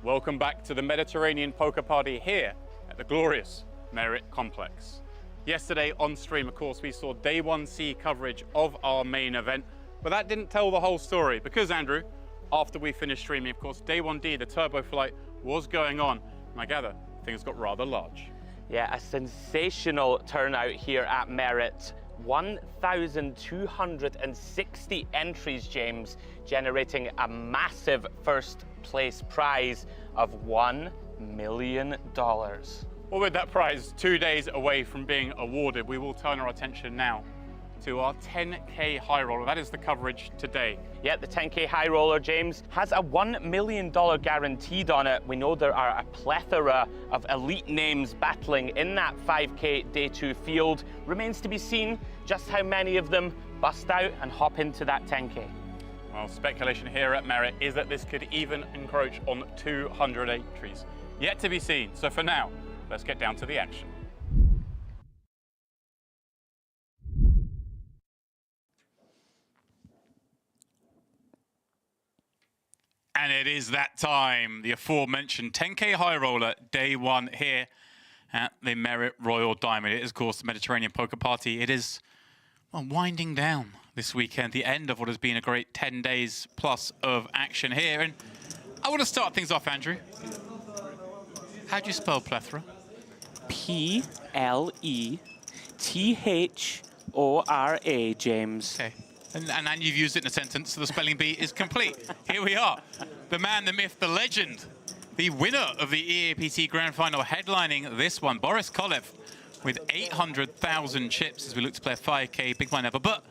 Welcome back to the Mediterranean poker party here at the glorious Merit Complex. Yesterday on stream, of course, we saw day 1C coverage of our main event, but that didn't tell the whole story because, Andrew, after we finished streaming, of course, day 1D, the turbo flight was going on, and I gather things got rather large. Yeah, a sensational turnout here at Merit. 1,260 entries, James, generating a massive first place prize of $1 million. Well, with that prize 2 days away from being awarded, we will turn our attention now to our 10K High Roller. That is the coverage today. Yeah, the 10K High Roller, James, has a $1 million guaranteed on it. We know there are a plethora of elite names battling in that 5K Day 2 field. Remains to be seen just how many of them bust out and hop into that 10K. Well, speculation here at Merit is that this could even encroach on 200 entries. Yet to be seen. So for now, let's get down to the action. And it is that time, the aforementioned 10K High Roller, day 1 here at the Merit Royal Diamond. It is, of course, the Mediterranean Poker Party. It is, well, winding down this weekend, the end of what has been a great 10 days plus of action here. And I want to start things off, Andrew. How do you spell plethora? P-L-E-T-H-O-R-A, James. Okay. And you've used it in a sentence, so the spelling bee is complete. Here we are. The man, the myth, the legend, the winner of the EAPT Grand Final, headlining this one, Boris Kolev, with 800,000 chips as we look to play a 5K big blind ever. But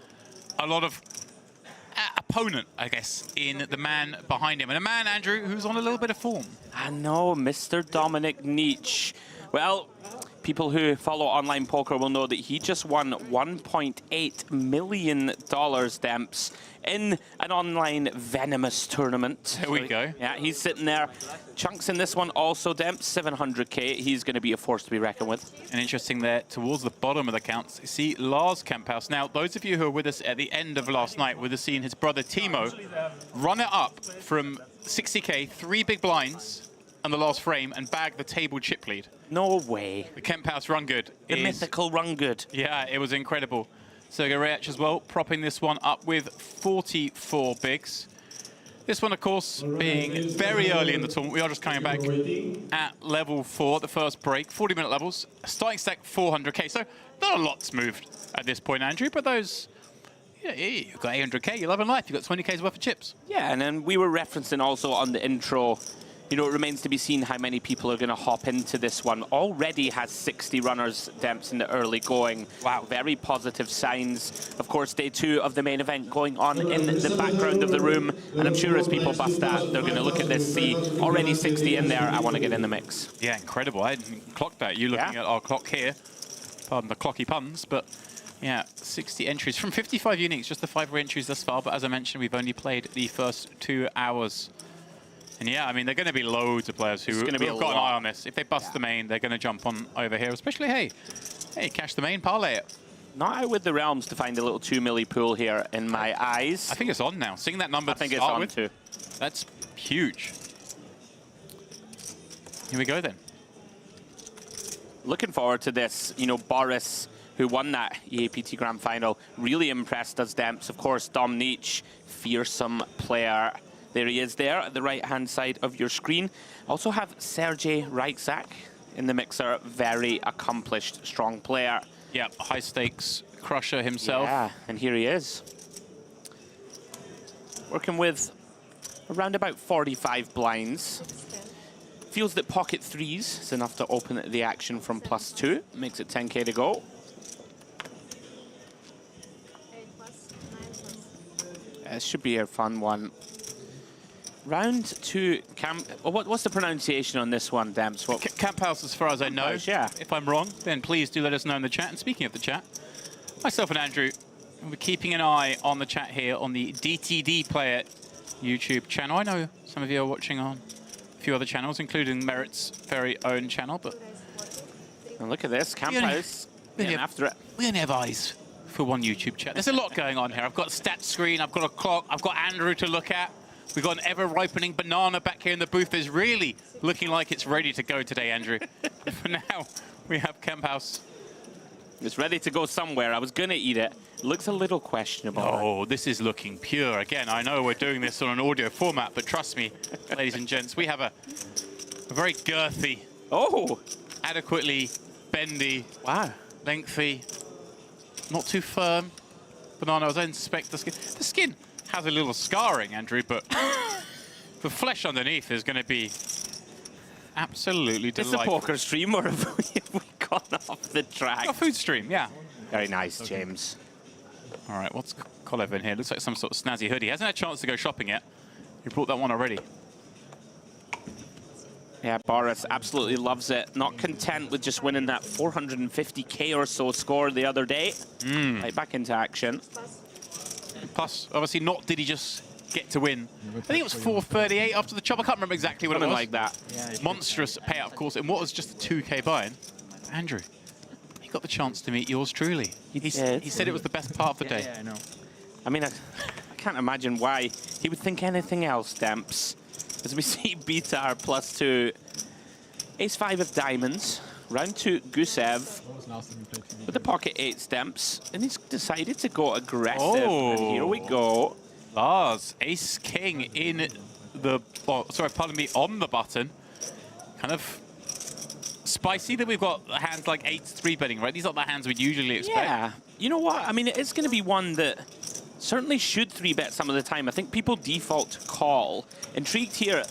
a lot of opponent, I guess, in the man behind him. And a man, Andrew, who's on a little bit of form. I know, Mr. Dominic Nietzsche. Well, people who follow online poker will know that he just won $1.8 million, Demps, in an online venomous tournament. There we go. Yeah, he's sitting there. Chunks in this one also, Demps, 700K. He's going to be a force to be reckoned with. And interesting there, towards the bottom of the counts, you see Lars Camphaus. Now, those of you who were with us at the end of last night would have seen his brother Timo run it up from 60K, 3 big blinds, on the last frame and bag the table chip lead. No way. The Camphaus run good. The mythical run good. Yeah, it was incredible. Sergei Reyach as well, propping this one up with 44 bigs. This one, of course, being very early in the tournament. We are just coming back at level 4, the first break, 40-minute levels. Starting stack 400K, so not a lot's moved at this point, Andrew, but those... Yeah, you've got 800K, you're loving life. You've got 20K's worth of chips. Yeah, and then we were referencing also on the intro, you know, it remains to be seen how many people are going to hop into this one. Already has 60 runners, Demps, in the early going. Wow. Very positive signs. Of course, day 2 of the main event going on in the background of the room. And I'm sure as people bust that, they're going to look at this, see already 60 in there. I want to get in the mix. Yeah, incredible. I hadn't clocked that. You looking at our clock here. Pardon the clocky puns, but yeah, 60 entries from 55 uniques, just the 5 re-entries thus far. But as I mentioned, we've only played the first 2 hours. And yeah, I mean, there are going to be loads of players who've got an eye on this. If they bust the main, they're going to jump on over here, especially, hey, cash the main, parlay it. Not out with the realms to find a little 2 milli pool here in my eyes. I think it's on now. Seeing that number I think it's on too. That's huge. Here we go then. Looking forward to this. You know, Boris, who won that EAPT Grand Final, really impressed us, Demps. Of course, Dom Nietzsche, fearsome player. There he is there at the right-hand side of your screen. Also have Sergei Reyach in the mixer. Very accomplished, strong player. Yeah, high-stakes crusher himself. Yeah, and here he is. Working with around about 45 blinds. Feels that pocket 3s is enough to open the action from +2. Makes it 10K to go. This should be a fun one. Round 2, what's the pronunciation on this one, Demps? Camphaus, as far as I know. Yeah. If I'm wrong, then please do let us know in the chat. And speaking of the chat, myself and Andrew will be keeping an eye on the chat here on the DTD Player YouTube channel. I know some of you are watching on a few other channels, including Merit's very own channel, but... And look at this, Camphaus getting after it. We only have eyes for one YouTube chat. There's a lot going on here. I've got a stat screen, I've got a clock, I've got Andrew to look at. We've got an ever-ripening banana back here in the booth. It's really looking like it's ready to go today, Andrew. For now, we have Kemp House. It's ready to go somewhere. I was going to eat it. Looks a little questionable. Oh, this is looking pure. Again, I know we're doing this on an audio format, but trust me, ladies and gents, we have a very girthy, adequately bendy, lengthy, not too firm banana. As I inspect the skin. The skin has a little scarring, Andrew, but the flesh underneath is going to be absolutely delightful. Is this a poker stream, or have we gone off the track? A food stream, yeah. Very nice, James. All right, what's Kolev in here? Looks like some sort of snazzy hoodie. Hasn't had a chance to go shopping yet. He brought that one already. Yeah, Boris absolutely loves it. Not content with just winning that 450k or so score the other day. Right back into action. Plus, obviously, not did he just get to win. I think it was 438 after the chop. I can't remember exactly what it was. Something like that. Monstrous payout, of course. And what was just a 2k buy-in? Andrew, he got the chance to meet yours truly. He said it was the best part of the day. Yeah, I know. I mean, I can't imagine why he would think anything else, Demps. As we see Bitar +2, ace-5 of diamonds, round 2 Gusev with the pocket 8 Demps, and he's decided to go aggressive. And here we go. Lars, ace-king in the, sorry, pardon me, on the button. Kind of spicy that we've got hands like 8-3 betting, right? These are the hands we'd usually expect. Yeah, you know what? I mean, it is going to be one that certainly should 3-bet some of the time. I think people default to call. Intrigued here.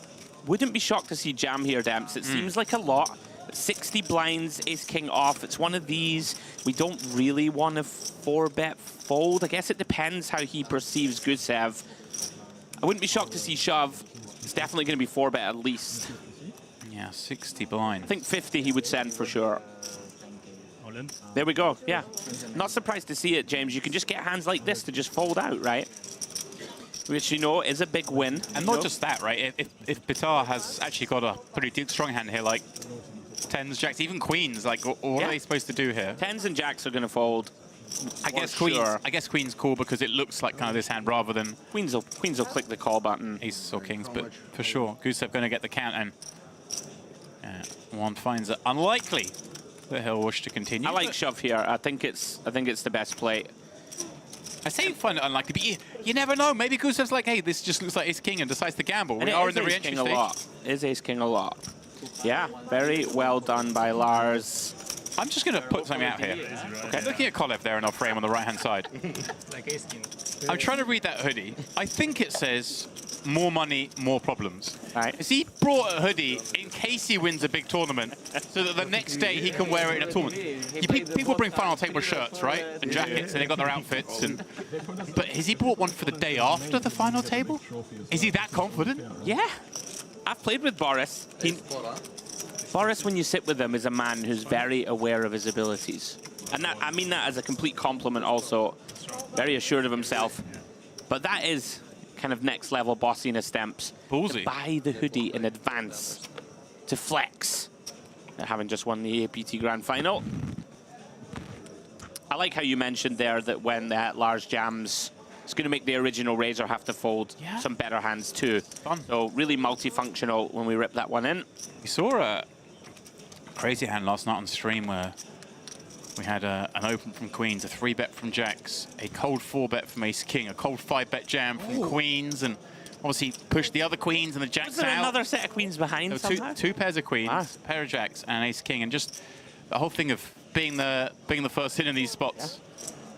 Wouldn't be shocked to see jam here, Demps. It seems like a lot. 60 blinds, ace-king off. It's one of these. We don't really want to 4-bet fold. I guess it depends how he perceives Gusev. I wouldn't be shocked to see shove. It's definitely going to be 4-bet at least. Yeah, 60 blind. I think 50 he would send for sure. There we go, yeah. Not surprised to see it, James. You can just get hands like this to just fold out, right? Which, you know, is a big win. And not just that, right? If Bitar has actually got a pretty strong hand here, like 10s, jacks, even queens, like what are they supposed to do here? 10s and jacks are going to fold. I guess queen's cool because it looks like kind of this hand rather than Queens will click the call button. aces or kings, but for sure, Gusev going to get the count, and one finds it unlikely that he'll wish to continue. I like shove here. I think it's the best play. I say you find it unlikely, but you never know. Maybe Gusev's like, hey, this just looks like ace-king and decides to gamble. And we are in the re-entry stage. Is ace-king a lot? Yeah, very well done by Lars. I'm just going to put something out here. Okay, looking at Kolev there in our frame on the right-hand side. I'm trying to read that hoodie. I think it says, more money, more problems. Right. Because he brought a hoodie in case he wins a big tournament, so that the next day he can wear it in a tournament. People bring final table shirts, right? And jackets, and they got their outfits. But has he brought one for the day after the final table? Is he that confident? Yeah. I've played with Boris. Boris, when you sit with him, is a man who's very aware of his abilities. And that, I mean that as a complete compliment also. Very assured of himself. But that is kind of next level bossiness, Demps. Ballsy. To buy the hoodie in advance. To flex. Having just won the EAPT Grand Final. I like how you mentioned there that when that Lars jams, it's going to make the original Razor have to fold some better hands too. Fun. So really multifunctional when we rip that one in. We saw a crazy hand last night on stream where we had an open from queens, a 3-bet from jacks, a cold 4-bet from ace-king, a cold 5-bet jam from queens, and obviously pushed the other queens and the jacks out. Was there another set of queens behind somehow? Two pairs of queens, pair of jacks, and ace-king, and just the whole thing of being the first hit in these spots. Yeah.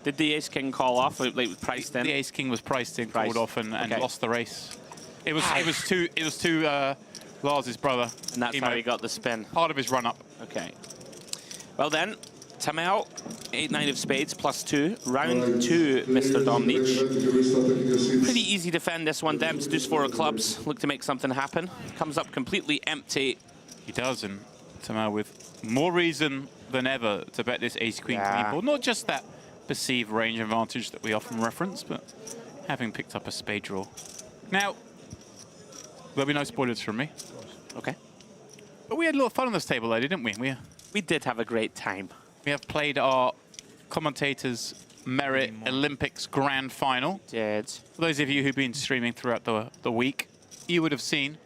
Did the ace-king call off? Like, was priced in? The ace-king was priced in, called off, and lost the race. It was to Lars's brother. And that's how he got the spin. Part of his run-up. Okay. Well then, Payout, 8-9 of spades, +2. Round 2, Mr. Domnich. Pretty easy defend this one, Demps. Deuce 4 of clubs. Look to make something happen. Comes up completely empty. He does, and Payout with more reason than ever to bet this ace-queen queen board. Not just that perceived range advantage that we often reference, but having picked up a spade draw. Now, there'll be no spoilers from me. Okay. But we had a lot of fun on this table, though, didn't we? We did have a great time. We have played our commentators' Merit Olympics Grand Final. Did. For those of you who've been streaming throughout the week, you would have seen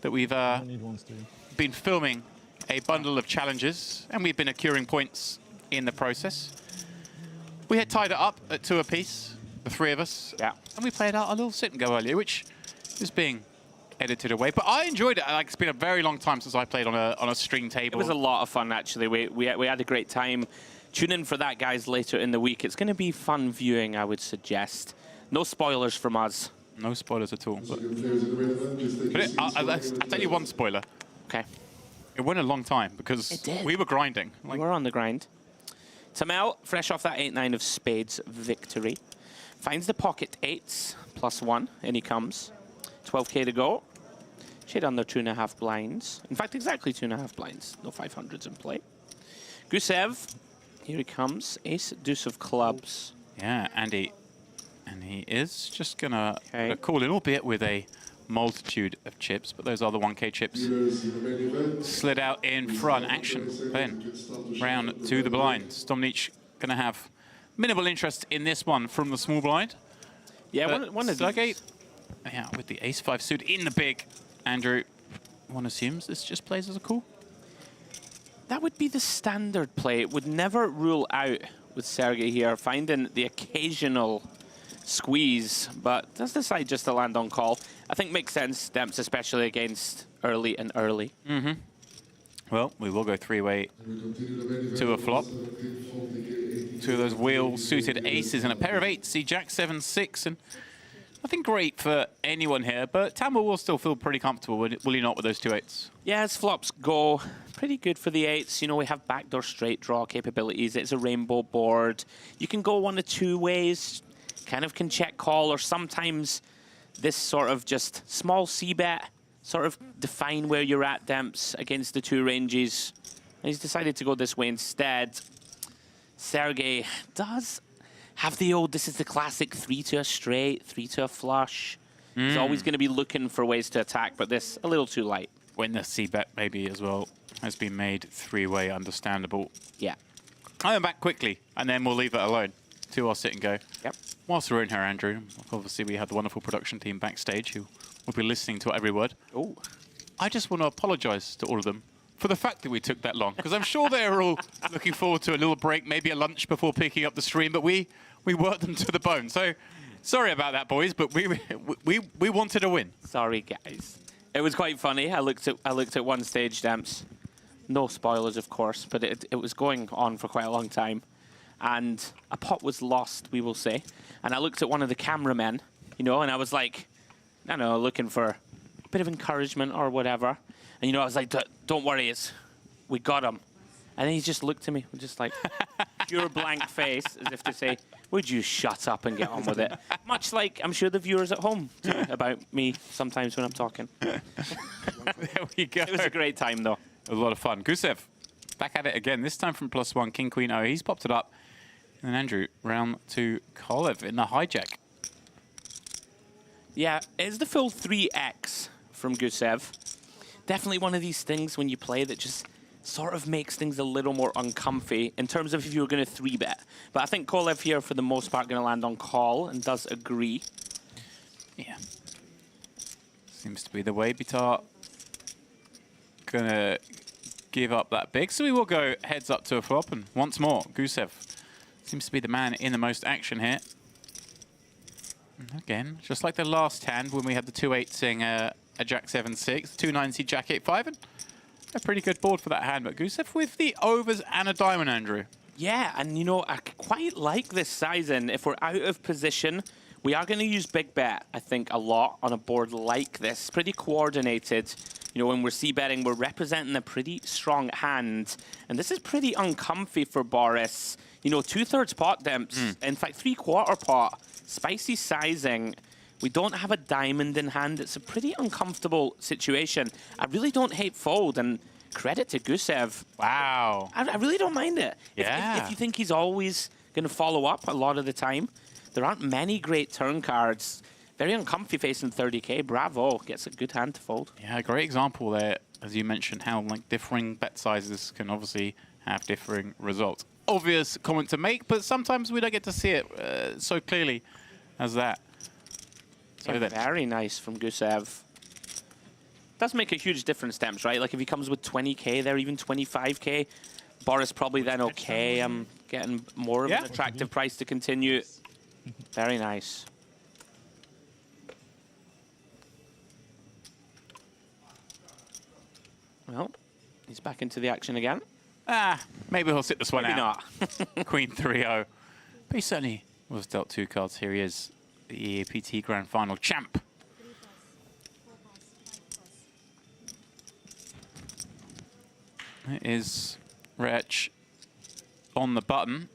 that we've been filming a bundle of challenges, and we've been accruing points in the process. We had tied it up at 2 apiece, the 3 of us. Yeah. And we played out a little sit and go earlier, which is being edited away. But I enjoyed it. Like, it's been a very long time since I played on a string table. It was a lot of fun, actually. We had a great time. Tune in for that, guys, later in the week. It's going to be fun viewing, I would suggest. No spoilers from us. No spoilers at all. But I'll tell you one spoiler. Okay. It went a long time because we were grinding. We were on the grind. Tamel, fresh off that 8-9 of spades victory, finds the pocket 8s +1, and he comes. 12k to go. Shade under 2.5 blinds. In fact, exactly 2.5 blinds. No 500s in play. Gusev, here he comes. Ace, deuce of clubs. Yeah, and he is just going to call in, albeit with a multitude of chips, but those are the 1k chips. Slid out in front. Action. Then round to the blinds. Domnich going to have minimal interest in this one from the small blind. Yeah, one of these. Yeah, with the ace-5 suit in the big. Andrew, one assumes this just plays as a call? That would be the standard play. It would never rule out with Sergey here, finding the occasional squeeze, but does decide just to land on call. I think makes sense, Demps, especially against early and early. Mm-hmm. Well, we will go 3-way to a flop. 2 of those wheel-suited aces and a pair of 8s. See Jack 7-6, and nothing great for anyone here, but Tamil will still feel pretty comfortable, will he not, with those 2 8s? Yeah, his flops go pretty good for the 8s. You know, we have backdoor straight draw capabilities. It's a rainbow board. You can go 1 of 2 ways. Kind of can check call, or sometimes this sort of just small c-bet sort of define where you're at, Demps, against the 2 ranges. And he's decided to go this way instead. Sergey does have the old, this is the classic 3 to a straight, 3 to a flush. He's always going to be looking for ways to attack, but this a little too light. When the c-bet maybe as well has been made 3-way, understandable. Yeah. I am back quickly, and then we'll leave it alone. 2 I'll sit and go. Yep. Whilst we're in here, Andrew, obviously we have the wonderful production team backstage who will be listening to every word. Oh. I just want to apologise to all of them for the fact that we took that long, because I'm sure they were all looking forward to a little break, maybe a lunch before picking up the stream, but we worked them to the bone. So sorry about that, boys, but we wanted a win. Sorry, guys. It was quite funny. I looked at one stage, Demps. No spoilers, of course, but it was going on for quite a long time. And a pot was lost, we will say. And I looked at one of the cameramen, you know, and I was like, I don't know, looking for a bit of encouragement or whatever. And, you know, I was like, don't worry, we got him. And then he just looked at me with just like pure blank face, as if to say, would you shut up and get on with it? Much like I'm sure the viewers at home do about me sometimes when I'm talking. There we go. It was a great time, though. It was a lot of fun. Gusev, back at it again, this time from +1, King, Queen, O. He's popped it up. And then Andrew, round to Kolev in the hijack. Yeah, it's the full 3x from Gusev. Definitely one of these things when you play that just sort of makes things a little more uncomfy in terms of if you were going to 3-bet. But I think Kolev here, for the most part, going to land on call and does agree. Yeah. Seems to be the way. Bitar going to give up that big. So we will go heads up to a flop. And once more, Gusev seems to be the man in the most action here. And again, just like the last hand when we had the 2-8 seeing a Jack 7-6, 2-9 see Jack 8-5, and a pretty good board for that hand. But Gusev with the overs and a diamond, Andrew. Yeah, and you know, I quite like this sizing. If we're out of position, we are going to use big bet, I think, a lot on a board like this. Pretty coordinated. You know, when we're c-betting, we're representing a pretty strong hand. And this is pretty uncomfy for Boris. You know, 2/3 pot, Demps. In fact, 3/4 pot. Spicy sizing. We don't have a diamond in hand. It's a pretty uncomfortable situation. I really don't hate fold, and credit to Gusev. Wow. I really don't mind it. Yeah. If you think he's always going to follow up a lot of the time, there aren't many great turn cards. Very uncomfy facing 30k. Bravo. Gets a good hand to fold. Yeah, great example there, as you mentioned, how like differing bet sizes can obviously have differing results. obvious comment to make, but sometimes we don't get to see it so clearly as that. So yeah, very nice from Gusev. Does make a huge difference, Demps, right? Like if he comes with 20k there, even 25k, Boris probably then okay. I'm getting more of an attractive price to continue. Very nice. Well, he's back into the action again. Maybe he'll sit this one Maybe out. not. Queen 3-0. But he certainly was dealt 2 cards. Here he is, the EAPT Grand Final champ. It is Rech on the button.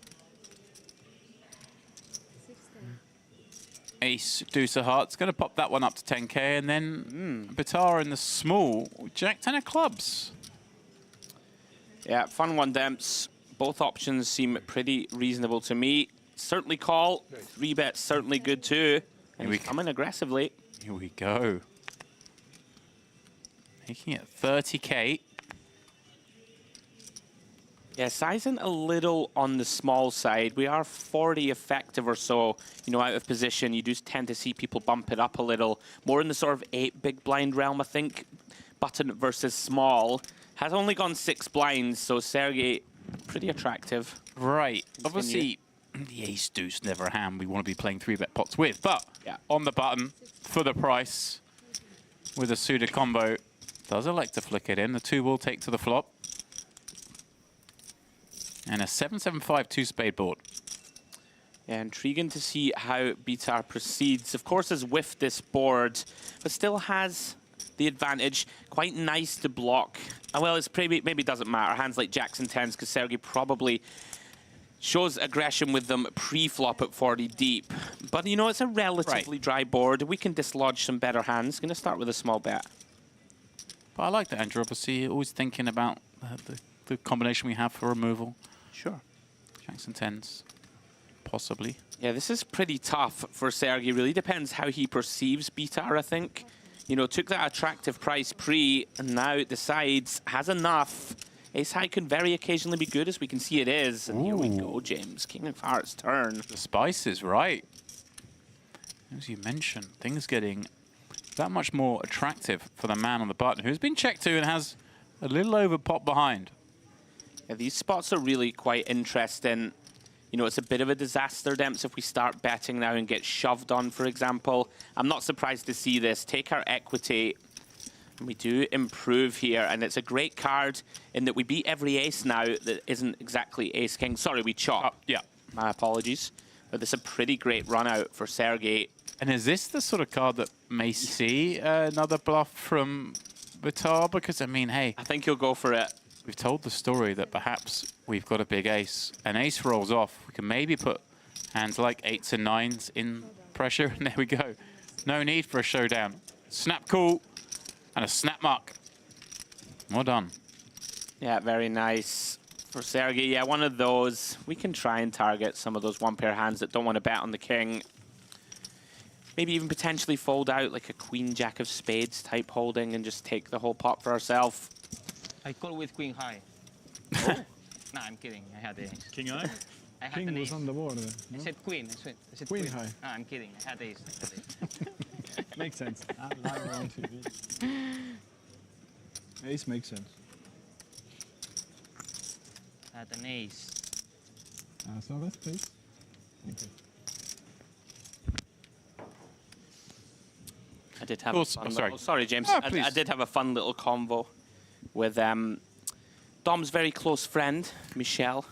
Ace, deuce of hearts. Going to pop that one up to 10k. And then Bitar in the small. Jack 10 of clubs. Yeah, fun one, Demps. Both options seem pretty reasonable to me. Certainly call. 3-bet certainly good too. And he's coming aggressively. Here we go. Making it 30k. Yeah, sizing a little on the small side. We are 40 effective or so, you know, out of position. You do tend to see people bump it up a little. More in the sort of 8 big blind realm, I think. Button versus small. Has only gone 6 blinds, so Sergey, pretty attractive. Right. Obviously, the ace deuce never a hand we want to be playing 3-bet pots with, but on the button, for the price, with a suited combo, does elect to flick it in. The 2 will take to the flop. And a 7-7-5 2-spade board. Yeah, intriguing to see how Bitar proceeds. Of course, has whiffed this board, but still has the advantage. Quite nice to block. Well, it's maybe doesn't matter. Hands like jacks and 10s, because Sergey probably shows aggression with them pre-flop at 40 deep. But, you know, it's a relatively dry board. We can dislodge some better hands. Going to start with a small bet. But I like that, Andrew. Obviously, always thinking about the combination we have for removal. Sure. Jacks and 10s, possibly. Yeah, this is pretty tough for Sergey. Really depends how he perceives Bitar, I think. You know, took that attractive price pre, and now decides, has enough. Ace high can very occasionally be good, as we can see it is. And here we go, James. King of Hearts turn. The spice is right. As you mentioned, things getting that much more attractive for the man on the button, who's been checked to and has a little over pot behind. Yeah, these spots are really quite interesting. You know, it's a bit of a disaster, Demps, if we start betting now and get shoved on, for example. I'm not surprised to see this. Take our equity, and we do improve here. And it's a great card in that we beat every ace now that isn't exactly ace-king. Sorry, we chop. Yeah. My apologies. But this is a pretty great run-out for Sergey. And is this the sort of card that may see another bluff from Bitar? Because, I mean, hey, I think he'll go for it. We've told the story that perhaps we've got a big ace. An ace rolls off. We can maybe put hands like 8s and 9s in pressure, and there we go. No need for a showdown. Snap call and a snap muck. Well done. Yeah, very nice for Sergey. Yeah, one of those. We can try and target some of those one-pair hands that don't want to bet on the king. Maybe even potentially fold out like a queen, jack of spades type holding and just take the whole pot for ourselves. I call with queen high. Oh. No, I'm kidding. I had the ace. King high? I had King an was ace. on the board. No? I said queen. I said Queen high. No, I'm kidding. I had ace. Makes sense. Live on TV. Ace makes sense. I had an ace. So let's please. Okay. I did have Oh, a fun sorry. little, sorry, James. Oh, I did have a fun little convo with Dom's very close friend, Michelle.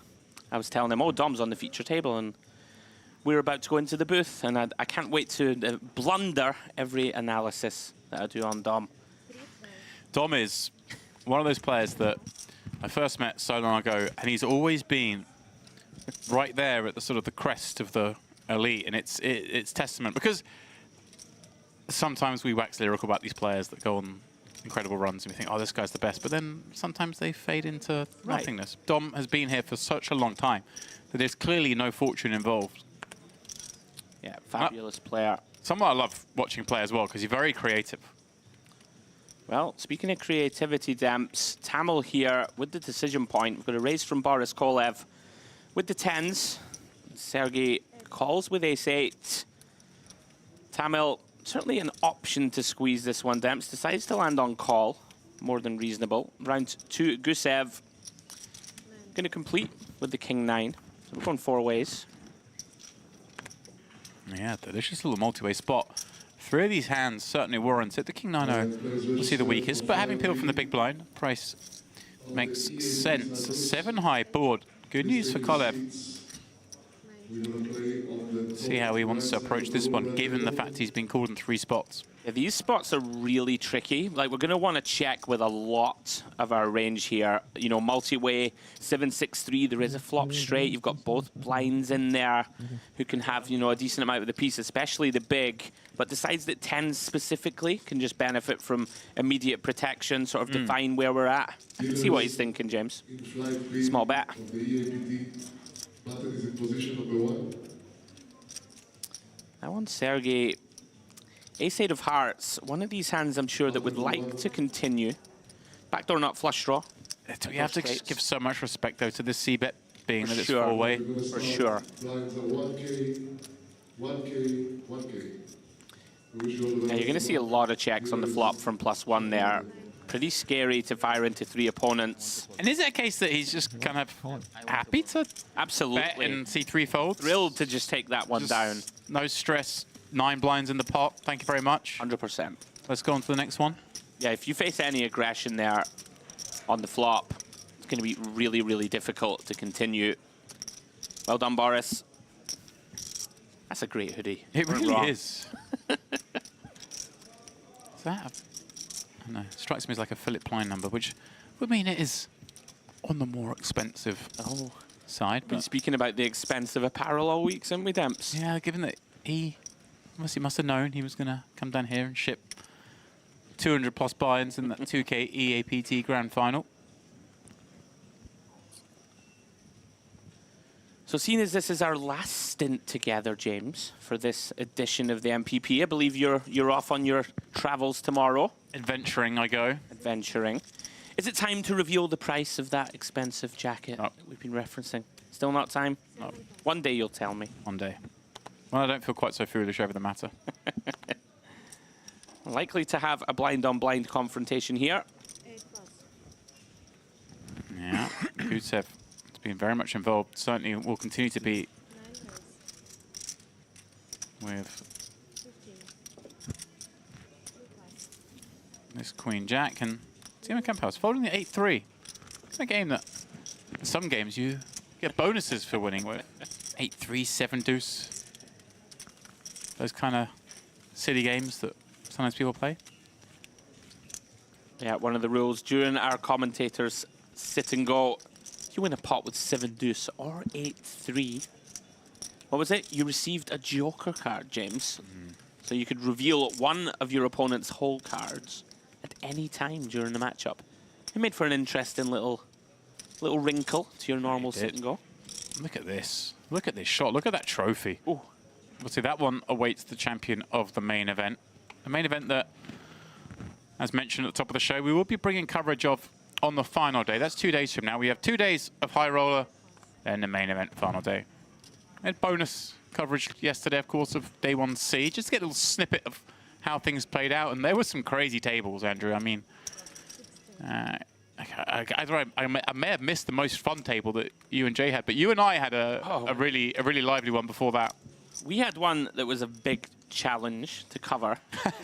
I was telling him, oh, Dom's on the feature table, and we're about to go into the booth, and I can't wait to blunder every analysis that I do on Dom. Dom is one of those players that I first met so long ago, and he's always been right there at the sort of the crest of the elite, and it's testament, because sometimes we wax lyrical about these players that go on incredible runs and we think, oh, this guy's the best, but then sometimes they fade into nothingness. Dom has been here for such a long time that there's clearly no fortune involved. Yeah, fabulous player. Someone I love watching play as well, because he's very creative. Well, speaking of creativity, Demps, Tamil here with the decision point. We've got a raise from Boris Kolev. with the 10s. Sergey calls with ace-8. Tamil, certainly an option to squeeze this one. Demps decides to land on call. More than reasonable. Round 2, Gusev going to complete with the king-9. So we're going 4 ways. Yeah, delicious little multi-way spot. 3 of these hands certainly warrant it. The king-9 we'll see the weakest, but having peeled from the big blind, price makes sense. A 7-high board. Good news for Kolev. See how he wants to approach this one, given the fact he's been called in 3 spots. Yeah, these spots are really tricky. Like, we're going to want to check with a lot of our range here. You know, multi-way, 7-6-3, there is a flop straight. You've got both blinds in there who can have, you know, a decent amount of the piece, especially the big. But decides that 10s specifically can just benefit from immediate protection, sort of define where we're at. I can see what he's thinking, James. Small bet. Button is in position number 1. That one, Sergey. Ace-8 of hearts. One of these hands I'm sure that would like to continue. Backdoor nut flush draw. We have to give so much respect, though, to this C-bet being that it's sure. 4-way. For sure. Blinds are 1K, 1K, 1K. Now you're going to see a lot of checks on the flop from +1 there. Pretty scary to fire into 3 opponents. And is it a case that he's just kind of happy to Absolutely. bet and see 3 folds? Thrilled to just take that one down. No stress, 9 blinds in the pot. Thank you very much. 100%. Let's go on to the next one. Yeah, if you face any aggression there on the flop, it's going to be really, really difficult to continue. Well done, Boris. That's a great hoodie. It Weren't really wrong. is. Is that I don't know. It strikes me as like a Philip Plein number, which would mean it is on the more expensive side. Been But speaking about the expensive apparel all week, haven't we, Demps? yeah, given that he must have known he was going to come down here and ship 200 plus buy-ins in that 2K EAPT Grand Final. So seeing as this is our last stint together, James, for this edition of the MPP, I believe you're off on your travels tomorrow. Adventuring I go. Adventuring. Is it time to reveal the price of that expensive jacket No. that we've been referencing? Still not time? No. One day you'll tell me. One day. Well, I don't feel quite so foolish over the matter. Likely to have a blind-on-blind confrontation here. Yeah, Gusev has been very much involved. Certainly will continue to be with this Queen Jack and Timo Campos folding the 8-3. It's a game that in some games you get bonuses for winning with 8-3, 7 deuce. Those kind of silly games that sometimes people play. Yeah, one of the rules during our commentators sit and go, if you win a pot with 7 deuce or 8-3, what was it? You received a joker card, James. So you could reveal one of your opponent's whole cards at any time during the matchup. It made for an interesting little wrinkle to your normal sit and go. Look at this. Look at this shot. Look at that trophy. Ooh. Obviously, that one awaits the champion of the main event. The main event that, as mentioned at the top of the show, we will be bringing coverage of on the final day. That's 2 days from now. We have 2 days of High Roller, then the main event final day. And bonus coverage yesterday, of course, of day 1C, just to get a little snippet of how things played out. And there were some crazy tables, Andrew. I mean, I may have missed the most fun table that you and Jay had, but you and I had a really lively one before that. We had one that was a big challenge to cover.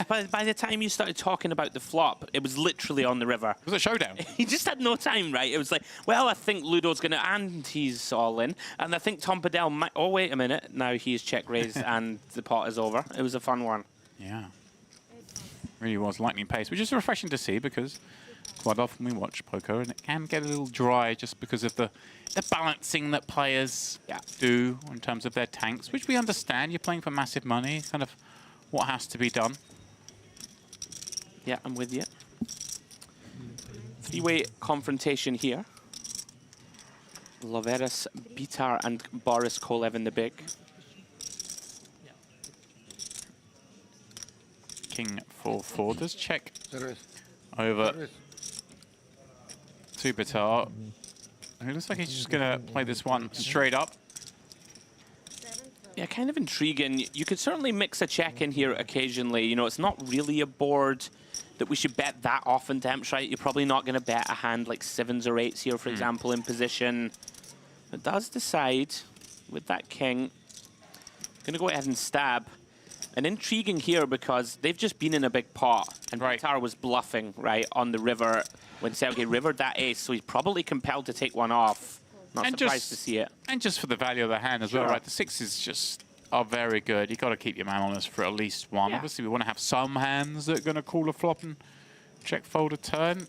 By the time you started talking about the flop, it was literally on the river. It was a showdown. He just had no time, right? It was like, well, I think Ludo's going to, and he's all in. And I think Tom Padell might, oh, wait a minute. Now he's check raised and the pot is over. It was a fun one. Yeah. Really was lightning pace, which is refreshing to see because quite often we watch poker and it can get a little dry just because of the balancing that players do in terms of their tanks, which we understand. You're playing for massive money, kind of what has to be done. Yeah, I'm with you. 3-way confrontation here. Loveris, Bitar, and Boris Kolev in the big. King 4-4 does check over to Bitar. It looks like he's just going to play this one straight up. Yeah, kind of intriguing. You could certainly mix a check in here occasionally. You know, it's not really a board that we should bet that often, Demps, right? You're probably not going to bet a hand like 7s or 8s here, for example, in position. But does decide with that king. Going to go ahead and stab. And intriguing here because they've just been in a big pot. And Bitar was bluffing, right, on the river when Sergey rivered that ace. So he's probably compelled to take one off. Not surprised to see it. And just for the value of the hand as well, right? The 6s just are very good. You've got to keep your man honest for at least one. Yeah. Obviously, we want to have some hands that are going to call a flop and check fold a turn.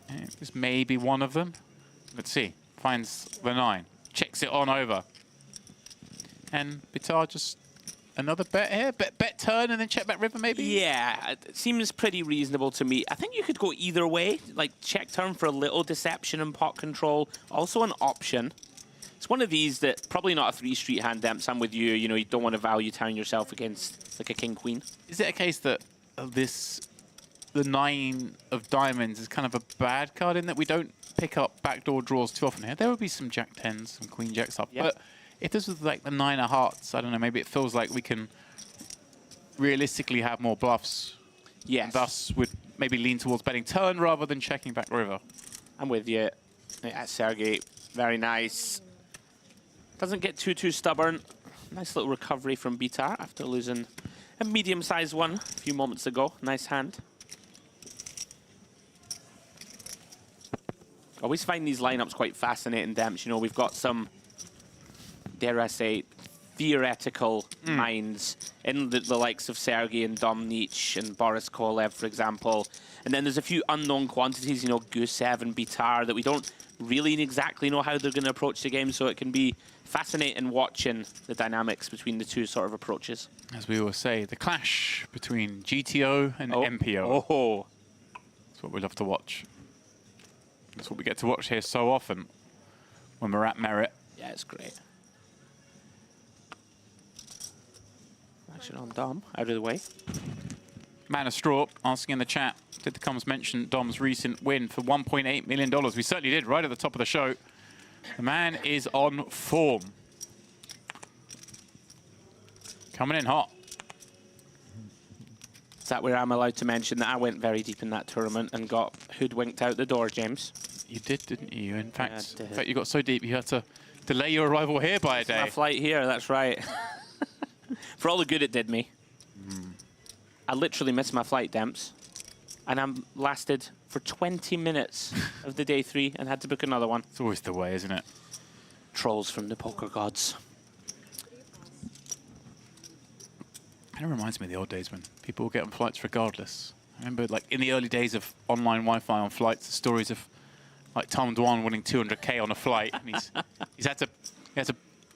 And this may be one of them. Let's see. Finds the 9. Checks it on over. And Bitar just another bet here. Bet turn and then check back river maybe? Yeah, it seems pretty reasonable to me. I think you could go either way. Like check turn for a little deception and pot control. Also an option. It's one of these that probably not a 3-street hand, Demps. I'm with you. You know, you don't want to value town yourself against like a king-queen. Is it a case that the 9 of diamonds is kind of a bad card in that we don't pick up backdoor draws too often here? There would be some jack 10s, some queen jacks up. Yep. But if this was like the 9 of hearts, I don't know, maybe it feels like we can realistically have more bluffs. Yes. And thus would maybe lean towards betting turn rather than checking back river. I'm with you. Yeah, Sergey, very nice. Doesn't get too stubborn. Nice little recovery from Bitar after losing a medium-sized one a few moments ago. Nice hand. Always find these lineups quite fascinating, Demps. You know, we've got some, dare I say, theoretical minds in the likes of Sergey and Dom Nietzsche and Boris Kolev, for example. And then there's a few unknown quantities, you know, Gusev and Bitar, that we don't really exactly know how they're going to approach the game, so it can be fascinating watching the dynamics between the two sort of approaches. As we always say, the clash between GTO and MPO. Oh. That's what we love to watch. That's what we get to watch here so often when we're at Merit. Yeah, it's great. Action on Dom, out of the way. Man of Straw asking in the chat, did the comms mention Dom's recent win for $1.8 million? We certainly did, right at the top of the show. The man is on form. Coming in hot. Is that where I'm allowed to mention that I went very deep in that tournament and got hoodwinked out the door, James? You did, didn't you? In fact, Yeah, you got so deep you had to delay your arrival here by a day. My flight here, that's right. For all the good it did me. I literally missed my flight, Demps. And I'm lasted for 20 minutes of the day 3 and had to book another one. It's always the way, isn't it? Trolls from the poker gods. Kind of reminds me of the old days when people would get on flights regardless. I remember, like, in the early days of online Wi-Fi on flights, the stories of, like, Tom Dwan winning 200K on a flight. And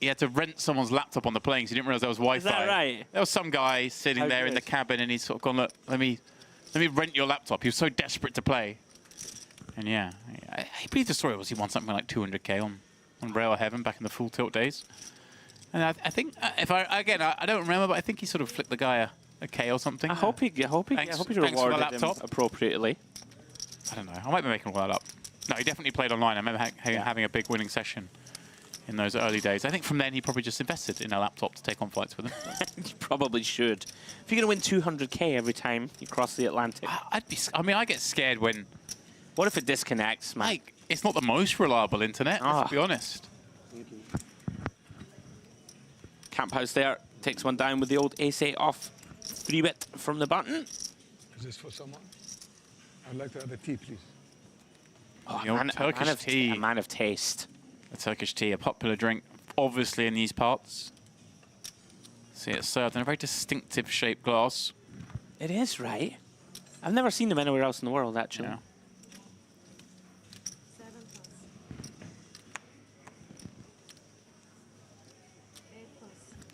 he had to rent someone's laptop on the plane because he didn't realize there was Wi-Fi. Is that right? There was some guy sitting there in the cabin and he's sort of gone, look, let me rent your laptop. He was so desperate to play. And yeah, I believe the story was he won something like 200K on Rail Heaven back in the Full Tilt days. And I think, I don't remember, but I think he sort of flicked the guy a K or something. I hope he rewarded him appropriately. I don't know. I might be making all that up. No, he definitely played online. I remember having a big winning session in those early days. I think from then he probably just invested in a laptop to take on flights with him. You probably should. If you're going to win 200K every time you cross the Atlantic. I get scared when... What if it disconnects, man? Like, it's not the most reliable internet, let's be honest. Camp House there. Takes one down with the old ace-8 off 3-bit from the button. Is this for someone? I'd like to have a tea, please. Oh, The old Turkish tea. A man of taste. A Turkish tea, a popular drink, obviously in these parts. See it served in a very distinctive shaped glass. It is, right? I've never seen them anywhere else in the world, actually. Yeah.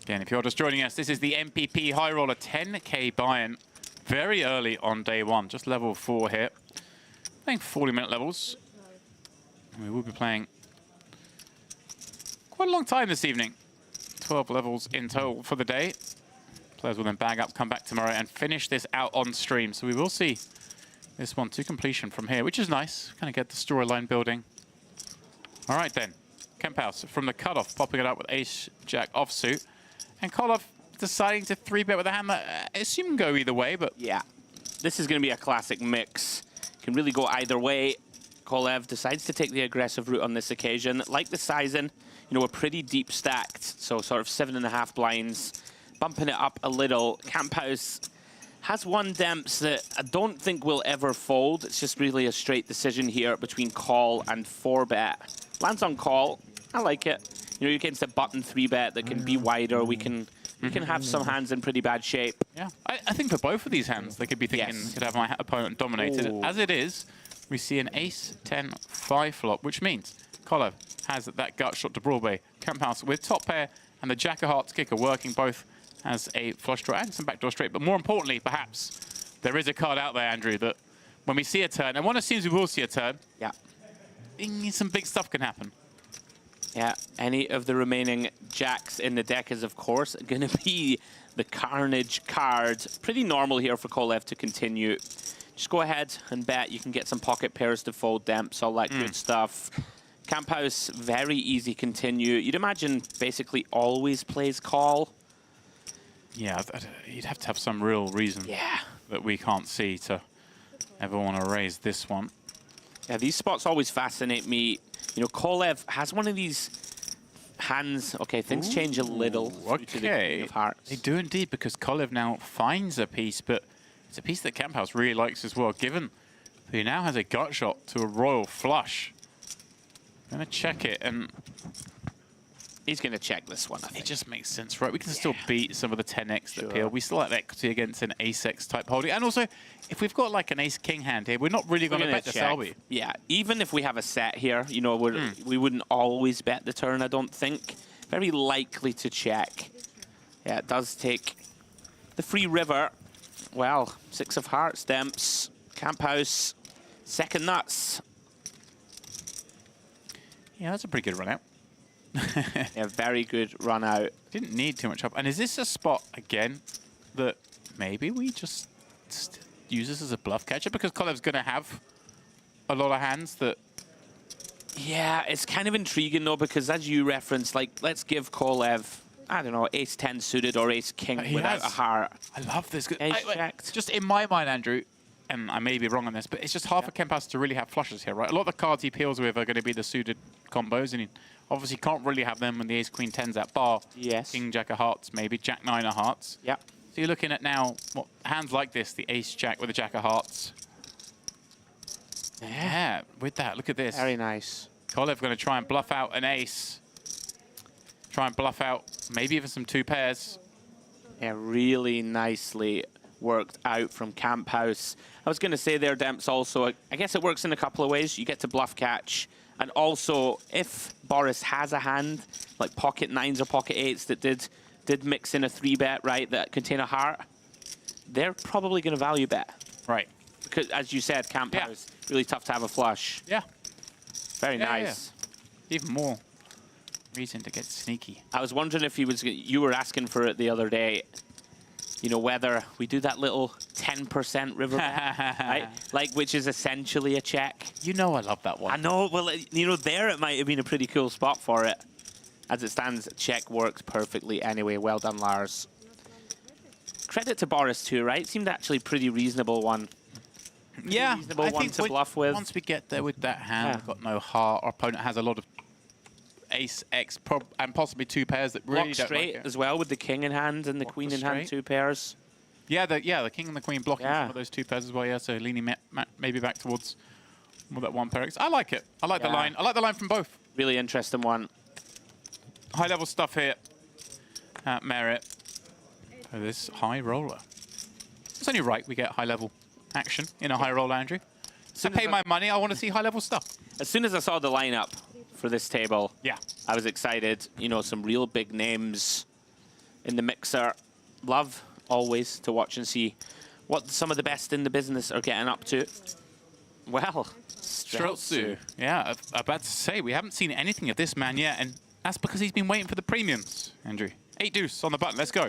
Again, if you're just joining us, this is the MPP High Roller 10K buy-in. Very early on day 1, just level 4 here. Playing 40-minute levels. And we will be playing quite a long time this evening. 12 levels in total for the day. Players will then bag up, come back tomorrow, and finish this out on stream. So we will see this one to completion from here, which is nice. Kind of get the storyline building All right, then. Kemphaus from the cutoff, popping it up with ace-jack offsuit. And Kolev deciding to 3-bet with a hand that I assume can go either way, but... Yeah. This is going to be a classic mix. Can really go either way. Kolev decides to take the aggressive route on this occasion. Like the sizing, you know, we're pretty deep stacked, so sort of 7.5 blinds. Bumping it up a little. Kemphaus has one Demps that I don't think will ever fold. It's just really a straight decision here between call and 4-bet. Lands on call. I like it. You know, you're against a button 3-bet that can be wider. We can have some hands in pretty bad shape. Yeah, I think for both of these hands, they could be thinking, could have my opponent dominated. Ooh. As it is, we see an ace-10-5 flop, which means Kolev has that gut shot to Broadway. Kemphaus with top pair and the jack of hearts kicker working both as a flush draw and some backdoor straight. But more importantly, perhaps, there is a card out there, Andrew, that when we see a turn, and one assumes we will see a turn, Yeah. some big stuff can happen. Yeah, any of the remaining jacks in the deck is, of course, going to be the Carnage card. Pretty normal here for Kolev to continue. Just go ahead and bet. You can get some pocket pairs to fold Demps, all that good stuff. Kemphaus, very easy continue. You'd imagine basically always plays call. Yeah, you'd have to have some real reason that we can't see to ever want to raise this one. Yeah, these spots always fascinate me. You know, Kolev has one of these hands. Okay, things change a little. To the King of Hearts. They do indeed, because Kolev now finds a piece, but it's a piece that Kemphaus really likes as well, given that he now has a gut shot to a royal flush. Gonna check it, and he's going to check this one, I think. it just makes sense, right? We can still beat some of the 10x that appeal. We still have equity against an ace-x type holding. And also, if we've got like an ace-king hand here, we're not really going to bet this, are we? Yeah, even if we have a set here, you know, we wouldn't always bet the turn, I don't think. Very likely to check. Yeah, it does take the free river. Well, 6 of hearts, Demps, Kemphaus, second nuts. Yeah, that's a pretty good run out. Yeah, very good run out. Didn't need too much help. And is this a spot, again, that maybe we just use this as a bluff catcher? Because Kolev's going to have a lot of hands that... Yeah, it's kind of intriguing, though, because as you referenced, like, let's give Kolev, I don't know, ace-10 suited or ace-king without a heart. I love this. Ace-jacked. Just in my mind, Andrew, and I may be wrong on this, but it's just hard for Kemphaus to really have flushes here, right? A lot of the cards he peels with are going to be the suited combos, and he obviously can't really have them when the ace-queen 10's at bar. Yes. King, jack of hearts, maybe, jack 9 of hearts. Yeah. So you're looking at now, hands like this, the ace-jack with the jack of hearts. Yeah, with that, look at this. Very nice. Kolev going to try and bluff out an ace. Try and bluff out maybe even some 2 pairs. Yeah, really nicely worked out from Kemphaus. I was going to say there, Demps, also, I guess it works in a couple of ways. You get to bluff catch. And also, if Boris has a hand, like pocket 9s or pocket 8s that did mix in a 3-bet, right, that contain a heart, they're probably going to value bet. Right. Because, as you said, Kemphaus, really tough to have a flush. Yeah. Very nice. Yeah. Even more reason to get sneaky. I was wondering if you were asking for it the other day, you know, whether we do that little 10% river bet, right? Like, which is essentially a check. You know I love that one. I know, well, you know, there it might have been a pretty cool spot for it. As it stands, check worked perfectly anyway. Well done, Lars. Credit to Boris too, right? Seemed actually pretty reasonable one. Yeah, reasonable I one think to bluff with. Once we get there with that hand, we've got no heart. Our opponent has a lot of ace, x, and possibly 2 pairs that really Block don't straight like it. as well with the king in hand and the Block queen the in hand, straight. 2 pairs. Yeah, the king and the queen blocking some of those 2 pairs as well. Yeah, so leaning maybe back towards more that 1 pair. I like it. I like the line. I like the line from both. Really interesting one. High level stuff here at Merit for this high roller. It's only right we get high level action in a high roller, Andrew. So pay my money. I want to see high level stuff. As soon as I saw the lineup for this table, yeah, I was excited. You know, some real big names in the mixer. Love always to watch and see what some of the best in the business are getting up to. Well, Streltsu. Yeah, I'm about to say, we haven't seen anything of this man yet, and that's because he's been waiting for the premiums, Andrew. 8 deuce on the button, let's go.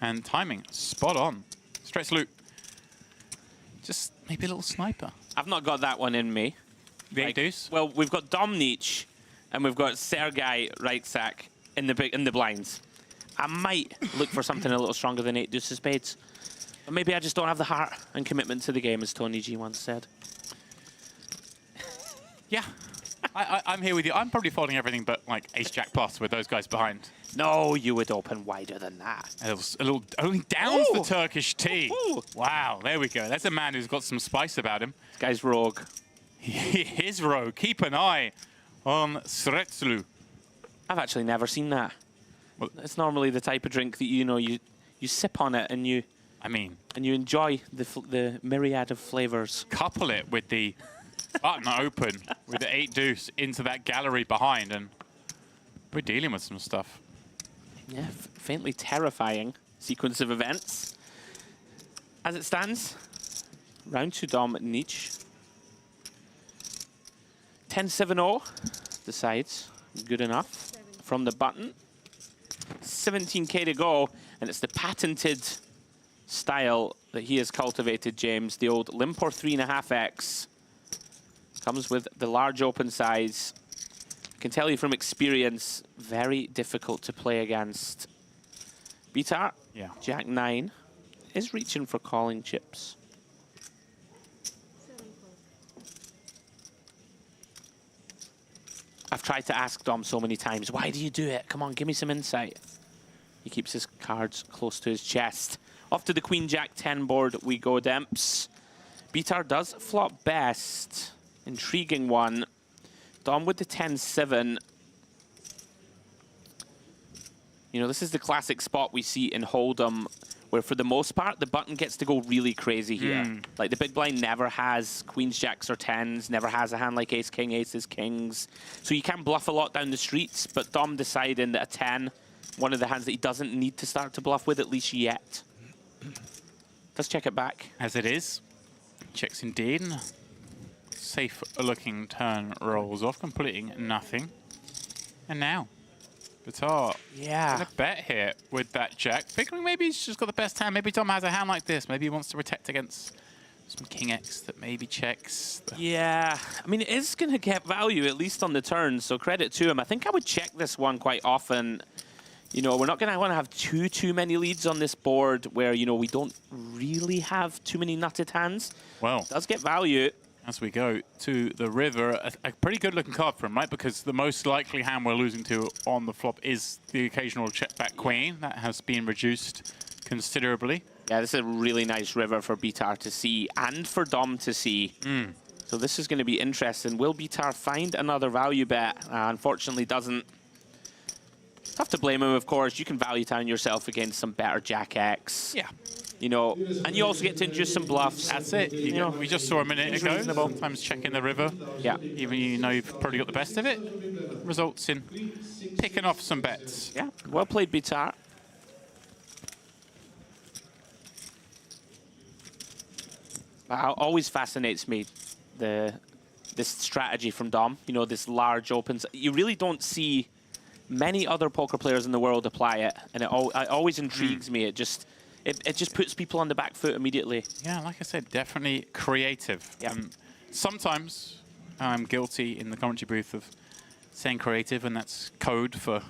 And timing, spot on. Stretch loop. Just maybe a little sniper. I've not got that one in me. The 8 deuce? Well, we've got Dom Nietzsche, and we've got Sergei Reitzak in the blinds. I might look for something a little stronger than 8 deuces spades. But maybe I just don't have the heart and commitment to the game, as Tony G once said. Yeah, I'm here with you. I'm probably folding everything but like ace jack plus with those guys behind. No, you would open wider than that. A little only downs the Ooh. Turkish tea. Ooh. Wow, there we go. That's a man who's got some spice about him. This guy's rogue. He is rogue. Keep an eye on Sretslu. I've actually never seen that. Well, It's normally the type of drink that you sip on it and you enjoy the myriad of flavors. couple it with the button open with the 8 deuce into that gallery behind, and we're dealing with some stuff. Yeah, faintly terrifying sequence of events. As it stands, round 2 Dom Nietzsche. 10-7-0 decides good enough from the button. 17K to go, and it's the patented style that he has cultivated, James. The old Limpor 3.5x comes with the large open size. I can tell you from experience, very difficult to play against. Bitar, Yeah. Jack 9, is reaching for calling chips. I've tried to ask Dom so many times, why do you do it? Come on, give me some insight. He keeps his cards close to his chest. Off to the Queen Jack 10 board we go, Demps. Bitar does flop best. Intriguing one. Dom with the 10-7. You know, this is the classic spot we see in Hold'em, where for the most part, the button gets to go really crazy here. Like, the big blind never has queens, jacks, or 10s, never has a hand like ace, king, aces, kings. So you can bluff a lot down the streets, but Dom deciding that a 10, one of the hands that he doesn't need to start to bluff with, at least yet. Let's check it back. As it is. Checks indeed. Safe-looking turn rolls off, completing nothing. And now, Bitar Yeah. gonna bet here with that jack, figuring maybe he's just got the best hand. Maybe Dom has a hand like this. Maybe he wants to protect against some king X that maybe checks. Yeah, I mean, it is going to get value, at least on the turn, so credit to him. I think I would check this one quite often. You know, we're not going to want to have too many leads on this board where, you know, we don't really have too many nutted hands. Well, It does get value. as we go to the river, a pretty good-looking card for him, right? Because the most likely hand we're losing to on the flop is the occasional check-back queen. That has been reduced considerably. Yeah, this is a really nice river for Bitar to see and for Dom to see. So this is going to be interesting. Will Bitar find another value bet? Unfortunately, doesn't. Tough to blame him, of course. You can value town yourself against some better Jack X. Yeah. You know, and you also get to induce some bluffs. That's it. You know, we just saw a minute ago, reasonable. sometimes checking the river, Yeah. even you know you've probably got the best of it, results in picking off some bets. Yeah, well played, Bitar. Always fascinates me, this strategy from Dom. You know, this large opens. You really don't see many other poker players in the world apply it, and it always intrigues me. It just puts people on the back foot immediately. Yeah, like I said, definitely creative. Yeah. Sometimes I'm guilty in the commentary booth of saying creative, and that's code for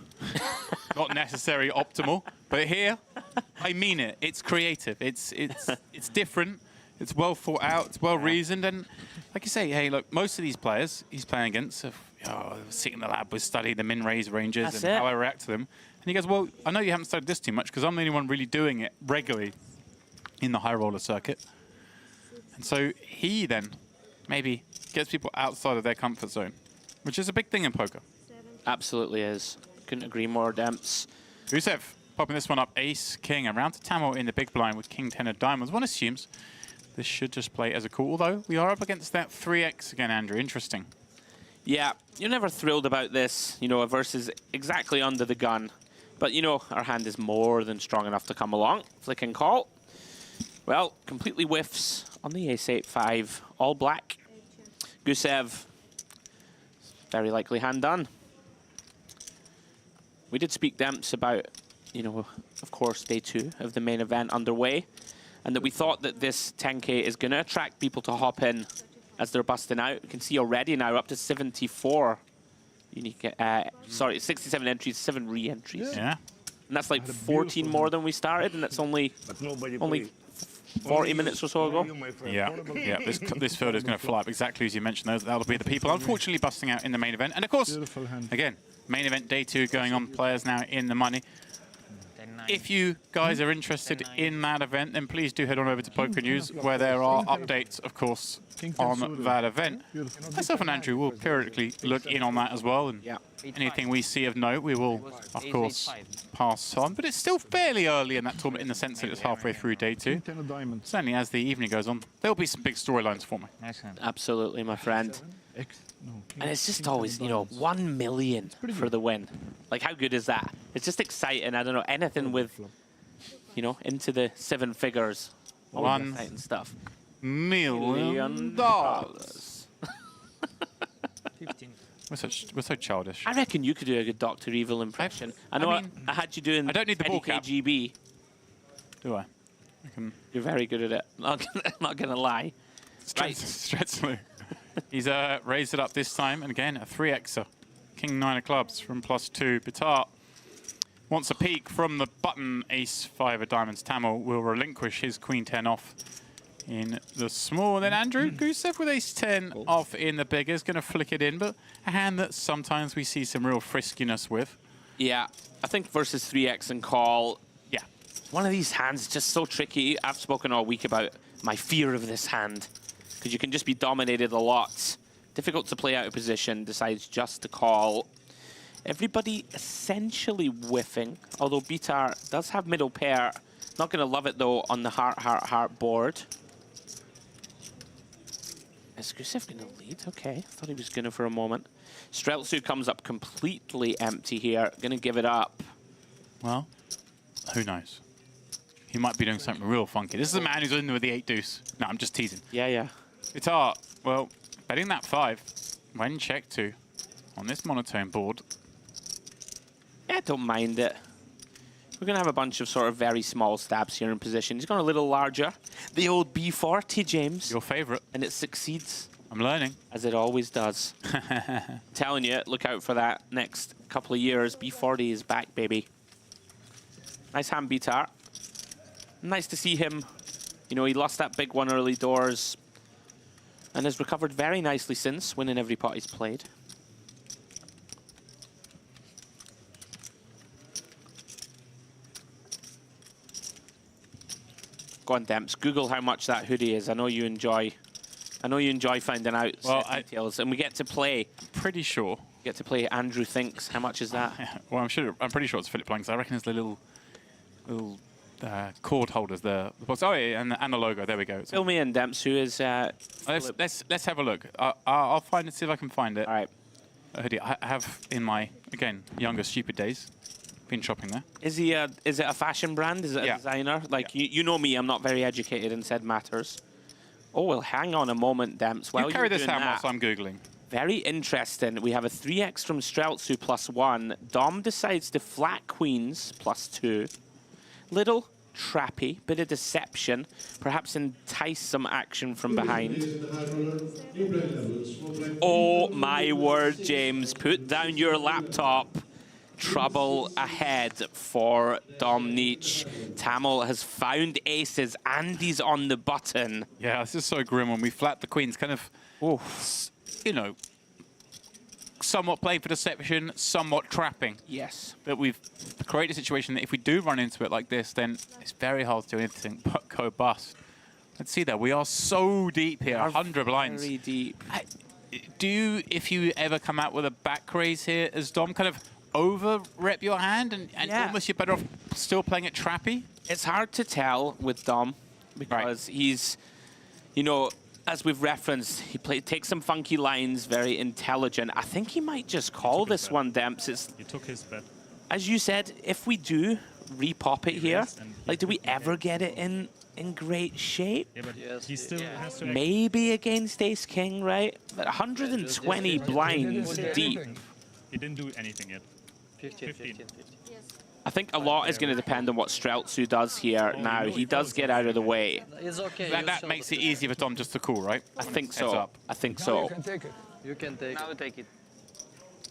not necessarily optimal. But here, I mean it. It's creative. It's different. It's well thought out. It's well reasoned. And like you say, hey, look, most of these players he's playing against have sitting in the lab, we've studied the min-raise ranges That's and it. how I react to them. And he goes, well, I know you haven't studied this too much because I'm the only one really doing it regularly in the high roller circuit. And so he then maybe gets people outside of their comfort zone, which is a big thing in poker. Absolutely is. Couldn't agree more, Demps. Gusev popping this one up, ace, king, around to Tamil in the big blind with king 10 of diamonds. One assumes this should just play as a call, although we are up against that 3x again, Andrew. Interesting. Yeah, you're never thrilled about this, you know, versus exactly under the gun. But, you know, our hand is more than strong enough to come along. Flick and call. Well, completely whiffs on the ace-8-5. All black. Gusev. Very likely hand done. We did speak, Demps, about, you know, of course, day 2 of the main event underway. And that we thought that this 10K is going to attract people to hop in as they're busting out. You can see already now up to 74 Unique, sorry, 67 entries, 7 re-entries. Yeah. And that's like Had a 14 beautiful more hand. than we started, and that's only But nobody only played. 40 minutes or so ago. You, my friend. Yeah, yeah. This field is going to fly up exactly as you mentioned. That'll be the people, unfortunately, busting out in the main event. And of course, Beautiful hand. again, main event day 2 going on. Players now in the money. 10-9. If you guys are interested in that event, then please do head on over to Poker News, where there are updates, of course, on that event. Beautiful. Myself and Andrew will periodically look in on that as well, and Yeah. anything we see of note, we will, of course, pass on. But it's still fairly early in that tournament in the sense that it's halfway through day 2. 10 of diamonds. Certainly, as the evening goes on, there'll be some big storylines for me. Nice hand. Absolutely, my friend. X. No. And it's just King 10 of always, you know, diamonds. 1 million pretty for good. the win. Like, how good is that? It's just exciting. I don't know, anything with, you know, into the 7 figures. All $1 exciting stuff. million. 15. We're so childish. I reckon you could do a good Dr. Evil impression. I know mean, I had you doing I don't need the ball cap. KGB. Do I? I can You're very good at it. Not gonna lie. Right. Stretslu. He's raised it up this time, and again, a 3xer. King 9 of clubs from +2. Bitar wants a peek from the button. Ace 5 of diamonds. Tamil will relinquish his Queen 10 off in the small. Then Andrew Gusev with Ace 10 off in the big is going to flick it in, but a hand that sometimes we see some real friskiness with. Yeah, I think versus 3x and call, Yeah. one of these hands is just so tricky. I've spoken all week about my fear of this hand, because you can just be dominated a lot. Difficult to play out of position, decides just to call. Everybody essentially whiffing, although Bitar does have middle pair. Not going to love it, though, on the heart board. Is Gusev going to lead? Okay, thought he was going to for a moment. Streltsu comes up completely empty here. Going to give it up. Well, who knows? He might be doing something real funky. This is a man who's in with the 8 deuce. No, I'm just teasing. Yeah, yeah. Bitar, well, betting that 5 when check 2 on this monotone board. Yeah, don't mind it. We're going to have a bunch of sort of very small stabs here in position. He's gone a little larger. The old B40, James. Your favorite. And it succeeds, I'm learning. as it always does. Telling you, look out for that next couple of years. B40 is back, baby. Nice hand, Bitar. Nice to see him. You know, he lost that big one early doors and has recovered very nicely since, winning every pot he's played. Go on, Demps. Google how much that hoodie is. I know you enjoy finding out set details, and we get to play. Pretty sure. Get to play. Andrew thinks. How much is that? Well, I'm pretty sure it's Philip Blanks. I reckon it's the little cord holders there. Oh yeah, and the logo. There we go. Fill me in, Demps. Who is? Let's have a look. I'll find it. See if I can find it. All right. A hoodie. I have in my younger stupid days been shopping there. Is he? Is it a fashion brand? Is it a designer? Like you know me, I'm not very educated in said matters. Oh well, hang on a moment, Demps. While You carry you're this doing hand whilst that, I'm googling. very interesting. We have a 3x from Streltsu +1. Dom decides to flat queens +2. Little trappy, bit of deception. Perhaps entice some action from behind. Oh my word, James. Put down your laptop. Trouble ahead for Dom Nietzsche. Tamil has found aces and he's on the button. Yeah, this is so grim when we flat the queens, kind of, you know, somewhat playing for deception, somewhat trapping. Yes. But we've created a situation that if we do run into it like this, then it's very hard to do anything but go bust. Let's see that. We are so deep here, 100 blinds. Very deep. If you ever come out with a back raise here as Dom, kind of over-rep your hand and almost you're better off still playing it trappy? It's hard to tell with Dom because he's, you know, as we've referenced, he takes some funky lines, very intelligent. I think he might just call this one, Demps. He took his bet. As you said, if we do repop it here, like, do we ever get it in great shape? Yeah, but he still has to. Maybe against Ace King, right? But 120 blinds deep. He didn't do anything yet. 15. I think a lot is going to depend on what Streltsu does here now. He does get out of the way. It's okay. That makes it easier for Dom just to call, right? I think Heads so. up. I think Now so. you can take it. You can take Now it. take it.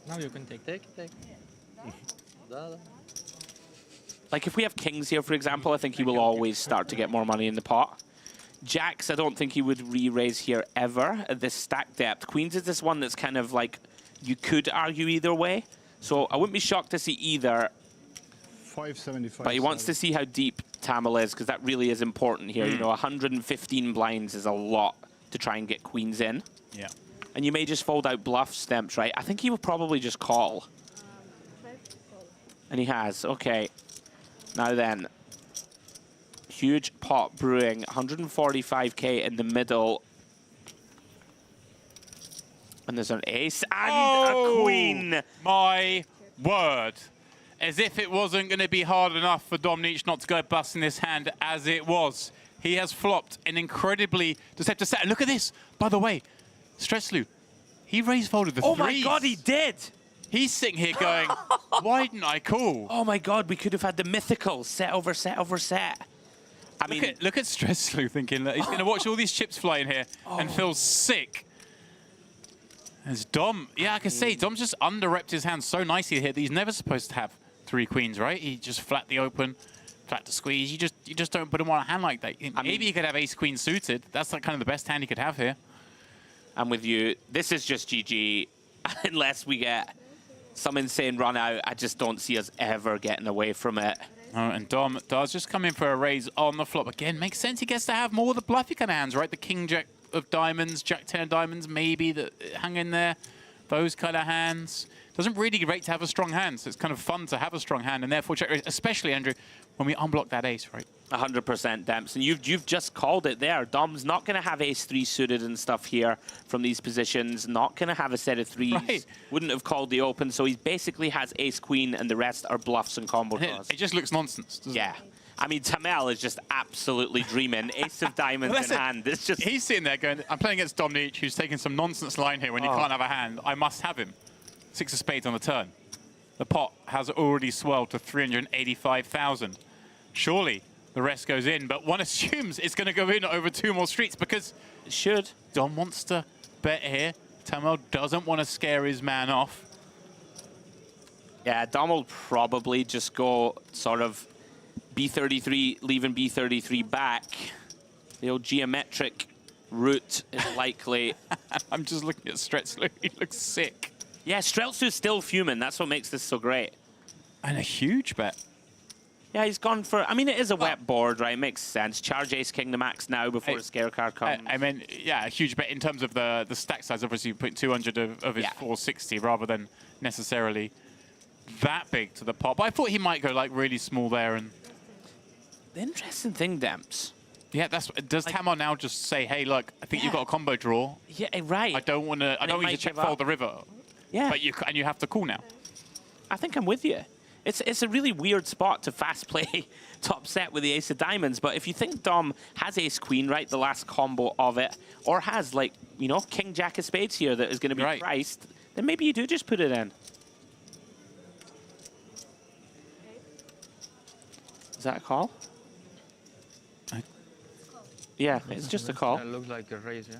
Now you can take. Like, if we have kings here, for example, I think he will always start to get more money in the pot. Jacks, I don't think he would re-raise here ever at this stack depth. Queens is this one that's kind of like, you could argue either way. So I wouldn't be shocked to see either. 575. But he wants to see how deep Tamil is, because that really is important here. You know, 115 blinds is a lot to try and get queens in. Yeah. And you may just fold out bluff stamps, right? I think he will probably just call. And he has. Okay. Now then. Huge pot brewing. 145k in the middle. And there's an ace and a queen. My word. As if it wasn't going to be hard enough for Dom Nietzsche not to go bust in this hand as it was. He has flopped an incredibly deceptive set. And look at this, by the way. Stresslu, he raised folded the threes. Oh my God, he did. He's sitting here going, why didn't I call? Oh my God, we could have had the mythical set over set over set. I mean, Look at Stresslu thinking that he's going to watch all these chips fly in here and feel sick. As Dom, yeah, I can say, Dom's just under-repped his hand so nicely here that he's never supposed to have 3 queens, right? He just flat the open, flat the squeeze. You just don't put him on a hand like that. Maybe he could have ace queen suited. That's like kind of the best hand he could have here. I'm with you. This is just GG. Unless we get some insane run out, I just don't see us ever getting away from it. Oh, and Dom does just come in for a raise on the flop. Again, makes sense. He gets to have more of the bluffy kind of hands, right? The king jack of diamonds, jack 10 of diamonds, maybe that hang in there. Those kind of hands. Doesn't really rate to have a strong hand, so it's kind of fun to have a strong hand, and therefore check raise, especially, Andrew, when we unblock that ace, right? 100% Demps, and you've just called it there. Dom's not going to have ace-3 suited and stuff here from these positions. Not going to have a set of threes. Right. Wouldn't have called the open, so he basically has ace-queen, and the rest are bluffs and combo draws. It just looks nonsense, doesn't Yeah. I mean, Tamel is just absolutely dreaming. Ace of diamonds in hand. It's just... He's sitting there going, I'm playing against Dom Nietzsche, who's taking some nonsense line here when you can't have a hand. I must have him. 6 of spades on the turn. The pot has already swelled to 385,000. Surely the rest goes in, but one assumes it's going to go in over 2 more streets because It should. Dom wants to bet here. Tamel doesn't want to scare his man off. Yeah, Dom will probably just go sort of B33, leaving B33 back. The old geometric route is likely. I'm just looking at Stretslu. He looks sick. Yeah, Streltsu's still fuming. That's what makes this so great. And a huge bet. Yeah, he's gone for... I mean, it is a wet board, right? Makes sense. Charge ace-king the max now before the scare card comes. I mean, yeah, a huge bet in terms of the stack size. Obviously, you put 200 of his 460 rather than necessarily that big to the pot. But I thought he might go like really small there. And The interesting thing, Demps. yeah, does Tamar now just say, hey, look, I think you've got a combo draw. Yeah, right. I don't want to. I don't want you to check fold the river. Yeah. But you have to call now. I think I'm with you. It's a really weird spot to fast play top set with the ace of diamonds. But if you think Dom has ace queen, right, the last combo of it, or has like, you know, king jack of spades here that is going to be priced, then maybe you do just put it in. Is that a call? Yeah, it's just a call. That looks like a raise, yeah.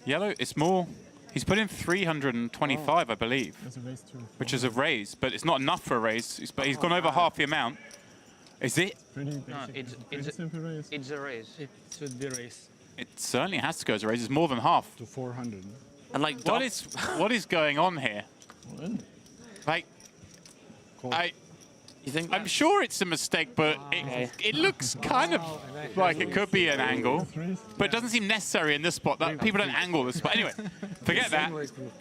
Yellow, it's more. He's put in 325, I believe, That's a raise too. which is a raise, but it's not enough for a raise. But he's gone over half the amount. Is it? Pretty No, basic. it's Pretty simple raise. It's a raise. It should be raised. It certainly has to go as a raise. It's more than half. To 400. And like Dom, What is going on here? Like, Call. you think I'm sure it's a mistake, but it looks kind of like it could be an angle. But it doesn't seem necessary in this spot. People don't angle this spot. Anyway, forget that.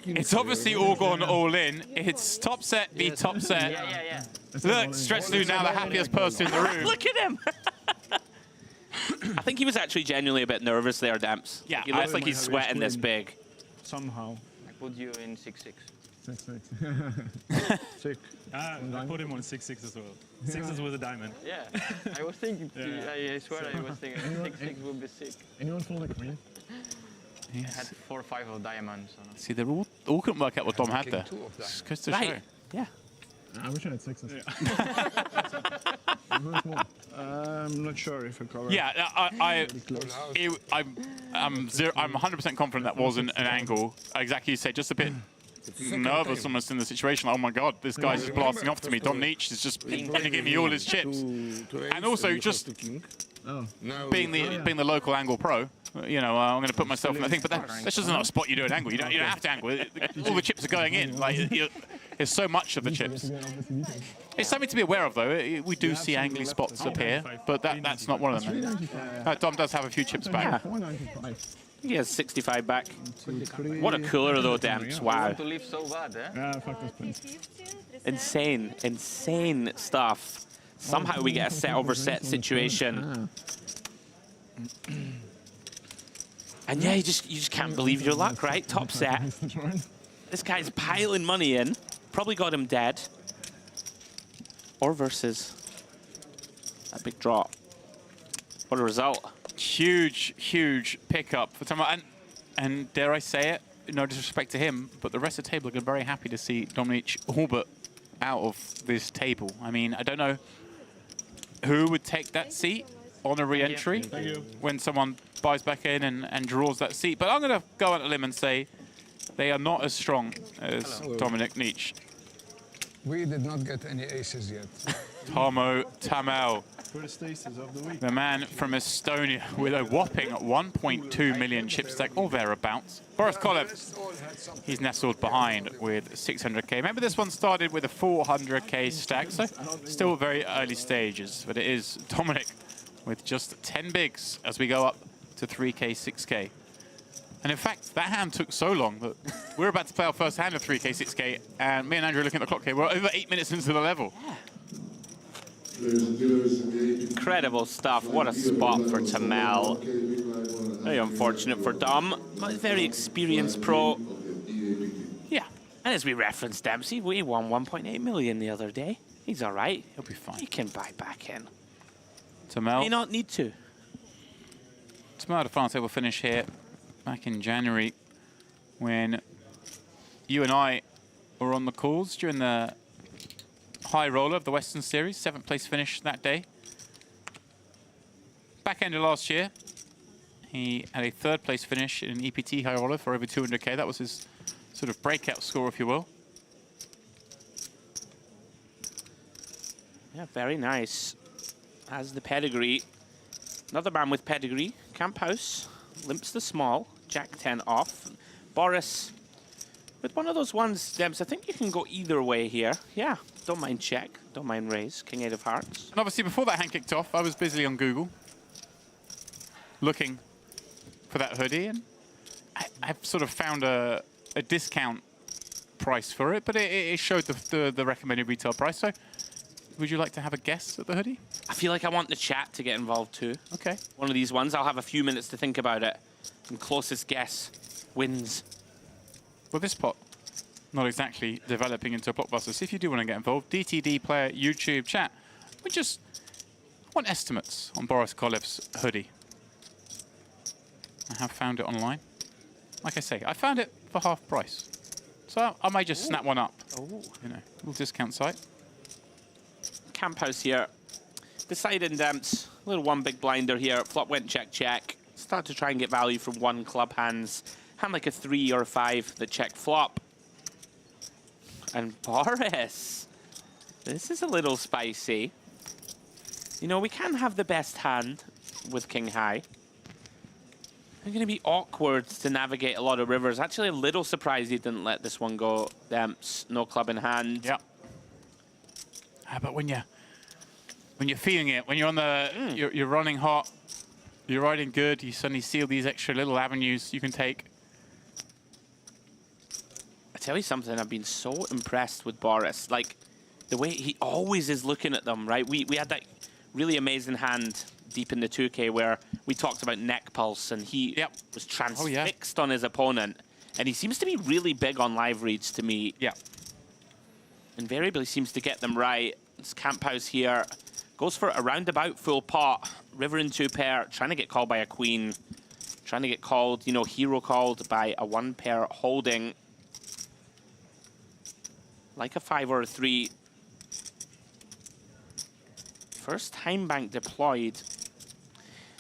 It's obviously all gone all in. It's top set, be top set. Yeah. Look, Stretslu now the happiest person in the room. Look at him! I think he was actually genuinely a bit nervous there, Demps. Yeah, He looks I like he's have sweating this ace-queen. big. Somehow. I put you in 6-6. 6-6. Sick. I put him on 6-6 as well. 6s with a diamond. Yeah, I was thinking, I swear I was thinking 6-6 would be sick. Anyone fold a queen? I had 4-5 of diamonds. So. See, they're all couldn't work out what Dom had there. King 2 of diamonds. Just goes to Right. show. Yeah. I wish I had 6s. I'm not sure if I cover. Yeah, I'm 100% confident that wasn't an angle. Exactly, you said, just a bit nervous almost in the situation. Oh my God, this guy's just blasting off to me. Dom Nietzsche is just going to give me all his chips. And also just being the local angle pro, you know, I'm going to put myself in that thing. But that's just not a spot you do an angle. You don't have to angle. All the chips are going in. Like there's so much of the chips. It's something to be aware of, though. We do see angly spots appear, but that's not one of them. Dom does have a few chips back. He has 65 back. What a cooler, though, Demps. Wow. To live so bad, eh? Yeah, fuck this place. Insane, insane stuff. Somehow we get a set over set situation. And yeah, you just can't believe your luck, right? Top set. This guy's piling money in. Probably got him dead. Or versus a big draw. What a result. Huge, huge pickup for Tama. And dare I say it, no disrespect to him, but the rest of the table are going to be very happy to see Dominic Hulbert out of this table. I mean, I don't know who would take that seat on a re-entry when someone buys back in and draws that seat. But I'm going to go out on a limb and say they are not as strong as Dominic Nietzsche. We did not get any aces yet. Tarmo Tamel, First aces of the week. the man from Estonia with a whopping 1.2 million chip stack, or thereabouts. Boris Kolev, he's nestled behind with 600k. Remember, this one started with a 400k stack, so still very early stages. But it is Dominic with just 10 bigs as we go up to 3k, 6k. And in fact, that hand took so long that we're about to play our first hand of 3k, 6k, and me and Andrew are looking at the clock here. We're over 8 minutes into the level. Incredible stuff. What a spot for Tamel. Very unfortunate for Dom, but very experienced pro. Yeah, and as we referenced Dempsey, we won 1.8 million the other day. He's all right. He'll be fine. He can buy back in. Tamel. May not need to. Tamel had a final table finish here back in January when you and I were on the calls during the High Roller of the Western Series, 7th place finish that day. Back end of last year, he had a 3rd place finish in an EAPT High Roller for over 200k. That was his sort of breakout score, if you will. Yeah, very nice. Has the pedigree. Another man with pedigree. Camp House limps the small. Jack 10 off. Boris with one of those ones, Debs, I think you can go either way here. Yeah, don't mind check, don't mind raise. King 8 of hearts. And obviously before that hand kicked off, I was busily on Google looking for that hoodie, and I've sort of found a discount price for it, but it showed the recommended retail price. So would you like to have a guess at the hoodie? I feel like I want the chat to get involved too. Okay. One of these ones, I'll have a few minutes to think about it. And closest guess wins. Well, this pot, not exactly developing into a blockbuster. So if you do want to get involved, DTD player, YouTube chat, we just want estimates on Boris Kolev's hoodie. I have found it online. Like I say, I found it for half price. So I might just snap one up. Oh. You know, little discount site. Camp House here. Deciding Demps. Little one big blinder here. Flop went check, check. Start to try and get value from one club hands. Hand like a 3 or a 5 that check flop. And Boris. This is a little spicy. You know, we can have the best hand with King High. It's going to be awkward to navigate a lot of rivers. Actually, a little surprised he didn't let this one go. Demps, no club in hand. Yeah. But when you're feeling it, when you're on the, you're running hot, you're riding good, you suddenly see all these extra little avenues you can take. I tell you something, I've been so impressed with Boris. Like, the way he always is looking at them, right? We had that really amazing hand deep in the 2K where we talked about neck pulse, and he was transfixed on his opponent. And he seems to be really big on live reads to me. Yeah. Invariably seems to get them right. This Camp House here goes for a roundabout full pot. River in 2 pair, trying to get called by a queen. Trying to get called, you know, hero called by a 1 pair holding. Like a 5 or a 3. First time bank deployed.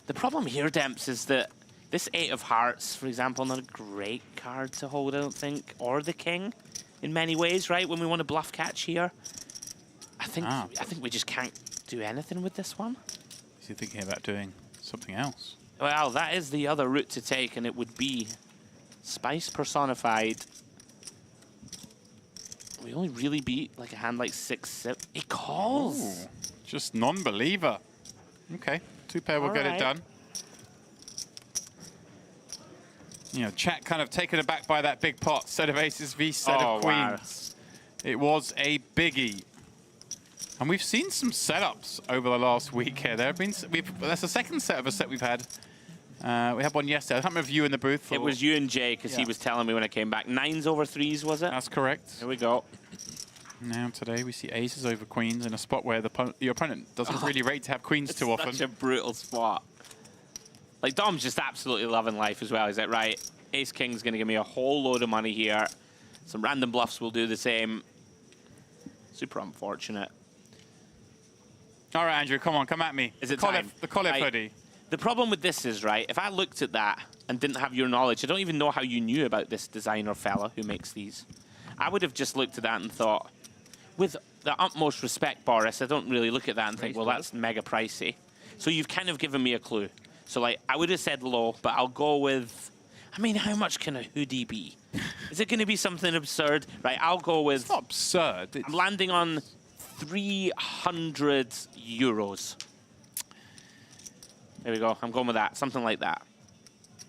The problem here, Demps, is that This 8 of hearts, for example, not a great card to hold, I don't think, or the king in many ways, right? When we want to bluff catch here, I think we just can't do anything with this one. Is he thinking about doing something else? Well, that is the other route to take, and it would be Spice personified. We only really beat like a hand like 6-7. It calls. Ooh, just non-believer. Okay, 2-pair will get it done. You know, chat kind of taken aback by that big pot. Set of aces v set of queens. Wow. It was a biggie. And we've seen some setups over the last week here. There have been, that's the second set of a set we've had. We had one yesterday. I can't remember if you in the booth. It was you and Jay, because he was telling me when I came back. 9s over 3s, was it? That's correct. Here we go. Now today we see aces over queens in a spot where your opponent doesn't really rate to have queens too often. Such a brutal spot. Like, Dom's just absolutely loving life as well. He's like, right, ace king's going to give me a whole load of money here. Some random bluffs will do the same. Super unfortunate. All right, Andrew, come on, come at me. Is it Kolev, time? the Kolev Right. hoodie. The problem with this is, right, if I looked at that and didn't have your knowledge, I don't even know how you knew about this designer fella who makes these. I would have just looked at that and thought, with the utmost respect, Boris, I don't really look at that and think, well, that's mega pricey. So you've kind of given me a clue. So, like, I would have said low, but I'll go with, I mean, how much can a hoodie be? Is it going to be something absurd? Right, I'll go with... It's not absurd. I'm landing on 300 euros. There we go. I'm going with that. Something like that.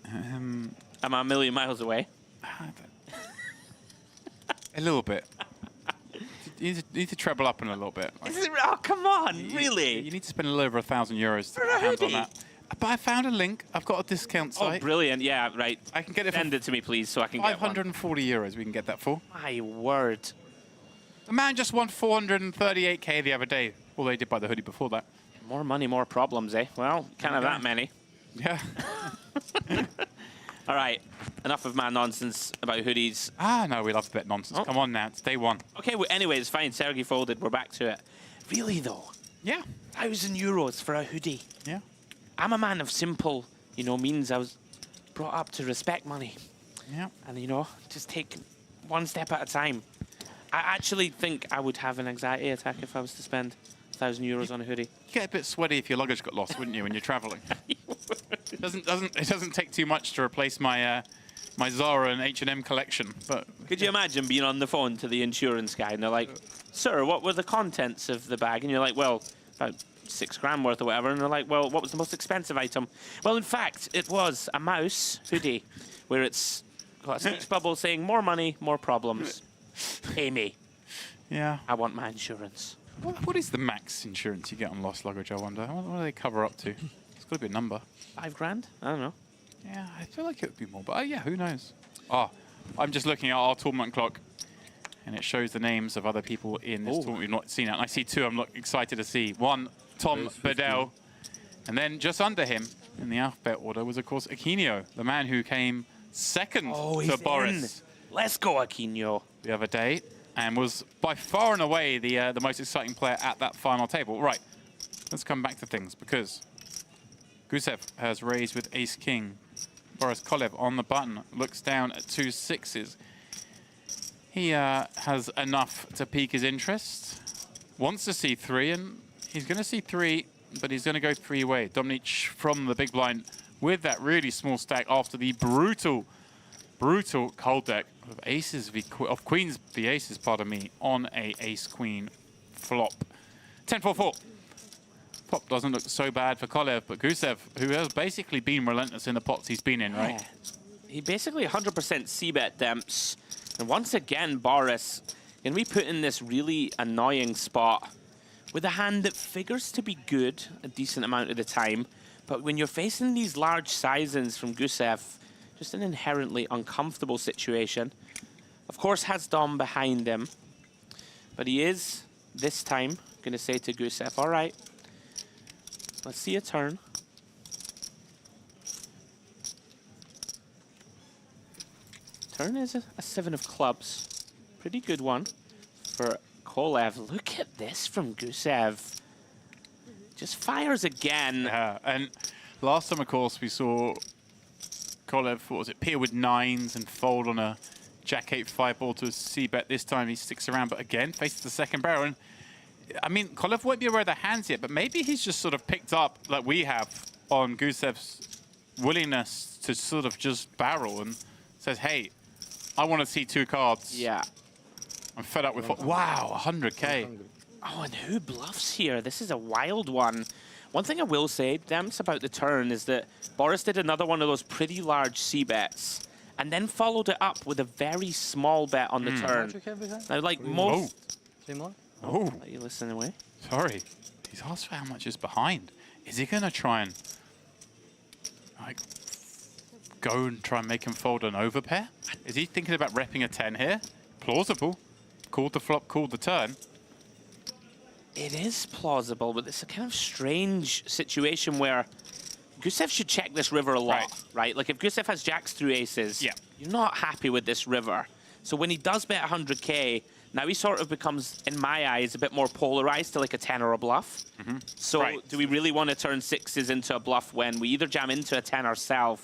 Am I a million miles away? A little bit. You need to treble up in a little bit. Like, Is it, oh, come on. Really? You need to spend a little over €1,000 to For a get hands on hoodie? that. But I found a link. I've got a discount Oh, site. brilliant. Yeah, right. I can get it for Send it to me, please, so I can get one. €540 we can get that for. My word. The man just won 438k the other day. All they did by the hoodie before that. More money, more problems, eh? Well, can't have that many. Yeah. All right. Enough of my nonsense about hoodies. No, we love to bet nonsense. Oh. Come on now, it's day one. Okay, well, anyway, it's fine. Sergey folded. We're back to it. Really, though? Yeah. €1,000 for a hoodie. Yeah. I'm a man of simple, means. I was brought up to respect money. Yeah. And, just take one step at a time. I actually think I would have an anxiety attack if I was to spend €1,000 on a hoodie. You get a bit sweaty if your luggage got lost, wouldn't you, when you're traveling? It doesn't take too much to replace my my Zara and H&M collection. But Could you imagine being on the phone to the insurance guy and they're like, "Sir, what were the contents of the bag?" And you're like, "Well, about £6,000 worth or whatever." And they're like, "Well, what was the most expensive item?" "Well, in fact, it was a mouse hoodie where it's got a speech bubble saying more money, more problems. Pay me. yeah. I want my insurance." What is the max insurance you get on lost luggage, I wonder? What do they cover up to? It's got to be a number. $5,000? I don't know. Yeah, I feel like it would be more, but yeah, who knows? Oh, I'm just looking at our tournament clock, and it shows the names of other people in this tournament we've not seen it. And I see two I'm excited to see. One, Tom Bedell, and then just under him in the alphabet order was, of course, Aquino, the man who came second to Boris Let's go, Aquino. the other day, and was by far and away the most exciting player at that final table. Right, let's come back to things, because Gusev has raised with ace-king. Boris Kolev on the button, looks down at 2 6s. He has enough to pique his interest, wants to see 3, and he's going to see 3, but he's going to go 3-way. Dominic from the big blind with that really small stack after the brutal cold deck of aces of queens v aces, pardon me, on a ace-queen flop. 10-4-4. Flop doesn't look so bad for Kolev, but Gusev, who has basically been relentless in the pots he's been in, right? Yeah. He basically 100% c-bet Demps. And once again, Boris can be put in this really annoying spot with a hand that figures to be good a decent amount of the time. But when you're facing these large sizings from Gusev, just an inherently uncomfortable situation. Of course, has Dom behind him. But he is, this time, going to say to Gusev, all right, let's see a turn. Turn is a 7 of clubs. Pretty good one for Kolev. Look at this from Gusev. Just fires again. Yeah, and last time, of course, we saw Kolev, what was it, peer with 9s and fold on a Jack-8 5-ball to a C-bet. This time he sticks around, but again, faces the second barrel. And I mean, Kolev won't be aware of the hands yet, but maybe he's just sort of picked up, like we have, on Gusev's willingness to sort of just barrel and says, hey, I want to see 2 cards. Yeah. I'm fed up with... Wow, 100K. Oh, and who bluffs here? This is a wild one. One thing I will say, Demps, about the turn is that Boris did another one of those pretty large C-bets and then followed it up with a very small bet on the turn. Now, like most... 3 more? Oh, Let you listen away. sorry. He's asked for how much is behind. Is he going to try and like go and try and make him fold an overpair? Is he thinking about repping a 10 here? Plausible. Called the flop, called the turn. It is plausible, but it's a kind of strange situation where Gusev should check this river a lot, right? Like if Gusev has jacks through aces, Yeah. you're not happy with this river. So when he does bet 100K, now he sort of becomes, in my eyes, a bit more polarized to like a 10 or a bluff. So Right. do we really want to turn 6s into a bluff when we either jam into a 10 ourselves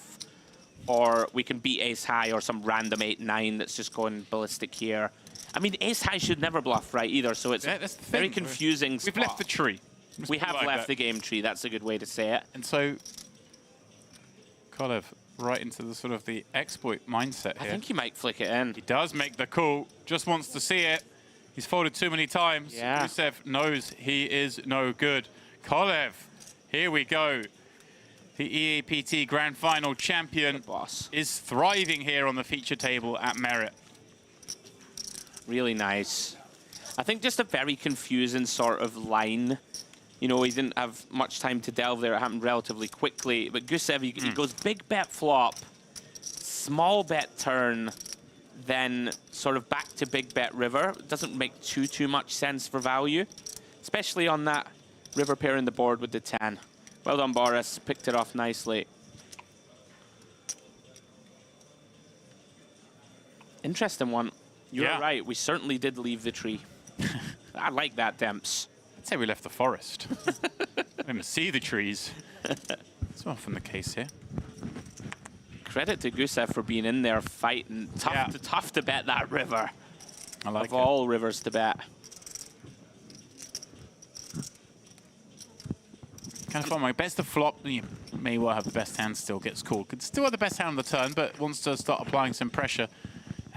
or we can beat ace high or some random 8-9 that's just going ballistic here? I mean, ace high should never bluff, right, either, so it's Yeah, that's the very thing. confusing We've spot. left the tree. We have Like left that. the game tree, that's a good way to say it. And so, Kolev right into the sort of the exploit mindset I here. think he might flick it in. He does make the call, just wants to see it. He's folded too many times. Yeah. Gusev knows he is no good. Kolev, here we go. The EAPT Grand Final Champion Boss. is thriving here on the feature table at Merit. Really nice. I think just a very confusing sort of line. You know, he didn't have much time to delve there. It happened relatively quickly. But Gusev, he goes big bet flop, small bet turn, then sort of back to big bet river. It doesn't make too much sense for value, especially on that river pair in the board with the 10. Well done, Boris. Picked it off nicely. Interesting one. You're Yeah. right. We certainly did leave the tree. I like that, Demps. I'd say we left the forest. Let me see the trees. That's often the case here. Credit to Gusev for being in there fighting. Tough to bet that river. I like Of it. all rivers to bet. Kind of fun. My best of flop. You may well have the best hand still gets called. Could still have the best hand on the turn, but wants to start applying some pressure.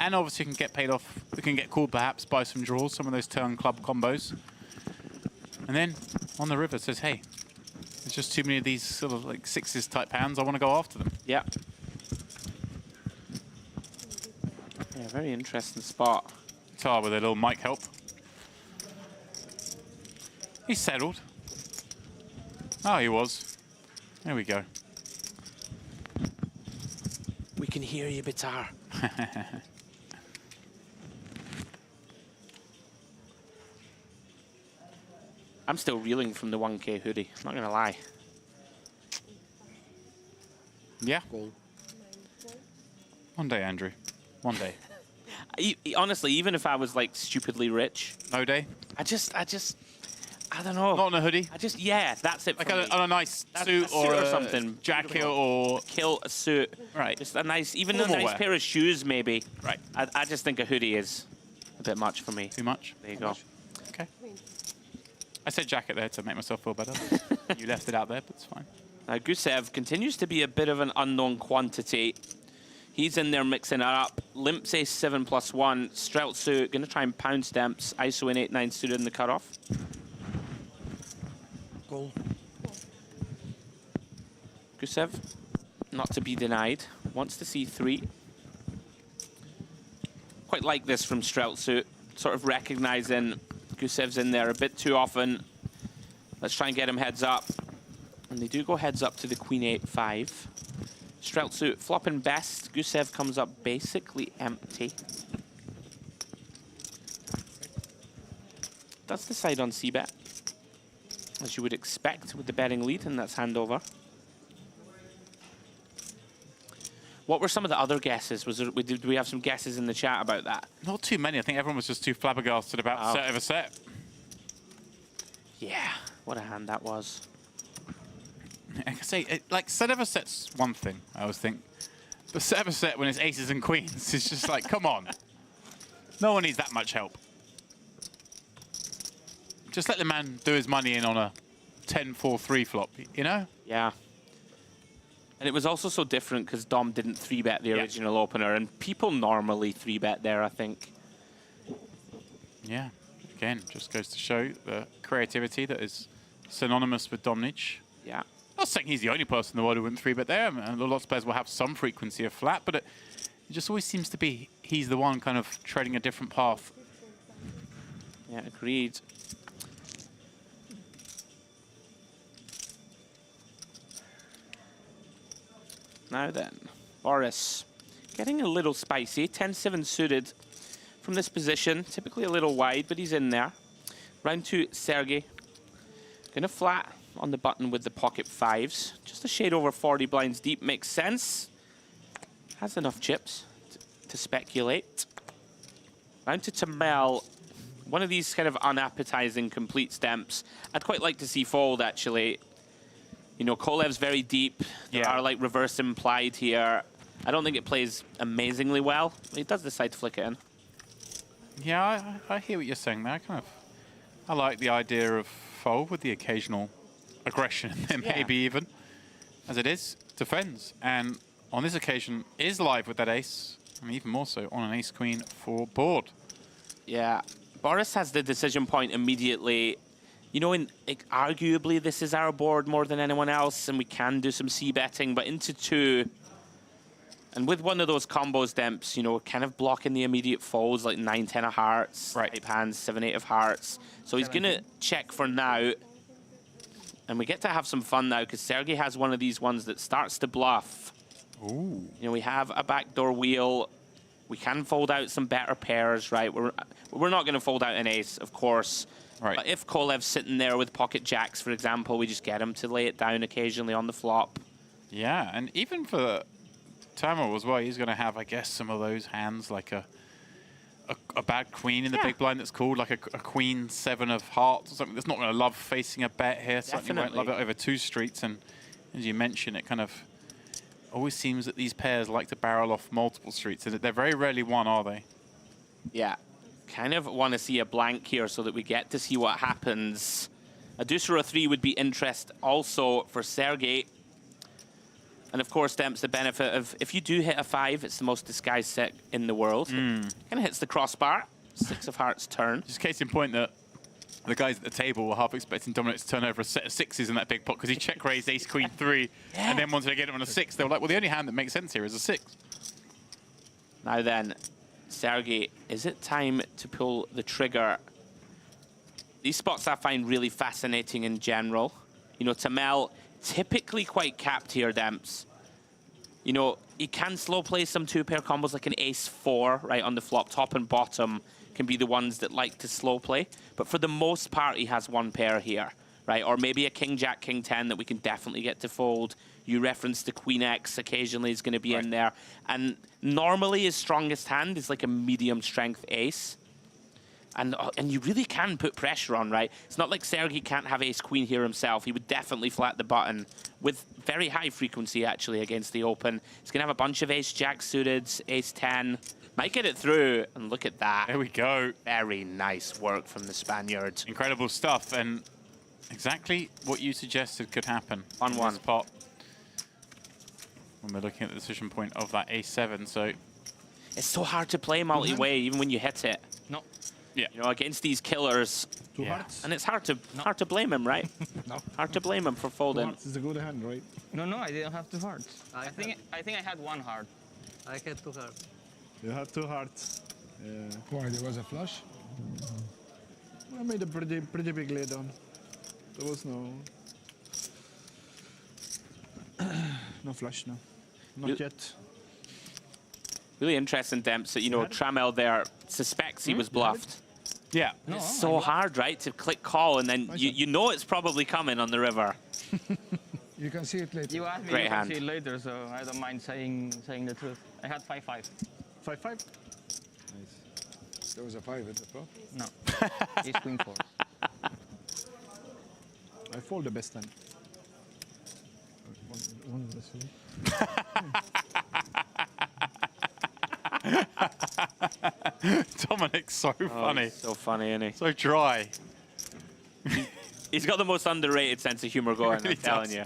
And obviously can get paid off. We can get called perhaps by some draws, some of those turn club combos. And then on the river says, hey, there's just too many of these sort of like 6s type hands. I want to go after them. Yeah. Yeah, very interesting spot. Tar with a little mic help. He's settled. Oh, he was. There we go. We can hear you, Bitar. I'm still reeling from the 1K hoodie, not gonna lie. Yeah. One day, Andrew. One day. Honestly, even if I was like stupidly rich, No day? I don't know. Not on a hoodie? Yeah, that's it. Like for me. on a nice That's suit a suit or or a something. jacket or... Kilt, a suit. Right. Just a nice, even a Formal nice wear. pair of shoes, maybe. Right. I just think a hoodie is a bit much for me. Too much? There you go. Okay. I said jacket there to make myself feel better. You left it out there, but it's fine. Now, Gusev continues to be a bit of an unknown quantity. He's in there mixing it up. Limps ace 7+1. Streltsu going to try and pound stamps. ISO in 8-9 suited in the cutoff. Goal. Gusev, not to be denied, wants to see 3. Quite like this from Streltsu, sort of recognizing Gusev's in there a bit too often. Let's try and get him heads up. And they do go heads up to the Queen 8-5. Streltsu flopping best. Gusev comes up basically empty. Does decide on c-bet, as you would expect with the betting lead, and that's handover. What were some of the other guesses? Did we have some guesses in the chat about that? Not too many. I think everyone was just too flabbergasted about set over set. Yeah, what a hand that was. I can say, like, set over set's one thing, I always think. The server set when it's aces and queens is just like, come on. No one needs that much help. Just let the man do his money in on a 10-4-3 flop, you know? Yeah. And it was also so different because Dom didn't 3-bet the original opener, and people normally 3-bet there, I think. Yeah. Again, just goes to show the creativity that is synonymous with Domnich. Yeah. Not saying he's the only person in the world who wouldn't 3-bet there. I mean, lots of players will have some frequency of flat, but it just always seems to be he's the one kind of treading a different path. Yeah, agreed. Now then, Boris getting a little spicy. 10-7 suited from this position. Typically a little wide, but he's in there. Round 2, Sergey. Gonna flat on the button with the pocket 5s. Just a shade over 40 blinds deep makes sense. Has enough chips to speculate. Round to Tamel. One of these kind of unappetizing complete stamps. I'd quite like to see fold, actually. You know, Kolev's very deep. There are like reverse implied here. I don't think it plays amazingly well. He does decide to flick it in. Yeah, I hear what you're saying there. I like the idea of fold with the occasional aggression in there, maybe even. As it is, defends. And on this occasion, is live with that ace. And even more so on an ace-queen for board. Yeah. Boris has the decision point immediately. You know, arguably this is our board more than anyone else, and we can do some c-betting, but into 2, and with one of those combos, Demps, you know, kind of blocking the immediate folds, like 9-10 of hearts, type hands, 7-8 of hearts. So he's going to check for now, and we get to have some fun now, because Sergey has one of these ones that starts to bluff. Ooh. You know, we have a backdoor wheel. We can fold out some better pairs, right? We're not going to fold out an ace, of course. Right. But if Kolev's sitting there with pocket jacks, for example, we just get him to lay it down occasionally on the flop. Yeah, and even for Tamil as well, he's going to have, I guess, some of those hands, like a bad queen in the big blind that's called, like a queen 7 of hearts or something that's not going to love facing a bet here. Certainly won't love it over 2 streets. And as you mentioned, it kind of always seems that these pairs like to barrel off multiple streets, and they're very rarely one, are they? Yeah. Kind of want to see a blank here so that we get to see what happens. A deuce or a 3 would be interest also for Sergey. And of course, Demps, the benefit of if you do hit a 5, it's the most disguised set in the world. Kind of hits the crossbar. 6 of hearts turn. Just case in point that the guys at the table were half expecting Dominic to turn over a set of 6s in that big pot because he check raised ace queen 3, and then wanted to get him on a 6. They were like, well, the only hand that makes sense here is a 6. Now then, Sergey, is it time to pull the trigger? These spots I find really fascinating in general. You know, Tamel, typically quite capped here, Demps. You know, he can slow play some 2-pair combos like an ace-4, right, on the flop. Top and bottom can be the ones that like to slow play. But for the most part, he has 1 pair here, right? Or maybe a king-jack, king-10 that we can definitely get to fold. You referenced the Queen X occasionally is going to be in there. And normally his strongest hand is like a medium strength ace. And you really can put pressure on, right? It's not like Sergey can't have ace queen here himself. He would definitely flat the button with very high frequency actually against the open. He's going to have a bunch of ace jack suited, ace 10. Might get it through, and look at that. There we go. Very nice work from the Spaniard. Incredible stuff, and exactly what you suggested could happen On in one this pot. When we're looking at the decision point of that ace-7, so... It's so hard to play multi-way, even when you hit it. No. Yeah. You know, against these killers. 2 hearts. And it's hard to blame him, right? No. Hard to blame him for 2 folding. hearts is a good hand, right? No, I didn't have 2 hearts. I think I had 1 heart. I had 2 hearts. You have 2 hearts. Yeah. Why, there was a flush? I made a pretty big lay down. There was no flush, no. Not yet. Really interesting, Demps, that, you know, Tramel there suspects he was bluffed. Yeah. No, It's so hard, right, to click call, and then you know it's probably coming on the river. You can see it later. You asked me Great to hand. see it later, so I don't mind saying the truth. I had 5-5. 5-5? Nice. There was a 5 at the flop. No. Ace queen 4. I fold the best hand. One of the 3. Dominic's so funny. So funny, isn't he? So dry. He's got the most underrated sense of humor going, Really I'm telling does. you.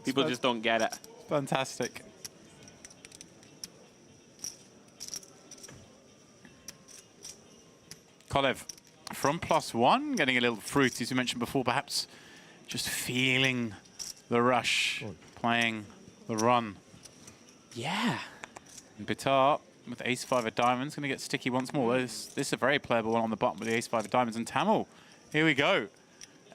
People just don't get it. Fantastic. Kolev from +1, getting a little fruity, as we mentioned before, perhaps just feeling the rush, playing the run. Yeah. And Bitar with ace-5 of diamonds, going to get sticky once more. This is a very playable one on the bottom with the ace-5 of diamonds. And Tamil, here we go.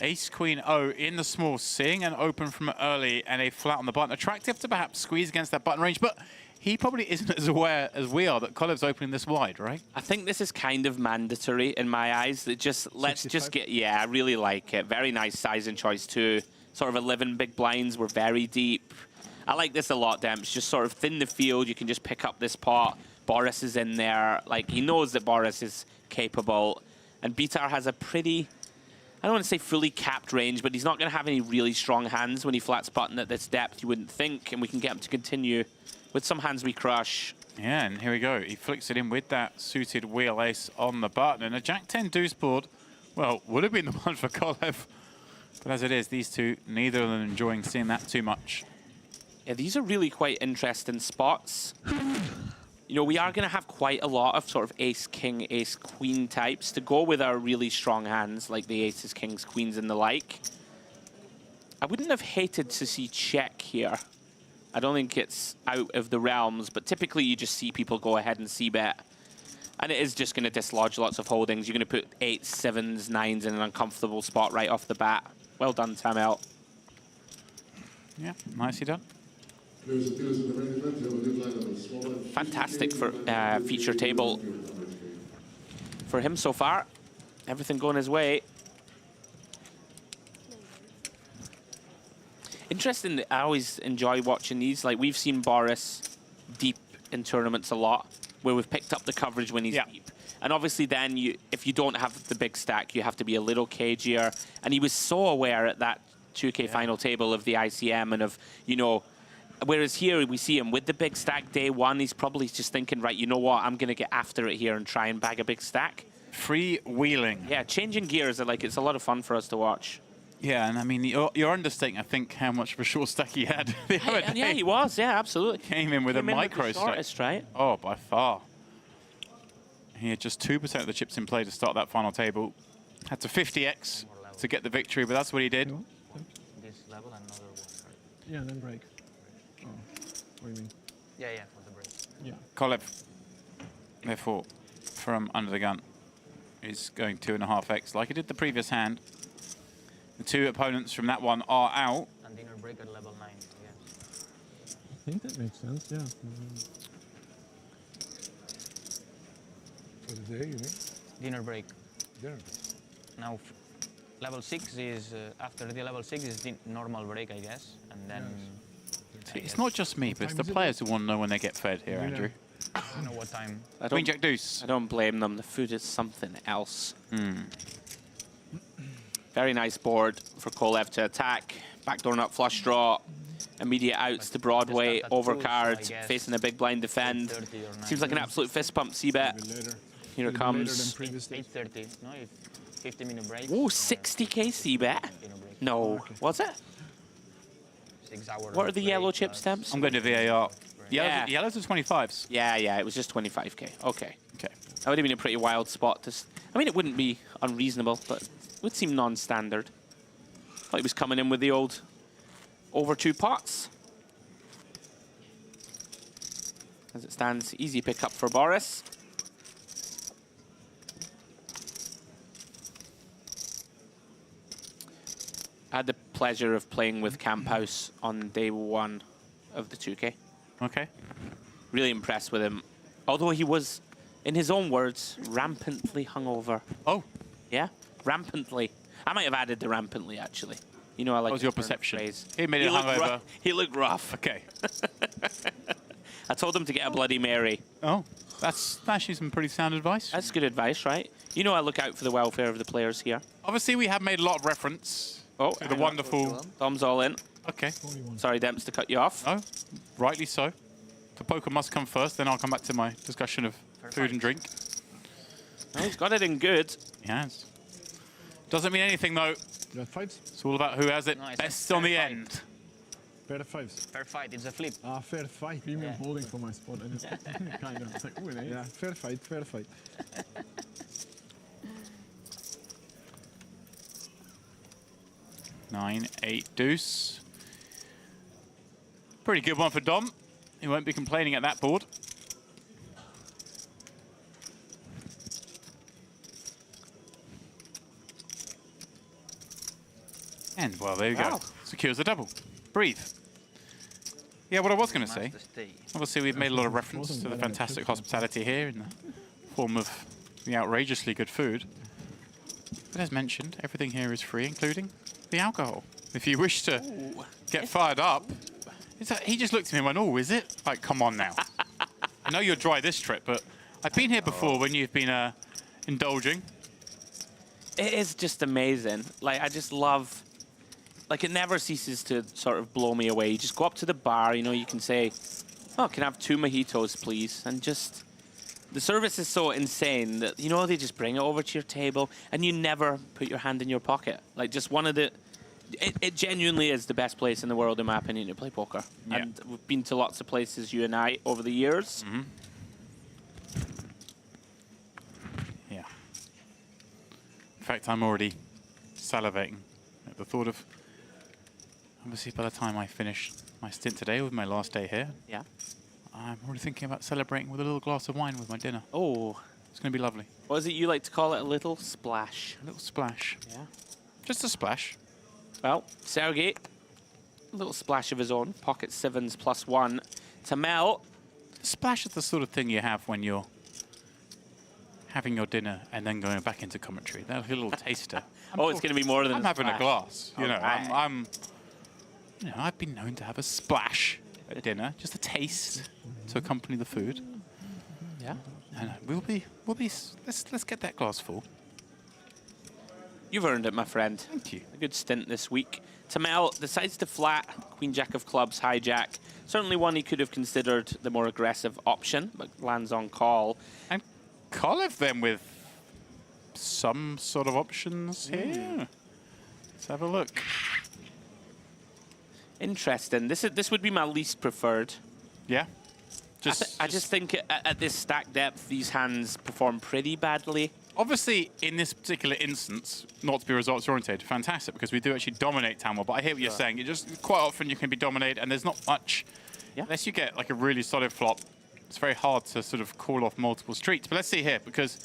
Ace-Queen O in the small, seeing an open from early and a flat on the button. Attractive to perhaps squeeze against that button range, but he probably isn't as aware as we are that Kolev's opening this wide, right? I think this is kind of mandatory in my eyes. That just let's 65? just get, yeah, I really like it. Very nice size and choice too. Sort of 11 big blinds. We're very deep. I like this a lot, Demps. Just sort of thin the field. You can just pick up this pot. Boris is in there. Like, he knows that Boris is capable. And Bitar has a pretty, I don't want to say fully capped range, but he's not going to have any really strong hands when he flats button at this depth, you wouldn't think. And we can get him to continue with some hands we crush. Yeah, and here we go. He flicks it in with that suited wheel ace on the button. And a Jack-10 deuce board, well, would have been the one for Kolev. But as it is, these two, neither of them enjoying seeing that too much. Yeah, these are really quite interesting spots. You know, we are going to have quite a lot of sort of ace-king, ace-queen types to go with our really strong hands, like the aces, kings, queens, and the like. I wouldn't have hated to see check here. I don't think it's out of the realms, but typically you just see people go ahead and c-bet. And it is just going to dislodge lots of holdings. You're going to put 8s, 7s, 9s in an uncomfortable spot right off the bat. Well done, Tamil. Yeah, nicely done. Fantastic for feature table for him so far. Everything going his way. Interesting, I always enjoy watching these. Like, we've seen Boris deep in tournaments a lot, where we've picked up the coverage when he's deep. And obviously then, if you don't have the big stack, you have to be a little cagier. And he was so aware at that 2K final table of the ICM and of, you know, whereas here we see him with the big stack day one, he's probably just thinking, right, you know what, I'm going to get after it here and try and bag a big stack. Freewheeling. Yeah, changing gears, like, it's a lot of fun for us to watch. Yeah, and I mean, you're understating, I think, how much of a short stack he had the other day. Yeah, he was, yeah, absolutely. Came in with a micro stack. Shortest, right? Oh, by far. He had just 2% of the chips in play to start that final table. Had to 50x to get the victory, but that's what he did. This level and another one. Yeah, then break. Oh, what do you mean? Yeah, yeah, for the break. Yeah. Kolev, therefore, from under the gun, is going 2.5x like he did the previous hand. The two opponents from that one are out. And dinner break at level 9, yes. I think that makes sense, yeah. For the day, you mean? Dinner break. There. Now, level 6 is, after the level 6 is the normal break, I guess. And then... It's not just me, but it's the players who want to know when they get fed here, Andrew. I don't know what time. Queen Jack Deuce. I don't blame them. The food is something else. Very nice board for Kolev to attack. Backdoor nut flush draw. Immediate outs to Broadway. Overcard. Facing a big blind defend. Seems like an absolute fist pump c-bet. Here it comes. 8:30. No, 50-minute break. Ooh, 60k c-bet? No. Was it? 6 hours. What are the yellow chip stamps? I'm going to VAR. Yeah. Yellows are 25s. Yeah, it was just 25k. Okay. Okay. That would have been a pretty wild spot to... I mean, it wouldn't be unreasonable, but it would seem non-standard. Thought he was coming in with the old over 2 pots. As it stands, easy pickup for Boris. I had the pleasure of playing with Camp House on day 1 of the 2K. Okay. Really impressed with him. Although he was, in his own words, rampantly hungover. Oh. Yeah, rampantly. I might have added the rampantly, actually. You know, I like. What was your to turn the perception? phrase. He made it hungover. He looked rough. Okay. I told him to get a Bloody Mary. Oh, that's actually some pretty sound advice. That's good advice, right? You know I look out for the welfare of the players here. Obviously, we have made a lot of reference to the wonderful... Thumbs all in. Okay. Sorry, Demps, to cut you off. Oh, rightly so. The poker must come first, then I'll come back to my discussion of food and drink. Oh, he's got it in good. He has. Doesn't mean anything, though. You got fights? It's all about who has it No, it's best a on the fair fight. end. Pair of fives. Fair fight, it's a flip. Ah, fair fight. Premium Yeah. holding for my spot. And it's kind of. It's like, ooh, an ace. Yeah, fair fight, fair fight. Nine, 8, deuce. Pretty good one for Dom. He won't be complaining at that board. And, well, there you Wow. go. Secures the double. Breathe. Yeah, what I was going to say, Master stay. obviously we've made a lot of reference to the fantastic hospitality here in the form of the outrageously good food. But as mentioned, everything here is free, including the alcohol. If you wish to get fired up, he just looked at me and went, oh, is it? Like, come on now. I know you're dry this trip, but I've been here before when you've been indulging. It is just amazing. Like, I just love... Like, it never ceases to sort of blow me away. You just go up to the bar, you know, you can say, oh, can I have 2 mojitos, please? And just... The service is so insane that, you know, they just bring it over to your table and you never put your hand in your pocket. Like, just one of the... It genuinely is the best place in the world, in my opinion, to play poker. Yeah. And we've been to lots of places, you and I, over the years. Mm-hmm. Yeah. In fact, I'm already salivating at the thought of... Obviously, by the time I finish my stint today with my last day here, Yeah. I'm already thinking about celebrating with a little glass of wine with my dinner. Oh, It's going to be lovely. what is it you like to call it? A little splash. A little splash. Yeah. Just a splash. Well, Sergey, a little splash of his own. Pocket sevens +1. Tamel, Splash is the sort of thing you have when you're having your dinner and then going back into commentary. That little taster. oh, it's going to be more than I'm a having a splash. glass. You know, Alright. you know, I've been known to have a splash at dinner, just a taste to accompany the food. Yeah. And let's get that glass full. You've earned it, my friend. Thank you. A good stint this week. Tamel decides to flat Queen Jack of Clubs, hijack. Certainly one he could have considered the more aggressive option, but lands on call. And Kolev then with some sort of options here. Let's have a look. Interesting. This would be my least preferred. Yeah. I just think at this stack depth, these hands perform pretty badly. Obviously, in this particular instance, not to be results oriented, fantastic, because we do actually dominate Tamil. But I hear what you're saying. It just quite often you can be dominated, and there's not much. Yeah. Unless you get like a really solid flop, it's very hard to sort of call off multiple streets. But let's see here, because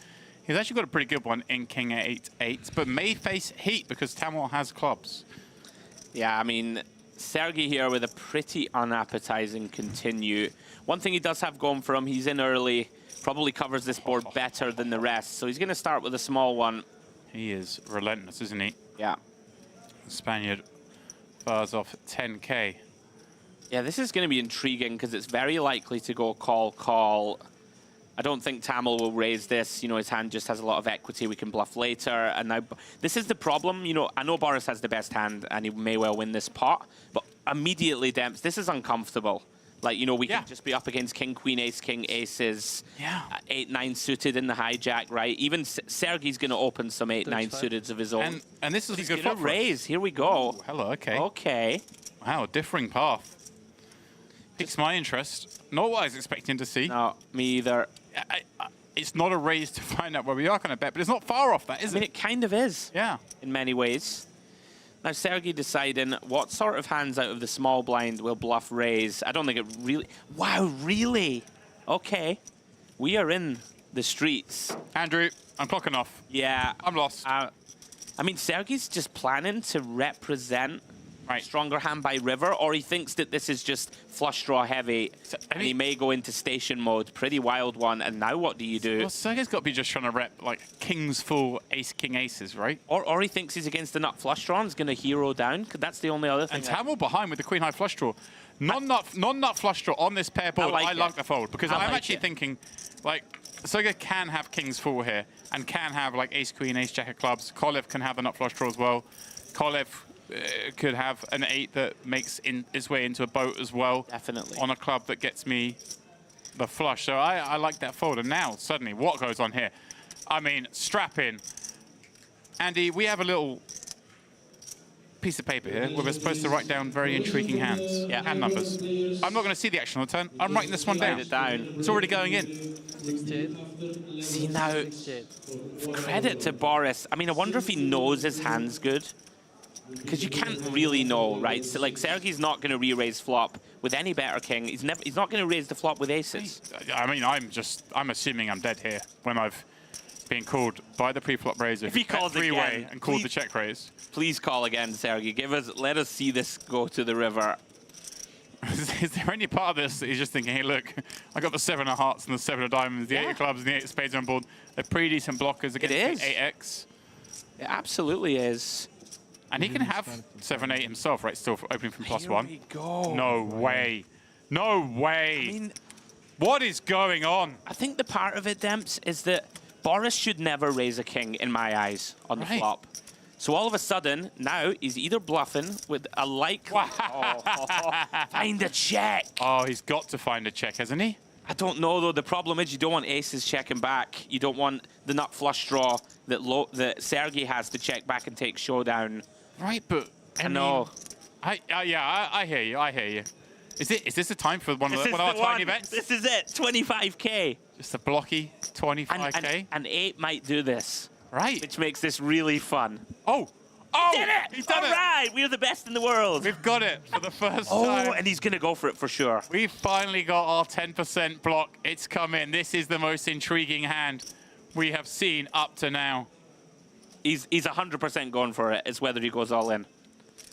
he's actually got a pretty good one in King 8-8, but may face heat because Tamil has clubs. Yeah, I mean, Sergey here with a pretty unappetizing continue. One thing he does have going for him, he's in early, probably covers this board better than the rest. So he's going to start with a small one. He is relentless, isn't he? Yeah. The Spaniard fires off 10K. Yeah, this is going to be intriguing because it's very likely to go call, call. I don't think Tamil will raise this. You know, his hand just has a lot of equity. We can bluff later. And now, this is the problem. You know, I know Boris has the best hand and he may well win this pot. But immediately, Demps, this is uncomfortable. Like, you know, we can just be up against king, queen, ace, king, aces. Yeah. 8-9 suited in the hijack, right? Even Sergey's going to open some 8-9 suited of his own. And this is He's a good going flop to for us. raise. Here we go. Ooh, hello, okay. Okay. Wow, differing path. Piques my interest. Not what I was expecting to see. No, me either. It's not a raise to find out where we are, kind of bet, but it's not far off that, is I mean, it? it kind of is. Yeah. In many ways. Now, Sergey deciding what sort of hands out of the small blind will bluff raise. I don't think it really... Wow, really? Okay. We are in the streets. Andrew, I'm clocking off. Yeah. I'm lost. I mean, Sergey's just planning to represent stronger hand by river, or he thinks that this is just flush draw heavy, and he may go into station mode. Pretty wild one. And now what do you do? Well, Sergey's got to be just trying to rep, like, kings full, ace, king, aces, right? Or he thinks he's against the nut flush draw and is going to hero down, because that's the only other thing. And Tamil behind with the queen high flush draw. Non-nut flush draw on this pair board, I like the fold, because I'm actually thinking, like, Sergey can have kings full here, and can have, like, ace, queen, ace, jack of clubs. Kolev can have the nut flush draw as well. Kolev could have an 8 that makes its way into a boat as well. Definitely. On a club that gets me the flush. So I like that fold. And now, suddenly, what goes on here? I mean, strap in. Andy, we have a little piece of paper here where we're supposed to write down very intriguing hands, hand numbers. I'm not going to see the action on the turn. I'm writing this one down. Write it down. It's already going in. See now, credit to Boris. I mean, I wonder if he knows his hand's good. Because you can't really know, right? So, like, Sergey's not going to re-raise flop with any better king. He's not going to raise the flop with aces. I mean, I'm assuming I'm dead here when I've been called by the pre-flop raiser. If he calls three-way again, and called please- the check raise. Please call again, Sergey. Let us see this go to the river. Is there any part of this that he's just thinking, hey, look, I got the 7 of hearts and the 7 of diamonds, the 8 of clubs and the 8 of spades on board. They're pretty decent blockers against the 8x. It absolutely is. And he can have 7-8 himself, right? Still opening from +1. Here we go. No way. No way. I mean, what is going on? I think the part of it, Demps, is that Boris should never raise a king, in my eyes, on the flop. So all of a sudden, now he's either bluffing with a find a check. Oh, he's got to find a check, hasn't he? I don't know, though. The problem is you don't want aces checking back. You don't want the nut flush draw that Sergey has to check back and take showdown. Right, but I know. Yeah, I hear you. I hear you. Is this the time for one of our tiny bets? This is it. 25k. Just a blocky 25k. And 8 might do this. Right. Which makes this really fun. Oh! Did it! He's done All right, we're the best in the world. We've got it for the first Oh, time. and he's gonna go for it for sure. We've finally got our 10% block. It's come in. This is the most intriguing hand we have seen up to now. He's 100% going for it. It's whether he goes all in.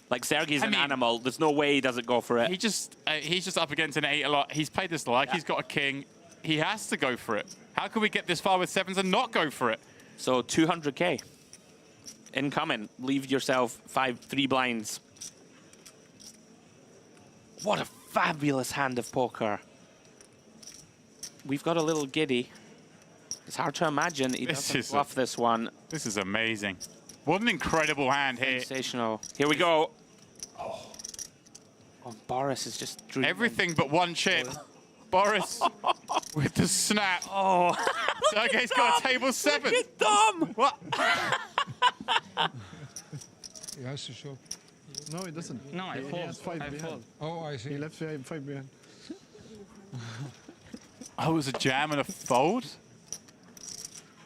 Like, Sergey's an animal. There's no way he doesn't go for it. He's just up against an 8 a lot. He's played this like he's got a king. He has to go for it. How can we get this far with 7s and not go for it? So 200k. Incoming. Leave yourself 3 blinds. What a fabulous hand of poker. We've got a little giddy. It's hard to imagine he doesn't bluff this one. This is amazing. What an incredible hand here. Sensational. Here we go. Oh, Boris is just dreaming. Everything but one chip. Boris with the snap. Oh. Sergey's got a table 7. Look at Dom. What? He has to show. No, he doesn't. No, I He fold. has 5 I behind. fold. Oh, I see. He left 5 behind. Oh, it was a jam and a fold?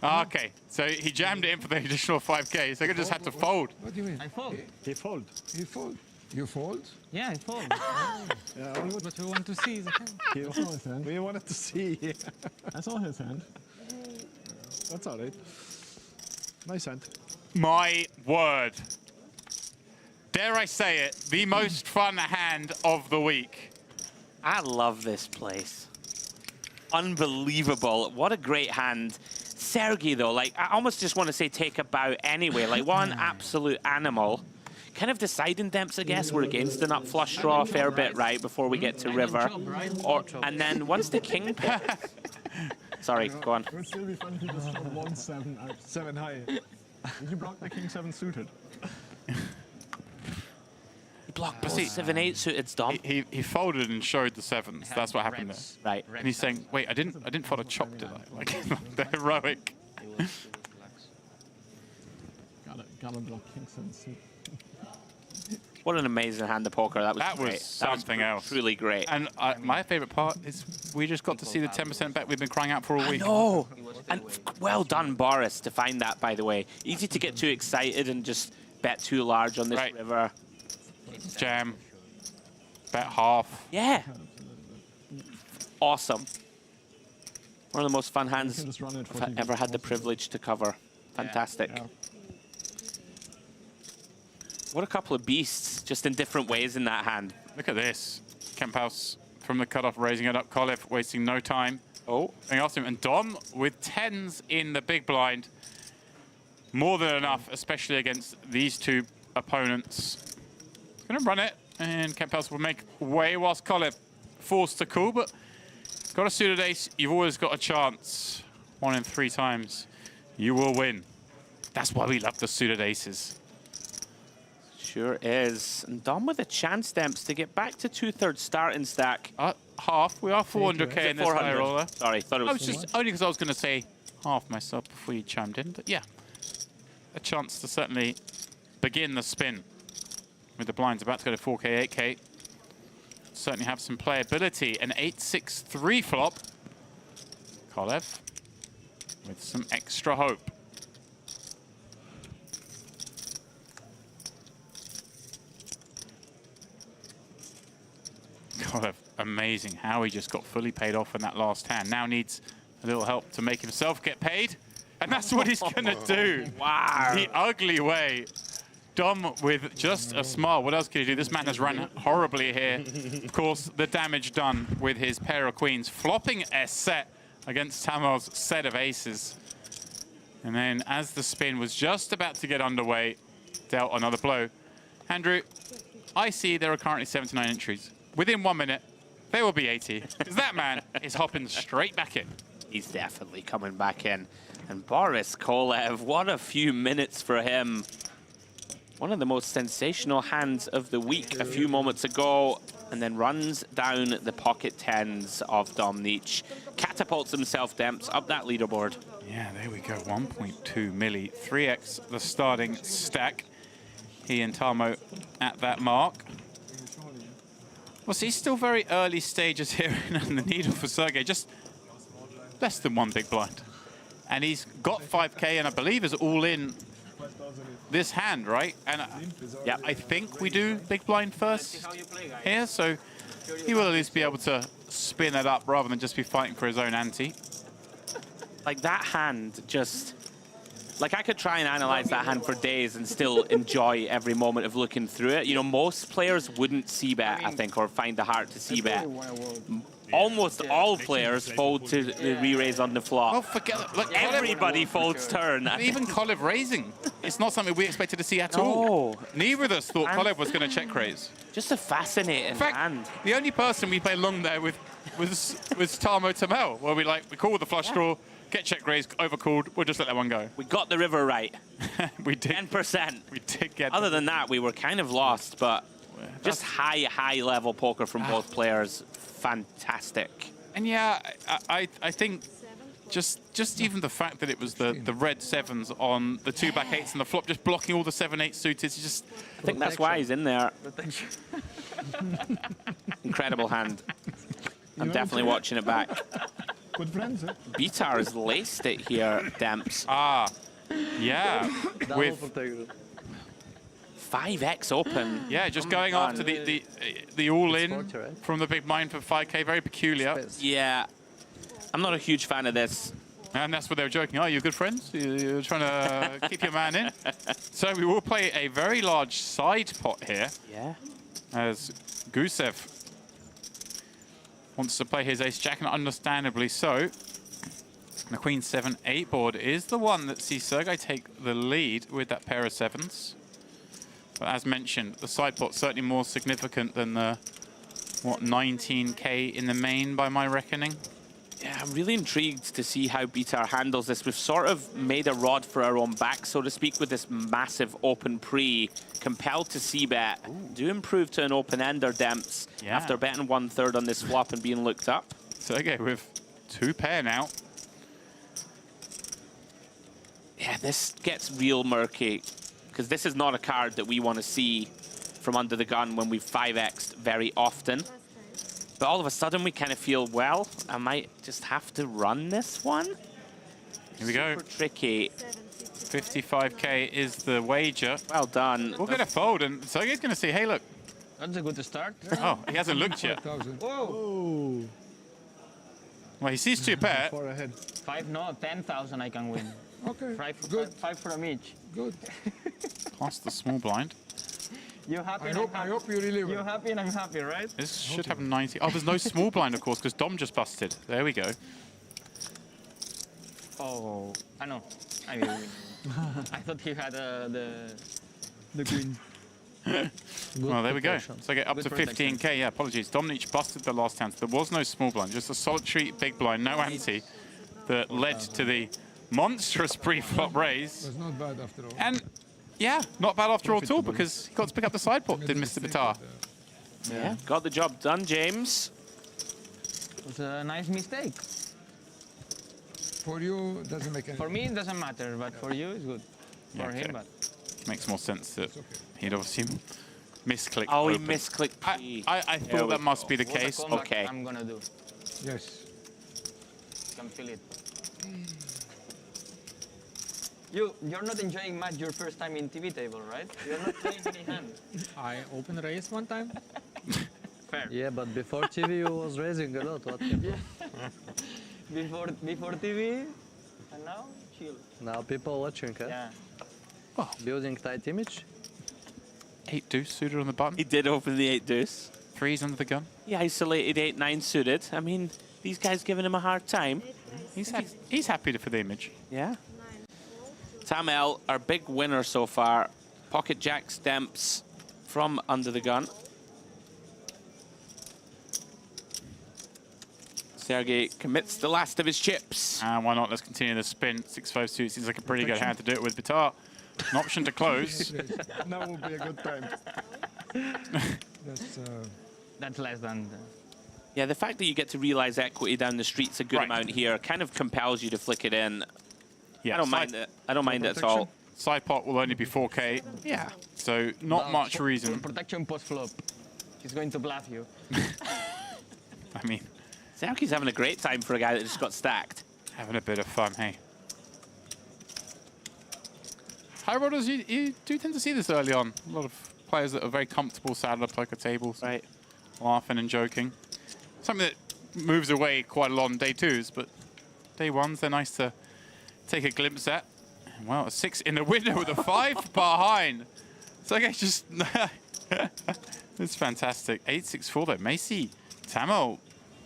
Okay, so he jammed it in for the additional 5k, so he just had to fold. What do you mean? I fold. He fold. He fold. You fold? Yeah, I fold. Yeah, all good. But we want to see the hand. He saw his hand. We wanted to see. I saw his hand. That's all right. Nice hand. My word. Dare I say it, the most fun hand of the week. I love this place. Unbelievable. What a great hand. Sergey, though, like, I almost just want to say take a bow anyway. Like, one absolute animal. Kind of deciding, Demps, I guess. We're against the nut flush draw a fair bit, right, before we get to river. And then once the king picks... Sorry, go on. It would still be fun if you just showed 1-7 high. Did you block the king 7 suited? He blocked both 7-8 suited, Dom. He folded and showed the 7s. That's what happened there. Right. And he's saying, wait, I didn't fold a chop, did I? Like, the heroic. Gotta block king 7 suited. What an amazing hand of poker. That was great. Was something else. Truly great. And my favorite part is we just got to see the 10% bet we've been crying out for all week. No. And well done, Boris, to find that, by the way. Easy to get too excited and just bet too large on this river. Jam. Bet half. Yeah. Awesome. One of the most fun hands I've ever had the privilege to cover. Fantastic. Yeah. What a couple of beasts, just in different ways in that hand. Look at this. Kemphouse from the cutoff, raising it up. Kolev wasting no time. Oh. Going after him. And Dom with 10s in the big blind. More than enough, especially against these two opponents. He's going to run it. And Kemphouse will make way whilst Kolev forced to call. But got a suited ace. You've always got a chance. 1 in 3 times. You will win. That's why we love the suited aces. Sure is. And Dom with a chance, Demps, to get back to 2/3 starting stack. half. We are 400k in this high roller. Sorry, thought it I was. was just only because I was going to say half myself before you chimed in, but yeah, a chance to certainly begin the spin with the blinds about to go to 4k, 8k. Certainly have some playability. An 8-6-3 flop. Kolev with some extra hope. Kolev, amazing how he just got fully paid off in that last hand. Now needs a little help to make himself get paid. And that's what he's gonna do. Wow. The ugly way. Dom with just a smile. What else can he do? This man has run horribly here. Of course, the damage done with his pair of queens. Flopping a set against Tamel's set of aces. And then as the spin was just about to get underway, dealt another blow. Andrew, I see there are currently 79 entries. Within 1 minute, there will be 80. Because that man is hopping straight back in. He's definitely coming back in. And Boris Kolev, what a few minutes for him. One of the most sensational hands of the week a few moments ago, and then runs down the pocket tens of Dom Neach. Catapults himself, Demps, up that leaderboard. Yeah, there we go, 1.2 milli, 3x the starting stack. He and Tamo at that mark. Well, see, still very early stages here in the needle for Sergey, just less than one big blind. And he's got 5k, and I believe is all in this hand, right? And yeah, I think we do big blind first here, so he will at least be able to spin it up rather than just be fighting for his own ante. Like that hand just, like I could try and analyze that hand for days and still enjoy every moment of looking through it. You know, most players wouldn't c-bet, I think, or find the heart to c-bet. Almost all players fold to the re-raise on the flop. Oh, forget it. Look, everybody folds turn. Even Kolev raising. It's not something we expected to see at all. Neither of us thought Kolev was going to check raise. Just a fascinating In fact, hand. The only person we played along there with was Tamo Tamel, where we called the flush draw, get check raise, overcalled, we'll just let that one go. We got the river right. We did. 10%. We did get. Other than that, we were kind of lost, but just high level poker from both players. Fantastic. And yeah, I think just even the fact that it was the red sevens on the two back eights and the flop just blocking all the 7-8 suited, just I think that's why he's in there. Incredible hand. I'm definitely watching it back. Good friends, eh? Bitar has laced it here, Demps. Yeah. With 5x open. Yeah, just going after the all-in from the big blind for 5k, very peculiar. Yeah, I'm not a huge fan of this. And that's what they were joking. Oh, you're good friends? You're trying to keep your man in? So we will play a very large side pot here. Yeah. As Gusev wants to play his ace-jack, and understandably so. The Queen 7-8 board is the one that sees Sergey take the lead with that pair of sevens. But as mentioned, the side pot's certainly more significant than the, what, 19k in the main by my reckoning. Yeah, I'm really intrigued to see how Bitar handles this. We've sort of made a rod for our own back, so to speak, with this massive open pre. Compelled to c-bet. Do improve to an open-ender, Demps, after betting 1/3 on this flop and being looked up. Sergey with 2 pair now. Yeah, this gets real murky, because this is not a card that we want to see from under the gun when we've 5x'd very often. But all of a sudden we kind of feel, well, I might just have to run this one. Here we go. Super tricky. 55k is the wager. Well done. We're going to fold, and Sergey's going to say, hey, look. That's a good start. Oh, he hasn't looked yet. Whoa. Well, he sees 2 pair. Far ahead. 10,000 I can win. Okay, Good. Five from each. Good. Plus the small blind. You happy? I hope you really will. You're happy and I'm happy, right? This should have 90. Oh, there's no small blind, of course, because Dom just busted. There we go. Oh, I know. I mean, I thought he had the queen. Well, there we go. So I get up to 15k. Yeah, apologies. Dominic busted the last hand. There was no small blind, just a solitary big blind, no ante, that led to the monstrous pre-flop raise. That's not bad after all. And yeah, not bad after all at all, because he got to pick up the side pot, did Mr. Bitar. Yeah, got the job done, James. It's a nice mistake. For you, doesn't make any. For me, it doesn't matter, but for you, it's good. Yeah, For okay. him, but Makes more sense that he'd obviously misclicked. Oh, he open. misclicked P. I There thought we that must go. be the what a case. comeback Okay. I'm gonna do. Yes. Can feel it. You're not enjoying much your first time in TV table, right? You're not playing any hand. I opened race one time. Fair. Yeah, but before TV you was raising a lot. What happened? Before TV, and now chill. Now people watching, huh? Yeah. Building tight image. 8 deuce suited on the button. He did open the 8 deuce. 3's under the gun. He isolated 8-9 suited. I mean, these guys giving him a hard time. He's happy for the image. Yeah. Tamel, our big winner so far. Pocket jack stamps from under the gun. Sergey commits the last of his chips. And why not? Let's continue the spin. 6-5 suit seems like a pretty good hand to do it with. Bitar, an option to close. Now will be a good time. That's less than. Yeah, the fact that you get to realize equity down the street's a good Right. amount here kind of compels you to flick it in. Yeah, I don't mind it. I don't mind it at all. Side pot will only be 4K, Yeah. so not much reason. Protection post flop. He's going to bluff you. I mean, Sergey's having a great time for a guy that just got stacked. having a bit of fun, hey. High rollers, you do tend to see this early on. A lot of players that are very comfortable saddle up poker tables, Right. laughing and joking. Something that moves away quite a lot on day 2s, but day 1s, they're nice to take a glimpse at. And well, a 6 in the window with a 5 behind. So I guess just... it's fantastic. 8-6-4 though. Macy, Tamil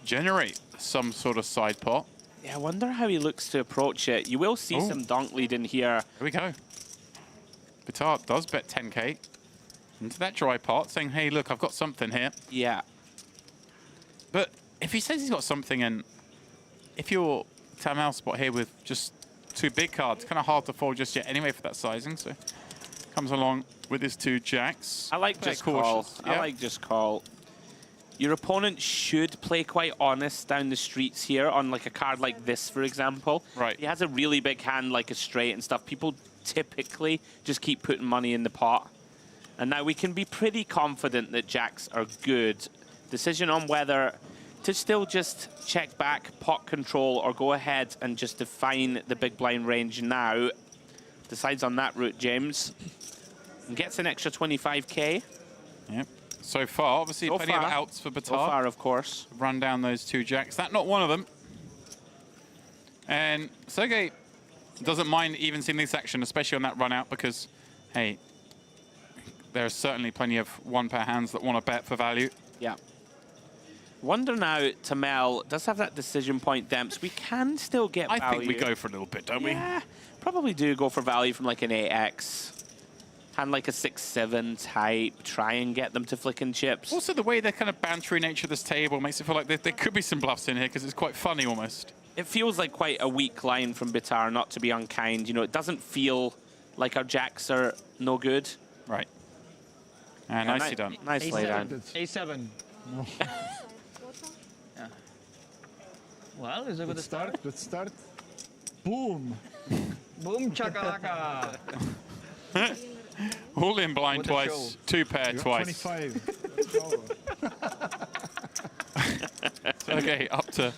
generate some sort of side pot. Yeah, I wonder how he looks to approach it. You will see Oh. some donk lead in here. Here we go. Bitar does bet 10K into that dry pot, saying, hey, look, I've got something here. Yeah. But if he says he's got something, and if you're Tamil spot here with just 2 big cards, kind of hard to fold just yet anyway for that sizing, so comes along with his 2 jacks. I like Very just call. cautious. I Yeah. like just call. Your opponent should play quite honest down the streets here on like a card like this, for example. Right. He has a really big hand like a straight and stuff. People typically just keep putting money in the pot. And now we can be pretty confident that jacks are good. Decision on whether to still just check back, pot control, or go ahead and just define the big blind range now. Decides on that route, James. And gets an extra 25K. Yep. So far, obviously, So plenty far. of outs for Bitar. So far, of course. Run down those 2 jacks. That not one of them. And Sergey doesn't mind even seeing this action, especially on that run out, because, hey, there are certainly plenty of 1-pair hands that want to bet for value. Yeah. Wonder now, Tamel does have that decision point, Demps. We can still get I value. think we go for a little bit, don't Yeah, probably do go for value from like an 8x. Hand like a 6-7 type. Try and get them to flicking chips. we? Also, the way they're kind of bantery nature of this table makes it feel like there could be some bluffs in here, because it's quite funny almost. It feels like quite a weak line from Bitar, not to be unkind. You know, it doesn't feel like our jacks are no good. Right. And nicely done. Nice lay down. A7. No. Yeah. Well, it's a good Good start. start, good start. Boom. Boom chakalaka. All in blind What a twice, 2-pair You got twice. 25. Okay, up to,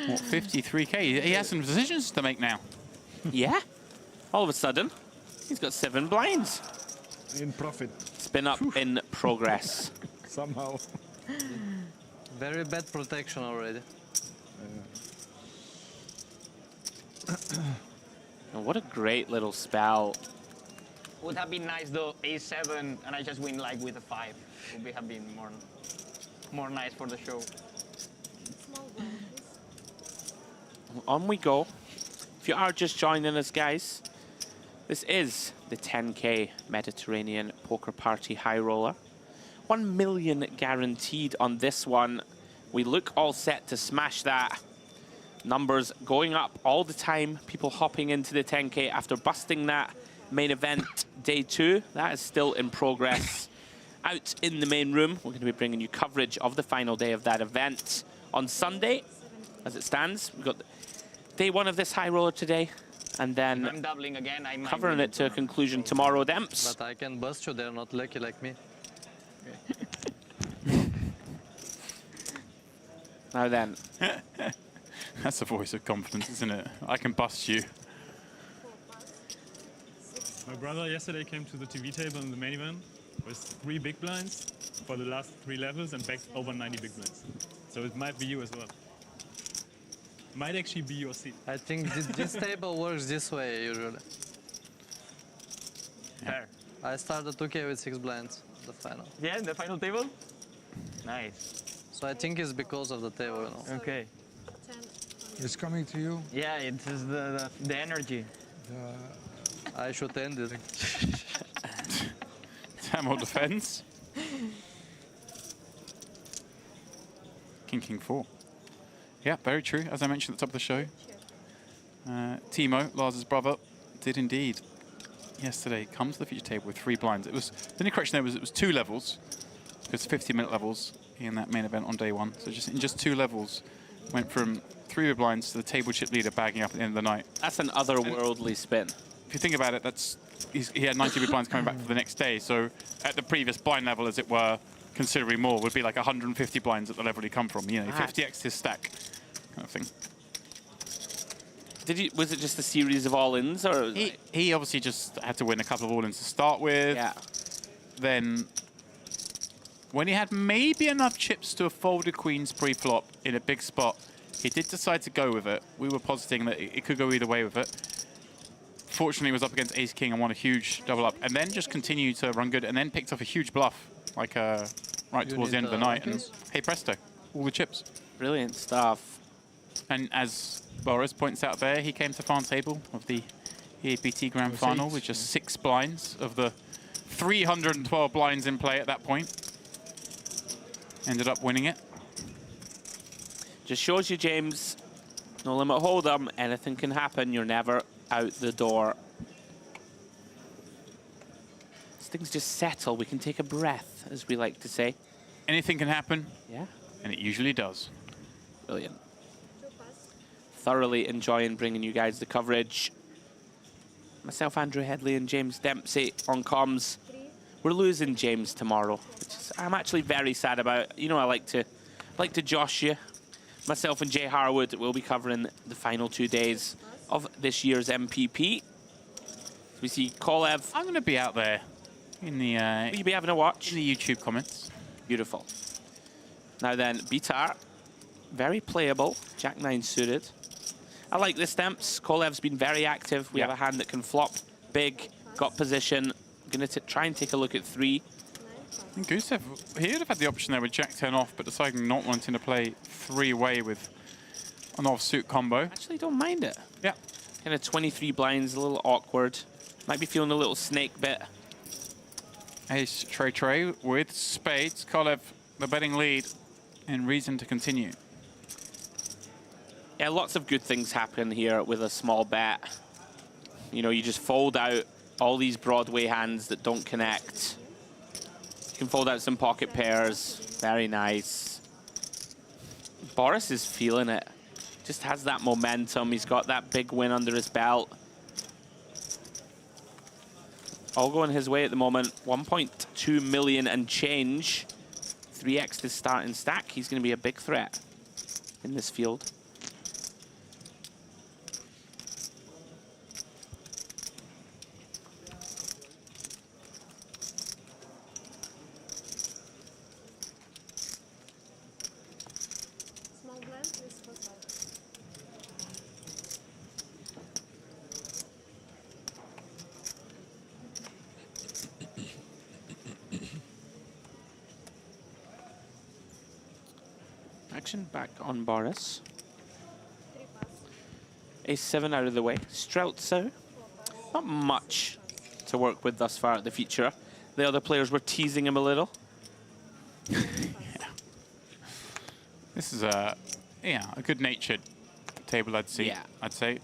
what, 53K? He has some decisions to make now. Yeah. All of a sudden, he's got 7 blinds. In profit, Spin up in progress. somehow. Very bad protection already. And what a great little spell. Would have been nice though, A7, and I just win like with a 5. Would have been more nice for the show. On we go. If you are just joining us, guys, this is the 10K Mediterranean Poker Party High Roller. 1 million guaranteed on this one. We look all set to smash that. Numbers going up all the time. People hopping into the 10K after busting that main event day 2. That is still in progress. Out in the main room, we're going to be bringing you coverage of the final day of that event on Sunday, as it stands. We've got day 1 of this high roller today, and then I'm doubling again. I might covering win it to a conclusion tomorrow, Demps. But I can bust you, they're not lucky like me. Now then, That's a voice of confidence, isn't it? I can bust you. My brother yesterday came to the TV table in the main event with 3 big blinds for the last 3 levels and backed over 90 big blinds. So it might be you as well. Might actually be your seat. I think this table works this way usually. Fair. I started 2K with 6 blinds, the final. Yeah, the final table? Nice. So I think it's because of the table, you know. Okay. It's coming to you. Yeah, it's just the energy. I should end it. Tamil defends. King 4. Yeah, very true. As I mentioned at the top of the show, Timo, Lars's brother, did indeed yesterday come to the feature table with 3 blinds. It was, the only correction there was it was 2 levels, because 50-minute levels in that main event on day 1. So just in just 2 levels, went from 3 big blinds to the table chip leader bagging up at the end of the night. that's an otherworldly spin. If you think about it, he had 90 big blinds coming back for the next day. So at the previous blind level, as it were, considerably more would be like 150 blinds at the level he come from. You know, 50x his stack, kind of thing. Was it just a series of all-ins, or He obviously just had to win a couple of all-ins to start with. yeah? Then, when he had maybe enough chips to have folded queens pre-flop in a big spot, he did decide to go with it. We were positing that it could go either way with it. Fortunately, he was up against Ace-King and won a huge double up, and then just continued to run good, and then picked off a huge bluff, like right towards the end of the night, and hey presto, all the chips. Brilliant stuff. And as Boris points out there, he came to farm table of the EAPT Grand Final with just 6 blinds of the 312 blinds in play at that point. Ended up winning it. Just shows you, James, no limit hold'em, anything can happen. You're never out the door. As things just settle, we can take a breath, as we like to say. Anything can happen, Yeah, and it usually does. brilliant. Thoroughly enjoying bringing you guys the coverage. Myself, Andrew Hedley, and James Dempsey on comms. We're losing James tomorrow, which is, I'm actually very sad about. You know, I like to josh you. Myself and Jay Harwood will be covering the final 2 days of this year's MPP. We see Kolev. I'm going to be out there in the Will you be having a watch? in the YouTube comments. Beautiful. Now then, Bitar, very playable. Jack 9 suited. I like this, Stamps. Kolev's been very active. We have a hand that can flop big, got position. Going to try and take a look at 3. And Gusev, he would have had the option there with Jack 10 off, but deciding not wanting to play 3-way with an offsuit combo. Actually, don't mind it. Yeah. Kind of 23 blinds, a little awkward. Might be feeling a little snake bit. Ace Trey with spades. Kolev, the betting lead, and reason to continue. Yeah, lots of good things happen here with a small bet. You know, you just fold out all these Broadway hands that don't connect. You can fold out some pocket pairs. Very nice. Boris is feeling it. Just has that momentum. He's got that big win under his belt. All going his way at the moment. 1.2 million and change. 3x to start and stack. He's going to be a big threat in this field. Small blind is for sale. Action back on Boris. 3 pass. Ace-7 out of the way. Streltso. Not much to work with thus far at the feature. The other players were teasing him a little. This is a good-natured table, I'd say. Yeah. I'd say.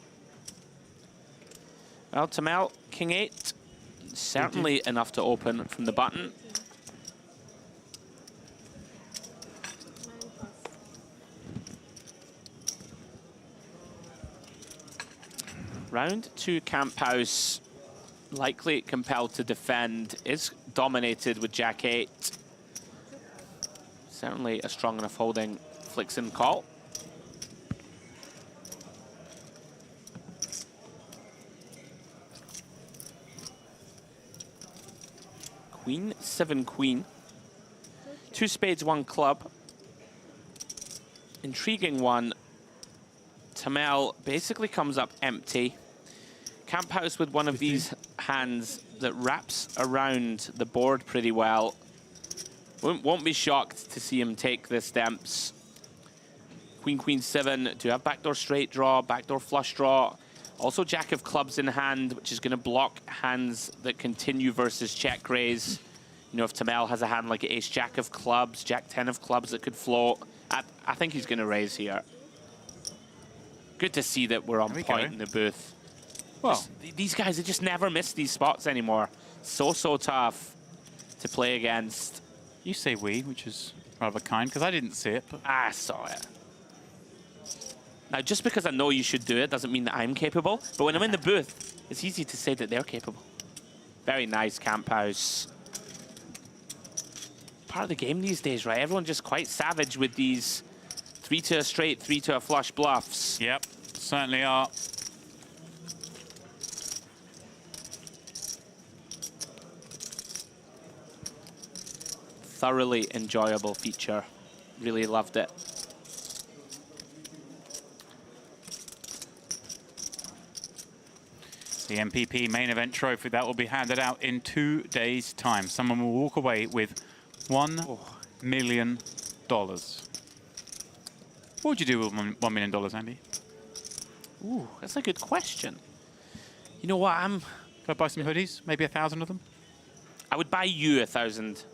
Well, Tamel, King 8. Certainly enough to open from the button. 9 pass. Round 2 Camp House, likely compelled to defend, is dominated with Jack 8. Certainly a strong enough holding. Flicks in call. Queen, 7 queen. 2 spades, 1 club. Intriguing one. Tamel basically comes up empty. Camp House with one of these hands that wraps around the board pretty well. Won't be shocked to see him take this Demps. Queen, Queen, 7. Do have backdoor straight draw, backdoor flush draw. Also Jack of clubs in hand, which is going to block hands that continue versus check raise. You know, if Tamel has a hand like Ace Jack of clubs, Jack 10 of clubs that could float, I think he's going to raise here. Good to see that we're on point in the booth. Well, These guys, they just never miss these spots anymore. So tough to play against. you say we, which is rather kind, because I didn't see it. But I saw it. Now, just because I know you should do it doesn't mean that I'm capable. But when I'm in the booth, it's easy to say that they're capable. Very nice, Camp House. Part of the game these days, right? Everyone's just quite savage with these 3 to a straight, 3 to a flush bluffs. Yep, certainly are. Thoroughly enjoyable feature. Really loved it. The MPP main event trophy, that will be handed out in 2 days' time. Someone will walk away with $1 million. What would you do with $1 million, Andy? Ooh, that's a good question. You know what, Could I buy some hoodies? Maybe 1,000 of them? I would buy you $1,000.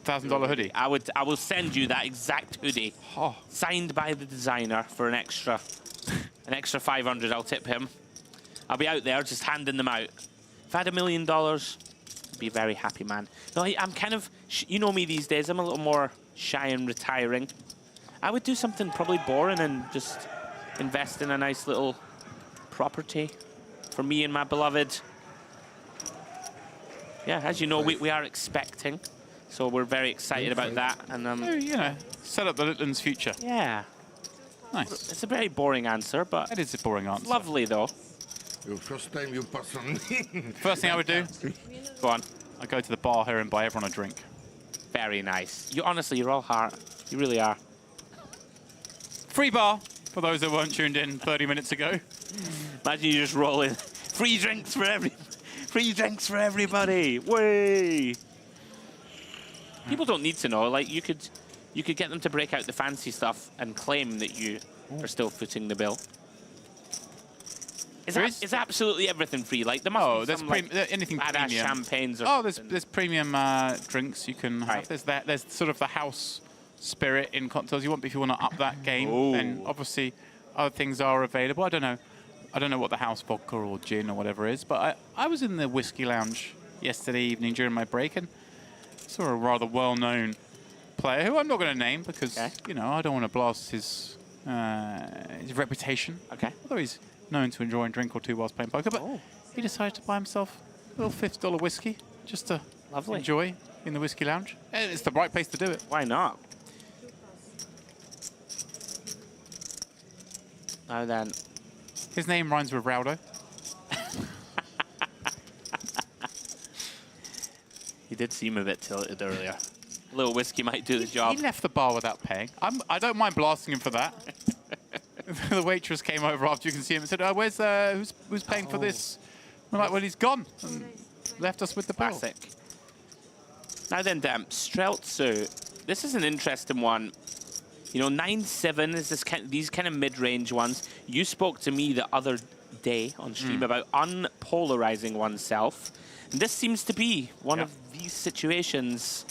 $1,000 hoodie? I will send you that exact hoodie. Oh. Signed by the designer for an extra 500, I'll tip him. I'll be out there just handing them out. If I had $1 million, I'd be a very happy man. No, I'm kind of, you know me these days, I'm a little more shy and retiring. I would do something probably boring and just invest in a nice little property for me and my beloved. Yeah, as you know, we are expecting. So we're very excited about that. And You know, set up the Littland's future. yeah, Nice. it's a very boring answer, but That is a boring answer. lovely though. Your first time you pass on me. First thing I would do, Go on. I'd go to the bar here and buy everyone a drink. Very nice. You honestly, you're all heart. You really are. Free bar, for those that weren't tuned in 30 minutes ago. Imagine you just roll in. Free drinks for everybody. Way. People don't need to know. Like you could get them to break out the fancy stuff and claim that you are still footing the bill. Is absolutely everything free? Like there must be there's some, like, anything badass premium. champagnes. Or there's premium drinks you can have. There's sort of the house spirit in cocktails. If you want to up that game, then obviously other things are available. I don't know what the house vodka or gin or whatever is, but I was in the whiskey lounge yesterday evening during my break and saw a rather well-known player who I'm not going to name because you know I don't want to blast his reputation. Okay. Although he's known to enjoy a drink or two whilst playing poker, but he decided to buy himself a little $50 whiskey just to enjoy in the whiskey lounge. And it's the right place to do it. Why not? Now then. His name rhymes with Rowdo. He did seem a bit tilted earlier. A little whiskey might do the job. He left the bar without paying. I don't mind blasting him for that. The waitress came over after you can see him and said, where's who's paying for this? I'm like, well, he's gone. And left us with the bill. Classic. Now then, Demps, Streltsu. This is an interesting one. You know, 9-7 is these kind of mid-range ones. You spoke to me the other day on stream about unpolarizing oneself. And this seems to be one of these situations.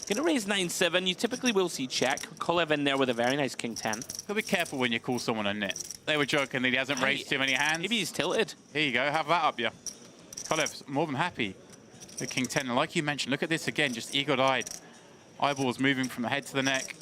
Gonna raise 9-7. You typically will see check. Kolev in there with a very nice king 10. So be careful when you call someone a nit. They were joking that he hasn't raised too many hands. Maybe he's tilted. Here you go. Have that up, yeah. Kolev's more than happy. The king 10. And like you mentioned, look at this again. Just eagle-eyed. Eyeballs moving from the head to the neck.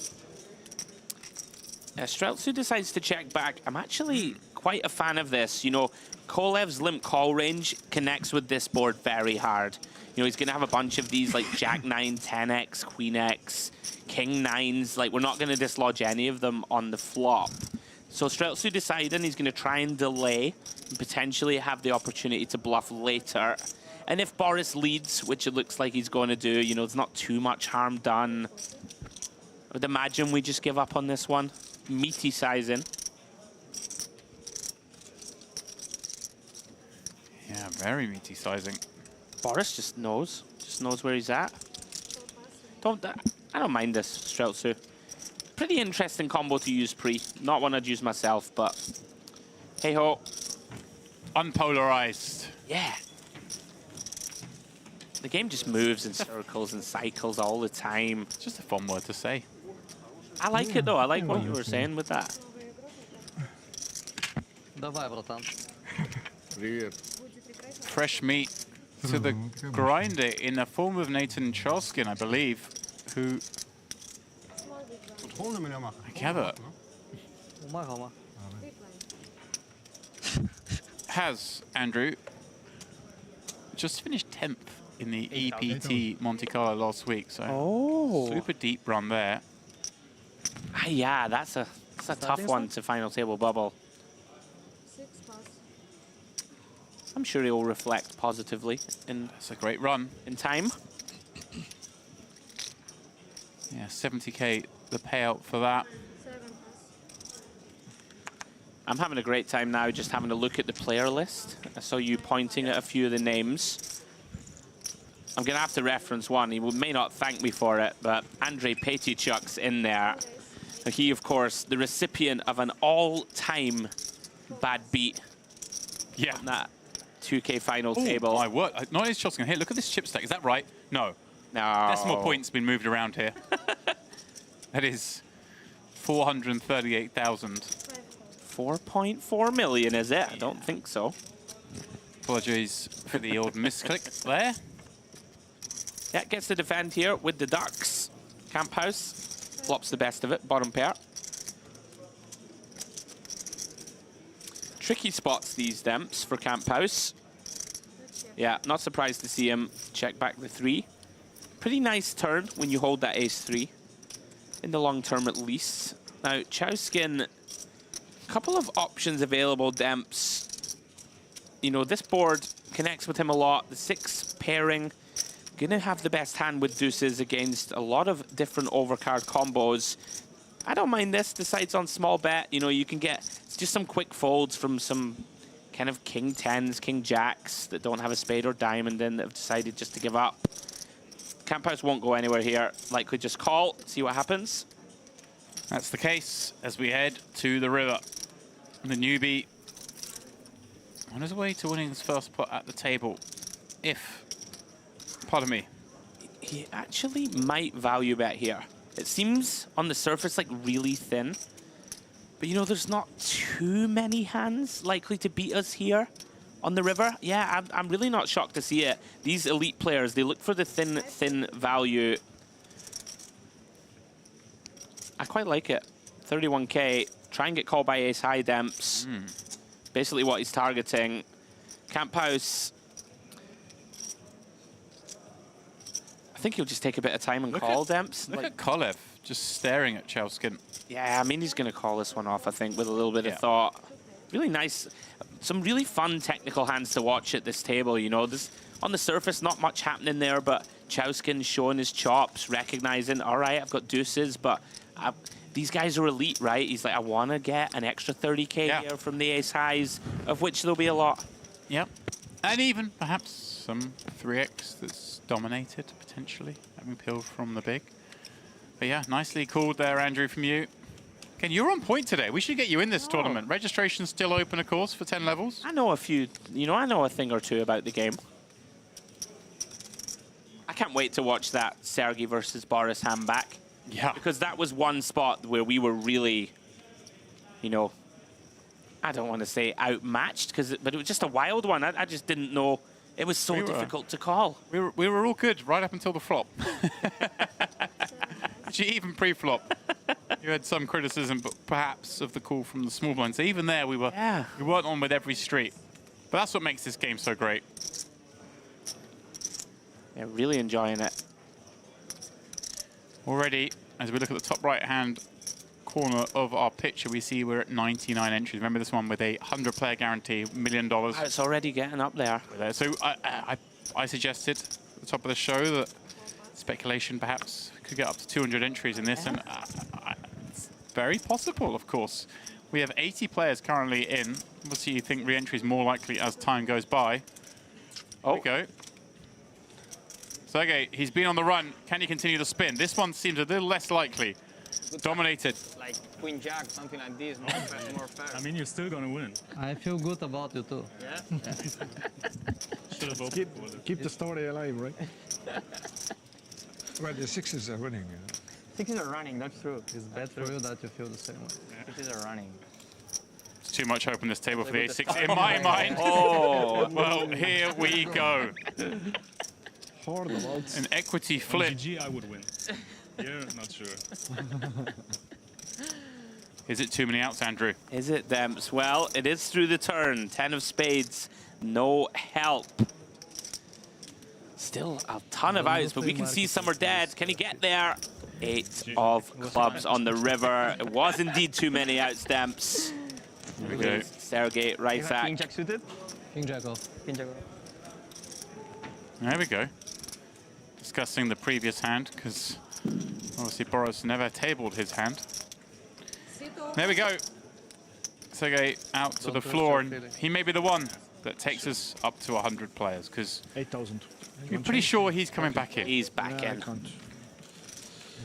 Streltsu decides to check back. I'm actually quite a fan of this. You know, Kolev's limp call range connects with this board very hard. You know, he's going to have a bunch of these like Jack 9, 10x, Queen X, King 9s. Like, we're not going to dislodge any of them on the flop. So Streltsy deciding he's going to try and delay and potentially have the opportunity to bluff later. And if Boris leads, which it looks like he's going to do, you know, there's not too much harm done. I would imagine we just give up on this one. Meaty sizing. Yeah, very meaty sizing. Boris just knows where he's at. I don't mind this, Streltsy. Pretty interesting combo to use pre. Not one I'd use myself, but hey ho. Unpolarized. Yeah. The game just moves in circles and cycles all the time. It's just a fun word to say. I like it though. I like what you were saying with that. Давай, братан. Привет. Fresh meat to the grinder in the form of Nathan Chalskin, I believe, who... Together Умага. has, Andrew, just finished 10th in the EAPT Monte Carlo last week, so super deep run there. Ah, yeah, that's a tough one to final table bubble. 6 pass. I'm sure he'll reflect positively That's a great run. in time. Yeah, 70k the payout for that. 7 pass. I'm having a great time now just having a look at the player list. I saw you pointing at a few of the names. I'm going to have to reference one. He may not thank me for it, but Andrei Petichuk's in there. He, of course, the recipient of an all-time bad beat. Yeah. On that 2K final Ooh, table. my word. Not only is Chalskin here, look at this chip stack. Is that right? No. No. Decimal points been moved around here. That is 438,000. 4.4 million, is it? I don't think so. Apologies for the old misclick there. Yeah, gets to defend here with the ducks. Camp House flops the best of it, bottom pair. Tricky spots these Demps for Camp House. Yeah, not surprised to see him check back the 3. Pretty nice turn when you hold that ace-3. In the long term, at least. Now, Chalskin, a couple of options available, Demps. You know, this board connects with him a lot. The 6 pairing, gonna have the best hand with deuces against a lot of different overcard combos. I don't mind this. Decides on small bet. You know, you can get just some quick folds from some kind of king 10s, king jacks that don't have a spade or diamond in that have decided just to give up. Camp House won't go anywhere here. Likely just call, see what happens. That's the case as we head to the river. The newbie on his way to winning his first pot at the table. If, pardon me. He actually might value bet here. It seems on the surface like really thin. But you know, there's not too many hands likely to beat us here on the river. Yeah, I'm really not shocked to see it. These elite players, they look for the thin value. I quite like it. 31k. Try and get called by ace high Demps. Basically what he's targeting. Camp House. I think he'll just take a bit of time and call Demps. Look at Kolev just staring at Chalskin. Yeah, I mean, he's going to call this one off, I think, with a little bit of thought. Really nice. Some really fun technical hands to watch at this table, you know. There's, on the surface, not much happening there, but Chalskin showing his chops, recognizing, all right, I've got deuces, but these guys are elite, right? He's like, I want to get an extra 30k here from the ace highs, of which there'll be a lot. Yep. And even, perhaps, some 3x that's dominated, potentially, having peeled from the big. But yeah, nicely called there, Andrew, from you. Ken, you're on point today. We should get you in this tournament. Registration's still open, of course, for 10 levels. I know a few, you know, I know a thing or two about the game. I can't wait to watch that Sergey versus Boris hand back. Yeah. Because that was one spot where we were really, you know, I don't want to say outmatched, but it was just a wild one. I just didn't know. It was so difficult to call. We were all good right up until the flop. She even pre-flop. You had some criticism, but perhaps of the call from the small blind. So even there, we weren't on with every street. But that's what makes this game so great. Yeah, really enjoying it. Already, as we look at the top right-hand corner of our picture, we see we're at 99 entries. Remember this one with a 100-player guarantee, $1 million. Wow, it's already getting up there. So I suggested at the top of the show that speculation perhaps could get up to 200 entries in this, and it's very possible, of course. We have 80 players currently in. Obviously, you think re-entry is more likely as time goes by. Oh. There we go. Sergey, he's been on the run. Can he continue the spin? This one seems a little less likely. Dominated. Like Queen Jack, something like this, more fair. I mean, you're still gonna win. I feel good about you too. Yeah? Should have opened for it. Keep the story alive, right? Well, the sixes are winning. Sixes are running, that's true. It's bad for you that you feel the same way. Sixes are running. It's too much hope on this table for the A6 in my mind. Oh, Well, here we go. Hard about. An equity On flip. GG, I would win. Here, not sure. Is it too many outs, Andrew? is it, Demps? Well, it is through the turn. 10 of spades, no help. Still a ton of outs, but we can see some are dead. Can he get there? 8 of clubs on the river. It was indeed too many outs, Demps. Here we go. Sergey, right King back. Jack suited? King Jack off. King Jack. There we go. Discussing the previous hand, because obviously Boris never tabled his hand. There we go. Sergey out to the floor, and he may be the one that takes us up to 100 players, because 8,000. you're pretty sure he's coming back in. He's back I in. can't.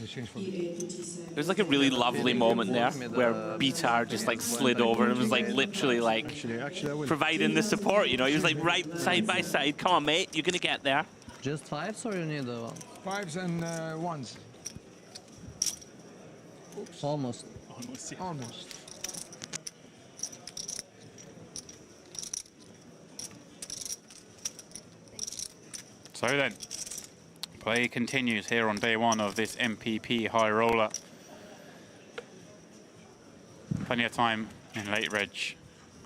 It was like a really lovely moment there where Bitar just like slid over and was like literally like Actually, I will. providing the support, you know. He was like right side by side. Come on, mate, you're gonna get there. Just fives or you need one? Fives and ones. Almost. Almost, yeah. Almost. So then, play continues here on day one of this MPP High Roller. Plenty of time in late reg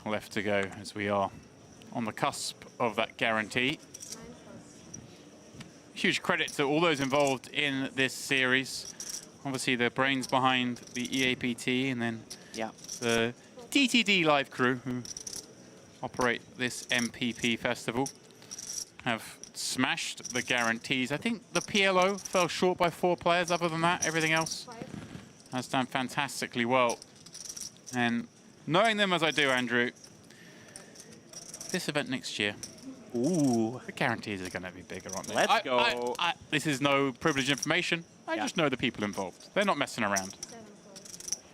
left to go as we are on the cusp of that guarantee. Huge credit to all those involved in this series. Obviously the brains behind the EAPT, and then Yeah. the DTD live crew who operate this MPP festival have smashed the guarantees. I think the PLO fell short by 4 players. Other than that, everything else has done fantastically well. And knowing them as I do, Andrew, this event next year, Ooh. the guarantees are going to be bigger, aren't they? Let's go. This is no privileged information. I just know the people involved. They're not messing around.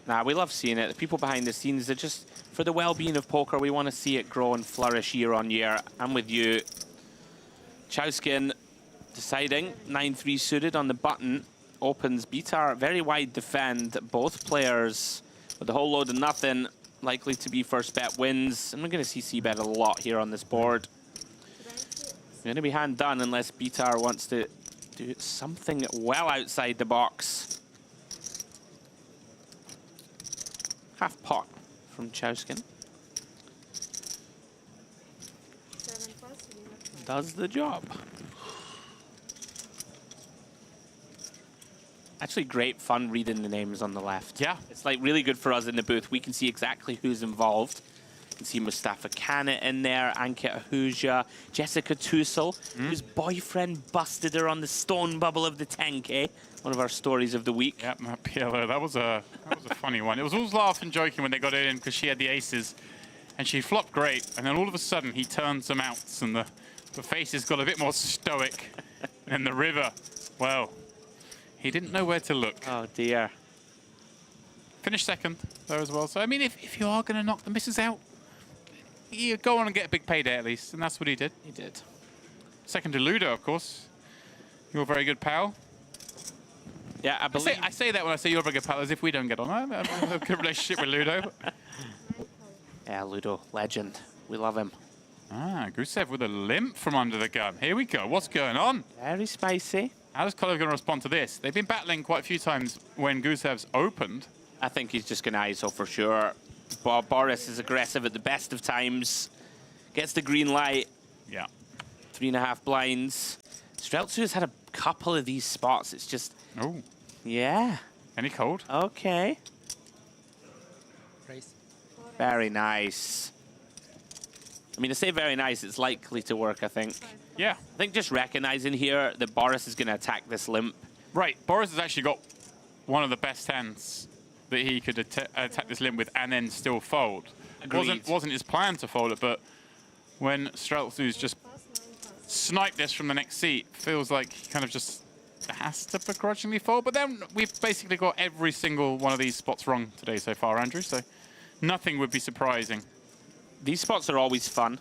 Nah, we love seeing it. The people behind the scenes are just, for the well-being of poker, we want to see it grow and flourish year on year. I'm with you. Chowskin deciding, 9-3 suited on the button. Opens Bitar, very wide defend. Both players with a whole load of nothing, likely to be first bet wins. And we're going to see c-bet a lot here on this board. Going to be hand done unless Bitar wants to do something well outside the box. Half pot from Chowskin. Does the job. Actually, great fun reading the names on the left. Yeah. It's like really good for us in the booth. We can see exactly who's involved. You can see Mustafa Kana in there, Ankit Ahuja, Jessica Tussel, whose boyfriend busted her on the stone bubble of the 10K. One of our stories of the week. Yep, that PLO, that was a funny one. It was always laughing, joking when they got it in because she had the aces, and she flopped great. And then all of a sudden, he turned some outs, and the faces got a bit more stoic. And the river, well, he didn't know where to look. Oh dear. Finished second, though, as well. So, I mean, if you are going to knock the misses out, you go on and get a big payday at least, and that's what he did. He did. Second to Ludo, of course. You're a very good pal. Yeah, I believe. I say that when I say you're a very good pal, as if we don't get on. I have a good relationship with Ludo. Yeah, Ludo, legend. We love him. Ah, Gusev with a limp from under the gun. Here we go. What's going on? Very spicy. How is Kolev going to respond to this? They've been battling quite a few times when Gusev's opened. I think he's just going to ISO for sure. Boris is aggressive at the best of times. Gets the green light. Yeah. 3.5 blinds. Streltsu has had a couple of these spots. It's just... Oh. Yeah. Any cold? Okay. Race. Very nice. I mean, to say very nice, it's likely to work, I think. Yeah. I think just recognizing here that Boris is going to attack this limp. Right. Boris has actually got one of the best hands that he could attack this limp with and then still fold. Agreed. Wasn't his plan to fold it, but when Streltsu's just sniped this from the next seat, feels like he kind of just has to begrudgingly fold. But then we've basically got every single one of these spots wrong today so far, Andrew, so nothing would be surprising. These spots are always fun.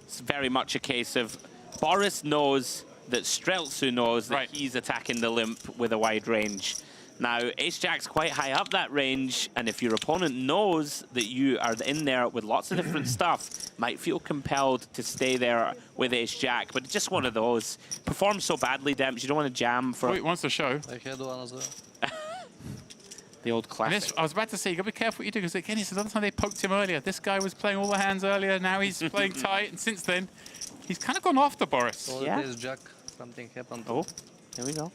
It's very much a case of Boris knows that Streltsu knows that he's attacking the limp with a wide range. Now, Ace-Jack's quite high up that range, and if your opponent knows that you are in there with lots of different stuff, might feel compelled to stay there with Ace-Jack, but it's just one of those. Performs so badly, Demps, you don't want to jam for... Wait, wants to show. I had one as well. The old classic. I was about to say, you got to be careful what you do, because again, it's another time they poked him earlier. This guy was playing all the hands earlier, now he's playing tight, and since then, he's kind of gone after Boris. So Yeah. this Jack, something happened. Oh, here we go.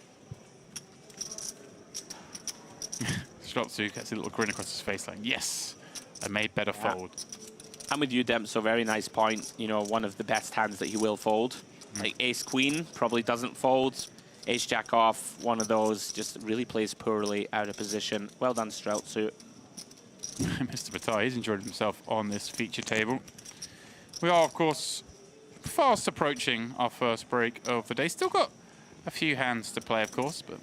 Streltsu gets a little grin across his face like, yes, I made better fold. I'm with you, Demps, so very nice point. You know, one of the best hands that he will fold. Like Ace-Queen probably doesn't fold. Ace-Jack off, one of those, just really plays poorly out of position. Well done, Streltsu. Mr. Batar, he's enjoyed himself on this feature table. We are, of course, fast approaching our first break of the day. Still got a few hands to play, of course, but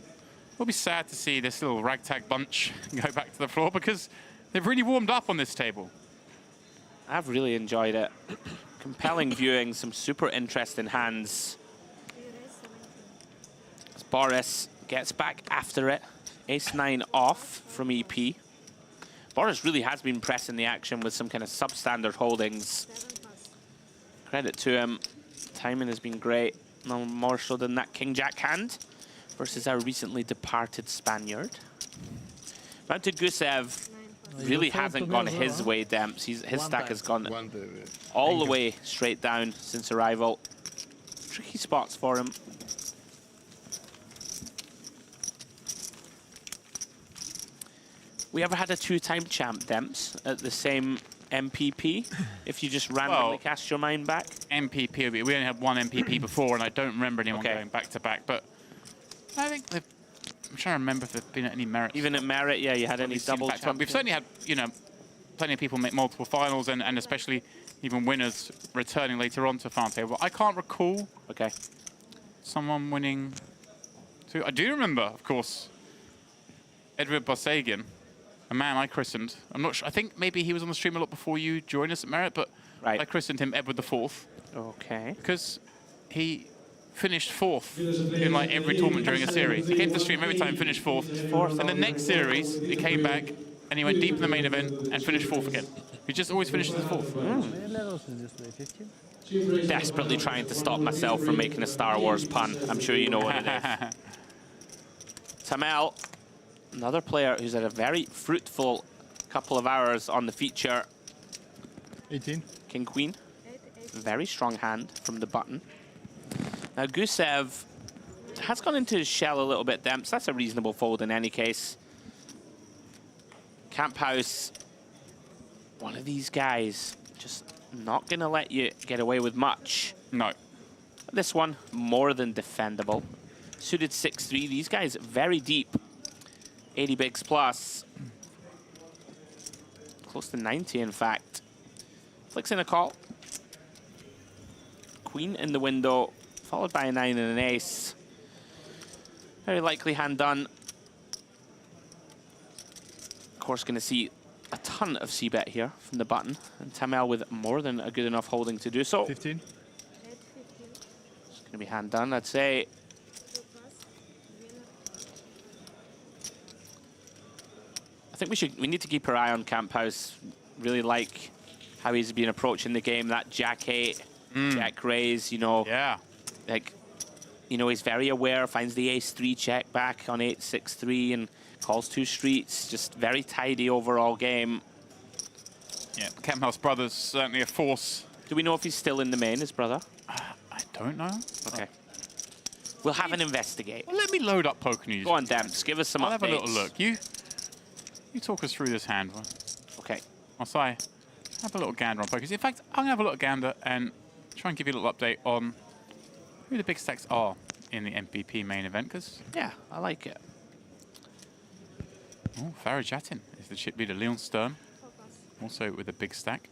we'll be sad to see this little ragtag bunch go back to the floor because they've really warmed up on this table. I've really enjoyed it. Compelling viewing, some super interesting hands. As Boris gets back after it. Ace-9 off from EP. Boris really has been pressing the action with some kind of substandard holdings. Credit to him. Timing has been great. No more so than that King-Jack hand versus our recently departed Spaniard. Now to Gusev. Really hasn't gone his way, Demps. His stack has gone all the way straight down since arrival. Tricky spots for him. We ever had a two-time champ, Demps, at the same MPP? If you just randomly cast your mind back? MPP, we only had one MPP before, and I don't remember anyone going back-to-back, but I think they've... I'm trying to remember if there've been any merit. Even at merit, yeah, you had any double champions? We've certainly had, you know, plenty of people make multiple finals and especially even winners returning later on to farm table. I can't recall someone winning two. I do remember, of course, Edward Bosagian, a man I christened. I'm not sure. I think maybe he was on the stream a lot before you joined us at Merit, but I christened him Edward the Fourth. Okay. Because he finished fourth in like every tournament during a series. He came to the stream every time, finished fourth. And the next series, he came back and he went deep in the main event and finished fourth again. He just always finishes fourth. Desperately trying to stop myself from making a Star Wars pun. I'm sure you know what it is. Tamel, another player who's had a very fruitful couple of hours on the feature. 18. King Queen. Very strong hand from the button. Now Gusev has gone into his shell a little bit, Demps. That's a reasonable fold in any case. Camp House, one of these guys, just not going to let you get away with much. No. This one, more than defendable. Suited 6-3, these guys very deep. 80 bigs plus. Close to 90, in fact. Flicks in a call. Queen in the window, followed by a 9 and an ace. Very likely hand done. Of course, going to see a ton of c-bet here from the button. And Tamel with more than a good enough holding to do so. 15. It's going to be hand done, I'd say. I think we need to keep our eye on Camp House. Really like how he's been approaching the game. That Jack 8, Jack raise, you know. Yeah. Like, You know, he's very aware, finds the ace-3 check back on 8-6-3 and calls 2 streets. Just very tidy overall game. Yeah, the Kemphouse brothers certainly a force. Do we know if he's still in the main, his brother? I don't know. Okay. We'll have an investigate. Well, let me load up Poker News. Go on, Demps, give us some I'll updates. have a little look. You talk us through this hand. Okay. Whilst I have a little gander on Poker News. In fact, I'm going to have a little gander and try and give you a little update on who the big stacks are in the MPP main event, because... Yeah, I like it. Oh, Farajatin is the chip leader. Leon Sturm, also with a big stack.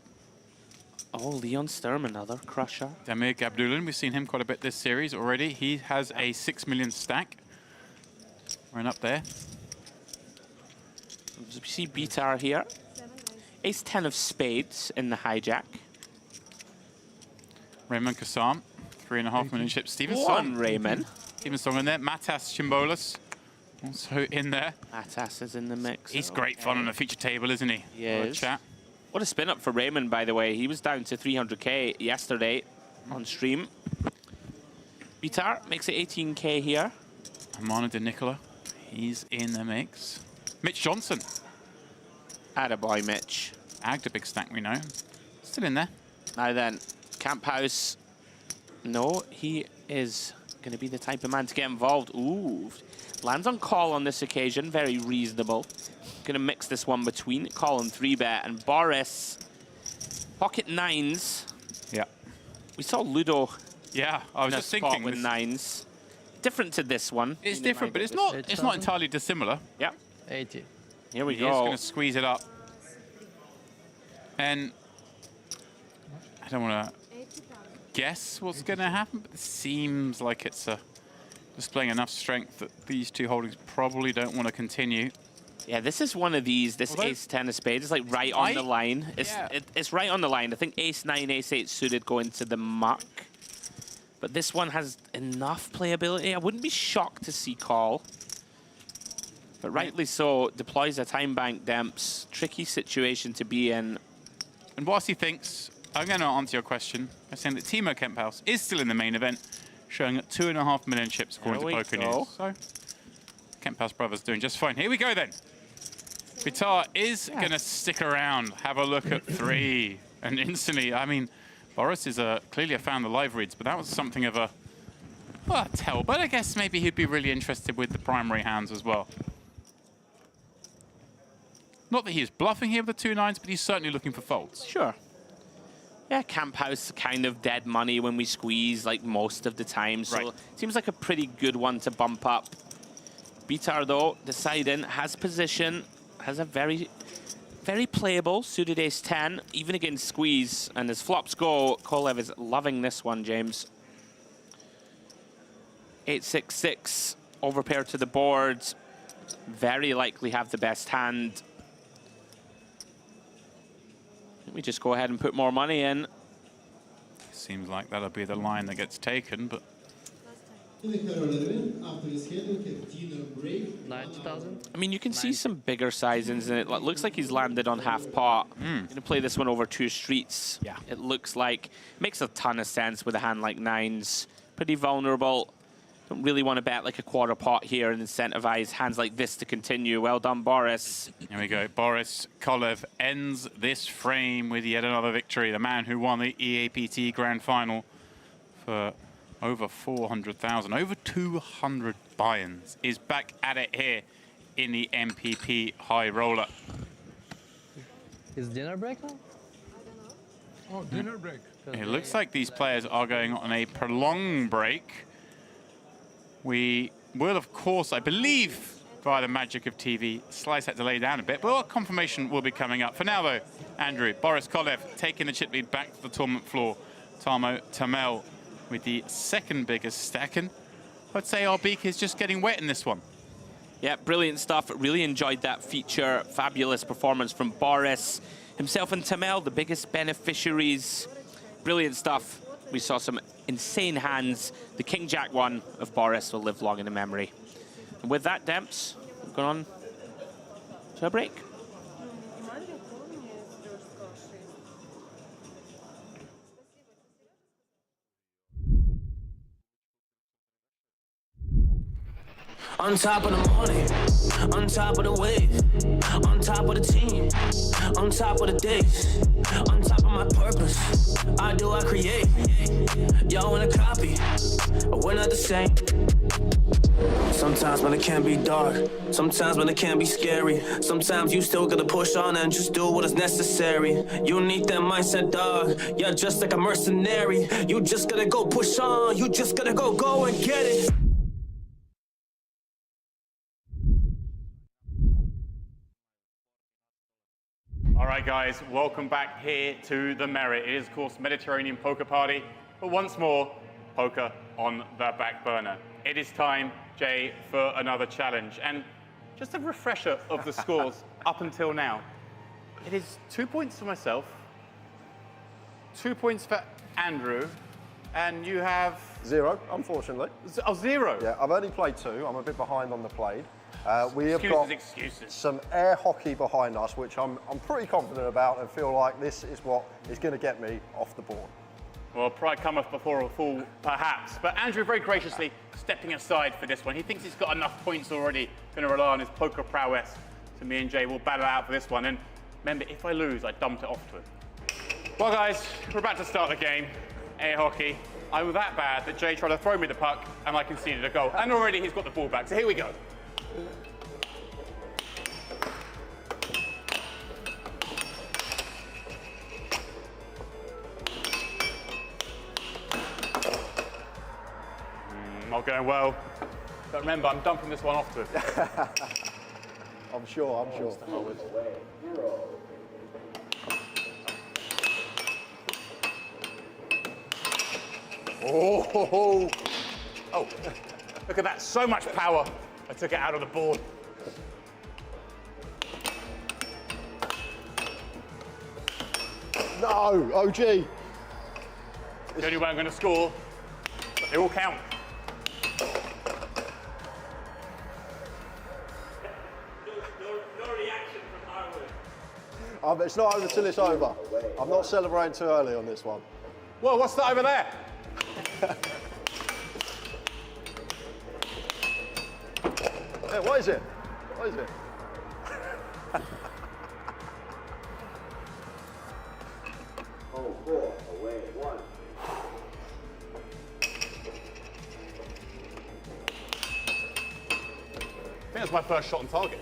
Oh, Leon Sturm, another crusher. Damir Gabdulin, we've seen him quite a bit this series already. He has a 6 million stack. Right up there. We see Bitar here. Ace-10 of spades in the hijack. Raymond Kassam, 3.5 million chips. Steven One Song. Raymond. Steven Song in there. Matas Chimbolas also in there. Matas is in the mix. He's great fun on the feature table, isn't he? He For a is. chat. What a spin up for Raymond, by the way. He was down to 300k yesterday on stream. Bitar makes it 18k here. Amana De Nicola, he's in the mix. Mitch Johnson, Attaboy, Mitch. agged a big stack, we know. Still in there. Now then, Camp House. No, he is going to be the type of man to get involved. Ooh, lands on call on this occasion. Very reasonable. Going to mix this one between call and 3-bet. And Boris, pocket 9s. Yeah. We saw Ludo Yeah, I was in a just spot thinking. with This, 9s. Different to this one. it's different, but it's not entirely dissimilar. Yeah. 80. Here we He is go. going to squeeze it up. And I don't want to guess what's going to happen, but it seems like it's displaying enough strength that these two holdings probably don't want to continue. Yeah, this is one of these. This Although- ace-10 of spades is like right on the line. It's Yeah. it's right on the line. I think ace-9, ace-8 suited go into the muck. But this one has enough playability. I wouldn't be shocked to see call. But rightly so, deploys a time bank Demps. Tricky situation to be in. And whilst he thinks, I'm going to answer your question by saying that Timo Kemphouse is still in the main event, showing at 2.5 million chips according There to we Poker go. News. So, Kemphouse brothers doing just fine. Here we go then. Bitar is going to stick around, have a look at 3, and instantly, I mean, Boris is clearly a fan of the live reads, but that was something of a, well, a tell. But I guess maybe he'd be really interested with the primary hands as well. Not that he's bluffing here with the 2 9s, but he's certainly looking for folds. Sure. Yeah, Camp House kind of dead money when we squeeze, like most of the time. So Right. seems like a pretty good one to bump up. Bitar, though, deciding, has position, has a very, very playable suited ace-10, even against squeeze. And as flops go, Kolev is loving this one, James. 8-6-6, overpair to the board. Very likely have the best hand. We just go ahead and put more money in. Seems like that'll be the line that gets taken, but 90,000. I mean, you can see some bigger sizings, and it looks like he's landed on half pot. Gonna play this one over 2 streets. Yeah. It looks like, makes a ton of sense with a hand like 9s. Pretty vulnerable. Don't really want to bet like a quarter pot here and incentivize hands like this to continue. Well done, Boris. here we go. Boris Kolev ends this frame with yet another victory. The man who won the EAPT Grand Final for over 400,000, over 200 buy-ins, is back at it here in the MPP High Roller. Is dinner break now? Oh, dinner break. It looks like these players are going on a prolonged break. We will, of course, I believe, via the magic of TV, slice that delay down a bit, but confirmation will be coming up. For now, though, Andrew, Boris Kolev taking the chip lead back to the tournament floor. Tarmo Tamel with the second biggest stack, and I'd say our beak is just getting wet in this one. Yeah, brilliant stuff. Really enjoyed that feature. Fabulous performance from Boris. Himself and Tamel, the biggest beneficiaries. Brilliant stuff. We saw some insane hands. The King-Jack one of Boris will live long in the memory. And with that, Demps, we've gone on to a break. On top of the morning, on top of the wave, on top of the team, on top of the days, on top of my purpose. I do, I create. Y'all wanna copy, but we're not the same. Sometimes when it can be dark, sometimes when it can be scary, sometimes you still gotta push on and just do what is necessary. You need that mindset, dog. You're just like a mercenary. You just gotta go push on. You just gotta go and get it. All right, guys, welcome back here to the Merit. It is, of course, Mediterranean Poker Party, but once more, poker on the back burner. It is time, Jay, for another challenge. And just a refresher of the scores up until now. It is 2 points for myself, 2 points for Andrew, and you have... 0, unfortunately. Oh, 0? Yeah, I've only played 2. I'm a bit behind on the played. We have Excuses. some air hockey behind us, which I'm pretty confident about and feel like this is what is going to get me off the board. Well, pride cometh before a fall, perhaps. But Andrew very graciously stepping aside for this one. He thinks he's got enough points already, going to rely on his poker prowess. So me and Jay will battle out for this one. And remember, if I lose, I dump it off to him. Well, guys, we're about to start the game. Air hockey. I was that bad that Jay tried to throw me the puck, and I conceded a goal. And already he's got the ball back. So here we go. Not going well. But remember, I'm dumping this one off to him. I'm sure. Oh, look at that, so much power. I took it out of the board. No, OG. The only way I'm going to score, but they all count. No reaction from Harwood. It's not over till it's over. I'm not celebrating too early on this one. Whoa, what's that over there? Yeah, what is it? What is it? Oh, 4, away, 1. I think that's my first shot on target.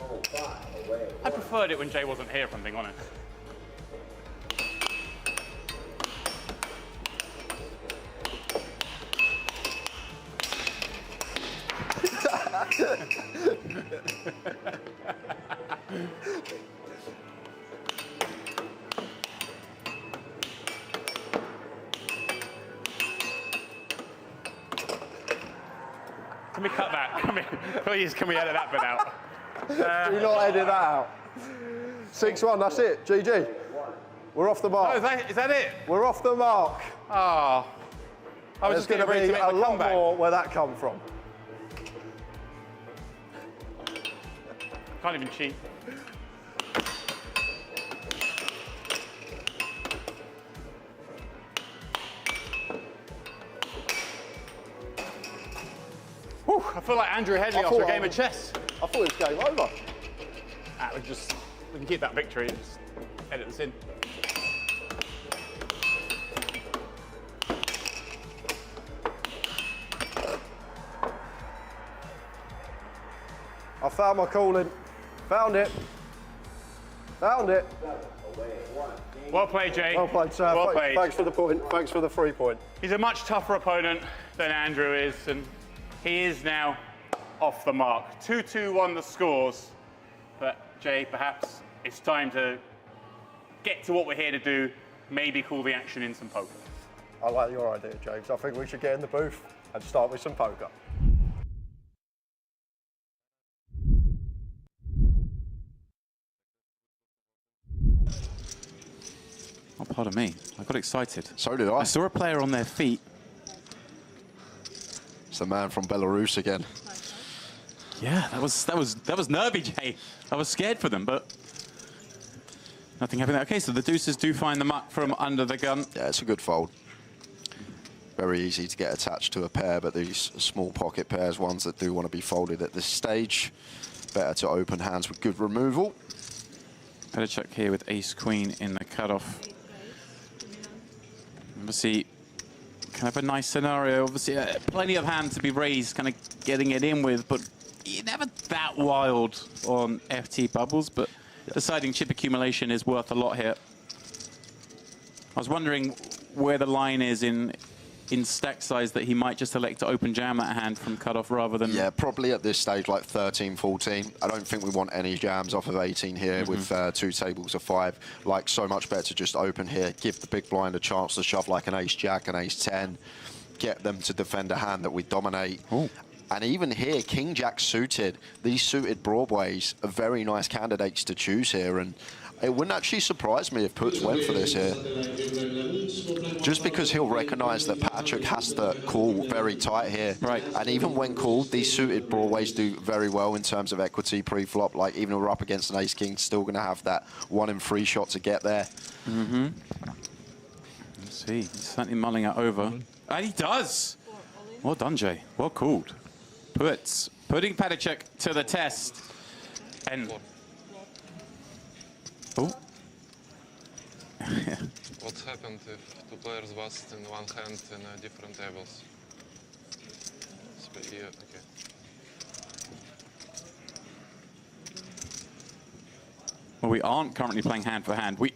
Oh, 5, away, 1. I preferred it when Jay wasn't here, if I'm being honest. Can we cut that? Please, can we edit that bit out? Do not edit that out. 6-1, that's it. GG. We're off the mark. Oh, is that it? We're off the mark. Oh. I was There's just going getting to ready be to make a my lot comeback. more where that come from. Can't even cheat. Whew, I feel like Andrew Hedley after a game of chess. I thought it was game over. We can keep that victory and just edit this in. I found my calling. Found it. Found it. Well played, Jay. Well played, sir. Well played. Thanks for the point. Thanks for the 3 point. He's a much tougher opponent than Andrew is, and he is now off the mark. 2-2 the scores. But, Jay, perhaps it's time to get to what we're here to do, maybe call the action in some poker. I like your idea, James. I think we should get in the booth and start with some poker. Oh, pardon me. I got excited. So did I. I saw a player on their feet. It's the man from Belarus again. Yeah, that was nervy, Jay. I was scared for them, but Nothing happening. Okay, so the deuces do find the muck from under the gun. Yeah, it's a good fold. Very easy to get attached to a pair, but these small pocket pairs, ones that do want to be folded at this stage, better to open hands with good removal. Better check here with ace-queen in the cutoff. Obviously, kind of a nice scenario. Obviously, plenty of hands to be raised, kind of getting it in with, but you're never that wild on FT bubbles, but deciding chip accumulation is worth a lot here. I was wondering where the line is in stack size that he might just elect to open jam that hand from cutoff rather than... Yeah, probably at this stage like 13, 14. I don't think we want any jams off of 18 here with 2 tables of 5. Like, so much better to just open here, give the big blind a chance to shove like an ace-jack, an ace-10, get them to defend a hand that we dominate. Ooh. And even here, king-jack suited, these suited Broadways are very nice candidates to choose here, and it wouldn't actually surprise me if Puts went for this here. Just because he'll recognise that Patrick has to call very tight here. Right. And even when called, these suited Broadways do very well in terms of equity pre-flop. Like, even if we're up against an ace-king, still going to have that 1 in 3 shot to get there. Let's see, he's certainly mulling it over. And he does! Well done, Jay. Well called. Puts, putting Patrick to the test. And... Oh. What happened if 2 players lost in one hand in different tables? Yeah, okay. Well, we aren't currently playing hand for hand. We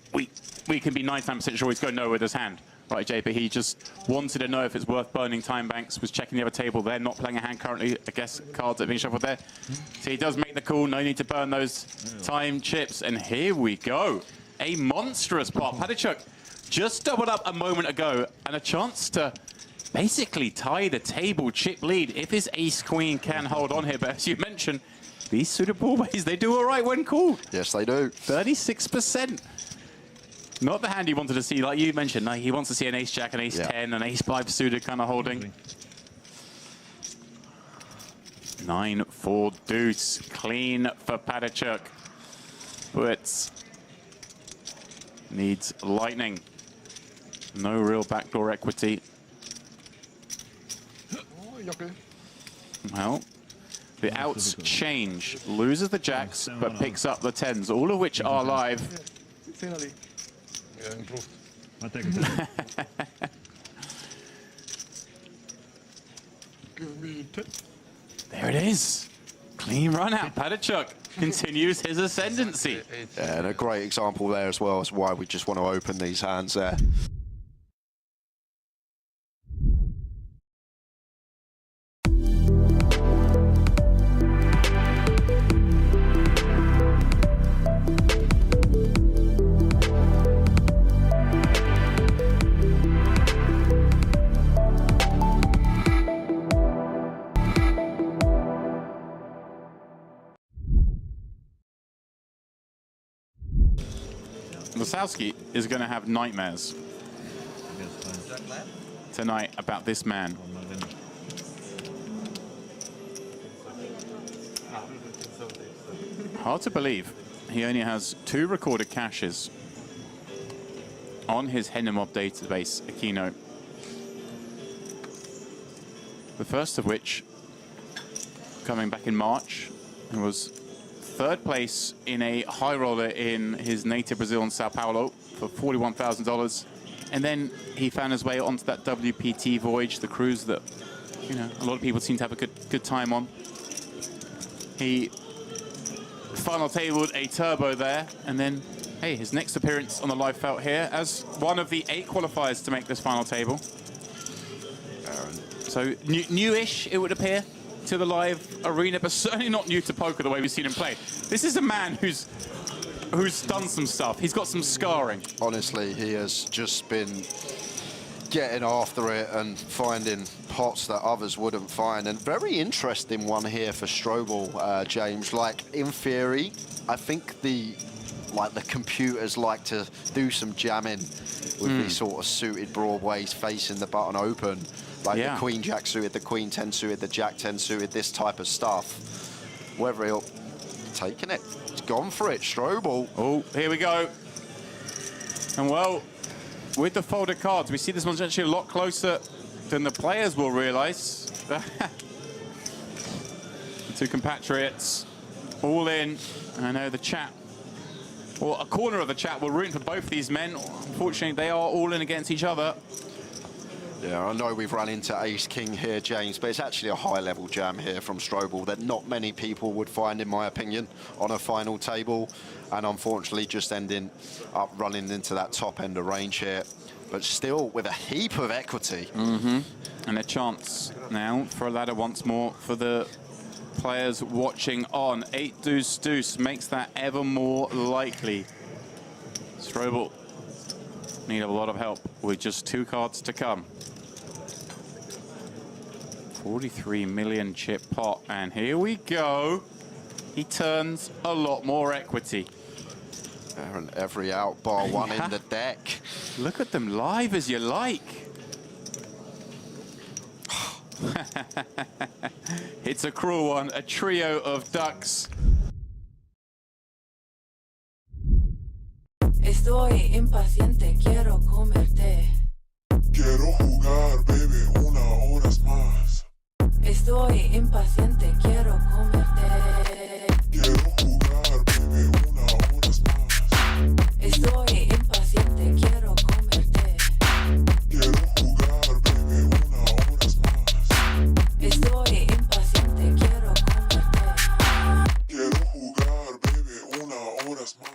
can be 99% sure he's going nowhere with his hand. Right, Jay, but he just wanted to know if it's worth burning time banks, was checking the other table. They're not playing a hand currently. I guess cards that are being shuffled there. So he does make the call. No need to burn those time chips. And here we go. A monstrous pot. Patrick just doubled up a moment ago and a chance to basically tie the table chip lead if his ace-queen can hold on here. But as you mentioned, these suited Broadways, they do all right when called. Yes, they do. 36%. Not the hand he wanted to see, like you mentioned. No, he wants to see an ace-jack, an ace-10, an ace-5 suited kind of holding. 9-4 deuce. Clean for Patrick. But needs lightning. No real backdoor equity. Well, the outs change. Loses the jacks, but picks up the 10s, all of which are live. Yeah, improved. I'll take it. Give me 10. There it is. Clean run out. Patrick continues his ascendancy. Yeah, and a great example there as well as why we just want to open these hands there. Lisowski is going to have nightmares tonight about this man. Hard to believe he only has 2 recorded caches on his Hennemob database, Aquino. The first of which coming back in March, it was 3rd place in a high roller in his native Brazil in Sao Paulo for $41,000. And then he found his way onto that WPT voyage, the cruise that, you know, a lot of people seem to have a good time on. He final tabled a turbo there, and then, hey, his next appearance on the live felt here as one of the 8 qualifiers to make this final table. So newish, it would appear, to the live arena, but certainly not new to poker the way we've seen him play. This is a man who's done some stuff. He's got some scarring. Honestly, he has just been getting after it and finding pots that others wouldn't find. And very interesting one here for Strobel, James. Like, in theory, I think the computers like to do some jamming with these sort of suited Broadways facing the button open. Like the Queen Jack suited, the Queen 10 suited, the Jack 10 suited, this type of stuff. Whether he'll taking it, he's gone for it, Strobel. Oh, here we go. And well, with the folded cards, we see this one's actually a lot closer than the players will realize. The two compatriots all in. I know the chat, or a corner of the chat, will root for both these men. Unfortunately, they are all in against each other. Yeah, I know we've run into ace-king here, James, but it's actually a high-level jam here from Strobel that not many people would find, in my opinion, on a final table. And unfortunately, just ending up running into that top end of range here. But still, with a heap of equity. And a chance now for a ladder once more for the players watching on. 8 deuce deuce makes that ever more likely. Strobel need a lot of help with just 2 cards to come. 43 million chip pot, and here we go. He turns a lot more equity. And every out bar one in the deck. Look at them live as you like. It's a cruel one, a trio of ducks. Estoy impaciente, quiero comerte. Quiero jugar, baby, una horas más. Estoy impaciente, quiero comerte. Quiero jugar, baby, una horas más. Estoy impaciente, quiero comerte. Quiero jugar, baby, una horas más. Estoy impaciente, quiero comerte. Quiero jugar, baby, una horas más.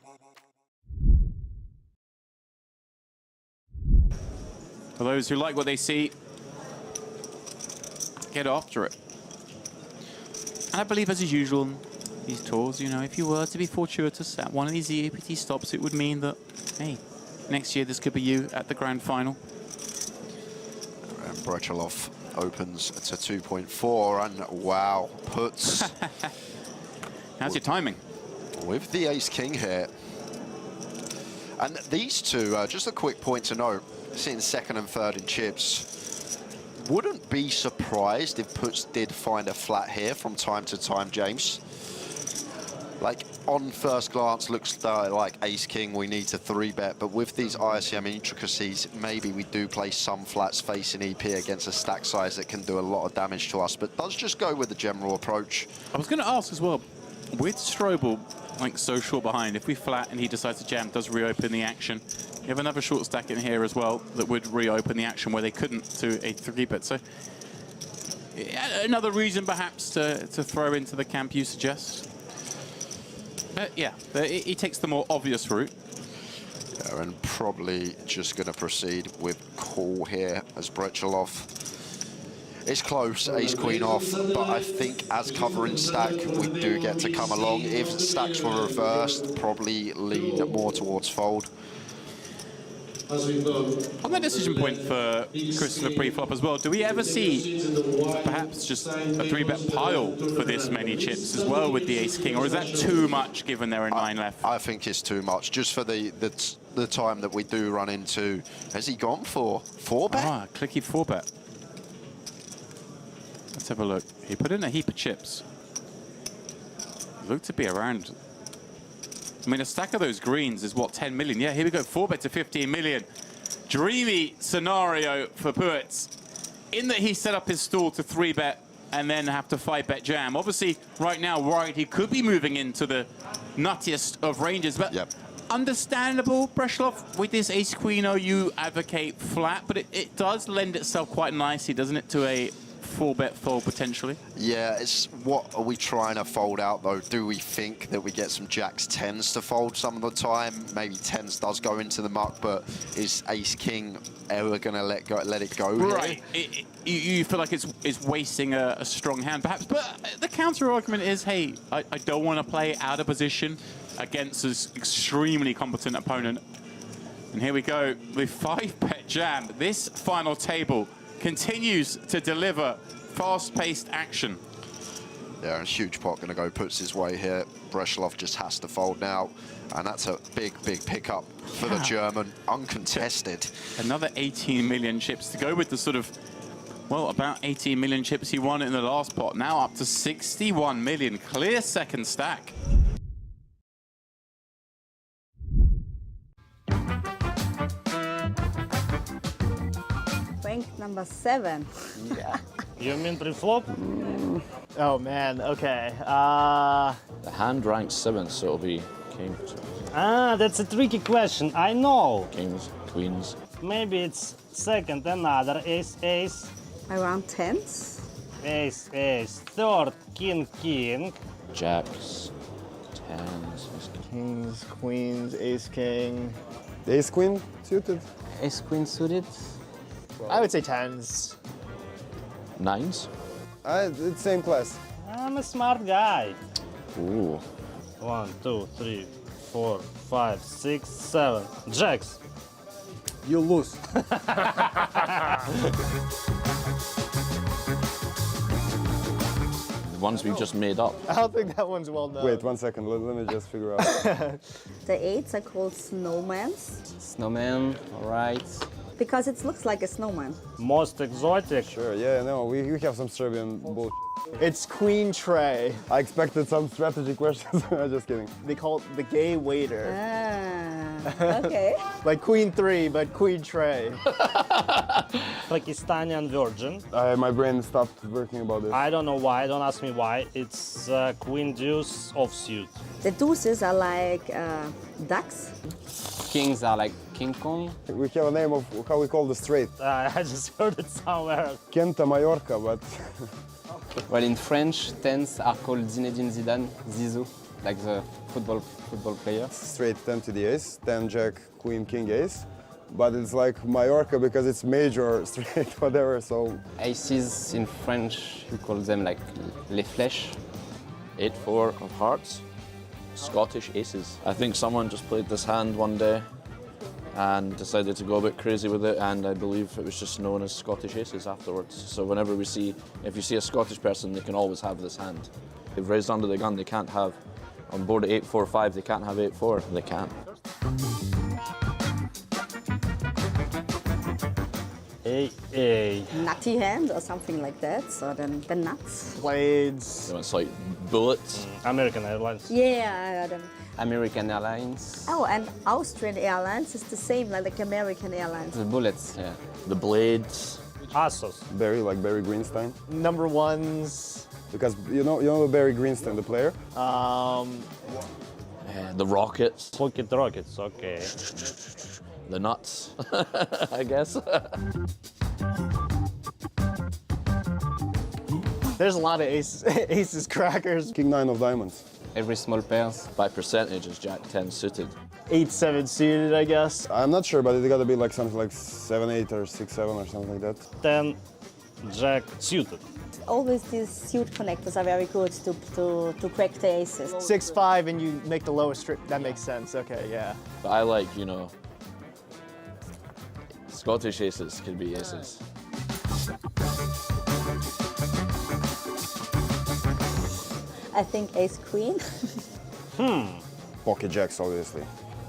For those who like what they see, get after it. And I believe, as usual, these tours, you know, if you were to be fortuitous at one of these EAPT stops, it would mean that, hey, next year this could be you at the grand final. And Brechelov opens to 2.4, and wow, puts... How's your timing? With the ace-king here. And these two, just a quick point to note, sitting second and third in chips. Wouldn't be surprised if puts did find a flat here from time to time, James. Like, on first glance, looks like ace-king, we need to 3-bet, but with these ICM intricacies, maybe we do play some flats facing EP against a stack size that can do a lot of damage to us, but does just go with the general approach. I was going to ask as well, with Strobel, like, so short behind, if we flat and he decides to jam, does reopen the action. You have another short stack in here as well that would reopen the action where they couldn't to a 3-bet. So yeah, another reason perhaps to throw into the camp you suggest. But yeah, he takes the more obvious route. Yeah, and probably just going to proceed with call here as Brechelov. It's close, ace-queen off, but I think as covering stack, we do get to come along. If stacks were reversed, probably lean more towards fold. On the decision point for Christopher pre-flop as well, do we ever see perhaps just a 3-bet pile for this many chips as well with the ace-king, or is that too much given there are 9 left? I think it's too much, just for the time that we do run into. Has he gone for 4-bet? Ah, clicky 4-bet. Let's have a look. He put in a heap of chips. Look to be around. I mean, a stack of those greens is, what, 10 million? Yeah, here we go, 4-bet to 15 million. Dreamy scenario for Puets, in that he set up his stall to 3-bet and then have to 5-bet jam. Obviously, right now, worried he could be moving into the nuttiest of ranges, but understandable, Brechelov, with this ace-queen, you advocate flat, but it does lend itself quite nicely, doesn't it, to a 4-bet fold potentially? Yeah, it's what are we trying to fold out though? Do we think that we get some jacks 10s to fold some of the time? Maybe 10s does go into the muck, but is ace-king ever going to let it go? Right. You feel like it's wasting a strong hand perhaps, but the counter argument is, hey, I don't want to play out of position against this extremely competent opponent. And here we go with 5-bet jam. This final table continues to deliver fast-paced action. Yeah, a huge pot going to go puts his way here. Brechelov just has to fold now, and that's a big, big pickup for the German, uncontested. Another 18 million chips to go with the sort of, well, about 18 million chips he won in the last pot. Now up to 61 million, clear second stack. Number 7. Yeah. You mean pre-flop? Oh man, okay. The hand ranks 7th, so it'll be king. That's a tricky question. I know. Kings, queens. Maybe it's second, another ace, ace. Around 10s. Ace, ace. Third, king, king. Jacks, 10s. Kings, queens, ace, king. Ace queen suited. Ace queen suited. I would say 10s. 9s. It's same class. I'm a smart guy. Ooh. 1, 2, 3, 4, 5, 6, 7. Jacks. You lose. The ones we've just made up. I don't think that one's well known. Wait 1 second, let me just figure out. The 8s are called snowmans Snowman, alright. because it looks like a snowman. Most exotic. Sure, yeah, no, we have some Serbian bullshit. It's queen tray. I expected some strategy questions. I'm just kidding. They call it the gay waiter. Okay. Like queen 3, but queen tray. Pakistani virgin. My brain stopped working about this. I don't know why. Don't ask me why. It's queen deuce offsuit. The deuces are like ducks. Kings are like King Kong. We have a name of how we call the straight. I just heard it somewhere. Kenta Mallorca, but... Well, in French, 10s are called Zinedine Zidane, Zizou, like the football player. Straight 10 to the ace, 10 jack, queen, king, ace. But it's like Mallorca because it's major, straight, whatever, so... Aces in French, you call them like les flèches. 8-4 of hearts. Scottish aces. I think someone just played this hand one day and decided to go a bit crazy with it, and I believe it was just known as Scottish aces afterwards. So whenever if you see a Scottish person, they can always have this hand. They've raised under the gun, they can't have, on board at 8-4-5, they can't have 8-4, they can't. A. Nutty hand or something like that, so then the nuts. Blades. It's like bullets. American Airlines. Yeah, I heard them. American Airlines. Oh, and Austrian Airlines is the same like American Airlines. The bullets, yeah. The blades. Assos. Barry, like Barry Greenstein. Number 1s. Because you know Barry Greenstein, the player? The rockets. Pocket rockets, okay. The nuts, I guess. There's a lot of aces crackers. King 9 of diamonds. Every small pairs. By percentage is Jack 10 suited. 8-7 suited, I guess. I'm not sure, but it gotta be like something like 7-8 or 6-7 or something like that. 10 Jack suited. Always these suit connectors are very good to crack the aces. 6-5 and you make the lowest strip. That makes sense. Okay, yeah. But I like, Scottish aces could be aces. I think ace queen. Pocket jacks, obviously.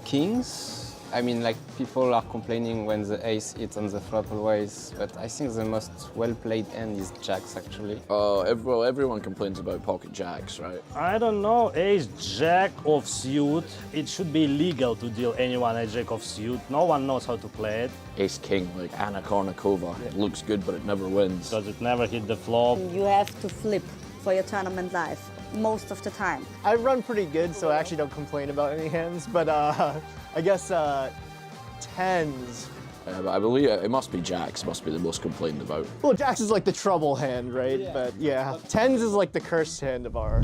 Kings? I mean, like, people are complaining when the ace hits on the flop always, but I think the most well-played hand is jacks, actually. Oh, everyone complains about pocket jacks, right? I don't know, ace jack offsuit. It should be illegal to deal anyone a jack offsuit. No one knows how to play it. Ace king, like Anna Kournikova. It looks good, but it never wins. Does it never hit the flop? You have to flip for your tournament life most of the time. I run pretty good, so I actually don't complain about any hands, but I guess 10s. But I believe it must be jacks, must be the most complained about. Well, jacks is like the trouble hand, right? Yeah. But yeah, 10s is like the cursed hand of ours.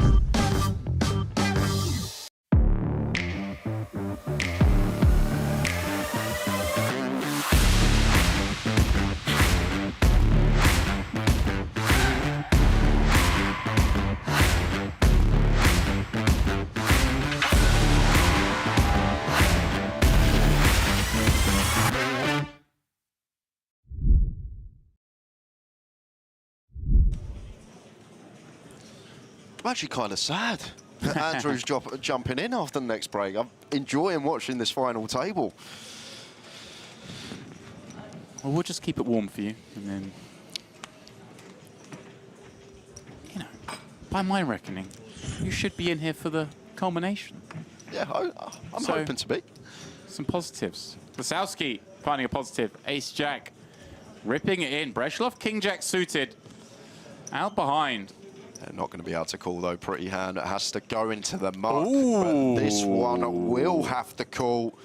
I'm actually kind of sad that Andrew's jumping in after the next break. I'm enjoying watching this final table. Well, we'll just keep it warm for you, and then, by my reckoning, you should be in here for the culmination. Yeah, I'm hoping to be. Some positives. Wasowski finding a positive. Ace Jack. ripping it in. Breshov, King Jack suited, out behind. They're not going to be able to call, though. Pretty hand. It has to go into the muck. Ooh. But this one will have to call.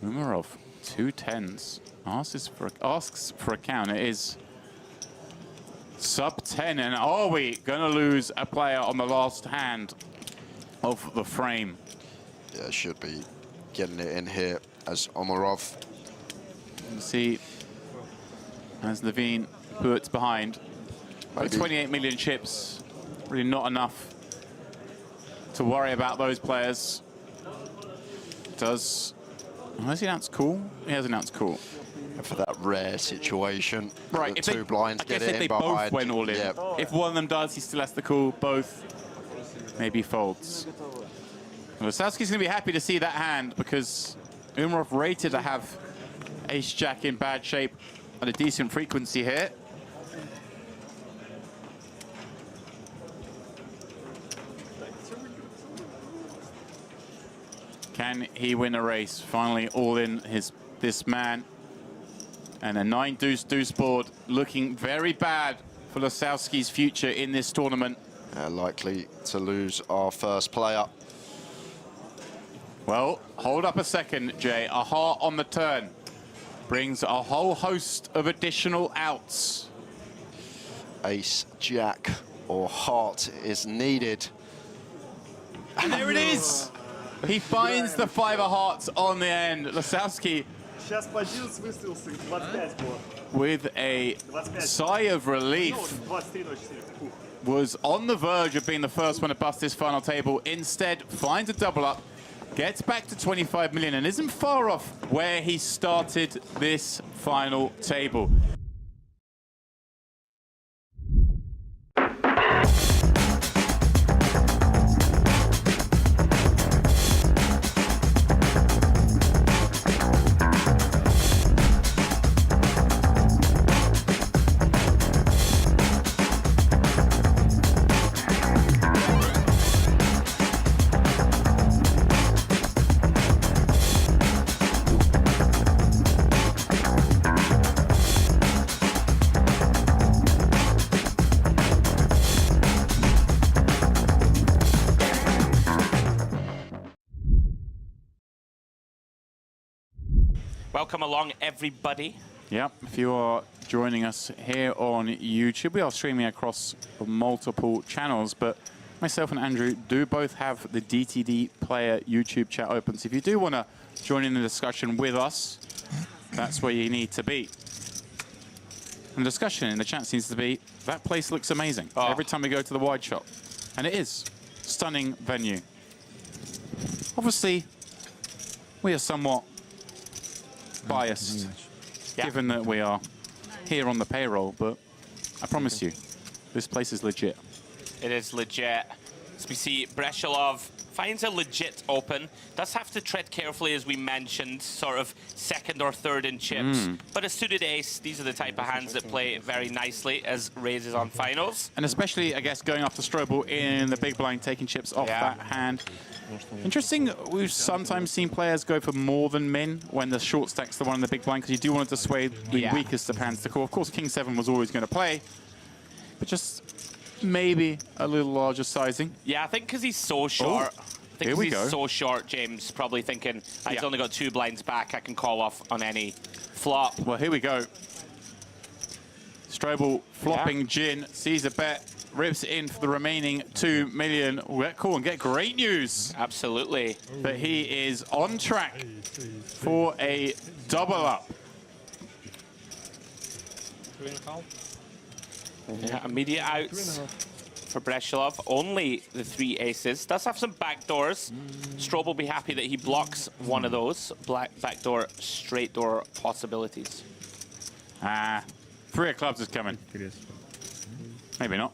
Umarov, 2 10s. Asks for a count. It is sub 10. And are we going to lose a player on the last hand of the frame? Yeah, should be getting it in here as Omarov. You see, as Levine puts behind. With 28 million chips, really not enough to worry about those players. Has he announced cool? He has announced cool. For that rare situation, right? The If two blinds I guess get if it they in behind. both went all in. Yeah. If one of them does, he still has to call. Both maybe folds. Well, Sasuke's going to be happy to see that hand because Umarov rated to have ace-jack in bad shape at a decent frequency here. Can he win a race? Finally, all in this man. And a 9-deuce-deuce board looking very bad for Lasowski's future in this tournament. Likely to lose our first player. Well, hold up a second, Jay. A heart on the turn brings a whole host of additional outs. Ace, jack, or heart is needed. And there it is. He finds the 5 of hearts on the end. Lasowski with a sigh of relief was on the verge of being the first one to bust this final table. Instead, finds a double up, gets back to 25 million and isn't far off where he started this final table. Welcome along, everybody. Yep, if you are joining us here on YouTube, we are streaming across multiple channels, but myself and Andrew do both have the DTD Player YouTube chat open. So if you do want to join in the discussion with us, that's where you need to be. And the discussion in the chat seems to be, that place looks amazing every time we go to the wide shot. And it is. Stunning venue. Obviously, we are somewhat biased, given that we are here on the payroll, but I promise you, this place is legit. It is legit. As we see, Breshov finds a legit open. Does have to tread carefully, as we mentioned, sort of second or third in chips. But a suited ace, these are the type of hands that play very nicely as raises on finals. And especially, I guess, going after Strobel in the big blind, taking chips off that hand. Interesting, we've sometimes seen players go for more than min when the short stack's the one in the big blind, because you do want to dissuade the weakest of hands to call. Of course, King 7 was always going to play, but just maybe a little larger sizing. Yeah, I think because he's so short. I think here we he's go. so short, James probably thinking, he's only got 2 blinds back, I can call off on any flop. Well, here we go. Strobel flopping Jin, sees a bet, rips it in for the remaining 2 million. We'll get cool and get great news. Absolutely. That he is on track for a double up. Yeah, immediate outs for Breshov. Only the 3 aces. Does have some backdoors. Strobel will be happy that he blocks one of those backdoor, straight door possibilities. 3 of clubs is coming. Maybe not.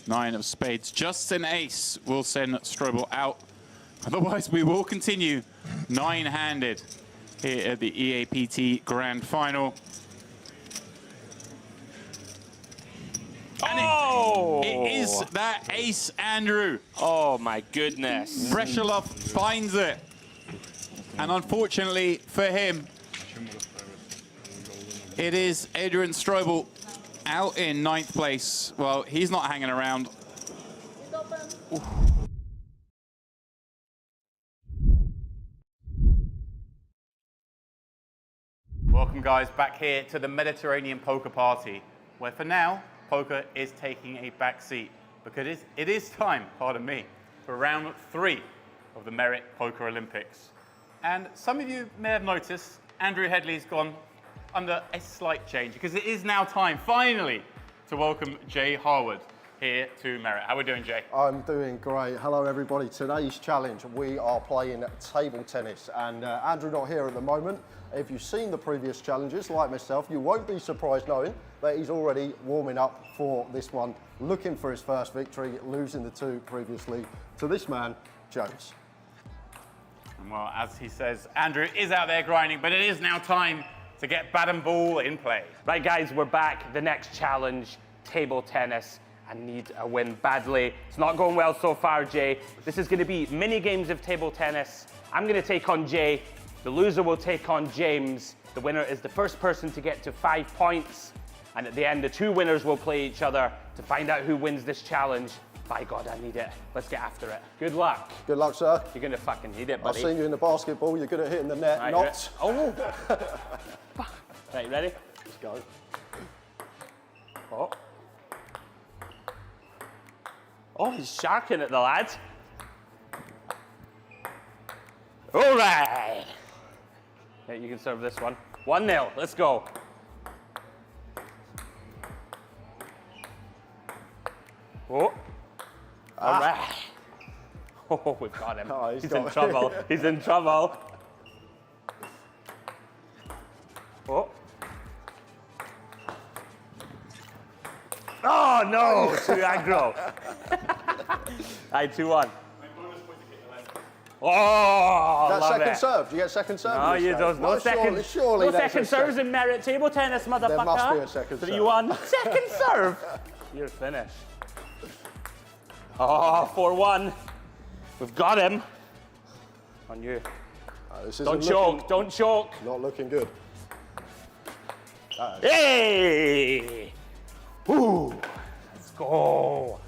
9 of spades. Just an ace will send Strobel out. Otherwise, we will continue 9-handed here at the EAPT Grand Final. And it is that ace, Andrew. Oh, my goodness. Breshov finds it. And unfortunately for him, It is Adrian Strobel out in 9th place. Well, he's not hanging around. Oof. Welcome, guys, back here to the Mediterranean Poker Party, where for now, poker is taking a back seat because it is time, pardon me, for round 3 of the Merit Poker Olympics. And some of you may have noticed Andrew Hedley's gone under a slight change because it is now time, finally, to welcome Jay Harwood here to Merit. How are we doing, Jay? I'm doing great. Hello, everybody. Today's challenge, we are playing table tennis, and Andrew not here at the moment. If you've seen the previous challenges, like myself, you won't be surprised knowing that he's already warming up for this one, looking for his first victory, losing the 2 previously to this man, James. And well, as he says, Andrew is out there grinding, but it is now time to get bat and ball in play. Right, guys, we're back. The next challenge, table tennis. I need a win badly. It's not going well so far, Jay. This is going to be mini games of table tennis. I'm going to take on Jay. The loser will take on James. The winner is the first person to get to 5 points. And at the end, the 2 winners will play each other to find out who wins this challenge. By God, I need it. Let's get after it. Good luck. Good luck, sir. You're going to fucking need it, I've buddy. seen you in the basketball. You're good at hitting the net. Right, Not. Oh. Right, you ready? Let's go. Oh. Oh, he's sharking at the lad. All right. Yeah, you can serve this one. 1-0, let's go. Oh. All right. Oh, we've got him. Oh, he's in trouble. He's in trouble. Oh. Oh, no, too aggro. Aye, 2-1. Oh, That's love second it. serve. Do you get second serve? No, in this you game? don't. No second. Surely no there's second a serves in Merit table tennis, motherfucker. There must be a second serve. 3-1. Second serve. You're finished. Oh, 4-1. We've got him. On you. This Don't choke. Don't choke. Not looking good. Hey! Ooh. Let's go.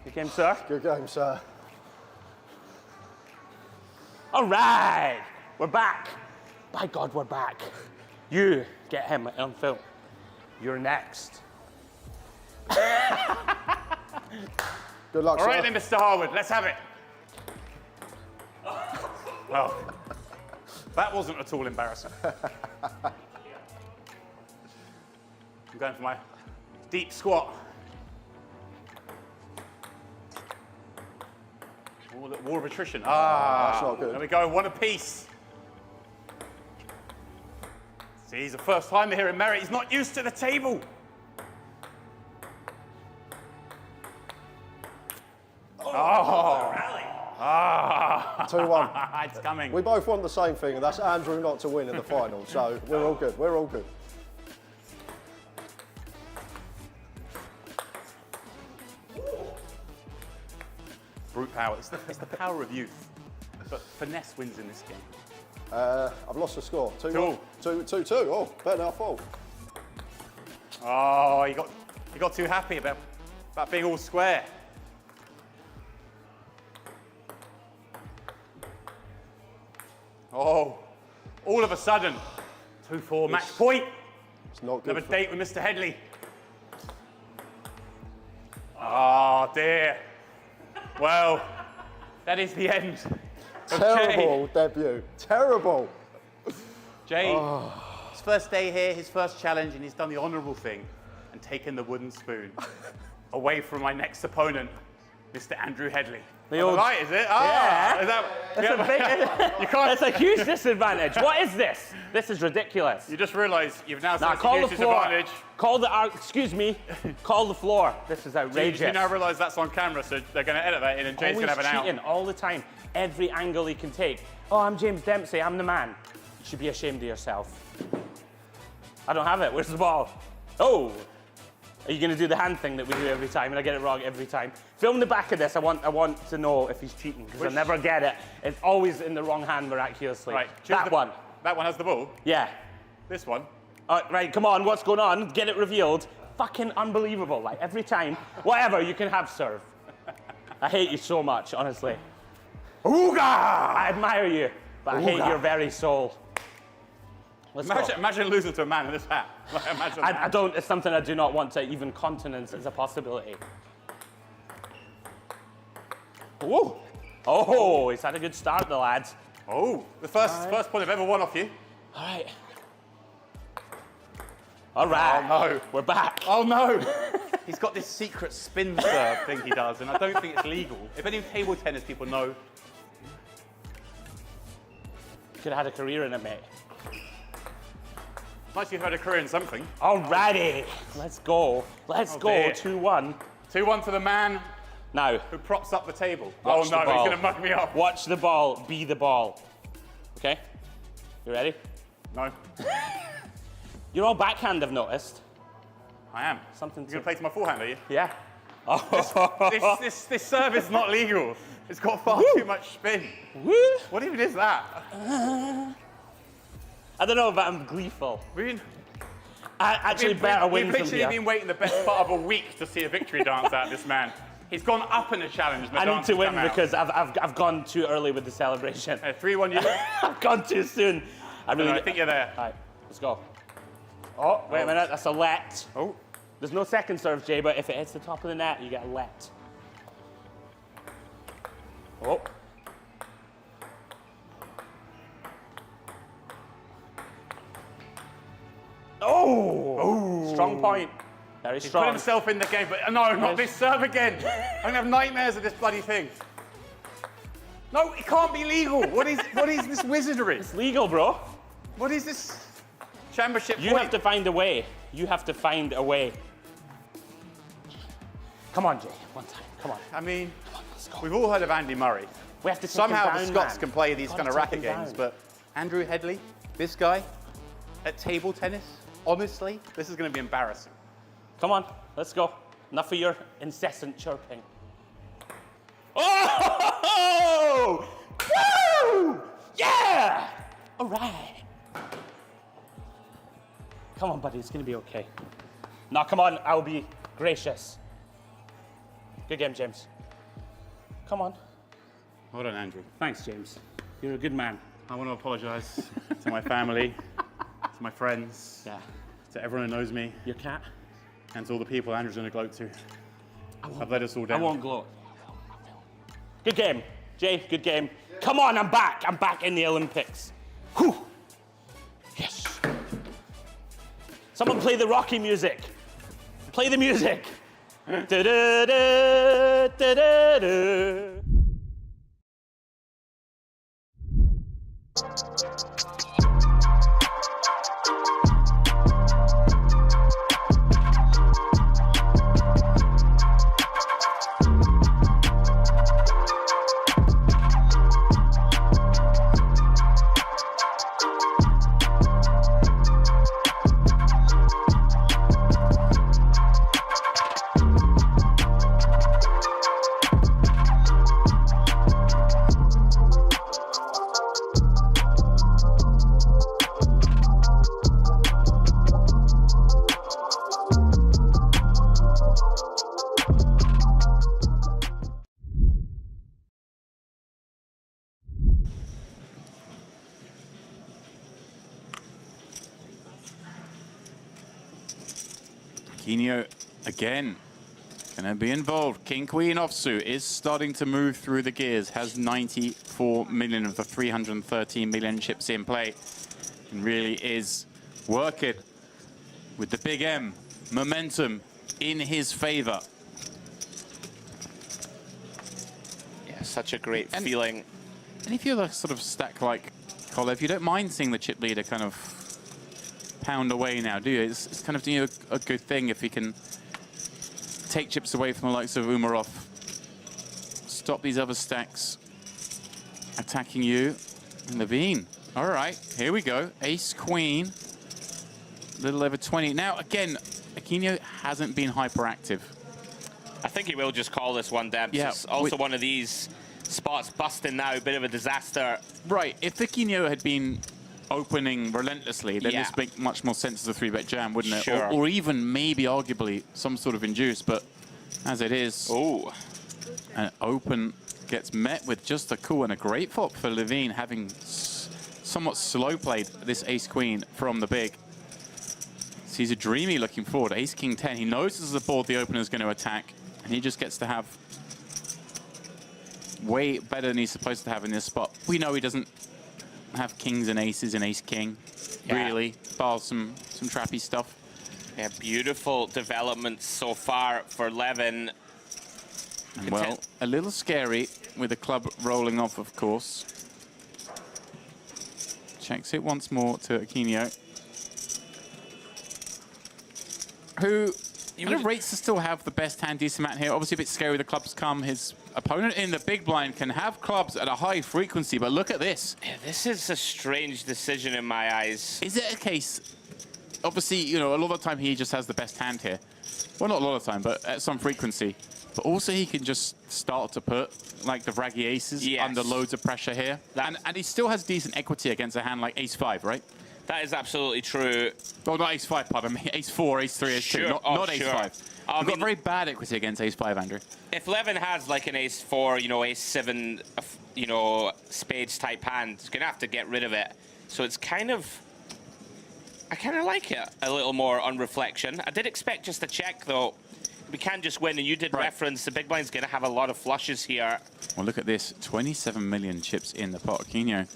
Good game, sir. Good game, sir. All right. We're back. By God, we're back. You get him on film. You're next. Good luck, All sir. right then, Mr. Harwood, let's have it. Well, that wasn't at all embarrassing. I'm going for my deep squat. Oh, the war of attrition. That's not good. There we go, 1 apiece. See, he's a first timer here in Merit. He's not used to the table. Oh, rally. 2-1. It's coming. We both want the same thing, and that's Andrew not to win in the final, so we're all good. We're all good. Brute power. It's the power of youth. But finesse wins in this game. I've lost the score. 2-1. 2-2. Oh, better now fall. Oh, he got too happy about being all square. Oh, all of a sudden, 2-4 match point. It's not good. Another date with Mr. Hedley. Oh dear. Well, that is the end of Terrible debut. Terrible. Jay, his first day here, his first challenge, and he's done the honourable thing and taken the wooden spoon away from my next opponent, Mr. Andrew Hedley. The old- right, is it? Yeah. Is that, That's a big. you can't. That's a huge disadvantage. What is this? This is ridiculous. You just realised you've now Now seen call a the huge floor. disadvantage. Call the. Excuse me. Call the floor. This is outrageous. You now realise that's on camera, so they're going to edit that in, and Jay's going to have an out. Cheating all the time. Every angle he can take. Oh, I'm James Dempsey. I'm the man. You should be ashamed of yourself. I don't have it. Where's the ball? Oh. Are you going to do the hand thing that we do every time, and I get it wrong every time? Film the back of this. I want to know if he's cheating, because I'll never get it. It's always in the wrong hand miraculously. Right. That one. That one has the ball. Yeah. This one. Right, come on, what's going on? Get it revealed. Fucking unbelievable. Like, every time, whatever, you can have serve. I hate you so much, honestly. Ooga! I admire you, but I hate your very soul. Imagine losing to a man in this hat. Like, imagine that. I don't, it's something I do not want to even countenance as a possibility. Whoa! Oh, he's had a good start, the lads. Oh, the first point I've ever won off you. All right. All right. Oh, no. We're back. Oh, no. He's got this secret spin serve thing he does, and I don't think it's legal. If any table tennis people know. You could have had a career in it, mate. Nice you've had a career in something. Alrighty. Let's go. Let's go. 2-1. 2-1 to the man now who props up the table. Watch oh, no, the ball. he's going to mug me up. Watch the ball. Be the ball. Okay? You ready? No. You're all backhand, I've noticed. I am. Something You're going to play to my forehand, are you? Yeah. This serve is not legal. It's got far too much spin. Woo. What even is that? I don't know, but I'm gleeful. I actually better win We've from literally here. been waiting the best part of a week to see a victory dance out of this man. He's gone up in the challenge. I need to win because I've gone too early with the celebration. 3-1 you. I've gone too soon. I think you're there. All right, let's go. Oh, wait a minute, that's a let. Oh. There's no second serve, Jay, but if it hits the top of the net, you get a let. Oh. Oh! Strong point. Very He's strong. put himself in the game, but no, not this serve again. I'm going to have nightmares of this bloody thing. No, it can't be legal. What is this wizardry? It's legal, bro. What is this championship You have to find a way. You have to find a way. Come on, Jay. One time. Come on. I mean, come on, let's go. We've all heard of Andy Murray. We have to take Somehow him down, the Scots man. can play these Gotta kind of take racket him games, down. but Andrew Hedley, this guy, at table tennis, honestly, this is going to be embarrassing. Come on, let's go. Enough of your incessant chirping. Oh! Woo! Yeah! All right. Come on, buddy, it's going to be okay. Now, come on, I'll be gracious. Good game, James. Come on. Hold on, Andrew. Thanks, James. You're a good man. I want to apologise to my family, to my friends, to everyone who knows me. Your cat? And to all the people Andrew's going to gloat to. I've let us all down. I won't gloat. Good game. Jay, good game. Come on, I'm back. I'm back in the Olympics. Whew. Yes. Someone play the Rocky music. Play the music. Da-da-da, da-da-da. Kinyo again going to be involved. King Queen offsuit is starting to move through the gears, has 94 million of the 313 million chips in play, and really is working with the big M. Momentum in his favor. Yeah, such a great feeling. And if you're the sort of stack like Kolev, you don't mind seeing the chip leader kind of pound away now, do you? It's kind of a good thing if he can take chips away from the likes of Umarov, stop these other stacks attacking you. And Levine, all right, here we go. Ace Queen, a little over 20. Now, again, Aquino hasn't been hyperactive. I think he will just call this one, Dempsey. Yeah, It's also one of these spots busting now, a bit of a disaster. Right, if Aquino had been opening relentlessly, then Yeah. this make much more sense as a 3-bet jam, wouldn't it? Sure. Or even maybe arguably some sort of induce, but as it is, an open gets met with just a call and a great flop for Levine, having somewhat slow played this ace-queen from the big. He's a dreamy looking forward. Ace-king 10. He knows this is a board the opener is going to attack, and he just gets to have way better than he's supposed to have in this spot. We know he doesn't have kings and aces and ace-king, really, bar some trappy stuff. Yeah, beautiful developments so far for Levin. And well, a little scary with the club rolling off, of course. Checks it once more to Aquino, who kind of rates to still have the best hand decent amount here. Obviously a bit scary the clubs come. His opponent in the big blind can have clubs at a high frequency, but look at this. Yeah, this is a strange decision in my eyes. Is it a case, obviously, you know, a lot of the time he just has the best hand here. Well, not a lot of time, but at some frequency. But also he can just start to put like the raggy aces under loads of pressure here. And he still has decent equity against a hand like ace-5, right? That is absolutely true. Well, not ace-5, pardon me. Ace-4, ace-3, ace-2, Sure. not ace-5. We've got very bad equity against ace-5, Andrew. If Levin has like an ace-4, you know, ace-7, you know, spades type hand, he's going to have to get rid of it. So it's kind of, I kind of like it a little more on reflection. I did expect just a check, though. We can just win, and you did reference the big blind's going to have a lot of flushes here. Well, look at this. 27 million chips in the pot. Aquino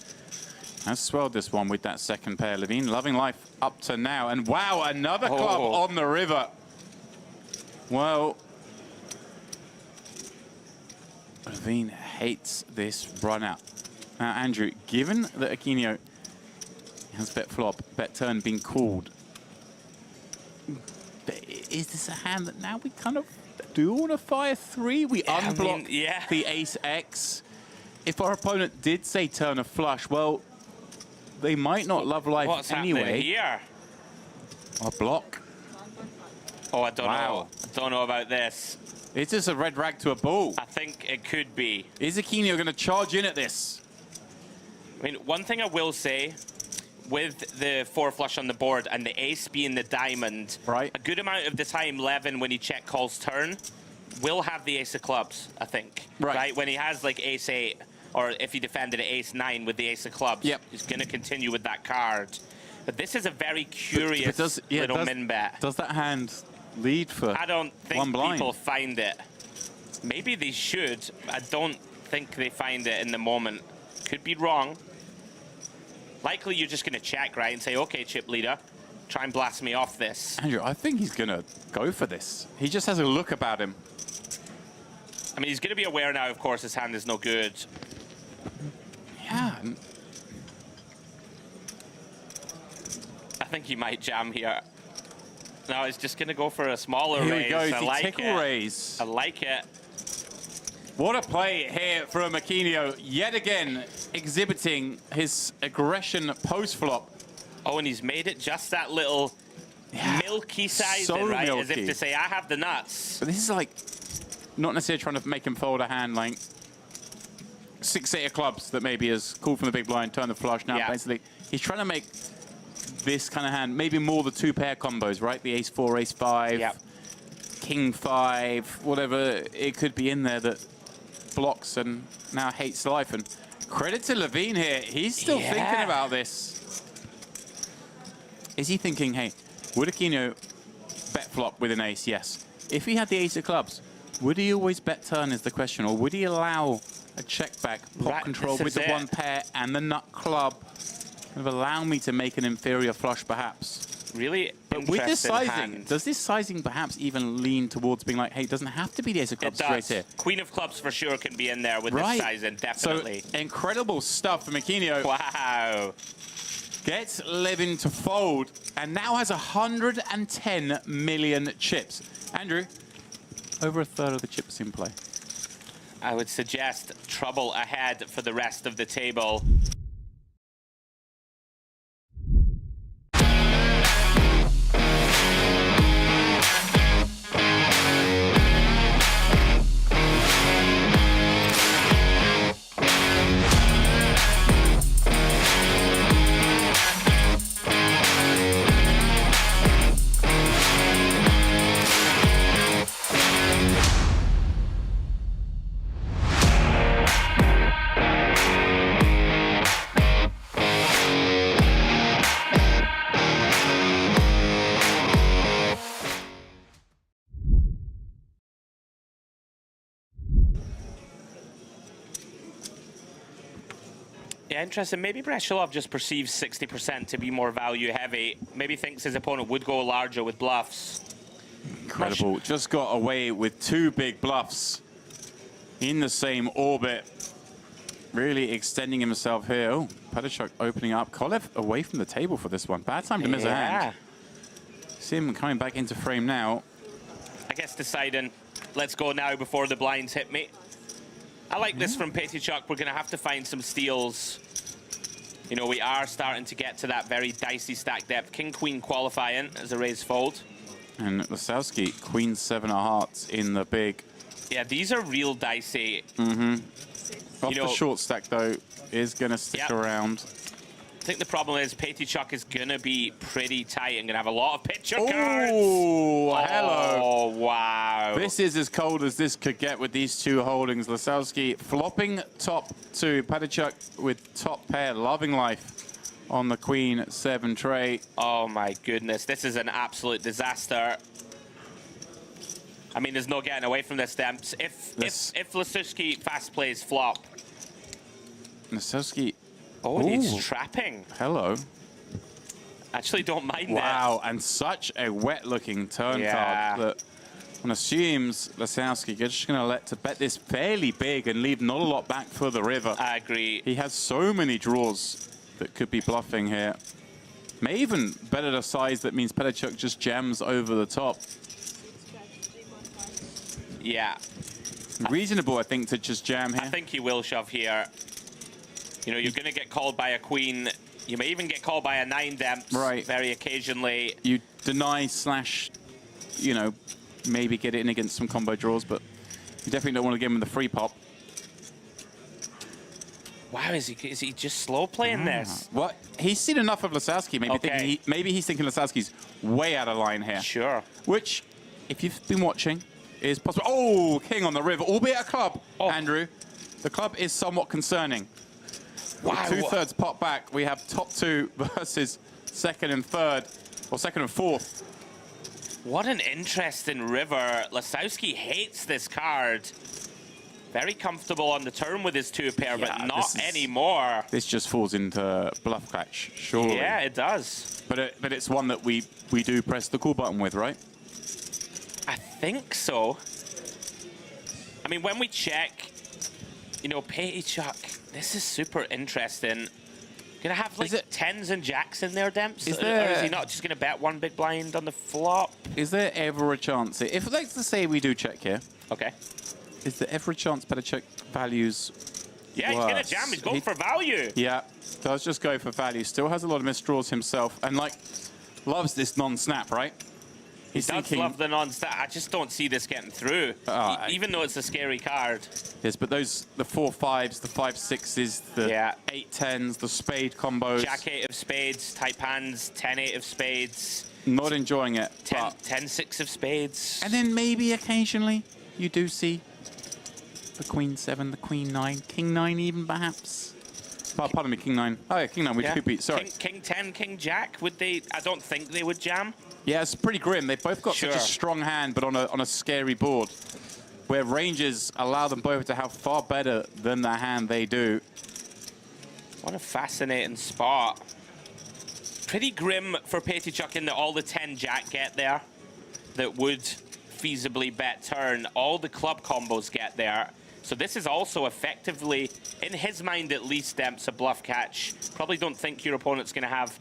has swelled this one with that second pair. Levine loving life up to now. And wow, another club on the river. Well, Levine hates this run out. Now, Andrew, given that Aquino has bet flop, bet turn been called, is this a hand that now we kind of do want to fire 3? We unblock the ace-x. If our opponent did say turn a flush, well, they might not love life anyway. What's happening here? A block. Oh, I don't know. I don't know about this. Is this a red rag to a bull? I think it could be. Is Aquino going to charge in at this? I mean, one thing I will say, with the 4 flush on the board and the ace being the diamond, a good amount of the time Levin, when he check calls turn, will have the ace of clubs, I think. Right? When he has like ace 8, or if he defended an ace 9 with the ace of clubs, he's going to continue with that card. But this is a very curious little min bet. Does that hand lead for I don't think one blind? people find it. Maybe they should. I don't think they find it in the moment. Could be wrong. Likely you're just going to check, right, and say, okay, chip leader, try and blast me off this. Andrew, I think he's going to go for this. He just has a look about him. I mean, he's going to be aware now, of course, his hand is no good. Yeah. I think he might jam here. No, he's just going to go for a smaller raise. Here we go, I the like tickle it. raise. I like it. What a play here from Aquino, yet again exhibiting his aggression post-flop. Oh, and he's made it just that little milky sizing, So right? As milky. if to say, I have the nuts. But this is like, not necessarily trying to make him fold a hand like 6-8 of clubs that maybe is called from the big blind, turn the flush. Now, basically, he's trying to make this kind of hand, maybe more the 2-pair combos, right? The ace-4, ace-5, king-5, whatever it could be in there that blocks and now hates life. And credit to Levine here. He's still thinking about this. Is he thinking, hey, would Aquino bet flop with an ace? Yes. If he had the ace of clubs, would he always bet turn is the question, or would he allow a check back, pot control with the 1 pair and the nut club? Kind of allow me to make an inferior flush, perhaps. Really But with this sizing, hand. does this sizing perhaps even lean towards being like, hey, it doesn't have to be the ace of clubs It straight does. here? Queen of clubs for sure can be in there with this sizing, definitely. So incredible stuff from Aquino. Wow. Gets Levin to fold and now has 110 million chips. Andrew, over a third of the chips in play. I would suggest trouble ahead for the rest of the table. Yeah, interesting. Maybe Breshilov just perceives 60% to be more value heavy. Maybe thinks his opponent would go larger with bluffs. Incredible. Just got away with 2 big bluffs in the same orbit. Really extending himself here. Oh, Patychuk opening up. Kolev away from the table for this one. Bad time to miss a hand. See him coming back into frame now. I guess deciding, let's go now before the blinds hit me. I like this from Patychuk. We're going to have to find some steals. You know, we are starting to get to that very dicey stack depth. King-Queen qualifying as a raise fold. And Lasowski, Queen 7 of hearts in the big. Yeah, these are real dicey. Off the short stack, though, is going to stick around. I think the problem is Patychuk is going to be pretty tight and going to have a lot of picture cards. Oh, hello. Oh, wow. This is as cold as this could get with these 2 holdings. Lasowski flopping top 2. Patychuk with top pair, loving life on the Queen 7 tray. Oh, my goodness. This is an absolute disaster. I mean, there's no getting away from this, Demps. If Lasowski fast plays flop. Lasowski. Oh, he's trapping. Hello. Actually, don't mind that. Wow, and such a wet-looking turn card that one assumes Lasowski is just going to let to bet this fairly big and leave not a lot back for the river. I agree. He has so many draws that could be bluffing here. May even bet at a size that means Patychuk just jams over the top. Yeah. Reasonable, I think, to just jam here. I think he will shove here. You know, you're going to get called by a queen. You may even get called by a 9 Demps. Right. Very occasionally. You deny / you know, maybe get it in against some combo draws, but you definitely don't want to give him the free pop. Wow, is he just slow playing this? What? He's seen enough of Lasowski. Maybe he's thinking Lasowski's way out of line here. Sure. Which, if you've been watching, is possible. Oh, king on the river, albeit a club, Andrew. The club is somewhat concerning. Wow. 2/3 pot back. We have top 2 versus 2nd and 3rd, or 2nd and 4th. What an interesting river. Lasowski hates this card. Very comfortable on the turn with his 2 pair, but not anymore. This just falls into bluff catch, surely. Yeah, it does. But it's one that we do press the call button with, right? I think so. I mean, when we check, you know, Patychuk, this is super interesting. Gonna have like 10s and jacks in there, Demps? Or is he not just gonna bet 1 big blind on the flop? Is there ever a chance? If let's say we do check here. Okay. Is there ever a chance Patychuk values? Yeah, he's gonna jam. He's going for value. Yeah, does just go for value. Still has a lot of misdraws himself, and like loves this non-snap, right? He does love the non-stat. I just don't see this getting through, even though it's a scary card. Yes, but the 4/5s, the 5/6s, the 8/10s, the spade combos. Jack 8 of spades, type hands, 10-8 of spades. Not enjoying it. 10-6 of spades. And then maybe occasionally you do see the Queen 7, the Queen 9, King 9 even perhaps. Oh, pardon me, King 9. Oh yeah, King 9 with 2 beats, sorry. King 10, King Jack, would they? I don't think they would jam. Yeah, it's pretty grim. They've both got such a strong hand, but on a scary board, where ranges allow them both to have far better than the hand they do. What a fascinating spot. Pretty grim for Patychuk in that all the 10 Jack get there that would feasibly bet turn. All the club combos get there. So this is also effectively, in his mind at least, Demps, a bluff catch. Probably don't think your opponent's going to have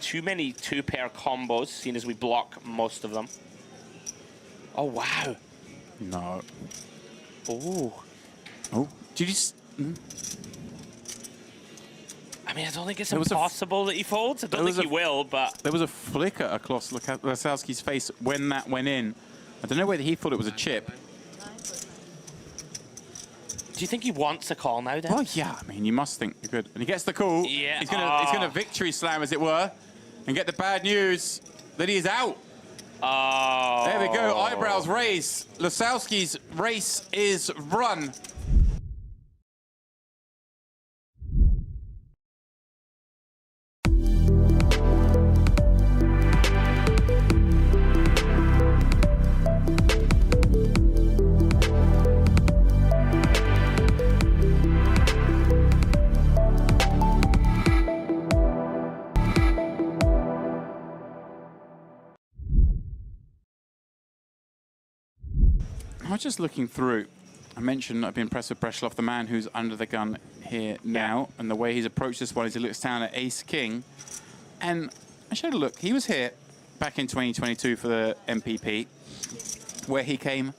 too many 2-pair combos, seeing as we block most of them. Oh, wow. No. Oh. Oh. Did you... I mean, I don't think it's impossible that he folds. I don't think he will, but... There was a flicker across Lasowski's face when that went in. I don't know whether he thought it was a chip. Do you think he wants a call now, then? Oh, yeah. I mean, you must think you're good. And he gets the call. Yeah. He's gonna victory slam, as it were, and get the bad news that he is out. Oh. There we go. Eyebrows raised. Lasowski's race is run. I was just looking through. I mentioned I've been impressed with Breslov, the man who's under the gun here now, and the way he's approached this one is he looks down at Ace-King. And I showed a look. He was here back in 2022 for the MPP, where he came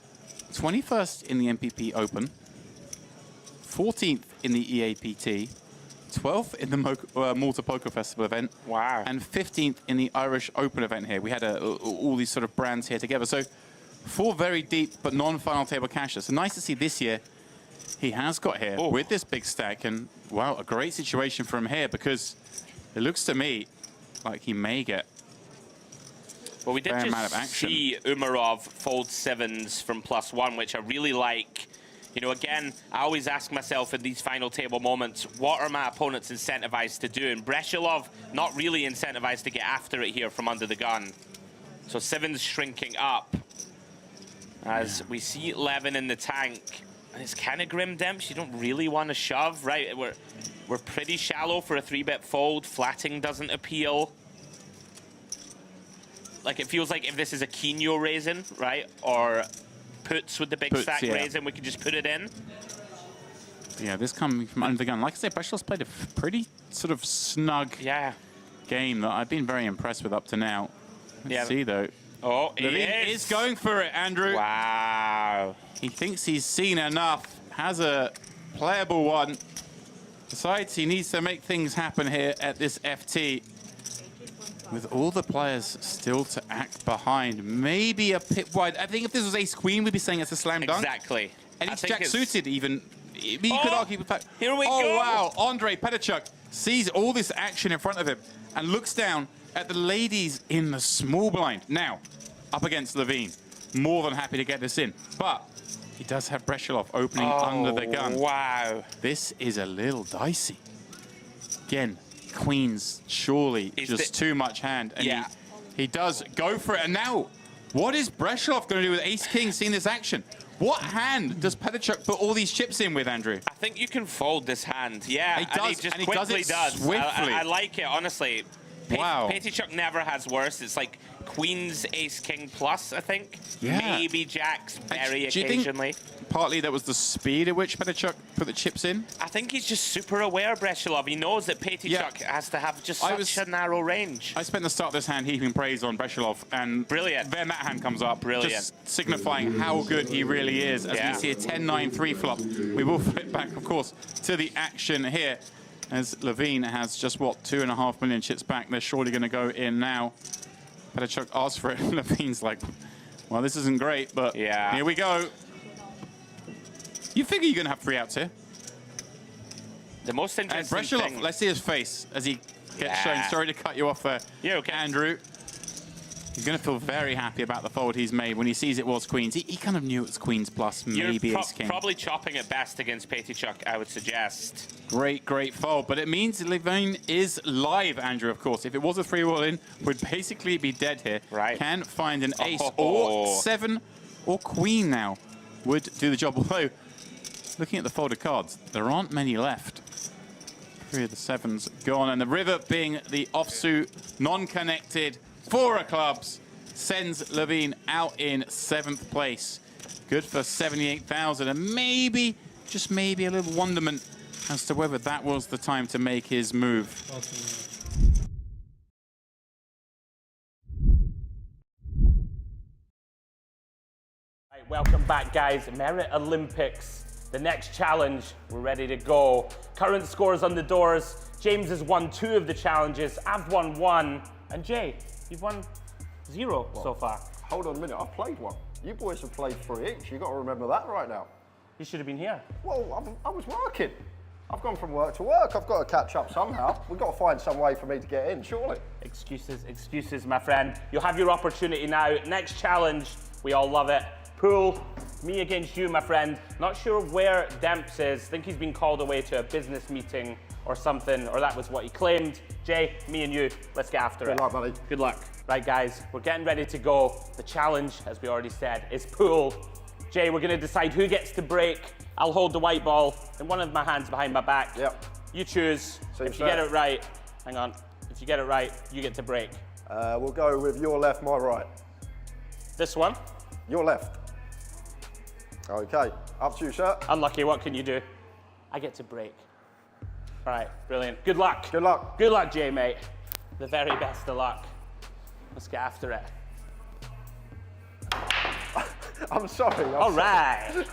21st in the MPP Open, 14th in the EAPT, 12th in the Malta Poker Festival event, wow, and 15th in the Irish Open event here. We had all these sort of brands here together. So 4 very deep but non-final table cashers. So nice to see this year he has got here with this big stack. And, wow, a great situation for him here because it looks to me like he may get well, we did just see Umarov fold 7s from +1, which I really like. You know, again, I always ask myself in these final table moments, what are my opponents incentivized to do? And Breslov not really incentivized to get after it here from under the gun. So 7's shrinking up as we see Levin in the tank. And it's kind of grim, Demps. You don't really want to shove, right? We're pretty shallow for a 3-bet fold. Flatting doesn't appeal. Like, it feels like if this is a Keno raising, right? Or puts with the big stack raising, we can just put it in. Yeah, this coming from under the gun. Like I said, Breslov's played a pretty sort of snug game that I've been very impressed with up to now. Let's see, though. Oh, Levine is going for it, Andrew. Wow. He thinks he's seen enough, has a playable one. Decides he needs to make things happen here at this FT. With all the players still to act behind, maybe a pip wide. I think if this was ace-queen, we'd be saying it's a slam dunk. Exactly. And it's jack-suited even. You could argue with that. Here we go. Oh, wow. Andrei Petachuk sees all this action in front of him and looks down at the ladies in the small blind. Now, up against Levine. More than happy to get this in. But he does have Breslov opening under the gun. Wow. This is a little dicey. Again, queens surely just too much hand. And he does go for it. And now, what is Breslov going to do with ace-king seeing this action? What hand does Petachuk put all these chips in with, Andrew? I think you can fold this hand. Yeah, he does, and he just and quickly he does it swiftly. I like it, honestly. Wow. Petachuk never has worse. It's like queens, ace-king plus, I think. Yeah. Maybe jacks very Do you occasionally. think partly that was the speed at which Petachuk put the chips in? I think he's just super aware, Breslov. He knows that Petachuk has to have just such a narrow range. I spent the start of this hand heaping praise on Breslov, and then that hand comes up. Brilliant. Just signifying how good he really is. As we see a 10-9-3 flop, we will flip back, of course, to the action here. As Levine has just, what, 2.5 million chips back. They're surely going to go in now. Petachuk asks for it, and Levine's like, well, this isn't great, but here we go. You figure you're going to have 3 outs here. The most interesting and Breslov, thing... let's see his face as he gets shown. Sorry to cut you off there, Andrew. He's going to feel very happy about the fold he's made when he sees it was queens. He kind of knew it was queens plus, maybe ace-king. Probably chopping it best against Petachuk, I would suggest. Great, great fold. But it means Levine is live, Andrew, of course. If it was a 3-wall in, would basically be dead here. Right. Can find an ace or 7 or queen now would do the job. Although, looking at the folded cards, there aren't many left. 3 of the 7s gone. And the river being the offsuit, non-connected, 4 of clubs, sends Levine out in 7th place. Good for 78,000, and maybe, just maybe, a little wonderment as to whether that was the time to make his move. Right, welcome back, guys. Merit Olympics, the next challenge. We're ready to go. Current scores on the doors. James has won 2 of the challenges. I've won 1, and Jay, you've won 0 so far. Hold on a minute, I've played 1. You boys have played 3 each. You've got to remember that right now. You should have been here. Well, I was working. I've gone from work to work. I've got to catch up somehow. We've got to find some way for me to get in, surely. Excuses, excuses, my friend. You'll have your opportunity now. Next challenge, we all love it. Pool, me against you, my friend. Not sure where Dempsey is. Think he's been called away to a business meeting or something, or that was what he claimed. Jay, me and you, let's get after it. Good luck, buddy. Good luck. Right, guys, we're getting ready to go. The challenge, as we already said, is pool. Jay, we're gonna decide who gets to break. I'll hold the white ball in one of my hands behind my back. Yep. You choose. If you get it right, hang on. If you get it right, you get to break. We'll go with your left, my right. This one? Your left. Okay, up to you, sir. Unlucky, what can you do? I get to break. All right, brilliant. Good luck. Good luck. Good luck, Jay, mate. The very best of luck. Let's get after it. I'm sorry. All right.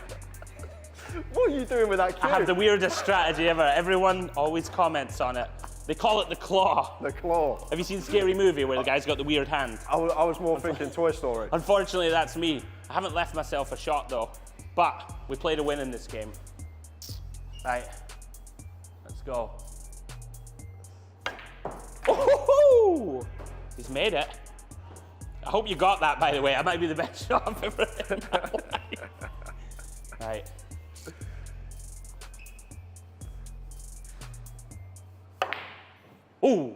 What are you doing with that cube? I have the weirdest strategy ever. Everyone always comments on it. They call it the claw. The claw. Have you seen Scary Movie where the guy's got the weird hand? I was more thinking Toy Story. Unfortunately, that's me. I haven't left myself a shot though, but we play to win in this game. Right, let's go. Oh, he's made it. I hope you got that, by the way. That might be the best shot I've ever hit in my life. Right. Ooh.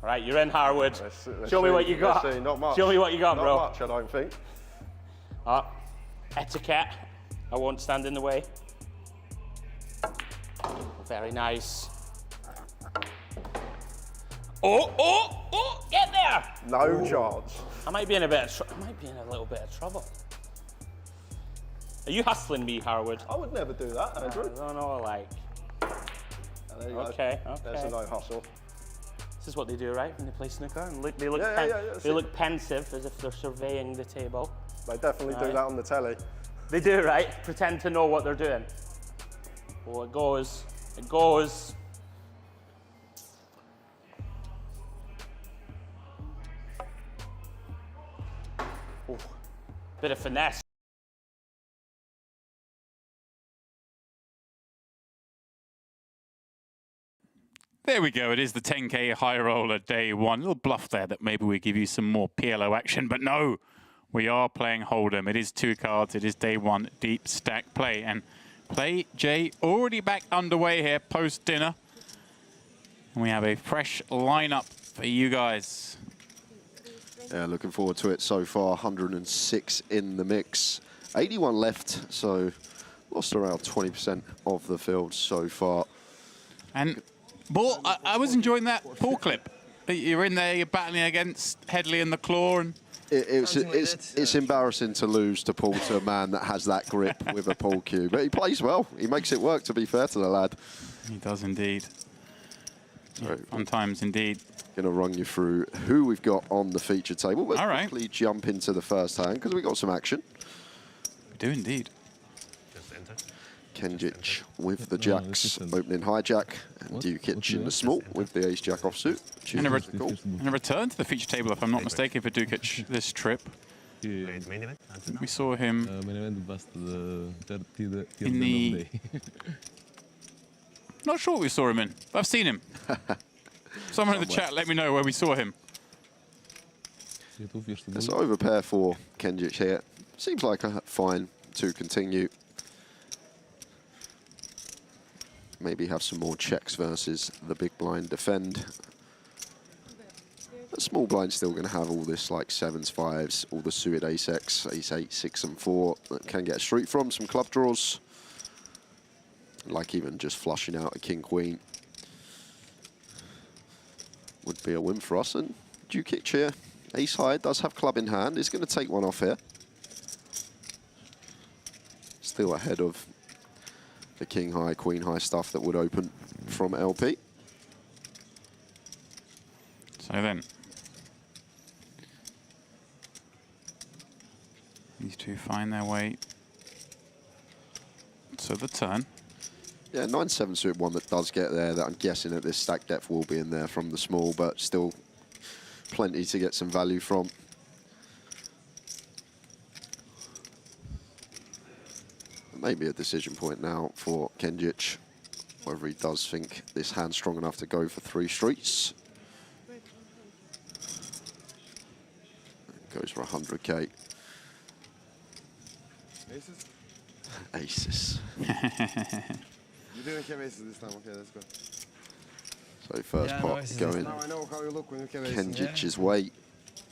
All right, you're in, Harwood. Let's Show me what you got. Let's see. Not much. Show me what you got, bro. Not much, I don't think. Etiquette. I won't stand in the way. Very nice. Oh, get there! No chance. I might be in a little bit of trouble. Are you hustling me, Harwood? I would never do that, Andrew. I don't know, like. There you Okay, go. okay. There's a no hustle. This is what they do, right? When they play snooker, and they look Yeah, look pensive, as if they're surveying the table. They definitely do Right. that on the telly. They do, right? Pretend to know what they're doing. Oh, it goes. It goes. Oh, bit of finesse. There we go. It is the 10K High Roller day one. A little bluff there that maybe we give you some more PLO action, but no. We are playing Hold'em. It is 2 cards. It is day one deep stack play. And play Jay already back underway here post-dinner. And we have a fresh lineup for you guys. Yeah, looking forward to it so far. 106 in the mix. 81 left, so lost around 20% of the field so far. And Ball, I was enjoying that Paul clip. You're in there, you're battling against Hedley and the Claw. And It's embarrassing to lose to Paul, to a man that has that grip with a Paul cue. But he plays well. He makes it work, to be fair to the lad. He does indeed. Yeah, fun times indeed. Going to run you through who we've got on the feature table. Let's All right. quickly jump into the first hand because we've got some action. We do indeed. Kenjic with the jacks, opening hijack, and Dukic in the small with the ace-jack offsuit. And a return to the feature table, if I'm not mistaken, for Dukic this trip. We saw him in the... Not sure what we saw him in, but I've seen him. Someone in the chat, let me know where we saw him. It's over pair for Kenjic here. Seems like a fine to continue. Maybe have some more checks versus the big blind defend. The small blind's still going to have all this like 7s, 5s, all the suited ace-X, ace-8, 6 and 4 that can get a street from, some club draws. Like even just flushing out a king-queen would be a win for us. And Dukic here, ace-high, does have club in hand. He's going to take one off here. Still ahead of the king high, queen high stuff that would open from LP. So then, these two find their way to the turn. Yeah, 9-7 suited one that does get there, that I'm guessing at this stack depth will be in there from the small, but still plenty to get some value from. Maybe a decision point now for Kenjic, whether he does think this hand's strong enough to go for 3 streets. Goes for 100K. Aces? Aces. You didn't have aces this time, okay, let's go. So first pot going Now I know how you look when you have aces. Kenjic's way.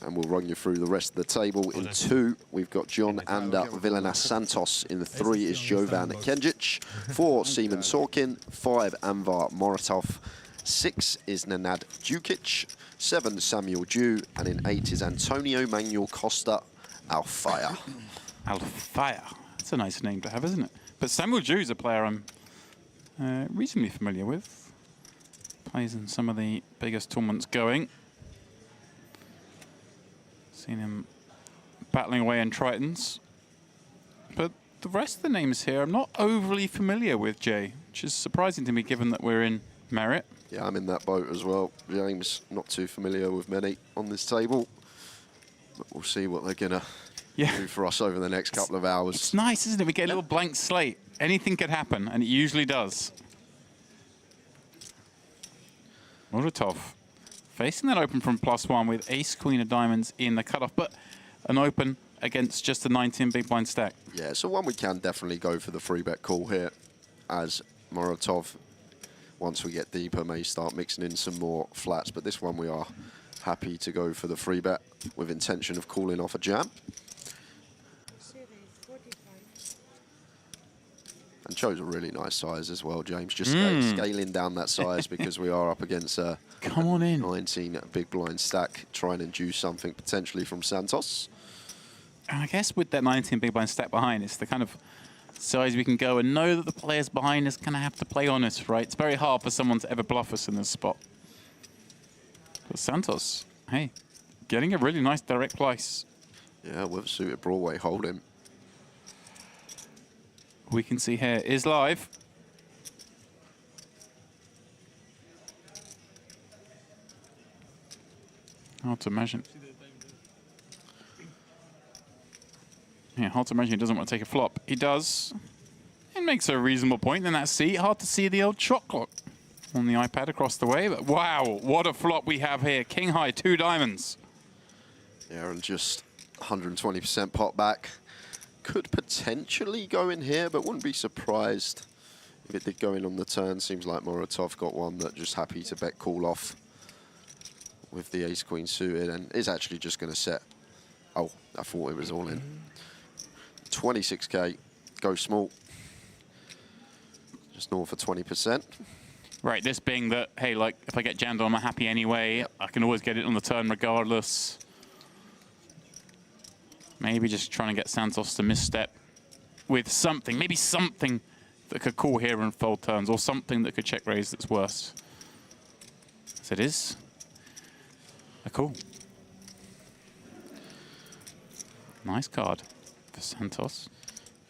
And we'll run you through the rest of the table. In 2, we've got John Ander Villanas Santos. In the 3 is Jovan Kenjic. 4, Seaman Sorkin. 5, Anvar Moratov. 6 is Nenad Dukic. 7, Samuel Dew. And in 8 is Antonio Manuel Costa Alfaya. Alfaya. That's a nice name to have, isn't it? But Samuel Jew's a player I'm reasonably familiar with. Plays in some of the biggest tournaments going. Seen him battling away in Tritons. But the rest of the names here I'm not overly familiar with, Jay, which is surprising to me given that we're in Merit. Yeah, I'm in that boat as well. James, not too familiar with many on this table. But we'll see what they're going to do for us over the next couple of hours. It's nice, isn't it? We get a little blank slate. Anything could happen, and it usually does. Muratov facing that open from +1 with ace, queen of diamonds in the cutoff, but an open against just a 19 big blind stack. Yeah, so one we can definitely go for the free bet call here, as Muratov, once we get deeper, may start mixing in some more flats. But this one we are happy to go for the free bet with intention of calling off a jam. And chose a really nice size as well, James. Just scaling down that size because we are up against a 19 big blind stack, trying to induce something potentially from Santos. And I guess with that 19 big blind stack behind, it's the kind of size we can go and know that the players behind us kind of have to play honest, right? It's very hard for someone to ever bluff us in this spot. But Santos, hey, getting a really nice direct place. Yeah, with a suited Broadway holding. We can see here is live. Hard to imagine. Yeah, hard to imagine he doesn't want to take a flop. He does. It makes a reasonable point in that seat. Hard to see the old shot clock on the iPad across the way. But wow, what a flop we have here. King high, 2 diamonds. Yeah, and just 120% pot back. Could potentially go in here, but wouldn't be surprised if it did go in on the turn. Seems like Muratov got one that just happy to bet call off with the ace-queen suited and is actually just going to set. Oh, I thought it was all in. 26k, go small. Just north of 20%. Right, this being that, hey, like, if I get jammed on, I'm happy anyway. I can always get it on the turn regardless. Maybe just trying to get Santos to misstep with something, maybe something that could call here and fold turns, or something that could check raise that's worse. So it is a call. Nice card for Santos.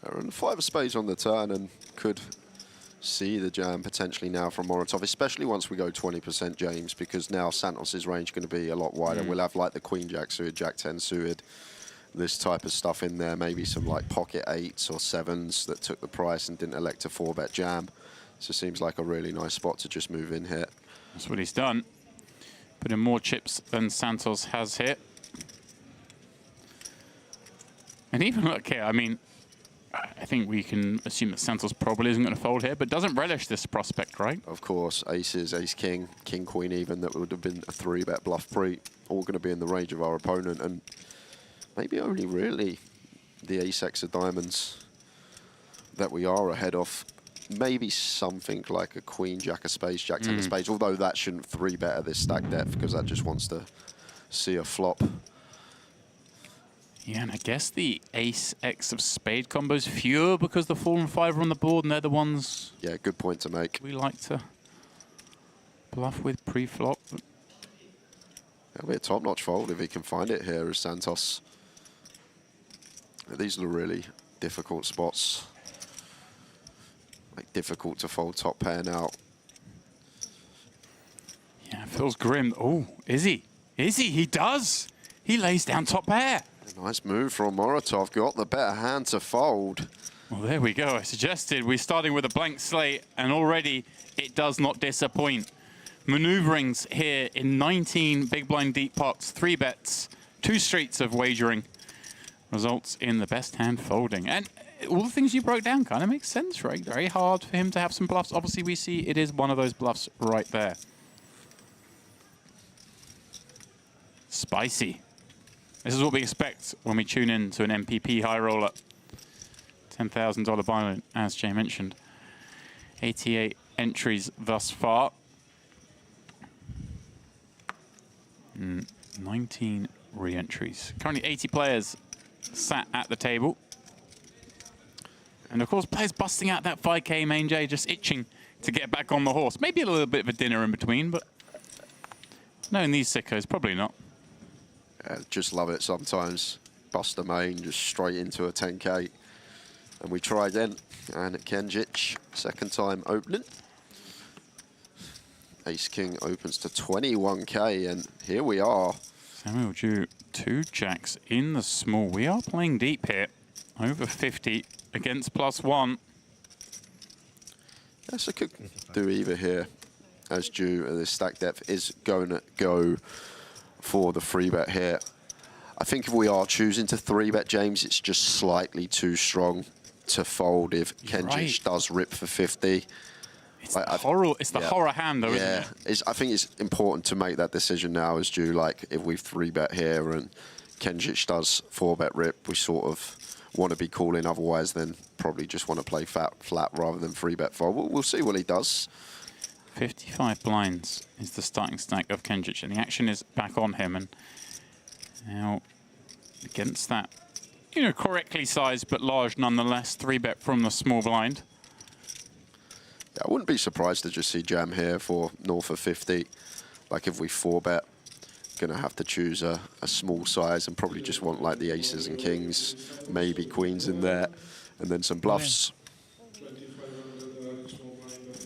And 5 of spades on the turn and could see the jam potentially now from Muratov, especially once we go 20%, James, because now Santos's range going to be a lot wider. We'll have like the queen jack suited, jack 10 suited, this type of stuff in there, maybe some like pocket 8s or 7s that took the price and didn't elect a 4-bet jam. So it seems like a really nice spot to just move in here. That's what he's done. Put in more chips than Santos has hit. And even look here, I mean, I think we can assume that Santos probably isn't going to fold here, but doesn't relish this prospect, right? Of course, aces, ace-king, king-queen even, that would have been a 3-bet bluff pre, all going to be in the range of our opponent, and maybe only really the ace-x of diamonds that we are ahead of. Maybe something like a queen, jack of spades, jack 10 of spades, although that shouldn't 3-bet at this stack depth because that just wants to see a flop. Yeah, and I guess the ace-x of spade combos fewer because the 4 and 5 are on the board, and they're the ones... Yeah, good point to make. We like to bluff with pre-flop. It'll be a top-notch fold if he can find it here as Santos. These are the really difficult spots. Like, difficult to fold top pair now. Yeah, it feels grim. Oh, is he? Is he? He does! He lays down top pair. Nice move from Muratov. Got the better hand to fold. Well, there we go. I suggested we're starting with a blank slate, and already it does not disappoint. Maneuverings here in 19 big blind deep pots, 3 bets, 2 streets of wagering. Results in the best hand folding. And all the things you broke down kind of makes sense, right? Very hard for him to have some bluffs. Obviously, we see it is one of those bluffs right there. Spicy. This is what we expect when we tune in to an MPP High Roller. $10,000 buy-in, as Jay mentioned. 88 entries thus far. 19 re-entries. Currently 80 players sat at the table. And of course, players busting out that 5K main J, just itching to get back on the horse. Maybe a little bit of a dinner in between, but knowing these sickos, probably not. Just love it sometimes. Bust a main, just straight into a 10K. And we try again. And Kenjic, second time opening. Ace King opens to 21K, and here we are. Samuel Ju, 2 jacks in the small. We are playing deep here. Over 50 against +1. Yes, I could do either here, as Ju, this stack depth is going to go for the 3-bet here. I think if we are choosing to 3-bet, James, it's just slightly too strong to fold if Kenjic does rip for 50. It's the horror hand, though, isn't it? I think it's important to make that decision now as Ju. Like, if we 3-bet here and Kenjic does 4-bet rip, we sort of want to be calling. Otherwise, then probably just want to play flat rather than 3-bet fold. We'll see what he does. 55 blinds is the starting stack of Kenjic, and the action is back on him. And now, against that, you know, correctly sized but large nonetheless, 3-bet from the small blind. Yeah, I wouldn't be surprised to just see jam here for north of 50. Like if we 4-bet, gonna have to choose a small size and probably just want like the aces and kings, maybe queens in there, and then some bluffs.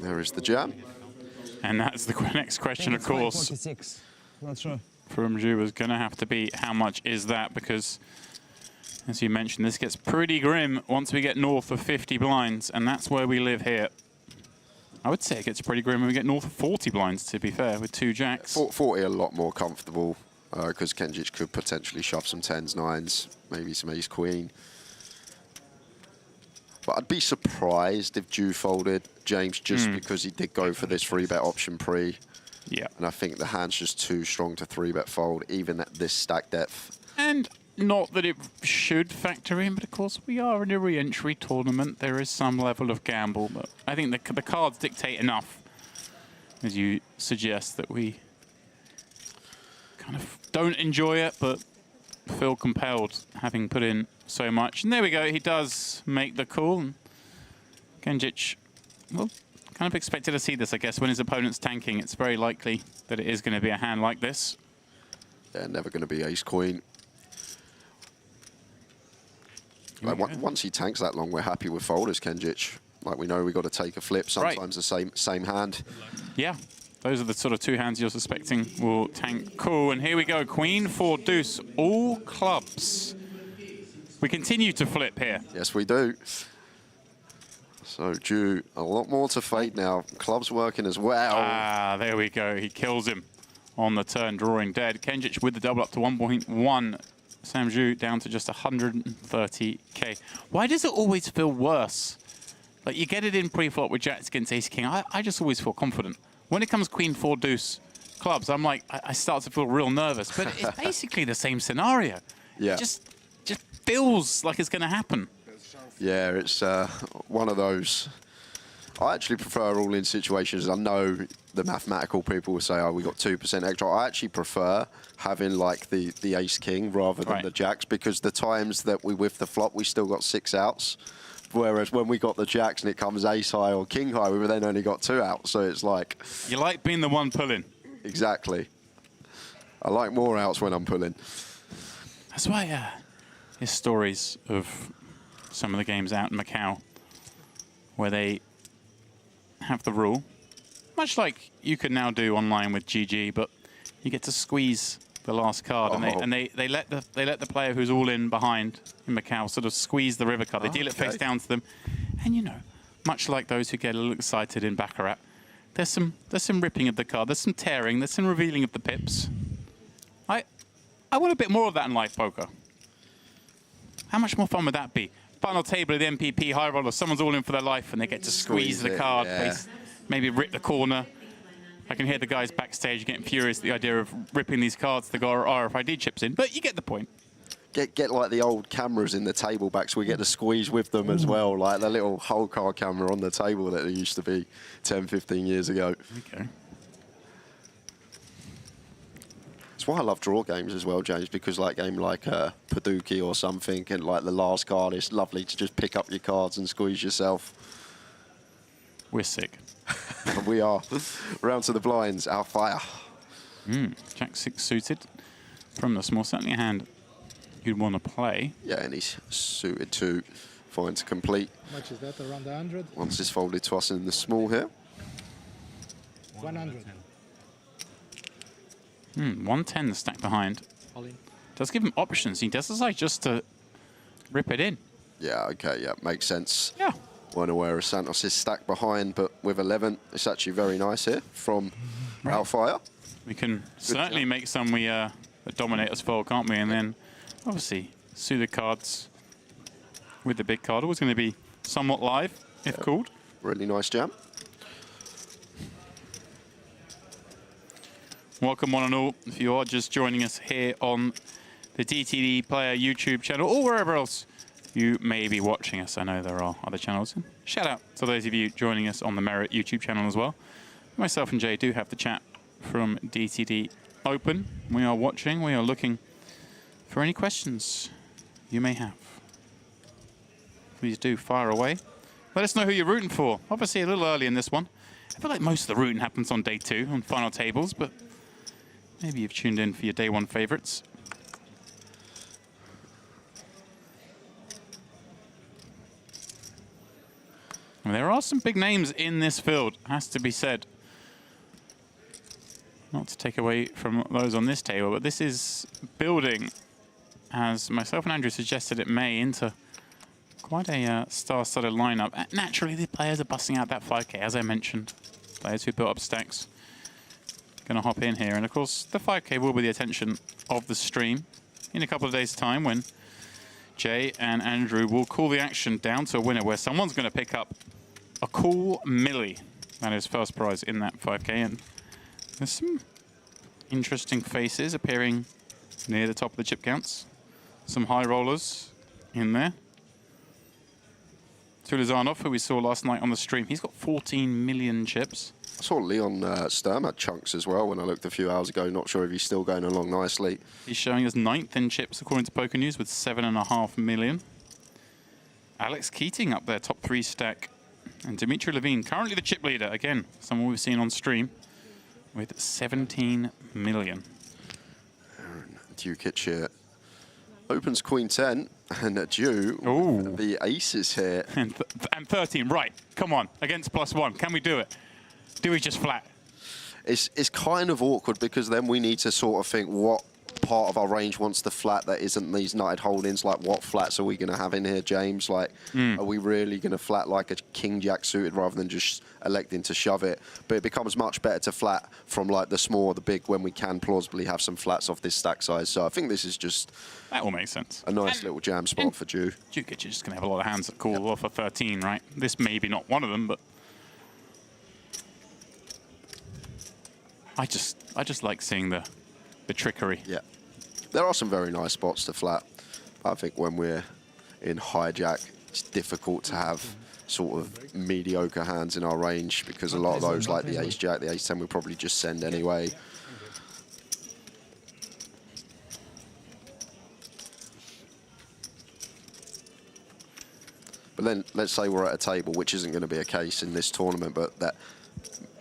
There is the jam. And that's the next question, of course. 46. Not sure. From Ju was gonna have to be how much is that, because as you mentioned, this gets pretty grim once we get north of 50 blinds, and that's where we live here. I would say it gets pretty grim when we get north of 40 blinds, to be fair, with 2 jacks. 40 a lot more comfortable, because Kenjic could potentially shove some 10s, 9s, maybe some ace queen. But I'd be surprised if Ju folded, James, just because he did go for this 3-bet option pre. Yeah. And I think the hand's just too strong to 3-bet fold, even at this stack depth. And not that it should factor in, but of course we are in a re-entry tournament. There is some level of gamble, but I think the cards dictate enough, as you suggest, that we kind of don't enjoy it, but feel compelled, having put in so much. And there we go, he does make the call. Kenjic, well, kind of expected to see this, I guess, when his opponent's tanking. It's very likely that it is going to be a hand like this. Yeah, never going to be ace queen. Like, once he tanks that long, we're happy with folders, Kenjic. Like, we know we got to take a flip, sometimes the same hand. Yeah, those are the sort of 2 hands you're suspecting will tank. Cool, and here we go, queen, 4, deuce, all clubs. We continue to flip here. Yes, we do. So, Ju, a lot more to fade now. Clubs working as well. Ah, there we go. He kills him on the turn, drawing dead. Kenjic with the double up to 1.1. Sam Ju down to just 130K. Why does it always feel worse? Like, you get it in pre-flop with jacks against ace king. I just always feel confident. When it comes queen, 4, deuce clubs, I'm like, I start to feel real nervous. But it's basically the same scenario. Yeah. It just feels like it's going to happen. Yeah, it's one of those. I actually prefer all-in situations. I know the mathematical people will say, oh, we got 2% extra. I actually prefer having like the ace-king rather than the jacks, because the times that we whiff the flop, we still got 6 outs. Whereas when we got the jacks and it comes ace-high or king-high, we then only got 2 outs. So it's like... You like being the one pulling. Exactly. I like more outs when I'm pulling. That's why there's stories of some of the games out in Macau where they have the rule, much like you can now do online with GG, but you get to squeeze the last card, and they let the player who's all in behind in Macau sort of squeeze the river card. They deal it face down to them, and you know, much like those who get a little excited in Baccarat, there's some ripping of the card, there's some tearing, there's some revealing of the pips. I want a bit more of that in live poker. How much more fun would that be? Final table of the MPP High Roller, someone's all in for their life and they get to squeeze the card, maybe rip the corner. I can hear the guys backstage getting furious at the idea of ripping these cards to go RFID chips in, but you get the point. Get like the old cameras in the table back so we get to squeeze with them as well, like the little whole card camera on the table that there used to be 10, 15 years ago. Okay. That's why I love draw games as well, James, because like a game like Paduki or something, and like the last card, it's lovely to just pick up your cards and squeeze yourself. We're sick. We are. Round to the blinds, our fire. Jack 6 suited from the small. Certainly a hand you'd want to play. Yeah, and he's suited to fine to complete. How much is that? Around 100? Once it's folded to us in the small here. 100. 110 the stack behind. All in. Does give him options. He does decide just to rip it in. Yeah, okay, yeah, makes sense. Yeah. Weren't aware of Santos' stack behind, but with 11, it's actually very nice here from our fire. We can certainly make some that dominate us fold, can't we? And then, obviously, suited cards with the big card. Always going to be somewhat live, if called. Really nice jam. Welcome one and all, if you are just joining us here on the DTD Player YouTube channel or wherever else you may be watching us. I know there are other channels. Shout out to those of you joining us on the Merit YouTube channel as well. Myself and Jay do have the chat from DTD open. We are watching, we are looking for any questions you may have. Please do fire away. Let us know who you're rooting for. Obviously a little early in this one. I feel like most of the rooting happens on day 2 on final tables, but maybe you've tuned in for your day 1 favorites. And there are some big names in this field, has to be said. Not to take away from those on this table, but this is building, as myself and Andrew suggested it may, into quite a star-studded lineup. Naturally, the players are busting out that 5K, as I mentioned. Players who built up stacks. Going to hop in here. And of course, the 5K will be the attention of the stream in a couple of days' time when Jay and Andrew will call the action down to a winner where someone's going to pick up a cool milli. That is first prize in that 5K. And there's some interesting faces appearing near the top of the chip counts. Some high rollers in there. Tulizanov, who we saw last night on the stream, he's got 14 million chips. I saw Leon Sturm had chunks as well when I looked a few hours ago. Not sure if he's still going along nicely. He's showing us 9th in chips according to Poker News with 7.5 million. Alex Keating up there, top 3 stack. And Dmitry Levine, currently the chip leader. Again, someone we've seen on stream with 17 million. Aaron Dukic here opens Queen 10 and Dew, the aces here. And 13, right, come on, against +1, can we do it? Do we just flat? It's kind of awkward because then we need to sort of think what part of our range wants the flat that isn't these nutted holdings. Like, what flats are we going to have in here, James? Like, are we really going to flat like a king-jack suited rather than just electing to shove it? But it becomes much better to flat from like the small or the big when we can plausibly have some flats off this stack size. So I think this is just... That will make sense. A nice little jam spot for Dew. Dukic is just going to have a lot of hands that call off a 13, right? This may be not one of them, but... I just like seeing the trickery. Yeah. There are some very nice spots to flat. I think when we're in hijack, it's difficult to have sort of mediocre hands in our range because a lot of those, like the ace-jack, the ace-10, we'll probably just send anyway. But then, let's say we're at a table, which isn't going to be a case in this tournament, but that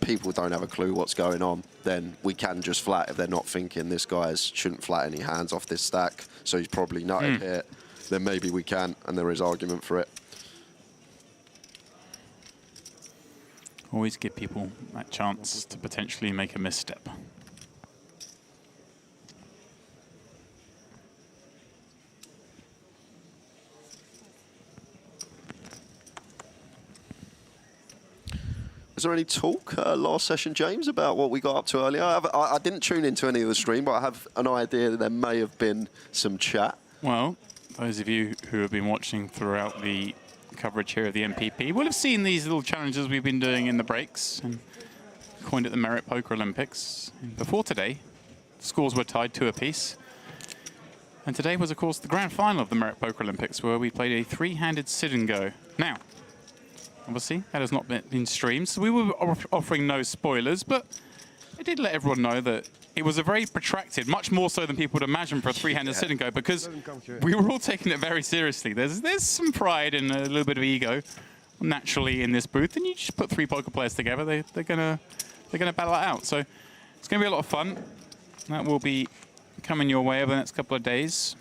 people don't have a clue what's going on, then we can just flat if they're not thinking this guy shouldn't flat any hands off this stack, so he's probably nutted here. Then maybe we can, and there is argument for it. Always give people that chance to potentially make a misstep. Was there any talk last session, James, about what we got up to earlier? I didn't tune into any of the stream, but I have an idea that there may have been some chat. Well, those of you who have been watching throughout the coverage here of the MPP will have seen these little challenges we've been doing in the breaks and coined at the Merit Poker Olympics. And before today, the scores were tied 2 apiece. And today was, of course, the grand final of the Merit Poker Olympics, where we played a 3-handed sit and go. Now, obviously, that has not been streamed, so we were offering no spoilers, but I did let everyone know that it was a very protracted, much more so than people would imagine for a three-handed sit and go, because we were all taking it very seriously. There's some pride and a little bit of ego naturally in this booth, and you just put 3 poker players together, they're gonna battle it out. So it's gonna be a lot of fun. That will be coming your way over the next couple of days.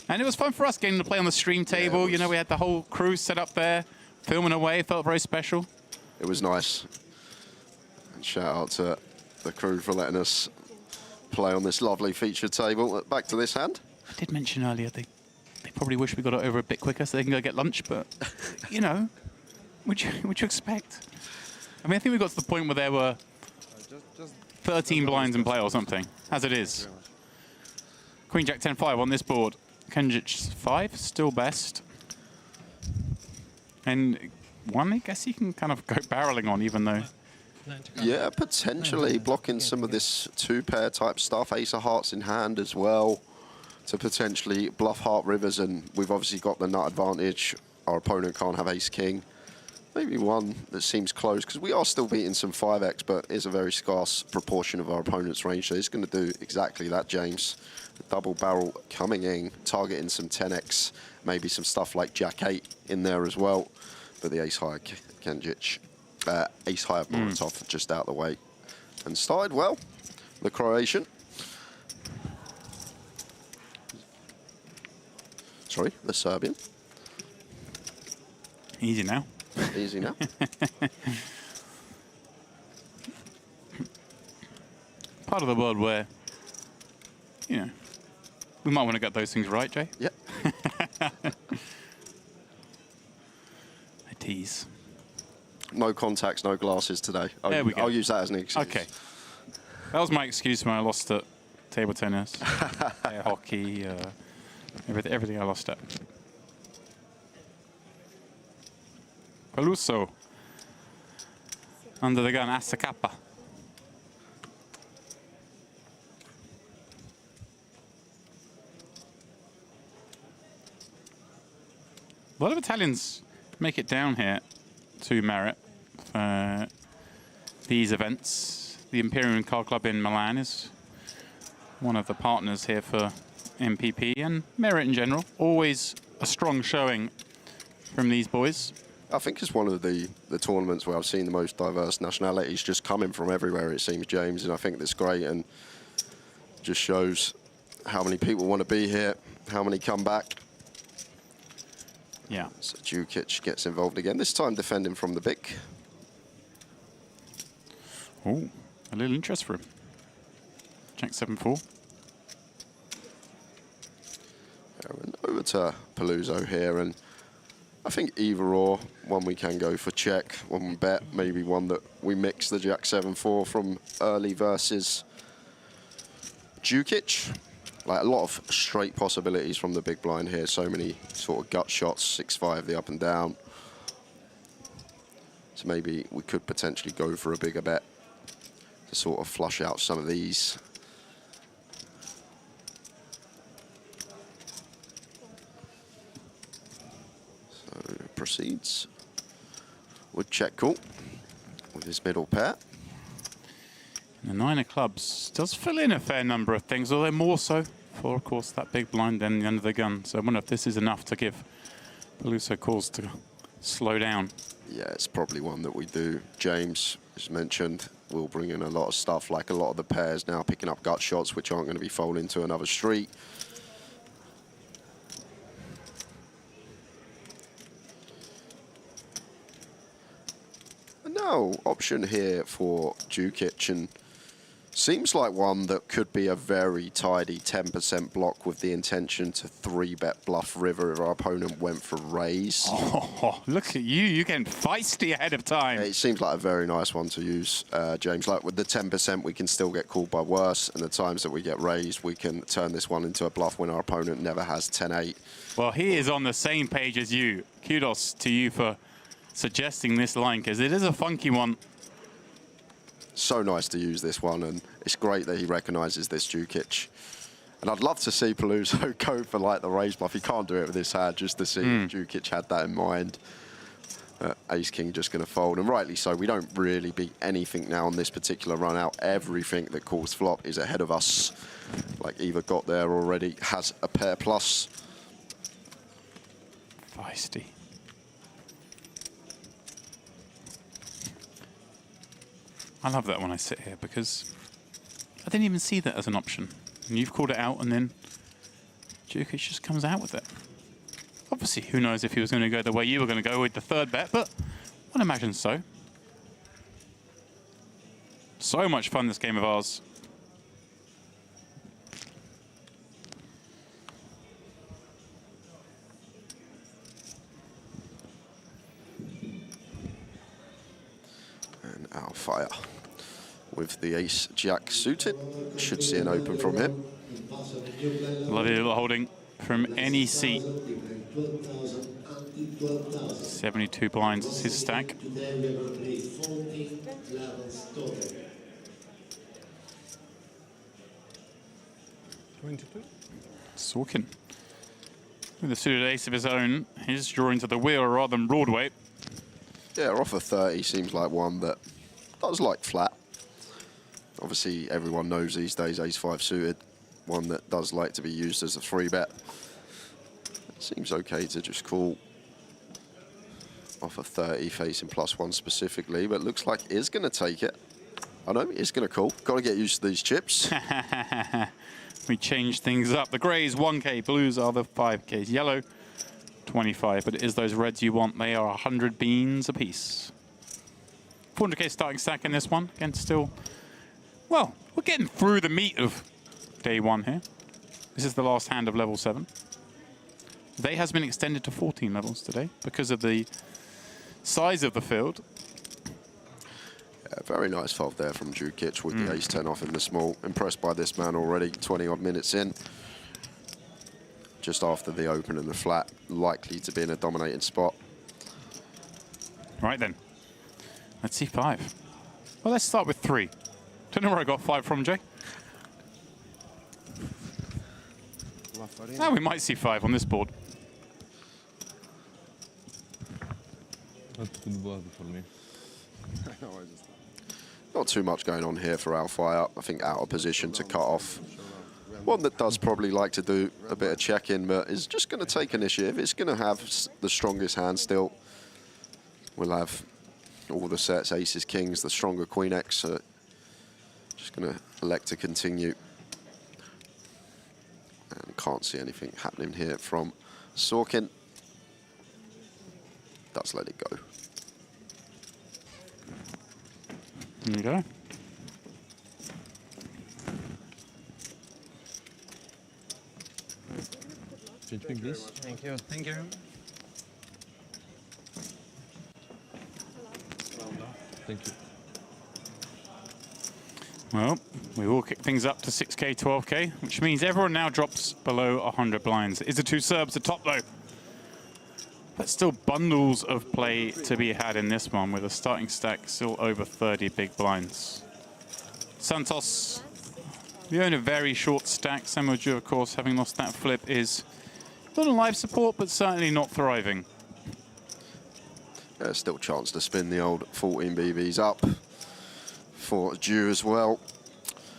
And it was fun for us getting to play on the stream table. You know, we had the whole crew set up there, filming away. It felt very special. It was nice. And shout out to the crew for letting us play on this lovely featured table. Back to this hand. I did mention earlier they probably wish we got it over a bit quicker so they can go get lunch, but you know, what you expect? I mean, I think we got to the point where there were 13 blinds in play or something, as it is. Queen Jack 10-5 on this board. Kenjic 5, still best. And one, I guess you can kind of go barreling on, even though. Yeah, potentially blocking some of this 2-pair type stuff. Ace of Hearts in hand as well to potentially bluff Heart Rivers, and we've obviously got the nut advantage. Our opponent can't have Ace King. Maybe one that seems close, because we are still beating some 5x, but is a very scarce proportion of our opponent's range. So he's going to do exactly that, James. The double barrel coming in, targeting some 10x, maybe some stuff like Jack 8 in there as well. But the Ace High Kenjic, Ace High Boratov just out the way. And started well, the Croatian. Sorry, the Serbian. Easy now. Easy now. Part of the world where, you know, we might want to get those things right, Jay. Yep. I tease. No contacts, no glasses today. There we go. I'll use that as an excuse. Okay. That was my excuse when I lost at table tennis, hockey, everything I lost at. Paluso. Under the gun, Asakapa. A lot of Italians make it down here to Merit for these events. The Imperial Card Club in Milan is one of the partners here for MPP, and Merit in general. Always a strong showing from these boys. I think it's one of the tournaments where I've seen the most diverse nationalities just coming from everywhere, it seems, James, and I think that's great and just shows how many people want to be here, how many come back. Yeah. So Djukic gets involved again, this time defending from the big. Oh, a little interest for him. Jack 7-4. And over to Paluso here, and I think either or, one we can go for check, one we bet, maybe one that we mix the Jack 7-4 from early versus Djukic. Like a lot of straight possibilities from the big blind here, so many sort of gut shots, 6-5, the up and down. So maybe we could potentially go for a bigger bet to sort of flush out some of these. Proceeds with check call with his middle pair. And the 9 of clubs does fill in a fair number of things, although more so for, of course, that big blind than the under the gun. So I wonder if this is enough to give Paluso cause to slow down. Yeah, it's probably one that we do. James, as mentioned, will bring in a lot of stuff, like a lot of the pairs now picking up gut shots, which aren't going to be folding to another street. No option here for Djukic, and seems like one that could be a very tidy 10% block with the intention to 3-bet bluff river if our opponent went for raise. Oh, look at you, you're getting feisty ahead of time. It seems like a very nice one to use, James. Like with the 10%, we can still get called by worse, and the times that we get raised, we can turn this one into a bluff when our opponent never has 10-8. Well, he is on the same page as you. Kudos to you for suggesting this line, because it is a funky one. So nice to use this one, and it's great that he recognises this Djukic. And I'd love to see Paluso go for like the raise bluff. He can't do it with this hand, just to see if Djukic had that in mind. Ace-King just going to fold, and rightly so. We don't really beat anything now on this particular run out. Everything that calls flop is ahead of us. Like Eva got there already, has a pair plus. Feisty. I love that when I sit here because I didn't even see that as an option. And you've called it out, and then Djukic just comes out with it. Obviously, who knows if he was going to go the way you were going to go with the third bet, but I'd imagine so. So much fun, this game of ours. And our fire with the ace-jack suited. Should see an open from him. Lovely little holding from any seat. 72 blinds is his stack. Sorkin. With a suited ace of his own, he's drawing to the wheel rather than Broadway. Yeah, off of 30 seems like one that does like flat. Obviously, everyone knows these days ace-5 suited, one that does like to be used as a free bet. Seems okay to just call off of 30, facing +1 specifically, but looks like is going to take it. I know, is going to call. Got to get used to these chips. We change things up. The greys 1K, blues are the 5Ks, yellow 25, but it is those reds you want. They are 100 beans apiece. 400K starting stack in this one. Again, still, well, we're getting through the meat of day one here. This is the last hand of level 7. Day has been extended to 14 levels today because of the size of the field. Yeah, very nice fold there from Djukic with the ace-10 off in the small. Impressed by this man already, 20-odd minutes in. Just after the open and the flat, likely to be in a dominating spot. Right then, let's see 5. Well, let's start with 3. Don't know where I got 5 from, Jay. Now we might see 5 on this board. That's good board for me. Not too much going on here for our fire. I think out of position to cut off. One that does probably like to do a bit of check-in, but is just going to take initiative. It's going to have the strongest hand still. We'll have all the sets, aces, kings, the stronger queen X. Just going to elect to continue. And can't see anything happening here from Sorkin. Does let it go. There you go. Change me, please. Thank you. Thank you. Thank you. Well, we will kick things up to 6K, 12K, which means everyone now drops below 100 blinds. Is the 2 Serbs atop though? But still bundles of play to be had in this one with a starting stack still over 30 big blinds. Santos, we own a very short stack. Samoju, of course, having lost that flip, is not on live support, but certainly not thriving. There's still a chance to spin the old 14 BBs up for Jew as well.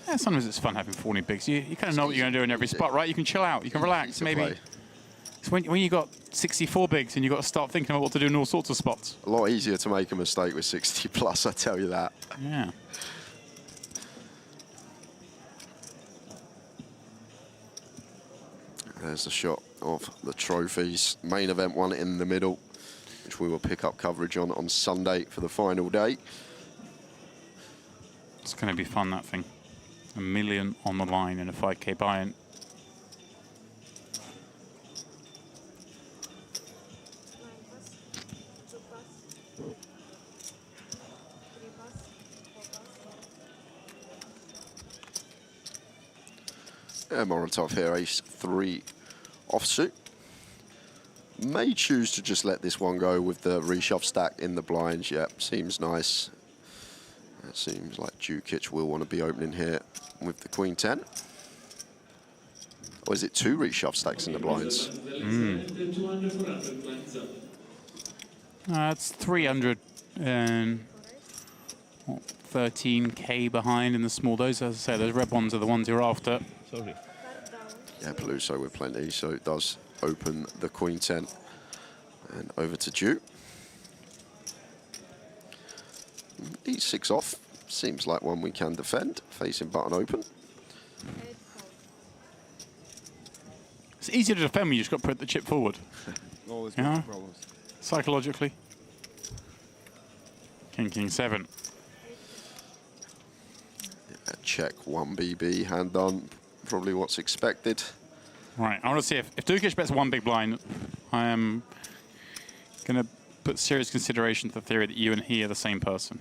Yeah, sometimes it's fun having 14 bigs. You kind of know what you're going to do in every spot, right? You can chill out, you can relax, maybe. It's when you got 64 bigs and you've got to start thinking about what to do in all sorts of spots. A lot easier to make a mistake with 60 plus, I tell you that. Yeah. There's the shot of the trophies. Main event one in the middle, which we will pick up coverage on Sunday for the final day. It's going to be fun, that thing. $1 million on the line in a 5K buy-in. Moratov here, ace-3 offsuit. May choose to just let this one go with the reshove stack in the blinds. Yep, seems nice. It seems like Djukic will want to be opening here with the queen 10. Or is it 2 reshove stacks in the blinds? It's 313k behind in the small. Those, as I say, those red ones are the ones you're after. Sorry. Yeah, Peluso with plenty, so it does open the Queen 10. And over to Dew. E6 off. Seems like one we can defend. Facing button open. It's easier to defend when you just got to put the chip forward. Always Yeah. problems. Psychologically. King 7. Yeah, check 1BB, hand on. Probably what's expected. Right, I want to see if Dukic bets one big blind, I am going to put serious consideration to the theory that you and he are the same person.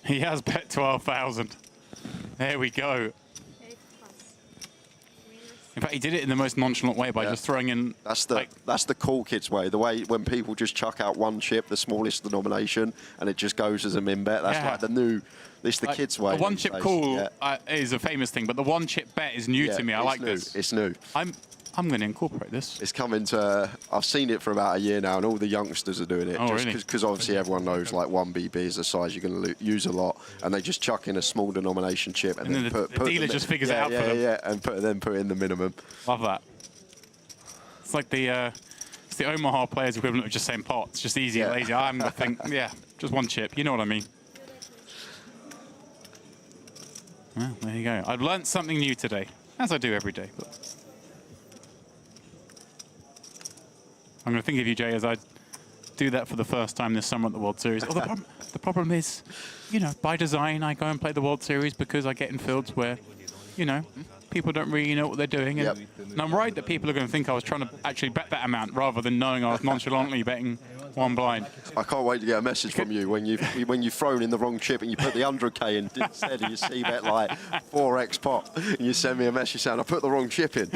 He has bet 12,000. There we go. In fact, he did it in the most nonchalant way by just throwing in. That's the cool kids way. The way when people just chuck out one chip, the smallest denomination, and it just goes as a min bet. That's like the new. This the kids way. The one chip call is a famous thing, but the one chip bet is new to me. I like this. It's new. I'm going to incorporate this. It's coming to. I've seen it for about a year now, and all the youngsters are doing it. Oh, just really? Because obviously everyone knows like 1BB is a size you're going to use a lot, and they just chuck in a small denomination chip, and then the dealer just figures it out for them. Yeah, and put in the minimum. Love that. It's like it's the Omaha players equivalent of just saying pot. It's just easy and lazy. I'm the thing. Yeah, just one chip. You know what I mean. Well, there you go. I've learnt something new today, as I do every day. But I'm going to think of you, Jay, as I do that for the first time this summer at the World Series. Oh, the problem is, you know, by design, I go and play the World Series because I get in fields where, you know, people don't really know what they're doing. And I'm worried that people are going to think I was trying to actually bet that amount rather than knowing I was nonchalantly betting one blind. I can't wait to get a message from you when you've thrown in the wrong chip and you put the 100k in instead of your C-bet like 4x pot. And you send me a message saying I put the wrong chip in.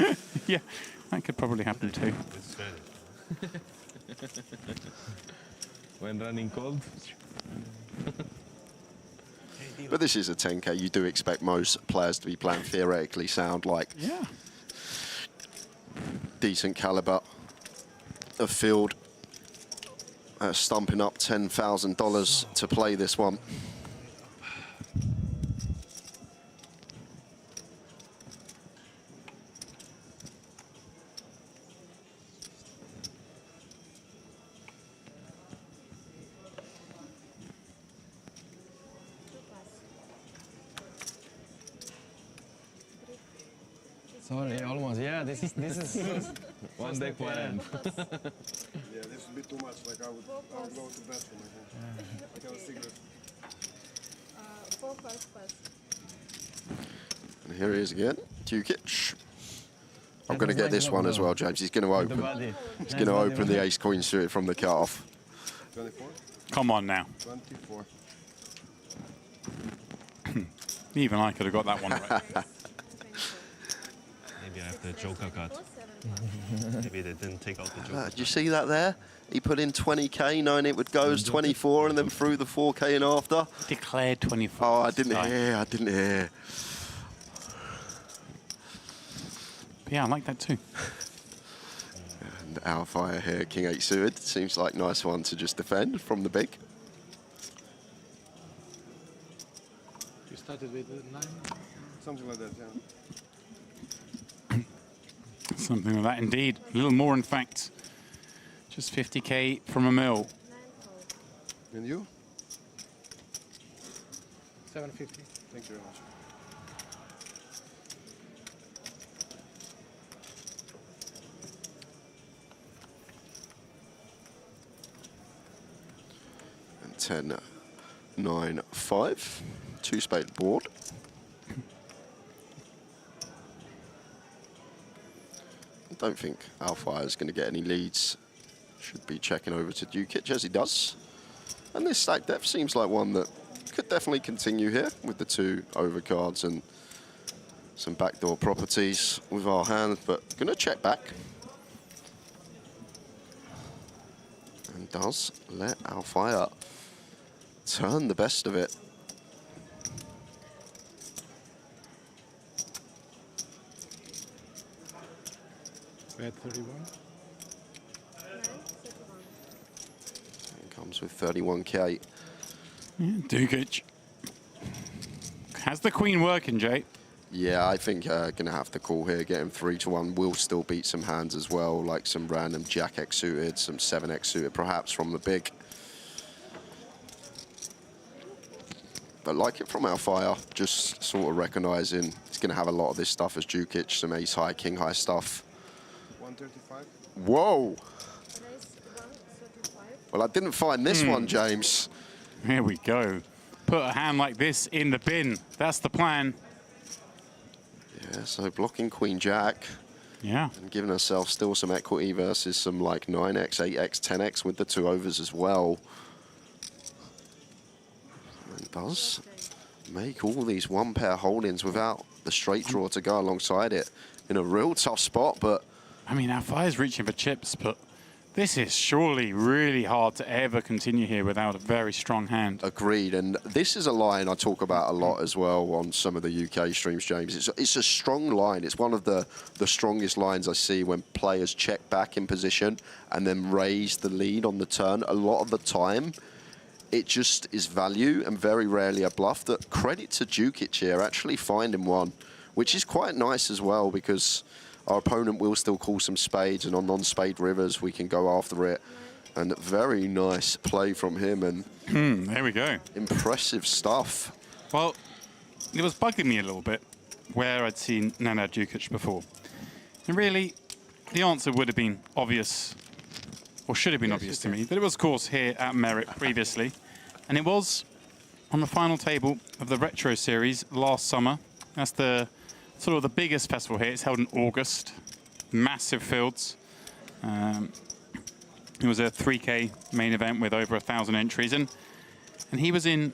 Yeah, that could probably happen too. When running cold. But this is a 10k. You do expect most players to be playing theoretically sound, like decent caliber of field. Stumping up $10,000 to play this one. Sorry, almost. Yeah, this is one deck plan. Yeah, this would be too much. Like I would go to bathroom. I have a cigarette. 4 plus. And here he is again, Dukic. I'm going to get this one as well, James. He's going to open. He's going to open the ace queen suited from the cutoff. 24. Come on now. 24. Even I could have got that one right. Maybe I have the joker card. Maybe they didn't take out the joker. Did you see that there? He put in 20k, knowing it would go as 24, and then threw the 4k in after. Declared 24. Oh, I didn't hear. Yeah, I like that too. And our fire here, King 8 suited. Seems like nice one to just defend from the big. You started with 9? Something like that, yeah. Something like that indeed. A little more, in fact. Just 50k from a mil. And you? 750. Thank you very much. And 10, 9, 5. 2-spade board. I don't think Alfire is going to get any leads. Should be checking over to Dukic, as he does. And this stack depth seems like one that could definitely continue here with the 2 overcards and some backdoor properties with our hand, but going to check back. And does let Alfire turn the best of it. Bet 31. Comes with 31k. Yeah, Dukic has the queen working, Jay. Yeah, I think gonna have to call here, get him 3-1. Will still beat some hands as well, like some random Jack X suited, some 7X suited, perhaps from the big. But like it from our fire, just sort of recognizing he's gonna have a lot of this stuff as Dukic, some ace high, king high stuff. 135. Whoa! Well, I didn't find this one, James. Here we go. Put a hand like this in the bin. That's the plan. Yeah, so blocking Queen Jack. Yeah. And giving herself still some equity versus some like 9x, 8x, 10x with the 2 overs as well. And does make all these one pair holdings without the straight draw to go alongside it. In a real tough spot, but... I mean, our fire's reaching for chips, but this is surely really hard to ever continue here without a very strong hand. Agreed, and this is a line I talk about a lot as well on some of the UK streams, James. It's a strong line. It's one of the strongest lines I see when players check back in position and then raise the lead on the turn. A lot of the time, it just is value and very rarely a bluff. That credit to Dukic here, actually finding one, which is quite nice as well because our opponent will still call some spades, and on non-spade rivers, we can go after it. And very nice play from him, and there we go. Impressive stuff. Well, it was bugging me a little bit where I'd seen Nenad Dukic before. And really, the answer would have been obvious, or should have been obvious to me, that it was, of course, here at Merit previously. And it was on the final table of the Retro Series last summer. That's the sort of the biggest festival here. It's held in August. Massive fields. It was a 3K main event with over 1,000 entries. And he was in,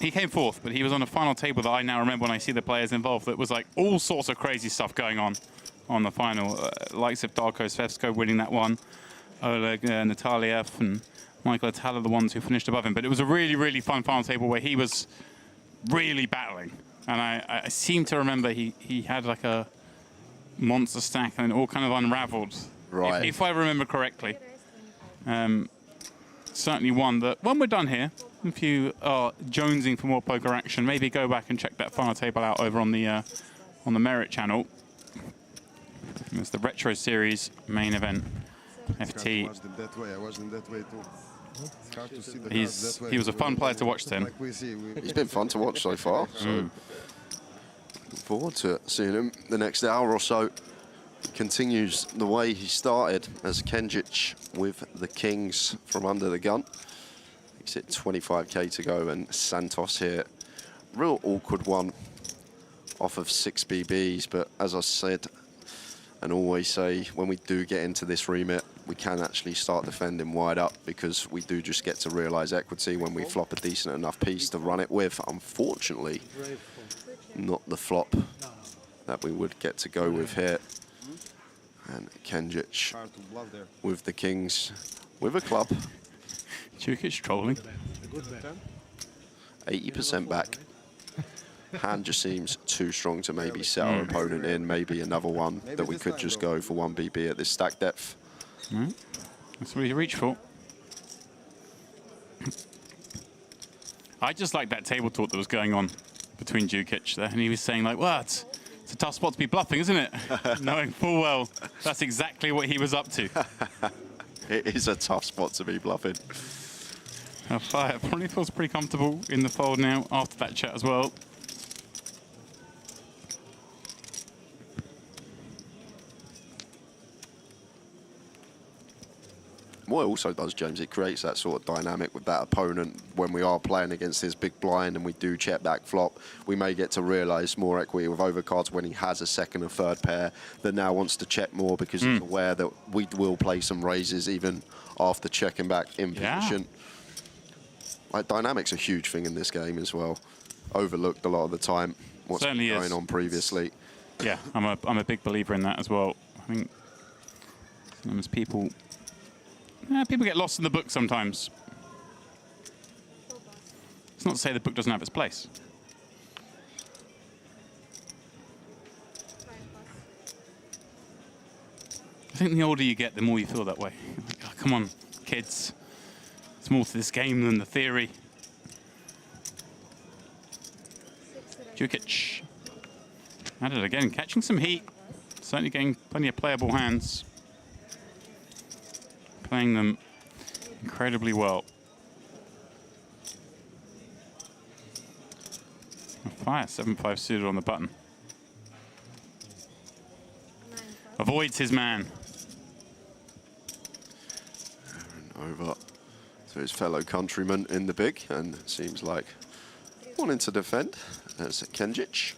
he came fourth, but he was on a final table that I now remember when I see the players involved. That was like all sorts of crazy stuff going on the final. Likes of Darko Svevsko winning that one. Oleg Nataliev and Michael Atala, the ones who finished above him. But it was a really, really fun final table where he was really battling. And I seem to remember he had like a monster stack and it all kind of unraveled. Right. If I remember correctly. Certainly one that, when we're done here, if you are jonesing for more poker action, maybe go back and check that final table out over on the Merit channel. It's the Retro Series main event. FT. I wasn't that way too. It's hard to see the He was a fun player to watch, Tim. He's been fun to watch so far. So looking forward to seeing him the next hour or so. Continues the way he started as Kenjic with the Kings from under the gun. Makes it 25k to go, and Santos here. Real awkward one off of 6 BBs, but as I said and always say, when we do get into this remit, we can actually start defending wide up because we do just get to realize equity when we flop a decent enough piece to run it with. Unfortunately, not the flop that we would get to go with here. And Kenjic with the Kings with a club. Dukic trolling. 80% back. Hand just seems too strong to maybe set our opponent in. Maybe another one that we could just go for 1 BB at this stack depth. That's what you reach for. I just like that table talk that was going on between Dukic there, and he was saying like, "What? It's a tough spot to be bluffing, isn't it?" Knowing full well that's exactly what he was up to. It is a tough spot to be bluffing. Fire probably feels pretty comfortable in the fold now after that chat as well. What it also does, James, it creates that sort of dynamic with that opponent when we are playing against his big blind and we do check back flop. We may get to realise more equity with overcards when he has a second or third pair that now wants to check more because he's aware that we will play some raises even after checking back in position. Like, dynamic's a huge thing in this game as well. Overlooked a lot of the time. What's been going on previously. Yeah, I'm a big believer in that as well. I think sometimes people get lost in the book sometimes. It's not to say the book doesn't have its place. I think the older you get, the more you feel that way. Like, oh, come on, kids. There's more to this game than the theory. Jukic. At it again, catching some heat. Certainly getting plenty of playable hands. Playing them incredibly well. Fire, 7-5 suited on the button. Avoids his man. Over to his fellow countryman in the big, and seems like wanting to defend as Kenjic.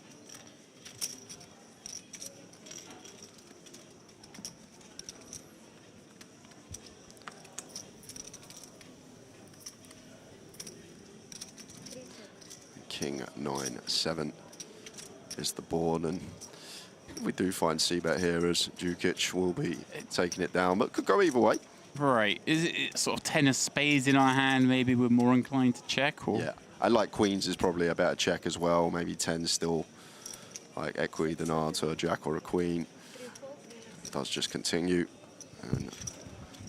King 9-7 is the board, and if we do find c-bet here, as Jukic will be taking it down, but could go either way. Right, is it sort of 10 of spades in our hand, maybe we're more inclined to check? Or? Yeah, I like queens is probably a better check as well, maybe 10 still like equity than ante, a jack or a queen. It does just continue, and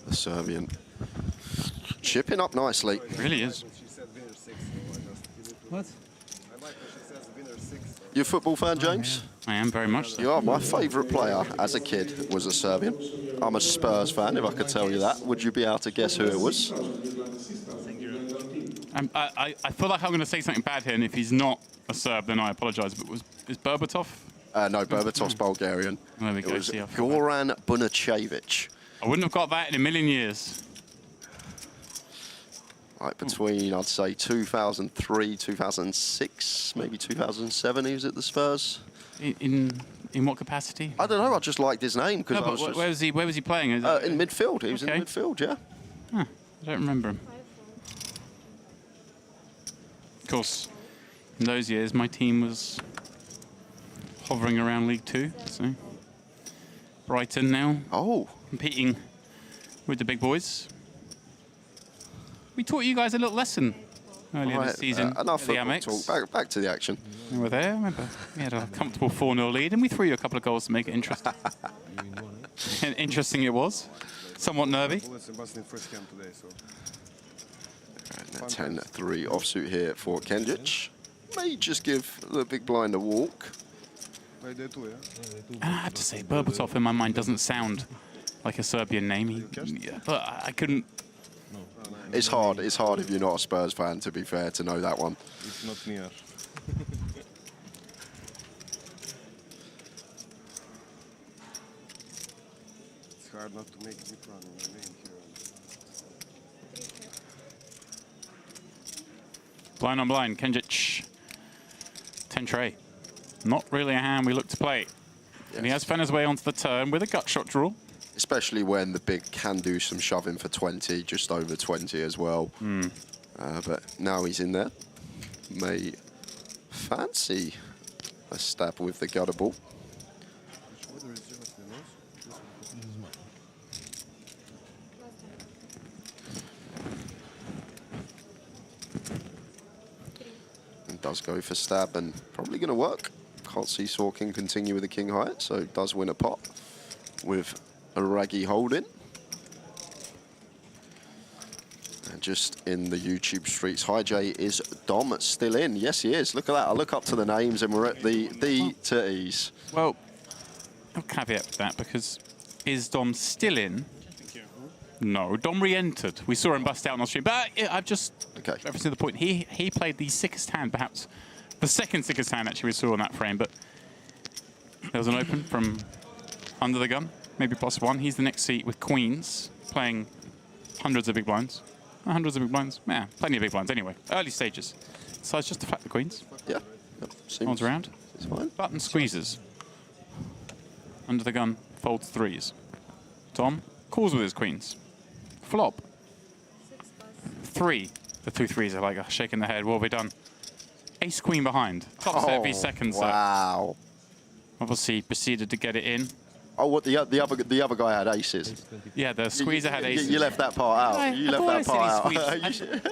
the Serbian chipping up nicely. It really is. What? You a football fan, James? I am very much so. You are. My favourite player as a kid was a Serbian. I'm a Spurs fan, if I could tell you that. Would you be able to guess who it was? I feel like I'm going to say something bad here, and if he's not a Serb, then I apologise. But is Berbatov? No, Berbatov's Bulgarian. There we go. It was Goran Bunacevic. I wouldn't have got that in a million years. Like between, I'd say, 2003, 2006, maybe 2007, he was at the Spurs. In what capacity? I don't know. I just liked his name because No, but where was he playing? in midfield. He was in midfield, yeah. Huh, I don't remember him. Of course, in those years, my team was hovering around League Two. So Brighton now. Oh, competing with the big boys. We taught you guys a little lesson earlier this season. Enough at the football Amex. talk. Back to the action. We were there. I remember we had a comfortable 4-0 lead, and we threw you a couple of goals to make it interesting. And interesting it was. Somewhat nervy. 10-3 offsuit here for Kenjic. May just give the big blind a walk. I have to say, Berbatov in my mind doesn't sound like a Serbian name. But I couldn't. It's hard. It's hard if you're not a Spurs fan, to be fair, to know that one. It's not near. It's hard not to make deep run in the main here. Blind on blind, Kenjic. 10 tray. Not really a hand we look to play. Yes. And he has found his way onto the turn with a gut shot draw. Especially when the big can do some shoving for 20, just over 20 as well. But now he's in there. May fancy a stab with the gutter ball. And does go for stab, and probably going to work. Can't see Saw can continue with the king high, so does win a pot with a raggy holding. And just in the YouTube streets, Hi Jay, is Dom still in? Yes, he is. Look at that. I look up to the names and we're at the D to E's. Well, I'll caveat with that, because is Dom still in? No, Dom re-entered. We saw him bust out on stream. But I've just referenced the point. He played the sickest hand, perhaps the second sickest hand actually we saw on that frame. But there was an open from under the gun. Maybe +1. He's the next seat with queens, playing hundreds of big blinds. Hundreds of big blinds? Yeah, plenty of big blinds anyway. Early stages. So it's just to flat the queens. Yeah. Holds around. It's fine. Button squeezes. Under the gun, folds 3s. Tom calls with his queens. Flop. 3. The 2 3s are like shaking their head. What have we done? Ace queen behind. Top set every second set. Wow. Obviously proceeded to get it in. Oh, what the other guy had aces. Yeah, the squeezer had aces. You left that part out. You left that part out.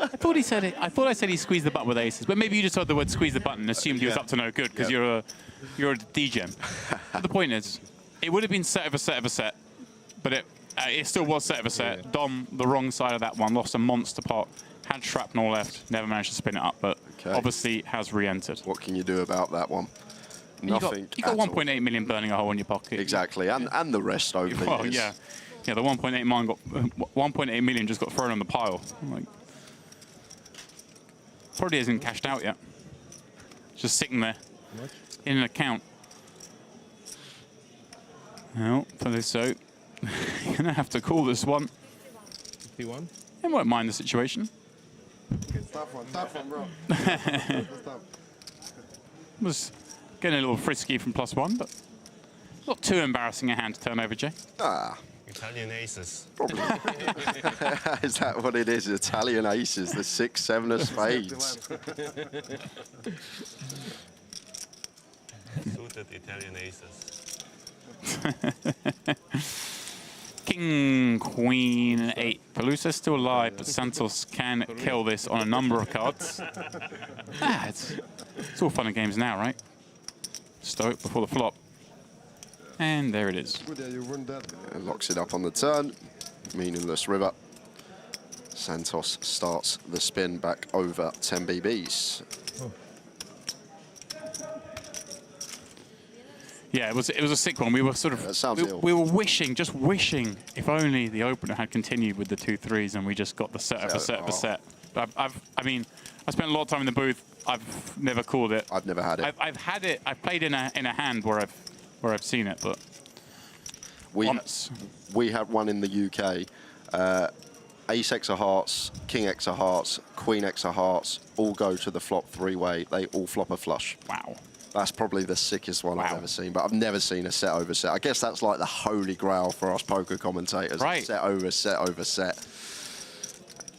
I thought he said it. I thought I said he squeezed the button with aces, but maybe you just heard the word squeeze the button and assumed he was up to no good because you're a degen. But the point is, it would have been set of a set of a set, but It still was set of a set. Dom, the wrong side of that one, lost a monster pot. Had shrapnel left, never managed to spin it up, but obviously has re-entered. What can you do about that one? Nothing. You got 1.8 million burning a hole in your pocket. Exactly, and the rest over Well, years. yeah. Yeah, the 1.8 million just got thrown on the pile. Like, probably isn't cashed out yet. Just sitting there in an account. Well, so you're gonna have to call this one. 51? I won't mind the situation. Tough one, bro. Was getting a little frisky from +1, but not too embarrassing a hand to turn over, Jay. Ah. Italian aces. Probably. Is that what it is? Italian aces, the 6, 7 of spades. Suited Italian aces. King, Queen, 8. Pelusa's still alive, but Santos can kill this on a number of cards. It's all fun and games now, right? Stoke before the flop. And there it is. Locks it up on the turn. Meaningless river. Santos starts the spin back over 10 BBs. Yeah, it was a sick one. We were sort of we were wishing, just wishing, if only the opener had continued with the 2-3s and we just got the set of a set of a set. But I mean, I spent a lot of time in the booth. I've never called it. I've never had it. I've had it. I've played in a hand where I've seen it, but once. We had one in the UK. Ace X of hearts, King X of hearts, Queen X of hearts all go to the flop 3-way. They all flop a flush. Wow. That's probably the sickest one I've ever seen, but I've never seen a set over set. I guess that's like the holy grail for us poker commentators. Right. Set over set over set.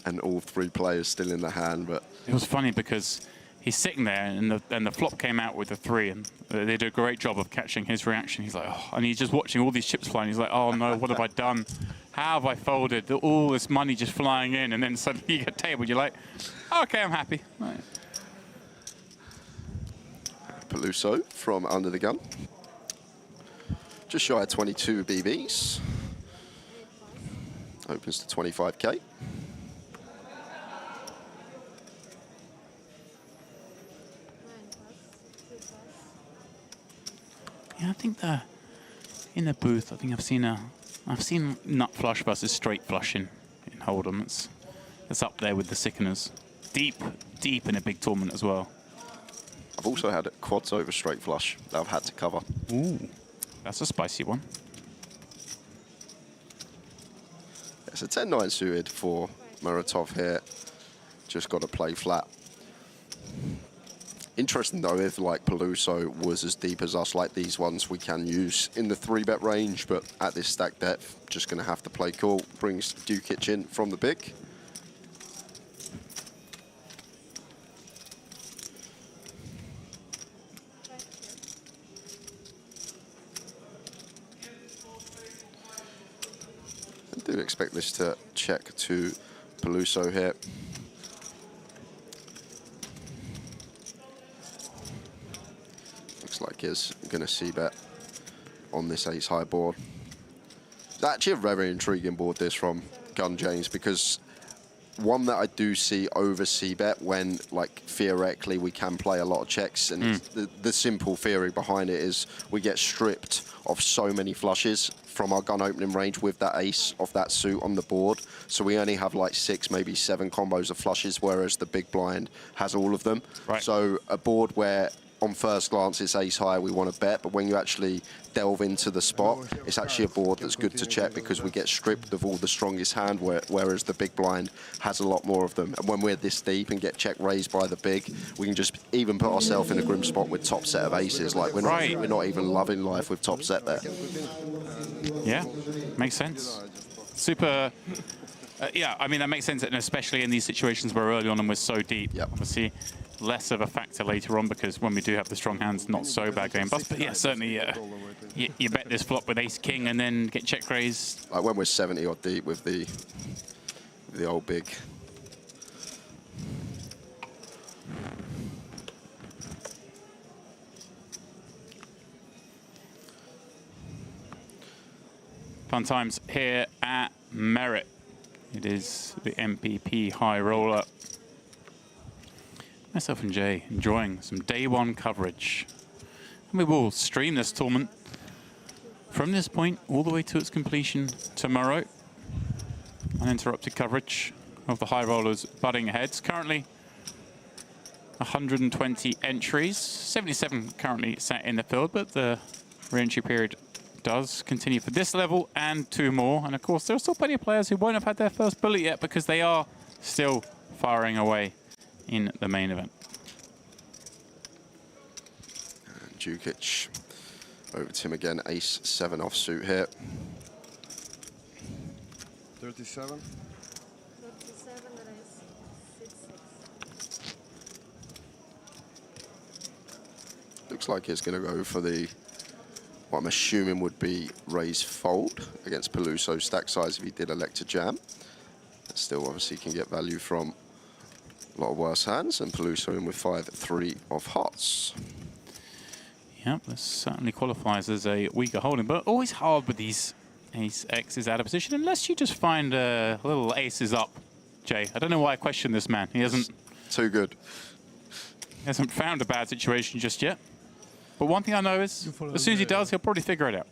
And all 3 players still in the hand, but... It was funny because he's sitting there and the flop came out with the 3 and they did a great job of catching his reaction. He's like, oh, and he's just watching all these chips flying. He's like, oh no, what have I done? How have I folded? All this money just flying in, and then suddenly you get tabled. You're like, okay, I'm happy. Right. Peluso from under the gun. Just shy of 22 BBs. Opens to 25k. Yeah, I think in the booth, I think I've seen nut flush versus straight flush in Hold'em. It's up there with the sickeners. Deep in a big tournament as well. I've also had quads over straight flush that I've had to cover. Ooh, that's a spicy one. It's a 10-9 suited for Muratov here. Just got to play flat. Interesting though, if like Peluso was as deep as us, like these ones we can use in the 3-bet range, but at this stack depth, just going to have to play cool. Brings Dukic in from the big. I do expect this to check to Peluso here. Looks like he's going to c-bet on this ace-high board. It's actually a very intriguing board, this, from Gun James, because one that I do see over c-bet when, like, theoretically we can play a lot of checks, and it's the simple theory behind it is we get stripped of so many flushes from our gun opening range with that ace of that suit on the board. So we only have like 6, maybe 7 combos of flushes, whereas the big blind has all of them. Right. So a board where on first glance it's ace high, we want to bet, but when you actually delve into the spot, it's actually a board that's good to check because we get stripped of all the strongest hand, whereas the big blind has a lot more of them. And when we're this deep and get check raised by the big, we can just even put ourselves in a grim spot with top set of aces. Like we're not even loving life with top set there. Yeah, makes sense. Super. Yeah, I mean, that makes sense, and especially in these situations where early on and we're so deep. Obviously, less of a factor later on because when we do have the strong hands, not so bad game bust. But yeah, certainly you bet this flop with ace king and then get check raised. Like when we're 70 odd deep with the old big. Fun times here at Merit. It is the MPP High Roller. Myself and Jay enjoying some day one coverage. And we will stream this tournament from this point all the way to its completion tomorrow. Uninterrupted coverage of the High Rollers butting heads. Currently 120 entries, 77 currently sat in the field, but the re-entry period does continue for this level and 2 more. And of course, there are still plenty of players who won't have had their first bullet yet because they are still firing away in the main event. And Jukic over to him again, ace-7 offsuit here. 37. Looks like it's going to go for the, what I'm assuming would be raise fold against Peluso's stack size if he did elect to jam. Still obviously can get value from a lot of worse hands, and Peluso in with 5-3 of hearts. Yep, this certainly qualifies as a weaker holding, but always hard with these ace X's out of position unless you just find little aces up, Jay. I don't know why I question this man. He hasn't... Too good. He hasn't found a bad situation just yet. But one thing I know is, as soon as he does, he'll probably figure it out.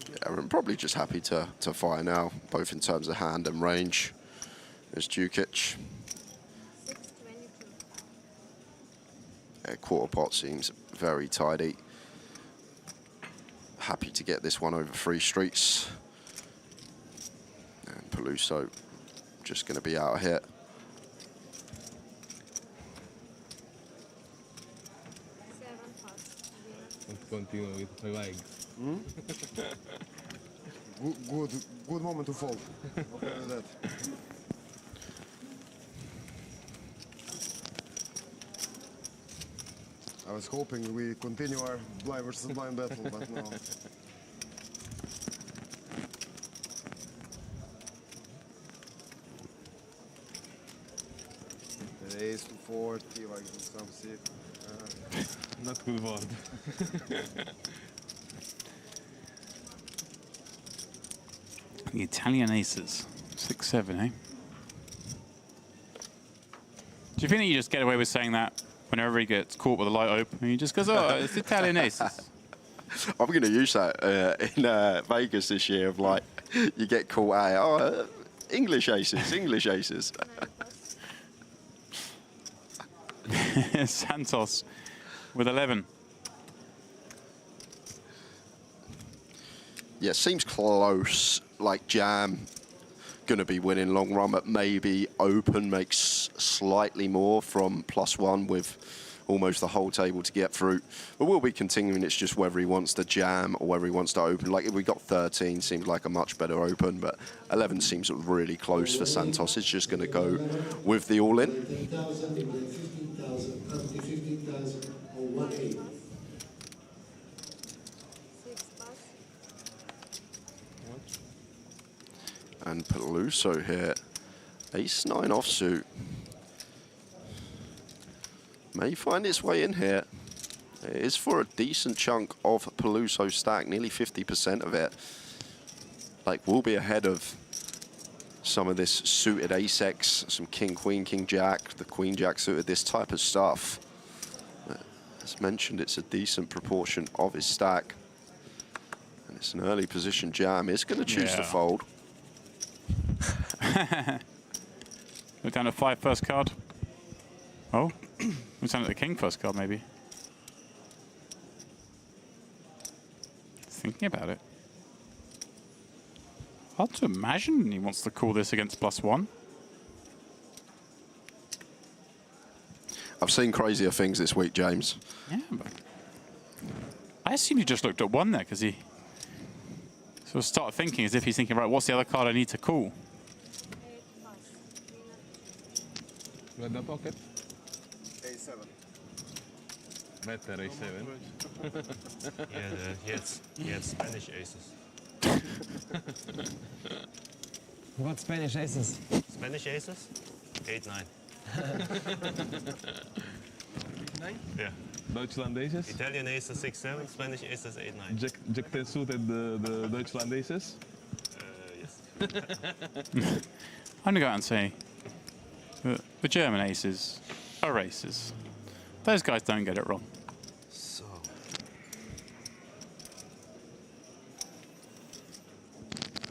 Yeah, I'm probably just happy to fire now, both in terms of hand and range. There's Jukic. Yeah, quarter pot seems very tidy. Happy to get this one over 3 streets. And Peluso just going to be out here. Continue with my legs. Good moment to fold. That. I was hoping we continue our blind versus blind battle, but no. The ace to 40, like some shit. Not good word. The Italian aces, 6-7, eh? Do you think that you just get away with saying that whenever he gets caught with a light open? And he just goes, oh, it's Italian aces. I'm going to use that in Vegas this year, of like, you get caught out, English aces, English aces. Santos with 11. Yeah, seems close, like jam going to be winning long run, but maybe open makes slightly more from +1 with almost the whole table to get through. But we'll be continuing. It's just whether he wants to jam or whether he wants to open. Like, if we got 13, seems like a much better open, but 11 seems really close for Santos. It's just going to go with the all-in. 15,000, 15,000, 15,000, or 180. And Peluso here, ace-9 offsuit. May find its way in here. It is for a decent chunk of Peluso's stack, nearly 50% of it. Like, we'll be ahead of some of this suited ace-X, some king, queen, king, jack, the queen, jack suited, this type of stuff. As mentioned, it's a decent proportion of his stack. And it's an early position jam. It's going to choose to fold. Look down at 5 first card. Oh, we're down at the king first card, maybe. Thinking about it. Hard to imagine he wants to call this against +1. I've seen crazier things this week, James. Yeah, but I assume he just looked at 1 there because he sort of started thinking as if he's thinking, right, what's the other card I need to call? With the pocket? A7. Better A7. He had Spanish aces. What Spanish aces? Spanish aces? 8-9. 9? Yeah. Deutschland aces? Italian aces 6-7, Spanish aces 8-9. Jack 10 suited the Deutschland aces? Yes. I'm going to go out and say the German aces are aces. Those guys don't get it wrong. So.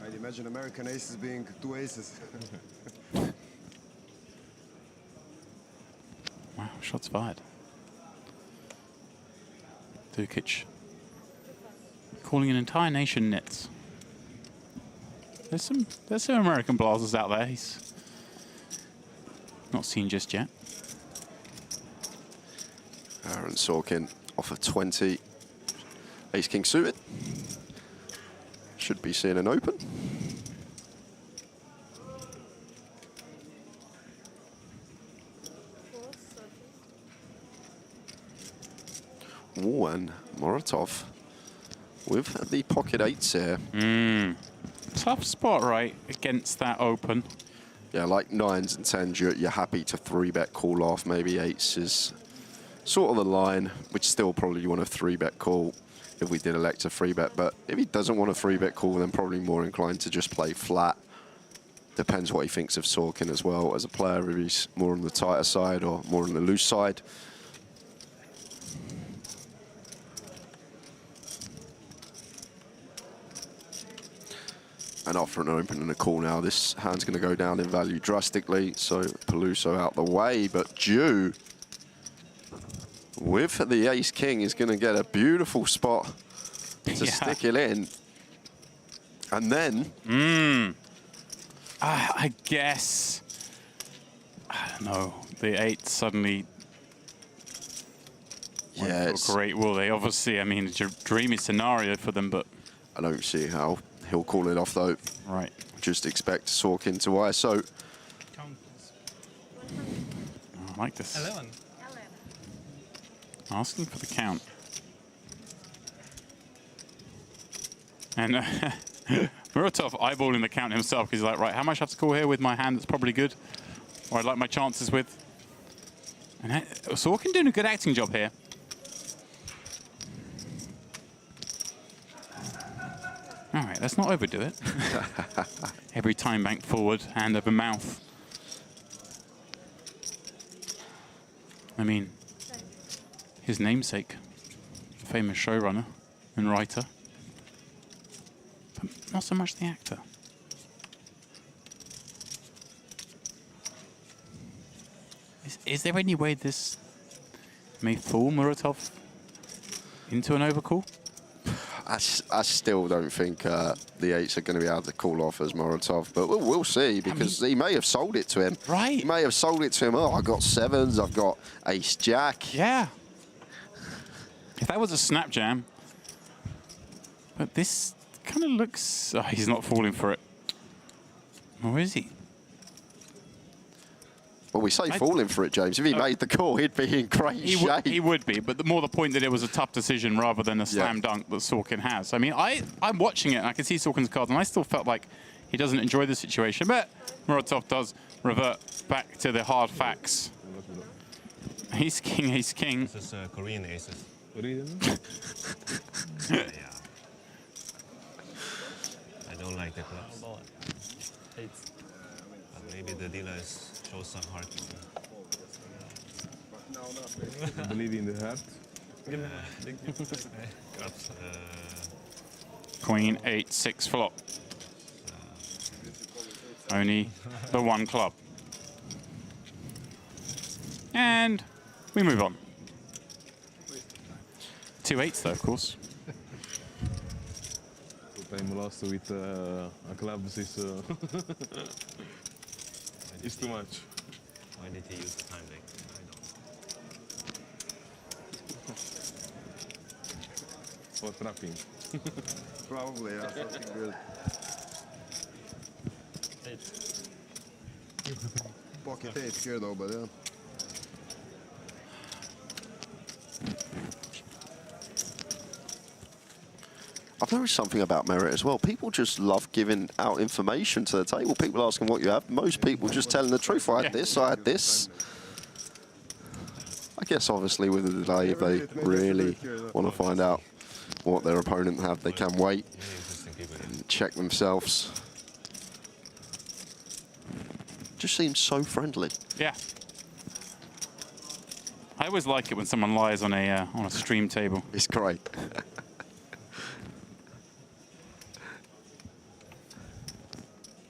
I'd imagine American aces being 2 aces. Wow, shots fired. Dukic calling an entire nation nits. There's some American blasters out there. He's not seen just yet. Aaron Sorkin off of 20. Ace King suited. Should be seeing an open. Ooh, and Moratov with the pocket 8s here. Tough spot, right, against that open. Yeah, like 9s and 10s, you're happy to 3-bet call off. Maybe 8s is sort of the line, which still probably you want a 3-bet call if we did elect a 3-bet. But if he doesn't want a 3-bet call, then probably more inclined to just play flat. Depends what he thinks of Sorkin as well as a player, if he's more on the tighter side or more on the loose side. And after an open and a call now, this hand's going to go down in value drastically. So Peluso out the way, but Jew with the Ace King is going to get a beautiful spot to stick it in. And then... I guess... I don't know. The 8 suddenly... Yeah, it's great. Well, they obviously, I mean, it's a dreamy scenario for them, but... I don't see how he'll call it off, though. Right. Just expect Sorkin to ISO. I like this. 11. Asking for the count. And Muratov eyeballing the count himself because he's like, right, how much I have to call here with my hand that's probably good, or I'd like my chances with. And Sorkin doing a good acting job here. All right, let's not overdo it. Every time bank forward, hand over mouth. I mean, his namesake, famous showrunner and writer, but not so much the actor. Is there any way this may fool Muratov into an overcall? I still don't think the 8s are going to be able to call off as Moratov, but we'll see, because he may have sold it to him. Right. He may have sold it to him, oh, I've got 7s, I've got Ace-Jack. Yeah. If that was a snap jam. But this kind of looks... Oh, he's not falling for it. Or is he? Well, we say falling for it, James. If he made the call, he'd be in great shape. He would be, but more the point that it was a tough decision rather than a slam dunk that Sorkin has. I mean, I'm watching it, and I can see Sorkin's cards, and I still felt like he doesn't enjoy the situation, but Muratov does revert back to the hard facts. Ace King, Ace King. This is Korean aces. Korean? Yeah. I don't like the clubs. But maybe the dealer shows some heart. Believe in the heart. Clubs, Queen, 8, 6 flop. Only the one club. And we move on. 2 8s though, of course. Time lost with a club is it's too much. Why did he use the time deck? I don't. For trapping. Probably, yeah, something good. Pocket 8 here though, but yeah. I've noticed something about Merit as well. People just love giving out information to the table. People asking what you have. Most people just telling the truth. I had this, I had this. I guess obviously with the delay, if they really want to find out what their opponent have, they can wait and check themselves. Just seems so friendly. Yeah. I always like it when someone lies on a stream table. It's great.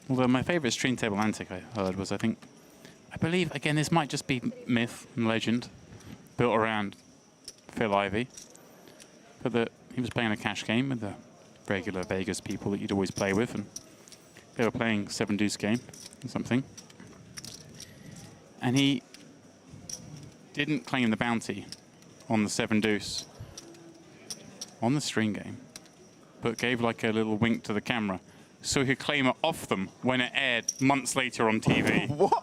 Although my favourite stream table antic I heard was, I believe, again, this might just be myth and legend, built around Phil Ivey, but that he was playing a cash game with the regular Vegas people that you'd always play with, and they were playing 7-deuce game or something. And he didn't claim the bounty on the 7-deuce on the string game, but gave like a little wink to the camera so he could claim it off them when it aired months later on TV. What?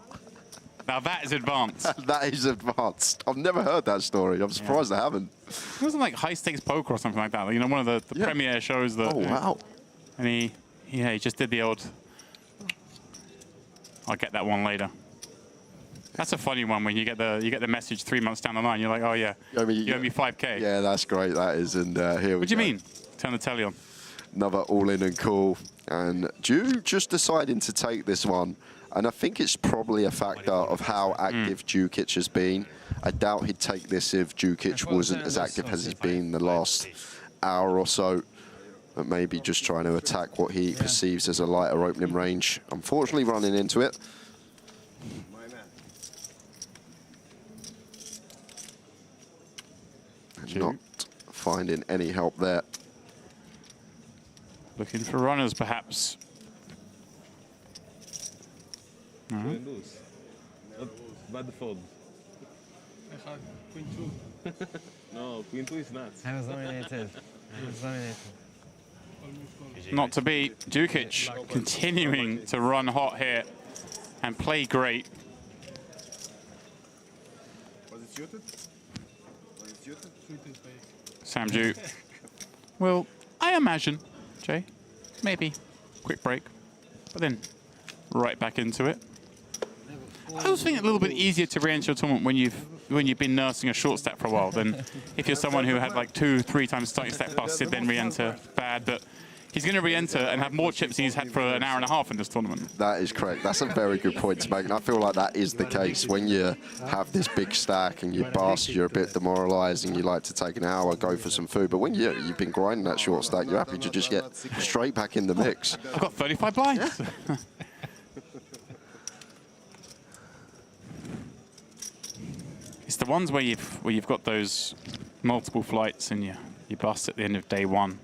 Now that is advanced. That is advanced. I've never heard that story. I'm surprised I haven't. It wasn't like High Stakes Poker or something like that. You know, one of the premiere shows that. Oh, wow. And he just did the old, I'll get that one later. That's a funny one when you get the message 3 months down the line. You're like, oh yeah, you owe me 5K. Yeah, that's great. That is, and here we go. What do you mean? Turn the telly on. Another all-in and cool. And Ju just deciding to take this one. And I think it's probably a factor of how active Djukic has been. I doubt he'd take this if Djukic wasn't as active as he's been the last hour or so. But maybe just trying to attack what he perceives as a lighter opening range. Unfortunately, running into it. And not finding any help there. Looking for runners, perhaps. Queen deuce. Bad fold. Queen 2. No, Queen 2 is nuts. I was dominated. Not to beat. Djukic continuing to run hot here and play great. Was it suited? Sam Ju. Well, I imagine, Jay, maybe quick break, but then right back into it. I was thinking a little bit easier to re-enter a tournament when you've been nursing a short stack for a while than if you're someone who had like 2-3 times starting stack busted, then re-enter bad. But he's going to re-enter and have more chips than he's had for an hour and a half in this tournament. That is correct. That's a very good point to make. And I feel like that is the case. When you have this big stack and you bust, you're a bit demoralized and you like to take an hour, go for some food. But when you've been grinding that short stack, you're happy to just get straight back in the mix. I've got 35 blinds. Yeah. It's the ones where you've got those multiple flights and you bust at the end of day one,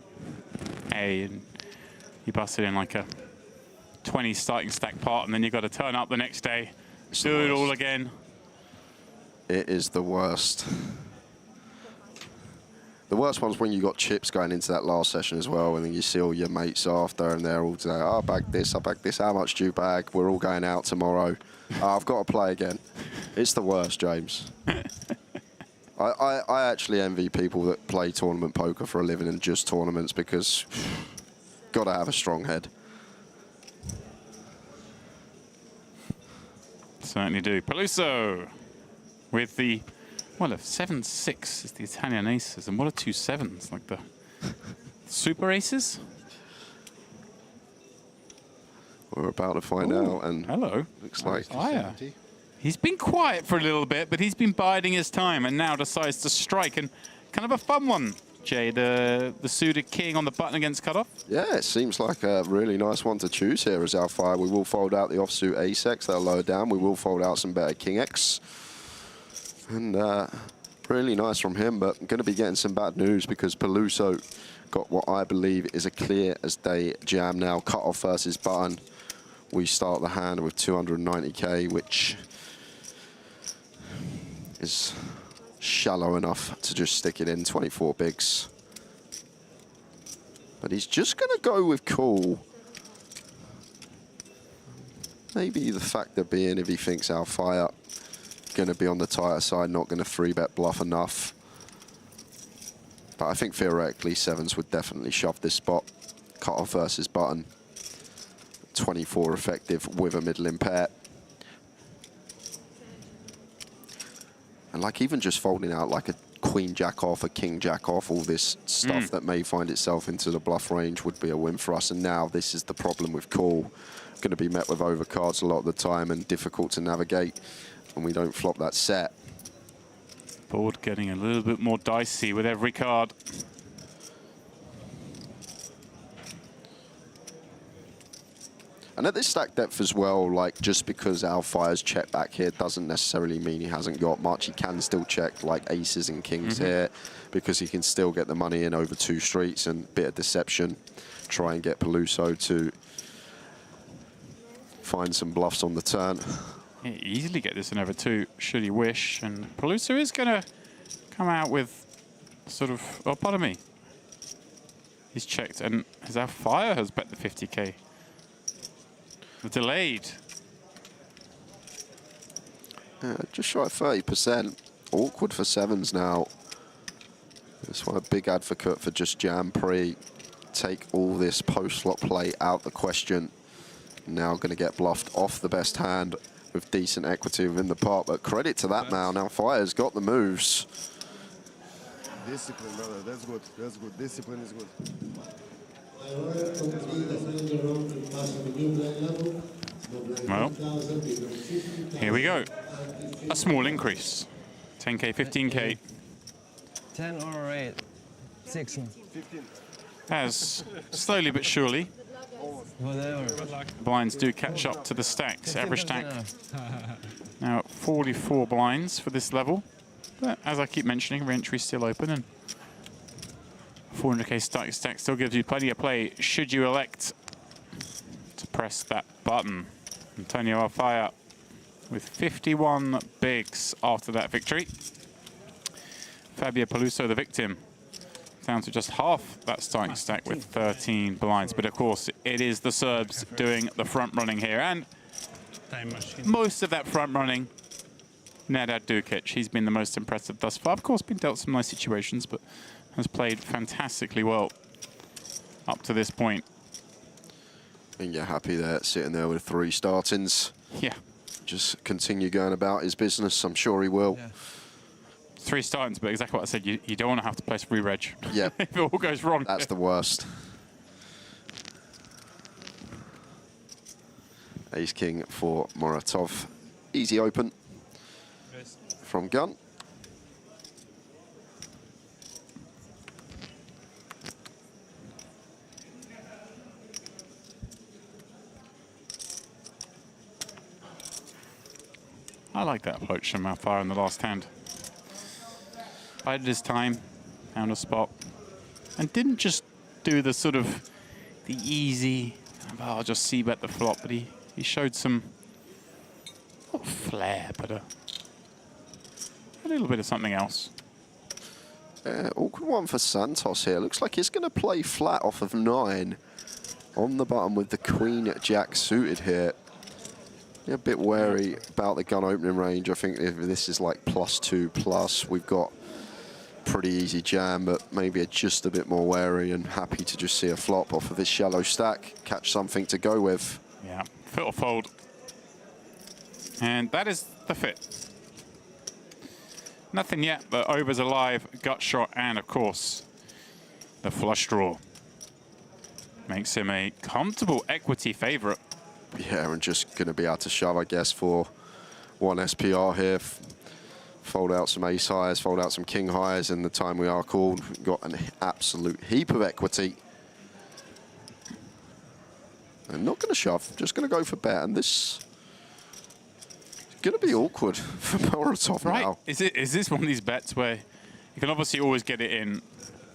and you bust it in like a 20 starting stack part, and then you've got to turn up the next day, do it all again. It is the worst. The worst one's when you got chips going into that last session as well, and then you see all your mates after, and they're all saying, "Oh, I bagged this, how much do you bag? We're all going out tomorrow. Oh, I've got to play again." It's the worst, James. I actually envy people that play tournament poker for a living and just tournaments, because got to have a strong head. Certainly do. Peluso with the, well, a 7-6 is the Italian aces, and what are 2 7s? Like the super aces? We're about to find out, and hello. Looks like he's been quiet for a little bit, but he's been biding his time and now decides to strike, and kind of a fun one, Jay, the suited king on the button against cutoff. Yeah, it seems like a really nice one to choose here as our fire. We will fold out the offsuit ace-x, that'll lower down. We will fold out some better king-x. And really nice from him, but going to be getting some bad news because Peluso got what I believe is a clear as day jam now. Cutoff versus button. We start the hand with 290k, which is shallow enough to just stick it in 24 bigs. But he's just going to go with cool. Maybe the factor being if he thinks our fire going to be on the tighter side, not going to 3-bet bluff enough. But I think theoretically sevens would definitely shove this spot. Cutoff versus button. 24 effective with a middling pair. And like even just folding out like a queen jack off, a king jack off, all this stuff that may find itself into the bluff range would be a win for us. And now this is the problem with call. Going to be met with overcards a lot of the time and difficult to navigate when we don't flop that set. Board getting a little bit more dicey with every card. And at this stack depth as well, like just because our fire's check back here doesn't necessarily mean he hasn't got much. He can still check like aces and kings here because he can still get the money in over 2 streets and bit of deception. Try and get Paluso to find some bluffs on the turn. Yeah, easily get this in over 2 should he wish. And Paluso is going to come out with sort of, oh, pardon me. He's checked and our fire has bet the 50k. The delayed. Just shy of 30%. Awkward for sevens now. That's why a big advocate for just jam pre. Take all this post-flop play out the question. Now going to get bluffed off the best hand with decent equity within the pot. But credit to that now. Now Fire's got the moves. Discipline, brother. That's good. That's good. Discipline is good. Well, here we go. A small increase. 10k, 15k. 10 or 8? 16. 15. As slowly but surely, Whatever. blinds do catch up to the stacks. Average stack now at 44 blinds for this level. But as I keep mentioning, re-entry still open and 400k stack still gives you plenty of play should you elect to press that button. Antonio Alfaya with 51 bigs after that victory. Fabio Paluso, the victim, down to just half that starting stack with 13 blinds. But of course, it is the Serbs doing the front running here. And most of that front running, Nedad Dukic. He's been the most impressive thus far. Of course, been dealt some nice situations, but has played fantastically well up to this point. And you're happy there, sitting there with 3 startings. Yeah. Just continue going about his business. I'm sure he will. Yeah. 3 startings, but exactly what I said, you don't want to have to place re-reg. Yeah. If it all goes wrong. That's the worst. Ace-king for Muratov. Easy open from gun. I like that approach from Alfaya in the last hand. Bided his time, found a spot, and didn't just do the sort of the easy, oh, I'll just c-bet the flop, but he showed some, not flair, but a little bit of something else. Awkward one for Santos here. Looks like he's going to play flat off of 9 on the button with the Queen Jack suited here. Yeah, a bit wary about the gun opening range. I think if this is like +2+, we've got pretty easy jam, but maybe just a bit more wary and happy to just see a flop off of this shallow stack, catch something to go with. Yeah, fit or fold. And that is the fit. Nothing yet, but overs alive, gut shot, and of course, the flush draw. Makes him a comfortable equity favorite. Yeah, and just going to be able to shove, I guess, for 1 SPR here. Fold out some ace highs, fold out some king highs, and the time we are called, we've got an absolute heap of equity. I'm not going to shove, just going to go for bet, and this is going to be awkward for Muratov now. Is this one of these bets where you can obviously always get it in,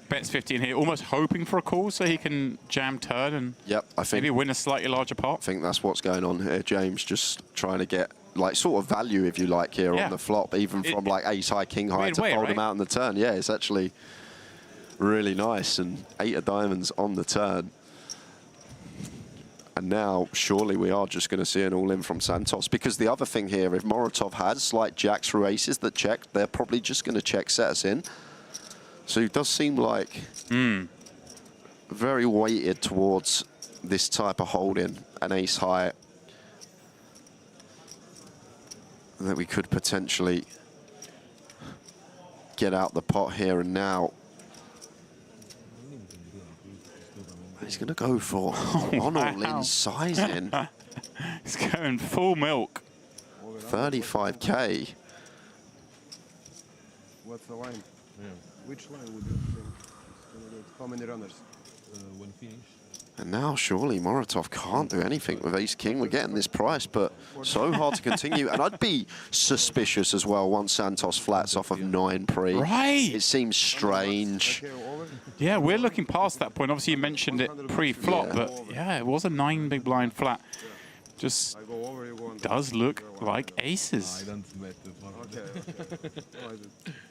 bets 15 here, almost hoping for a call so he can jam turn and I think maybe win a slightly larger pot? I think that's what's going on here, James, just trying to get like sort of value, if you like, here on the flop, even from like ace high, king high to fold him out on the turn. Yeah, it's actually really nice, and 8 of diamonds on the turn. And now, surely we are just going to see an all-in from Santos, because the other thing here, if Muratov has like jacks through aces that check, they're probably just going to check set us in. So it does seem like very weighted towards this type of holding, an ace high, that we could potentially get out the pot here and now. He's going to go for on all-in sizing. He's going full milk. 35K. What's the line? Yeah. Which line would you think? How many runners? One finish. And now surely Moratov can't do anything with ace-king. We're getting this price, but so hard to continue. And I'd be suspicious as well once Santos flats off of 9 pre. Right. It seems strange. Yeah, we're looking past that point. Obviously, you mentioned it pre-flop, but yeah, it was a 9 big blind flat. Just does look like aces.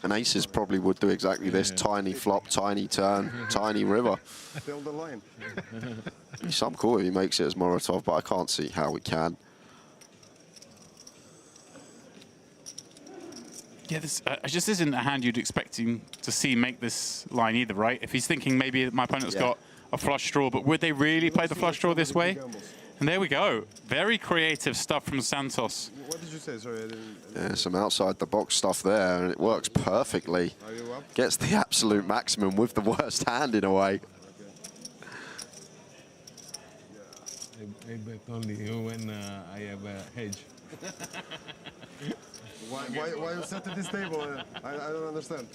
And aces probably would do exactly this. Tiny flop, tiny turn, tiny river. Fill the line. Some cool if he makes it as Moratov, but I can't see how he can. Yeah, this just isn't a hand you'd expect him to see make this line either, right? If he's thinking maybe my opponent's got a flush draw, but would they really play the flush draw this way? And there we go. Very creative stuff from Santos. What did you say? Sorry, I didn't. Yeah, some outside-the-box stuff there, and it works perfectly. Are you up? Gets the absolute maximum with the worst hand in a way. I bet only when I have a hedge. Why you set at this table? I don't understand.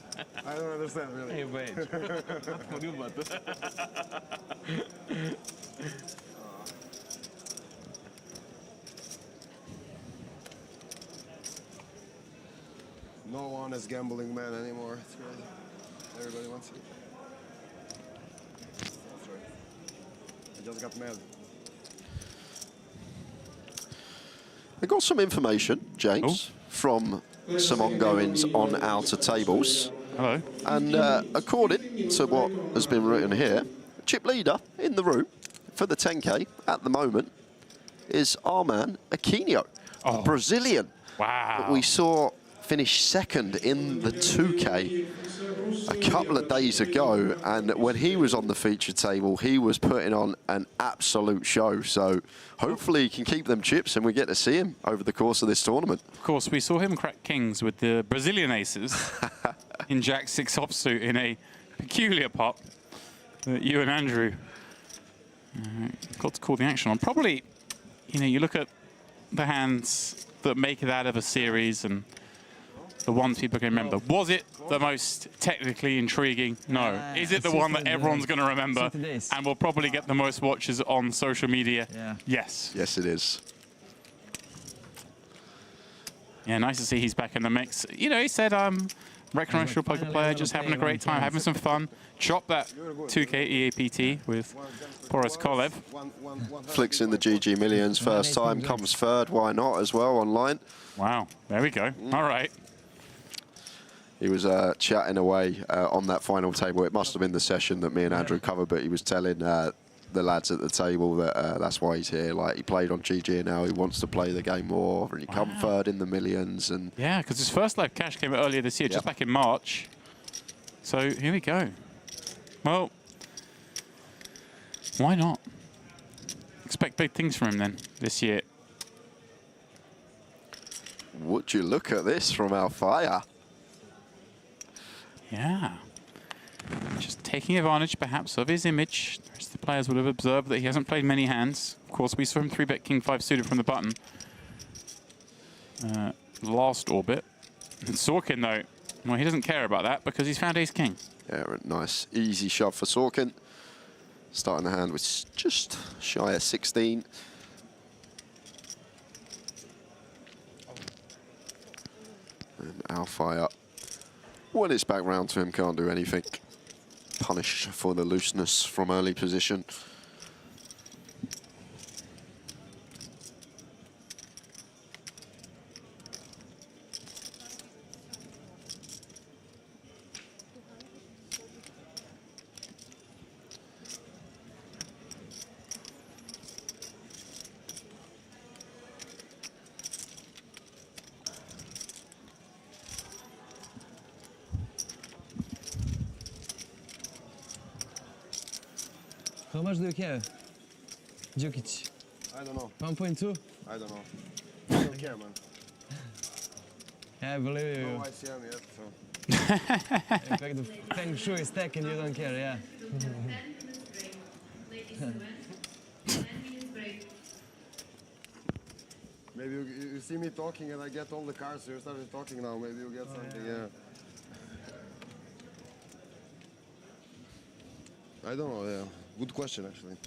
I don't understand, really. Hey, wait. Not for you, but... No one is gambling man anymore. It's crazy. Everybody wants it. That's right. I just got mad. I got some information, James, from some ongoings on outer tables. Hello. And according to what has been written here, chip leader in the room for the 10K at the moment is our man Aquino, a Brazilian. Wow. That we saw finish second in the 2K a couple of days ago, and when he was on the feature table, he was putting on an absolute show. So hopefully he can keep them chips and we get to see him over the course of this tournament. Of course, we saw him crack kings with the Brazilian aces in Jack 6 offsuit in a peculiar pot that you and Andrew got to call the action on. Probably, you know, you look at the hands that make it out of a series and the ones people can remember. Was it the most technically intriguing? No. Is it the one that everyone's going to remember and will probably get the most watches on social media? Yes. Yes, it is. Yeah, nice to see he's back in the mix. You know, he said, recreational poker player, just having a great time, having some fun. Chop that 2K EAPT with Boris Kolev. Flicks in the GG Millions first time, comes third, why not as well online. Wow, there we go. All right. He was chatting away on that final table. It must have been the session that me and Andrew covered, but he was telling the lads at the table that that's why he's here. Like, he played on GG and now he wants to play the game more, and he come third in the Millions. And yeah, because his first live cash came earlier this year, just back in March. So here we go. Well, why not? Expect big things from him then this year. Would you look at this from Alfaya? Yeah. Just taking advantage, perhaps, of his image. The rest of the players would have observed that he hasn't played many hands. Of course, we saw him 3-bet King 5 suited from the button. Last orbit. And Sorkin, though, well, he doesn't care about that because he's found ace king. Yeah, nice, easy shove for Sorkin. Starting the hand with just shy of 16. And Alfaya, when it's back round to him, can't do anything. Punished for the looseness from early position. How much do you have, Djokic? I don't know. 1.2? I don't know. I don't care, man. Yeah, I believe you. No ICM yet, so. In fact, the feng shui stack and you don't care, yeah. Maybe you see me talking and I get all the cards, so you started talking now, maybe you get something, yeah. I don't know, yeah. Good question, actually.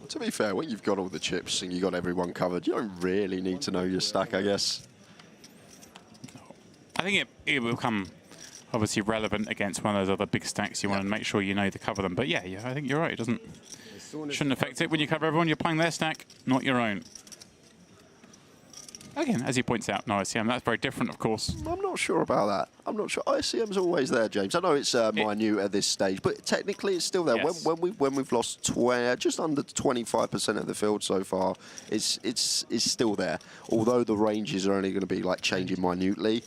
To be fair, when you've got all the chips and you've got everyone covered, you don't really need to know your stack, I guess. I think it will become obviously relevant against one of those other big stacks. You want to make sure you know to cover them. But yeah, I think you're right. It shouldn't affect it when you cover everyone. You're playing their stack, not your own. Again, as he points out, no ICM, that's very different, of course. I'm not sure about that. I'm not sure. ICM's always there, James. I know it's minute at this stage, but technically it's still there. Yes. When we've lost just under 25% of the field so far, it's still there. Although the ranges are only going to be like changing minutely,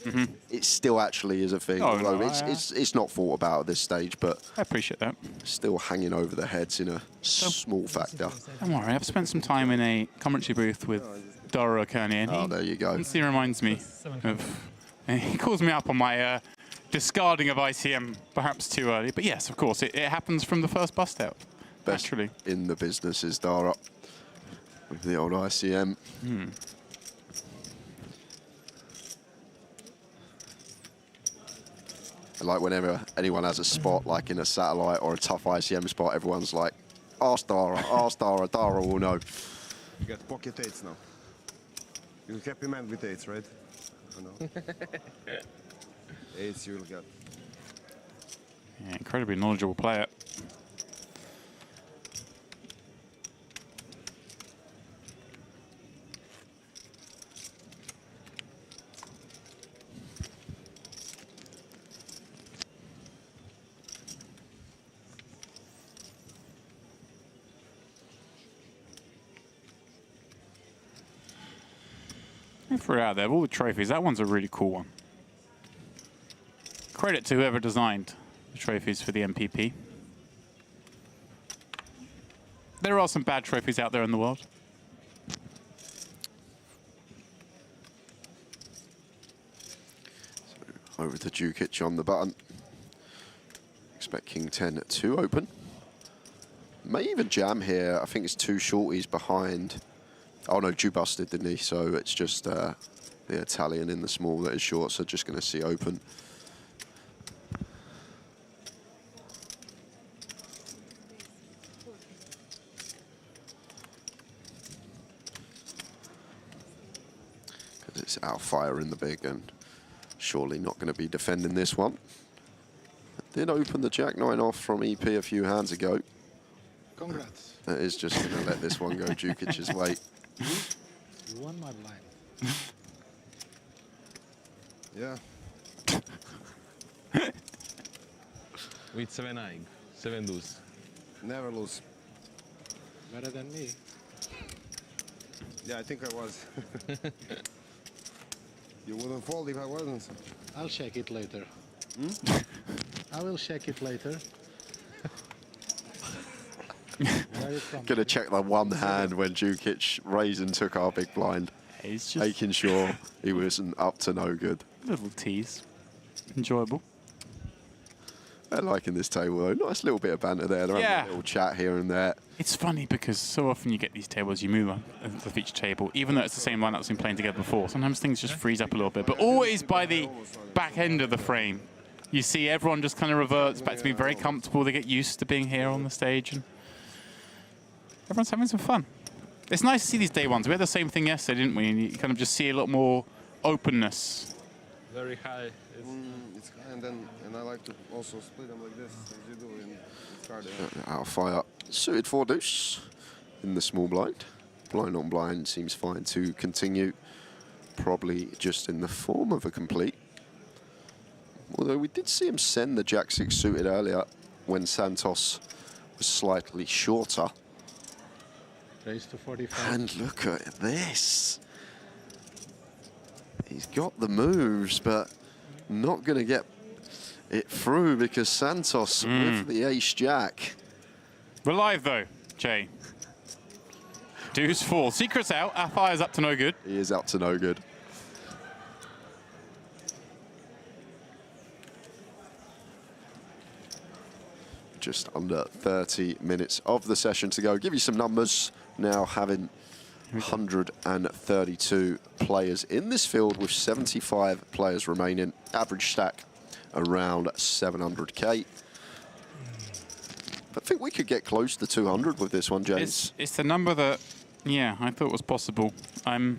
it still actually is a thing. Oh, although no, it's not thought about at this stage, but I appreciate that. Still hanging over the heads in a small factor. Don't worry, I've spent some time in a commentary booth with Dara Kearney, and there you go. He reminds me of. He calls me up on my discarding of ICM perhaps too early, but yes, of course, it happens from the first bust out. Best naturally in the business is Dara with the old ICM. Like whenever anyone has a spot, like in a satellite or a tough ICM spot, everyone's like, ask Dara, Dara will know. You got pocket eights now. You're a happy man with eights, right? I know. Eights you'll get. Yeah, incredibly knowledgeable player. For out there, of all the trophies, that one's a really cool one. Credit to whoever designed the trophies for the MPP. There are some bad trophies out there in the world. So over to Jukic on the button. Expect King 10 to open. May even jam here. I think it's two shorties behind. Oh no, Jew busted, didn't he? So it's just the Italian in the small that is short, so just going to see open. Because it's out fire in the big and surely not going to be defending this one. Did open the Jack-9 off from EP a few hands ago. Congrats. That is just going to let this one go Jukic's way. You won my blind. Yeah. With 7-9, 7 deuce. Never lose. Better than me. Yeah, I think I was. You wouldn't fold if I wasn't. I'll check it later. I will check it later. Gonna check the one hand when Jukic raised and took our big blind. He's just making sure he wasn't up to no good. Little tease. Enjoyable. They're liking this table though. Nice little bit of banter there. They're having a little chat here and there. It's funny because so often you get these tables, you move on with each table, even though it's the same lineup that's been playing together before. Sometimes things just freeze up a little bit, but always by the back end of the frame, you see everyone just kind of reverts back to being very comfortable. They get used to being here on the stage, and everyone's having some fun. It's nice to see these day ones. We had the same thing yesterday, didn't we? And you kind of just see a lot more openness. Very high. It's high, and I like to also split them like this, as you do in card. Out of fire. Suited 4 deuce in the small blind. Blind on blind seems fine to continue. Probably just in the form of a complete. Although we did see him send the Jack-6 suited earlier when Santos was slightly shorter. Raise to 45. And look at this. He's got the moves, but not going to get it through because Santos with the ace-jack. We're live though, Jay. Deuce 4. Secret's out. Our fire's up to no good. He is up to no good. Just under 30 minutes of the session to go. Give you some numbers now, having 132 players in this field with 75 players remaining. Average stack around 700k. I think we could get close to 200 with this one, James. It's the number that, yeah, I thought was possible. I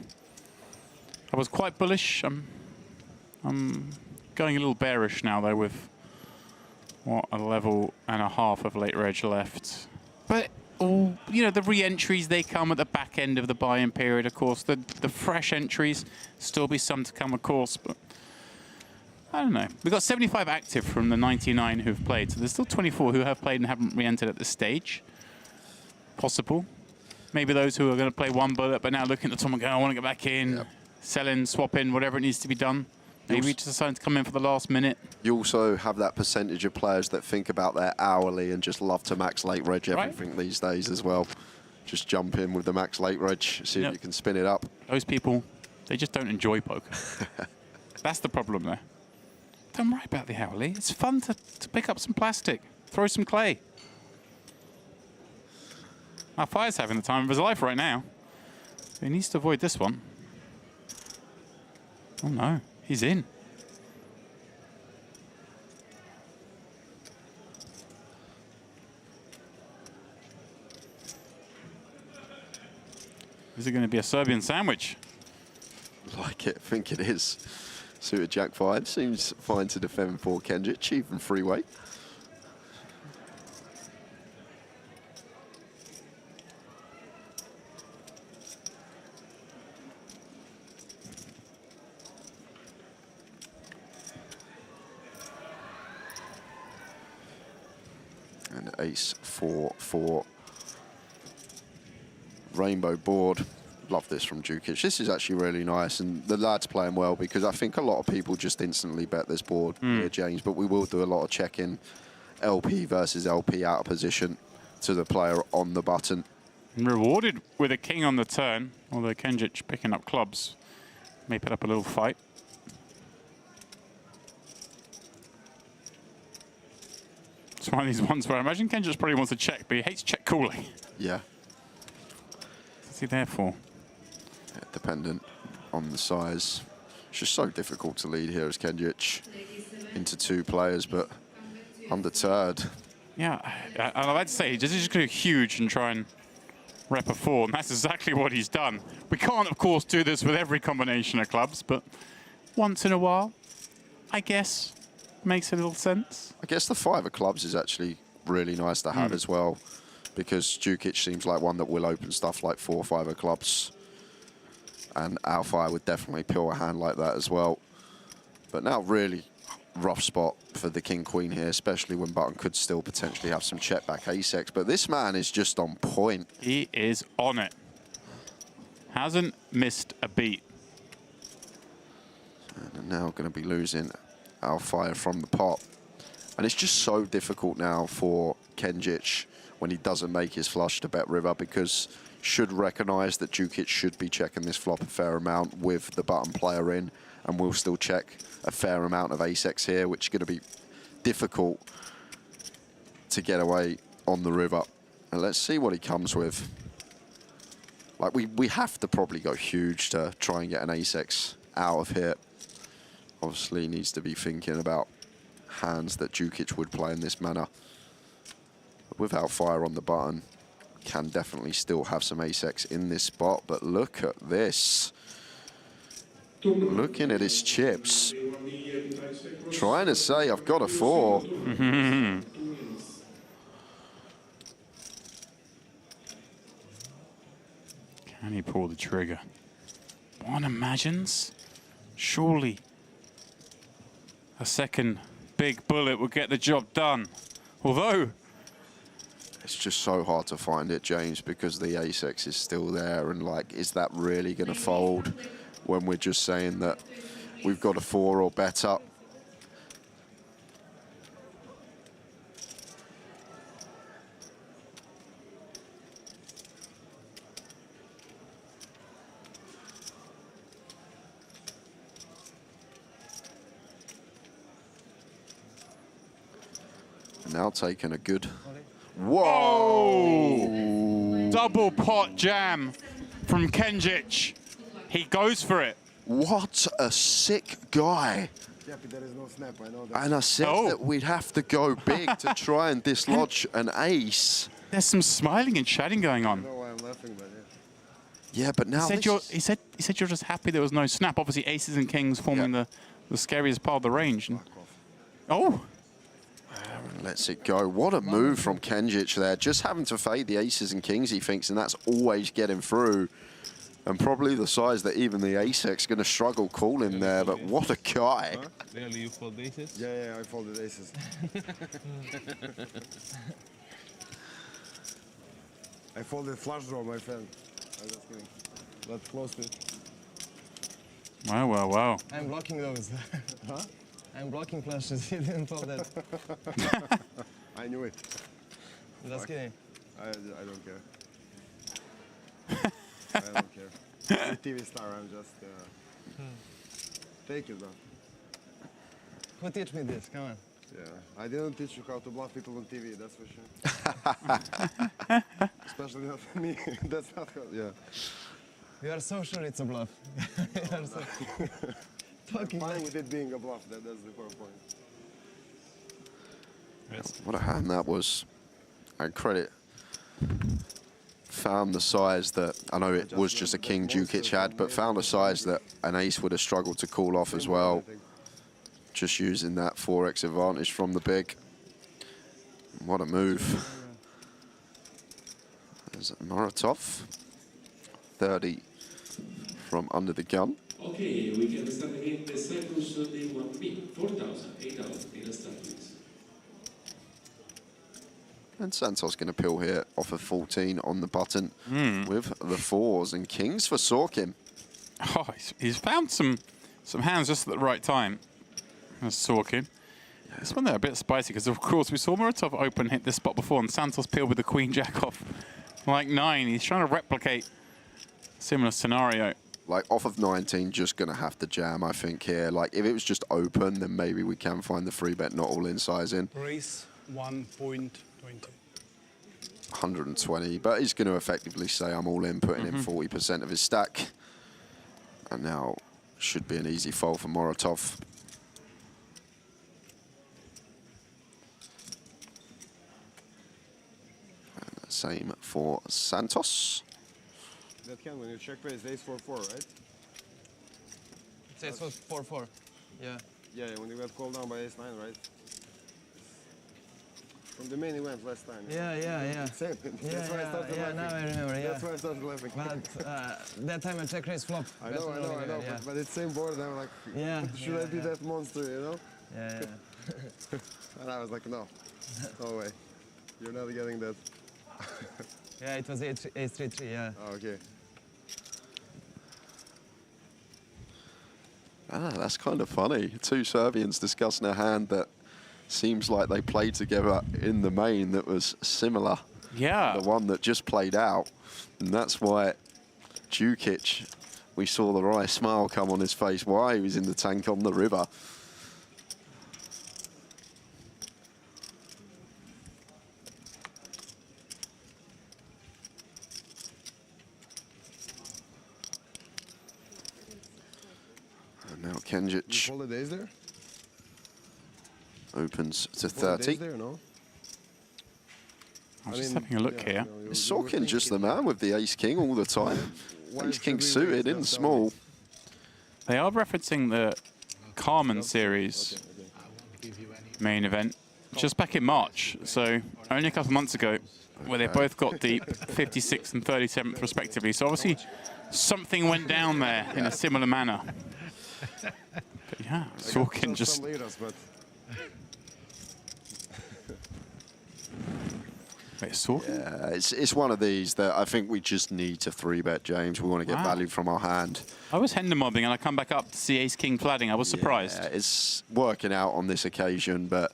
was quite bullish. I'm going a little bearish now, though, with what, a level and a half of late reg left. But, you know, the re-entries, they come at the back end of the buy-in period, of course. The fresh entries, still be some to come, of course, but I don't know. We've got 75 active from the 99 who've played, so there's still 24 who have played and haven't re-entered at this stage. Possible. Maybe those who are going to play one bullet, but now looking at the top and going, I want to get back in, selling, swapping, whatever it needs to be done. Maybe just deciding to come in for the last minute. You also have that percentage of players that think about their hourly and just love to max late reg everything these days as well. Just jump in with the max late reg, see if you can spin it up. Those people, they just don't enjoy poker. That's the problem there. Don't worry about the hourly. It's fun to pick up some plastic, throw some clay. Our fire's having the time of his life right now. He needs to avoid this one. Oh no, he's in. Is it going to be a Serbian sandwich? Like it, I think it is. Suited Jack 5 seems fine to defend for Kenjic, even freeway. And ace 4-4. Rainbow board. Love this from Djukic. This is actually really nice, and the lad's playing well because I think a lot of people just instantly bet this board here, James, but we will do a lot of checking LP versus LP out of position to the player on the button. And rewarded with a king on the turn, although Kenjic picking up clubs may put up a little fight. It's one of these ones where I imagine Kenjic probably wants to check, but he hates check calling. Yeah. What's he there for? Dependent on the size. It's just so difficult to lead here as Kenjic into two players, but undeterred. Yeah, and I'd like to say, he's just going to go huge and try and rep a 4, and that's exactly what he's done. We can't, of course, do this with every combination of clubs, but once in a while, I guess, makes a little sense. I guess the 5 of clubs is actually really nice to have as well, because Djukic seems like one that will open stuff like 4 or 5 of clubs. And our fire would definitely peel a hand like that as well. But now really rough spot for the king-queen here, especially when button could still potentially have some check back ace-x. But this man is just on point. He is on it. Hasn't missed a beat. And now going to be losing our fire from the pot. And it's just so difficult now for Kenjic when he doesn't make his flush to bet river, because should recognise that Djukic should be checking this flop a fair amount with the button player in, and we'll still check a fair amount of ace-x here, which is going to be difficult to get away on the river. And let's see what he comes with. Like, we have to probably go huge to try and get an ace-x out of here. Obviously, he needs to be thinking about hands that Djukic would play in this manner. But without fire on the button, can definitely still have some ace-x in this spot, but look at this. Looking at his chips. Trying to say, I've got a 4. Can he pull the trigger? One imagines. Surely a second big bullet will get the job done. Although, it's just so hard to find it, James, because the ace-x is still there, and like, is that really going to fold when we're just saying that we've got a 4 or better? now taking a good... Whoa! Double pot jam from Kenjic. He goes for it. What a sick guy. There is no snap, I know that. And I said that we'd have to go big to try and dislodge an ace. There's some smiling and chatting going on. I don't know why I'm laughing, but Yeah, but now he said you're just happy there was no snap. Obviously, aces and kings forming the scariest part of the range. And, oh! Lets it go. What a move from Kenjic there. Just having to fade the aces and kings, he thinks, and that's always getting through. And probably the size that even the ace-X going to struggle calling there, but what a guy. Huh? Really, you fold aces? Yeah, I folded aces. I folded flush draw, my friend. I'm just kidding. Not close to it. Wow, wow, wow. I'm blocking those. Huh? I'm blocking flushes. You didn't fold that. I knew it. Just kidding. I don't care. I don't care. I'm a TV star, I'm just... Take it, though. Who teach me this? Come on. Yeah, I didn't teach you how to bluff people on TV, that's for sure. Especially not for me. That's not how, yeah. You are so sure it's a bluff. You are so talking fine with it being a bluff, that's the core point. What a hand that was. And credit. Found the size that, I know it was just a king Djukic had, but found a size that an ace would have struggled to call off as well. Just using that 4x advantage from the big. What a move. There's Muratov. 30 from under the gun. Okay, we can start again the Cyprus Day 1B, 4,000, 8,000 in the start, please. And Santos going to pill here off of 14 on the button with the fours and kings for Sorkin. Oh, he's found some hands just at the right time. That's Sorkin. Yeah. This one there a bit spicy because, of course, we saw Muratov open hit this spot before and Santos peeled with the queen jack off like 9. He's trying to replicate a similar scenario. Like, off of 19, just going to have to jam, I think, here. Like, if it was just open, then maybe we can find the free bet not all in sizing. Raise 1.20. 120, but he's going to effectively say I'm all in, putting in 40% of his stack. And now should be an easy fold for Muratov. And same for Santos. That can, when you check raise ace 4-4, right? It's ace 4-4. Yeah. Yeah, when you got called down by ace 9, right? From the main event last time. Yeah. Same. That's why I started laughing. Now I remember, yeah. That's why I started laughing. But that time I check raise flop. I know, yeah. but it's same board, and I'm like, should I be that monster, you know? Yeah. And I was like, no way. You're not getting that. Yeah, it was ace 3-3, yeah. Oh, okay. That's kind of funny. Two Serbians discussing a hand that seems like they played together in the main that was similar. Yeah. The one that just played out. And that's why Djukic, we saw the wry smile come on his face while he was in the tank on the river. And now Kenjic. You fold the days there? Opens to 30. There, no? I'm just having a look here. Is Sorkin just the man with the ace-king all the time? Ace-king suited in small. They are referencing the Carmen series main event just back in March, so only a couple of months ago, where they both got deep, 56th and 37th respectively. So obviously something went down there in a similar manner. But yeah, Sorkin just... Wait, Sorkin? Yeah, it's one of these that I think we just need to 3-bet, James. We want to get value from our hand. I was Hender mobbing and I come back up to see ace-king flatting. I was surprised. Yeah, it's working out on this occasion, but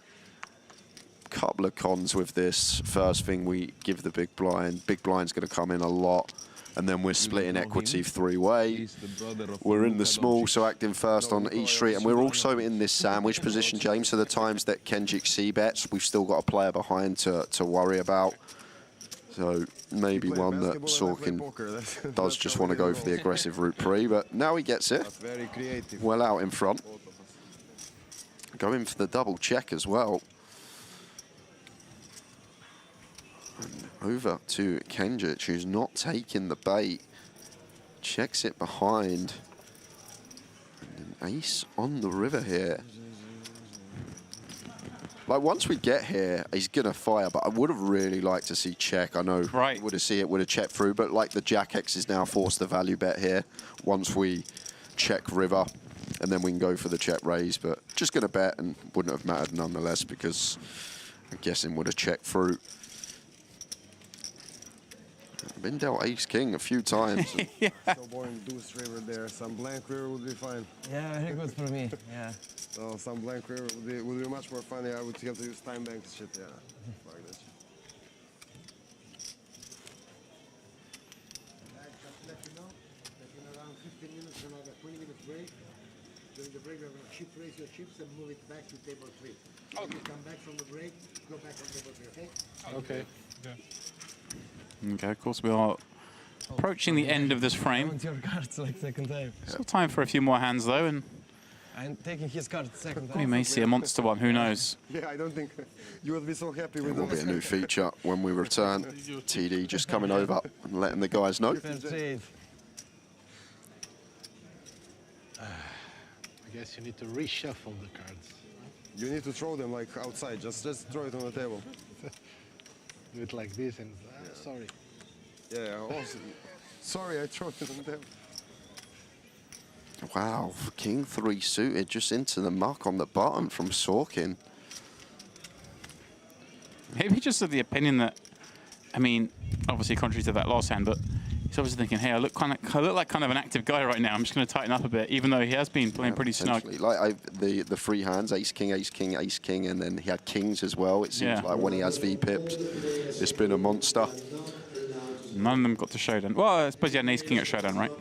a couple of cons with this. First thing, we give the big blind. Big blind's going to come in a lot. And then we're splitting equity three-way. We're in the small, so acting first on each street. And we're also in this sandwich position, James. So the times that Kenjic c-bets, we've still got a player behind to worry about. So maybe one that Sorkin does just want to go for the aggressive route pre, but now he gets it. Well out in front. Going for the double check as well. And over to Kenjic, who's not taking the bait. Checks it behind. And an ace on the river here. Like, once we get here, he's going to fire, but I would have really liked to see check. I know would have checked through, but like the Jack X is now forced the value bet here once we check river, and then we can go for the check raise, but just going to bet and wouldn't have mattered nonetheless because I'm guessing would have checked through. Been dealt ace-king a few times. Yeah. So boring deuce river there. Some blank river would be fine. Yeah, very good for me. Yeah. So some blank river would be much more funny. I would have to use time bank shit. Yeah. Like this. Just let you know that in around 15 minutes we're going to have a 20 minutes break. During the break we're going to chip raise your chips and move it back to table 3. Okay. When you come back from the break, go back on table 3, okay? Okay. Yeah. Okay, of course we are approaching the end of this frame. I want your cards like second time. Still time for a few more hands though, and I'm taking his card second time. we may see a monster one, who knows? Yeah, I don't think you would be so happy with It will be a new feature when we return. TD just coming over and letting the guys know. I guess you need to reshuffle the cards. You need to throw them like outside. Just throw it on the table. Do it like this and sorry. Yeah, also, sorry, I threw it on the table. Wow, King 3 suited just into the muck on the button from Sorkin. Maybe just of the opinion that, I mean, obviously contrary to that last hand, but he's obviously thinking, hey, I look like kind of an active guy right now. I'm just going to tighten up a bit, even though he has been playing pretty snug. Like the free hands, ace king, ace king, ace king, and then he had kings as well. It seems like when he has V-pipped, it's been a monster. None of them got to showdown. Well, I suppose he had an ace king at showdown, right?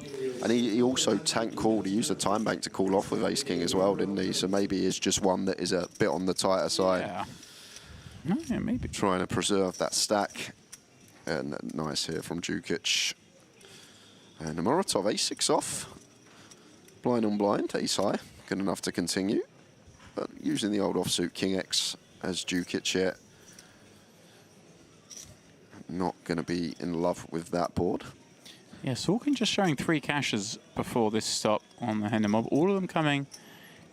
And he also tank called. He used a time bank to call off with ace king as well, didn't he? So maybe it's just one that is a bit on the tighter side. Yeah. Yeah, maybe. Trying to preserve that stack. And nice here from Djukic. And the Moratov ace-6 off. Blind on blind, ace high. Good enough to continue. But using the old offsuit King X as Djukic here. Not going to be in love with that board. Yeah, Sorkin just showing 3 cashes before this stop on the Hender Mob. All of them coming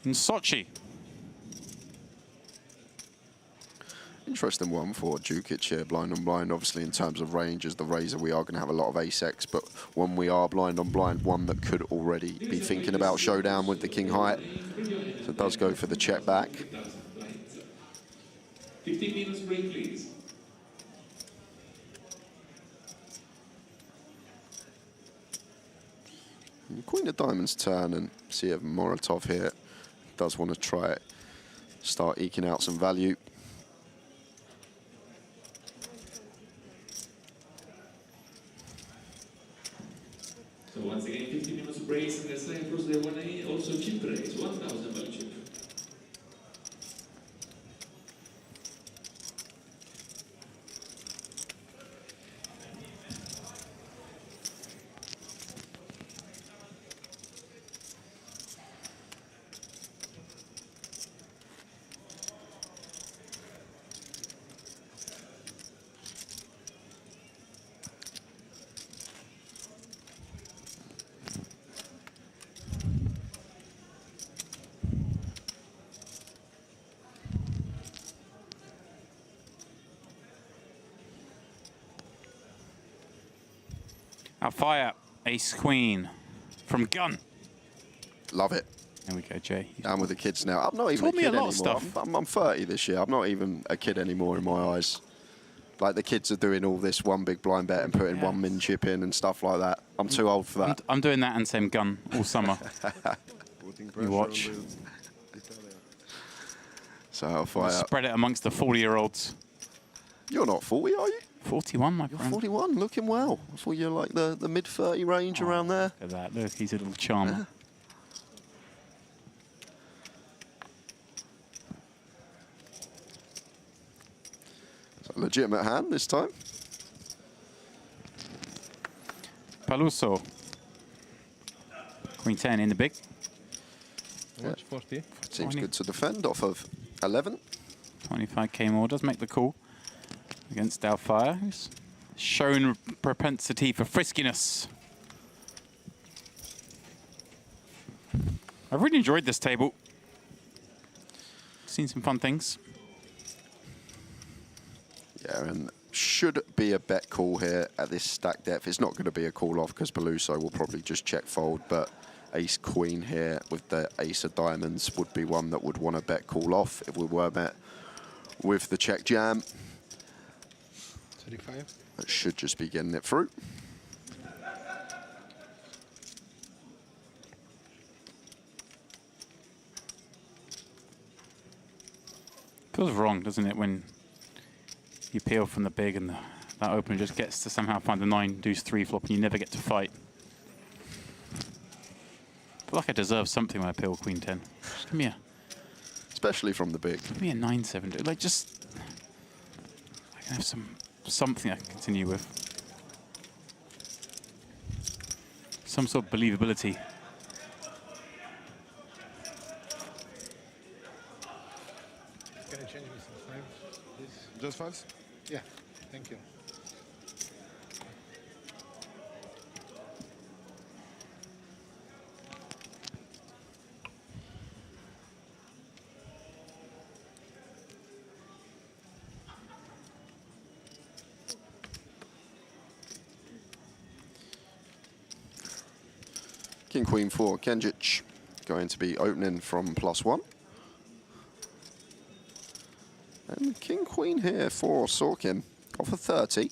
in Sochi. Interesting one for Djukic here, blind on blind. Obviously, in terms of range, as the Razor, we are going to have a lot of ace-X, but when we are blind on blind, one that could already be thinking about showdown with the King height. So it does go for the check back. 15 minutes break, please. Queen of Diamonds turn and see if Moratov here does want to try it. Start eking out some value. So once again, 15 minutes brace and the Cyprus, they want also chip raise, 1,000 value chip. Our fire, ace queen from gun. Love it. There we go, Jay. Down with the kids now. I'm not even a Taught me kid a lot of anymore. stuff. I'm 30 this year. I'm not even a kid anymore in my eyes. Like, the kids are doing all this one big blind bet and putting one min chip in and stuff like that. I'm too old for that. I'm doing that and same gun all summer. You watch. So I'll fire. Spread it amongst the 40-year-olds. You're not 40, are you? 41, my You're friend. 41, looking well. I thought you're like the mid-30 range around there. Look at that. Look, he's a little charmer. Yeah. It's a legitimate hand this time. Paluso. Queen 10 in the big. Yeah. 40. Seems good to defend off of 11. 25k more. Does make the call against Alfire, who's shown propensity for friskiness. I've really enjoyed this table. Seen some fun things. Yeah, and should be a bet call here at this stack depth. It's not going to be a call off because Paluso will probably just check fold, but ace queen here with the ace of diamonds would be one that would want to bet call off if we were met with the check jam. 35. That should just be getting it through. Feels wrong, doesn't it, when you peel from the big and that opener just gets to somehow find the 9 deuce 3 flop and you never get to fight. I feel like I deserve something when I peel queen 10. Just give me a... Especially from the big. Give me a 9-7. Like, just... I can have something I can continue with. Some sort of believability. Can I change with some 5, please? Just 5s? Yeah, thank you. King queen for Kenjic, going to be opening from +1. And king queen here for Sorkin, off of 30.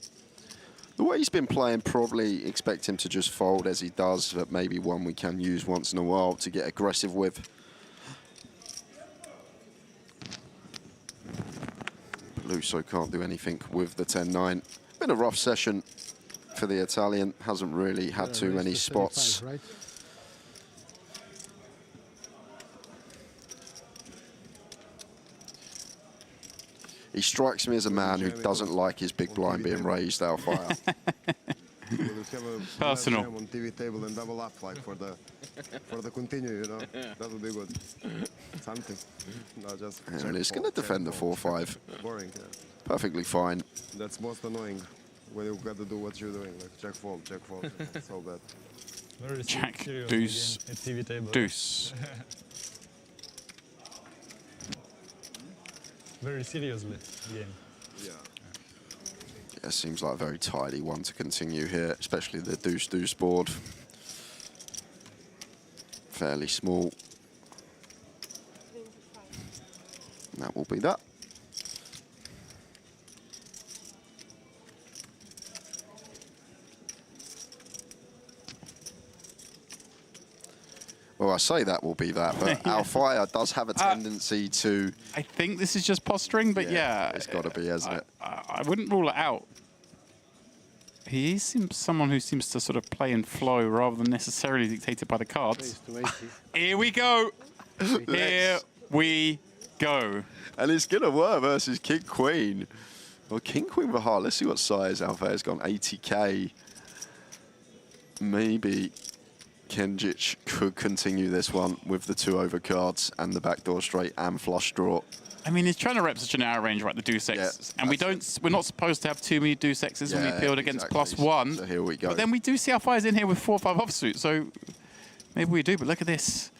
The way he's been playing, probably expect him to just fold as he does, but maybe one we can use once in a while to get aggressive with. Paluso can't do anything with the 10-9. Been a rough session for the Italian, hasn't really had too many spots. Right? He strikes me as a man who doesn't like his big blind being raised, Alfire. Personal. On TV table and double up like for the continue, you know. That would be good. Something. No, just And he's going to defend the 4-5. Boring. Yeah. Perfectly fine. That's most annoying when you've got to do what you're doing, like check fold. It's so bad. Very Jack, serious deuce, game at TV table. deuce. Very seriously game. Yeah, seems like a very tidy one to continue here, especially the deuce-deuce board. Fairly small. And that will be that. Well, I say that will be that, but Alfire does have a tendency to... I think this is just posturing, but yeah. It's got to be, hasn't it? I wouldn't rule it out. He seems someone who seems to sort of play in flow rather than necessarily dictated by the cards. Here we go. Here we go. And it's going to work versus King Queen. Well, King Queen with heart. Let's see what size Alfire's gone. 80k. Maybe Kenjic could continue this one with the 2 overcards and the backdoor straight and flush draw. I mean, he's trying to rep such an narrow range, right? The deuce X, and we're not supposed to have too many deuce X's when we peeled against +1. So here we go. But then we do see our fires in here with 4-5 offsuit, so maybe we do. But look at this.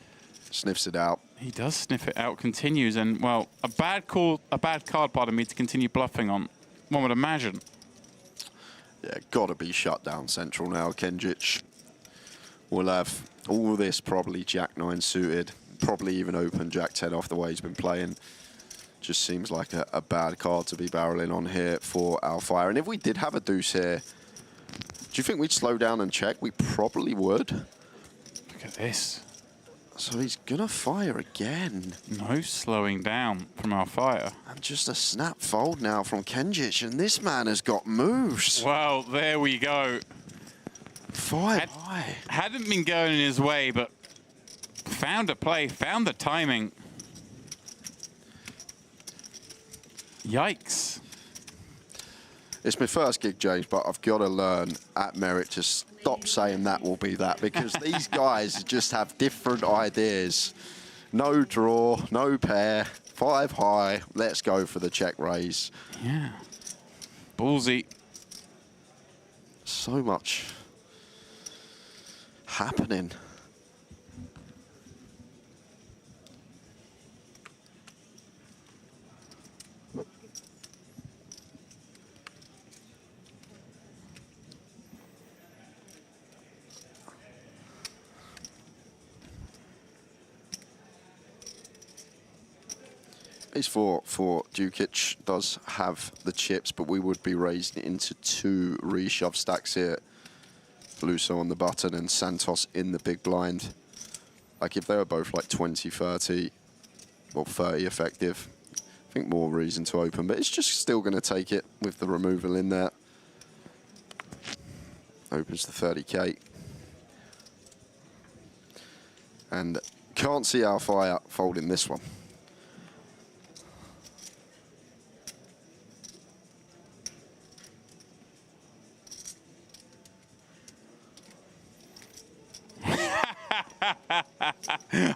Sniffs it out. He does sniff it out. Continues, and well, a bad card, pardon me, to continue bluffing on. One would imagine. Yeah, got to be shut down central now. Kenjic will have all this probably Jack-9 suited, probably even open Jack-10 off the way he's been playing. Just seems like a bad card to be barreling on here for Alfire. And if we did have a deuce here, do you think we'd slow down and check? We probably would. Look at this. So he's gonna fire again. No slowing down from our fire. And just a snap fold now from Kenjic, and this man has got moves. Well, there we go. 5 high. Hadn't been going in his way, but found a play, found the timing. Yikes. It's my first gig, James, but I've got to learn at Merit to stop saying that will be that, because these guys just have different ideas. No draw, no pair, 5 high, let's go for the check raise. Yeah. Ballsy. So much happening. For Dukic does have the chips, but we would be raised into 2 reshove stacks here. Fautso on the button and Santos in the big blind. Like if they were both like 20, 30 or 30 effective, I think more reason to open, but it's just still going to take it with the removal in there. Opens the 30k. And can't see our fire folding this one.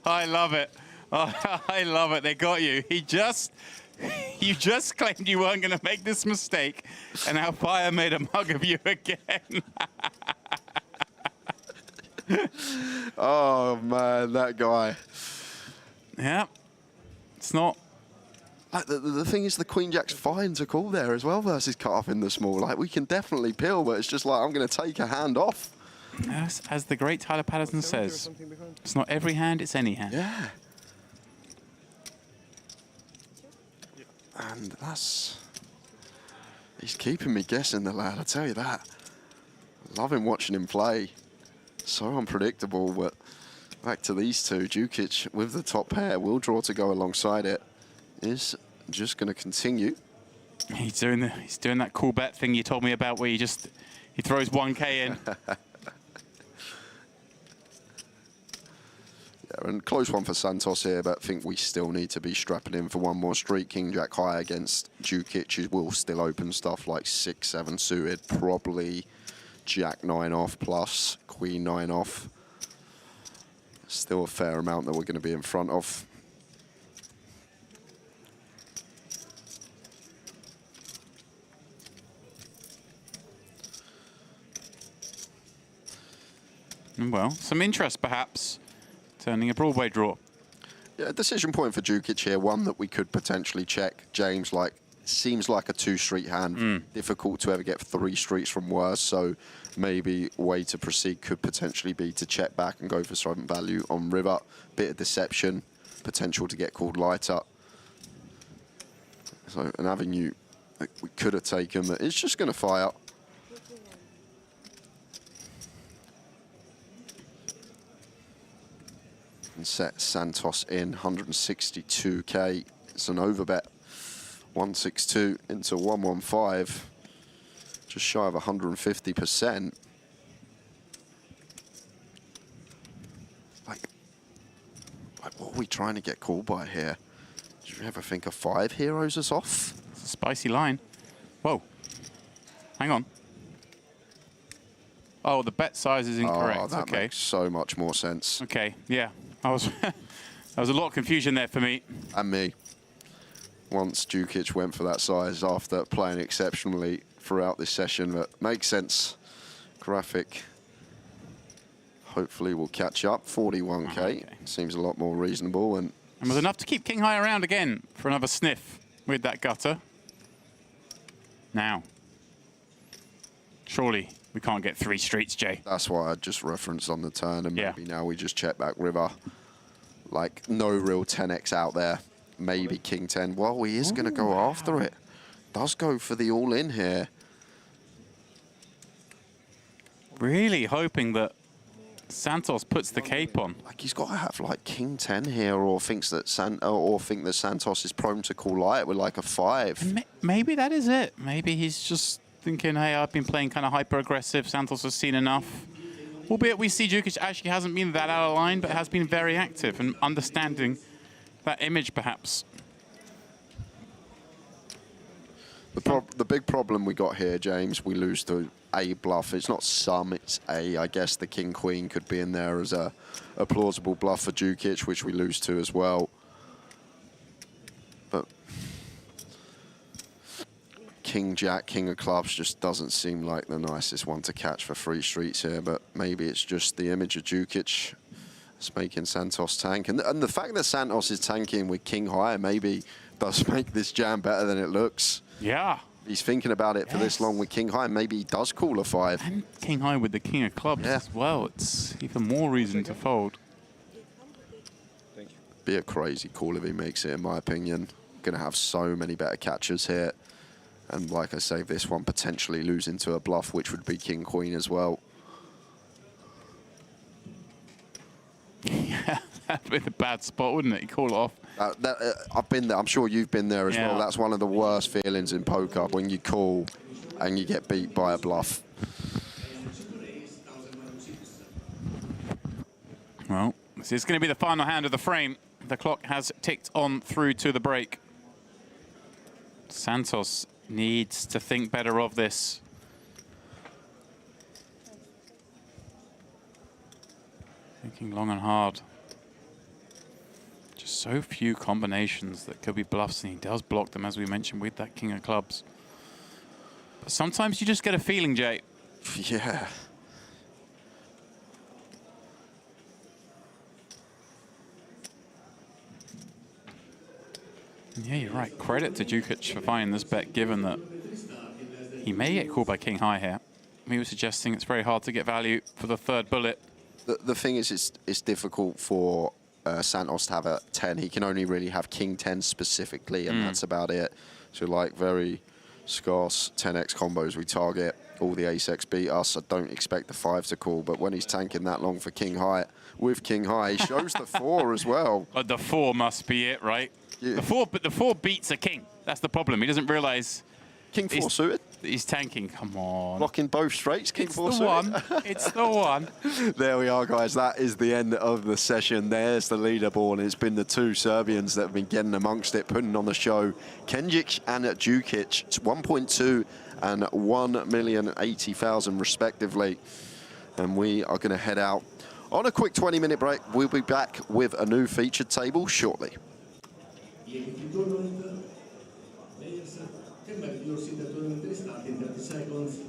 I love it. Oh, I love it. They got you. You just claimed you weren't going to make this mistake, and our fire made a mug of you again. Oh man, that guy. Yeah, it's not. Like the thing is, the Queen Jack's fine to call there as well versus cut off in the small. Like we can definitely peel, but it's just like I'm going to take a hand off. As the great Tyler Patterson says, it's not every hand, it's any hand. Yeah. And he's keeping me guessing, the lad, I tell you that. Loving watching him play. So unpredictable, but back to these two. Dukic with the top pair, will draw to go alongside it. Is just going to continue. He's doing that cool bet thing you told me about, where he throws 1k in. Yeah, and close one for Santos here, but I think we still need to be strapping in for one more street. King Jack high against Dukic will still open stuff like 6-7 suited, probably Jack 9 off plus Queen 9 off. Still a fair amount that we're going to be in front of. Well, some interest perhaps. Turning a Broadway draw. Yeah, decision point for Dukic here. One that we could potentially check. James, like, seems like a 2-street hand. Difficult to ever get 3 streets from worse. So maybe way to proceed could potentially be to check back and go for some value on river. Bit of deception. Potential to get called lighter. So an avenue that we could have taken that is just going to fire. And set Santos in 162k. It's an overbet. 162 into 115. Just shy of 150%. Like what are we trying to get called by here? Did you ever think a 5 heroes is off? It's a spicy line. Whoa. Hang on. Oh, the bet size is incorrect. Oh, that okay. makes so much more sense. Okay, yeah. There was a lot of confusion there for me. And me. Once Dukic went for that size after playing exceptionally throughout this session, but makes sense. Graphic hopefully will catch up. 41k. Okay. Seems a lot more reasonable. And was enough to keep King High around again for another sniff with that gutter. Now, surely we can't get 3 streets, Jay. That's why I just referenced on the turn, and maybe now we just check back river. Like, no real 10x out there. Maybe King 10. Well, he is going to go after it. Does go for the all-in here. Really hoping that Santos puts the cape on. Like he's got to have like King 10 here, or thinks that Santos is prone to call light with like a 5. And maybe that is it. Maybe he's just thinking, hey, I've been playing kind of hyper-aggressive. Santos has seen enough. Albeit we see Djukic actually hasn't been that out of line, but has been very active and understanding that image, perhaps. The big problem we got here, James, we lose to a bluff. It's not some, it's a. I guess the King-Queen could be in there as a plausible bluff for Djukic, which we lose to as well. But King-Jack, King of Clubs just doesn't seem like the nicest one to catch for free streets here, but maybe it's just the image of Djukic that's making Santos tank. And the fact that Santos is tanking with King High maybe does make this jam better than it looks. Yeah. He's thinking about it for this long with King High. Maybe he does call a 5. And King High with the King of Clubs as well. It's even more reason to fold. Be a crazy call if he makes it, in my opinion. Going to have so many better catchers here. And like I say, this one potentially losing to a bluff, which would be King Queen as well. Yeah, that'd be a bad spot, wouldn't it? You call it off. I've been there. I'm sure you've been there as well. That's one of the worst feelings in poker, when you call and you get beat by a bluff. Well, this is going to be the final hand of the frame. The clock has ticked on through to the break. Santos needs to think better of this. Thinking long and hard. Just so few combinations that could be bluffs, and he does block them, as we mentioned, with that King of Clubs. But sometimes you just get a feeling, Jay. Yeah. Yeah, you're right. Credit to Djukic for finding this bet, given that he may get called by King High here. We were suggesting it's very hard to get value for the third bullet. The thing is, it's difficult for Santos to have a 10. He can only really have King 10 specifically, and that's about it. So like very scarce 10x combos we target. All the ace-x beat us. I don't expect the 5 to call, but when he's tanking that long for King High, with King High, he shows the 4 as well. But the 4 must be it, right? Yeah. The 4 beats a king. That's the problem. He doesn't realize King 4 suited. He's tanking. Come on. Blocking both straights. King 4 suited. One. It's the one. There we are, guys. That is the end of the session. There's the leaderboard. It's been the 2 Serbians that have been getting amongst it, putting on the show. Kenjic and Djukic, 1.2 and 1,080,000 respectively. And we are going to head out on a quick 20-minute break. We'll be back with a new featured table shortly. EAPT tournament, players can make your seat at tournament restart in 30 seconds.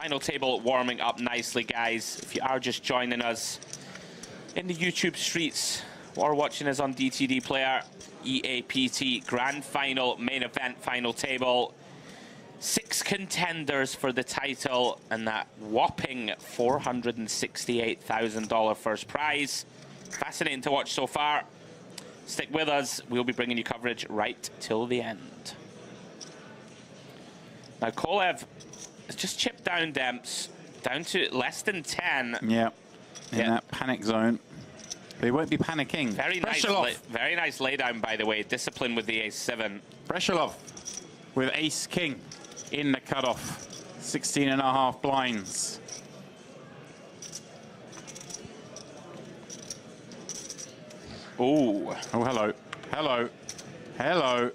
Final table warming up nicely, guys. If you are just joining us in the YouTube streets or watching us on DTD Player, EAPT Grand Final main event final table. 6 contenders for the title and that whopping $468,000 first prize. Fascinating to watch so far. Stick with us. We'll be bringing you coverage right till the end. Now, Kolev has just chipped down Demps, down to less than 10. Yeah, in that panic zone. But he won't be panicking. Very nice laydown, by the way. Discipline with the ace-7. Breshelov with ace-king in the cutoff. 16.5 blinds. Ooh. Oh, hello. Hello. Hello.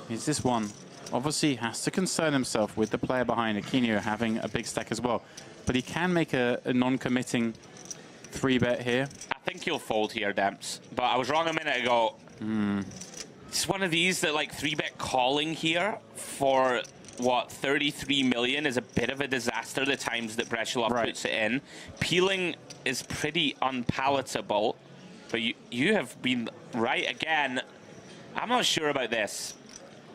Is this one? obviously has to concern himself with the player behind Aquino having a big stack as well. But he can make a non-committing 3-bet here. I think he'll fold here, Demps. But I was wrong a minute ago. It's one of these that, like, 3-bet calling here for, what, 33 million is a bit of a disaster the times that Breschelov puts it in. Peeling is pretty unpalatable. But you have been right again. I'm not sure about this.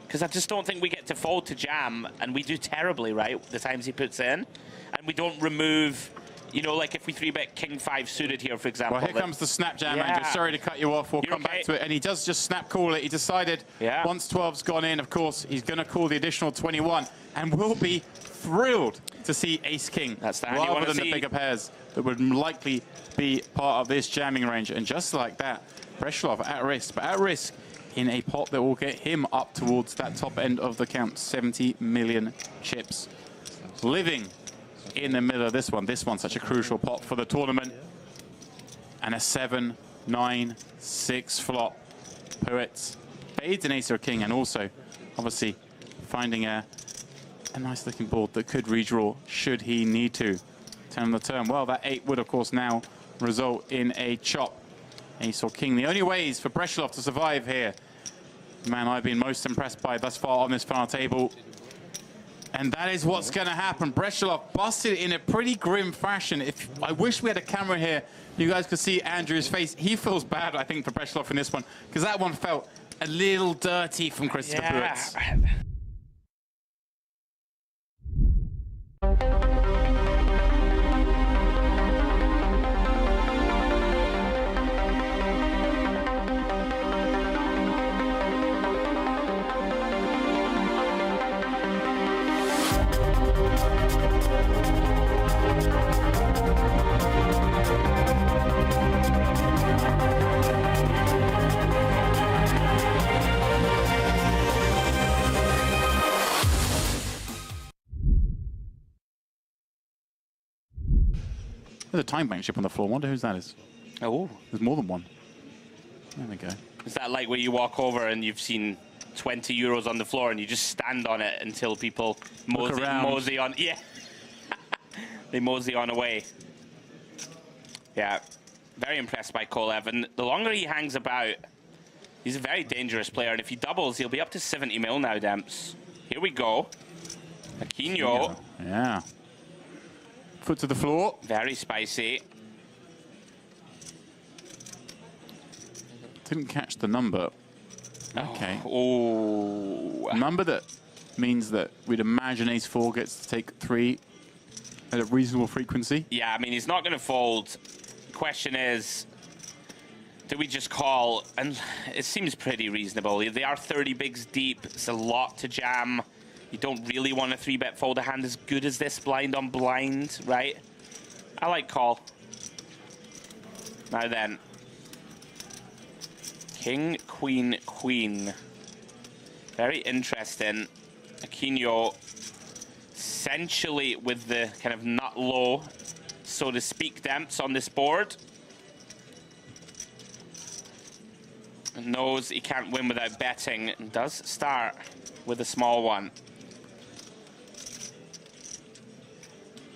Because I just don't think we get to fold to jam, and we do terribly, right, the times he puts in. And we don't remove, you know, like if we 3-bet King 5 suited here, for example. Well, here comes the snap jam, Andrew. Sorry to cut you off. We'll come back to it. And he does just snap call it. He decided once 12's gone in, of course, he's going to call the additional 21 and will be thrilled to see Ace-King rather than the bigger pairs that would likely be part of this jamming range. And just like that, Breschelov at risk, but at risk in a pot that will get him up towards that top end of the count, 70 million chips. Living in the middle of this one. This one's such a crucial pot for the tournament. And a 7, 9, 6 flop. Poets fades an ace or king, and also obviously finding a nice looking board that could redraw should he need to. 10 on the turn. Well, that 8 would of course now result in a chop. Ace or king. The only ways for Breschelov to survive here, the man I've been most impressed by thus far on this final table. And that is what's going to happen. Breschelov busted in a pretty grim fashion. I wish we had a camera here. You guys could see Andrew's face. He feels bad, I think, for Breschelov in this one, because that one felt a little dirty from Christopher Puetz. There's a time bank chip on the floor. I wonder whose that is. Oh. There's more than one. There we go. Is that like where you walk over and you've seen 20 euros on the floor and you just stand on it until people mosey on? Yeah. They mosey on away. Yeah. Very impressed by Kolev. And the longer he hangs about, he's a very dangerous player. And if he doubles, he'll be up to 70 mil now, Demps. Here we go. Aquino. Yeah. Foot to the floor. Very spicy. Didn't catch the number. Okay. Oh. Number that means that we'd imagine ace-4 gets to take 3 at a reasonable frequency. Yeah, I mean, he's not going to fold. The question is, do we just call? And it seems pretty reasonable. They are 30 bigs deep. It's a lot to jam. You don't really want a 3-bet fold a hand as good as this blind on blind, right? I like call. Now then. King, queen, queen. Very interesting. Aquino essentially with the kind of nut low, so to speak, Demps on this board. And knows he can't win without betting, and does start with a small one.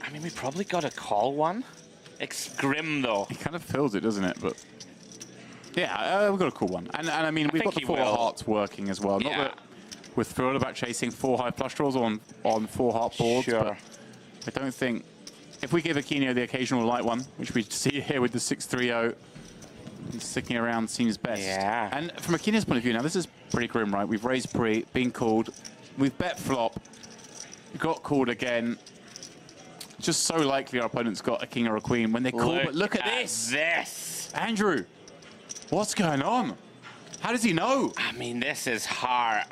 I mean, we probably got to call one. It's grim, though. He kind of fills it, doesn't it? But yeah, we've got a cool one. And I mean, we've got the 4 hearts working as well. Yeah. Not that we're thrilled about chasing 4 high flush draws on 4 heart boards, but I don't think... If we give Aquino the occasional light one, which we see here with the 6-3-0, sticking around seems best. Yeah. And from Aquino's point of view, now this is pretty grim, right? We've raised pre, been called, we've bet flop, got called again. Just so likely our opponent's got a king or a queen when they call. But look at this. Andrew, what's going on? How does he know? I mean, this is hard.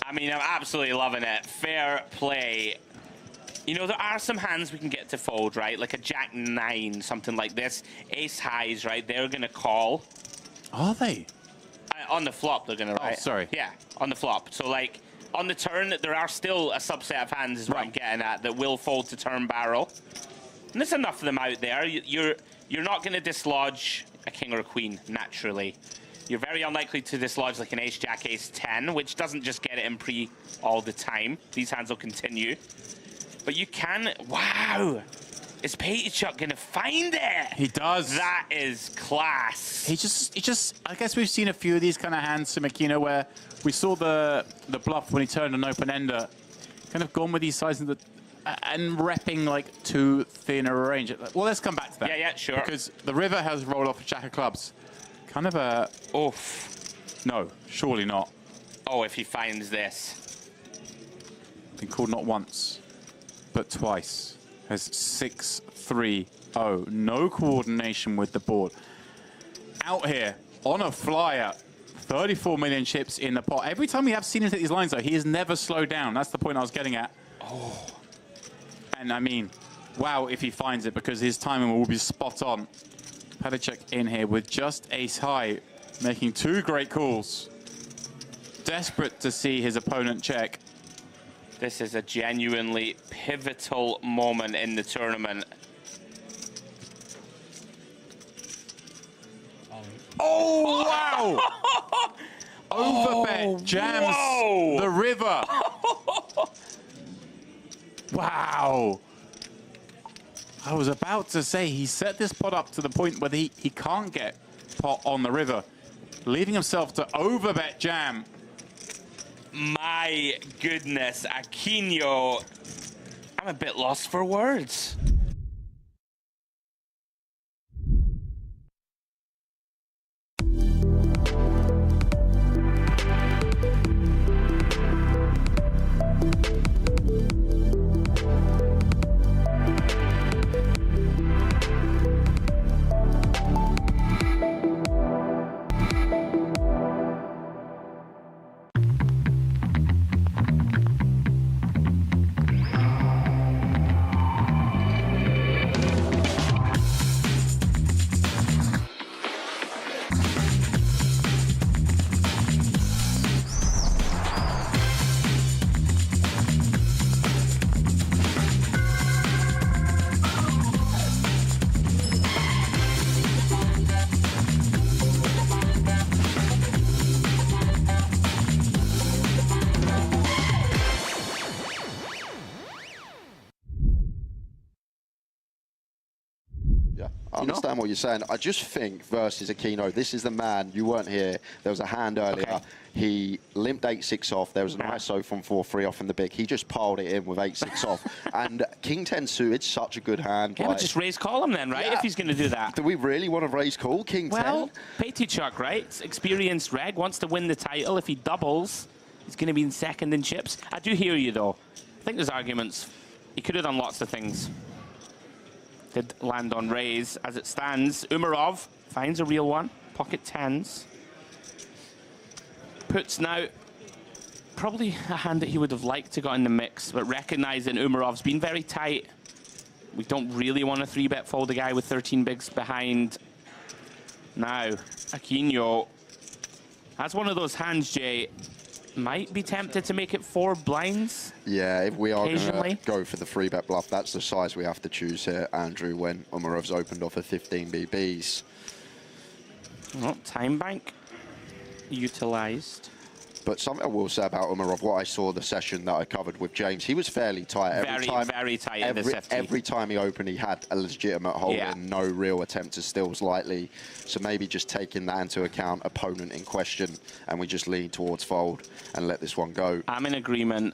I mean, I'm absolutely loving it. Fair play. You know, there are some hands we can get to fold, right? Like a jack 9, something like this. Ace highs, right? They're going to call. Are they? On the flop, they're going to, right? Oh, sorry. Yeah, on the flop. So, like, on the turn, there are still a subset of hands, is what I'm getting at, that will fold to turn barrel. And there's enough of them out there. You're not going to dislodge a king or a queen, naturally. You're very unlikely to dislodge like an ace, jack, ace 10, which doesn't just get it in pre all the time. These hands will continue. But you can, wow! Is Payout gonna find it? He does. That is class. He just, I guess we've seen a few of these kind of hands to Makino where we saw the bluff when he turned an open-ender. Kind of gone with these sizes and repping like too thin a range. Well, let's come back to that. Yeah, sure. Because the river has rolled off a jack of clubs. Kind of a, oof. No, surely not. Oh, if he finds this. Been called not once, but twice. Has 6-3-0. No coordination with the board. Out here on a flyer. 34 million chips in the pot. Every time we have seen him hit these lines, though, he has never slowed down. That's the point I was getting at. Oh. And I mean, wow, if he finds it, because his timing will be spot on. Hedley in here with just ace high, making two great calls. Desperate to see his opponent check. This is a genuinely pivotal moment in the tournament. Oh, wow! Overbet jams the river. Wow. I was about to say, he set this pot up to the point where he can't get pot on the river, leaving himself to overbet jam. My goodness, Aquino. I'm a bit lost for words. I understand what you're saying. I just think versus Aquino, this is the man. You weren't here. There was a hand earlier. Okay. He limped 8-6 off. There was an ISO from 4-3 off in the big. He just piled it in with 8-6 off. And King 10 suited, such a good hand. Yeah, but just raise call him then, right? Yeah. If he's going to do that. Do we really want to raise call King 10? Well, Payout, right? Experienced reg, wants to win the title. If he doubles, he's going to be in second in chips. I do hear you, though. I think there's arguments. He could have done lots of things. Did land on raise. As it stands, Umarov finds a real one. Pocket tens. Puts now probably a hand that he would have liked to got in the mix, but recognizing Umarov's been very tight. We don't really want to 3-bet fold a guy with 13 bigs behind. Now, Aquino has one of those hands, Jay. Might be tempted to make it 4 blinds. Yeah, if we are going to go for the 3-bet bluff, that's the size we have to choose here, Andrew, when Umarov's opened off of 15 BBs. Well, time bank utilized. But something I will say about Umarov, what I saw the session that I covered with James, he was fairly tight. Very tight in this FT. Every time he opened, he had a legitimate hold in, no real attempt to stills lightly. So maybe just taking that into account, opponent in question, and we just lean towards fold and let this one go. I'm in agreement.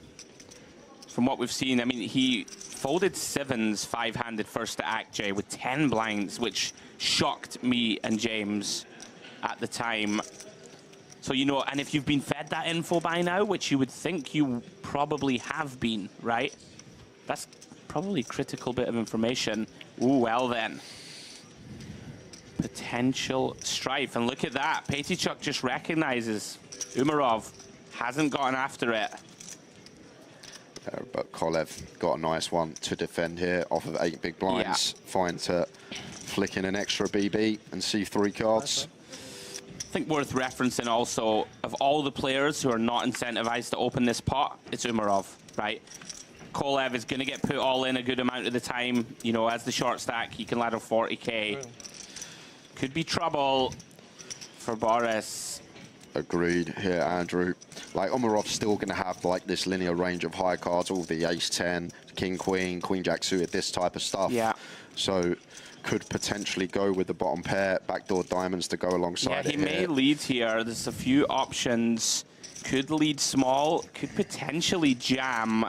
From what we've seen, I mean, he folded sevens 5-handed first to act, Jay, with 10 blinds, which shocked me and James at the time. So, you know, and if you've been fed that info by now, which you would think you probably have been, right? That's probably a critical bit of information. Ooh, well then. Potential strife. And look at that. Payout just recognizes Umarov hasn't gotten after it. But Kolev got a nice one to defend here off of 8 big blinds. Fine to flick in an extra BB and see 3 cards. I think worth referencing also, of all the players who are not incentivized to open this pot, it's Umarov, right? Kolev is going to get put all in a good amount of the time. You know, as the short stack, he can ladder 40k. Could be trouble. for Boris. Agreed here, Andrew. Like, Umarov's still going to have like this linear range of high cards, all the ace-10, king-queen, queen-jack suited, this type of stuff. Yeah. So could potentially go with the bottom pair, backdoor diamonds to go alongside Yeah, he may lead here. There's a few options. Could lead small, could potentially jam.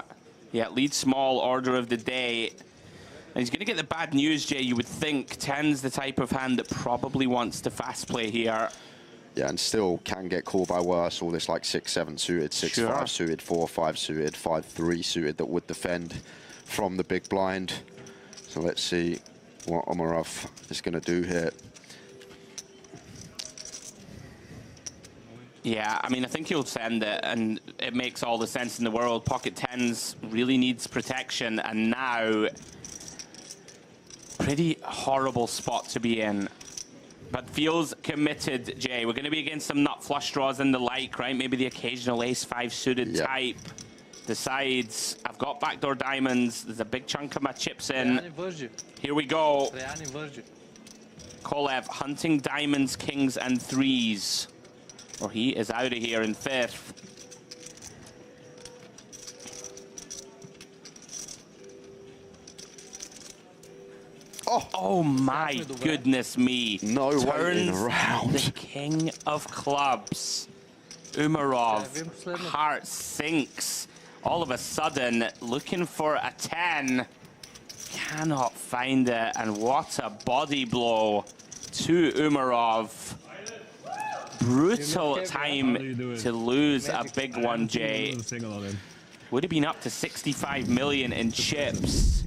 Yeah, lead small, order of the day. And he's going to get the bad news, Jay. You would think 10's the type of hand that probably wants to fast play here. Yeah, and still can get called by worse. All this like 6-7 suited, 6-5 suited, 4-5 suited, 5-3 suited that would defend from the big blind. So let's see what Umarov is going to do here. Yeah, I mean, I think he'll send it, and it makes all the sense in the world. Pocket 10s really needs protection, and now pretty horrible spot to be in. But feels committed, Jay. We're going to be against some nut flush draws and the like, right? Maybe the occasional ace-5 suited type. Decides, I've got backdoor diamonds. There's a big chunk of my chips in. Here we go. Kolev hunting diamonds, kings, and 3s. Or he is out of here in 5th. Oh my goodness me. No way around. The king of clubs. Umarov, heart sinks. All of a sudden, looking for a 10. Cannot find it, and what a body blow to Umarov. Brutal time to lose a big one, Jay. Would have been up to 65 million in chips.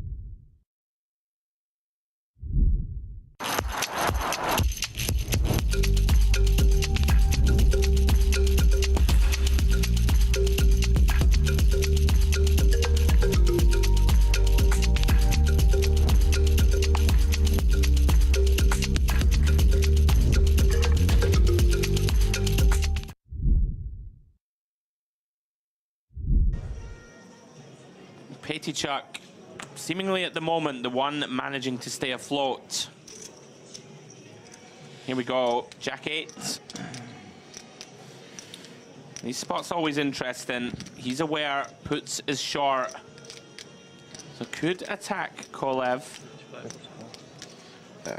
Chuck, seemingly at the moment the one managing to stay afloat. Here we go, Jack 8. These spots always interesting. He's aware, puts is short. So could attack Kolev.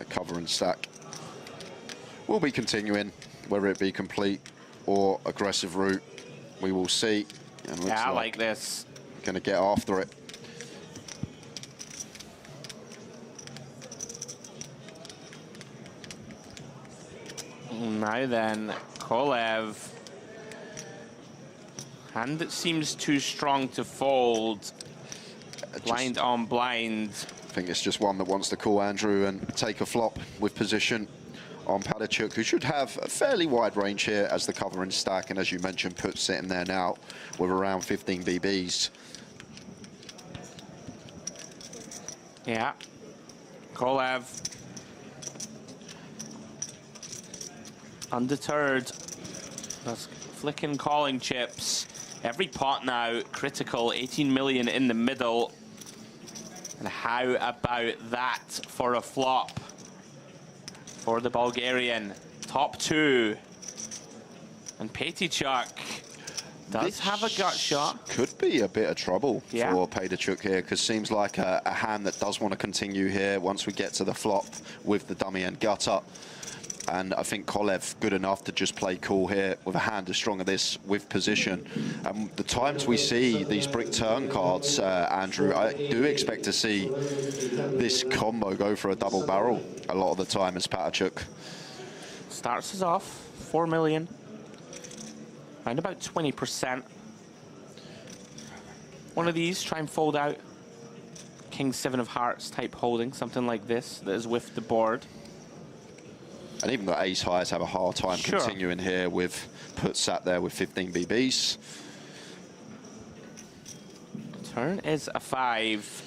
Cover and stack. We'll be continuing, whether it be complete or aggressive route. We will see. And Yeah, I like this. Gonna get after it. Now then, Kolev. Hand that seems too strong to fold. Blind on blind. I think it's just one that wants to call Andrew and take a flop with position on Payout, who should have a fairly wide range here as the cover and stack, and as you mentioned, puts sitting there now with around 15 BBs. Yeah. Kolev. Undeterred. That's flicking calling chips. Every pot now critical, 18 million in the middle. And how about that for a flop for the Bulgarian? Top 2. And Payout does have a gut shot. Could be a bit of trouble for Payout here, because seems like a hand that does want to continue here once we get to the flop with the dummy and gutter. And I think Kolev good enough to just play cool here with a hand as strong as this with position. The times we see these brick turn cards, Andrew, I do expect to see this combo go for a double barrel a lot of the time as Payout. Starts us off, 4 million. Around about 20%. One of these, try and fold out. King 7 of hearts type holding, something like this, that is with the board. And even the ace highs have a hard time continuing here with put sat there with 15 BBs. Turn is a 5.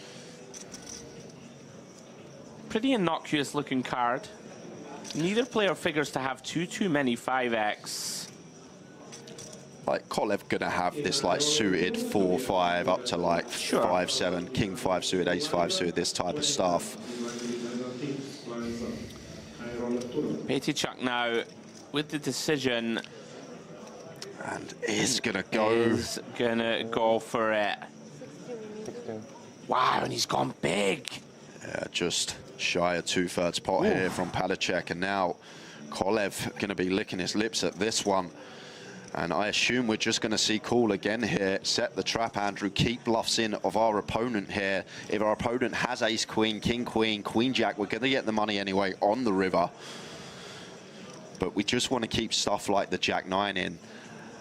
Pretty innocuous looking card. Neither player figures to have too many 5x. Like Kolev gonna have this like suited 4-5 up to like 5-7, king 5 suited, ace 5 suited, this type of stuff. Payout now with the decision. And is gonna go. Is gonna go for it. Wow, and he's gone big. Yeah, just shy of 2/3 pot here from Padacek, and now Kolev gonna be licking his lips at this one. And I assume we're just gonna see Cool again here, set the trap, Andrew, keep bluffs in of our opponent here. If our opponent has ace, queen, king, queen, queen, jack, we're gonna get the money anyway on the river. But we just wanna keep stuff like the jack nine in,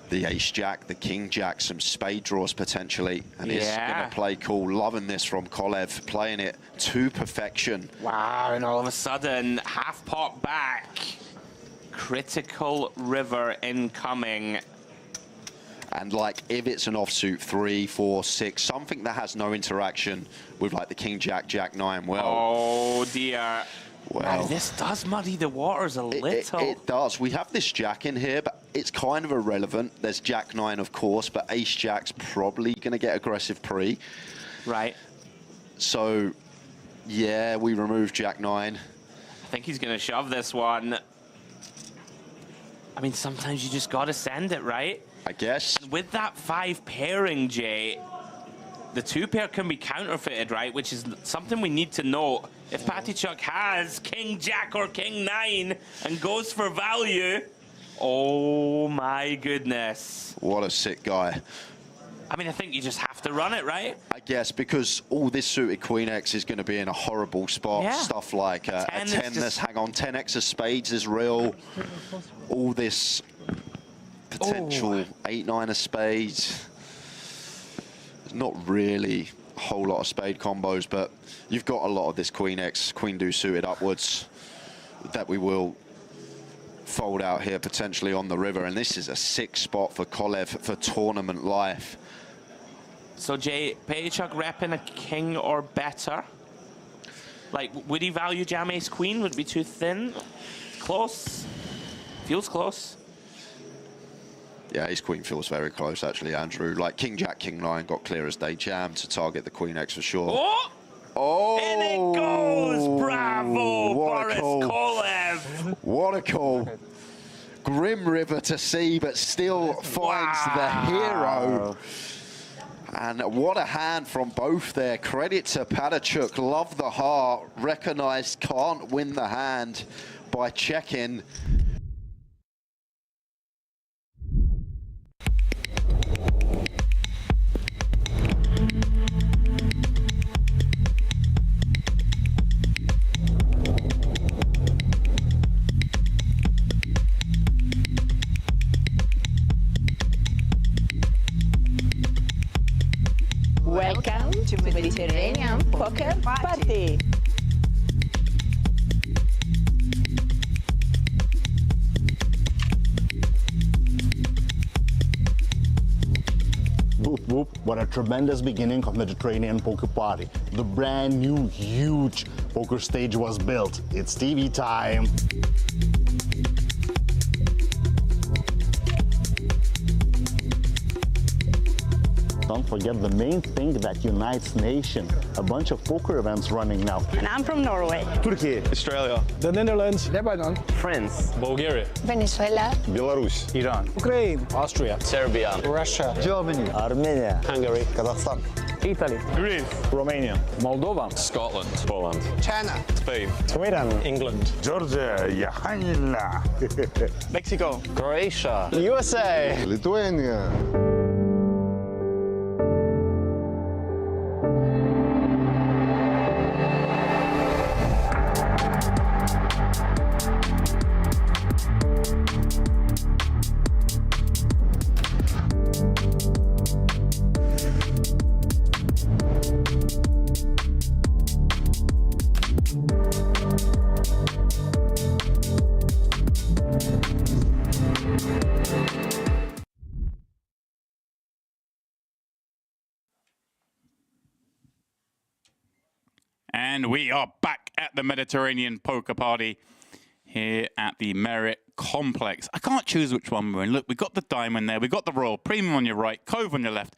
the ace jack, the king jack, some spade draws potentially. And it's gonna play Cool, loving this from Kolev, playing it to perfection. Wow, and all of a sudden, half pot back. Critical river incoming. And like, if it's an offsuit 3, 4, 6, something that has no interaction with like the king, jack, jack nine, well. Oh dear. Well, man, this does muddy the waters a little. It does. We have this jack in here, but it's kind of irrelevant. There's jack nine, of course, but ace jack's probably going to get aggressive pre. Right. So, yeah, we remove jack nine. I think he's going to shove this one. I mean, sometimes you just got to send it, right? I guess. And with that 5 pairing, Jay, the 2 pair can be counterfeited, right? Which is something we need to note. If Patychuk has king, jack, or king 9 and goes for value, oh my goodness. What a sick guy. I mean, I think you just have to run it, right? I guess, because all this suited Queen X is going to be in a horrible spot. Yeah. Stuff like a 10, this hang on, 10x of spades is real. All this potential 8-9 of spades. There's not really a whole lot of spade combos, but you've got a lot of this Queen X, Queen Deuce suited upwards that we will fold out here potentially on the river. And this is a sick spot for Kolev for tournament life. So Jay, Patychuk repping a king or better. Like, would he value jam ace queen? Would it be too thin? Close. Feels close. Yeah, ace queen feels very close actually, Andrew. Like king jack, king 9 got clear as day jam to target the Queen X for sure. Oh! Oh! In it goes! Bravo, Boris Kolev! What a call. Grim river to see, but still finds the hero. And what a hand from both there. Credit to Patychuk, love the heart, recognized can't win the hand by checking. Welcome to Mediterranean Poker Party. Whoop whoop, what a tremendous beginning of Mediterranean Poker Party. The brand new, huge poker stage was built. It's TV time. Don't forget the main thing that unites nation. A bunch of poker events running now. And I'm from Norway. Turkey, Australia, the Netherlands, Lebanon, France, Bulgaria, Venezuela, Belarus, Iran, Ukraine, Austria, Serbia, Russia, Germany, Armenia, Hungary, Kazakhstan, Italy, Greece, Romania, Moldova, Scotland, Poland, China, Spain, Sweden, England, Georgia, Mexico, Croatia, USA, Lithuania. And we are back at the Mediterranean Poker Party here at the Merit Complex. I can't choose which one we're in. Look, we've got the Diamond there. We've got the Royal Premium on your right, Cove on your left.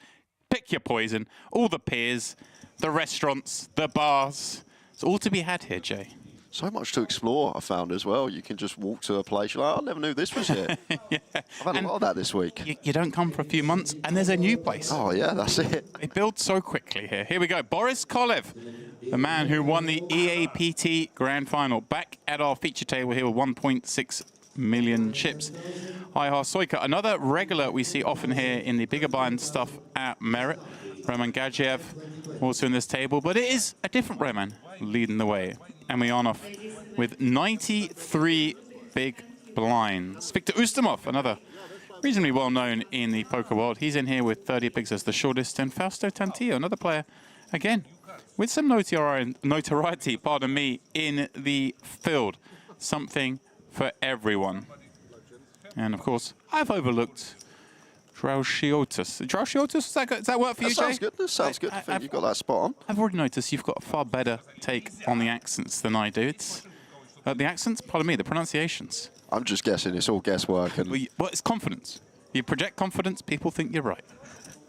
Pick your poison. All the piers, the restaurants, the bars. It's all to be had here, Jay. So much to explore, I found as well. You can just walk to a place, you're like, I never knew this was here. Yeah. I've had a lot of that this week. You don't come for a few months, and there's a new place. Oh, yeah, that's it. They build so quickly here. Here we go. Boris Kolev, the man who won the EAPT Grand Final, back at our feature table here with 1.6 million chips. Ihar Soika, another regular we see often here in the bigger blind stuff at Merit. Roman Gadzhiev also in this table, but it is a different Roman leading the way. Emelianov with 93 big blinds. Viktor Ustamov, another reasonably well known in the poker world. He's in here with 30 bigs as the shortest. And Fausto Tantillo, another player, again, with some notoriety, pardon me, in the field. Something for everyone. And of course, I've overlooked Draushiotis. Draushiotis, does that work for you, Jay? Sounds good. That sounds good. I think you've got that spot on. I've already noticed you've got a far better take on the accents than I do. It's the accents, pardon me, the pronunciations. I'm just guessing. It's all guesswork. And well, it's confidence. You project confidence, people think you're right.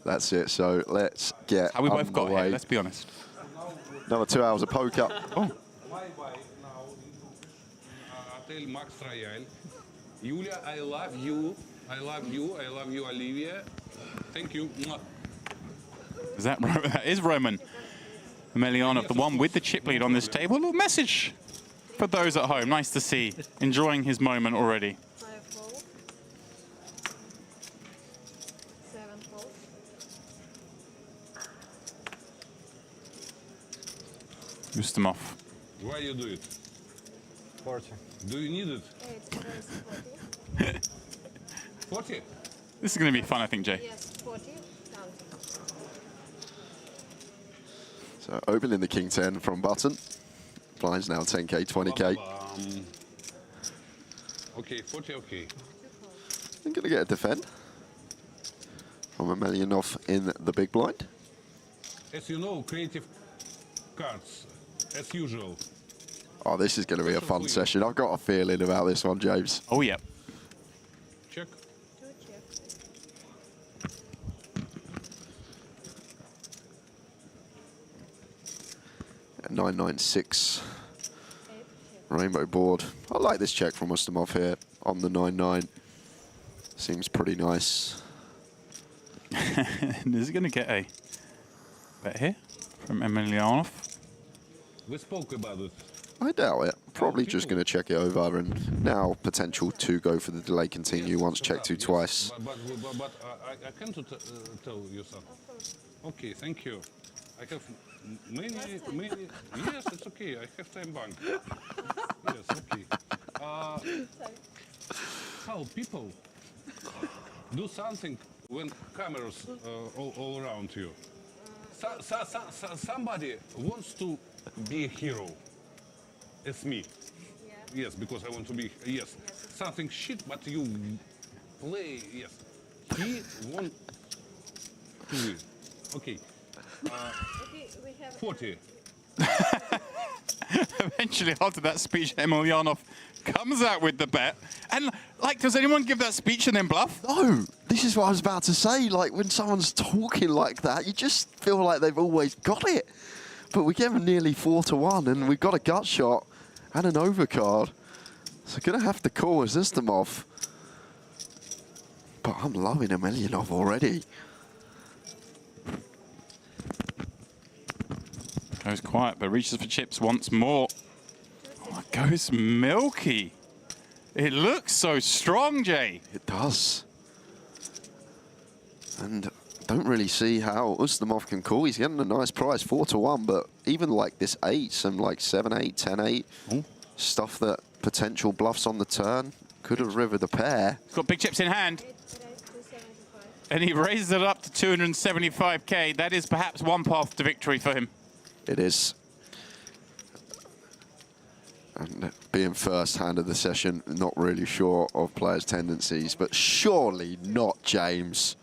That's it. So let's get How we both got underway. here, let's be honest. Another 2 hours of poker. Oh. Hotel Max Royal. Julia, I love you. I love you. I love you, Olivia. Thank you. That is Roman Emelianov, the one with the chip lead on this table. A little message for those at home. Nice to see. Enjoying his moment already. Ustamov. Why you do it? 40. Do you need it? 40? This is going to be fun, I think, Jay. Yes, 40. So opening the King 10 from button. Blinds now 10k, 20k. Okay, 40, okay. I'm going to get a defend from Emelianov in the big blind. As you know, creative cards, as usual. Oh, this is going to be a fun session. I've got a feeling about this one, James. Oh, yeah. Check. At 996. Rainbow board. I like this check from Ustamov here on the 9-9. Seems pretty nice. Is he going to get a bet here from Emelianov? We spoke about it. I doubt it. Probably just going to check it over, and now potential to go for the delay continue once check two twice. But I can tell you something. Okay, thank you. I have many. Yes, it's okay. I have time bank. Yes, okay. How people do something when cameras all around you? Somebody wants to be a hero. It's me. Yeah. Yes, because I want to be, yes. Something shit, but you play, yes. He won to win. Okay. Okay, we have 40. Eventually, after that speech, Emelianov comes out with the bet. And, like, does anyone give that speech and then bluff? No, this is what I was about to say. Like, when someone's talking like that, you just feel like they've always got it. But we gave them nearly 4-1, and we've got a gut shot and an overcard. So going to have to call Ustamov. But I'm loving Emelianov already. Goes quiet, but reaches for chips once more. Oh, it goes milky. It looks so strong, Jay. It does. And don't really see how Ustamov can call. He's getting a nice price, 4-1, but even like this 8, some like 7-8, 10-8, stuff that potential bluffs on the turn could have rivered the pair. He's got big chips in hand. And he raises it up to 275k. That is perhaps one path to victory for him. It is. And being first hand of the session, not really sure of players' tendencies, but surely not James.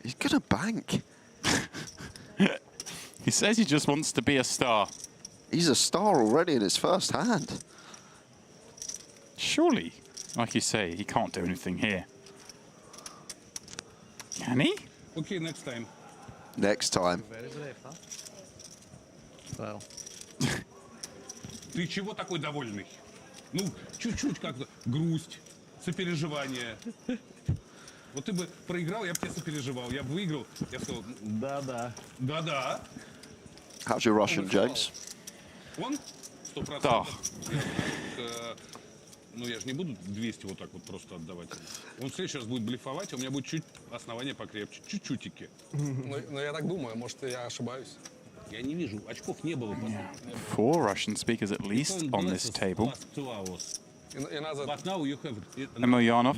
He's gonna bank. He says he just wants to be a star. He's a star already in his first hand. Surely. Like you say, he can't do anything here. Can he? Okay, next time. Next time. Very brave, huh? Well. Ты чего такой довольный? Ну, чуть-чуть как-то грусть, сопереживание. Вот ты бы проиграл, я бы тебе сопереживал. Я бы выиграл, я бы сказал, да-да. Да-да. How's your Russian, James? Он 100%. Ну, я же не буду 200 вот так вот просто отдавать. Он в следующий раз будет блефовать, а у меня будет чуть основание покрепче. Чуть-чутики. Но я так думаю, может, я ошибаюсь. Я не вижу, очков не было. 4 Russian speakers at least on this table. Emilyanov,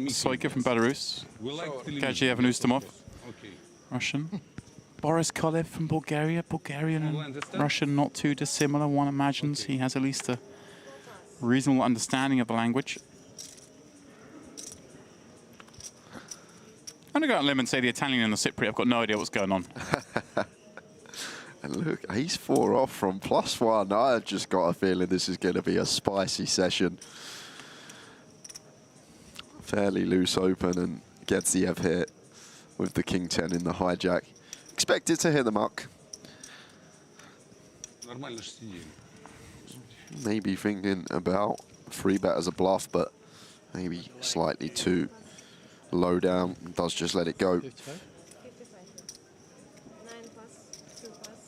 Soika from Belarus, Gadzhiev and Ustamov, Russian. Boris Kolev from Bulgaria, Bulgarian and Russian not too dissimilar. One imagines he has at least a reasonable understanding of the language. I'm going to go out on a limb and say the Italian and the Cypriot have got no idea what's going on. And look, ace 4 off from +1. I've just got a feeling this is going to be a spicy session. Fairly loose open, and Gadzhiev hit with the king 10 in the hijack. Expected to hit the muck. Maybe thinking about 3-bet as a bluff, but maybe slightly too low down. Does just let it go. 55. 9 plus, 2 plus.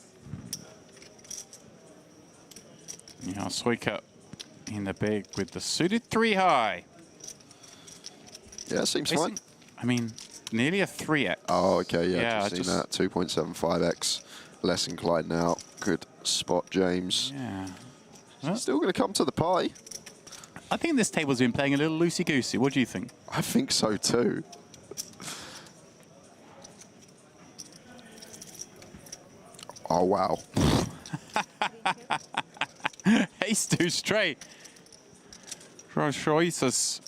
Yeah, Soika in the big with the suited 3 high. Yeah, seems fine. I mean, nearly a 3x. Oh, okay, yeah, Yeah, just seen that. 2.75x. Less inclined now. Good spot, James. Yeah. Still going to come to the pie. I think this table's been playing a little loosey-goosey. What do you think? I think so too. Oh, wow. Ace 2 straight. Choices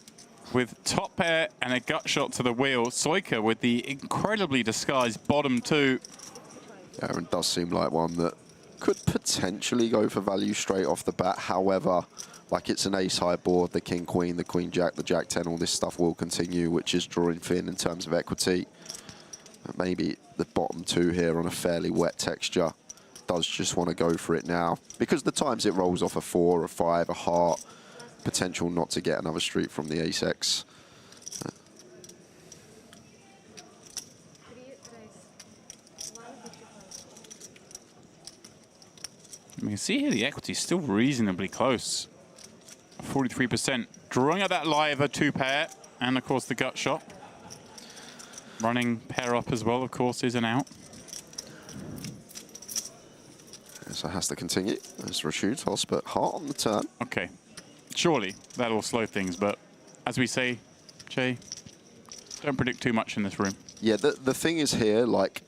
with top pair and a gut shot to the wheel. Soika with the incredibly disguised bottom 2. Yeah, it does seem like one that could potentially go for value straight off the bat. However, like it's an ace-high board, the king-queen, the queen-jack, the jack-10, all this stuff will continue, which is drawing thin in terms of equity. But maybe the bottom 2 here on a fairly wet texture does just want to go for it now. Because the times it rolls off a 4, a 5, a heart, potential not to get another street from the ace-x. You can see here the equity is still reasonably close. 43%. Drawing out that liver 2 pair, and of course the gut shot. Running pair up as well, of course, is an out. So it has to continue. That's Rashid toss, but heart on the turn. Okay. Surely that'll slow things, but as we say, Jay, don't predict too much in this room. Yeah, the thing is here, like,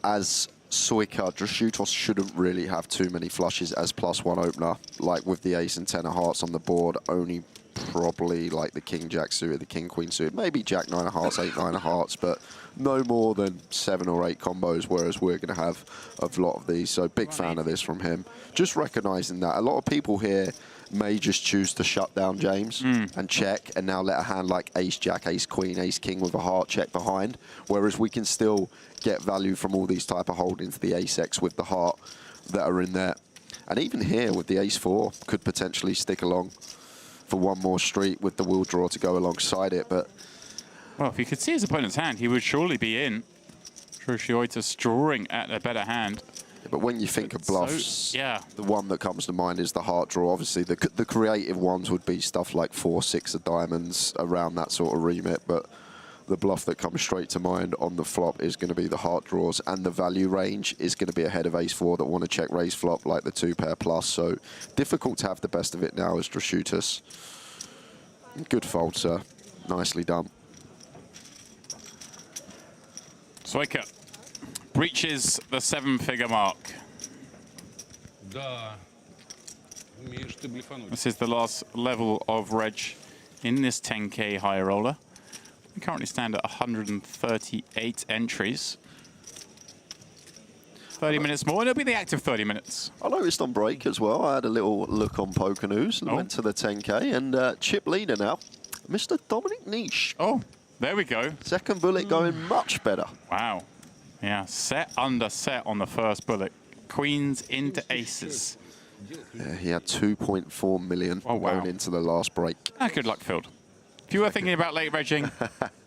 as Soika, Drashutos shouldn't really have too many flushes as +1 opener. Like with the ace and 10 of hearts on the board, only probably like the king-jack suited, the king-queen suited, maybe jack-9 of hearts, 8-9 of hearts, but no more than 7 or 8 combos, whereas we're going to have a lot of these. So big fan of this from him. Just recognizing that a lot of people here may just choose to shut down James and check, and now let a hand like ace-jack, ace-queen, ace-king with a heart check behind, whereas we can still get value from all these type of holdings, the ace-x with the heart that are in there. And even here with the ace-4 could potentially stick along for one more street with the wheel draw to go alongside it. But well, if you could see his opponent's hand, he would surely be in. Drashutos drawing at a better hand. Yeah, but when you think of bluffs, so, yeah, the one that comes to mind is the heart draw. Obviously, the creative ones would be stuff like 4, 6 of diamonds, around that sort of remit. But the bluff that comes straight to mind on the flop is going to be the heart draws, and the value range is going to be ahead of ace-4 that want to check raise flop like the 2 pair plus. So difficult to have the best of it now as Drashutos. Good fold, sir. Nicely done. Soika breaches the 7-figure mark. This is the last level of reg in this 10K high roller. We currently stand at 138 entries. 30 minutes more, and it'll be the active 30 minutes. I noticed on break as well, I had a little look on Poker News and went to the 10K, and chip leader now. Mr. Dominic Niche. Oh, there we go. Second bullet going much better. Wow. Yeah, set under set on the first bullet. Queens into aces. Yeah, he had 2.4 million going into the last break. Good luck, field. If you were thinking about late regging,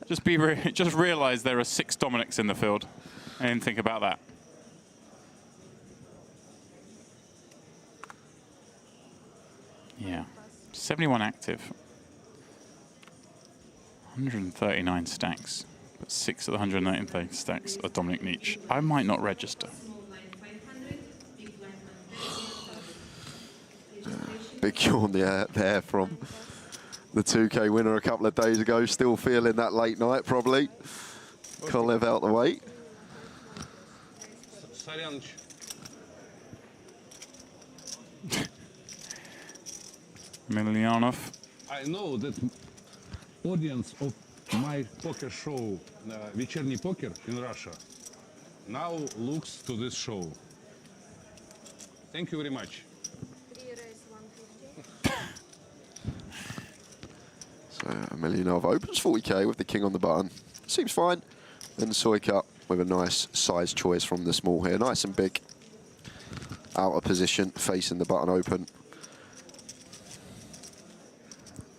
just realise there are 6 Dominics in the field, and think about that. Yeah, 71 active, 139 stacks, but 6 of the 119 stacks are Dominic Niche. I might not register. Big yawn there from the 2K winner a couple of days ago. Still feeling that late night, probably. Kolev out the way. Milyanov. I know that audience of my poker show, Вечерний Poker in Russia, now looks to this show. Thank you very much. So Milyanov opens 40k with the king on the button. Seems fine. Then Soika with a nice size choice from the small here. Nice and big. Out of position, facing the button open.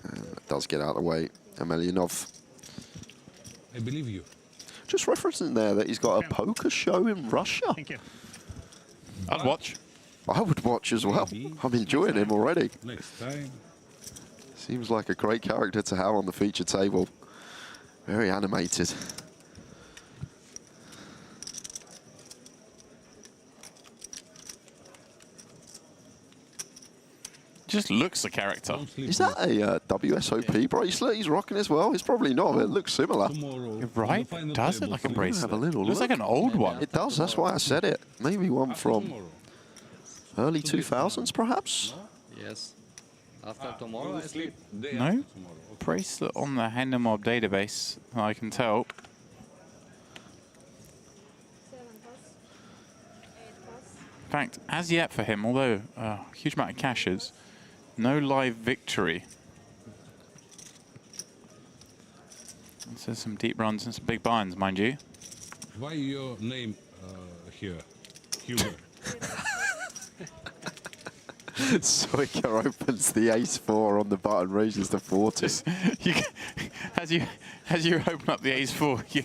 And it does get out of the way. And Milyanov. I believe you. Just referencing there that he's got a poker show in Russia. Thank you. I'd watch. I would watch as well. I'm enjoying him already. Next time. Seems like a great character to have on the feature table. Very animated. Just looks a character. Is that a WSOP bracelet he's rocking as well? It's probably not, but it looks similar. You're right. Does it like a bracelet? Have a little looks like an old one. It does, that's why I said it. Maybe one from early 2000s, perhaps? Yes. After tomorrow, I sleep. No? Bracelet on the Hendemob database, I can tell. In fact, as yet for him, although a huge amount of cashes, no live victory. So some deep runs and some big binds, mind you. Why your name here, Hugo? Soika opens the ace-4 on the button, raises the 40. As you open up the ace-4, you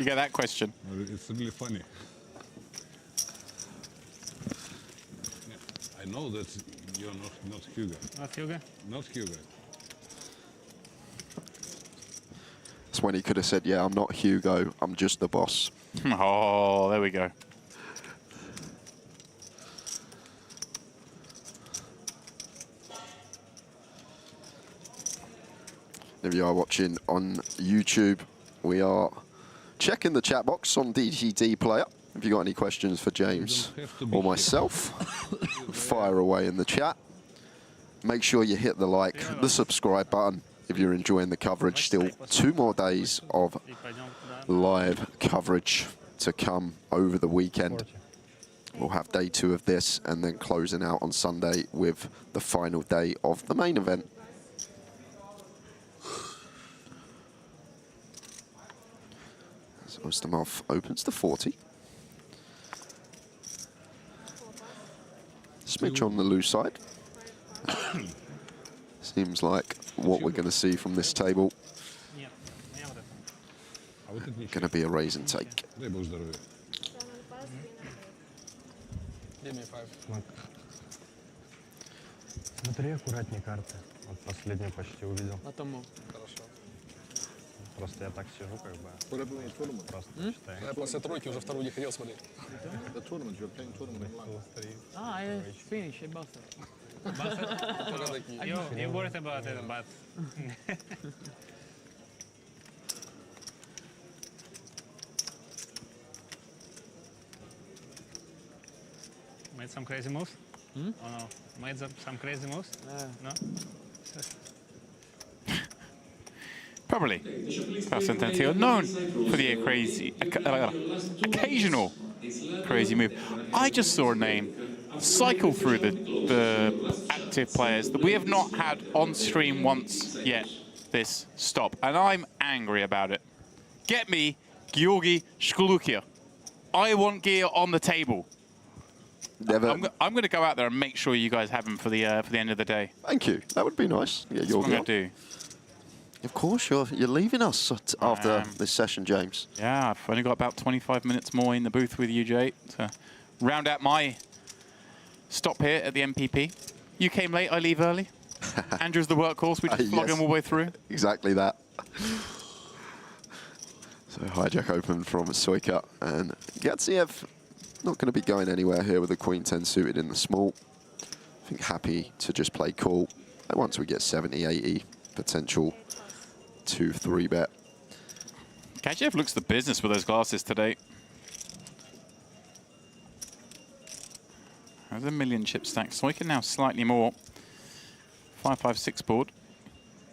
get that question. It's really funny. I know that you're not Hugo. Not Hugo? Not Hugo. That's when he could have said, yeah, I'm not Hugo, I'm just the boss. Oh, there we go. If you are watching on YouTube, we are checking the chat box on DGD Player. If you got any questions for James or myself, fire away in the chat. Make sure you hit the like, the subscribe button if you're enjoying the coverage. Still 2 more days of live coverage to come over the weekend. We'll have day 2 of this and then closing out on Sunday with the final day of the main event. Ostamov opens the 40. Smidge on the loose side. Seems like what we're going to see from this table. Going to be a raise and take. Give me 5. Смотри аккуратнее карты. Вот последнюю почти увидел. На тому. Хорошо. Просто я так сижу, как бы. Просто читаю. Я после тройки уже вторую не хотел смотреть. I finished, bastard. You worried about it, but... Made some crazy moves? Oh no. Made some crazy moves? No? Probably. Pastor Tantillo, known for the crazy, occasional crazy move. I just saw a name cycle through the active players that we have not had on stream once yet. this stop, and I'm angry about it. Get me Georgi Shkulukia. I want gear on the table. Never. I'm going to go out there and make sure you guys have him for the end of the day. Thank you. That would be nice. Yeah, That's what I'm going to do. Of course, you're leaving us after this session, James. Yeah, I've only got about 25 minutes more in the booth with you, Jay, to round out my stop here at the MPP. You came late, I leave early. Andrew's the workhorse, we just flog him all the way through. Exactly that. So hijack open from Soika, and Gatsiev not going to be going anywhere here with the Queen 10 suited in the small. I think happy to just play cool. And once we get 70, 80, potential 2-3 bet. Gatsiev looks the business with those glasses today. There's a million chip stack. Soika now slightly more. 5-5-6 board.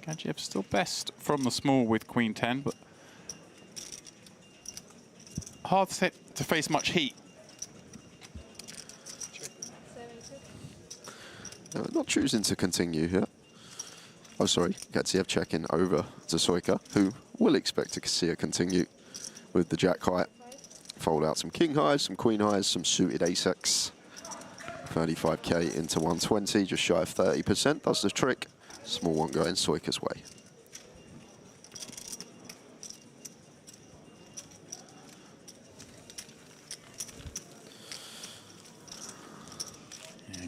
Gatsiev still best from the small with Queen 10, but hard to face much heat. Not choosing to continue here. Oh, sorry. Gatsiev checking over to Soika, who will expect to see a continue with the jack high. Fold out some king highs, some queen highs, some suited ace-x. 35k into 120, just shy of 30%. Does the trick. Small one going Soika's way.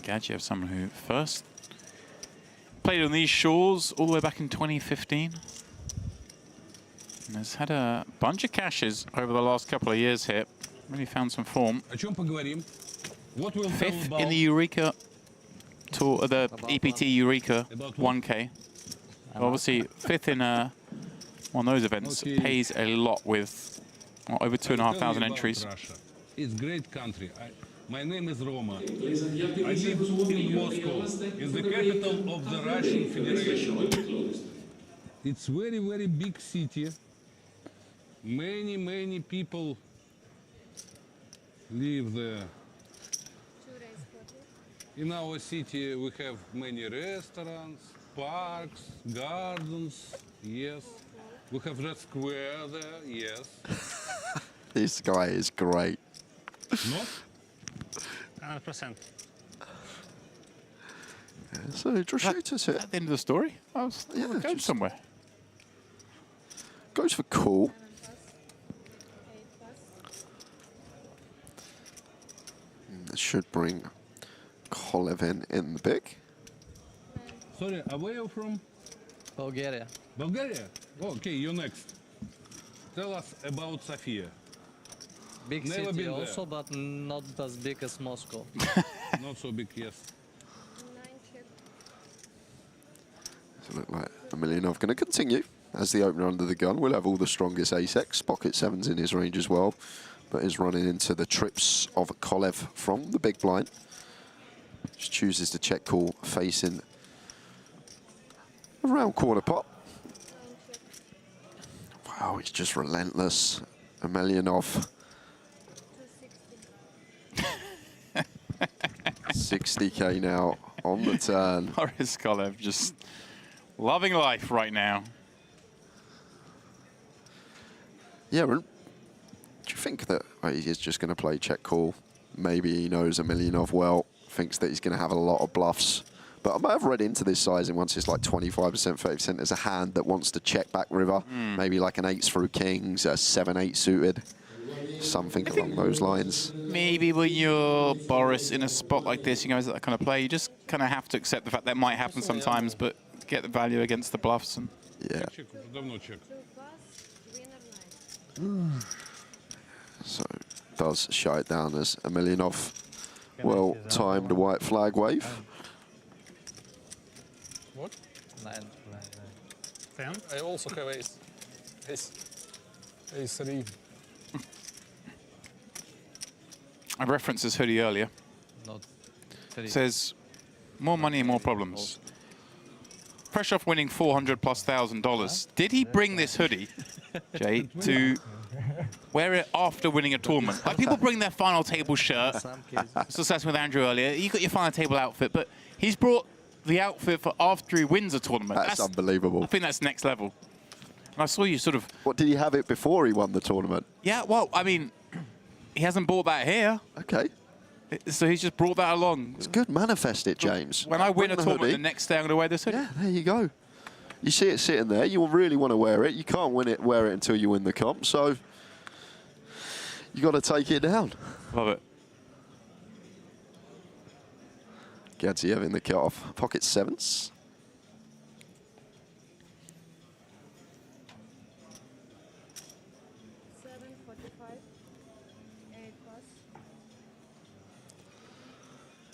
Gatsiev, someone who first played on these shores all the way back in 2015. And has had a bunch of cashes over the last couple of years here. Really found some form. Fifth in the Eureka Tour, the EPT Eureka 1K. Obviously, fifth in one of those events pays a lot with over 2,500 entries. It's a great country. My name is Roma. I live in Moscow, in the capital of the Russian Federation. It's very, very big city. Many, many people live there. In our city, we have many restaurants, parks, gardens, yes. We have Red Square there, yes. This guy is great. No? 100%. So, Drashuta's here. At the end of the story? I was going somewhere. Goes for cool. That should bring Kolev in the big. Sorry, where are you from? Bulgaria. Bulgaria? Okay, you're next. Tell us about Sofia. Big Never city been also, but not as big as Moscow. Not so big, yes. Does it look like Emelianov going to continue as the opener under the gun? We'll have all the strongest ace-x, pocket sevens in his range as well, but is running into the trips of Kolev from the big blind. Just chooses to check call facing around quarter pot. Wow, he's just relentless. Emelianov. 60k now on the turn. Boris Kolev just loving life right now. Yeah, do you think that he's just going to play check call? Maybe he knows Emelianov well, thinks that he's going to have a lot of bluffs. But I might have read into this sizing once it's like 25%, 30%. There's a hand that wants to check back river, maybe like an 8s through kings, a 7-8 suited, something along those lines. Maybe when you're Boris in a spot like this, you know, is that kind of play, you just kind of have to accept the fact that might happen sometimes, but get the value against the bluffs. And yeah. So does shut it down as Emelianov well-timed white flag wave. What? 9. 10? I also have ace. Ace 3. I referenced this hoodie earlier. Not It says, more money and more problems. Fresh off winning $400,000+. Did he bring this hoodie, Jay, to wear it after winning a tournament? Like people bring their final table shirt. I was discussing with Andrew earlier. You got your final table outfit, but he's brought the outfit for after he wins a tournament. That's unbelievable. I think that's next level. And I saw you sort of... What, did he have it before he won the tournament? Yeah, well, I mean, he hasn't bought that here. Okay. So he's just brought that along. It's good. Manifest it, James. When I win a tournament, the next day I'm going to wear this hoodie. Yeah, there you go. You see it sitting there. You really want to wear it. You can't wear it until you win the comp. So you got to take it down. Love it. Gadziev in the cut-off. Pocket sevens.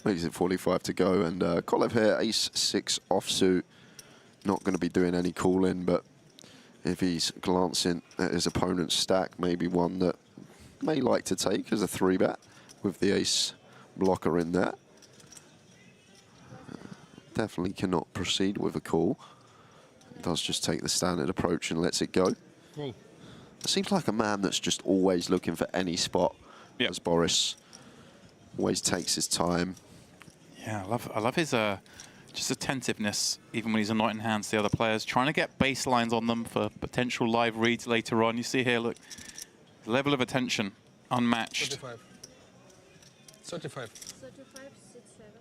Makes it 45 to go, and Kolev here, ace-6 offsuit. Not going to be doing any calling, but if he's glancing at his opponent's stack, maybe one that may like to take as a 3-bet with the ace blocker in there. Definitely cannot proceed with a call. Does just take the standard approach and lets it go. Cool. Seems like a man that's just always looking for any spot, as Boris. Always takes his time. Yeah, I love his just attentiveness, even when he's not in hands to the other players, trying to get baselines on them for potential live reads later on. You see here, look, the level of attention, unmatched. 35. 35. 35, 6, 7.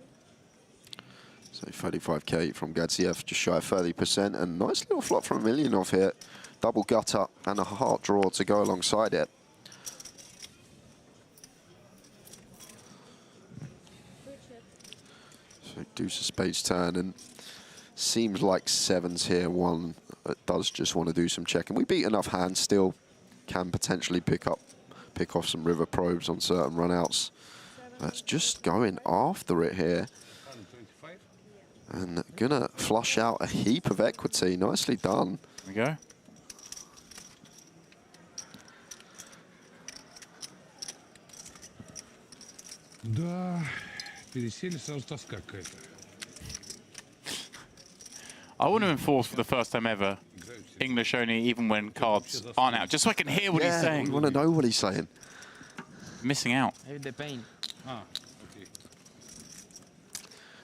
So 35k from Gadziev, just shy of 30%, and nice little flop from Milionov here. Double gutter and a heart draw to go alongside it. So deuce of spades turn, and seems like sevens here. One does just want to do some checking. We beat enough hands still, can potentially pick off some river probes on certain runouts. That's just going after it here. And gonna flush out a heap of equity. Nicely done. There we go. Да, пересели, сразу тоска какая-то. I want to enforce for the first time ever English only, even when cards aren't out, just so I can hear what he's saying. We want to know what he's saying. Missing out. The pain. Ah, okay.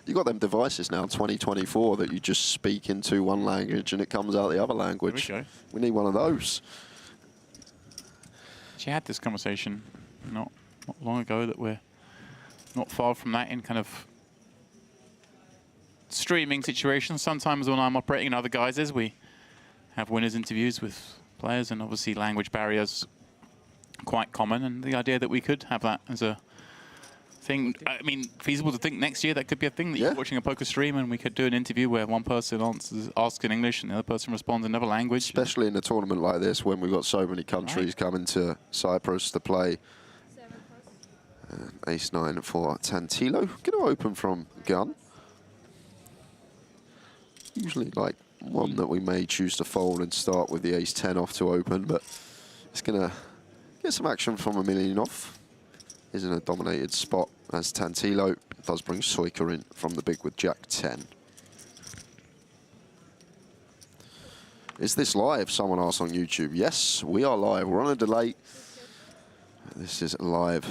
You got them devices now, 2024, that you just speak into one language and it comes out the other language. There we go. We need one of those. She had this conversation not long ago that we're not far from that in kind of streaming situations. Sometimes when I'm operating in other guises, we have winners interviews with players, and obviously language barriers quite common, and the idea that we could have that as a thing, I mean, feasible to think next year that could be a thing, that you're watching a poker stream and we could do an interview where one person asks in English and the other person responds in another language. Especially in a tournament like this when we've got so many countries coming to Cyprus to play. Ace-9 for Tantillo. Going to open from gun. Usually like one that we may choose to fold and start with the ace-10 off to open, but it's going to get some action from a Milionov. Is in a dominated spot as Tantillo does bring Soika in from the big with Jack-10. Is this live? Someone asked on YouTube. Yes, we are live. We're on a delay. This is live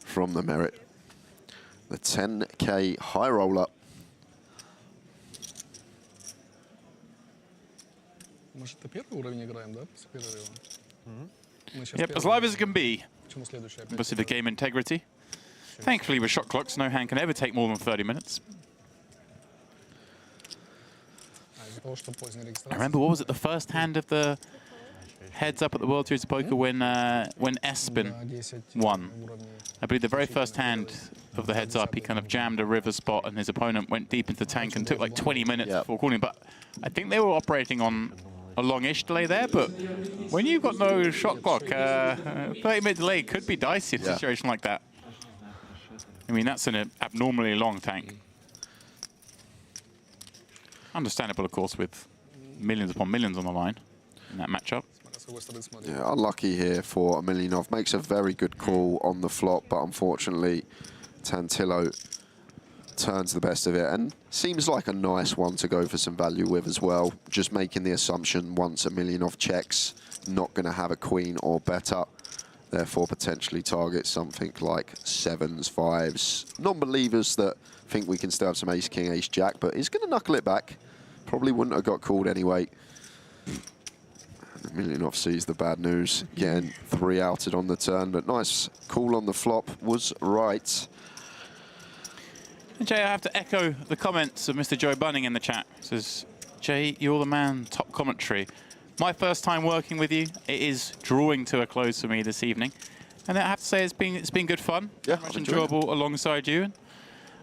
from the Merit. The 10K high roller. Может, это первый уровень играем, да? С перерывом? Yep, as live as it can be. Obviously the game integrity. Thankfully with shot clocks, no hand can ever take more than 30 minutes. I remember, what was it, the first hand of the heads up at the World Series of Poker when Espen won. I believe the very first hand of the heads up, he kind of jammed a river spot and his opponent went deep into the tank and took like 20 minutes before calling. But I think they were operating on a longish delay there, but when you've got no shot clock, 30-minute delay could be dicey in a situation like that. I mean, that's an abnormally long tank. Understandable, of course, with millions upon millions on the line in that matchup. Yeah, unlucky here for Milionov. Makes a very good call on the flop, but unfortunately, Tantillo turns the best of it, and seems like a nice one to go for some value with as well. Just making the assumption once a Milionov checks, not going to have a queen or better. therefore potentially target something like 7s, 5s. Non-believers that think we can still have some ace, king, ace, jack, but he's going to knuckle it back. Probably wouldn't have got called anyway. Milinov sees the bad news, getting 3 outed on the turn, but nice call on the flop was right. And Jay, I have to echo the comments of Mr. Joe Bunning in the chat. He says, Jay, you're the man, top commentary. My first time working with you, it is drawing to a close for me this evening. And I have to say, it's been good fun. Yeah, much enjoyable alongside you. And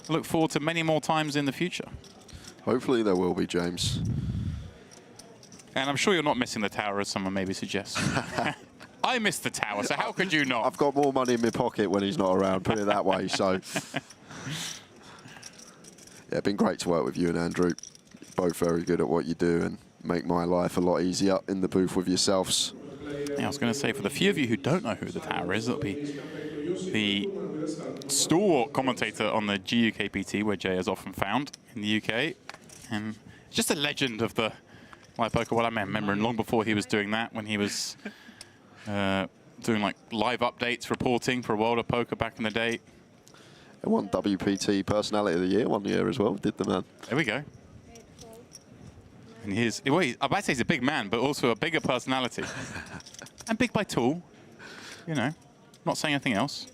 I look forward to many more times in the future. Hopefully there will be, James. And I'm sure you're not missing the tower, as someone maybe suggests. I miss the tower, so how could you not? I've got more money in my pocket when he's not around, put it that way. So, yeah, been great to work with you and Andrew. Both very good at what you do and make my life a lot easier in the booth with yourselves. Yeah, I was going to say, for the few of you who don't know who the tower is, it'll be the stalwart commentator on the GUKPT, where Jay is often found in the UK. And just a legend of the live poker. Well, I remember long before he was doing that, when he was doing like live updates, reporting for World of Poker back in the day. I won WPT Personality of the Year one year as well, did the man. There we go. And he's, well, I might say he's a big man, but also a bigger personality. And big by tall, you know, not saying anything else.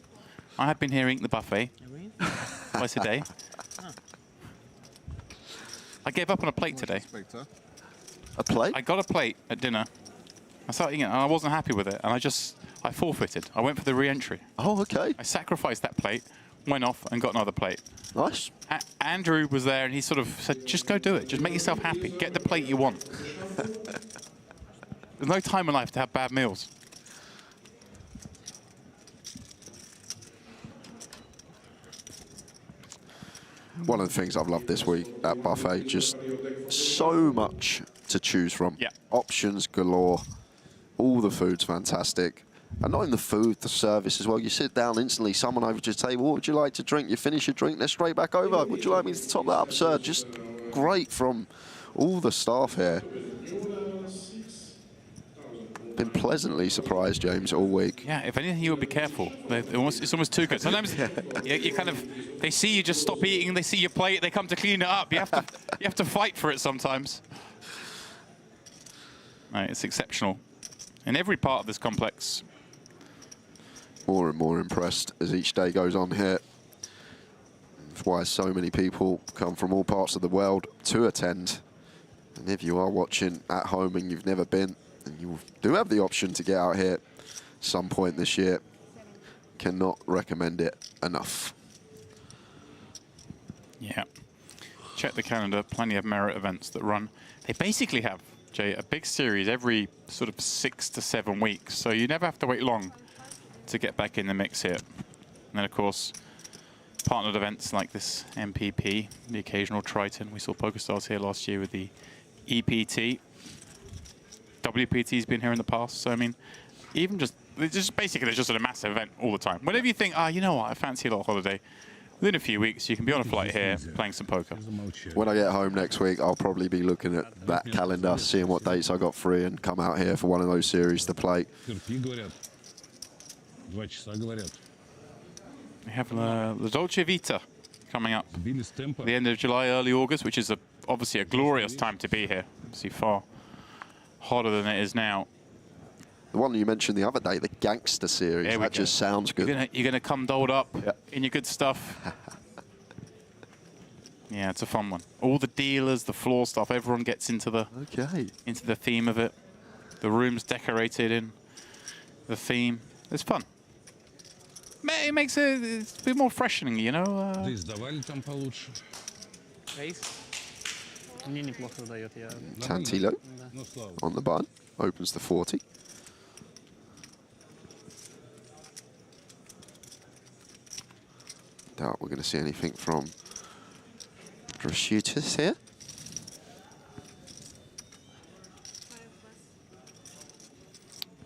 I have been here eating the buffet twice a day. I gave up on a plate today. A plate? I got a plate at dinner. I started eating it, and I wasn't happy with it, and I forfeited. I went for the re-entry. Oh, okay. I sacrificed that plate, went off, and got another plate. Nice. Andrew was there, and he sort of said, just go do it. Just make yourself happy. Get the plate you want. There's no time in life to have bad meals. One of the things I've loved this week at Buffet, just so much to choose from. Yeah. Options galore. All the food's fantastic. And not in the food, the service as well. You sit down instantly, someone over to your table, what would you like to drink? You finish your drink, they're straight back over. Would you like me to top that up, sir? Just great from all the staff here. Been pleasantly surprised, James, all week. Yeah, if anything, you would be careful. It's almost too good. Sometimes you kind of, they see you just stop eating, they see your plate, they come to clean it up. You have to fight for it sometimes. Right, it's exceptional. In every part of this complex. More and more impressed as each day goes on here. That's why so many people come from all parts of the world to attend. And if you are watching at home and you've never been, and you do have the option to get out here some point this year, cannot recommend it enough. Yeah. Check the calendar, plenty of merit events that run. They basically have, Jay, a big series every sort of 6 to 7 weeks, so you never have to wait long to get back in the mix here. And then, of course, partnered events like this MPP, the occasional Triton. We saw PokerStars here last year with the EPT. WPT's been here in the past, so I mean, even just basically there's just a massive event all the time. Whenever you think, you know what, I fancy a little holiday, within a few weeks you can be on a flight here playing some poker. When I get home next week, I'll probably be looking at that calendar, seeing what dates I got free, and come out here for one of those series to play. We have the Dolce Vita coming up at the end of July, early August, which is obviously a glorious time to be here. Obviously far hotter than it is now. The one you mentioned the other day, the Gangster series, that just sounds good. You're gonna come dolled up in your good stuff. Yeah, it's a fun one. All the dealers, the floor stuff, everyone gets into the theme of it. The room's decorated in the theme. It's fun. It makes it's a bit more freshening, you know. Tantillo on the button, opens the 40. Doubt we're going to see anything from Drasutis here.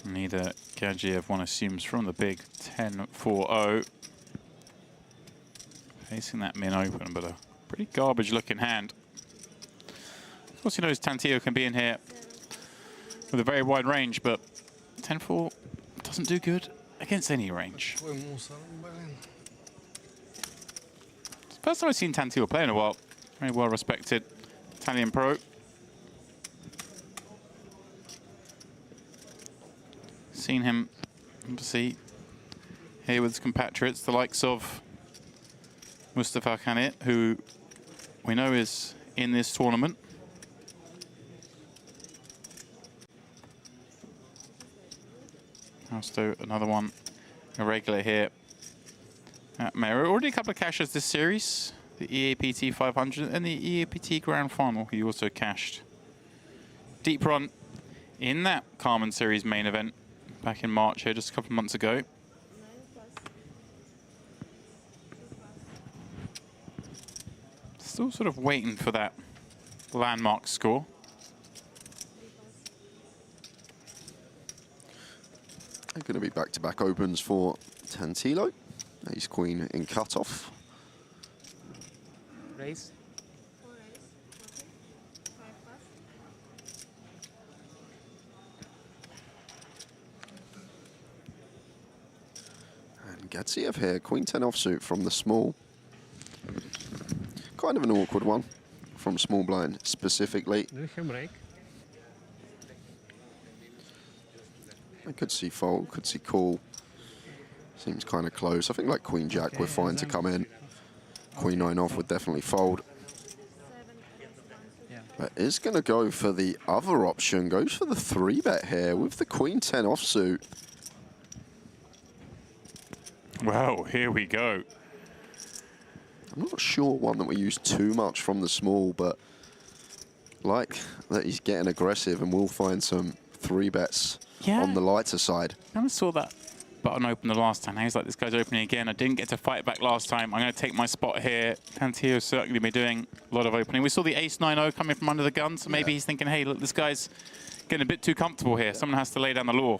Neither Gagiev, one assumes, from the big 10-4-0. Facing that min open, but a pretty garbage looking hand. Of course, he knows Tantillo can be in here with a very wide range, but 10-4 doesn't do good. against any range. First time I've seen Tantillo play in a while. Very well respected Italian pro. Seen him, obviously, here with his compatriots, the likes of Mustafa Khanit, who we know is in this tournament. Fausto, another one, a regular here at Mayo. Already a couple of cashes this series, the EAPT 500 and the EAPT Grand Final. He also cashed. Deep run in that Carmen Series main event back in March here, just a couple of months ago. Still sort of waiting for that landmark score. They're going to be back-to-back opens for Tantillo. Ace-Queen in cutoff. Raise. And Gadziev here, Queen 10 offsuit from the small. Kind of an awkward one from small blind specifically. Do you have break? I could see fold, could see call. Seems kind of close. I think like Queen Jack, we're fine to come in. Queen 9 off would definitely fold. But is going to go for the other option. Goes for the 3-bet here with the Queen 10 offsuit. Well, here we go. I'm not sure one that we use too much from the small, but like that he's getting aggressive and we'll find some 3-bets on the lighter side. I kind of saw that button open the last time. Now he's like, this guy's opening again. I didn't get to fight back last time. I'm going to take my spot here. Tantillo's certainly been doing a lot of opening. We saw the ace 9-0 coming from under the gun, so maybe he's thinking, hey, look, this guy's getting a bit too comfortable here. Someone has to lay down the law.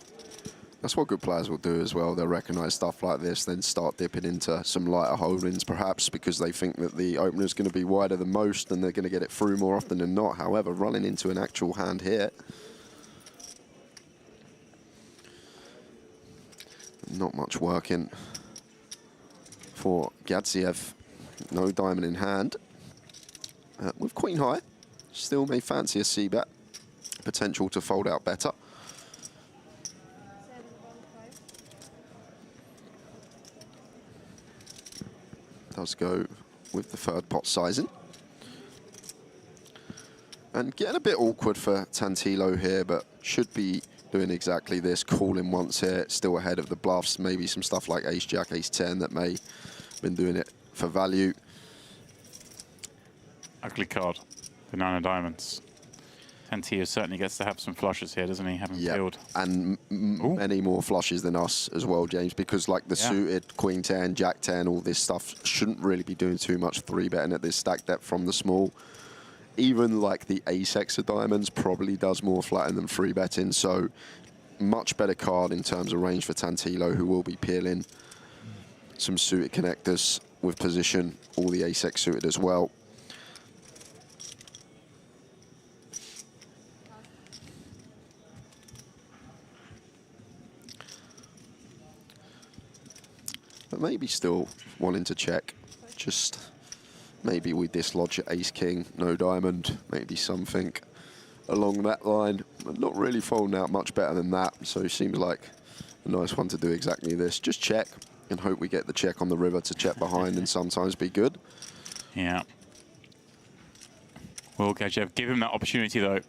That's what good players will do as well. They'll recognize stuff like this, then start dipping into some lighter holdings, perhaps because they think that the opener is going to be wider than most and they're going to get it through more often than not. However, running into an actual hand here, not much working for Gadziev. No diamond in hand. With Queen High, still may fancy a C-bet. Potential to fold out better. Does go with the third pot sizing. And getting a bit awkward for Tantillo here, but should be doing exactly this, calling once here, still ahead of the bluffs. Maybe some stuff like ace-jack, ace-10 that may have been doing it for value. Ugly card, the 9 of diamonds. Tantillo certainly gets to have some flushes here, doesn't he? Having killed. And many more flushes than us as well, James, because like the suited Queen 10, Jack 10, all this stuff shouldn't really be doing too much 3-betting at this stack depth from the small. Even like the ace-X of diamonds probably does more flatting than 3-betting, so much better card in terms of range for Tantillo, who will be peeling some suited connectors with position, all the ace-X suited as well. But maybe still wanting to check. Just maybe we dislodge ace-king, no diamond, maybe something along that line. But not really folding out much better than that. So it seems like a nice one to do exactly this. Just check and hope we get the check on the river to check behind and sometimes be good. Yeah. Will Gadziev give him that opportunity though?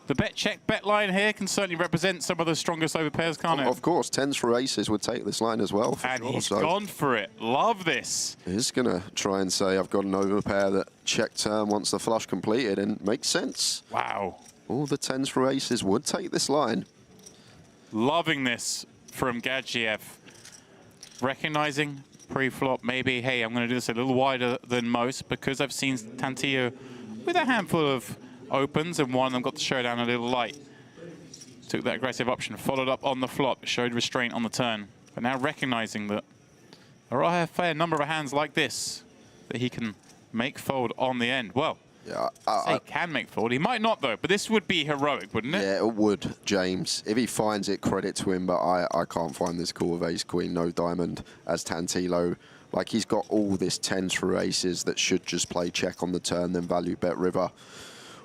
The bet check bet line here can certainly represent some of the strongest overpairs, can't it? Of course, 10s for aces would take this line as well. And he's gone for it. Love this. He's going to try and say, I've got an overpair that check turn once the flush completed, and makes sense. Wow. All the 10s for aces would take this line. Loving this from Gadziev. Recognizing pre-flop, maybe, hey, I'm going to do this a little wider than most because I've seen Tantillo with a handful of opens and one of them got the showdown a little light. Took that aggressive option, followed up on the flop, showed restraint on the turn. But now recognizing that there are a fair number of hands like this that he can make fold on the end. Well, Yeah, He can make fold. He might not, though, but this would be heroic, wouldn't it? Yeah, it would, James. If he finds it, credit to him, but I can't find this call with ace-queen, no diamond, as Tantillo. Like, he's got all this 10 through aces that should just play check on the turn, then value bet river.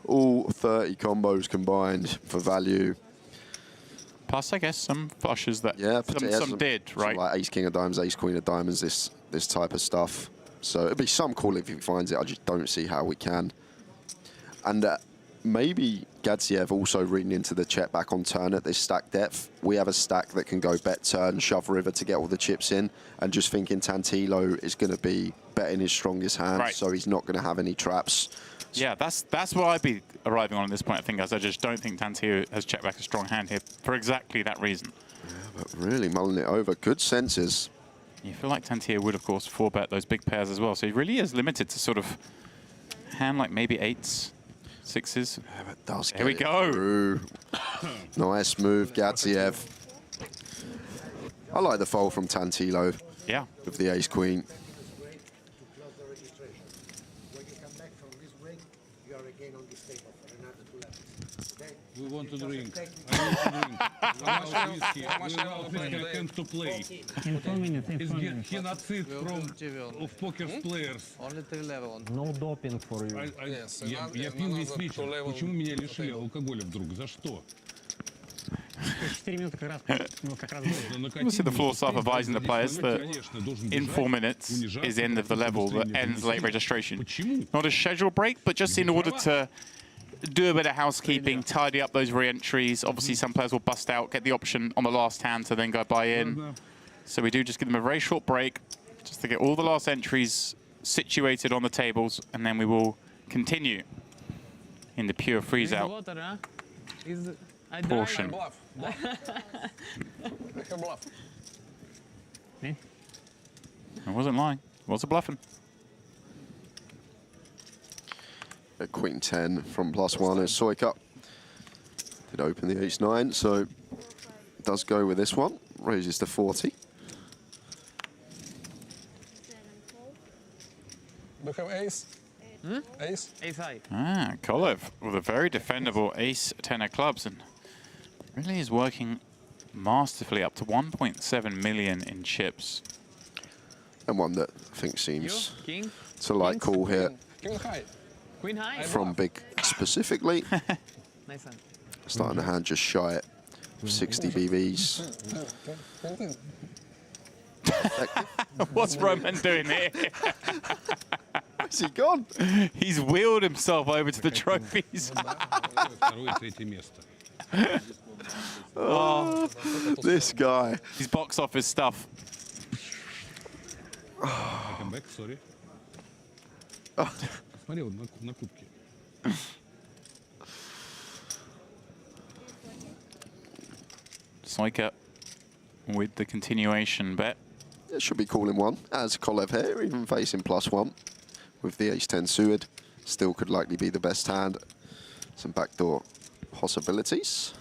All 30 combos combined for value. Plus, I guess, some flushes that some did, right? Like ace-king of diamonds, ace-queen of diamonds, this type of stuff. So it'd be some call if he finds it. I just don't see how we can. And maybe Gadziev also reading into the check back on turn at this stack depth. We have a stack that can go bet turn, shove river to get all the chips in, and just thinking Tantillo is going to be betting his strongest hand, so he's not going to have any traps. Yeah, that's what I'd be arriving on at this point, I think, as I just don't think Tantillo has checked back a strong hand here for exactly that reason. Yeah, but really mulling it over. Good senses. You feel like Tantillo would, of course, 4-bet those big pairs as well, so he really is limited to sort of hand like maybe 8s. 6s. Yeah, but does Here we go. Nice move, Gadziev. I like the fold from Tantillo. Yeah. With the ace-queen. We want to drink. I want to drink. I want whiskey. I came to play. In 4 minutes, in 4 He minutes. cannot sit of poker players. Only 3 level. No doping for you. Я пил весь вечер. Почему меня лишили алкоголя вдруг? За что? 4 минуты как раз Obviously, the floor staff advising the players that in 4 minutes is the end of the level that ends late registration. Not a schedule break, but just in order to do a bit of housekeeping, tidy up those re-entries. Obviously, some players will bust out, get the option on the last hand to then go buy in. So we do just give them a very short break, just to get all the last entries situated on the tables, and then we will continue in the pure freeze-out portion. I wasn't lying. I wasn't bluffing. A queen 10 from +1 as Soika did open the ace-9, so does go with this one. Raises to 40. Do you have ace? Ace? Ace high. Ah, Kolev with a very defendable ace-10 of clubs, and really is working masterfully up to 1.7 million in chips. And one that I think seems King? to like call here. King high. Queen high? From big specifically. Nice one. Starting the hand just shy at 60 BVs. What's Roman doing here? Where's he gone? He's wheeled himself over to the trophies. Oh, this guy. He's box office stuff. Come back, sorry. Смотри, вот на кубке. Soika with the continuation bet. It should be calling one, as Kolev here, even facing +1 with the ace-10 suited. Still could likely be the best hand. Some backdoor possibilities.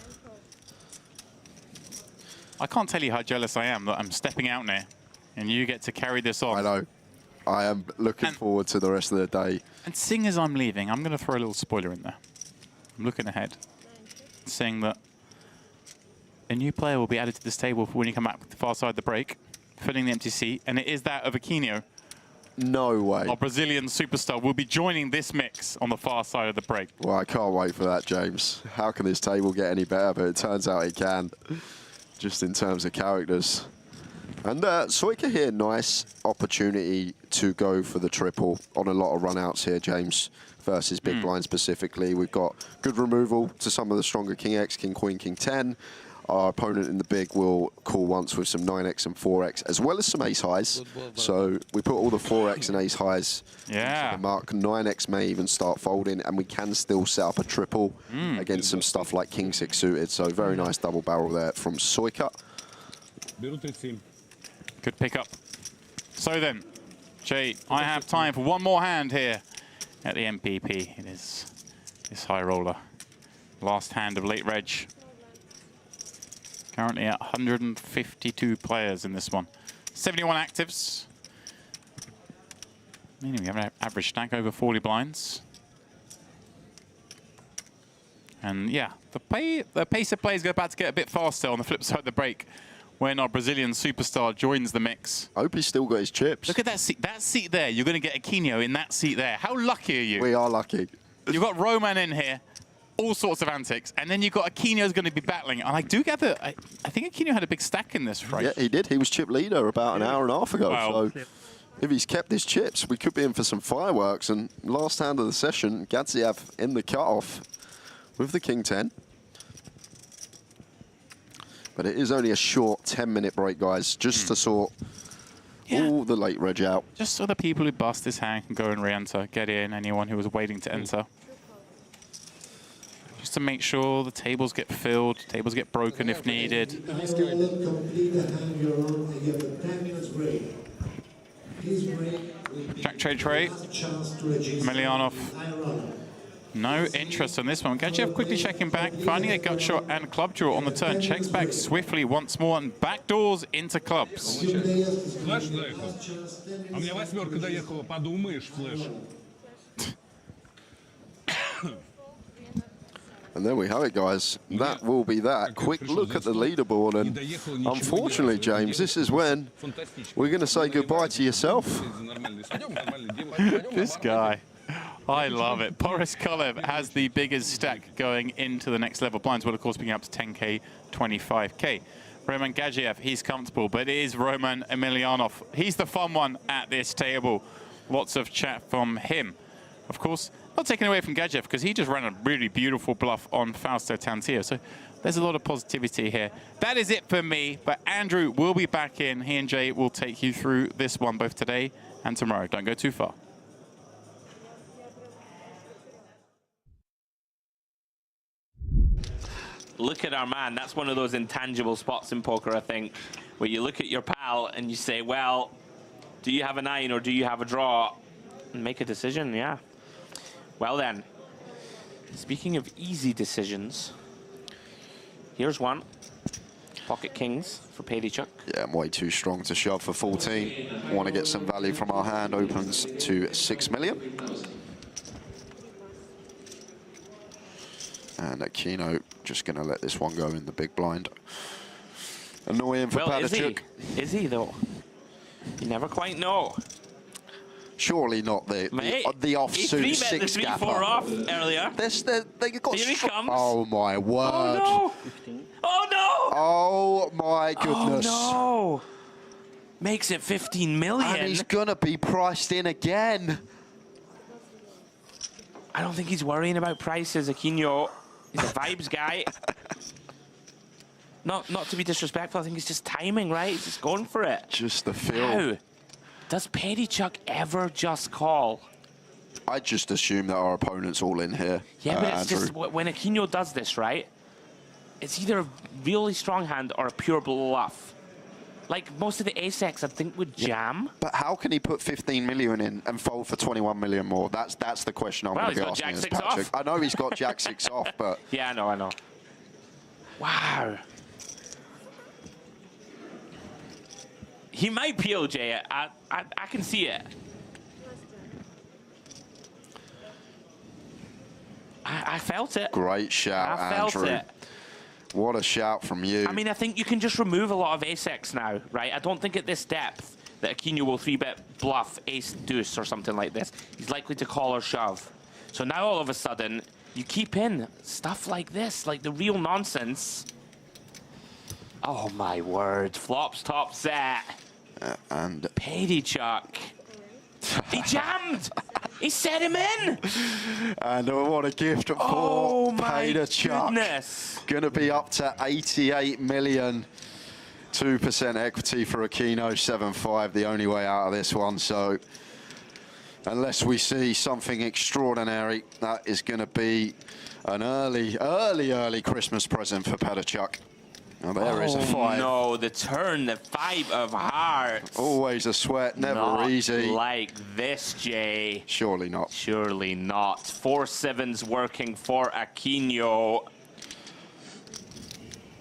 I can't tell you how jealous I am that I'm stepping out now and you get to carry this on. I know. I am looking forward to the rest of the day. And seeing as I'm leaving, I'm going to throw a little spoiler in there. I'm looking ahead, saying that a new player will be added to this table for when you come back with the far side of the break, filling the empty seat, and it is that of Aquino. No way. Our Brazilian superstar will be joining this mix on the far side of the break. Well, I can't wait for that, James. How can this table get any better? But it turns out it can, just in terms of characters. And Soika here, nice opportunity to go for the triple on a lot of runouts here, James, versus big blind specifically. We've got good removal to some of the stronger King X, King Queen, King 10. Our opponent in the big will call once with some 9X and 4X, as well as some ace highs. So we put all the 4X and ace highs into the mark. 9X may even start folding, and we can still set up a triple against some stuff like King 6 suited. So very nice double barrel there from Soika. Good pickup. So then, Jay, I have time for one more hand here at the MPP. It is this high roller. Last hand of late reg. Currently at 152 players in this one. 71 actives. Meaning we have an average stack over 40 blinds. And yeah, the pace of play is about to get a bit faster on the flip side of the break when our Brazilian superstar joins the mix. I hope he's still got his chips. Look at that seat. That seat there. You're going to get Aquino in that seat there. How lucky are you? We are lucky. You've got Roman in here, all sorts of antics, and then you've got Aquino's going to be battling. And I do gather, I think Aquino had a big stack in this race. Yeah, he did. He was chip leader about an hour and a half ago. Wow. So if he's kept his chips, we could be in for some fireworks. And last hand of the session, Gadziev in the cutoff with the King 10. But it is only a short 10-minute break, guys, just to sort all the late reg out. Just so the people who bust his hand can go and re-enter, get in, anyone who was waiting to enter. Just to make sure the tables get filled, tables get broken if needed. Jack trade tray, Emelianov. No interest on this one. Gadziev quickly checking back, finding a gut shot and club draw on the turn. Checks back swiftly once more and backdoors into clubs. Флеш доехал. А у меня восьмерка доехала, подумаешь, флеш. And there we have it, guys. That will be that. Quick look at the leaderboard. And unfortunately, James, this is when we're going to say goodbye to yourself. This guy. I love it. Boris Kolev has the biggest stack going into the next level. Blinds will, of course, be up to 10K, 25K. Roman Gadziev, he's comfortable, but it is Roman Emelianov. He's the fun one at this table. Lots of chat from him. Of course, not taken away from Gadziev because he just ran a really beautiful bluff on Fautso Tantillo. So there's a lot of positivity here. That is it for me, but Andrew will be back in. He and Jay will take you through this one both today and tomorrow. Don't go too far. Look at our man. That's one of those intangible spots in poker, I think, where you look at your pal and you say, well, do you have a 9 or do you have a draw? And make a decision, yeah. Well then, speaking of easy decisions, here's one. Pocket kings for Payout. Yeah, I'm way too strong to shove for 14. Want to get some value from our hand. Opens to 6 million. And Aquino just going to let this one go in the big blind. Annoying for Payout. Is he though? You never quite know. Surely not the offsuit six the 3-4 gapper. off earlier. They got Here he comes. Oh my word! Oh no! Oh no! Oh my goodness! Oh no! Makes it 15 million. And he's gonna be priced in again. I don't think he's worrying about prices, Aquino. He's a vibes guy. Not to be disrespectful, I think he's just timing, right? He's just going for it. Just the feel. Now, does Payout ever just call? I just assume that our opponent's all in here. Yeah, but it's Andrew. just when Aquino does this, right? It's either a really strong hand or a pure bluff. Like most of the ace-X, I think, would jam. But how can he put 15 million in and fold for 21 million more? That's the question I'm going to be asking. He's got Jack 6 off. I know he's got Jack 6 off, but yeah, I know. Wow. He might POJ it. I can see it. I felt it. Great shout, I felt Andrew. it. What a shout from you. I mean, I think you can just remove a lot of ace-X now, right? I don't think at this depth that Aquino will 3-bet bluff ace-deuce or something like this. He's likely to call or shove. So now all of a sudden, you keep in stuff like this, like the real nonsense. Oh my word, flops top set. And Payout. He jammed! He set him in! And what a gift for Payout. Goodness. Gonna be up to 88 million. 2% equity for Aquino, 7.5, the only way out of this one. So unless we see something extraordinary, that is gonna be an early Christmas present for Payout. Now there is a 5. No, the turn, the 5 of hearts. Always a sweat, never Not easy. like this, Jay. Surely not. Surely not. 4 7s working for Aquino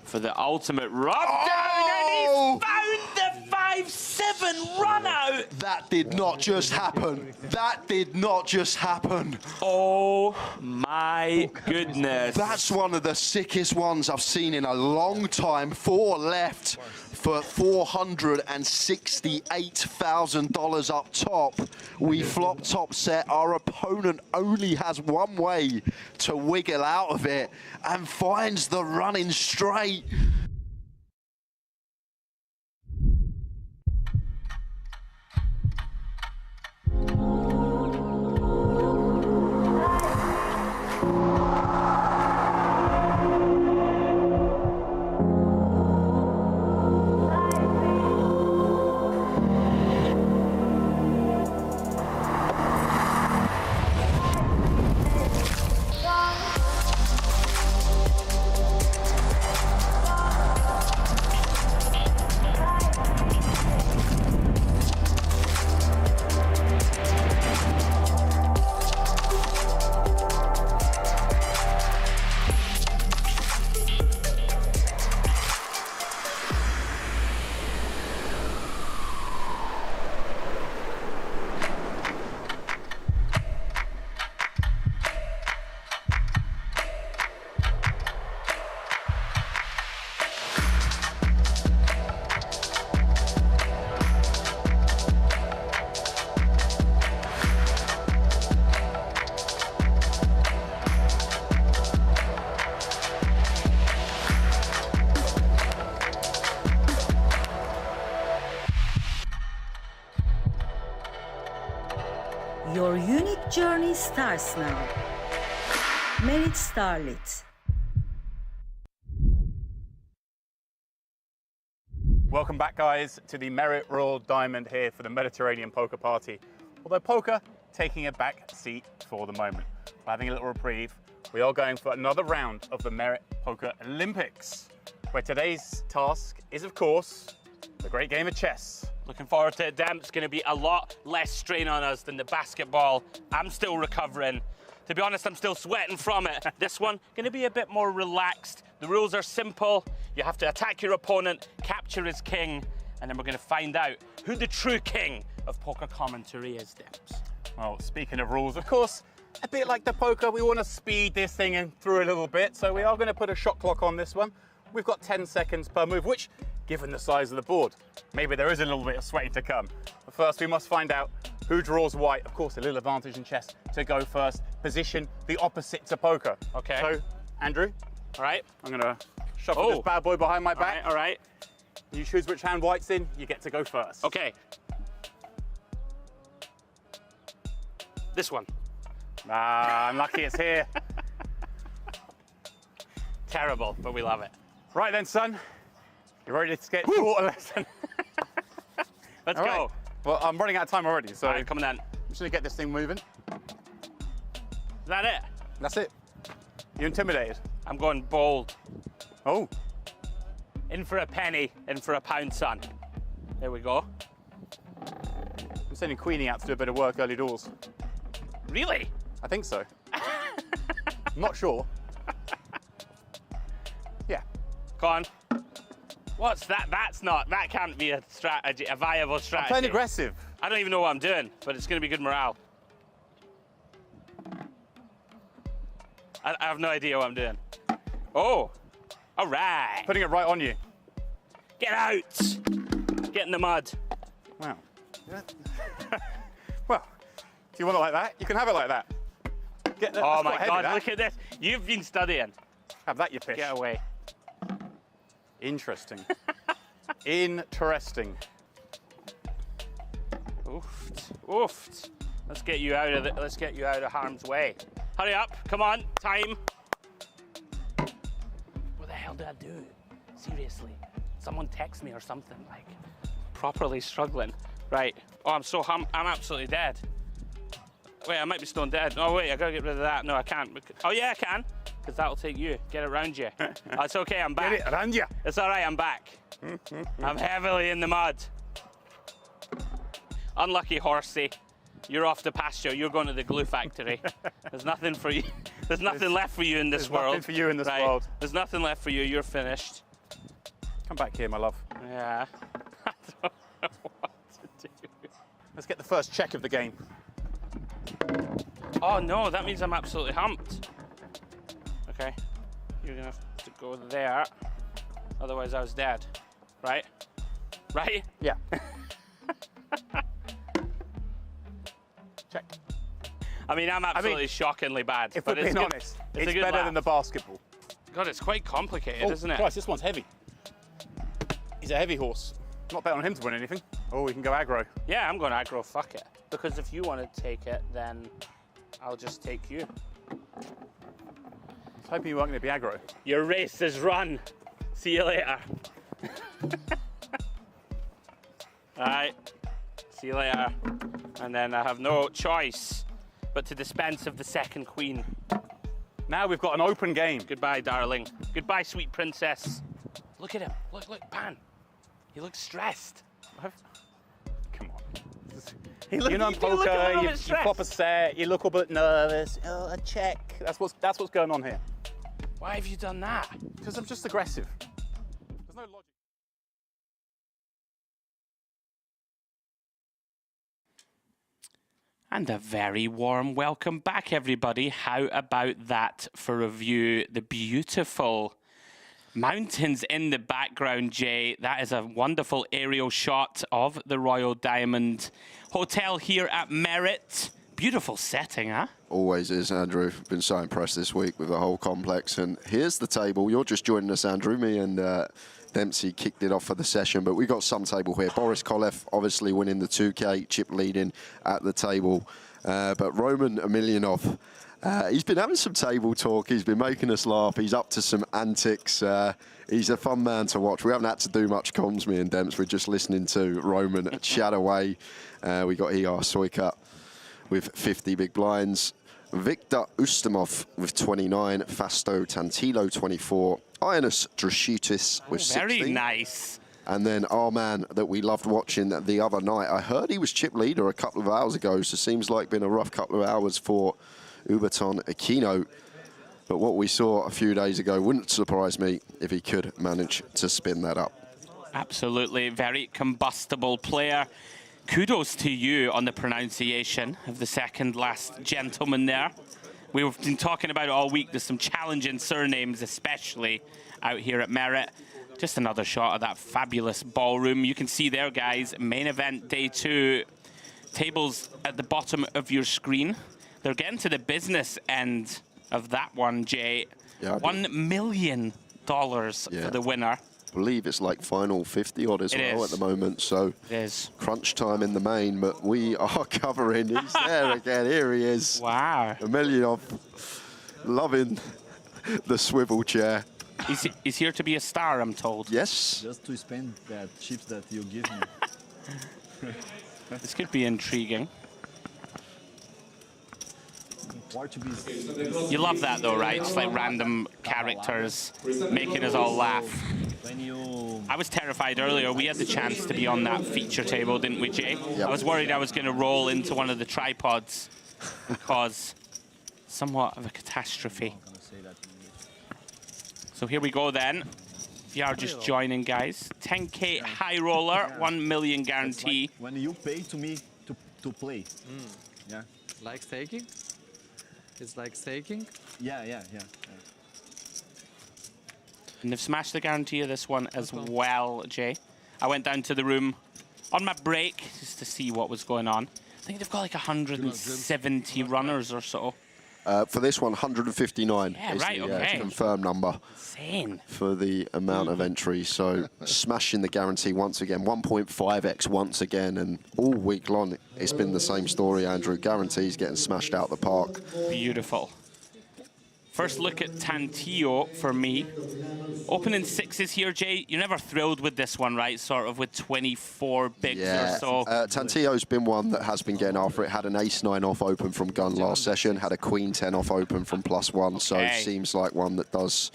for the ultimate rub down, and he's found the 5-7 run out. That did not just happen. That did not just happen. Oh my goodness. That's one of the sickest ones I've seen in a long time. 4 left for $468,000 up top. We flop top set. Our opponent only has one way to wiggle out of it and finds the running straight. Your unique journey starts now. Merit Starlit. Welcome back, guys, to the Merit Royal Diamond here for the Mediterranean Poker Party. Although poker taking a back seat for the moment. We're having a little reprieve. We are going for another round of the Merit Poker Olympics, where today's task is, of course, the great game of chess. Looking forward to it, Demp. It's going to be a lot less strain on us than the basketball. I'm still recovering. To be honest, I'm still sweating from it. This one, going to be a bit more relaxed. The rules are simple. You have to attack your opponent, capture his king, and then we're going to find out who the true king of poker commentary is, Demps. Well, speaking of rules, of course, a bit like the poker, we want to speed this thing in through a little bit, so we are going to put a shot clock on this one. We've got 10 seconds per move, which, given the size of the board, maybe there is a little bit of sweating to come. But first, we must find out who draws white. Of course, a little advantage in chess to go first. Position the opposite to poker. Okay. So, Andrew. All right. I'm going to shuffle this bad boy behind my back. All right. You choose which hand white's in, you get to go first. Okay. This one. Ah, I'm lucky it's here. Terrible, but we love it. Right then, son. You ready to get water lesson? Let's All go. Right. Well, I'm running out of time already, so come on then. I'm just gonna get this thing moving. Is that it? That's it. You intimidated? I'm going bold. Oh. In for a penny, in for a pound, son. There we go. I'm sending Queenie out to do a bit of work early doors. Really? I think so. I'm not sure. Yeah. Go on. What's that? That can't be a strategy, a viable strategy. I'm playing aggressive. I don't even know what I'm doing, but it's going to be good morale. I have no idea what I'm doing. Oh, all right. Putting it right on you. Get out. Get in the mud. Wow. Yeah. Well, if you want it like that, you can have it like that. Oh my God, look at this. You've been studying. Have that, you fish. Get away. Interesting. Interesting. Oofed. Oofed. Let's get you out of harm's way. Hurry up. Come on. Time. What the hell did I do? Seriously. Someone text me or something. Like, properly struggling. Right. Oh, I'm absolutely dead. Wait, I might be stone dead. Oh wait, I gotta get rid of that. No, I can't. Oh yeah, I can. Because that'll take you. Get it around you. Oh, it's okay, I'm back. Get it around you. It's all right, I'm back. I'm heavily in the mud. Unlucky horsey. You're off to pasture. You're going to the glue factory. There's nothing for you. There's nothing left for you in this world. There's nothing for you in this world. There's nothing left for you. You're finished. Come back here, my love. Yeah. Let's get the first check of the game. Oh no, that means I'm absolutely humped. Okay, you're gonna have to go there. Otherwise I was dead. Right? Right? Yeah. Check. I mean, I'm absolutely shockingly bad. If but we're being good. honest, a it's good better laugh. than the basketball. God, it's quite complicated, isn't it? Christ, this one's heavy. He's a heavy horse. Not bet on him to win anything. Oh, we can go aggro. Yeah, I'm going aggro, fuck it. Because if you want to take it, then I'll just take you. I was hoping you weren't going to be aggro. Your race is run. See you later. Alright, see you later. And then I have no choice but to dispense of the second queen. Now we've got an open game. Goodbye, darling. Goodbye, sweet princess. Look at him. Look, pan. He looks stressed. Come on. You know, in poker, you pop a set, you look a bit nervous. Oh, a check. That's what's going on here. Why have you done that? Because I'm just aggressive. There's no logic. And a very warm welcome back, everybody. How about that for review? The beautiful mountains in the background, Jay. That is a wonderful aerial shot of the Royal Diamond Hotel here at Merit. Beautiful setting, huh? Always is, Andrew. Been so impressed this week with the whole complex. And here's the table. You're just joining us, Andrew. Me and Dempsey kicked it off for the session, but we got some table here. Boris Kolev obviously winning the 2K, chip leading at the table. But Roman Emelianov, he's been having some table talk. He's been making us laugh. He's up to some antics. He's a fun man to watch. We haven't had to do much comms, me and Demps. We're just listening to Roman chat away. We got ER Soika with 50 big blinds. Victor Ustamov with 29. Fasto Tantillo, 24. Ioannis Drashitis with 16. Very nice. And then our man that we loved watching the other night, I heard he was chip leader a couple of hours ago, so seems like been a rough couple of hours for Uberton Aquino. But what we saw a few days ago wouldn't surprise me if he could manage to spin that up. Absolutely, very combustible player. Kudos to you on the pronunciation of the second last gentleman there. We've been talking about it all week. There's some challenging surnames, especially out here at Merit. Just another shot of that fabulous ballroom. You can see there, guys, main event day 2. Tables at the bottom of your screen. They're getting to the business end of that one, Jay. Yeah, $1 million for the winner. I believe it's like final 50 odd as well at the moment, so it is crunch time in the main, but we are covering. He's there again. Here he is. Wow. Emelianov loving the swivel chair. He's here to be a star, I'm told. Yes. Just to spend that chips that you give me. This could be intriguing. You love that though, right? Just like random characters making us all laugh. I was terrified earlier. We had the chance to be on that feature table, didn't we, Jay? Yep. I was worried I was going to roll into one of the tripods and cause somewhat of a catastrophe. So here we go then. If you are just joining, guys. 10K high roller, 1 million guarantee. Like when you pay to me to play. Yeah. Like staking? It's like staking? Yeah. And they've smashed the guarantee of this one as well, Jay. I went down to the room on my break just to see what was going on. I think they've got like 170 runners or so. For this one, 159 is the confirmed number. Insane. For the amount of entries. So smashing the guarantee once again, 1.5x once again, and all week long it's been the same story, Andrew. Guarantees getting smashed out the park. Beautiful. First look at Tantillo for me. Opening sixes here, Jay. You're never thrilled with this one, right? Sort of with 24 bigs or so. Tantillo's been one that has been getting after it. Had an ace-9 off open from gun last session. Had a queen-10 off open from +1. So seems like one that does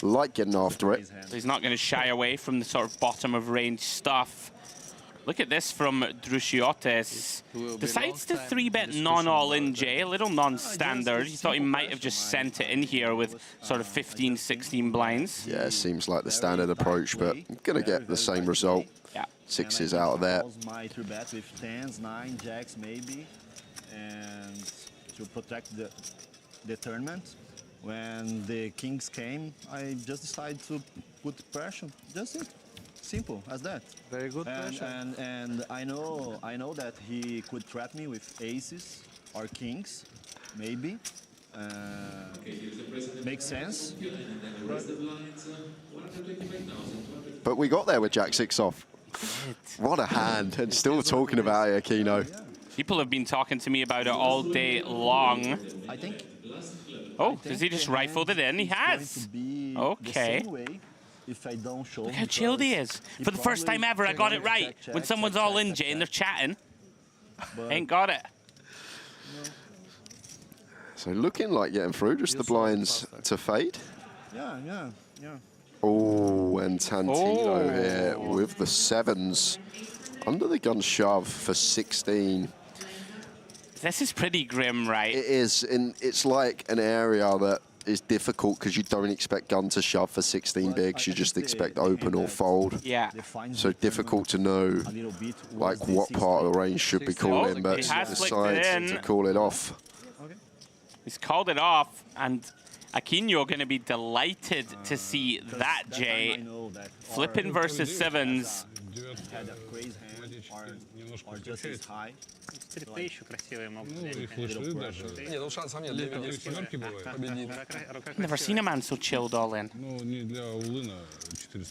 like getting after it. So he's not going to shy away from the sort of bottom of range stuff. Look at this from Drusiotis. Decides to 3-bet non-all-in Jay, a little non-standard. He thought he might have just sent it in here with sort of 15, 16 blinds. Yeah, seems like the standard approach, but going to get the same result. Yeah. Sixes out of there. My 3-bet with 10s, 9, jacks maybe, and to protect the tournament. When the kings came, I just decided to put pressure. Just it. Simple as that. Very good pressure. And I know that he could trap me with aces or kings, maybe. Makes sense. But we got there with Jack 6 off. What a hand, and still talking about it, Aquino. People have been talking to me about it all day long. I think. Oh, does he just rifle it in? He has. Okay. If I don't show Look how chilled he is. For the first time ever, I got it right. When someone's all in, Jay, and they're chatting, ain't got it. So looking like getting through, just the blinds to fade. Yeah. Oh, and Tantillo here with the 7s. Under the gun shove for 16. This is pretty grim, right? It is, and it's like an area that is difficult because you don't expect gun to shove for 16 bigs. You just expect open or fold. Yeah. So difficult to know like what part of the range should be calling, but decides to call it off. He's called it off, and Aquino going to be delighted to see that, Jay. Flipping versus 7s. Had a crazy hand or just as high. Never seen a man so chilled all in.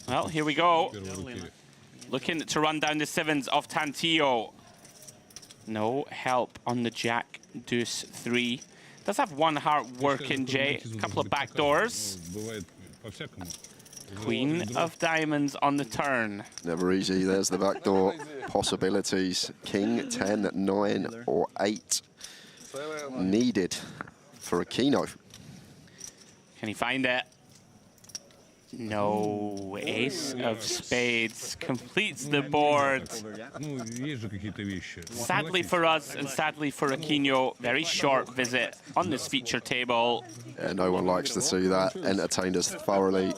Well, here we go. Looking to run down the 7s of Tantillo. No help on the Jack Deuce 3. Does have one heart working, Jay. A couple of back doors. Queen of diamonds on the turn. Never easy. There's the back door possibilities. King, 10, 9, or 8 needed for Aquino. Can he find it? No. Ace of spades completes the board. Sadly for us and sadly for Aquino, very short visit on this feature table. Yeah, no one likes to see that. Entertained us thoroughly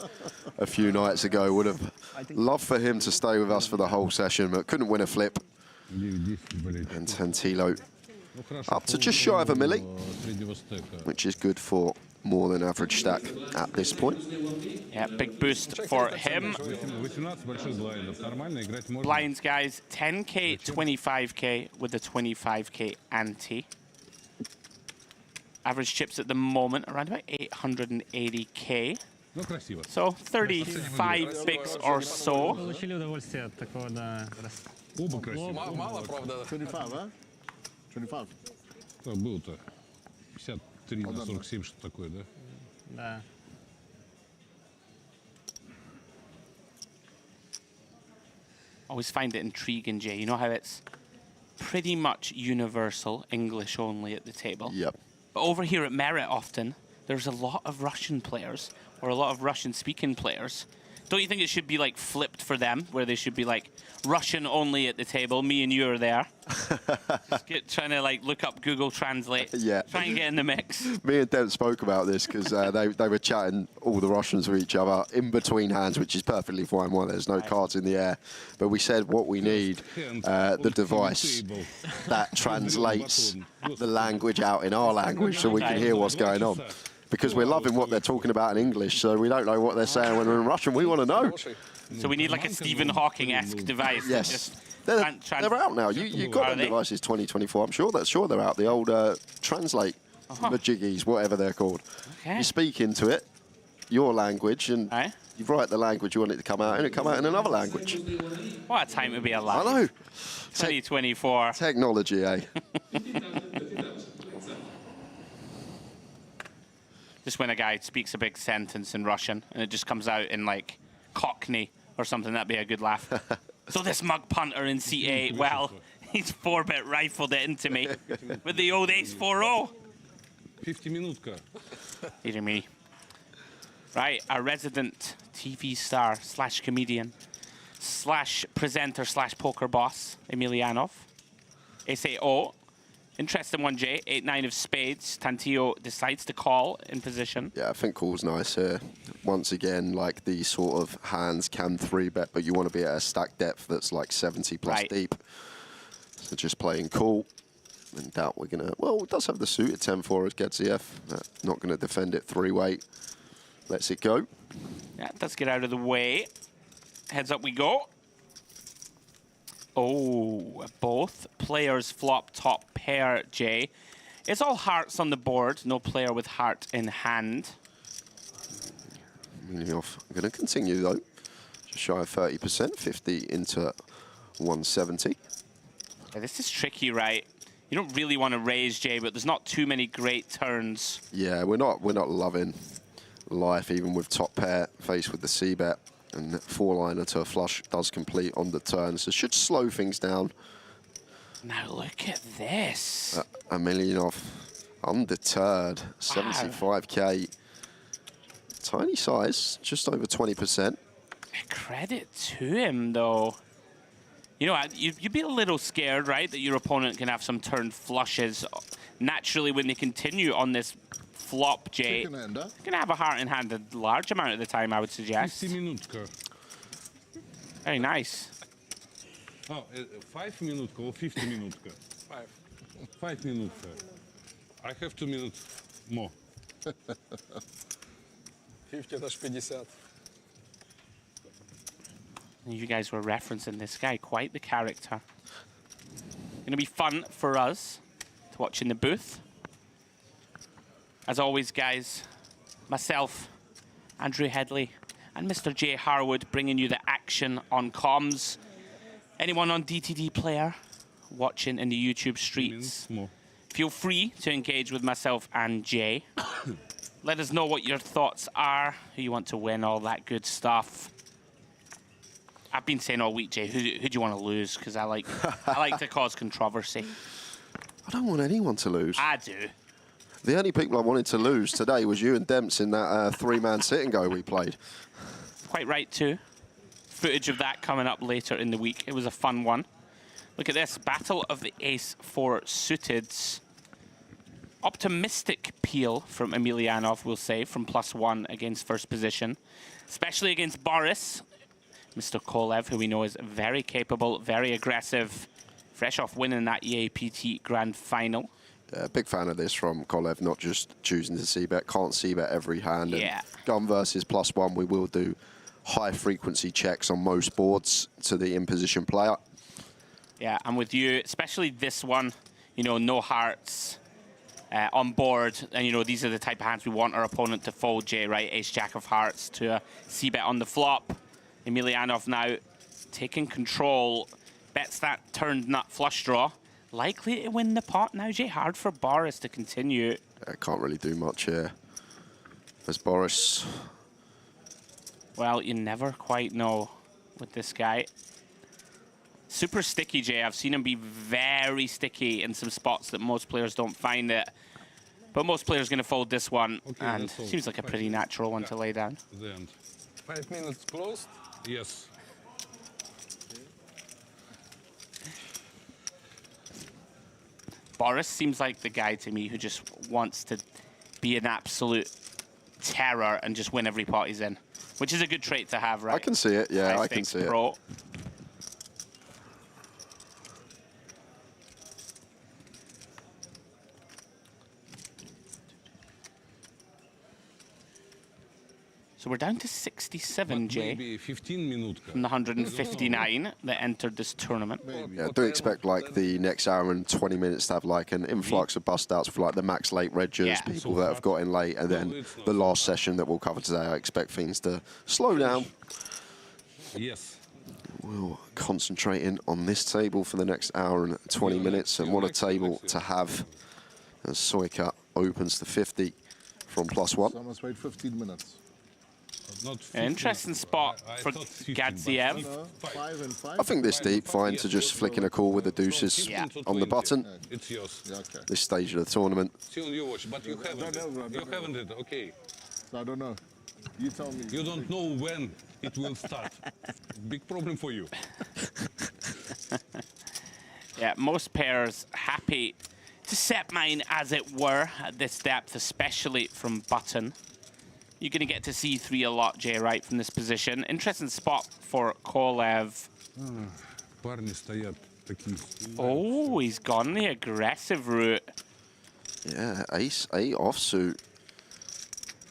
a few nights ago. Would have loved for him to stay with us for the whole session, but couldn't win a flip. And Tantillo up to just shy of a milli, which is good for more than average stack at this point. Yeah, big boost for him. Blinds, guys, 10K, 25K with the 25K ante. Average chips at the moment around about 880K. So 35 bigs or so. 25, huh? 25. Было-то 53 на 47, что такое, да? Да. Always find it intriguing, Jay. You know how it's pretty much universal English only at the table. Yep. But over here at Merit often, there's a lot of Russian players or a lot of Russian-speaking players. Don't you think it should be like flipped for them, where they should be like Russian only at the table? Me and you are there. Trying to like look up Google Translate. Yeah. Try and get in the mix. Me and Deb spoke about this because they were chatting all the Russians with each other in between hands, which is perfectly fine while there's no cards in the air. But we said what we need, the device that translates the language out in our language so we can hear what's going on. Because we're loving what they're talking about in English, so we don't know what they're saying when we're in Russian. We want to know. So we need like a Stephen Hawking-esque device. Yes. They're out now. You got them devices 2024. I'm sure they're out. The old Translate majiggies, whatever they're called. Okay. You speak into it, your language, and you write the language you want it to come out, and it come out in another language. What a time to be alive. I know. 2024. Technology, eh? Just when a guy speaks a big sentence in Russian and it just comes out in like Cockney or something, that'd be a good laugh. So this mug punter in C8, well, he's 4-bit rifled it into me with the old ace 4-0. 50-minutka. Dear me. Right, our resident TV star / comedian, slash presenter slash poker boss, Emilianov. Ace-8-0. Interesting one, Jay. 8-9 of spades. Tantillo decides to call in position. Yeah, I think call's nice here. Once again, like these sort of hands can 3-bet, but you want to be at a stack depth that's like 70 plus deep. So just playing call. And doubt we're going to... Well, it does have the suited 10-4 as Gadziev. Not going to defend it 3-way. Lets it go. Yeah, let's get out of the way. Heads up we go. Oh, both players flop top pair, Jay. It's all hearts on the board. No player with heart in hand. I'm going to continue, though. Just shy of 30%. 50 into 170. Yeah, this is tricky, right? You don't really want to raise, Jay, but there's not too many great turns. Yeah, we're not loving life, even with top pair faced with the C-bet. And 4-liner to a flush does complete on the turn, so should slow things down. Now look at this. Emilianov undeterred, 75k. Tiny size, just over 20%. Credit to him, though. You know, you'd be a little scared, right, that your opponent can have some turn flushes. Naturally, when they continue on this flop, Jay, you're going to have a heart in hand a large amount of the time, I would suggest. 50 minutes. Very nice. Oh, 5 minutes or 50 minutes? 5 minutes. I have 2 minutes more. 50 to 50. You guys were referencing this guy, quite the character. Going to be fun for us to watch in the booth. As always, guys, myself, Andrew Hedley, and Mr. Jay Harwood bringing you the action on comms. Anyone on DTD Player watching in the YouTube streets, feel free to engage with myself and Jay. Let us know what your thoughts are, who you want to win, all that good stuff. I've been saying all week, Jay, who do you want to lose? Because I like to cause controversy. I don't want anyone to lose. I do. The only people I wanted to lose today was you and Dempsey in that 3-man sit-and-go we played. Quite right, too. Footage of that coming up later in the week. It was a fun one. Look at this. Battle of the Ace-4 suiteds. Optimistic peel from Emilianov, we'll say, from +1 against first position. Especially against Boris. Mr. Kolev, who we know is very capable, very aggressive. Fresh off winning that EAPT Grand Final. Big fan of this from Kolev, not just choosing to c-bet. Can't c-bet every hand. Yeah. And gun versus +1, we will do high-frequency checks on most boards to the in-position player. Yeah, I'm with you, especially this one. You know, no hearts on board. And, you know, these are the type of hands we want our opponent to fold, Jay, right? Ace-Jack of hearts to a c-bet on the flop. Emilianov now taking control. Bets that turned nut flush draw. Likely to win the pot now, Jay. Hard for Boris to continue. Can't really do much here. As Boris... Well, you never quite know with this guy. Super sticky, Jay. I've seen him be very sticky in some spots that most players don't find it. But most players going to fold this one. Okay, and seems like a pretty natural one to lay down. The end. 5 minutes closed? Yes. Boris seems like the guy to me who just wants to be an absolute terror and just win every pot he's in, which is a good trait to have, right? I can see it, yeah, I can see pro. it. So we're down to 67, Jay. Maybe 15 minutes. From the 159 that entered this tournament. Yeah, I do expect like the next hour and 20 minutes to have like an influx of bust outs for like the max late registers, people that have got in late, and then the last session that we'll cover today, I expect things to slow down. Yes. We'll concentrating on this table for the next hour and 20 minutes, and what a table to have as Soika opens to 50 from +1. So I must wait 15 minutes. An interesting spot for Gadziev. I think this deep, fine to just flicking a call with the deuces on the button. It's yours. Yeah, okay. This stage of the tournament. Still you watch, but you haven't it, okay. I don't know. You tell me. You don't know when it will start. Big problem for you. Yeah, most pairs happy to set mine, as it were, at this depth, especially from button. You're going to get to C3 a lot, Jay, right, from this position. Interesting spot for Kolev. Парни стоят такие. Oh, he's gone the aggressive route. Yeah, ace-8 offsuit.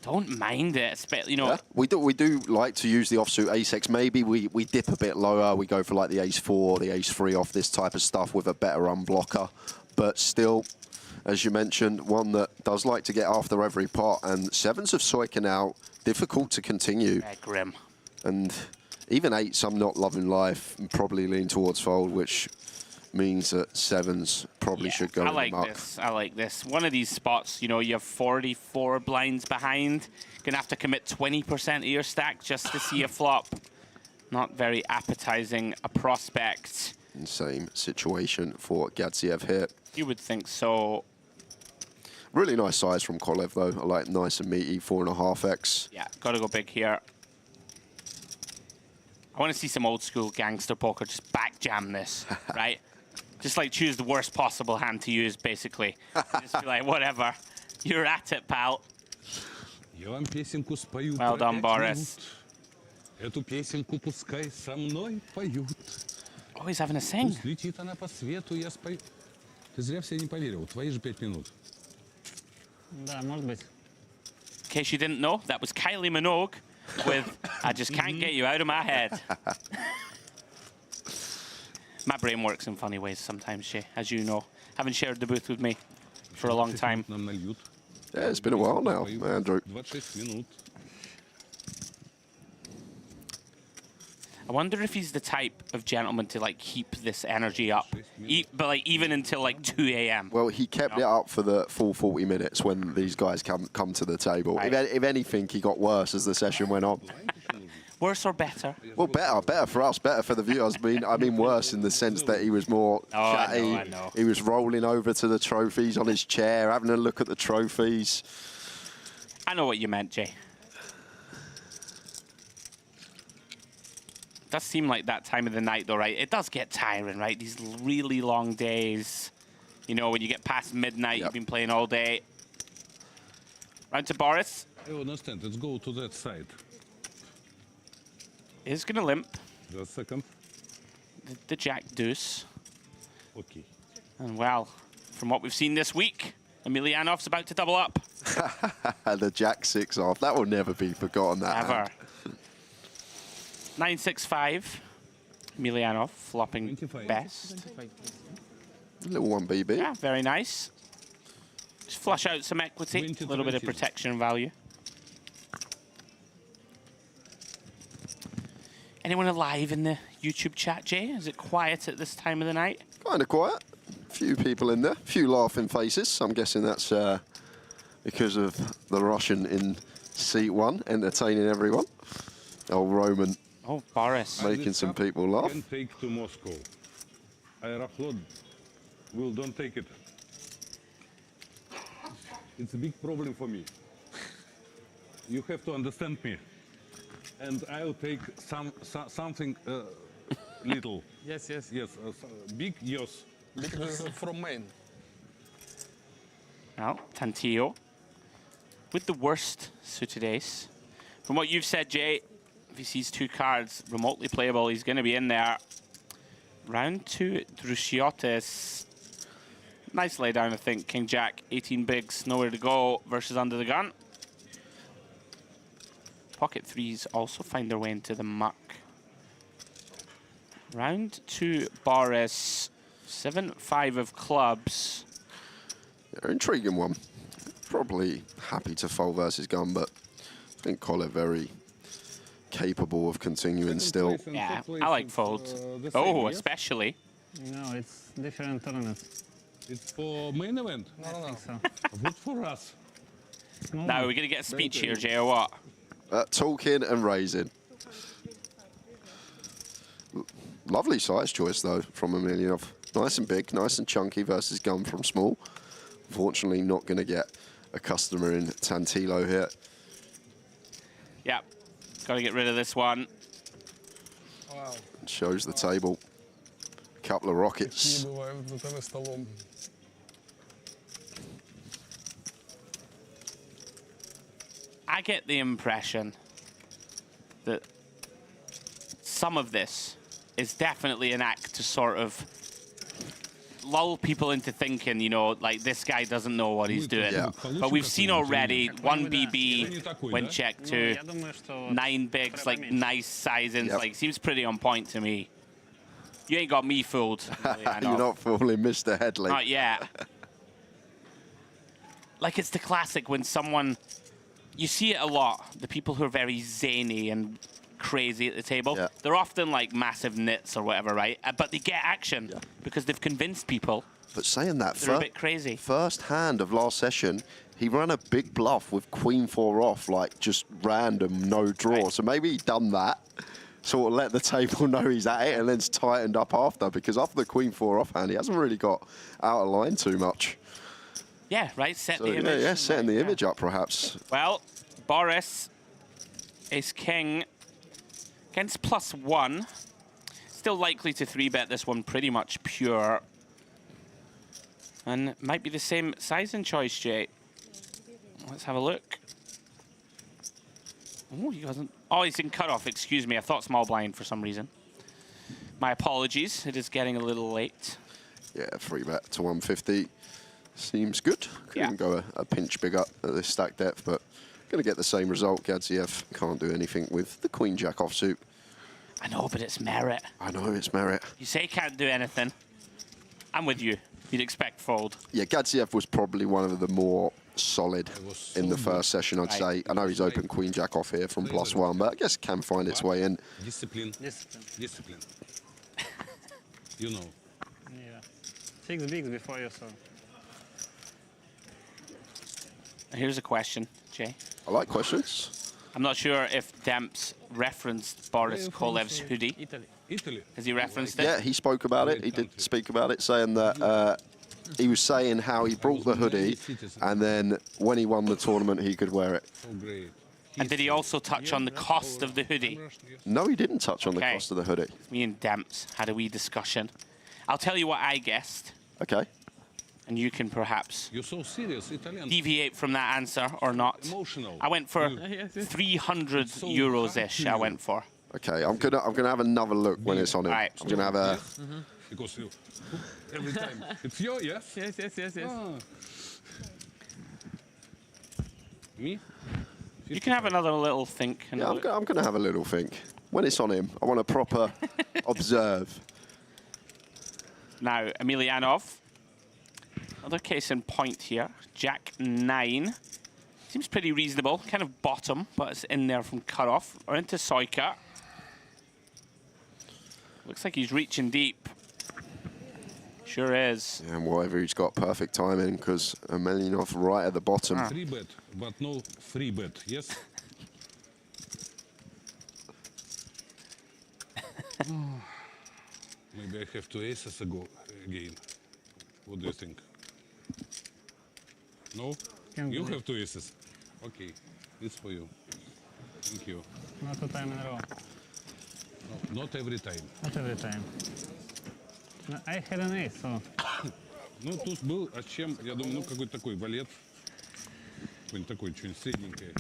Don't mind it, you know. Yeah, we do like to use the offsuit ace-X. Maybe we dip a bit lower. We go for like the ace-4, the ace-3 off this type of stuff with a better unblocker. But still, as you mentioned, one that does like to get after every pot. And sevens of Soiken out, difficult to continue. Yeah, grim. And even eights, I'm not loving life, and probably lean towards fold, which means that sevens probably should go in the muck. I like this. One of these spots, you know, you have 44 blinds behind. Gonna have to commit 20% of your stack just to see a flop. Not very appetizing a prospect. Same situation for Gadziev here. You would think so. Really nice size from Kolev, though. I like nice and meaty, 4.5x. Yeah, gotta go big here. I want to see some old school gangster poker. Just back jam this, right? Just like choose the worst possible hand to use, basically. Just be like, whatever. You're at it, pal. Well done, Boris. Эту песенку пускай со мной поют. Oh, he's having a sing. Пусть летит она по свету, я спою. Ты зря все не поверил. Твои же 5 минут. Да, может быть. In case you didn't know, that was Kylie Minogue with I Just Can't Get You Out of My Head. My brain works in funny ways sometimes, Shay, as you know. Haven't shared the booth with me for a long time. Yeah, it's been a while now, Andrew. I wonder if he's the type of gentleman to like keep this energy up, but like even until like 2 a.m. Well, he kept it up for the full 40 minutes when these guys come to the table. Right. If anything, he got worse as the session went on. Worse or better? Well, better for us, better for the viewers. I mean worse in the sense that he was more chatty. I know. He was rolling over to the trophies on his chair, having a look at the trophies. I know what you meant, Jay. Does seem like that time of the night, though, right? It does get tiring, right? These really long days. You know, when you get past midnight, you've been playing all day. Round to Boris. I understand. Let's go to that side. Is going to limp. Just a second. The Jack Deuce. Okay. And well, from what we've seen this week, Emelianov's about to double up. The Jack 6 off. That will never be forgotten, that Ever. hand. 9-6-5. Emelianov flopping best. Little 1BB. Yeah, very nice. Just flush out some equity, a little bit of protection value. Anyone alive in the YouTube chat, Jay? Is it quiet at this time of the night? Kind of quiet. A few people in there. A few laughing faces. I'm guessing that's because of the Russian in seat 1 entertaining everyone. Oh, Roman. Oh, Boris. Making some people laugh. Can take to Moscow. Aeroflot will don't take it. It's a big problem for me. You have to understand me. And I'll take something little. Yes. Yes, big, yes. Because from Maine. Well, Tantillo with the worst suited ace. From what you've said, Jay, if he sees 2 cards remotely playable, he's going to be in there. Round 2, Drusiotis. Nice laydown, I think. King Jack, 18 bigs, nowhere to go versus under the gun. Pocket 3s also find their way into the muck. Round 2, Boris. 7-5 of clubs. Yeah, intriguing one. Probably happy to fold versus gun, but I think Kolev very capable of continuing still. Yeah, I like folds. Oh, especially. No, it's different tournaments. It's for main event? No. So. Good for us. Now, we're going to get a speech here, Jay, or what? Talking and raising. Lovely size choice, though, from Emelianov. Nice and big, nice and chunky versus gun from small. Unfortunately, not going to get a customer in Tantillo here. Yeah, got to get rid of this one. Wow. Shows the table. Couple of rockets. Какие бывают за ТВ столом. I get the impression that some of this is definitely an act to sort of lull people into thinking, you know, like this guy doesn't know what he's doing. Yeah. But we've seen already 1 BB when check 2, 9 bigs, like nice sizings, like seems pretty on point to me. You ain't got me fooled. You're not fooling Mr. Hedley. Not yet. Like it's the classic when someone, you see it a lot, the people who are very zany and crazy at the table, they're often like massive nits or whatever, right? But they get action because they've convinced people. But saying that, they're a bit crazy. First hand of last session, he ran a big bluff with Queen 4 off, like just random, no draw. Right. So maybe he done that, sort of let the table know he's at it, and then's tightened up after, because after the Queen 4 off hand, he hasn't really got out of line too much. Yeah, right, set So, the image. yeah, setting the image up, perhaps. Well, Boris, ace-king, against +1. Still likely to 3-bet this one pretty much pure. And might be the same size and choice, Jay. Let's have a look. Oh, he doesn't. Oh, he's in cutoff. Excuse me. I thought small blind for some reason. My apologies. It is getting a little late. Yeah, 3-bet to 150. Seems good. Couldn't go a pinch bigger at this stack depth, but going to get the same result. Gadziev can't do anything with the Queen Jack offsuit. I know, but it's merit. I know, it's merit. You say can't do anything. I'm with you. You'd expect fold. Yeah, Gadziev was probably one of the more solid in the first session, I'd say. I know he's open Queen Jack off here from +1, but I guess can find its way in. Discipline. Discipline. You know. Yeah. 6 bigs before you saw. Here's a question, Jay. I like questions. I'm not sure if Demps referenced Boris Kolev's hoodie. Italy. Has he referenced it? Yeah, he spoke about it. He did speak about it, saying that he was saying how he brought the hoodie, and then when he won the tournament, he could wear it. Oh, great. And did he also touch on the cost of the hoodie? No, he didn't touch on the cost of the hoodie. Me and Demps had a wee discussion. I'll tell you what I guessed. Okay. And you can perhaps You're so serious, Italian. deviate from that answer or not. Emotional. I went for 300 euros-ish. I went for. Okay, I'm gonna have another look when it's on him. Right. I'm gonna have a. Because you, every time it's your yes. Yes. Me? You can have another little think. And Yeah, I'm gonna have a little think when it's on him. I want to proper observe. Now, Emelianov. Another case in point here. Jack 9. Seems pretty reasonable. Kind of bottom, but it's in there from cutoff. Or into Soika. Looks like he's reaching deep. Sure is. Yeah, and whatever he's got perfect timing, because Emelianov right at the bottom. 3-bet, but no free bet, yes? Maybe I have 2 aces again. What do you think? No? You have 2 aces. Okay, it's for you. Thank you. Not 2 times in a row. No, not every time. Not every time. No, I had an ace, so... Ну, тут был, а чем, я думаю, ну, какой-то такой валет. Какой-нибудь такой, что-нибудь средненькое.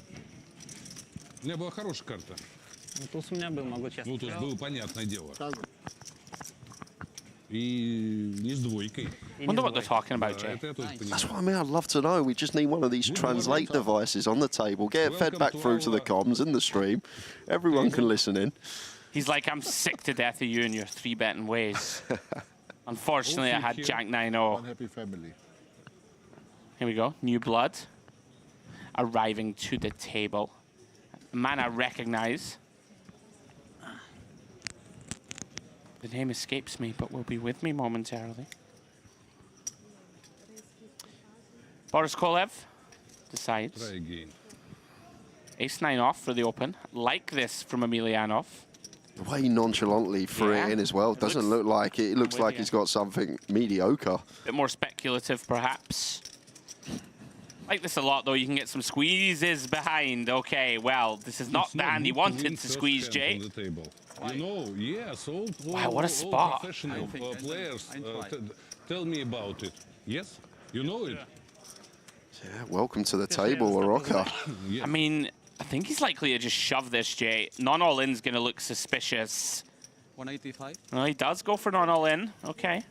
У меня была хорошая карта. Ну, туз у меня был, могу честно Ну, туз сказать. был, понятное дело. И не с двойкой. Wonder what they're talking about, Jay. That's what I mean. I'd love to know. We just need one of these translate devices on the table. Get it fed back through to the comms in the stream. Everyone can listen in. He's like, I'm sick to death of you and your 3-betting ways. Unfortunately, I had Jack 9-0. Happy family. Here we go. New blood arriving to the table. A man I recognize. The name escapes me, but will be with me momentarily. Boris Kolev decides. Try again. Ace-9 off for the open. Like this from Emelianov. The way he nonchalantly threw it in as well doesn't look like it. It looks like he's got something mediocre. Bit more speculative, perhaps. Like this a lot, though. You can get some squeezes behind. Okay, well, this is not the hand he wanted to squeeze, Jay. You know, yes, Wow, what a spot. Professional players tell me about it. Yes? You know it? Yeah, welcome to the table, Araka. I mean, I think he's likely to just shove this, Jay. Non-all-in's going to look suspicious. 185. Well, he does go for non-all-in. Okay.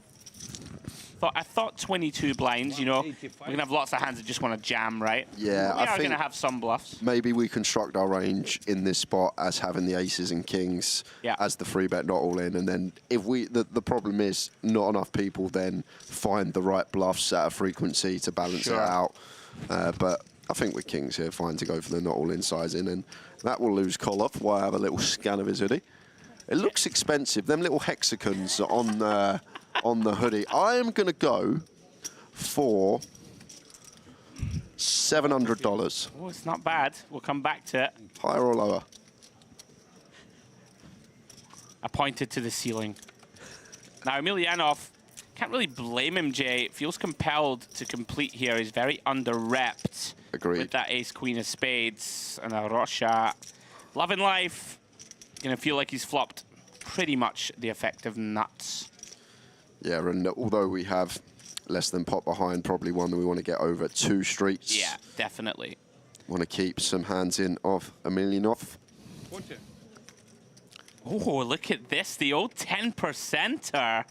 I thought 22 blinds, you know. We're going to have lots of hands that just want to jam, right? Yeah, we are going to have some bluffs. Maybe we construct our range in this spot as having the aces and kings as the free bet, not all in. And then if the problem is not enough people then find the right bluffs at a frequency to balance it out. But I think with kings here, fine to go for the not all in sizing. And that will lose Kolev while I have a little scan of his hoodie. It looks expensive. Them little hexagons on the hoodie. I am going to go for $700. Oh, it's not bad. We'll come back to it. Higher or lower? I pointed to the ceiling. Now, Emelianov, can't really blame him, Jay. Feels compelled to complete here. He's very under-repped. Agreed. With that ace-queen of spades and a Rocha. Loving life. Gonna feel like he's flopped pretty much the effective nuts. Yeah, and although we have less than pot behind, probably one that we want to get over 2 streets. Yeah, definitely. Want to keep some hands in of Emelianov. Oh, look at this, the old 10%er.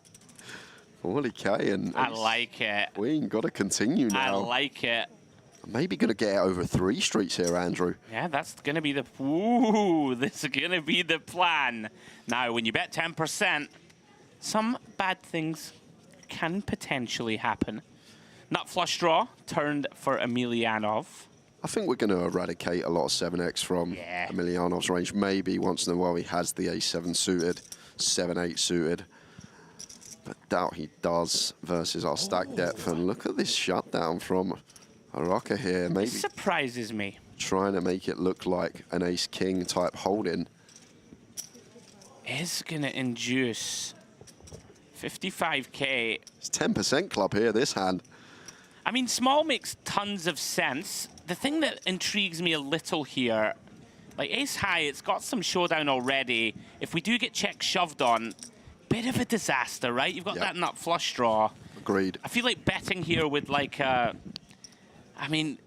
40K and I like it. We ain't got to continue now. I like it. I'm maybe going to get it over 3 streets here, Andrew. Yeah, that's going to be the... Ooh, this is going to be the plan. Now, when you bet 10%, some bad things can potentially happen. Nut flush draw turned for Emelianov. I think we're going to eradicate a lot of 7x from Emelianov's range. Maybe once in a while he has the A7 suited, 7-8 suited. But doubt he does versus our stack depth. And look at this shutdown from Araka here. Maybe This surprises me. Trying to make it look like an ace-king type holding. Is going to induce 55K. It's 10% club here, this hand. I mean, small makes tons of sense. The thing that intrigues me a little here, like ace high, it's got some showdown already. If we do get check shoved on, bit of a disaster, right? You've got that nut flush draw. Agreed. I feel like betting here with like I mean,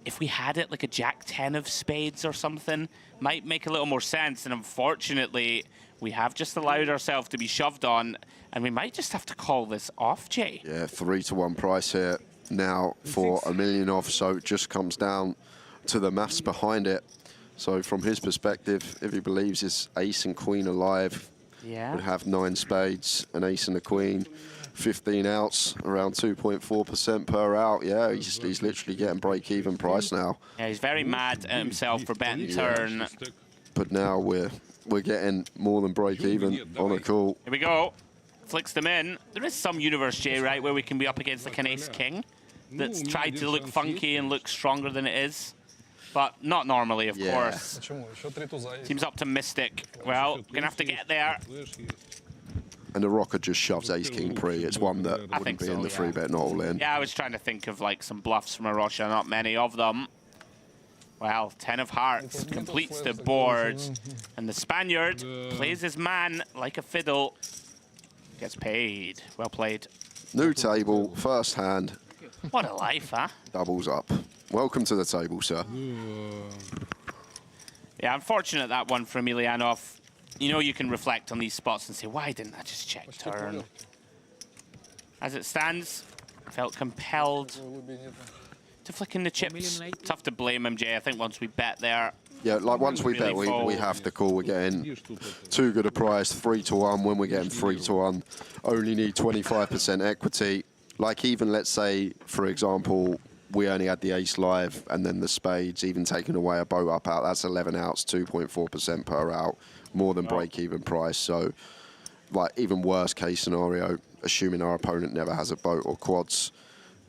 if we had it like a Jack-10 of spades or something, might make a little more sense. And unfortunately, we have just allowed ourselves to be shoved on, and we might just have to call this off, Jay. Yeah, 3-1 price here now for Emelianov, so it just comes down to the maths behind it. So from his perspective, if he believes his ace and queen alive, would have 9 spades, an ace and a queen, 15 outs, around 2.4% per out. Yeah, he's literally getting break-even price now. Yeah, he's very mad at himself for betting turn. But now we're getting more than break-even on a call. Here we go. Flicks them in. There is some universe, Jay, right, where we can be up against like an ace-king that's tried to look funky and look stronger than it is. But not normally, of course. Seems optimistic. Well, we're going to have to get there. And the rocker just shoves ace-king pre. It's one that wouldn't be in the free bet, not all in. Yeah, I was trying to think of like some bluffs from a Rocha, not many of them. Well, 10 of hearts completes the board. And the Spaniard plays his man like a fiddle. Gets paid. Well played. New table, first hand. What a life, huh? Doubles up. Welcome to the table, sir. Yeah, unfortunate that one for Emelianov. You know, you can reflect on these spots and say, why didn't I just check turn? As it stands, felt compelled to flick in the chips. Tough to blame him, Jay. I think once we bet there. Yeah, like once we bet, we have to call. We're getting too good a price, 3-1. When we're getting 3-1, only need 25% equity. Like even, let's say, for example, we only had the ace live and then the spades, even taking away a boat up out, that's 11 outs, 2.4% per out, more than break-even price. So, like, even worst case scenario, assuming our opponent never has a boat or quads,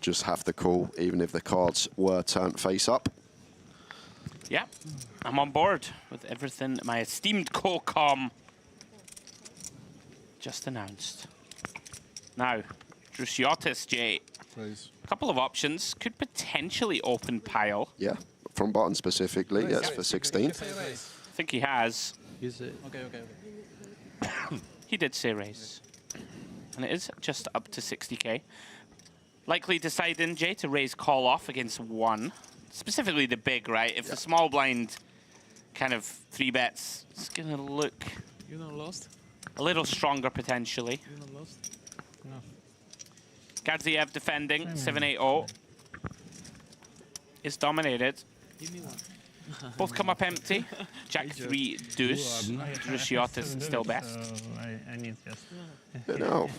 just have to call, even if the cards were turned face up. Yeah, I'm on board with everything my esteemed co-com just announced. Now, Drusiotis, Jay. Couple of options. Could potentially open pile. Yeah, from button specifically, yes, for 16. I think he has. Okay. He did say raise. And it is just up to 60k. Likely deciding, Jay, to raise call off against 1. Specifically the big, right? If the small blind kind of 3-bets, it's going to look You not lost? a little stronger potentially. You not lost? No. Gadziev defending, 7-8-0. Is dominated. Give me one. Both come up empty. Jack 3 deuce. Rusciot is still best. I need just. You know,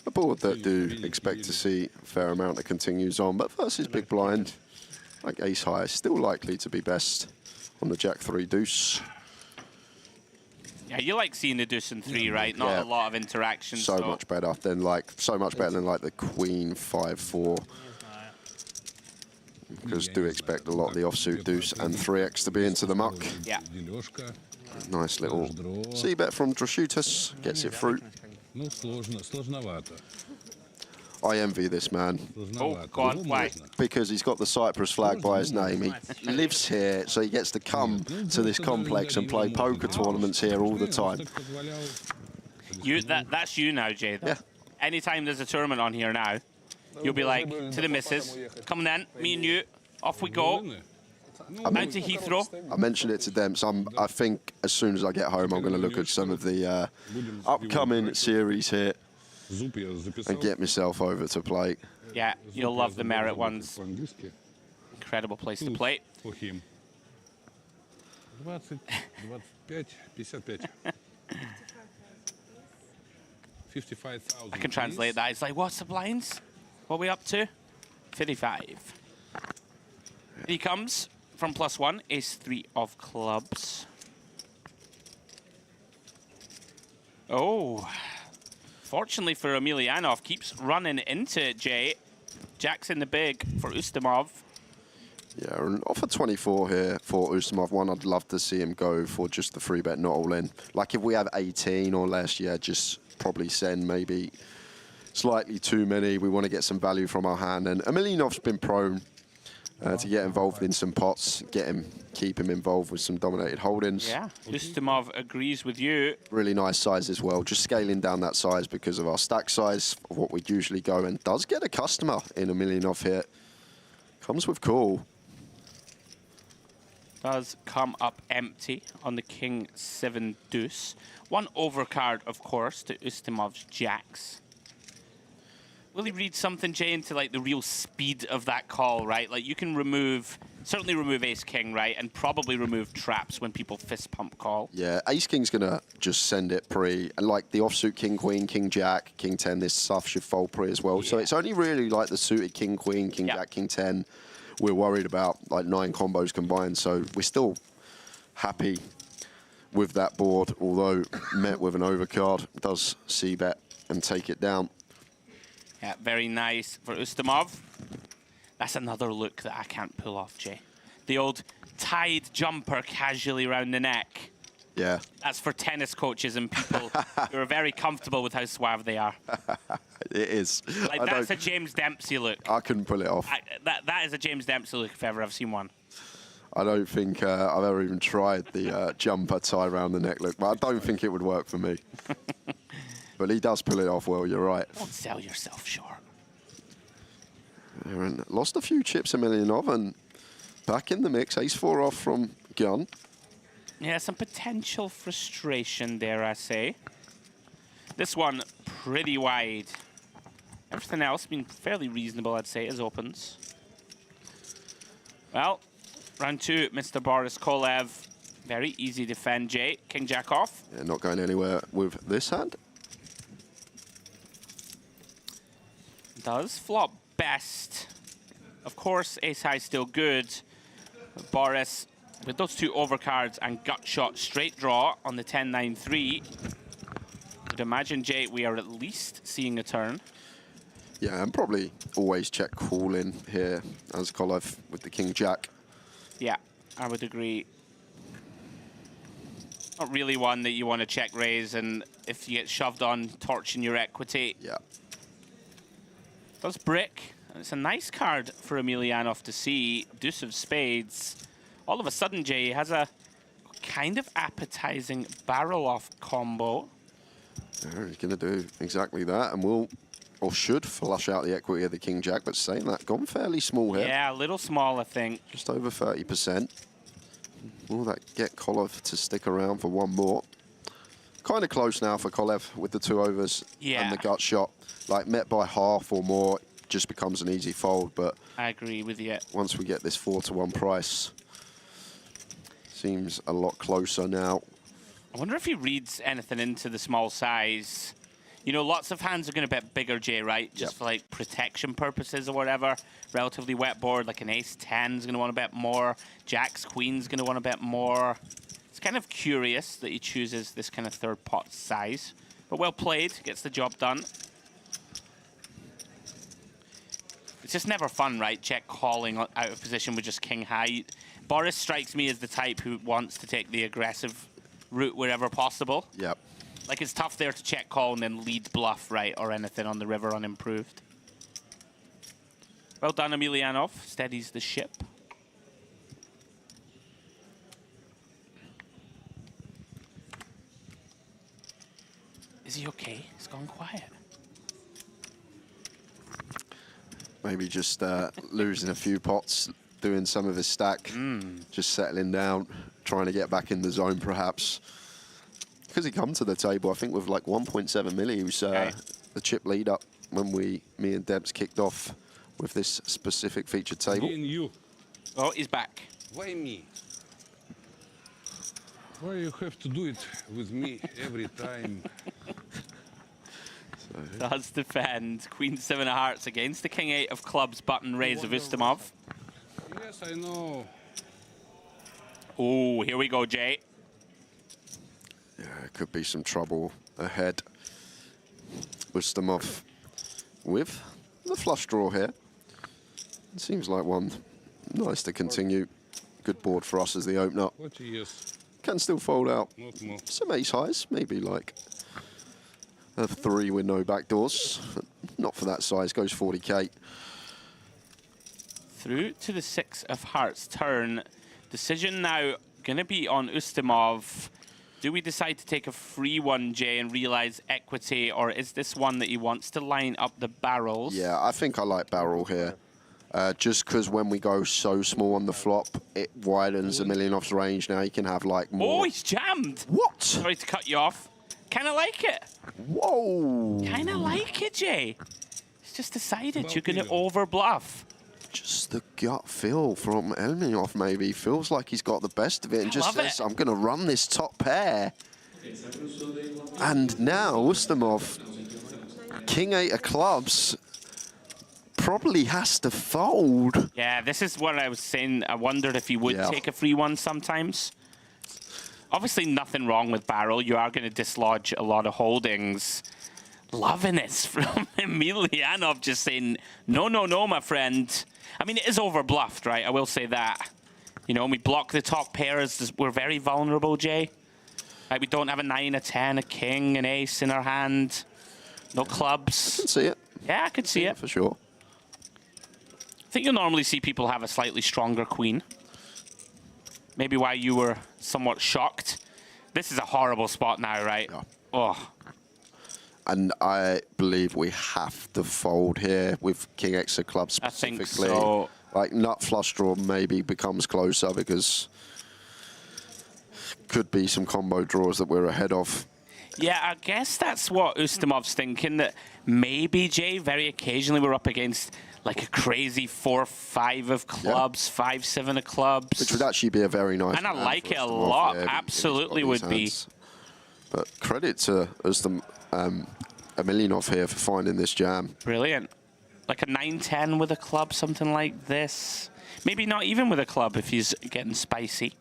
a board that do expect to see a fair amount that continues on, but versus big blind, like ace high, is still likely to be best on the Jack 3 deuce. Yeah, you like seeing the deuce and 3, right? Not a lot of interaction. So much better than like the Queen 5-4. Because do expect a lot of the offsuit deuce and 3x to be into the muck. Yeah. Nice little c-bet from Droshutas, gets it through. I envy this man. Oh, go on, why? Because he's got the Cyprus flag by his name. He lives here, so he gets to come to this complex and play poker tournaments here all the time. That's you now, Jay. Yeah. Anytime there's a tournament on here now, you'll be like, to the missus, come then, me and you, off we go. Out to Heathrow. I mentioned it to them, so I think as soon as I get home, I'm going to look at some of the upcoming series here and get myself over to play. Yeah, you'll love the Merit ones. Incredible place to play. 55,000. I can translate that. It's like, what's the blinds? What are we up to? 55. He comes from +1, ace 3 of clubs. Oh. Fortunately for Emelianov, keeps running into it, Jay. Jack's in the big for Ustamov. Yeah, and offer 24 here for Ustamov. One, I'd love to see him go for just the 3-bet, not all in. Like if we have 18 or less, yeah, just probably send maybe slightly too many. We want to get some value from our hand. And Emelianov's been prone to get involved in some pots, keep him involved with some dominated holdings. Yeah, Ustamov agrees with you. Really nice size as well. Just scaling down that size because of our stack size of what we'd usually go, and does get a customer in Emelianov here. Comes with call. Does come up empty on the King 7 deuce. One overcard, of course, to Ustimov's jacks. Will he read something, Jay, into like the real speed of that call, right? Like you can certainly remove ace-king, right? And probably remove traps when people fist pump call. Yeah, ace-king's gonna just send it pre. And like the offsuit king-queen, king-jack, king-10, this stuff should fold pre as well. Yeah. So it's only really like the suited king-queen, king-jack, king-10 we're worried about, like 9 combos combined. So we're still happy with that board, although met with an overcard. Does c-bet and take it down. Yeah, very nice for Ustamov. That's another look that I can't pull off, Jay. The old tied jumper casually around the neck. Yeah. That's for tennis coaches and people who are very comfortable with how suave they are. It is. Like that's a James Dempsey look. I couldn't pull it off. That is a James Dempsey look if ever I've seen one. I don't think I've ever even tried the jumper tie around the neck look, but I don't think it would work for me. But he does pull it off well, you're right. Don't sell yourself short. And lost a few chips, Emelianov, and back in the mix. Ace-4 off from Gun. Yeah, some potential frustration there, I say. This one pretty wide. Everything else been fairly reasonable, I'd say, as opens. Well, round 2, Mr. Boris Kolev. Very easy defend, Jay. King-jack off. Yeah, not going anywhere with this hand. Does flop best. Of course, ace-high still good. Boris, with those 2 overcards and gut shot straight draw on the 10-9-3, would imagine, Jay, we are at least seeing a turn. Yeah, and probably always check call in here as Kolev with the king-jack. Yeah, I would agree. Not really one that you want to check raise, and if you get shoved on, torching your equity. Yeah. Does brick, It's a nice card for Emelianov to see. Deuce of spades. All of a sudden, Jay has a kind of appetizing barrel-off combo. Yeah, he's going to do exactly that, and will, or should, flush out the equity of the king-jack, but saying that, gone fairly small here. Yeah, a little small, I think. Just over 30%. Will that get Kolev to stick around for one more? Kind of close now for Kolev with the 2 overs and the gut shot. Like, met by half or more, just becomes an easy fold, but I agree with you. Once we get this 4-to-1 price, seems a lot closer now. I wonder if he reads anything into the small size. You know, lots of hands are going to bet bigger, Jay, right? Just for, like, protection purposes or whatever. Relatively wet board, like an ace-10 is going to want to bet more. Jacks, queens going to want to bet more. It's kind of curious that he chooses this kind of third pot size. But well played, gets the job done. It's just never fun, right? Check calling out of position with just king high. Boris strikes me as the type who wants to take the aggressive route wherever possible. Yep. Like, it's tough there to check call and then lead bluff, right, or anything on the river unimproved. Well done, Emelianov. Steadies the ship. Is he okay? He's gone quiet. Maybe just losing a few pots, doing some of his stack, just settling down, trying to get back in the zone, perhaps. Because he come to the table, I think, with like 1.7 milli. He was the chip lead up when me and Debs kicked off with this specific featured table. Me and you. Oh, he's back. Why me? Why you have to do it with me every time? Does defend. Queen 7 of hearts against the king 8 of clubs, button raise of Ustamov. Yes, I know. Oh, here we go, Jay. Yeah, could be some trouble ahead. Ustamov with the flush draw here. It seems like one nice to continue. Good board for us as the opener. What yes? Can still fold out Not more. some ace highs, maybe like a 3 with no backdoors. Not for that size, goes 40k. Through to the 6 of hearts turn. Decision now going to be on Ustamov. Do we decide to take a free one, Jay, and realize equity, or is this one that he wants to line up the barrels? Yeah, I think I like barrel here. Just because when we go so small on the flop, it widens Emelianov's range. Now he can have like more. Oh, he's jammed. What? Sorry to cut you off. Kind of like it. Whoa. Kind of like it, Jay. He's just decided you're going to over bluff. Just the gut feel from Emelianov, maybe. Feels like he's got the best of it and just says, I'm going to run this top pair. And now Ustamov, king 8 of clubs, probably has to fold. Yeah, this is what I was saying. I wondered if you would take a free one sometimes. Obviously, nothing wrong with barrel. You are going to dislodge a lot of holdings. Loving it from Emelianov, just saying, no, no, no, my friend. I mean, it is over-bluffed, right? I will say that. You know, when we block the top pairs, we're very vulnerable, Jay. Like, we don't have a 9, a 10, a king, an ace in our hand. No clubs. I can see it. Yeah, I could see it. For sure. I think you'll normally see people have a slightly stronger queen. Maybe why you were somewhat shocked. This is a horrible spot now, right? Yeah. Oh. And I believe we have to fold here with king X of clubs specifically. I think so. Like nut flush draw maybe becomes closer because could be some combo draws that we're ahead of. Yeah, I guess that's what Ustamov's thinking, that maybe, Jay, very occasionally we're up against like a crazy 4-5 of clubs, 5-7 of clubs. Which would actually be a very nice. And I like it a lot. Absolutely would be. But credit to Emelianov here for finding this jam. Brilliant. Like a 9-10 with a club, something like this. Maybe not even with a club if he's getting spicy.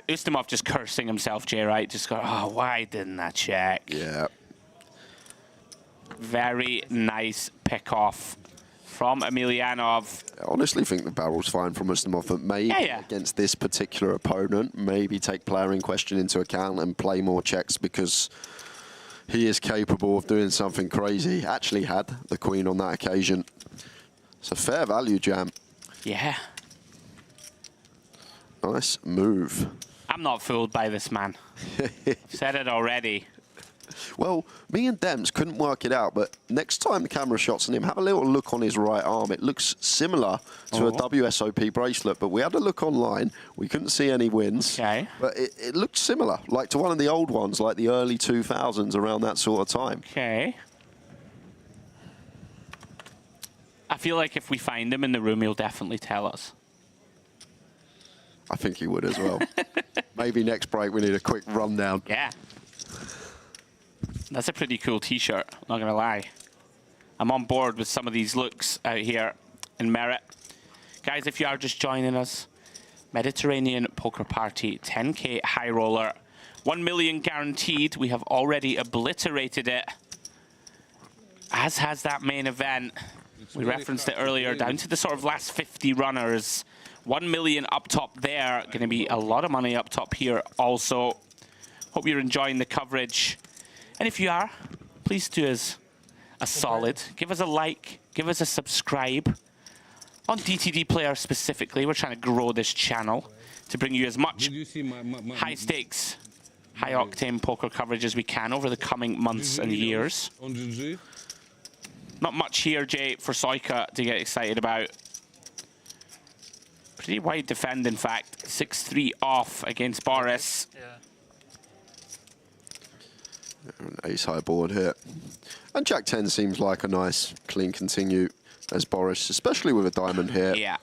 Ustamov just cursing himself, Jay, right? Just going, oh, why didn't I check? Yeah. Very nice pick-off from Emelianov. I honestly think the barrel's fine from Ustamov, but maybe against this particular opponent, maybe take player in question into account and play more checks because he is capable of doing something crazy. Actually had the queen on that occasion. It's a fair value jam. Yeah. Nice move. I'm not fooled by this man. Said it already. Well, me and Dems couldn't work it out, but next time the camera shots on him, have a little look on his right arm. It looks similar to a WSOP bracelet, but we had a look online. We couldn't see any wins. Okay. But it looked similar, like to one of the old ones, like the early 2000s, around that sort of time. Okay. I feel like if we find him in the room, he'll definitely tell us. I think he would as well. Maybe next break we need a quick rundown. Yeah. That's a pretty cool t-shirt, not going to lie. I'm on board with some of these looks out here in Merit. Guys, if you are just joining us, Mediterranean Poker Party, 10K High Roller, 1 million guaranteed. We have already obliterated it, as has that main event. We referenced it earlier, down to the sort of last 50 runners. 1 million up top there. Going to be a lot of money up top here also. Hope you're enjoying the coverage. And if you are, please do us a solid. Give us a like, give us a subscribe. On DTD Player specifically, we're trying to grow this channel to bring you as much high stakes, high octane poker coverage as we can over the coming months and years. Not much here, Jay, for Soika to get excited about. Pretty wide defend, in fact. 6-3 off against Boris. Yeah. An ace-high board here. And Jack 10 seems like a nice, clean continue as Boris, especially with a diamond here. Yeah.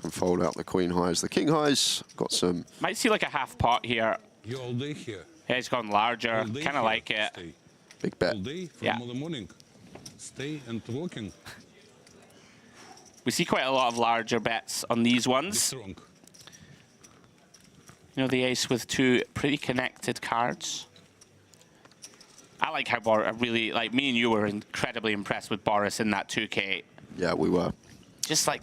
And fold out the queen highs. The king highs got some... Might see like a half pot here. You all day here. Yeah, it's gone larger. Kind of like it. Stay. Big bet. All day from Yeah. the morning. Stay and walking. We see quite a lot of larger bets on these ones. Be strong. You know, the ace with two pretty connected cards. I like how Boris, really, like me and you were incredibly impressed with Boris in that 2K. Yeah, we were. Just like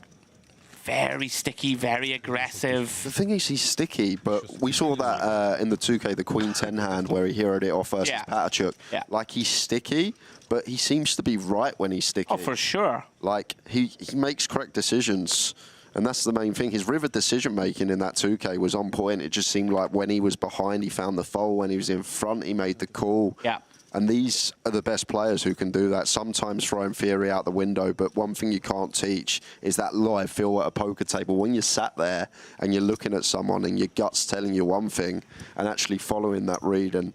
very sticky, very aggressive. The thing is, he's sticky, but we saw that in the 2K, the Queen 10 hand, where he heroed it off versus Patachuk. Yeah. Like, he's sticky, but he seems to be right when he's sticky. Oh, for sure. Like, he makes correct decisions, and that's the main thing. His river decision-making in that 2K was on point. It just seemed like when he was behind, he found the fold. When he was in front, he made the call. Yeah. And these are the best players who can do that, sometimes throwing theory out the window, but one thing you can't teach is that live feel at a poker table. When you're sat there and you're looking at someone and your gut's telling you one thing and actually following that read. And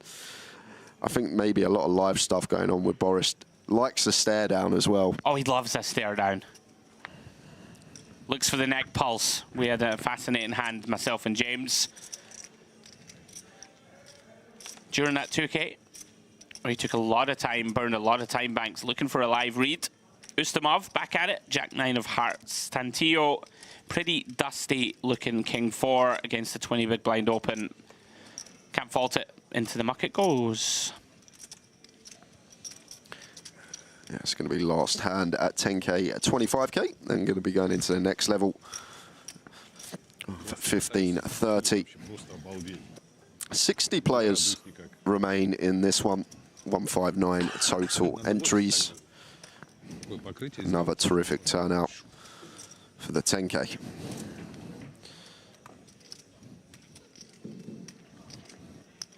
I think maybe a lot of live stuff going on with Boris. Likes the stare down as well. Oh, he loves that stare down. Looks for the neck pulse. We had a fascinating hand, myself and James. During that 2K. He took a lot of time, burned a lot of time banks, looking for a live read. Ustamov back at it, Jack 9 of hearts. Tantillo, pretty dusty looking King 4 against the 20 big blind open. Can't fault it. Into the muck it goes. Yeah, it's going to be last hand at 10K, at 25K. Then going to be going into the next level. 15-30. 60 players remain in this one. 159 total entries. Another terrific turnout for the 10K.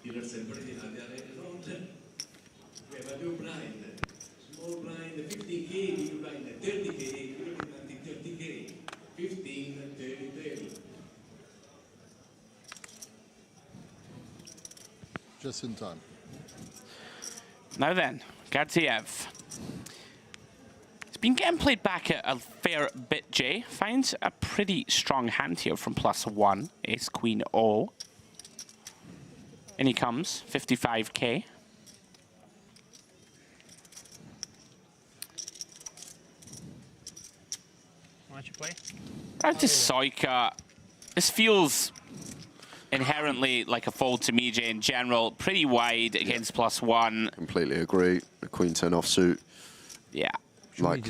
We have a new blind, small blind 50K, big blind 30K, anti 30K, 15, 30. Just in time. Now then, Gadziev. He's been getting played back a fair bit, Jay. Finds a pretty strong hand here from +1, Ace Queen O. And he comes, 55K. Why don't you play? Round to Soika. This feels inherently like a fold to me, Jay, in general. Pretty wide against +1. Completely agree. The Queen 10 offsuit. Yeah. Like,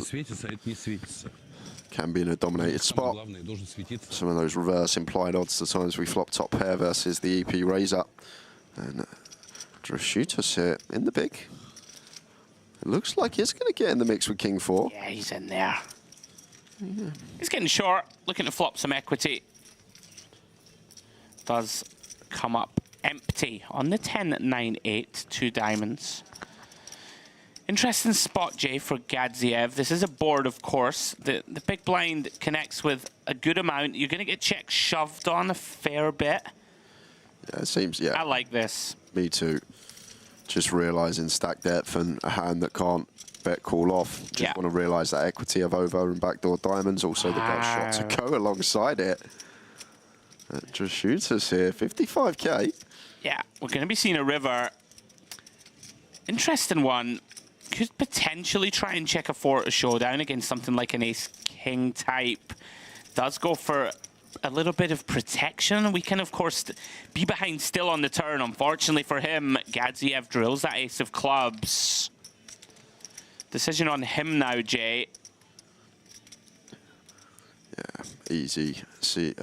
can be in a dominated spot. Some of those reverse implied odds, the times we flop top pair versus the EP raise up. And Drushutas here in the big. It looks like he's going to get in the mix with King 4. Yeah, he's in there. He's getting short, looking to flop some equity. Does come up empty on the 10-9-8, 2 diamonds. Interesting spot, Jay, for Gadziev. This is a board, of course. The big blind connects with a good amount. You're going to get check shoved on a fair bit. Yeah, it seems, yeah. I like this. Me too. Just realising stack depth and a hand that can't bet call off. Just want to realise that equity of over and backdoor diamonds. Also the gut shot to go alongside it. Just shoots us here, 55k. Yeah, we're going to be seeing a river. Interesting one. Could potentially try and check a 4 to showdown against something like an ace-king type. Does go for a little bit of protection. We can, of course, be behind still on the turn. Unfortunately for him, Gadziev drills that ace of clubs. Decision on him now, Jay. Yeah, easy. See,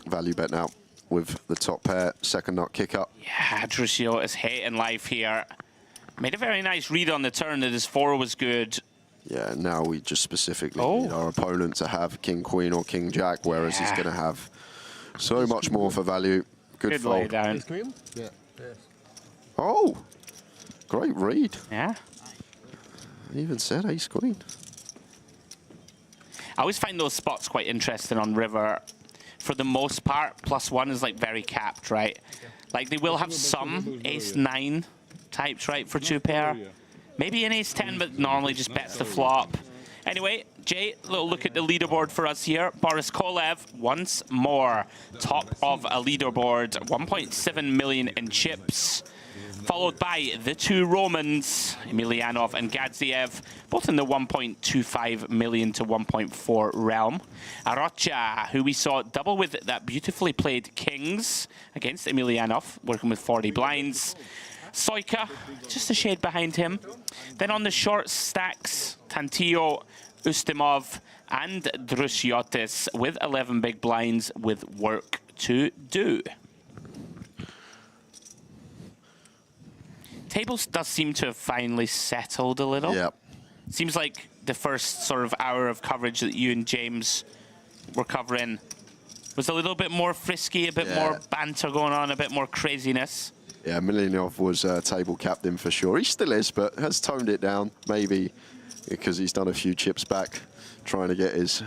value bet now with the top pair. Second nut kick up. Yeah, Drusio is hating life here. Made a very nice read on the turn that his 4 was good. Yeah, now we just specifically need our opponent to have King Queen or King Jack, whereas he's going to have so much more for value. Good fold. Down. Yeah. Yes. Oh, great read. Yeah. He even said ace queen. I always find those spots quite interesting on river. For the most part, +1 is like very capped, right? Like they will have some ace-9 types, right, for 2 pair. Maybe an ace-10, but normally just bets the flop. Anyway, Jay, a little look at the leaderboard for us here. Boris Kolev, once more, top of a leaderboard, 1.7 million in chips. Followed by the 2 Romans, Emelianov and Gadziev, both in the 1.25 million to 1.4 realm. Arocha, who we saw double with that beautifully played Kings against Emelianov, working with 40 blinds. Soika, just a shade behind him. Then on the short stacks, Tantillo, Ustimov, and Drusiotis with 11 big blinds with work to do. Tables does seem to have finally settled a little. Yep. Seems like the first sort of hour of coverage that you and James were covering was a little bit more frisky, a bit more banter going on, a bit more craziness. Yeah, Emelianov was table captain for sure. He still is, but has toned it down, maybe because he's done a few chips back, trying to get his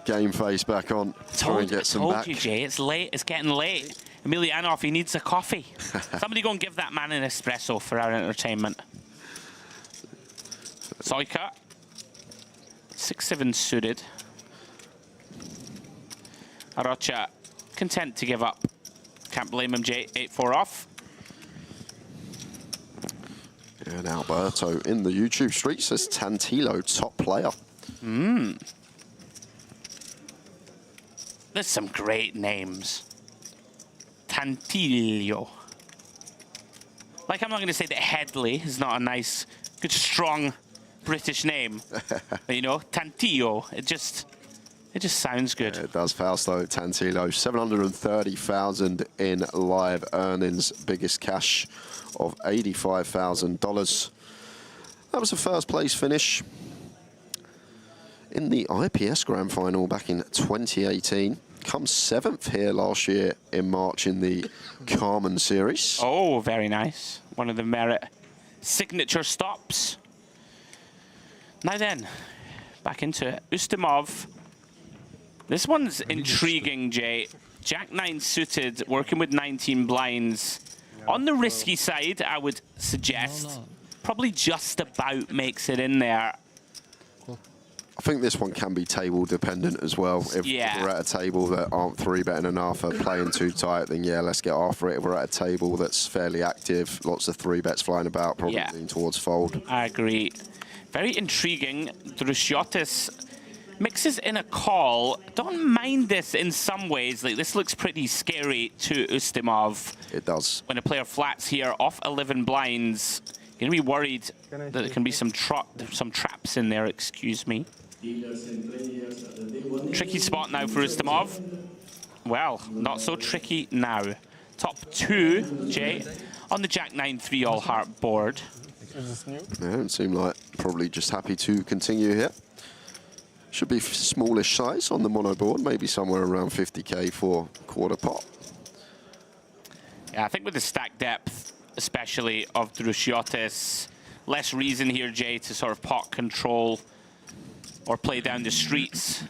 game face back on. Try and get some back. I told you, Jay, it's late. It's getting late. Emelianov, he needs a coffee. Somebody go and give that man an espresso for our entertainment. Soika, 6-7 suited. Arocha, content to give up. Can't blame him, Jay. 8-4 off. And Alberto in the YouTube street says Tantillo, top player. There's some great names. Tantillo. Like, I'm not going to say that Hedley is not a nice, good, strong British name. But, you know, Tantillo, it just sounds good. Yeah, it does. Fausto, Tantillo, 730,000 in live earnings. Biggest cash of $85,000. That was a first place finish in the IPS Grand Final back in 2018. Comes 7th here last year in March in the Carmen Series. Oh, very nice. One of the Merit signature stops. Now then, back into it. Ustimov. This one's intriguing, Jay. Jack-9 suited, working with 19 blinds. On the risky side, I would suggest probably just about makes it in there. I think this one can be table dependent as well. If we're at a table that aren't 3-betting enough or playing too tight, then yeah, let's get after it. If we're at a table that's fairly active, lots of 3-bets flying about, probably lean towards fold. I agree. Very intriguing. Drusiotis mixes in a call. Don't mind this in some ways. Like, this looks pretty scary to Ustimov. It does. When a player flats here off 11 blinds, you're going to be worried that there can be some traps in there, excuse me. Tricky spot now for Ustimov. Well, not so tricky now. Top 2, Jay. on the Jack 9-3 all heart board. They don't seem like probably just happy to continue here. Should be smallish size on the mono board, maybe somewhere around 50k for quarter pot. Yeah, I think with the stack depth, especially of Drusiotis, less reason here, Jay, to sort of pot control or play down the streets,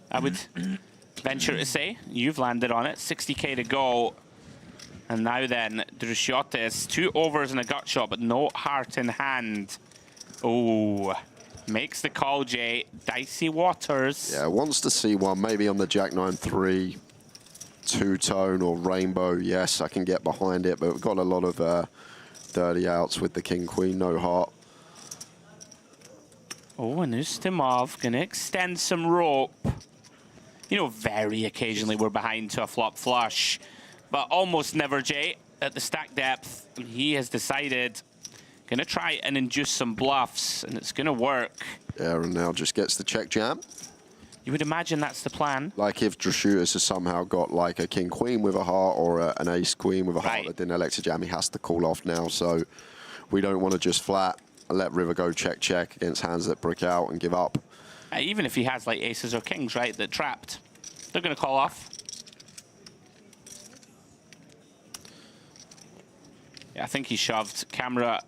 I would venture to say. You've landed on it, 60k to go. And now then, Drusiotis, 2 overs and a gut shot, but no heart in hand. Oh, makes the call, Jay. Dicey waters. Yeah, wants to see one, maybe on the Jack 9-3, two-tone or rainbow. Yes, I can get behind it, but we've got a lot of dirty outs with the king-queen, no heart. Oh, and Ustimov gonna extend some rope. You know, very occasionally we're behind to a flop flush, but almost never, Jay, at the stack depth. He has decided, gonna try and induce some bluffs, and it's gonna work. Yeah, and now just gets the check jam. You would imagine that's the plan. Like if Drashutis has somehow got like a king-queen with a heart or an ace-queen with a heart that didn't elect to jam, he has to call off now. So we don't want to just flat let river go check against hands that brick out and give up. Even if he has like aces or kings, right, that trapped, they're gonna call off. Yeah, I think he shoved. Camera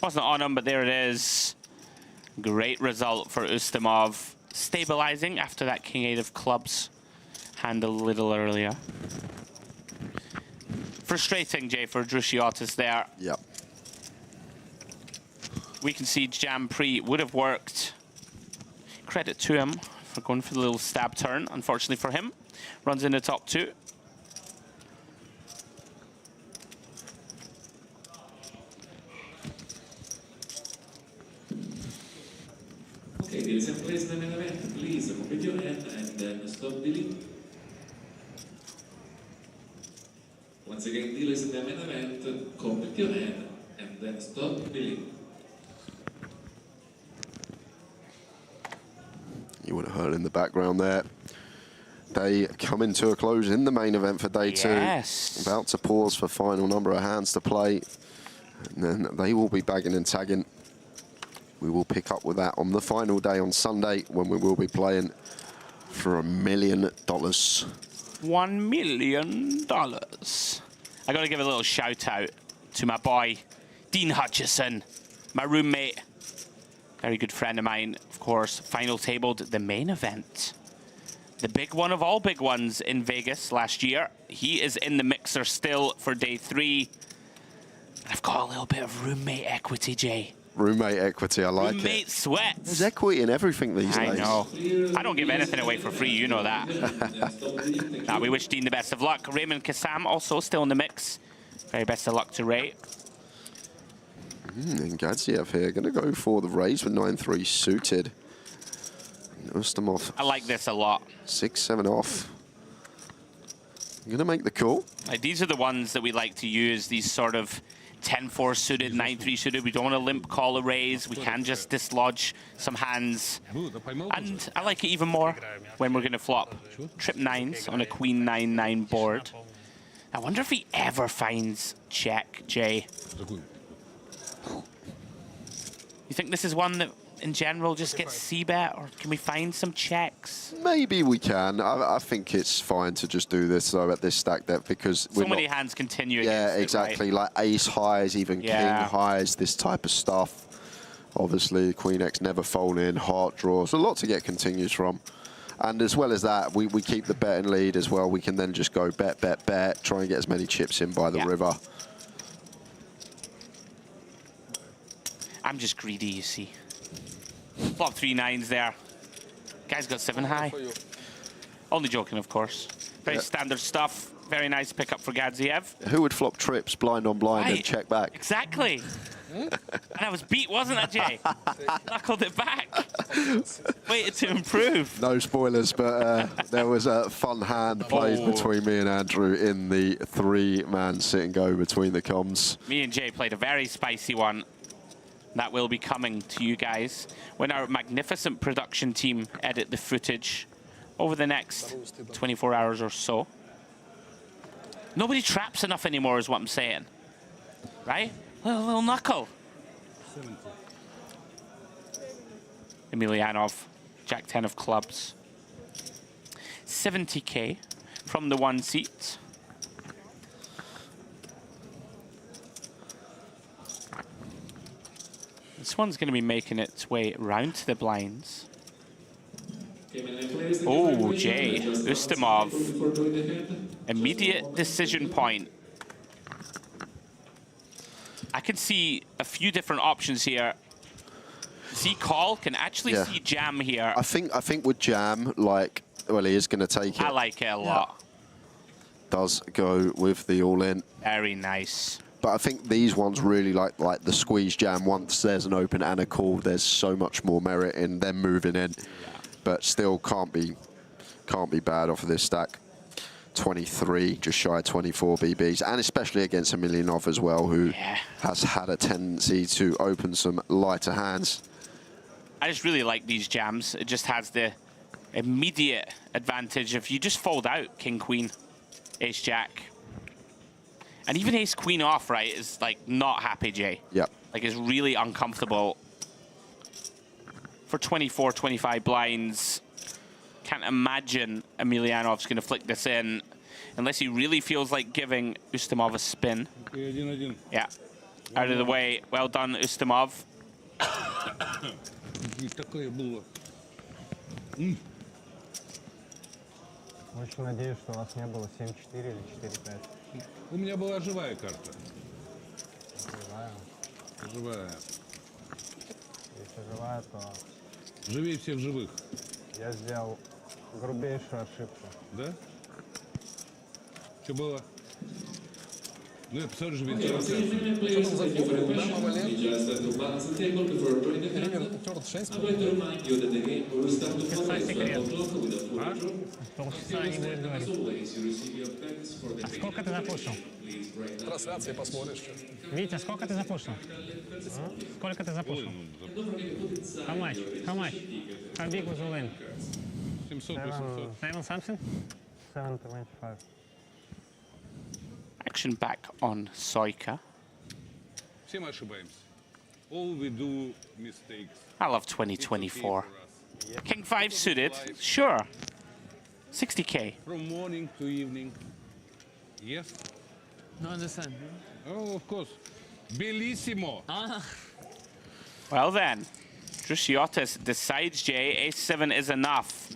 wasn't on him, but there it is. Great result for Ustimov. Stabilizing after that king-8 of clubs hand a little earlier. Frustrating, Jay, for Drusiotis there. Yep. We can see jam pre would have worked. Credit to him for going for the little stab turn. Unfortunately for him, runs in the top 2. Okay, dealers and players in the main event, please complete your hand and then stop dealing. Once again, dealers in the main event, complete your hand and then stop dealing. You would have heard in the background there. They come into a close in the main event for day 2. About to pause for final number of hands to play. And then they will be bagging and tagging. We will pick up with that on the final day on Sunday when we will be playing for $1 million. $1 million. I got to give a little shout out to my boy, Dean Hutchison, my roommate, very good friend of mine, of course, final tabled the main event. The big one of all big ones in Vegas last year. He is in the mixer still for day 3. I've got a little bit of roommate equity, Jay. Roommate equity, I like it. Roommate sweats. There's equity in everything these days. I know. I don't give anything away for free, you know that. Now, we wish Dean the best of luck. Raymond Kassam also still in the mix. Very best of luck to Ray. And Gadziev here going to go for the raise with 9-3 suited. Ustimov. I like this a lot. 6-7 off. Going to make the call. Like, these are the ones that we like to use, these sort of 10-4 suited, 9-3 suited. We don't want to limp call a raise. We can just dislodge some hands. And I like it even more when we're going to flop trip 9s on a queen 9-9 board. I wonder if he ever finds check, Jay. You think this is one that, in general, just gets c-bet, or can we find some checks? Maybe we can. I think it's fine to just do this, though, at this stack depth, because so many hands continue against Yeah, exactly. It, right? Like ace highs, even king highs, this type of stuff. Obviously, Queen X never fold in, heart draws. A lot to get continues from. And as well as that, we keep the betting lead as well. We can then just go bet, bet, bet, try and get as many chips in by the river. I'm just greedy, you see. Flop 3 9s there. Guy's got 7 high. Only joking, of course. Very standard stuff. Very nice pickup for Gadziev. Who would flop trips blind on blind and check back? Exactly. And I was beat, wasn't I, Jay? Knuckled it back. Waited to improve. No spoilers, but there was a fun hand played between me and Andrew in the 3-man sit and go between the comms. Me and Jay played a very spicy one. That will be coming to you guys when our magnificent production team edit the footage over the next 24 hours or so. Nobody traps enough anymore is what I'm saying. right? Little knuckle. 70. Emelianov, Jack 10 of clubs. 70k from the one seat. This one's going to be making its way round to the blinds. Oh, Jay, Ustamov. Immediate decision point. I can see a few different options here. See call, can actually see jam here. I think with jam, like, well, he is going to take it. I like it a lot. Does go with the all-in. Very nice. But I think these ones really like the squeeze jam. Once there's an open and a call, there's so much more merit in them moving in. But still can't be bad off of this stack. 23, just shy of 24 BBs, and especially against Emelianov as well, who has had a tendency to open some lighter hands. I just really like these jams. It just has the immediate advantage if you just fold out King Queen, Ace Jack. And even Ace Queen off, right, is like not happy, Jay. Yep. Like it's really uncomfortable. For 24, 25 blinds, can't imagine Emelianov's going to flick this in unless he really feels like giving Ustamov a spin. Yeah. Out of the way. Well done, Ustamov. Очень надеюсь, что у вас не было 7-4 или 4-5. У меня была живая карта. Живая. Живая. Если живая, то... Живее всех живых. Я сделал грубейшую ошибку. Да? Что было? Ну, я посмотрю же Трасс Сколько ты запушил? Трансляции посмотришь. Витя, сколько ты запушил? Сколько ты запушил? How much? How much? How big was the win? 700. 7 something? 725. Action back on Soika. Все мы ошибаемся. All we do mistakes. I love 2024. King 5 suited, sure. 60k. From morning to evening. Yes? No understand. Oh, of course. Bellissimo. Well then, Drusiotis decides, Jay, Ace-7 is enough.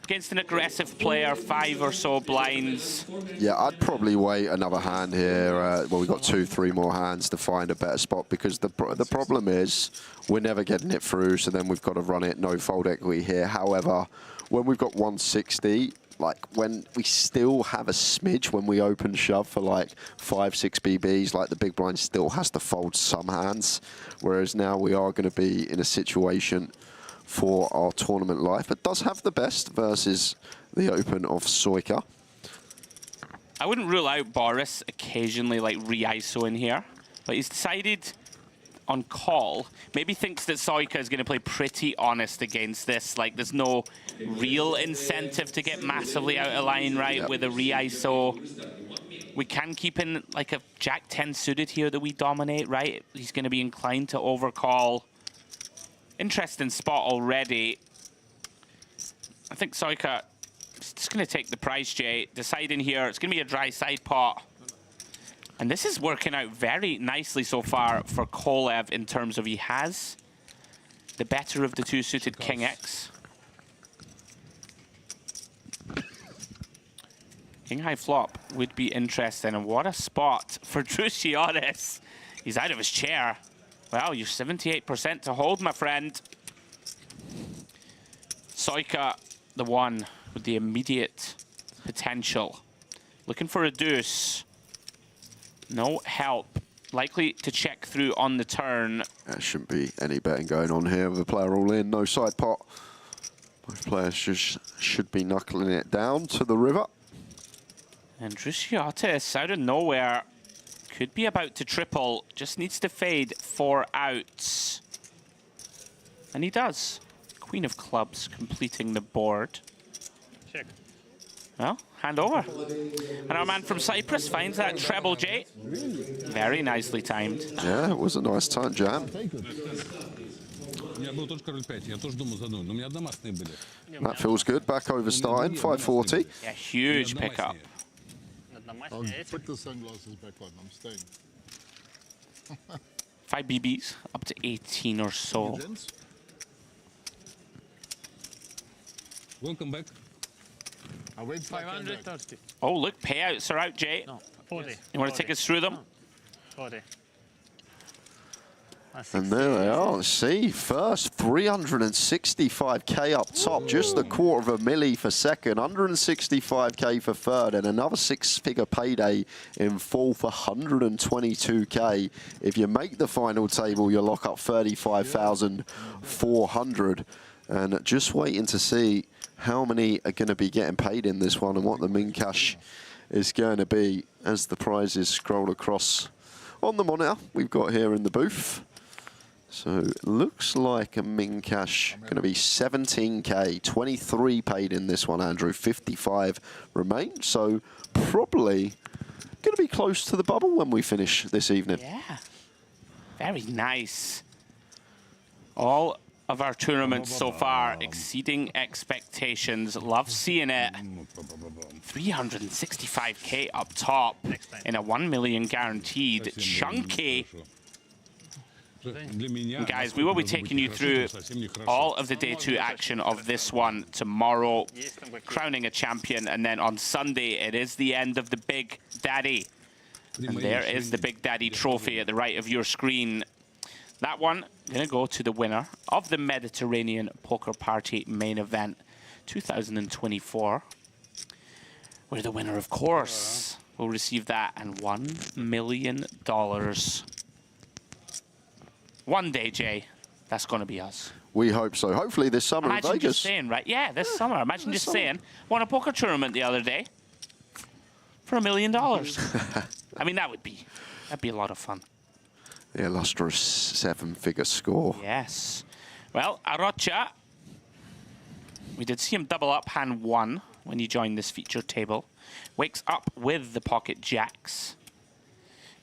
Against an aggressive player, 5 or so blinds. Yeah, I'd probably wait another hand here. Well, we've got 2-3 more hands to find a better spot, because the problem is we're never getting it through, so then we've got to run it, no fold equity here. However, when we've got 160, like when we still have a smidge when we open shove for like 5-6 BBs, like the big blind still has to fold some hands, whereas now we are going to be in a situation for our tournament life, but does have the best versus the open of Soika. I wouldn't rule out Boris occasionally like re-ISO in here, but he's decided on call, maybe thinks that Soika is going to play pretty honest against this. Like there's no real incentive to get massively out of line, right, with a re-ISO. We can keep in like a Jack 10 suited here that we dominate, right? He's going to be inclined to overcall. Interesting spot already. I think Soika is just going to take the prize, Jay. Deciding here, it's going to be a dry side pot. And this is working out very nicely so far for Kolev in terms of he has the better of the two suited King X. King high flop would be interesting. And what a spot for Drusiotis. He's out of his chair. Well, you're 78% to hold, my friend. Soika, the one with the immediate potential. Looking for a deuce. No help. Likely to check through on the turn. There shouldn't be any betting going on here with the player all in. No side pot. Both players should be knuckling it down to the river. And Drusiotis, out of nowhere, could be about to triple. Just needs to fade 4 outs. And he does. Queen of clubs completing the board. Check. Well, hand over. And our man from Cyprus finds that treble J. Very nicely timed. Yeah, it was a nice time jam. That feels good. Back over starting, 540. Yeah, huge pickup. I'll put the sunglasses back on. I'm staying. 5 BBs, up to 18 or so. Welcome back. I wait 530. Oh, look, payouts are out, Jay. No, 40. You want to take us through them? 40. And there they are. Let's see. First, 365k up top. Just a quarter of a milli for second. 165k for third. And another six-figure payday in fourth, 122k. If you make the final table, you lock up 35,400. And just waiting to see how many are going to be getting paid in this one and what the min cash is going to be as the prizes scroll across on the monitor we've got here in the booth. So it looks like a min cash going to be 17k, 23 paid in this one, Andrew, 55 remain. So probably going to be close to the bubble when we finish this evening. Yeah, very nice. All of our tournaments so far exceeding expectations. Love seeing it. 365k up top in a 1 million guaranteed. Chunky. And guys, we will be taking you through all of the day 2 action of this one tomorrow, crowning a champion, and then on Sunday it is the end of the Big Daddy. And there is the Big Daddy trophy at the right of your screen. That one going to go to the winner of the Mediterranean Poker Party main event 2024, where the winner, of course, will receive that and $1 million. One day, Jay, that's going to be us. We hope so. Hopefully this summer in Vegas. Imagine just saying, right? Yeah, this summer. Imagine just saying, won a poker tournament the other day for $1 million. I mean, that'd be a lot of fun. The illustrious 7-figure score. Yes. Well, Arocha, we did see him double up hand 1 when he joined this feature table. Wakes up with the pocket jacks.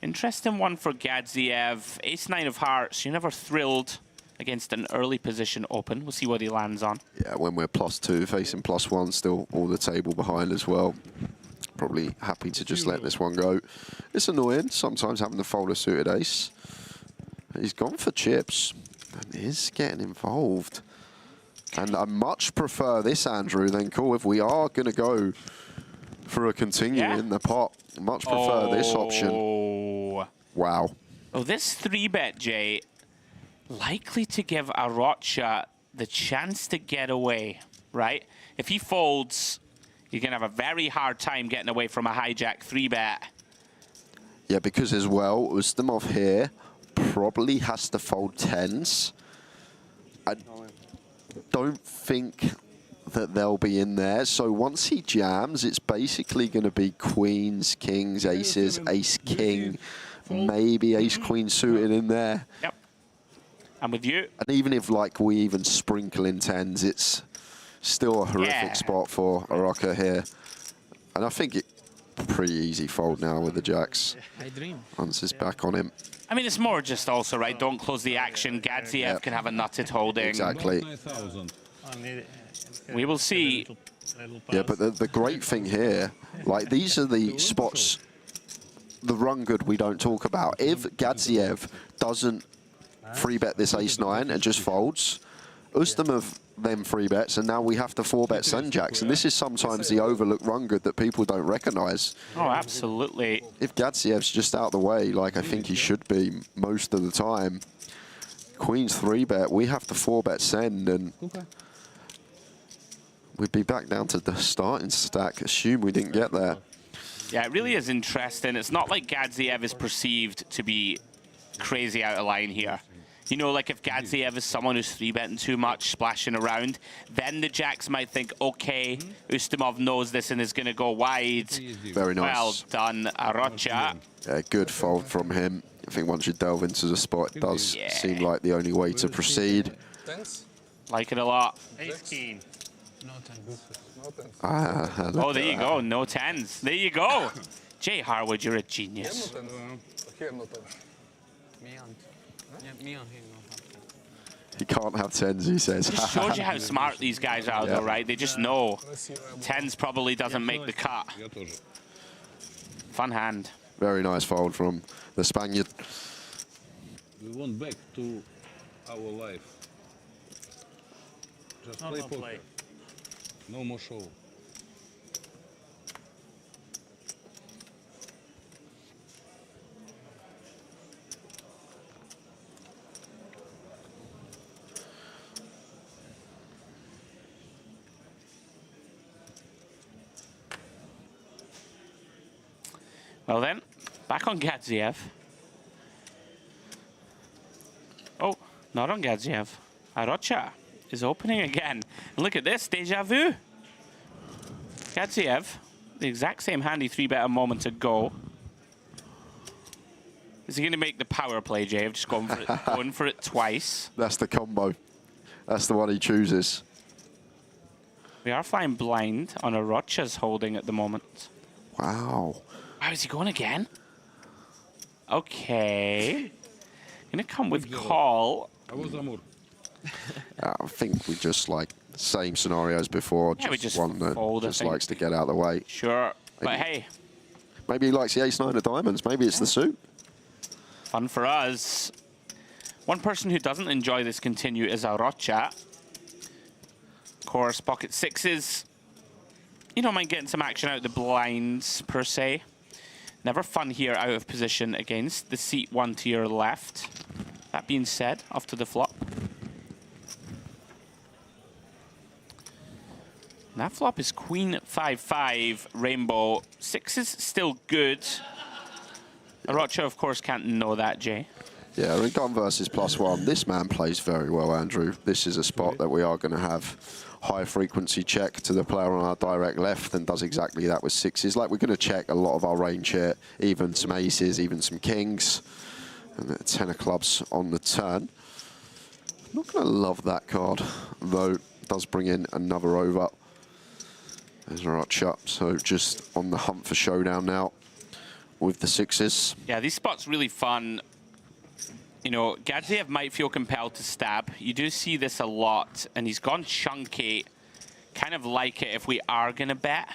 Interesting one for Gadziev. Ace-9 of hearts. You're never thrilled against an early position open. We'll see what he lands on. Yeah, when we're +2, facing +1, still all the table behind as well. Probably happy to just let this one go. It's annoying, sometimes having to fold a suited ace. He's gone for chips, and is getting involved. And I much prefer this, Andrew, than call if we are going to go for a continue in the pot. Much prefer this option. Wow. Oh, this 3-bet, Jay, likely to give Arocha the chance to get away, right? If he folds, you're going to have a very hard time getting away from a hijack 3-bet. Yeah, because as well, Ustamov here probably has to fold 10s. I don't think that they'll be in there. So once he jams, it's basically going to be queens, kings, aces, ace-king, maybe ace-queen suited in there. Yep. I'm with you. And even if like we even sprinkle in 10s, it's still a horrific spot for Arocha here. And I think pretty easy fold now with the jacks. Once it's back on him. I mean, it's more just also, right, don't close the action. Gadziev can have a nutted holding. Exactly. We will see. Yeah, but the great thing here, like these are the spots, the run good we don't talk about. If Gadziev doesn't 3-bet this ace-9 and just folds, Ustamov then 3-bets, and now we have to 4-bet send jacks. And this is sometimes the overlooked run good that people don't recognize. Oh, absolutely. If Gadziev's just out the way, like I think he should be most of the time, Queen's 3-bet, we have to 4-bet send, and we'd be back down to the starting stack. Assume we didn't get there. Yeah, it really is interesting. It's not like Gadziev is perceived to be crazy out of line here. You know, like if Gadziev is someone who's 3-betting too much, splashing around, then the jacks might think, okay, Ustamov knows this and is going to go wide. Very nice. Well done, Arocha. Yeah, good fold from him. I think once you delve into the spot, it does seem like the only way to proceed. Like it a lot. Ace-king. No 10. Oh, there you go. No 10s. There you go. Jay Harwood, you're a genius. He can't have 10s, he says. Just shows you how smart these guys are, though, right? They just know 10s probably doesn't make the cut. Fun hand. Very nice fold from the Spaniard. We want back to our life. Just play poker. No more show. Well then, back on Gadziev. Oh, not on Gadziev. Arocha is opening again. And look at this, deja vu. Gadziev, the exact same hand he 3-bet a moment ago. Is he going to make the power play, Jay? I've just gone for it, going for it twice. That's the combo. That's the one he chooses. We are flying blind on Arocha's holding at the moment. Wow. Wow, is he going again? Okay. Gonna come with call. I think we just like same scenarios before. Yeah, just we just one that fold, just likes to get out of the way. Sure, but hey. Maybe he likes the ace-9 of diamonds. Maybe it's the suit. Fun for us. One person who doesn't enjoy this continue is Arocha. Of course, pocket sixes. You don't mind getting some action out of the blinds, per se. Never fun here out of position against the seat one to your left. That being said, off to the flop. And that flop is queen 5-5, rainbow. Six is still good. Arocha, of course, can't know that, Jay. Yeah, in gun versus +1, this man plays very well, Andrew. This is a spot that we are going to have high frequency check to the player on our direct left and does exactly that with sixes. Like, we're going to check a lot of our range here, even some aces, even some kings, and a 10 of clubs on the turn. I'm not going to love that card, though it does bring in another over. There's Arocha, so just on the hunt for showdown now with the sixes. Yeah, these spots really fun. You know, Gadziev might feel compelled to stab. You do see this a lot, and he's gone chunky. Kind of like it if we are going to bet.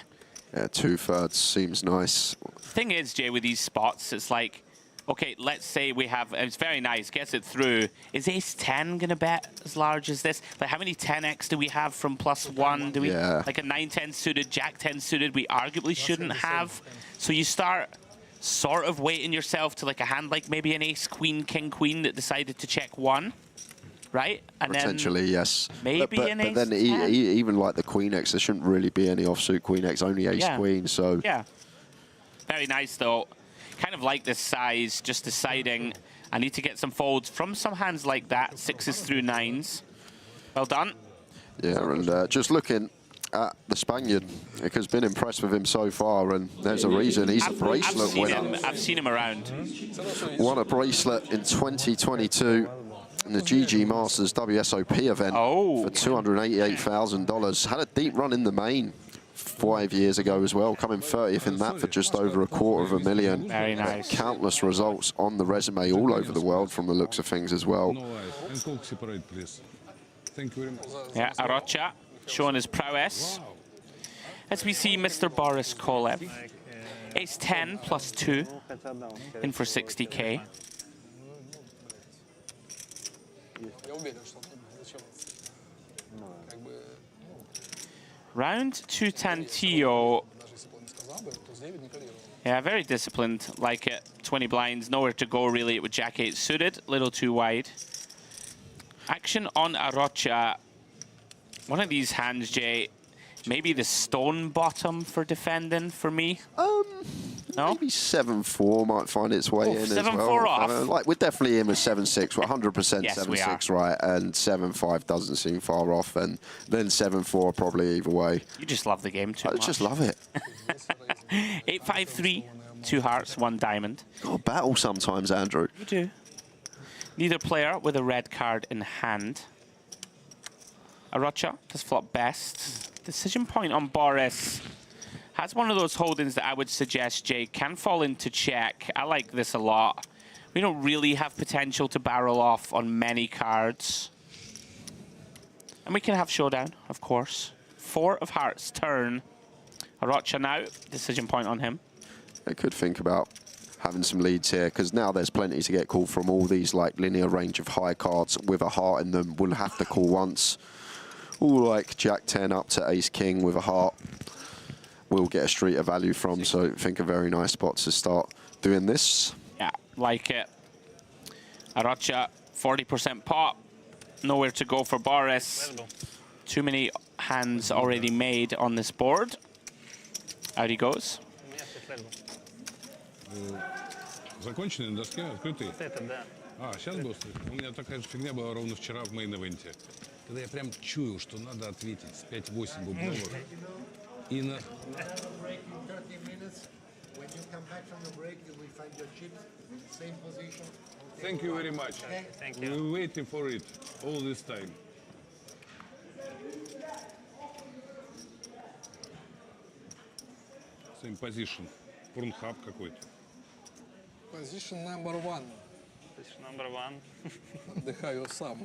Yeah, 2/3 seems nice. Thing is, Jay, with these spots, it's like, okay, let's say we have, and it's very nice, gets it through. Is ace-10 going to bet as large as this? Like, how many 10x do we have from +1? Do we, like a 9-10 suited, Jack-10 suited, we arguably shouldn't have. So you start sort of weighting yourself to like a hand like maybe an ace-queen, king-queen that decided to check one, right? And potentially, then yes. Maybe an ace-10. But then even like the queen x, there shouldn't really be any offsuit queen x, only ace-queen, so. Yeah. Very nice, though. Kind of like this size, just deciding I need to get some folds from some hands like that, 6s through 9s. Well done. Yeah, and just looking at the Spaniard, because been impressed with him so far, and there's a reason. He's a bracelet winner. I've seen him around. Won a bracelet in 2022 in the GG Masters WSOP event for $288,000. Had a deep run in the main 5 years ago as well, coming 30th in that for just over $250,000. Very nice. Countless results on the resume all over the world from the looks of things as well. And coke separate, please. Thank you very much. Yeah, Arocha showing his prowess. As we see Mr. Boris Kolev. Ace-10 +2 in for 60K. Round to Tantillo. Yeah, very disciplined, like it. 20 blinds, nowhere to go really with Jack-8 suited, little too wide. Action on Arocha. One of these hands, Jay, maybe the stone bottom for defending for me. No? Maybe 7-4 might find its way in as well. 7-4 off. Like, we're definitely in with 7-6. We're 100% Yes, 7-6, right? And 7-5 doesn't seem far off. And then 7-4 probably either way. You just love the game too much. I just love it. 8-5-3, 2 hearts, 1 diamond. Got battle sometimes, Andrew. You do. Neither player with a red card in hand. Arocha does flop best. Decision point on Boris. Has one of those holdings that I would suggest, Jay, can fall into check. I like this a lot. We don't really have potential to barrel off on many cards. And we can have showdown, of course. 4 of hearts, turn. Arocha now, decision point on him. I could think about having some leads here, because now there's plenty to get called from all these like linear range of high cards with a heart in them. We'll have to call once. All like Jack 10 up to Ace King with a heart. We'll get a street of value from, so I think a very nice spot to start doing this. Yeah, like it. Arocha, 40% pot. Nowhere to go for Boris. Too many hands already made on this board. Out he goes. Законченный на доске, открытый? Это да. А, сейчас был? У меня такая же фигня была ровно вчера в мейн-ивенте. Когда я прям чую, что надо ответить с 5-8 бубновых. И на... Thank you very much. Thank you. We're waiting for it all this time. Same position. Pornhub какой-то. Position number 1. Position number 1. Отдыхаю сам.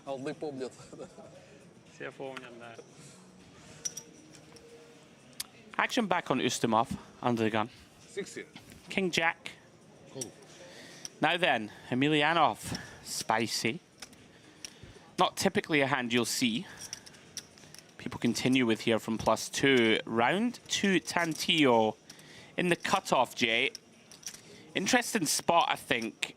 Алды помнят. Все помнят, да. Action back on Ustimov, under the gun. 60. King Jack. Cool. Now then, Emelianov, spicy. Not typically a hand you'll see. People continue with here from +2. Round 2 Tantillo in the cutoff, Jay. Interesting spot, I think,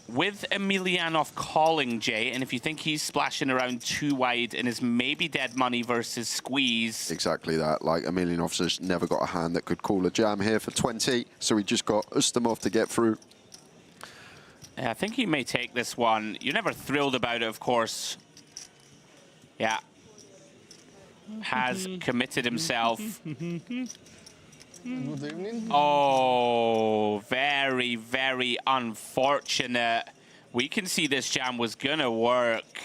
with Emelianov calling, Jay, and if you think he's splashing around too wide and is maybe dead money versus squeeze. Exactly that. Like, Emelianov's just never got a hand that could call a jam here for 20, so he just got Ustimov to get through. Yeah, I think he may take this one. You're never thrilled about it, of course. Yeah. Has committed himself. Good evening. Oh, very, very unfortunate. We can see this jam was gonna work.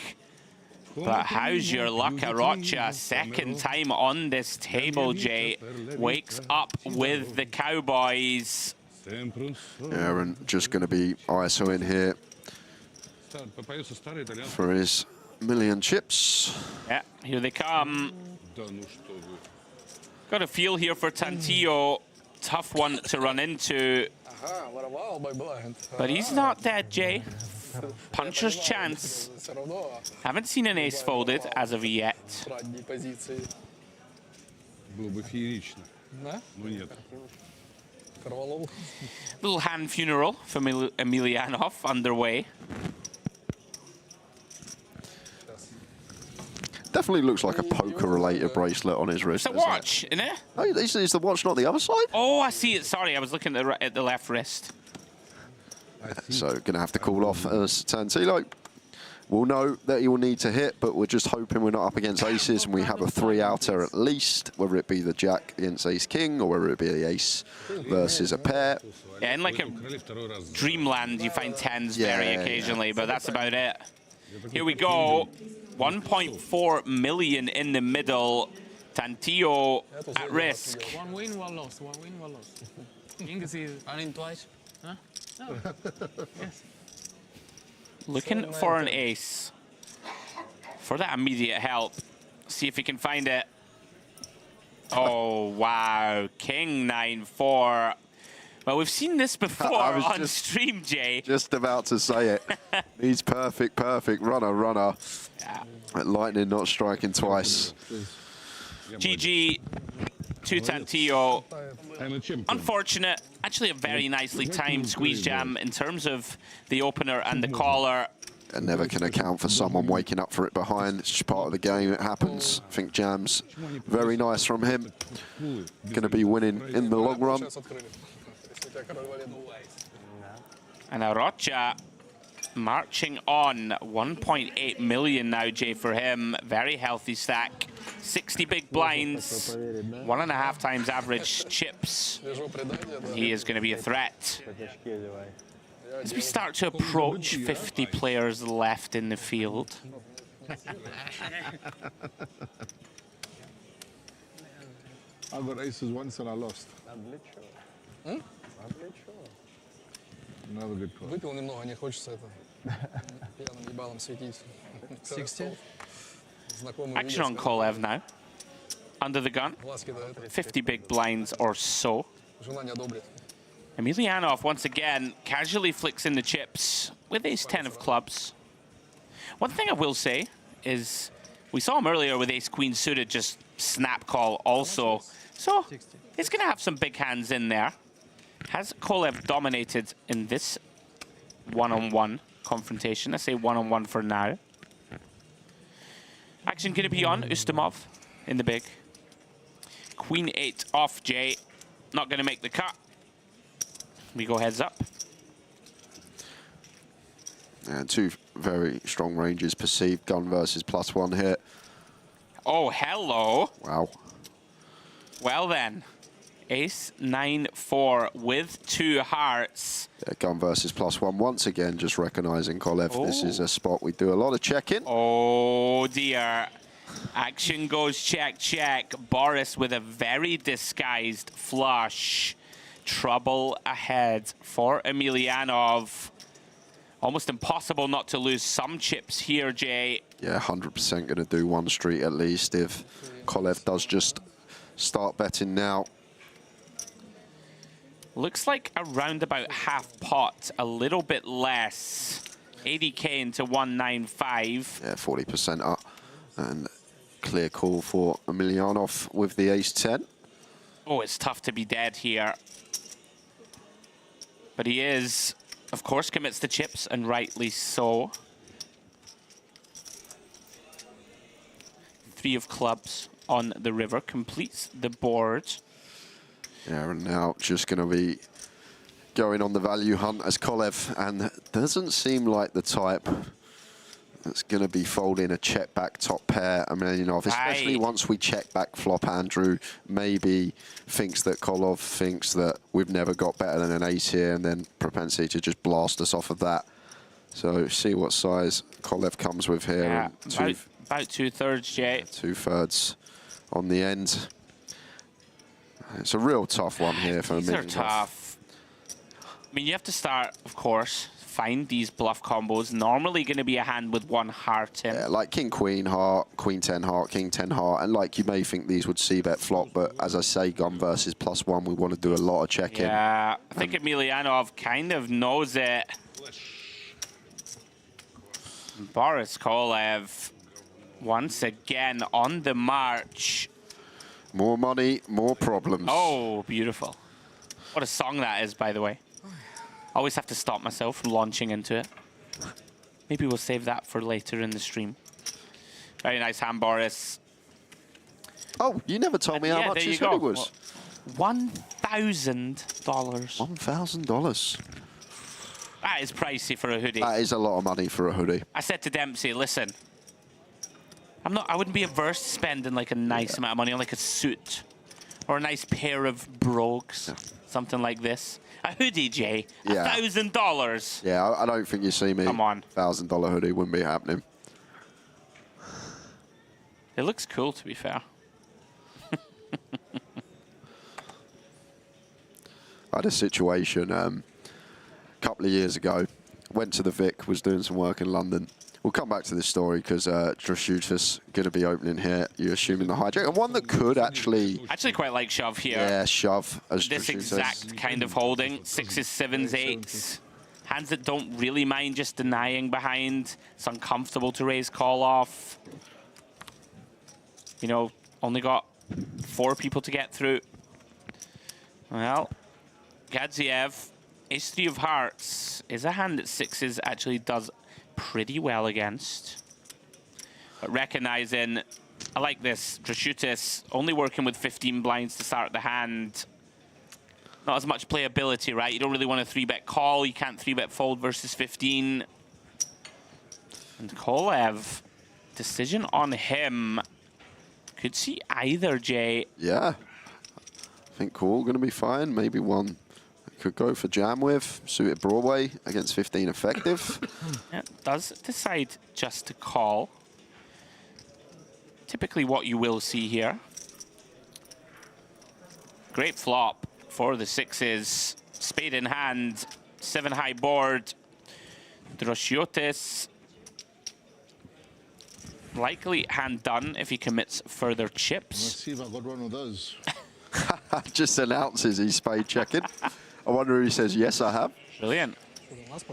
But how's your luck, Arocha? Second time on this table, Jay. Wakes up with the Cowboys. Yeah, and just going to be ISO in here for his million chips. Yeah, here they come. Got a feel here for Tantillo. Tough one to run into. But he's not dead, Jay. Puncher's chance. Haven't seen an ace folded as of yet. Было бы феерично. Но нет. Little hand funeral for Emelianov underway. Definitely looks like a poker-related bracelet on his wrist. It's a watch, isn't it? Oh, is the watch not the other side? Oh, I see it. Sorry, I was looking at the left wrist. So, going to have to call off Tantillo. We'll know that he will need to hit, but we're just hoping we're not up against aces and we have a 3-outer at least, whether it be the Jack against Ace-King or whether it be the Ace versus a pair. Yeah, in like a dreamland, you find 10s very occasionally, but that's about it. Here we go. 1.4 million in the middle. Tantillo at risk. 1 win, 1 loss. 1 win, 1 loss. Inges is running twice. Huh? No. Yes. Looking for an ace. For that immediate help. See if he can find it. Oh, wow. King 9-4. Well, we've seen this before on stream, Jay. Just about to say it. He's perfect, perfect. Runner. Yeah. Lightning not striking twice. GG to Tantillo. Unfortunate. Actually, a very nicely timed squeeze jam in terms of the opener and the caller. And never can account for someone waking up for it behind. It's just part of the game. It happens. I think jams very nice from him. Going to be winning in the long run. And Arocha marching on. 1.8 million now, Jay, for him. Very healthy stack. 60 big blinds. 1.5 times average chips. He is going to be a threat. As we start to approach 50 players left in the field. I got aces once and I lost. Another good call. Выпил немного, не хочется это пьяным ебалом светить. 60. Знакомый Action on Kolev now. Under the gun. 50 big blinds or so. Жена не одобрит. Emelianov once again casually flicks in the chips with ace-10 of clubs. One thing I will say is we saw him earlier with ace-queen suited just snap call also. So he's going to have some big hands in there. Has Kolev dominated in this one-on-one confrontation? I say one-on-one for now. Action going to be on Ustamov in the big. Queen 8 off, Jay. Not going to make the cut. We go heads up. And two very strong ranges perceived. Gun versus +1 hit. Oh, hello. Wow. Well then. Ace 9-4 with 2 hearts. Yeah, gun versus +1 once again, just recognizing Kolev. Oh. This is a spot we do a lot of checking. Oh dear. Action goes check, check. Boris with a very disguised flush. Trouble ahead for Emelianov. Almost impossible not to lose some chips here, Jay. Yeah, 100% going to do one street at least if Kolev does just start betting now. Looks like around about half pot, a little bit less. 80k into 195. Yeah, 40% up. And clear call for Emelianov with the ace-10. Oh, it's tough to be dead here. But he is, of course, commits the chips, and rightly so. 3 of clubs on the river, completes the board. Yeah, and now just going to be going on the value hunt as Kolev, and doesn't seem like the type that's going to be folding a check back top pair. Emelianov, especially once we check back flop. Andrew maybe thinks that Kolev thinks that we've never got better than an ace here, and then propensity to just blast us off of that. So see what size Kolev comes with here. Yeah, and about 2/3, Jay. 2/3 on the end. It's a real tough one here for These Emelianov. are tough. I mean, you have to start, of course, find these bluff combos. Normally going to be a hand with 1 heart in. Yeah, like King Queen heart, Queen 10 heart, King 10 heart, and like you may think these would c-bet flop, but as I say, gun versus +1, we want to do a lot of checking. Yeah, I think Emelianov kind of knows it. Boris Kolev once again on the march. More money, more problems. Oh, beautiful. What a song that is, by the way. Always have to stop myself from launching into it. Maybe we'll save that for later in the stream. Very nice hand, Boris. Oh, you never told me how much his hoodie was. $1,000. $1,000. That is pricey for a hoodie. That is a lot of money for a hoodie. I said to Dempsey, listen, I wouldn't be averse to spending like a nice amount of money on like a suit or a nice pair of brogues, something like this. A hoodie, Jay, $1,000. Yeah, I don't think you see me. Come on. $1,000 hoodie wouldn't be happening. It looks cool, to be fair. I had a situation a couple of years ago. Went to the Vic, was doing some work in London. We'll come back to this story because Drashuta's going to be opening here. You're assuming the hijack. And one that could actually... Actually quite like shove here. Yeah, shove. As this exact kind of holding. 6s, 7s, 8s. Hands that don't really mind just denying behind. It's uncomfortable to raise call off. You know, only got 4 people to get through. Well, Gadziev, ace-3 of hearts is a hand that 6s actually does pretty well against. But recognizing, I like this, Drashutis only working with 15 blinds to start the hand. Not as much playability, right? You don't really want a 3-bet call. You can't 3-bet fold versus 15. And Kolev, decision on him. Could see either, Jay. Yeah. I think call going to be fine. Maybe one could go for jam with. Suited Broadway against 15 effective. Yeah, does decide just to call. typically what you will see here. Great flop for the sixes. Spade in hand, 7 high board. Drosiotis. Likely hand done if he commits further chips. Let's see if I got one of those. Just announces he's spade checking. I wonder if he says, yes, I have. Brilliant. Was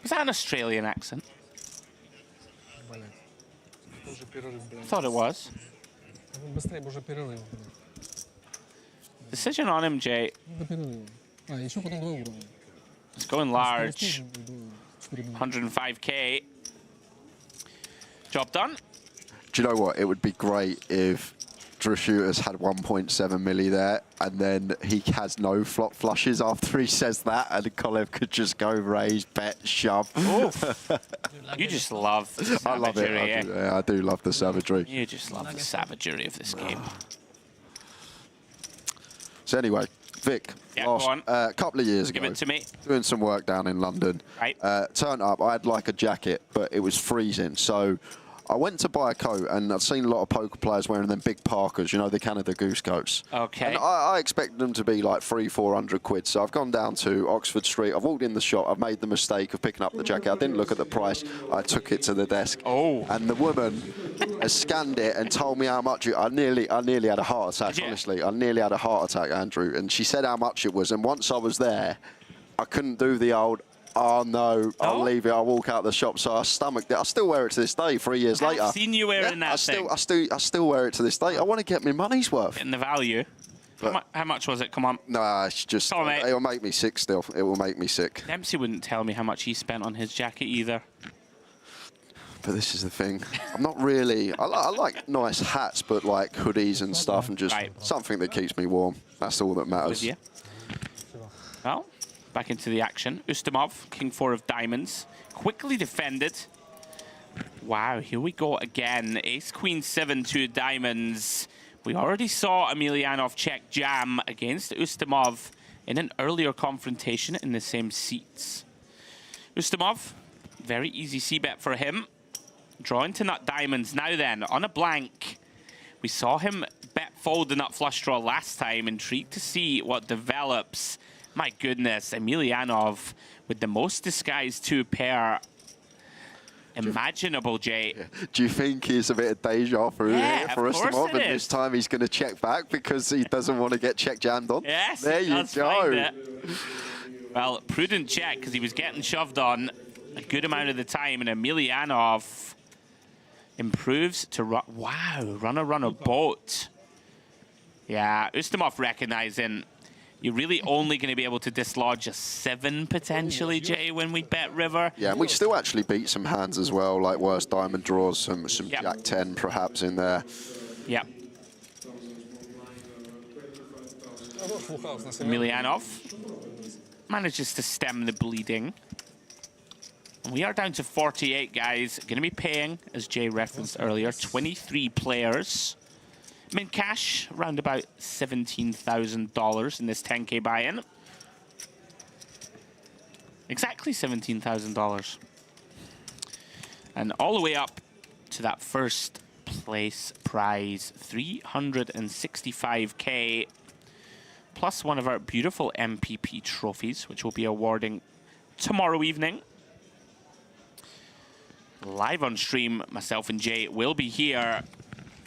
that an Australian accent? I thought it was. Decision on him, Jay. It's going large. 105K. Job done. Do you know what? It would be great if Drashuta's had 1.7 milli there, and then he has no flop flushes after he says that, and Kolev could just go raise, bet, shove. You just love the savagery. I love it. I do love the savagery. You just love the savagery of this game. So anyway, Vic, last couple of years ago, Give it to me. doing some work down in London, Right. turned up, I had like a jacket, but it was freezing, so I went to buy a coat, and I'd seen a lot of poker players wearing them big parkas, you know, the Canada Goose coats. Okay. And I expected them to be like 300-400 quid. So I've gone down to Oxford Street. I've walked in the shop. I've made the mistake of picking up the jacket. I didn't look at the price. I took it to the desk. Oh. And the woman has scanned it and told me how much I nearly had a heart attack. Honestly, I nearly had a heart attack, Andrew. And she said how much it was. And once I was there, I couldn't do the old, oh no, I'll leave it, I'll walk out the shop. So I stomached it. I still wear it to this day, 3 years later. I've seen you wearing that thing. I still wear it to this day. I want to get my money's worth. Getting the value. How much was it? Come on. Nah, it's just, Come on, mate. It will make me sick still. It will make me sick. Dempsey wouldn't tell me how much he spent on his jacket either. But this is the thing. I'm not really, I like nice hats, but like hoodies and stuff, and just something that keeps me warm. That's all that matters. With you. Well, back into the action. Ustamov, king 4 of diamonds. Quickly defended. Wow, here we go again. Ace, queen 7, 2 diamonds. We already saw Emelianov check jam against Ustamov in an earlier confrontation in the same seats. Ustamov, very easy c-bet for him. Drawing to nut diamonds. Now then, on a blank. We saw him bet fold the nut flush draw last time. Intrigued to see what develops. My goodness, Emelianov with the most disguised 2 pair imaginable, Jay. Do you think he's a bit of deja vu here for Ustamov, and this time he's going to check back because he doesn't want to get check jammed on? Yes, there you go. Well, prudent check because he was getting shoved on a good amount of the time, and Emelianov improves to run a boat. Yeah, Ustamov recognizing you're really only going to be able to dislodge a 7 potentially, Jay, when we bet river. Yeah, and we still actually beat some hands as well, like worse diamond draws, some Jack 10 perhaps in there. Yep. Emelianov manages to stem the bleeding. And we are down to 48, guys. Going to be paying, as Jay referenced earlier, 23 players. Mint cash, around about $17,000 in this 10K buy-in. Exactly $17,000. And all the way up to that first place prize, 365K, plus one of our beautiful MPP trophies, which we'll be awarding tomorrow evening. Live on stream, myself and Jay will be here.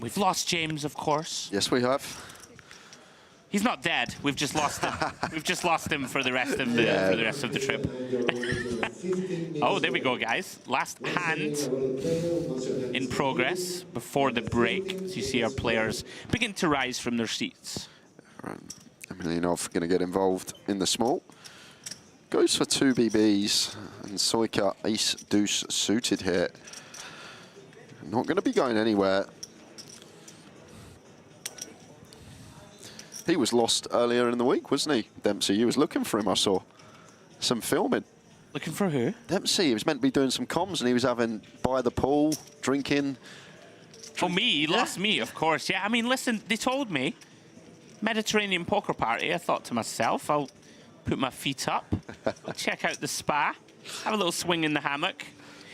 We've lost James, of course. Yes, we have. He's not dead. We've just lost him. We've just lost him for the rest of the trip. Oh, there we go, guys. Last hand in progress before the break. So you see our players begin to rise from their seats. Right. Emelianov going to get involved in the small. Goes for 2 BBs, and Soika ace deuce suited here. Not going to be going anywhere. He was lost earlier in the week, wasn't he, Dempsey? You was looking for him, I saw. Some filming. Looking for who? Dempsey. He was meant to be doing some comms, and he was having by the pool, drinking. For me, he lost me, of course. Yeah, I mean, listen, they told me, Mediterranean poker party. I thought to myself, I'll put my feet up, I'll check out the spa, have a little swing in the hammock.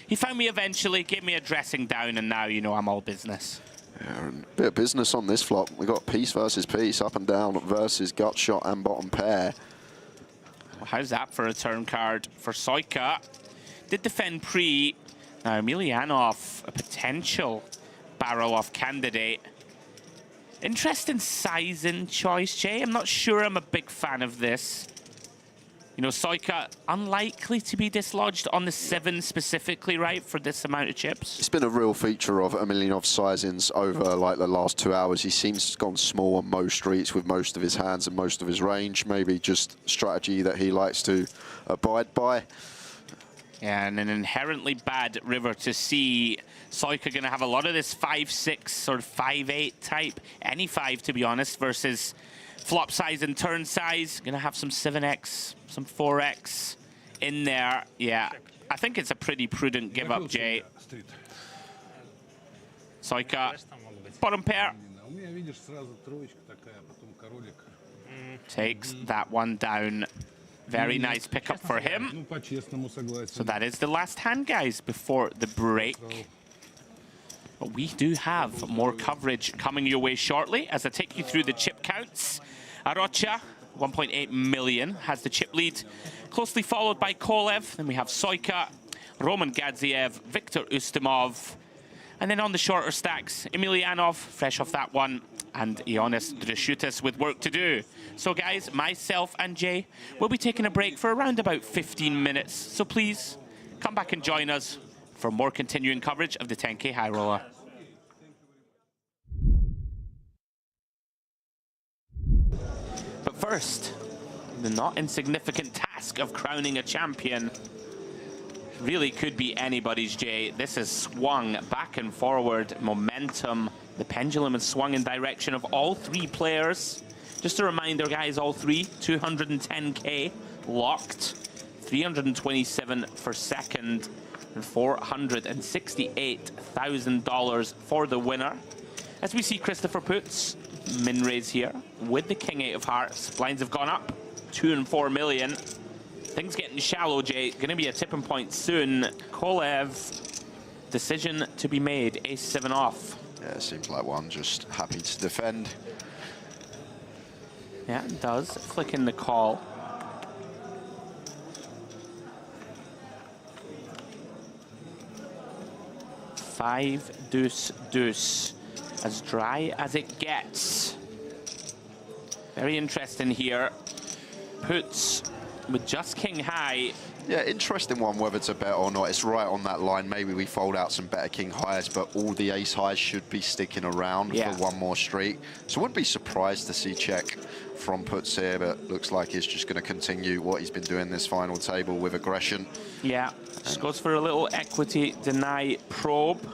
He found me eventually, gave me a dressing down, and now, you know, I'm all business. Yeah, and a bit of business on this flop. We got piece versus piece, up and down versus gut shot and bottom pair. Well, how's that for a turn card for Soika? Did defend pre. Now, Emelianov, a potential barrel-off candidate. Interesting sizing choice, Jay. I'm not sure I'm a big fan of this. You know, Soika, unlikely to be dislodged on the 7 specifically, right, for this amount of chips? It's been a real feature of Emelianov's sizings over like the last 2 hours. He seems to have gone small on most streets with most of his hands and most of his range. Maybe just strategy that he likes to abide by. Yeah, and an inherently bad river to see. Soika going to have a lot of this 5-6 or 5-8 type, any 5 to be honest, versus flop size and turn size. Going to have some 7x, some 4x in there. Yeah, I think it's a pretty prudent give up, Jay. Soika, bottom pair. Takes that one down. Very nice pickup for him. So that is the last hand, guys, before the break. But we do have more coverage coming your way shortly as I take you through the chip counts. Arocha, 1.8 million, has the chip lead, closely followed by Kolev. Then we have Soika, Roman Gadziev, Viktor Ustimov. And then on the shorter stacks, Emelianov, fresh off that one, and Ioannis Drešutis with work to do. So guys, myself and Jay will be taking a break for around about 15 minutes. So please, come back and join us for more continuing coverage of the 10K High Roller. But first, the not insignificant task of crowning a champion really could be anybody's, Jay. This has swung back and forward, momentum. The pendulum has swung in direction of all 3 players. Just a reminder, guys, all 3, 210K locked, 327 for second, and $468,000 for the winner. As we see Christopher Puts, min raise here with the King-8 of Hearts. Blinds have gone up, 2 and 4 million. Things getting shallow, Jay. Going to be a tipping point soon. Kolev, decision to be made. Ace-7 off. Yeah, it seems like one just happy to defend. Yeah, it does. Flick in the call. Five, deuce, deuce. As dry as it gets. Very interesting here. Puts with just king high. Yeah, interesting one whether to bet or not. It's right on that line. Maybe we fold out some better king highs, but all the ace highs should be sticking around for one more streak. So I wouldn't be surprised to see check from Puts here, but looks like he's just going to continue what he's been doing this final table with aggression. Yeah, just goes for a little equity deny probe.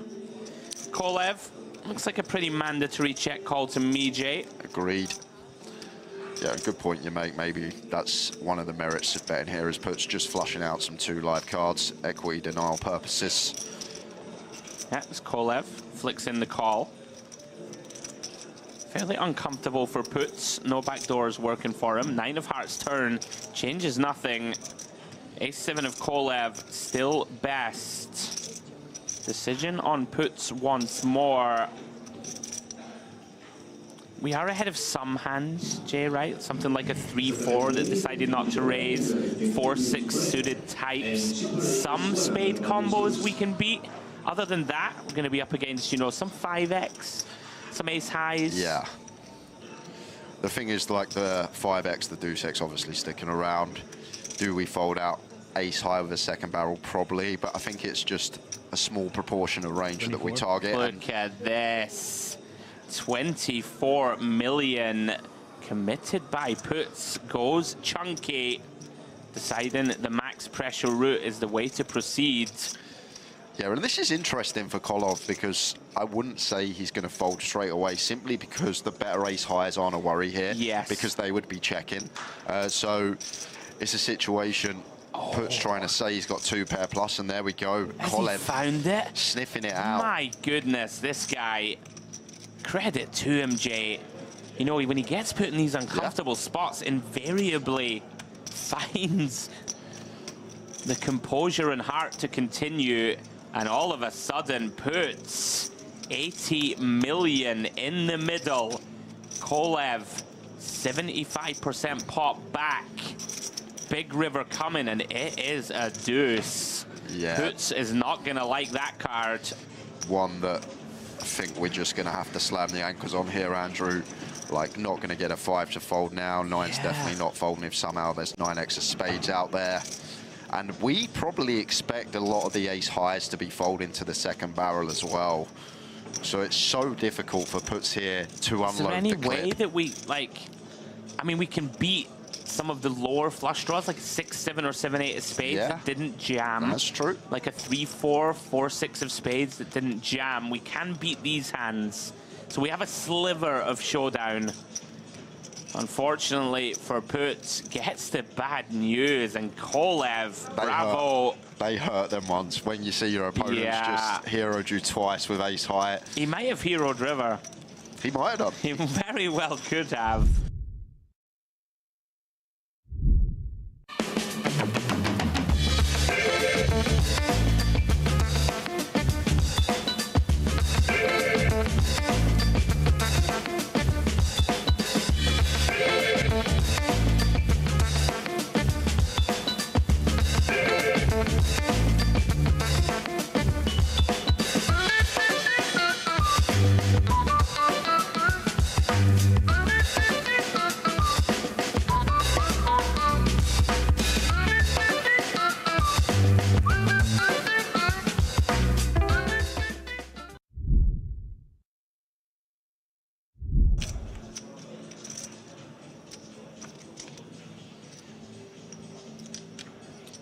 Kolev, looks like a pretty mandatory check call to me, Jay. Agreed. Yeah, good point you make. Maybe that's one of the merits of betting here, is Puts just flushing out some 2 live cards, equity denial purposes. Yeah, it's Kolev, flicks in the call. Fairly uncomfortable for Puts, no backdoors working for him. 9 of Hearts turn, changes nothing. Ace-7 of Kolev, still best. Decision on Puts once more. We are ahead of some hands, Jay, right? Something like a 3-4 that decided not to raise, 4-6 suited types, some spade combos we can beat. Other than that, we're going to be up against, you know, some 5x, some ace highs. Yeah. The thing is, like the 5x, the deuce x obviously sticking around. Do we fold out ace high with a second barrel? Probably, but I think it's just a small proportion of range that we target. Look at this. 24 million committed by Puts, goes chunky, deciding the max pressure route is the way to proceed. Yeah, and this is interesting for Kolev because I wouldn't say he's going to fold straight away simply because the better ace highs aren't a worry here. Yes. Because they would be checking. So it's a situation. Puts trying to say he's got 2 pair plus, and there we go. Kolev found it. Sniffing it out. My goodness, this guy. Credit to him, Jay. You know, when he gets put in these uncomfortable spots, invariably finds the composure and heart to continue. And all of a sudden, puts 80 million in the middle. Kolev, 75% pop back. Big river coming, and it is a deuce. Yeah. Puts is not going to like that card. One that I think we're just going to have to slam the ankles on here, Andrew. Like, not going to get a 5 to fold now. 9's definitely not folding if somehow there's 9x of spades out there. And we probably expect a lot of the ace highs to be folding to the second barrel as well. So it's so difficult for puts here to unload the clip. Is there any way that we, like, I mean, we can beat some of the lower flush draws, like 6, 7, or 7, 8 of spades that didn't jam. That's true. Like a 3, 4, 4, 6 of spades that didn't jam. We can beat these hands. So we have a sliver of showdown. Unfortunately for puts, gets the bad news, and Kolev, bravo. They hurt them once when you see your opponents just heroed you twice with ace high. He might have heroed river. He might have done. He very well could have.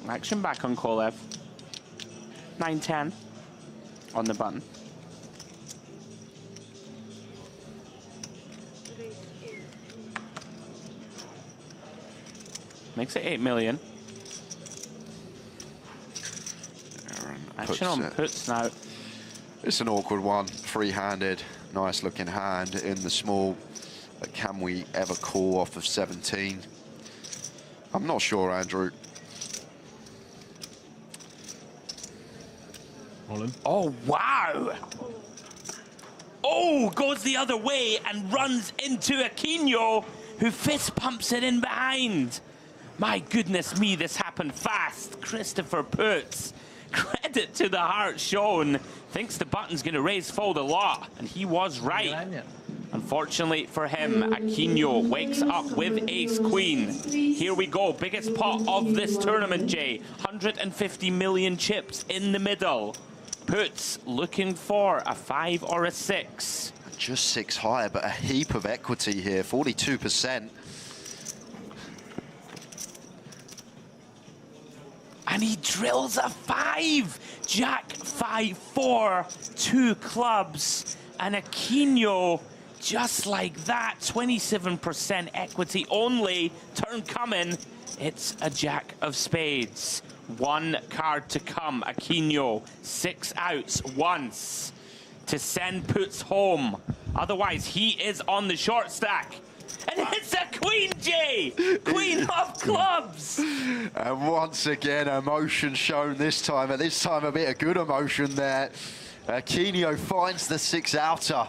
Action back on Kolev. 9-10 on the button. Makes it 8 million. Action on puts now. It's an awkward one. Free-handed, nice looking hand in the small. But can we ever call off of 17? I'm not sure, Andrew. Oh, wow. Oh, goes the other way and runs into Aquino, who fist pumps it in behind. My goodness me, this happened fast. Christopher Puts, credit to the heart shown. Thinks the button's going to raise fold a lot, and he was right. Unfortunately for him, Aquino wakes up with ace-queen. Here we go, biggest pot of this tournament, Jay. 150 million chips in the middle. Puts looking for a 5 or a 6. Just 6 higher, but a heap of equity here, 42%. And he drills a 5. Jack 5, 4, 2 clubs. And Aquino, just like that, 27% equity only. Turn coming. It's a jack of spades. 1 card to come. Aquino, 6 outs once to send Puts home. Otherwise, he is on the short stack. And it's a queen, Jay! Queen of clubs! And once again, emotion shown this time. At this time, a bit of good emotion there. Aquino finds the 6 outer.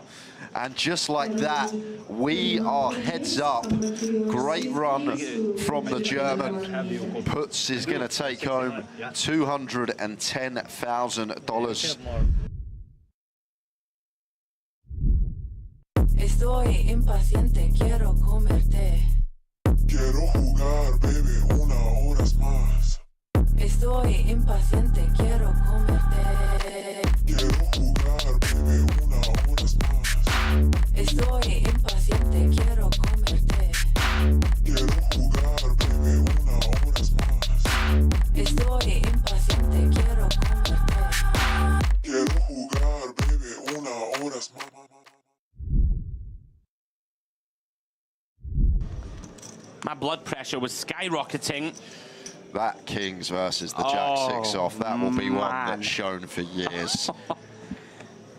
And just like that, we are heads up. Great run from the German. Puts is going to take home $210,000. Estoy impaciente, quiero comerte. Quiero jugar, baby, 1 hora más. Estoy impaciente, quiero comerte. Quiero jugar, baby, 1 hora más. Estoy impaciente, quiero comerte. Quiero jugar, baby, 1 hora más. Estoy impaciente, quiero comerte. Quiero jugar, baby, 1 hora más. My blood pressure was skyrocketing. That Kings versus the Jack 6 off, that will be one that's shown for years.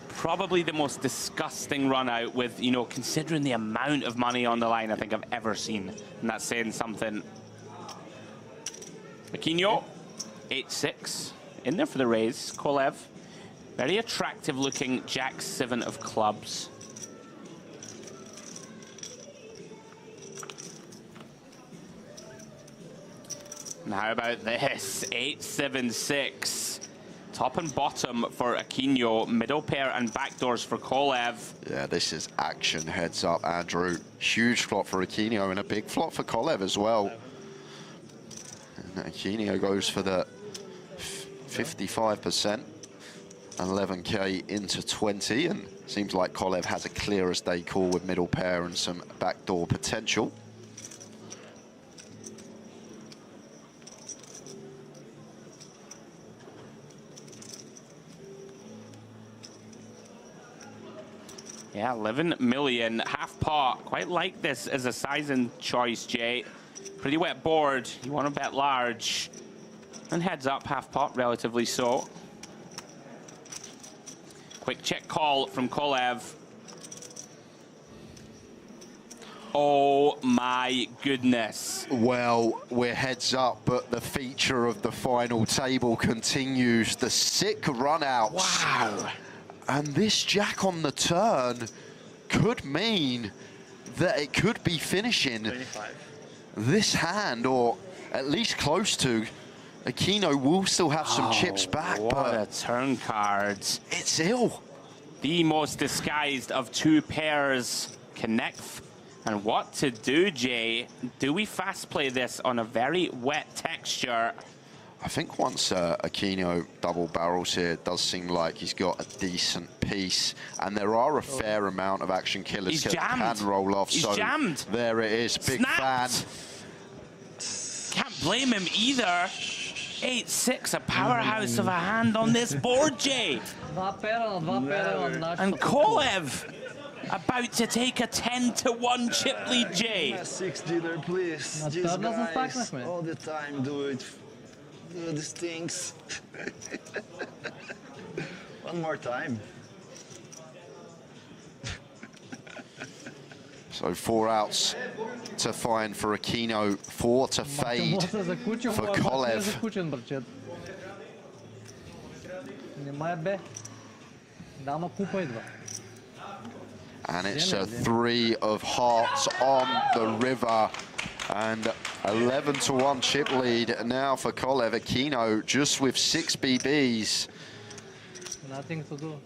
Probably the most disgusting run out with, you know, considering the amount of money on the line I think I've ever seen. And that's saying something. Aquino, 8-6. In there for the raise. Kolev Very attractive looking Jack-7 of clubs. And how about this? 8-7-6. Top and bottom for Aquino, middle pair and backdoors for Kolev. Yeah, this is action. Heads up, Andrew. Huge flop for Aquino and a big flop for Kolev as well. And Aquino goes for the 55%, 11K into 20, and seems like Kolev has a clear as day call with middle pair and some backdoor potential. Yeah, 11 million, half pot. Quite like this as a sizing choice, Jay. Pretty wet board. You want to bet large. And heads up, half pot, relatively so. Quick check call from Kolev. Oh my goodness. Well, we're heads up, but the feature of the final table continues. The sick run-outs. Wow. And this jack on the turn could mean that it could be finishing 25. This hand, or at least close to. Aquino will still have some chips back, what but a turn card. It's ill. The most disguised of two pairs connect. And what to do, Jay? Do we fast play this on a very wet texture? I think once Aquino double barrels here, it does seem like he's got a decent piece, and there are a fair amount of action killers that can roll off. He's so jammed. There it is, big Snapped. fan. Can't blame him either. 8-6, a powerhouse of a hand on this board, Jay. And Kolev about to take a 10-1 chip lead, Jay. 6 dinner, please. These guys all the time do it. Do these things. One more time. So 4 outs to find for Aquino, 4 to fade for Kolev. And it's a 3 of hearts on the river. And 11-1 chip lead now for Kolev. Aquino just with 6 BBs. Nothing to do.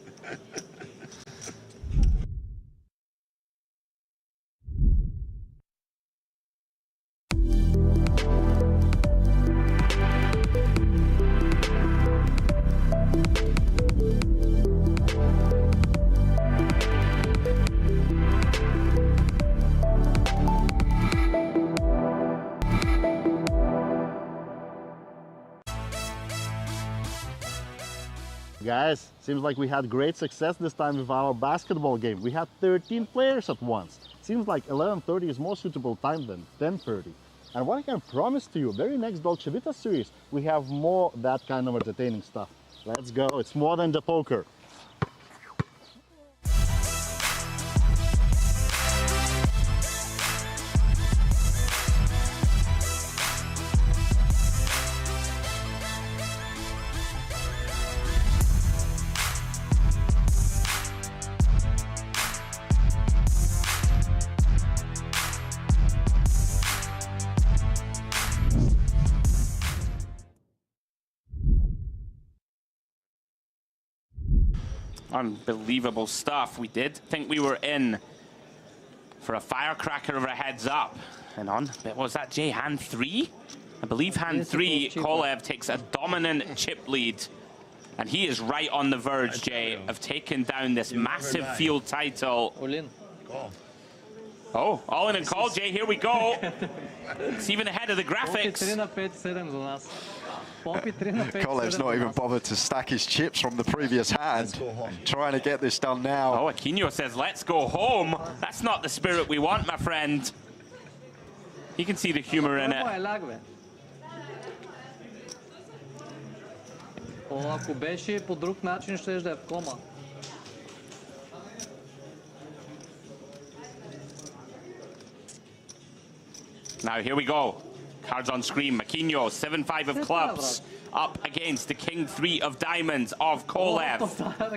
Guys, seems like we had great success this time with our basketball game. We had 13 players at once. Seems like 11:30 is more suitable time than 10:30. And what I can promise to you, very next Dolce Vita series, we have more that kind of entertaining stuff. Let's go, it's more than the poker. Unbelievable stuff. We did think we were in for a firecracker of a heads up. And on, what was that, Jay? Hand 3? I believe hand 3, Kolev takes a dominant chip lead. And he is right on the verge, Jay, of taking down this massive field title. All in. Oh, all in a call, Jay. Here we go. It's even ahead of the graphics. Kolev's not even bothered to stack his chips from the previous hand. Trying to get this done now. Oh, Aquino says, let's go home. That's not the spirit we want, my friend. You can see the humor in it. Ако беше по друг начин, ще е в кома. Now, here we go. Cards on screen. Aquino, 7-5 of clubs. up against the king 3 of diamonds of Kolev.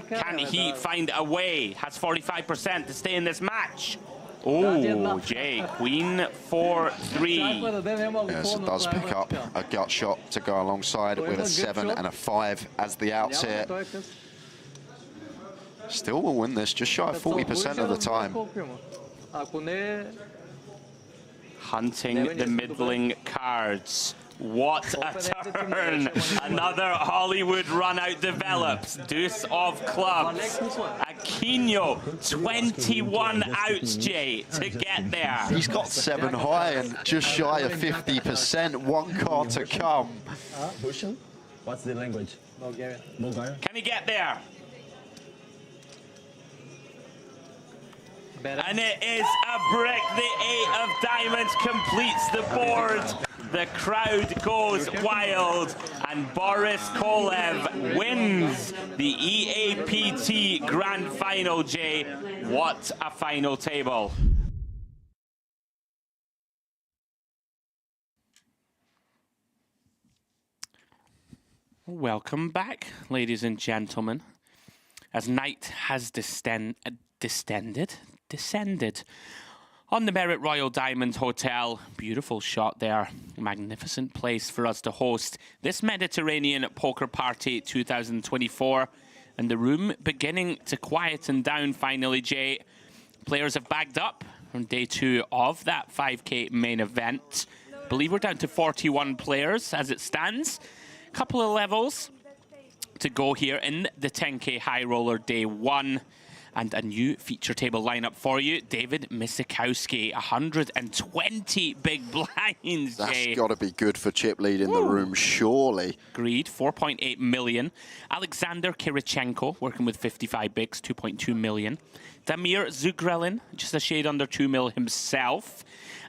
Can he find a way? Has 45% to stay in this match. Oh, Jay, queen 4-3. Yes, it does pick up a gut shot to go alongside with a 7 and a 5 as the outs here. Still will win this, just shy of 40% of the time. Hunting the middling cards. What a turn! Another Hollywood run-out develops. Deuce of clubs. Aquino, 21 outs, Jay, to get there. He's got 7 high and just shy of 50%. 1 card to come. Russian? What's the language? Bulgarian. Bulgarian? Can he get there? And it is a brick. The 8 of diamonds completes the board. The crowd goes wild, and Boris Kolev wins the EAPT Grand Final, Jay. What a final table. Welcome back, ladies and gentlemen, as night has descended on the Merit Royal Diamond Hotel. Beautiful shot there. Magnificent place for us to host this Mediterranean Poker Party 2024. And the room beginning to quieten down finally, Jay. Players have bagged up on day 2 of that 5K main event. I believe we're down to 41 players as it stands. Couple of levels to go here in the 10K High Roller day 1. And a new feature table lineup for you. David Misikowski, 120 big blinds. That's got to be good for chip lead in the room, surely. Agreed, 4.8 million. Alexander Kirichenko, working with 55 bigs, 2.2 million. Damir Zugrelin, just a shade under 2 mil himself.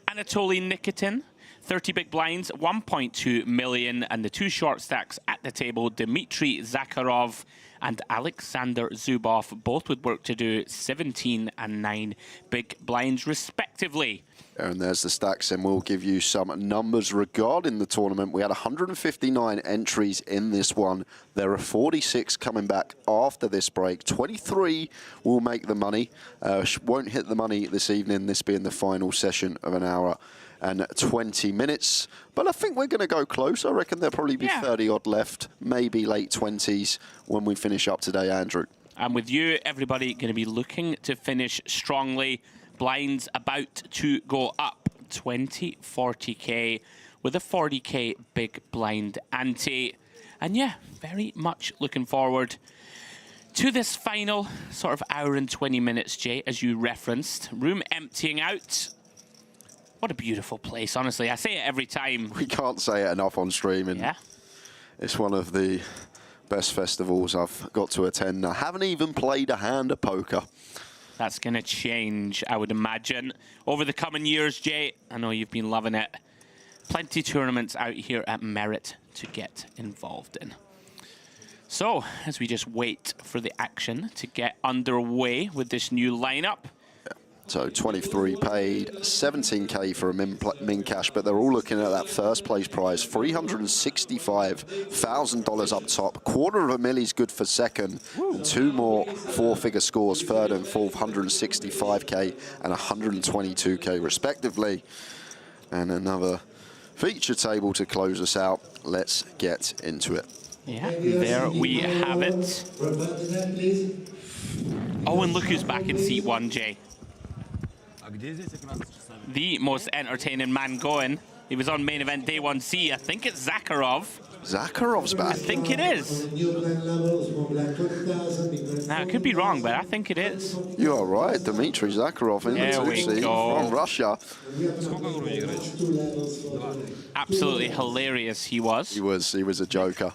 Anatoly Nikitin, 30 big blinds, 1.2 million. And the 2 short stacks at the table, Dmitry Zakharov and Alexander Zubov, both with work to do, 17 and 9 big blinds respectively. And there's the stacks, and we'll give you some numbers regarding the tournament. We had 159 entries in this one. There are 46 coming back after this break. 23 will make the money. Won't hit the money this evening, this being the final session of an hour and 20 minutes. But I think we're going to go close. I reckon there'll probably be 30 odd left, maybe late 20s when we finish up today, Andrew. And with you, everybody going to be looking to finish strongly. Blinds about to go up 20, 40K with a 40K big blind ante. And yeah, very much looking forward to this final sort of hour and 20 minutes, Jay, as you referenced. Room emptying out. What a beautiful place, honestly. I say it every time. We can't say it enough on stream. And yeah. It's one of the best festivals I've got to attend. I haven't even played a hand of poker. That's going to change, I would imagine, over the coming years, Jay. I know you've been loving it. Plenty of tournaments out here at Merit to get involved in. So, as we just wait for the action to get underway with this new lineup. So 23 paid, 17K for a min cash, but they're all looking at that first place prize, $365,000 up top. $250,000 is good for second, and 2 more 4-figure scores, third and fourth, 165K and 122K respectively. And another feature table to close us out. Let's get into it. Yeah, there we have it. Oh, and look who's back in seat 1, Jay. The most entertaining man going. He was on main event day 1C. I think it's Zakharov. Zakharov's back. I think it is. Now, I could be wrong, but I think it is. You are right. Dmitry Zakharov in the 2C from Russia. Absolutely hilarious he was. He was a joker.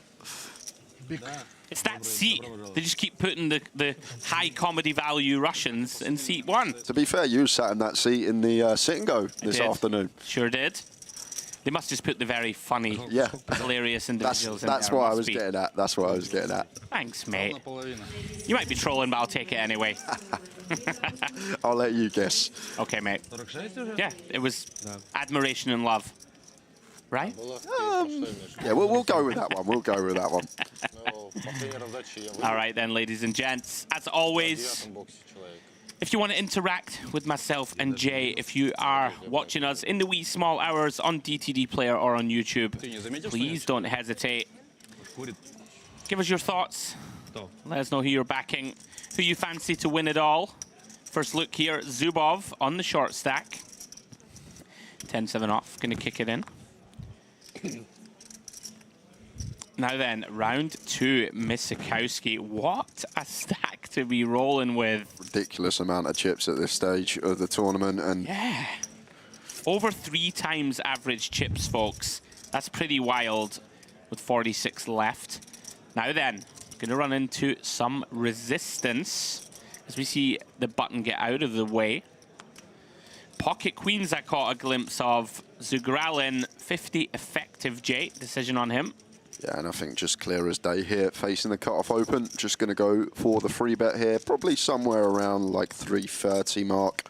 It's that seat. They just keep putting the high comedy value Russians in seat 1. To be fair, you sat in that seat in the sit and go this afternoon. Sure did. They must just put the very funny, hilarious individuals in there. That's what I was getting at. That's what I was getting at. Thanks, mate. You might be trolling, but I'll take it anyway. I'll let you guess. Okay, mate. Yeah, it was admiration and love. right? Yeah, we'll go with that one. We'll go with that one. All right then, ladies and gents. As always, if you want to interact with myself and Jay, if you are watching us in the wee small hours on DTD Player or on YouTube, please don't hesitate. Give us your thoughts. Let us know who you're backing, who you fancy to win it all. First look here, Zubov on the short stack. 10-7 off, going to kick it in. Now then, round 2, Misakowski. What a stack to be rolling with. Ridiculous amount of chips at this stage of the tournament. And yeah. Over 3 times average chips, folks. That's pretty wild with 46 left. Now then, going to run into some resistance as we see the button get out of the way. Pocket Queens I caught a glimpse of. Zugralin, 50 effective, Jay. Decision on him. yeah, and I think just clear as day here, facing the cutoff open. Just going to go for the free bet here. Probably somewhere around like 330 mark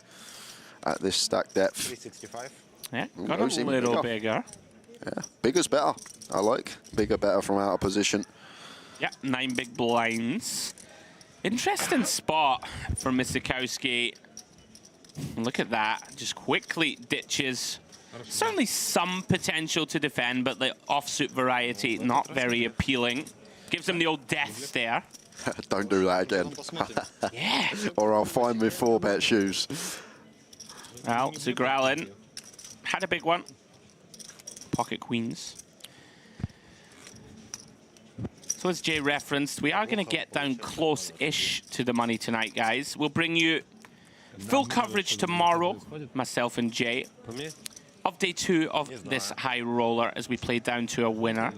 at this stack depth. 365. Yeah, got a little bigger. Yeah, bigger's better. I like bigger, better from out of position. Yeah, 9 big blinds. Interesting spot for Misakowski. Look at that, just quickly ditches. Certainly some potential to defend, but the offsuit variety, not very appealing. Gives him the old death stare. Don't do that again. Yeah. Or I'll find me 4-bet shoes. Well, Zugralin had a big one. Pocket Queens. So as Jay referenced, we are going to get down close-ish to the money tonight, guys. We'll bring you full coverage tomorrow, myself and Jay, of day 2 of this high roller as we play down to a winner.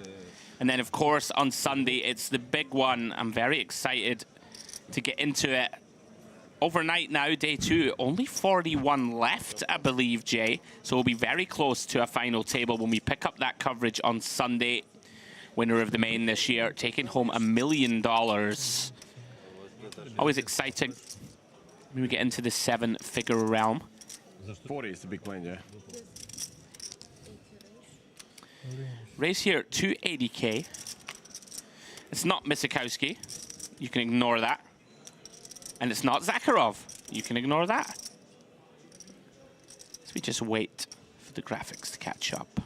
And then, of course, on Sunday, it's the big one. I'm very excited to get into it. Overnight now, day 2, only 41 left, I believe, Jay. So we'll be very close to a final table when we pick up that coverage on Sunday. Winner of the main this year, taking home $1 million. Always exciting when we get into the 7-figure realm. 40 is the big blind, yeah. Race here, 280K. It's not Misakowski. You can ignore that. And it's not Zakharov. You can ignore that. So we just wait for the graphics to catch up.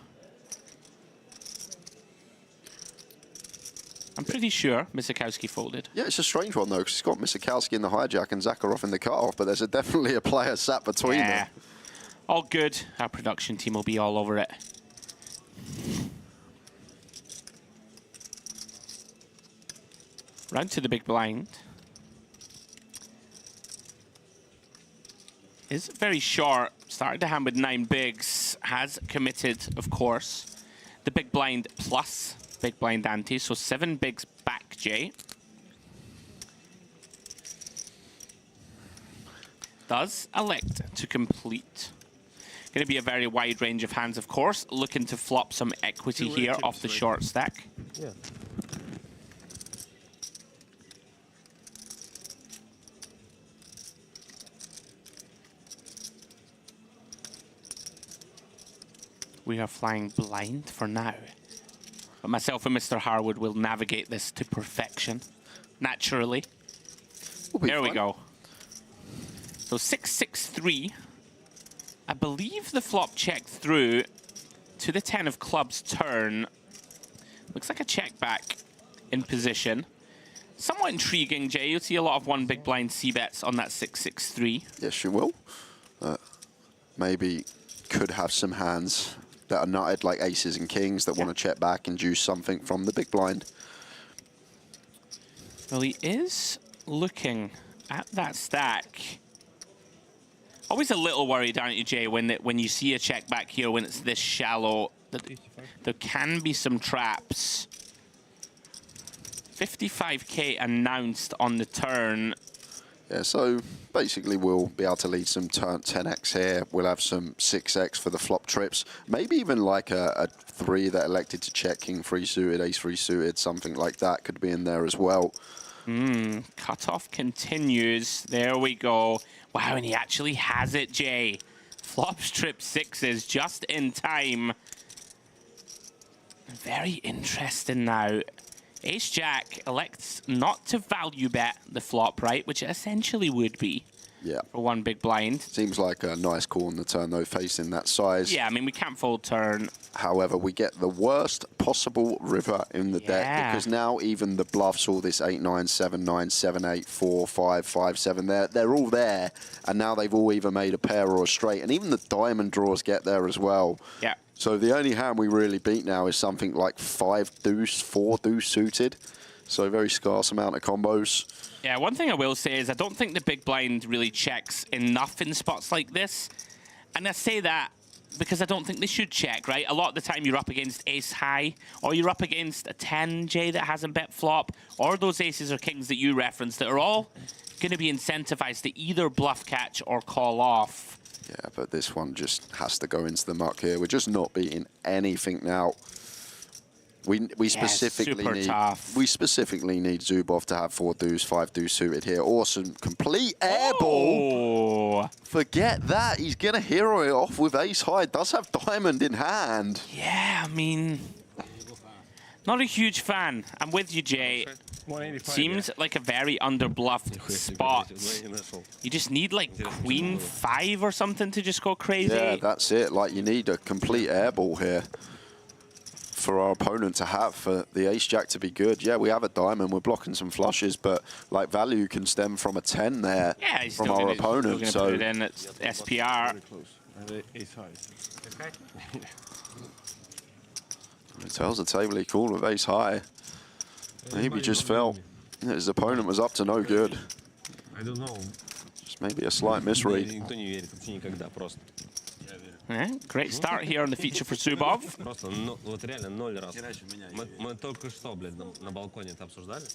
I'm pretty sure Misakowski folded. Yeah, it's a strange one, though, because it's got Misakowski in the hijack and Zakharov in the cutoff, but there's definitely a player sat between them. All good. Our production team will be all over it. Round to the big blind. Is very short. Started to hand with 9 bigs. Has committed, of course. The big blind plus big blind ante. So 7 bigs back, Jay. Does elect to complete. Going to be a very wide range of hands, of course. Looking to flop some equity here off the short stack. Yeah. We are flying blind for now. But myself and Mr. Harwood will navigate this to perfection, naturally. There we go. So 6-6-3. I believe the flop check through to the 10 of clubs turn. Looks like a check back in position. Somewhat intriguing, Jay. You'll see a lot of 1 big blind C-bets on that 6-6-3. Yes, you will. Maybe could have some hands that are nutted, like aces and kings, that want to check back and juice something from the big blind. Well, he is looking at that stack. Always a little worried, aren't you, Jay, when you see a check back here, when it's this shallow, that there can be some traps. 55K announced on the turn. Yeah, so basically we'll be able to lead some turn 10x here. We'll have some 6x for the flop trips. Maybe even like a 3 that elected to check king 3 suited, ace 3 suited, something like that could be in there as well. Cutoff continues. There we go. Wow, and he actually has it, Jay. Flops trip 6s just in time. Very interesting now. Ace-Jack elects not to value bet the flop, right? Which it essentially would be. Yeah. For one big blind. Seems like a nice call on the turn, though, facing that size. Yeah, I mean, we can't fold turn. However, we get the worst possible river in the deck, because now even the bluffs, all this 8-9, 7-9, 7-8, 4-5, 5-7, they're all there, and now they've all either made a pair or a straight, and even the diamond draws get there as well. Yeah. So the only hand we really beat now is something like 5 deuce, 4 deuce suited. So very scarce amount of combos. Yeah, one thing I will say is I don't think the big blind really checks enough in spots like this. And I say that because I don't think they should check, right? A lot of the time you're up against ace high, or you're up against a 10J that hasn't bet flop, or those aces or kings that you referenced that are all going to be incentivized to either bluff catch or call off. Yeah, but this one just has to go into the muck here. We're just not beating anything now. We specifically need Zubov to have 4 deuce, 5 deuce suited here. Awesome, complete air ball. Forget that. He's gonna hero it off with ace high. Does have diamond in hand. Yeah, I mean, not a huge fan. I'm with you, Jay. Seems like a very underbluffed spot. You just need like queen 5 or something to just go crazy. Yeah, that's it. Like, you need a complete air ball here for our opponent to have, for the ace-jack to be good. Yeah, we have a diamond, we're blocking some flushes, but like value can stem from a 10 there from our opponent. So put it in at SPR. He tells the table he called with ace high. Maybe just felt his opponent was up to no good. I don't know. Just maybe a slight misread. Yeah, great start here on the feature for Zubov. Просто, вот реально 0 раз. Мы только что, блядь, на балконе это обсуждали.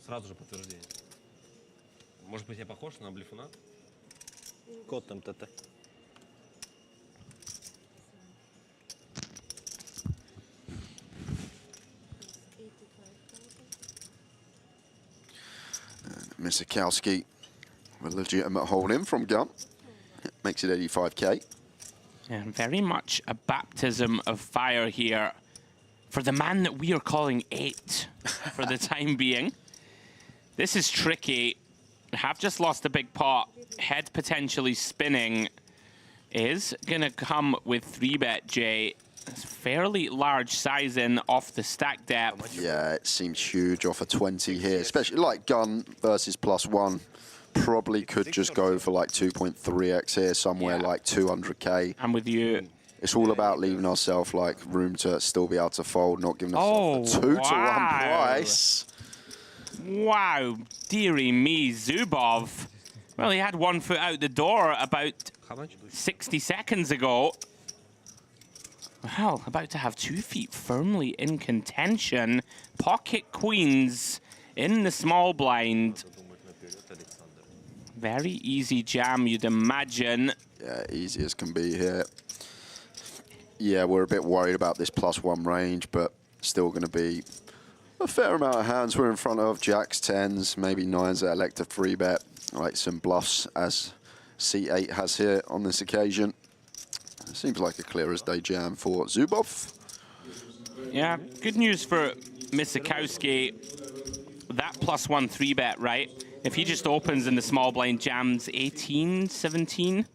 Сразу же подтверждение. Может быть, я похож на блефуна? Код МТТ. Misakowski with a legitimate hold-in from gun. Makes it 85k. And very much a baptism of fire here for the man that we are calling 8 for the time being. This is tricky. Have just lost a big pot. Head potentially spinning. Is going to come with 3-bet, Jay. It's fairly large size in off the stack depth. Yeah, it seems huge off a 20 here, especially like gun versus +1. Probably could just go for like 2.3x here, somewhere like 200k. I'm with you. It's all about leaving ourselves like room to still be able to fold, not giving ourselves a 2-to-1 price. Wow, dearie me, Zubov. Well, he had 1 foot out the door about 60 seconds ago. Well, about to have 2 feet firmly in contention. Pocket queens in the small blind. Very easy jam, you'd imagine. Yeah, easy as can be here. Yeah, we're a bit worried about this +1 range, but still going to be a fair amount of hands we're in front of. Jacks, 10s, maybe 9s that elect a 3-bet. Like some bluffs, as C8 has here on this occasion. Seems like a clear as day jam for Zubov. Yeah, good news for Misakowski. That +1 3-bet, right? If he just opens in the small blind, jams 18, 17,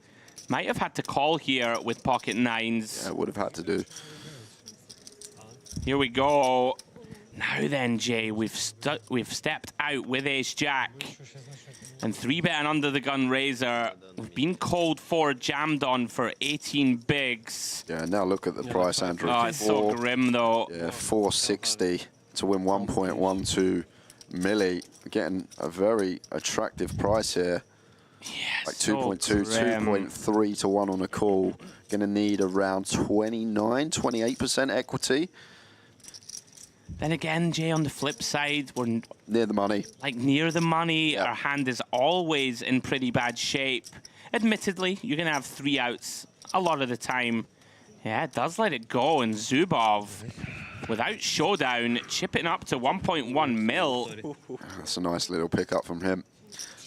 might have had to call here with pocket 9s. Yeah, would have had to do. Here we go. Now then, Jay, we've stepped out with ace-jack. And 3-betting under the gun razor. We've been called for, jammed on for 18 bigs. Yeah, now look at the price, Andrew. Oh, it's so grim, though. Yeah, 460 to win 1.12 milli. Getting a very attractive price here. Yes, like 2.2, 2.3 to 1 on a call. Gonna need around 29, 28% equity. Then again, Jay, on the flip side, we're near the money. Like near the money, our hand is always in pretty bad shape. Admittedly, you're gonna have 3 outs a lot of the time. Yeah, it does let it go, and Zubov, without showdown, chipping up to 1.1 mil. That's a nice little pickup from him.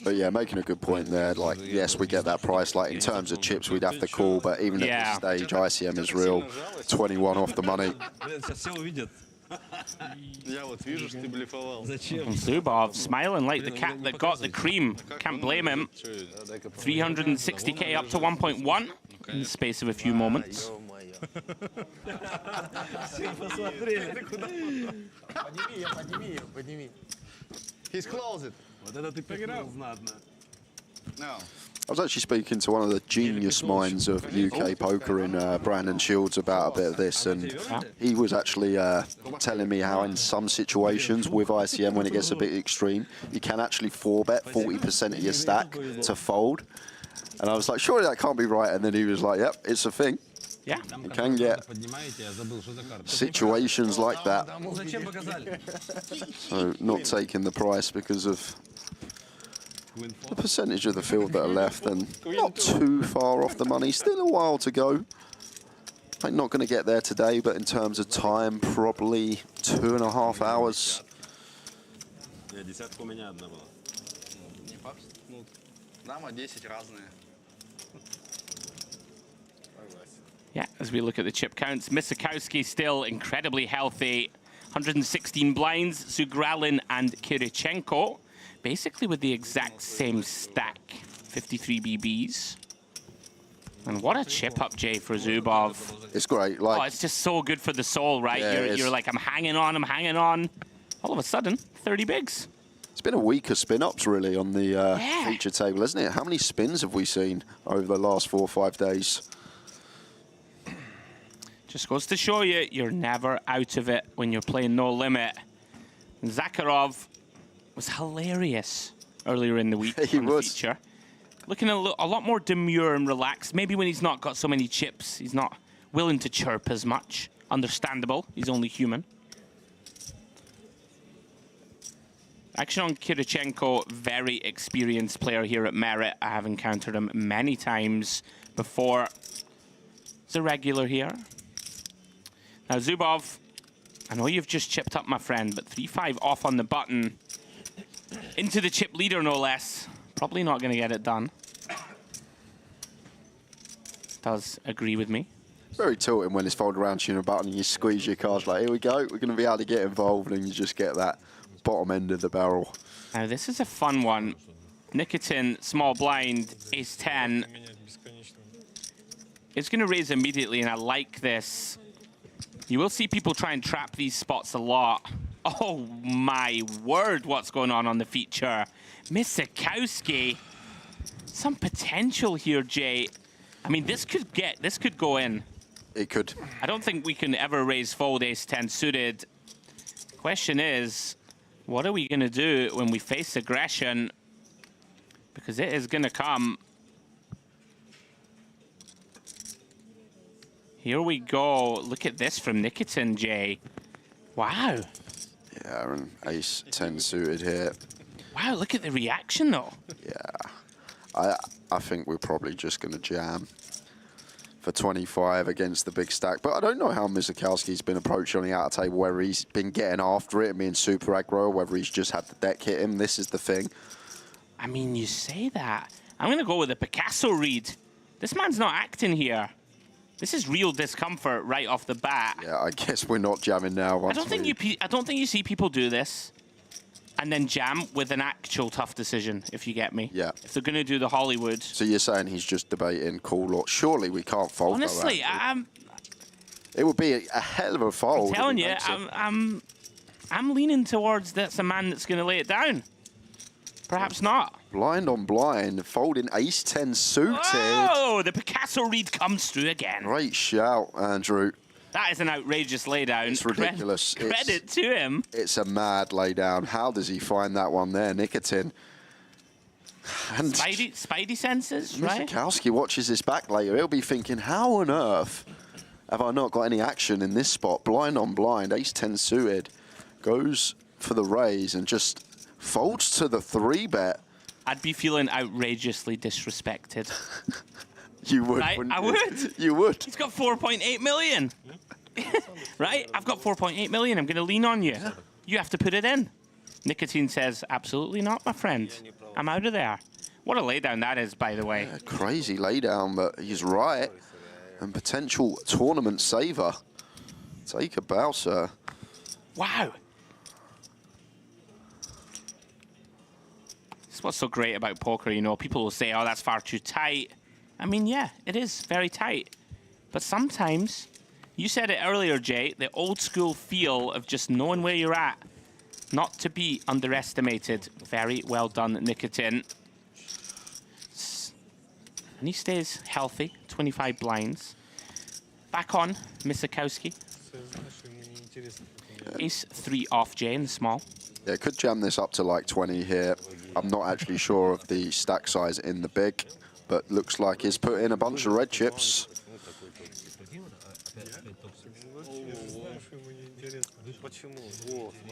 But yeah, making a good point there. Like, yes, we get that price. Like, in terms of chips, we'd have to call. But even at this stage, ICM is real. 21 off the money. Zubov smiling like the cat that got the cream. Can't blame him. 360k up to 1.1 in the space of a few moments. He's closed. I was actually speaking to one of the genius minds of UK poker in Brandon Shields about a bit of this, and he was actually telling me how in some situations with ICM, when it gets a bit extreme, you can actually 4-bet 40% of your stack to fold. And I was like, surely that can't be right. And then he was like, yep, it's a thing. Yeah. You can get situations like that. So not taking the price because of the percentage of the field that are left, and not too far off the money. Still a while to go. I'm not going to get there today, but in terms of time, probably 2.5 hours. Yeah, as we look at the chip counts, Misakowski still incredibly healthy. 116 blinds, Zugralin and Kirichenko, basically with the exact same stack. 53 BBs. And what a chip up, Jay, for Zubov. It's great. Like, oh, it's just so good for the soul, right? Yeah, you're like, I'm hanging on, I'm hanging on. All of a sudden, 30 bigs. It's been a week of spin-ups, really, on the feature table, isn't it? How many spins have we seen over the last 4 or 5 days? Just goes to show you, you're never out of it when you're playing no limit. Zakharov was hilarious earlier in the week on the feature. Looking a lot more demure and relaxed. Maybe when he's not got so many chips, he's not willing to chirp as much. Understandable, he's only human. Action on Kirichenko, very experienced player here at Merit. I have encountered him many times before. He's a regular here. Now, Zubov, I know you've just chipped up, my friend, but 3-5 off on the button. Into the chip leader, no less. Probably not going to get it done. Does agree with me. Very tilting when it's folded around to you in a button and you squeeze your cards like, here we go, we're going to be able to get involved, and you just get that bottom end of the barrel. Now, this is a fun one. Nikitin, small blind, ace-10. It's going to raise immediately, and I like this. You will see people try and trap these spots a lot. Oh my word, what's going on the feature? Misakowski. Some potential here, Jay. I mean, this could go in. It could. I don't think we can ever raise fold ace-10 suited. Question is, what are we going to do when we face aggression? Because it is going to come. Here we go. Look at this from Nikitin, Jay. Wow. Yeah, and ace-10 suited here. Wow, look at the reaction, though. Yeah. I think we're probably just going to jam for 25 against the big stack. But I don't know how Misakowski's been approached on the outer table, whether he's been getting after it and being super aggro, or whether he's just had the deck hit him. This is the thing. I mean, you say that. I'm going to go with a Picasso read. This man's not acting here. This is real discomfort right off the bat. Yeah, I guess we're not jamming now. I don't think you see people do this and then jam with an actual tough decision, if you get me. Yeah. If they're going to do the Hollywood. So you're saying he's just debating call, or surely we can't fold. Honestly, it would be a hell of a fold. I'm telling you, I'm leaning towards that's a man that's going to lay it down. Perhaps not. Blind on blind, folding ace-10 suited. Oh, the Picasso read comes through again. Great shout, Andrew. That is an outrageous laydown. It's ridiculous. Credit to him. It's a mad laydown. How does he find that one there, Nikitin? And Spidey senses, right? Misakowski watches this back later. He'll be thinking, how on earth have I not got any action in this spot? Blind on blind, ace-10 suited. Goes for the raise and just folds to the 3-bet. I'd be feeling outrageously disrespected. You would, right? wouldn't I you? would. You would. He's got 4.8 million. Right? I've got 4.8 million. I'm going to lean on you. You have to put it in. Nikitin says, absolutely not, my friend. I'm out of there. What a laydown that is, by the way. Yeah, crazy laydown, but he's right. And potential tournament saver. Take a bow, sir. Wow. That's what's so great about poker, you know. People will say, oh, that's far too tight. I mean, yeah, it is very tight. But sometimes, you said it earlier, Jay, the old school feel of just knowing where you're at. Not to be underestimated. Very well done, Nikitin. And he stays healthy, 25 blinds. Back on, Misakowski. Ace 3 off, Jay, in the small. Yeah, could jam this up to like 20 here. I'm not actually sure of the stack size in the big, but looks like he's put in a bunch of red chips.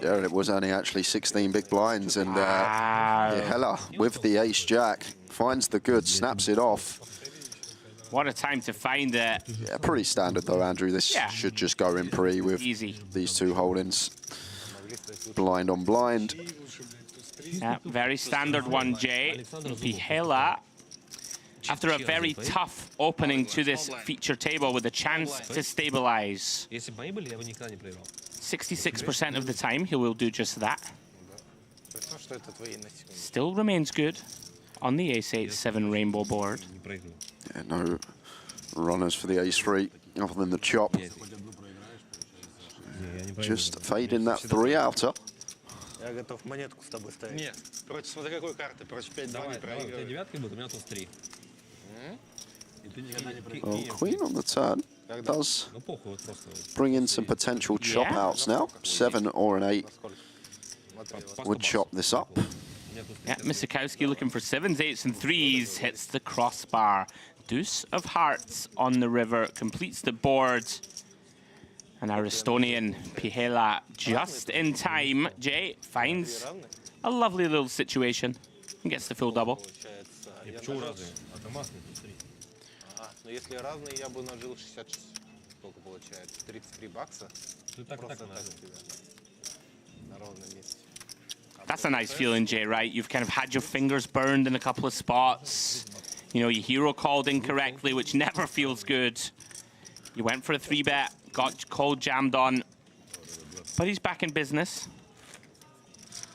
Yeah, it was only actually 16 big blinds, and Hella with the ace-jack finds the good, snaps it off. What a time to find it. Yeah, pretty standard though, Andrew. This should just go in pre with these two holdings. Blind on blind. Yeah, very standard one, Jay. Pihela, after a very tough opening to this feature table with a chance to stabilize. 66% of the time, he will do just that. Still remains good on the ace-8-7 rainbow board. Yeah, no runners for the ace-3 other than the chop. Just fading that 3 outer. Я готов монетку с тобой ставить. Нет, против смотри какой карты, против 5-2 не проигрывай. Девятки будут, у меня туз 3. Well, queen on the turn does bring in some potential chop outs now. 7 or an 8 would chop this up. Yeah, Misakowski looking for 7s, 8s, and 3s. Hits the crossbar. Deuce of hearts on the river. Completes the board. And our Estonian Pihela just in time. Jay finds a lovely little situation and gets the full double. Но если разные, я бы нажил 60, сколько получается? 33 бакса. Просто так у тебя. На ровном месте. That's a nice feeling, Jay, right? You've kind of had your fingers burned in a couple of spots. You know, your hero called incorrectly, which never feels good. You went for a 3-bet, got called jammed on. But he's back in business.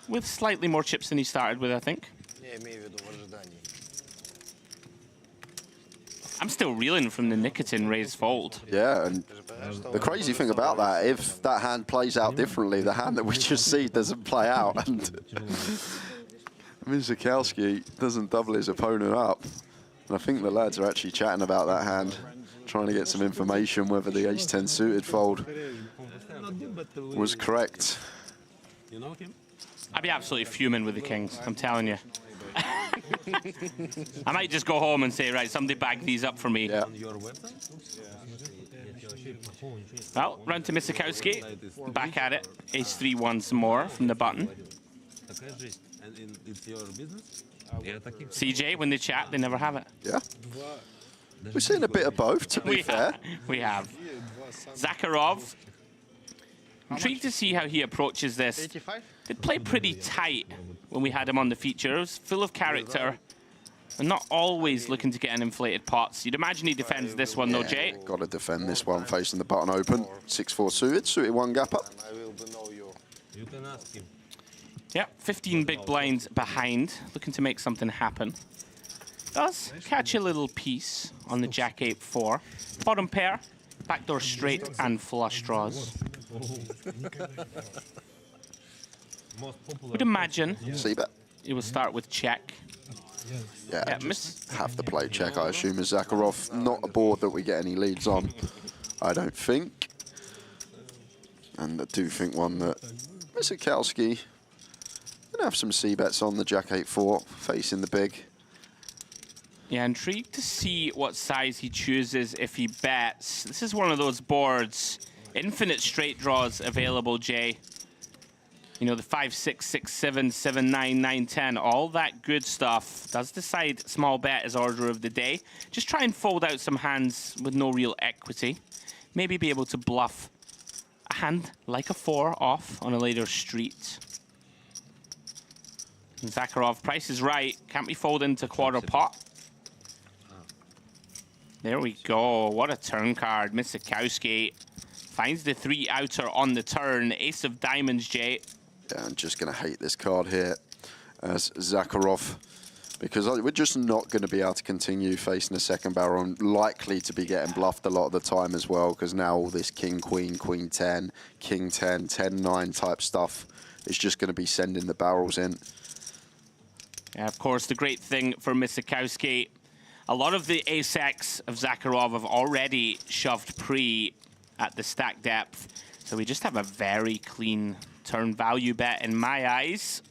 With slightly more chips than he started with, I think. Я имею в виду в ожидании. I'm still reeling from the Nikitin raise fold. Yeah, and the crazy thing about that, if that hand plays out differently, the hand that we just see doesn't play out, and Misakowski doesn't double his opponent up. And I think the lads are actually chatting about that hand, trying to get some information whether the ace-10 suited fold was correct. I'd be absolutely fuming with the kings, I'm telling you. I might just go home and say, right, somebody bag these up for me. Yeah. Well, round to Misakowski. Back at it. Ace-3 once more from the button. CJ, when they chat, they never have it. Yeah. We've seen a bit of both, to be fair. We have. Zakharov. Intrigued to see how he approaches this. Did play pretty tight when we had him on the feature. It was full of character and not always looking to get an inflated pots. You'd imagine he defends this one, though, Jay. Got to defend this one, facing the button open. 6-4 suited 1 gap up. Yep, 15 big blinds behind, looking to make something happen. Does catch a little piece on the Jack-8-4. Bottom pair, backdoor straight, and flush draws. Would imagine it will start with check. Yeah, just have to play check, I assume, as Zakharov. Not a board that we get any leads on, I don't think. And I do think one that Misakowski can have some C-bets on the Jack-8-4, facing the big. Yeah, intrigued to see what size he chooses if he bets. This is one of those boards. Infinite straight draws available, Jay. You know, the 5, 6, 6, 7, 7, 9, 9, 10, all that good stuff. Does decide small bet is order of the day. Just try and fold out some hands with no real equity. Maybe be able to bluff a hand like a 4 off on a later street. Zakharov, price is right. Can't be folded into quarter pot. There we go. What a turn card. Misakowski finds the 3 outer on the turn. Ace of diamonds, Jay. Yeah, I'm just going to hate this card here as Zakharov, because we're just not going to be able to continue facing a second barrel and likely to be getting bluffed a lot of the time as well, because now all this king, queen, queen 10, king 10, 10, 9 type stuff is just going to be sending the barrels in. Yeah, of course, the great thing for Misakowski, a lot of the ace-X of Zakharov have already shoved pre at the stack depth, so we just have a very clean turn value bet in my eyes.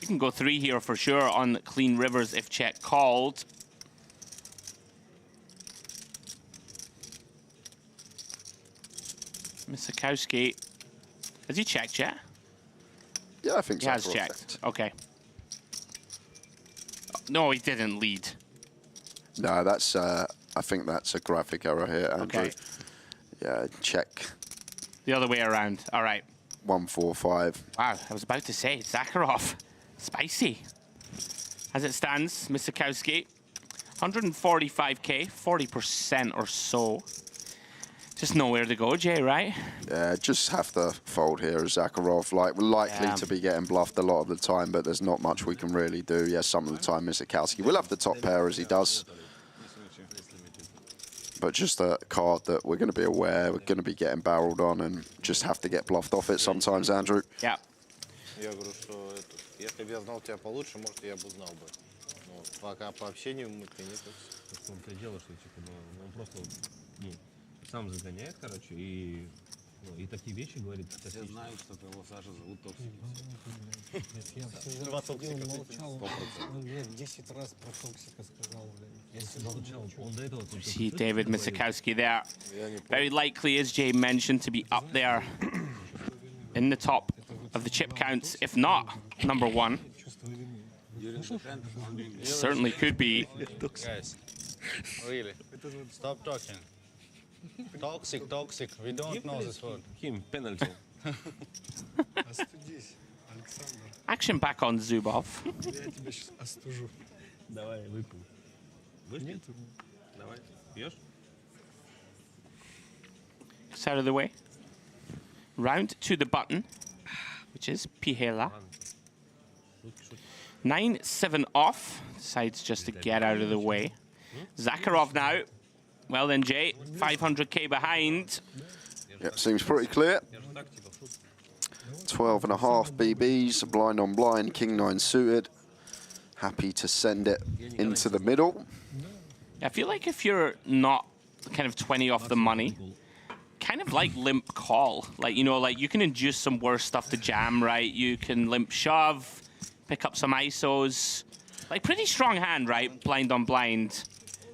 You can go 3 here for sure on clean rivers if check called. Misakowski, has he checked yet? Yeah, I think he has checked. Okay. No, he didn't lead. No, that's. I think that's a graphic error here, Andrew. Okay. Yeah, check. The other way around. All right. 145. Wow, I was about to say Zakharov, spicy. As it stands, Misakowski, 145k, 40% or so. Just nowhere to go, Jay, right? Yeah, just have to fold here as Zakharov. Like, we're likely to be getting bluffed a lot of the time, but there's not much we can really do. Yeah, some of the time, Misakowski will have the top pair as he does. But just a card that we're going to be aware, we're going to be getting barreled on and just have to get bluffed off it sometimes, Andrew. Yeah. Я говорю, что если бы я знал тебя получше, может, я бы узнал бы. Но пока по общению мы нет. В том-то и дело, что типа, он просто сам загоняет, короче, и такие вещи говорит. Все знают, что твоего Саша зовут Токсик. Я Два Токсика. молчал, он мне 10 раз про Токсика сказал. Я молчал. Он до этого... See David Misakowski there. Very likely, as Jay mentioned, to be up there in the top of the chip counts, if not number 1. Certainly could be. Guys, really, stop talking. Toxic, toxic, we don't know this word. Him, penalty. Остудись, Александр. Action back on Zubov. Я тебя сейчас остужу. Давай, выпил. Нет. Давай, пьешь? It's out of the way. Round to the button, which is Pihela. 9-7 off. Decides just to get out of the way. Zakharov now. Well then, Jay, 500k behind. Yeah, seems pretty clear. 12.5 BBs, blind on blind, king 9 suited. Happy to send it into the middle. I feel like if you're not kind of 20 off the money, kind of like limp call. Like, you know, like you can induce some worse stuff to jam, right? You can limp shove, pick up some ISOs. Like pretty strong hand, right? Blind on blind.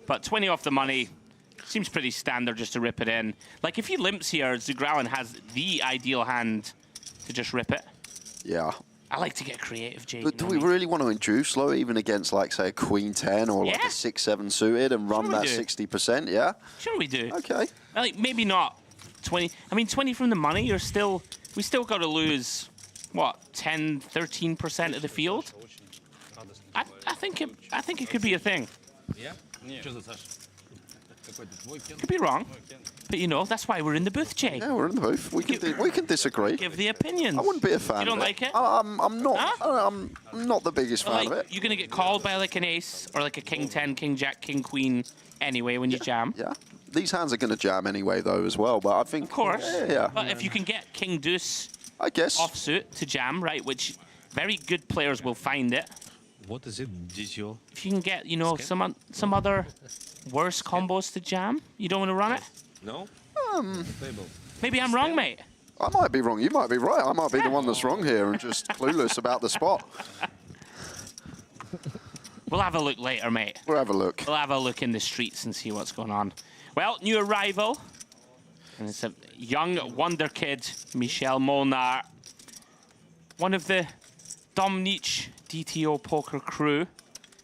But 20 off the money seems pretty standard just to rip it in. Like if he limps here, Zugralin has the ideal hand to just rip it. Yeah. I like to get creative, Jay. But do we really want to induce low, even against, like, say, a queen 10 or like a 6-7 suited and run that 60%? Yeah? Sure we do. Okay. Like maybe not 20. I mean, 20 from the money, we still got to lose, what, 10, 13% of the field? I think it could be a thing. Yeah? Что за Саша? Could be wrong, but you know that's why we're in the booth, Jay. Yeah, we're in the booth. We can disagree. Give the opinions. I wouldn't be a fan. You don't of like it? I'm not. Huh? I'm not the biggest fan like, of it. You're gonna get called by like an ace or like a king 10, king jack, king queen anyway when you jam. Yeah. These hands are gonna jam anyway though as well. But I think. Of course. Yeah. But if you can get king deuce, I guess offsuit to jam, right? Which very good players will find it. What is it, DTO? If you can get, you know, some other worse combos to jam, you don't want to run it? No? Maybe I'm wrong, mate. I might be wrong. You might be right. I might be the one that's wrong here and just clueless about the spot. We'll have a look later, mate. We'll have a look. We'll have a look in the streets and see what's going on. Well, new arrival. And it's a young wonder kid, Michel Molnar. One of the Domnich DTO poker crew.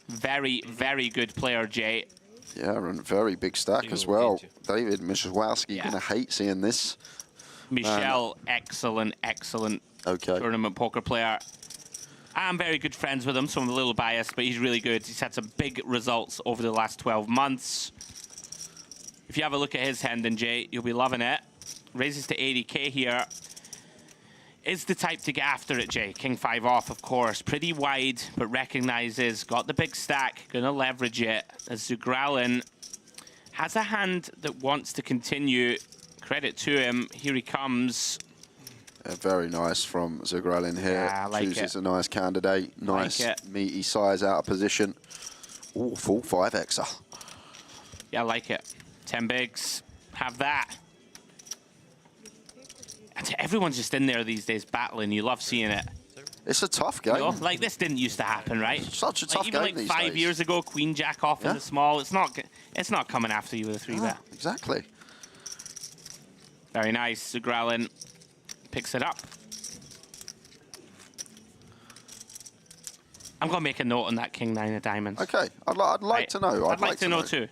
Very, very good player, Jay. Yeah, and very big stack as well. David Mishawowski, Yeah. gonna hate seeing this. Michel, excellent tournament poker player. I'm very good friends with him, so I'm a little biased, but he's really good. He's had some big results over the last 12 months. If you have a look at his hand, then Jay, you'll be loving it. Raises to 80k here. Is the type to get after it, Jay. King 5 off, of course. Pretty wide, but recognizes. Got the big stack. Gonna leverage it. As Zugralin has a hand that wants to continue. Credit to him. Here he comes. Very nice from Zugralin here. Yeah, I like Chooses it. a nice candidate. Nice Like it. meaty size out of position. Ooh, full 5xer. Yeah, I like it. 10 bigs. Have that. And everyone's just in there these days battling. You love seeing it. It's a tough game. You know, like, this didn't used to happen, right? Such a tough even game like these 5 days. years ago, Queen Jack off in the small. It's not coming after you with a 3-bet. Exactly. Very nice. Zugralin picks it up. I'm going to make a note on that King 9 of diamonds. Okay. I'd like to know. I'd like to know too.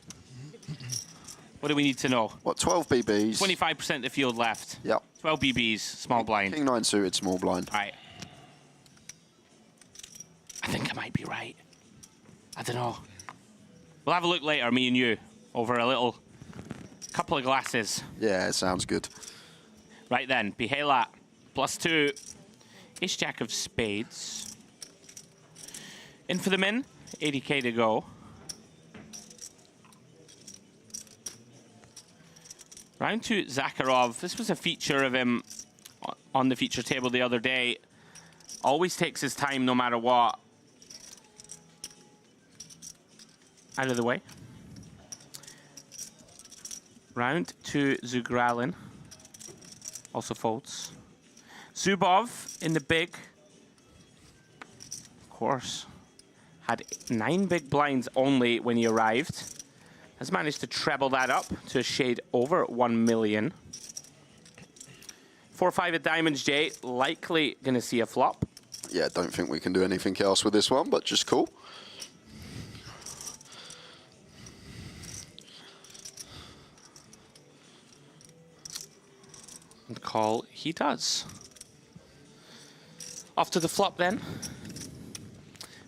What do we need to know? What, 12 BBs? 25% of the field left. Yep. 12 BBs, small blind. King 9 suited, small blind. Right. I think I might be right. I don't know. We'll have a look later, me and you, over a little couple of glasses. Yeah, it sounds good. Right then, Bihela, +2. Ace-Jack of spades. In for the min, 80k to go. Round 2, Zakharov. This was a feature of him on the feature table the other day. Always takes his time no matter what. Out of the way. Round 2, Zugralin. Also folds. Zubov in the big. Of course. Had 9 big blinds only when he arrived. Has managed to treble that up to a shade over 1 million. 4-5 of diamonds, Jay. Likely going to see a flop. Yeah, don't think we can do anything else with this one, but just cool. And call he does. Off to the flop then.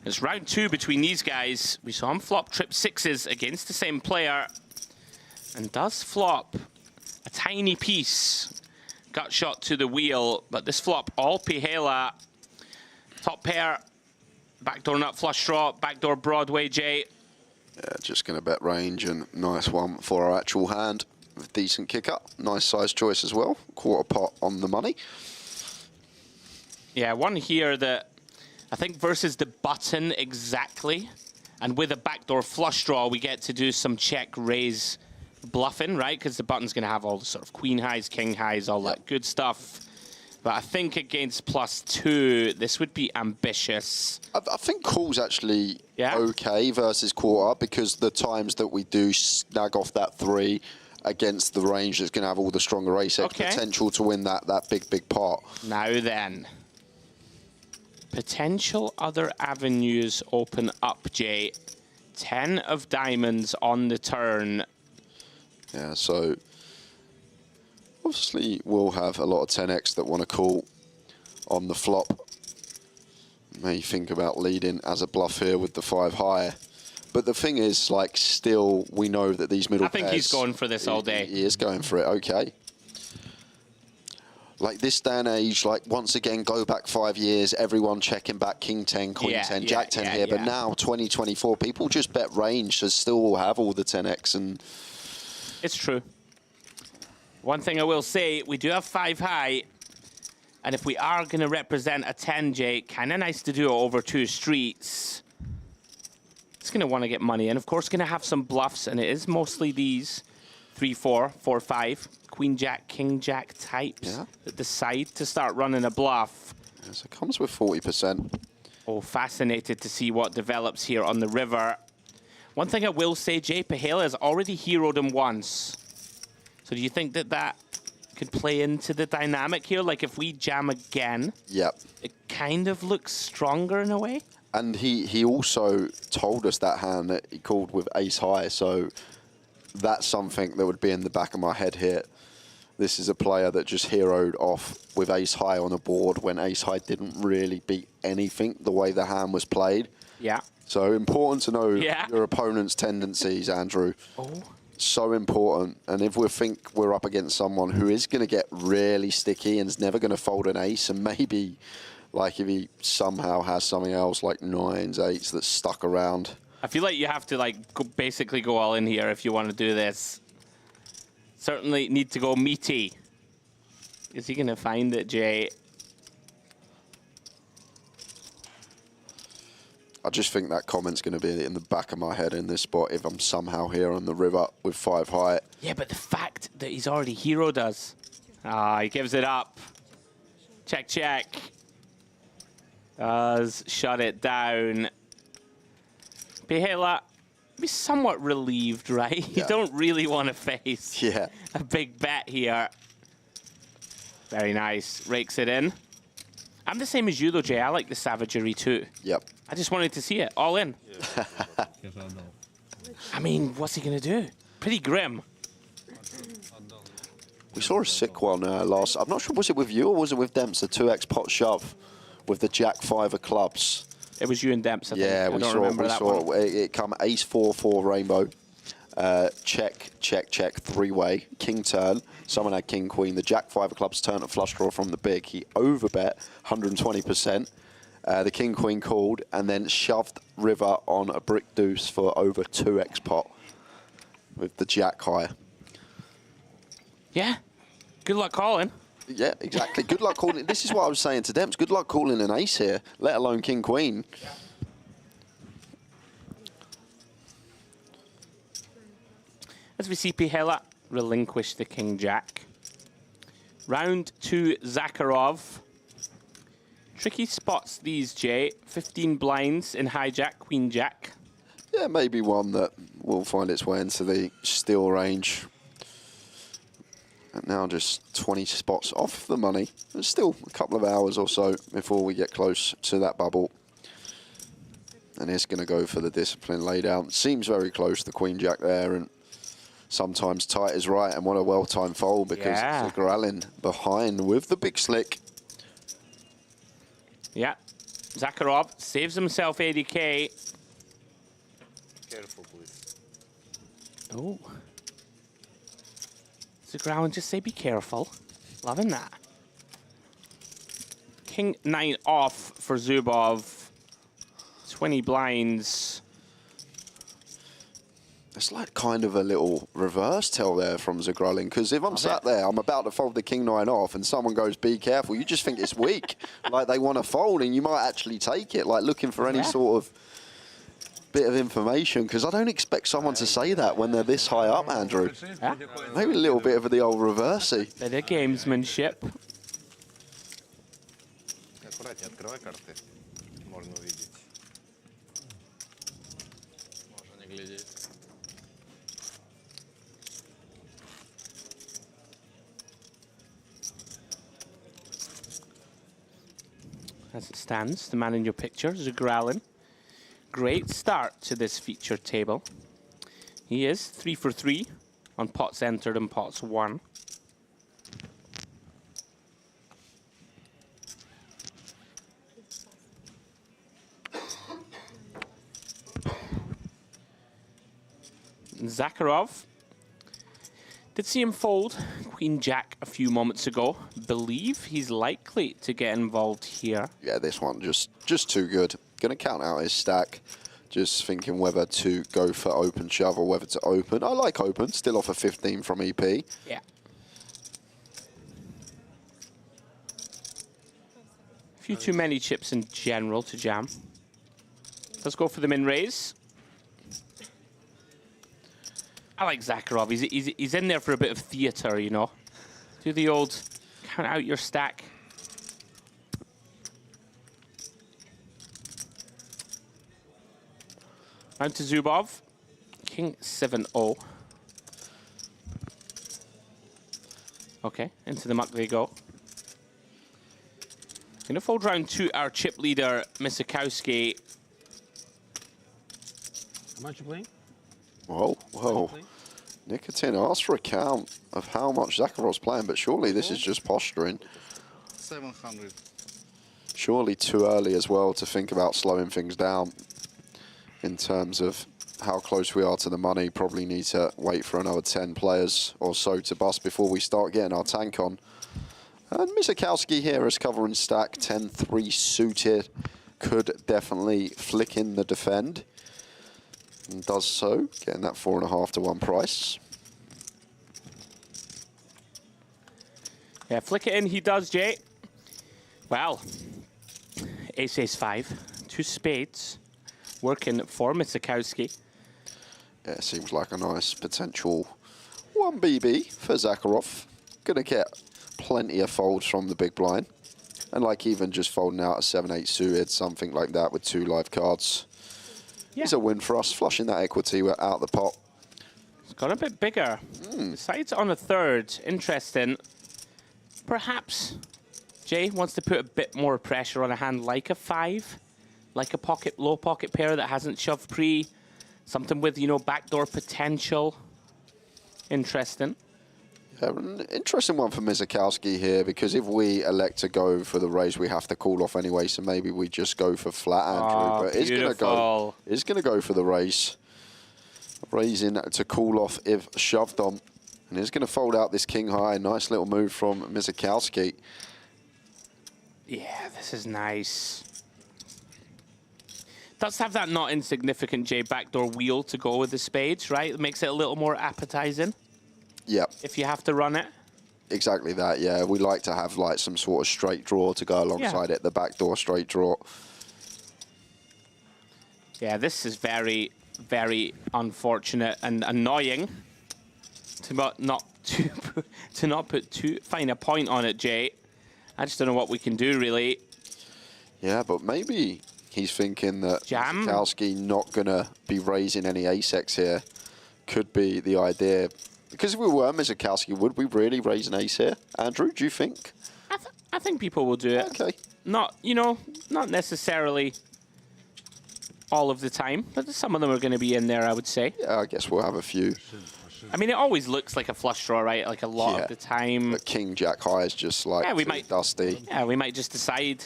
It's round 2 between these guys. We saw him flop trip 6s against the same player. And does flop a tiny piece. Gut shot to the wheel, but this flop all Pihela. Top pair, backdoor nut flush draw, backdoor Broadway, Jay. Yeah, just going to bet range and nice one for our actual hand. With decent kick up. Nice size choice as well. Quarter pot on the money. Yeah, one here that I think versus the button exactly. And with a backdoor flush draw, we get to do some check raise bluffing, right? Because the button's going to have all the sort of queen highs, king highs, all that good stuff. But I think against +2, this would be ambitious. I think call's actually okay versus quarter, because the times that we do snag off that 3 against the range that's going to have all the stronger ace-x potential to win that big pot. Now then. Potential other avenues open up, Jay. 10 of diamonds on the turn. Yeah, so obviously we'll have a lot of 10x that want to call on the flop. May think about leading as a bluff here with the 5 high. But the thing is, like, still, we know that these middle pairs... I think he's going for this all day. He is going for it, okay. Like, this day and age, like, once again, go back 5 years, everyone checking back King 10, Queen 10, Jack 10 here. But now, 2024, people just bet range, so still will have all the 10x. And it's true. One thing I will say, we do have 5 high. And if we are going to represent a 10, Jay, kind of nice to do it over 2 streets. It's going to want to get money in. Of course, going to have some bluffs, and it is mostly these 3-4, 4-5, Queen Jack, King Jack types that decide to start running a bluff. Yeah, so it comes with 40%. Oh, fascinated to see what develops here on the river. One thing I will say, Jay, Pihela has already heroed him once. So do you think that that could play into the dynamic here? Like, if we jam again, it kind of looks stronger in a way? And he also told us that hand that he called with ace high, so that's something that would be in the back of my head here. This is a player that just heroed off with ace high on a board when ace high didn't really beat anything the way the hand was played. Yeah. So important to know your opponent's tendencies, Andrew. Oh. So important. And if we think we're up against someone who is going to get really sticky and is never going to fold an ace, and maybe like if he somehow has something else like 9s, 8s that's stuck around. I feel like you have to like basically go all in here if you want to do this. Certainly need to go meaty. Is he going to find it, Jay? I just think that comment's going to be in the back of my head in this spot if I'm somehow here on the river with 5 high. Yeah, but the fact that he's already heroed us. Ah, he gives it up. Check, check. Does shut it down. Pihela, be somewhat relieved, right? You don't really want to face a big bet here. Very nice. Rakes it in. I'm the same as you, though, Jay. I like the savagery, too. Yep. I just wanted to see it. All in. I mean, what's he going to do? Pretty grim. We saw a sick one last. I'm not sure, was it with you or was it with Dempsey? 2x pot shove with the jack 5 of clubs. It was you and Dempsey. Yeah, we saw it come ace 4-4 rainbow. Check, check, check, 3-way, king turn. Someone had king queen. The jack 5 of clubs turn a flush draw from the big. He overbet 120%. The king queen called and then shoved river on a brick deuce for over 2x pot with the jack high. Yeah. Good luck calling. Yeah, exactly. Good luck calling. This is what I was saying to Demps. Good luck calling an ace here, let alone king queen. As we see Pihela relinquish the king jack. Round 2, Zakharov. Tricky spots these, Jay. 15 blinds in hijack, queen jack. Yeah, maybe one that will find its way into the steel range. And now just 20 spots off the money. There's still a couple of hours or so before we get close to that bubble. And it's going to go for the discipline laid out. Seems very close, the queen jack there, and sometimes tight is right, and what a well-timed fold because Gralin behind with the big slick. Yeah, Zakharov saves himself 80k. Careful, please. Oh. Gralin just say be careful. Loving that. King 9 off for Zubov. 20 blinds. It's like kind of a little reverse tell there from Zagralin, because if I'm sat there, I'm about to fold the king 9 off and someone goes, be careful, you just think it's weak. Like they want to fold and you might actually take it, like looking for any sort of bit of information, because I don't expect someone to say that when they're this high up, Andrew. Yeah. Maybe a little bit of the old reversey. Bit of gamesmanship. Аккуратнее, открывай карты. Можно увидеть. Можно не глядеть. As it stands, the man in your picture, Zagralin. Great start to this featured table. He is 3 for 3 on pots entered and pots won. Zakharov. Did see him fold Queen Jack a few moments ago. Believe he's likely to get involved here. Yeah, this one just too good. Gonna count out his stack. Just thinking whether to go for open shove or whether to open. I like open, still off a 15 from EP. Yeah. A few too many chips in general to jam. Let's go for the min raise. I like Zakharov. He's in there for a bit of theatre, you know. Do the old count out your stack. Round to Zubov. King 7-0. Okay, into the muck they go. Gonna fold round to our chip leader, Misakowski. How much you playing? Whoa, whoa. Nikitin asked for a count of how much Zakharov's playing, but surely this is just posturing. 700. Surely too early as well to think about slowing things down in terms of how close we are to the money. Probably need to wait for another 10 players or so to bust before we start getting our tank on. And Misakowski here is covering stack 10-3 suited. Could definitely flick in the defend. And does so, getting that 4.5 to 1 price. Yeah, flick it in, he does, Jay. Well, ace-5, 2 spades, working for Misakowski. Yeah, it seems like a nice potential 1 BB for Zakharov. Gonna get plenty of folds from the big blind. And like even just folding out a 7-8 suited, something like that with 2 live cards. Yeah. Is a win for us, flushing that equity, we're out the pot. It's got a bit bigger. Decides on a 3rd, interesting. Perhaps Jay wants to put a bit more pressure on a hand like a 5, like a low pocket pair that hasn't shoved pre, something with, you know, backdoor potential. Interesting. Yeah, an interesting one for Misakowski here, because if we elect to go for the raise, we have to call off anyway, so maybe we just go for flat, Andrew. But it's gonna go for the raise. Raising to call off if shoved on. And he's gonna fold out this king high. Nice little move from Misakowski. Yeah, this is nice. Does have that not insignificant J backdoor wheel to go with the spades, right? It makes it a little more appetizing. Yep. If you have to run it. Exactly that, yeah. We like to have like some sort of straight draw to go alongside it, the backdoor straight draw. Yeah, this is very, very unfortunate and annoying to not put too fine a point on it, Jay. I just don't know what we can do, really. Yeah, but maybe he's thinking that Misakowski not going to be raising any ace-X here. Could be the idea. Because if we were Misakowski, would we really raise an ace here? Andrew, do you think? I think people will do it. Okay. Not, you know, not necessarily all of the time, but some of them are going to be in there, I would say. Yeah, I guess we'll have a few. I mean, it always looks like a flush draw, right? Like a lot of the time. But King Jack High is just like dusty. Yeah, we might just decide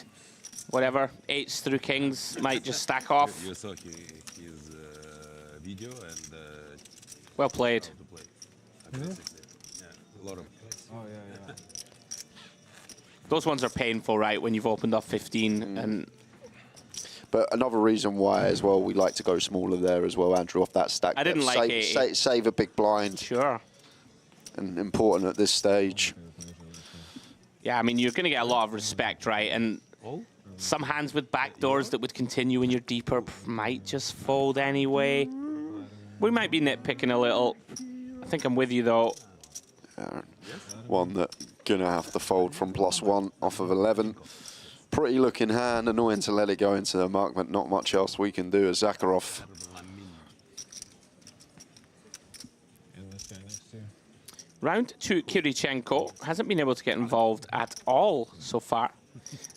whatever. 8s through kings might just stack off. You saw his video and... well played. Yeah, a lot of... Oh, yeah. Those ones are painful, right? When you've opened up 15 and... But another reason why as well, we like to go smaller there as well, Andrew, off that stack. I didn't like it. Save a big blind. Sure. And important at this stage. Yeah, I mean, you're going to get a lot of respect, right? And some hands with backdoors that would continue in your deeper might just fold anyway. We might be nitpicking a little. I think I'm with you, though. One that going to have to fold from +1 off of 11. Pretty looking hand, annoying to let it go into the mark, but not much else we can do as Zakharov. Round 2, Kirichenko hasn't been able to get involved at all so far.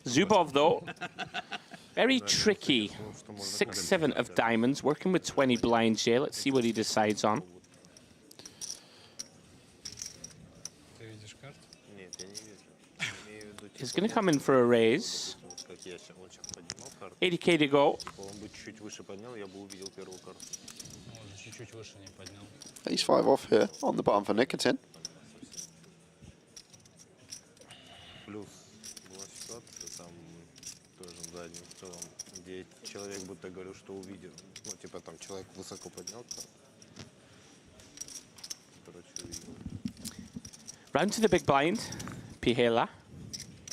Zubov, though, very tricky. 6-7 of diamonds, working with 20 blinds, Jay. Let's see what he decides on. He's going to come in for a raise. 80K to go. Ace-5 off here on the button for Nikitin. Плюс была ситуация там тоже в заднем в целом, где человек будто говорил, что увидел. Ну, типа там человек высоко поднял карту. Короче, увидел. Round to the big blind, Pihela.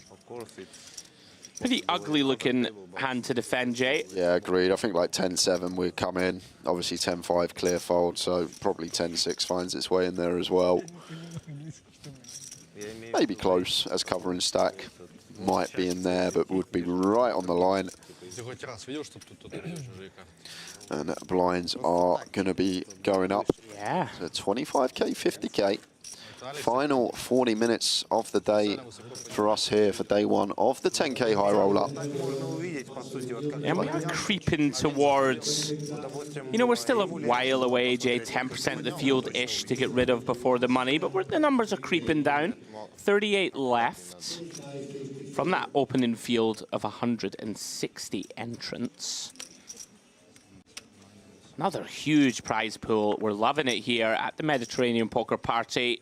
Of course, it's pretty ugly looking hand to defend, Jay. Yeah, agreed. I think like 10-7 we come in. Obviously 10-5 clear fold, so probably 10-6 finds its way in there as well. Maybe close as covering stack. Might be in there, but would be right on the line. And blinds are going to be going up. Yeah. So 25K, 50K. Final 40 minutes of the day for us here for day one of the 10K High Roller. And we are creeping towards, you know, we're still a while away, Jay, 10% of the field-ish to get rid of before the money, but the numbers are creeping down. 38 left from that opening field of 160 entrants. Another huge prize pool. We're loving it here at the Mediterranean Poker Party.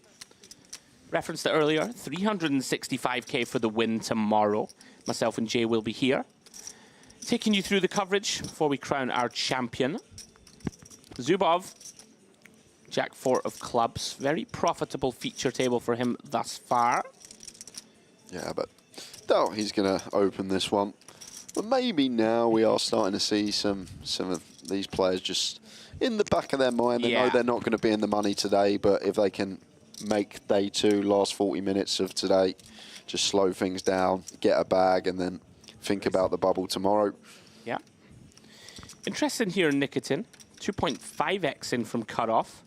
Referenced it earlier, 365K for the win tomorrow. Myself and Jay will be here, taking you through the coverage before we crown our champion. Zubov, Jack 4 of clubs. Very profitable feature table for him thus far. Yeah, but doubt he's going to open this one. But maybe now we are starting to see some of these players just in the back of their mind. They know they're not going to be in the money today, but if they can make day two, last 40 minutes of today, just slow things down, get a bag, and then think about the bubble tomorrow. Yeah. Interesting here, Nikitin. 2.5x in from cutoff.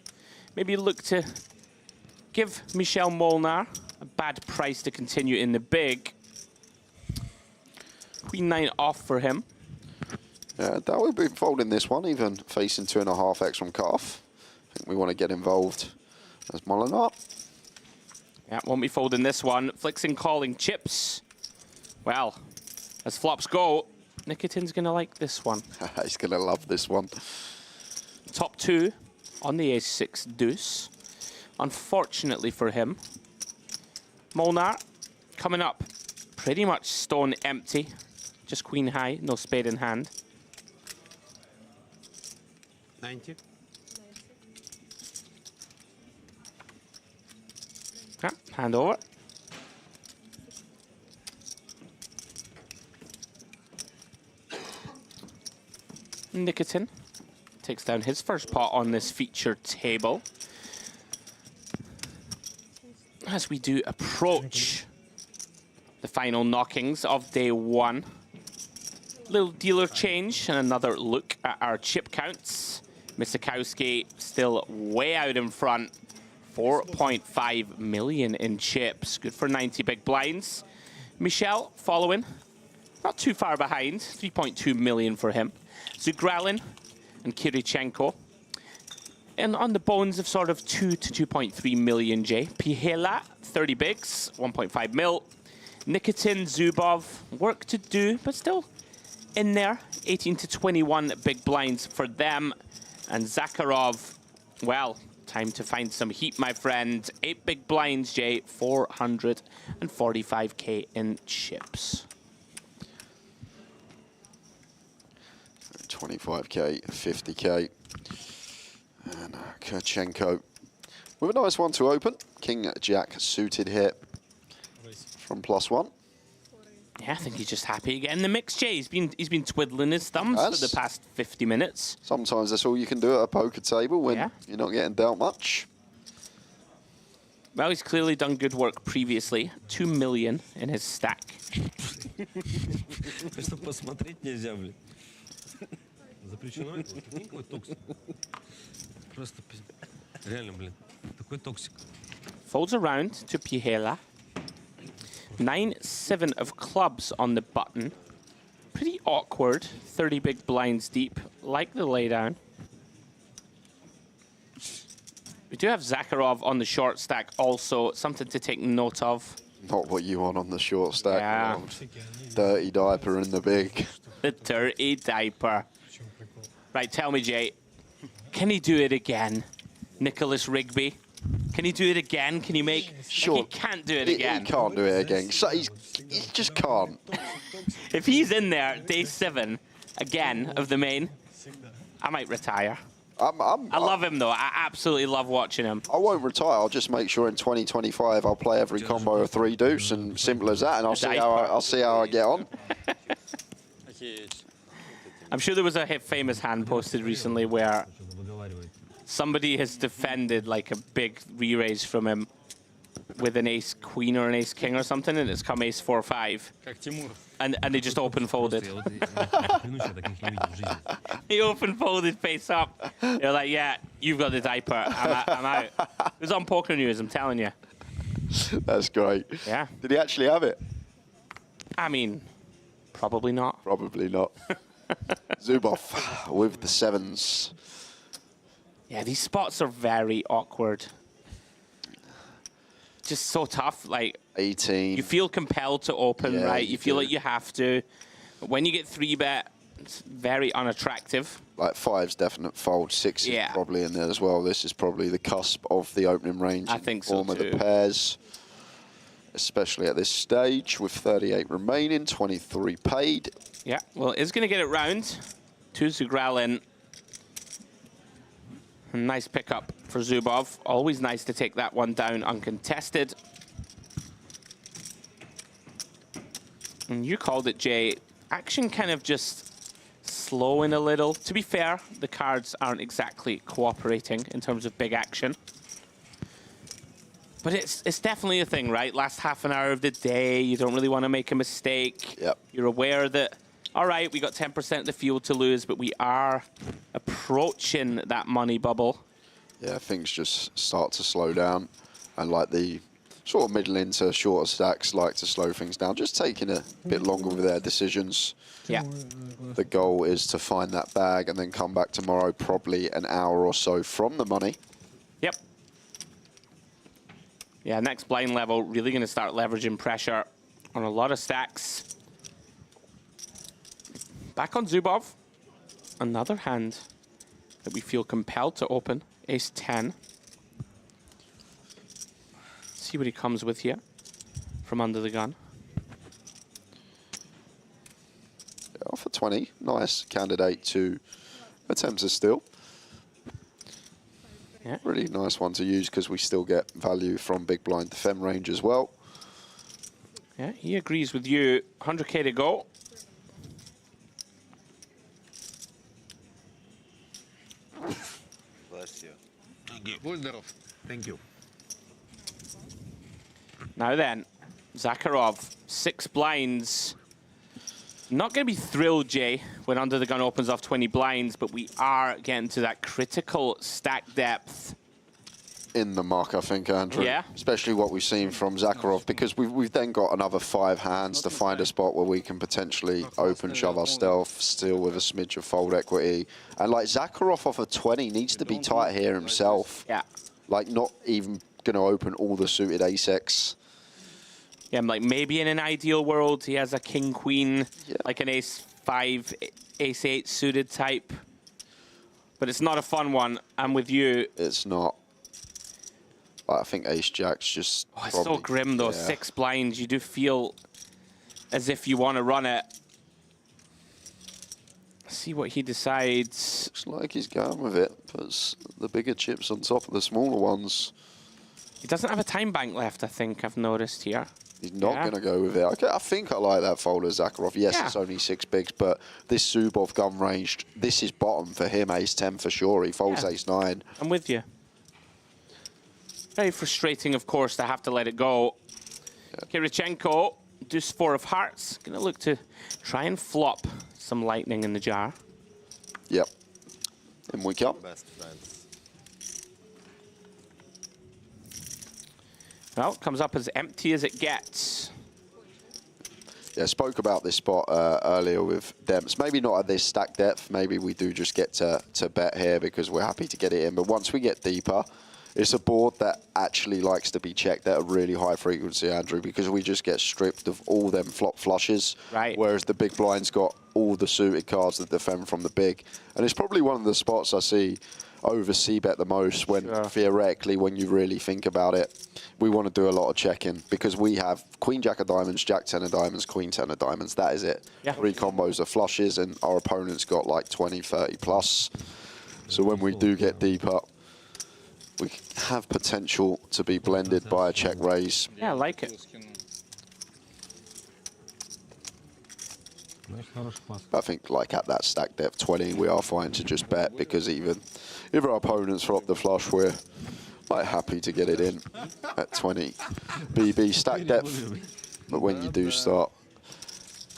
Maybe look to give Michel Molnar a bad price to continue in the big. Queen 9 off for him. Yeah, that would be folding this one, even facing 2.5x from cutoff. I think we want to get involved as Molnar. Yeah, won't be folding this one. Flixing calling chips. Well, as flops go, Nikitin's going to like this one. He's going to love this one. Top two on the ace-6 deuce. Unfortunately for him, Molnar coming up pretty much stone empty. Just queen high, no spade in hand. 90. Ah, hand over. Nikitin takes down his first pot on this feature table. As we do approach the final knockings of day one. Little dealer change and another look at our chip counts. Misakowski still way out in front. 4.5 million in chips. Good for 90 big blinds. Michel following. Not too far behind. 3.2 million for him. Zugralin and Kirichenko. And on the bones of sort of 2 to 2.3 million, Jay. Pihela, 30 bigs, 1.5 mil. Nikitin, Zubov, work to do, but still in there. 18 to 21 big blinds for them. And Zakharov, well, time to find some heat, my friend. 8 big blinds, Jay, 445K in chips. 25K, 50K. And Kirchenko with a nice one to open. King Jack suited here from +1. Yeah, I think he's just happy to get in the mix, Jay. He's been twiddling his thumbs for the past 50 minutes. Sometimes that's all you can do at a poker table when you're not getting dealt much. Well, he's clearly done good work previously. 2 million in his stack. Что посмотреть нельзя, блин. Запрещено. Какой токсик. Просто реально, блин. Такой токсик. Folds around to Pihela. 9-7 of clubs on the button. Pretty awkward. 30 big blinds deep. Like the laydown. We do have Zakharov on the short stack also. Something to take note of. Not what you want on the short stack. Yeah. Dirty diaper in the big. The dirty diaper. Right, tell me, Jay. Can he do it again? Nicholas Rigby. Can he do it again? Can he make... Sure. He can't do it again. He can't do it again. So he just can't. If he's in there, day 7, again, of the main, I might retire. I love him, though. I absolutely love watching him. I won't retire. I'll just make sure in 2025 I'll play every combo of 3 deuce, and simple as that, and I'll see how I get on. I'm sure there was a famous hand posted recently where somebody has defended like a big re-raise from him with an ace queen or an ace king or something, and it's come ace 4-5. And they just open folded. He open folded face up. They're like, yeah, you've got the diaper. I'm out. It was on Poker News, I'm telling you. That's great. Yeah. Did he actually have it? I mean, probably not. Probably not. Zubov with the 7s. Yeah, these spots are very awkward. Just so tough. Like 18. You feel compelled to open, Yeah, right? you You feel do. like you have to. But when you get 3-bet, it's very unattractive. Like 5's definite fold, 6 is probably in there as well. This is probably the cusp of the opening range. I think so form of the pairs, especially at this stage with 38 remaining, 23 paid. Yeah, well, it's going to get it round to Zugralin. Nice pickup for Zubov. Always nice to take that one down uncontested. And you called it, Jay. Action kind of just slowing a little. To be fair, the cards aren't exactly cooperating in terms of big action. But it's definitely a thing, right? Last half an hour of the day, you don't really want to make a mistake. Yep. You're aware that, all right, we got 10% of the field to lose, but we are approaching that money bubble. Yeah, things just start to slow down. And like the sort of middle into shorter stacks like to slow things down, just taking a bit longer with their decisions. Yeah. The goal is to find that bag and then come back tomorrow, probably an hour or so from the money. Yep. Yeah, next blind level, really going to start leveraging pressure on a lot of stacks. Back on Zubov. Another hand that we feel compelled to open. Ace-10. See what he comes with here from under the gun. Yeah, off a 20. Nice candidate to attempt to steal. Yeah. Really nice one to use because we still get value from big blind defend range as well. Yeah, he agrees with you. 100K to go. Bless you. Thank you. Now then, Zakharov, 6 blinds. Not going to be thrilled, Jay, when under the gun opens off 20 blinds, but we are getting to that critical stack depth. In the mark, I think, Andrew. Yeah. Especially what we've seen from Zakharov, because we've then got another 5 hands to find a spot where we can potentially open shove our stealth, still with a smidge of fold equity. And like Zakharov off a 20 needs to be tight here himself. Yeah. Like not even going to open all the suited ace-X. Yeah, like maybe in an ideal world, he has a king-queen, like an ace-5, ace-8 suited type. But it's not a fun one. I'm with you. It's not. I think ace-jack's just it's so grim, though. Yeah. 6 blinds. You do feel as if you want to run it. See what he decides. Looks like he's going with it. Puts the bigger chips on top of the smaller ones. He doesn't have a time bank left, I think, I've noticed here. He's not going to go with it. Okay, I think I like that folder, Zakharov. Yes, it's only 6 bigs, but this Zubov gun ranged, this is bottom for him, ace-10 for sure. He folds ace-9. I'm with you. Very frustrating, of course, to have to let it go. Kirichenko, deuce 4 of hearts. Going to look to try and flop some lightning in the jar. Yep. In we come. Best friends. Well, comes up as empty as it gets. Yeah, spoke about this spot earlier with Demps. Maybe not at this stack depth. Maybe we do just get to bet here because we're happy to get it in. But once we get deeper, it's a board that actually likes to be checked at a really high frequency, Andrew, because we just get stripped of all them flop flushes. Right. Whereas the big blind's got all the suited cards that defend from the big. And it's probably one of the spots I see over c-bet the most when theoretically, when you really think about it, we want to do a lot of checking because we have queen jack of diamonds, jack 10 of diamonds, queen 10 of diamonds. That is it. Yeah. 3 combos of flushes and our opponent's got like 20, 30 plus. So when we do get deeper, we have potential to be blended by a check raise. Yeah, I like it. I think like at that stack depth 20, we are fine to just bet because even if our opponents flop the flush, we're like happy to get it in at 20 BB stack depth. But when you do start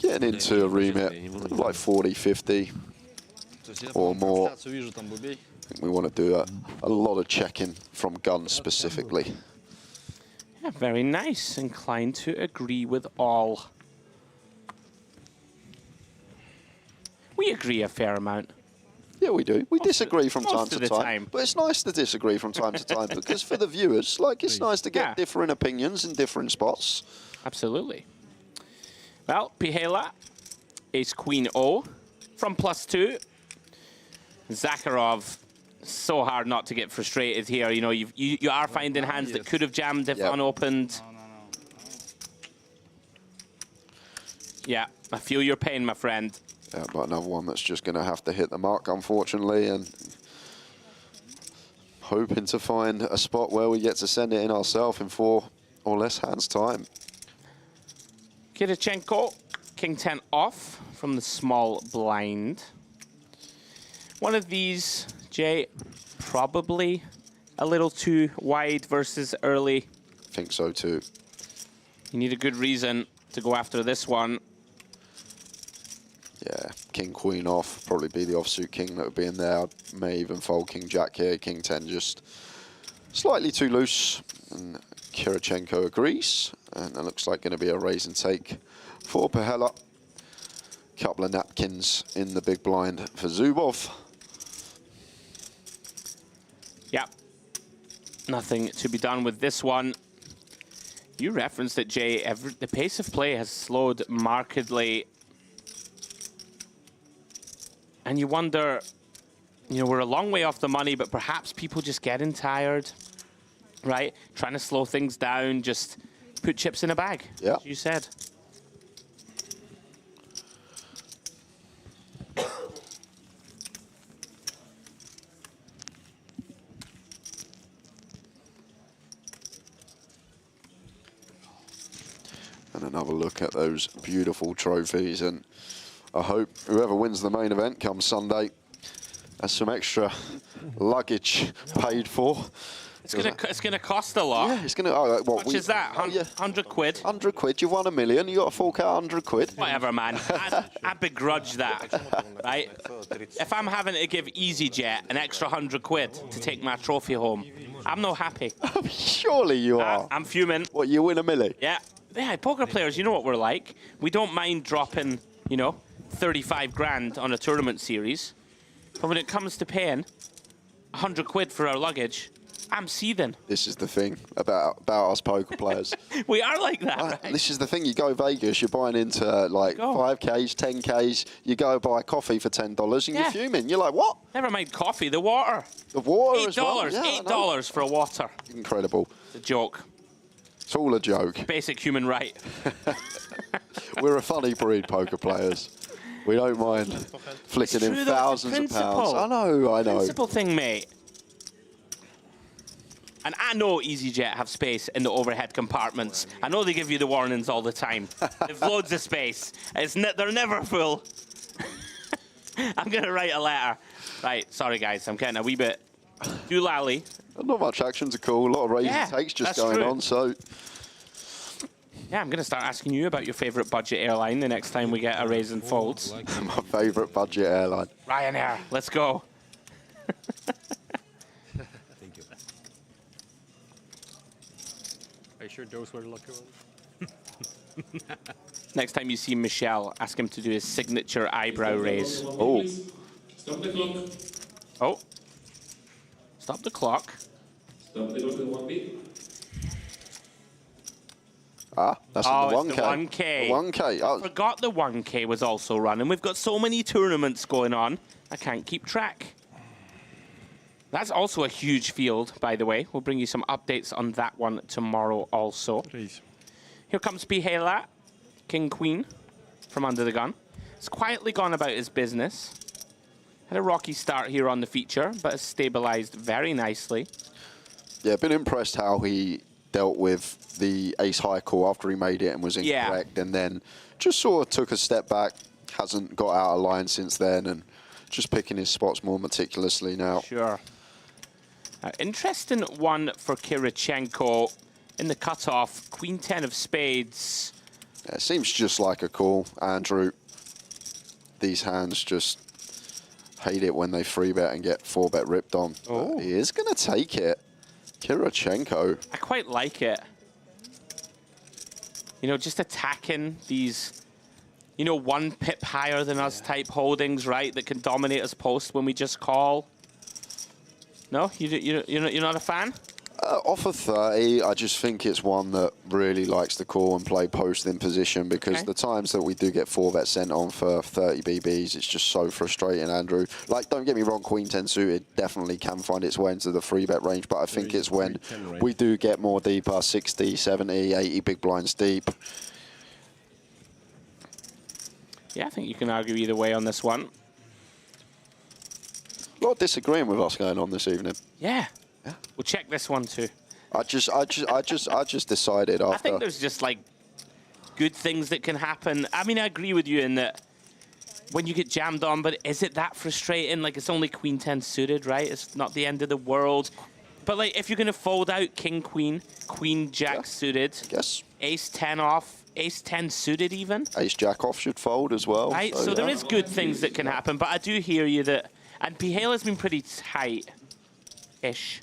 getting into a remit of like 40, 50 or more, I think we want to do a lot of checking from guns specifically. Yeah, very nice. Inclined to agree with all. We agree a fair amount. Yeah, we do. We disagree from time most to of the time. But it's nice to disagree from time to time because for the viewers, like, it's nice to get different opinions in different spots. Absolutely. Well, Pihela, ace queen O from +2. Zakharov, so hard not to get frustrated here. You know, you are finding hands that could have jammed if unopened. Yeah, I feel your pain, my friend. Yeah, but another one that's just going to have to hit the mark, unfortunately, and hoping to find a spot where we get to send it in ourselves in 4 or less hands' time. Kirichenko, king 10 off from the small blind. One of these, Jay, probably a little too wide versus early. I think so too. You need a good reason to go after this one. Yeah, king queen off, probably be the offsuit king that would be in there. I may even fold king jack here, king 10 just slightly too loose. And Kirichenko agrees, and it looks like going to be a raise and take for Pihela. Couple of napkins in the big blind for Zubov. Yep, nothing to be done with this one. You referenced it, Jay. The pace of play has slowed markedly. And you wonder, you know, we're a long way off the money, but perhaps people just getting tired, right? Trying to slow things down, just put chips in a bag, as you said. And another look at those beautiful trophies, and I hope whoever wins the main event come Sunday has some extra luggage paid for. It's gonna cost a lot. Yeah, it's gonna. Oh, what How much is that? 100 quid. 100 quid. You've won $1 million. You got to fork out 100 quid. Whatever, man. I begrudge that, right? If I'm having to give EasyJet an extra 100 quid to take my trophy home, I'm not happy. Surely you are. I'm fuming. What, you win $1 million? Yeah. Yeah, poker players, you know what we're like. We don't mind dropping, you know, 35 grand on a tournament series. But when it comes to paying 100 quid for our luggage, I'm seething. This is the thing about us poker players. We are like that, right? This is the thing. You go Vegas, you're buying into like 5Ks, 10Ks. You go buy coffee for $10 and you're fuming. You're like, what? Never mind coffee, the water. The water $8, as well. Yeah, $8 for a water. Incredible. It's a joke. It's all a joke. Basic human right. We're a funny breed, poker players. We don't mind flicking in thousands of pounds. I know. Principle thing, mate. And I know EasyJet have space in the overhead compartments. I know they give you the warnings all the time. They've loads of space. They're never full. I'm going to write a letter. Right, sorry, guys. I'm getting a wee bit doolally. Not much action to call. A lot of raise and takes just going on, so... Yeah, I'm going to start asking you about your favourite budget airline the next time we get a raise and folds. My favourite budget airline. Ryanair, let's go. Thank you. Are you sure those were the lucky ones? Next time you see Michelle, ask him to do his signature eyebrow raise. Oh. Stop the clock. Oh. Stop the clock. Stop the clock at 1B. Ah, that's the 1K. It's the 1K. The 1K. I forgot the 1K was also running. We've got so many tournaments going on, I can't keep track. That's also a huge field, by the way. We'll bring you some updates on that one tomorrow also. Please. Here comes Pihela, King Queen, from under the gun. He's quietly gone about his business. Had a rocky start here on the feature, but has stabilized very nicely. Yeah, been impressed how he dealt with the ace high call after he made it and was incorrect, and then just sort of took a step back, hasn't got out of line since then, and just picking his spots more meticulously now. Sure. Interesting one for Kirichenko in the cutoff. Queen 10 of spades. Yeah, it seems just like a call, Andrew. These hands just hate it when they 3-bet and get 4-bet ripped on. Oh. He is going to take it. Kirichenko. I quite like it. You know, just attacking these, you know, 1 pip higher than us type holdings, right? That can dominate us post when we just call. No, you're not a fan. Off of 30, I just think it's one that really likes to call and play post in position, because the times that we do get 4-bet sent on for 30 BBs, it's just so frustrating, Andrew. Like, don't get me wrong, Queen 10 suited definitely can find its way into the 3-bet range, but I think it's when we do get more deeper, 60, 70, 80 big blinds deep. Yeah, I think you can argue either way on this one. A lot of disagreeing with us going on this evening. Yeah. We'll check this one too. I just decided after. I think there's just like good things that can happen. I mean, I agree with you in that when you get jammed on, but is it that frustrating? Like, it's only Queen 10 suited, right? It's not the end of the world. But like, if you're gonna fold out King Queen, Queen Jack suited, Ace 10 off, Ace 10 suited even. Ace Jack off should fold as well. Right. So there is good things that can happen, but I do hear you that, and Pihela's been pretty tight-ish.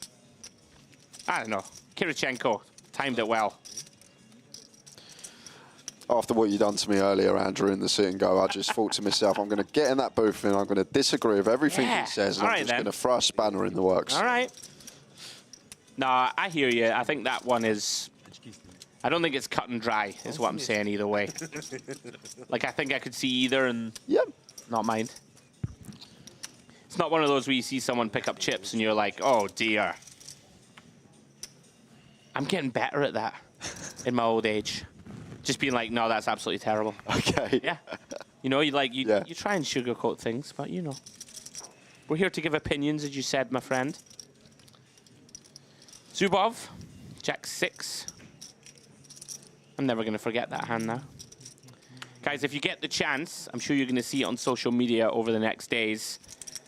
I don't know. Kirichenko timed it well. After what you done to me earlier, Andrew, in the sit and go, I just thought to myself, I'm going to get in that booth and I'm going to disagree with everything he says, and I'm just going to throw a spanner in the works. All right. No, I hear you. I think that one is... I don't think it's cut and dry, is what I'm saying either way. Like, I think I could see either and not mind. It's not one of those where you see someone pick up chips and you're like, oh, dear. I'm getting better at that in my old age. Just being like, no, that's absolutely terrible. Okay. Yeah. You know, you try and sugarcoat things, but you know. We're here to give opinions, as you said, my friend. Zubov, Jack 6. I'm never going to forget that hand now. Guys, if you get the chance, I'm sure you're going to see it on social media over the next days.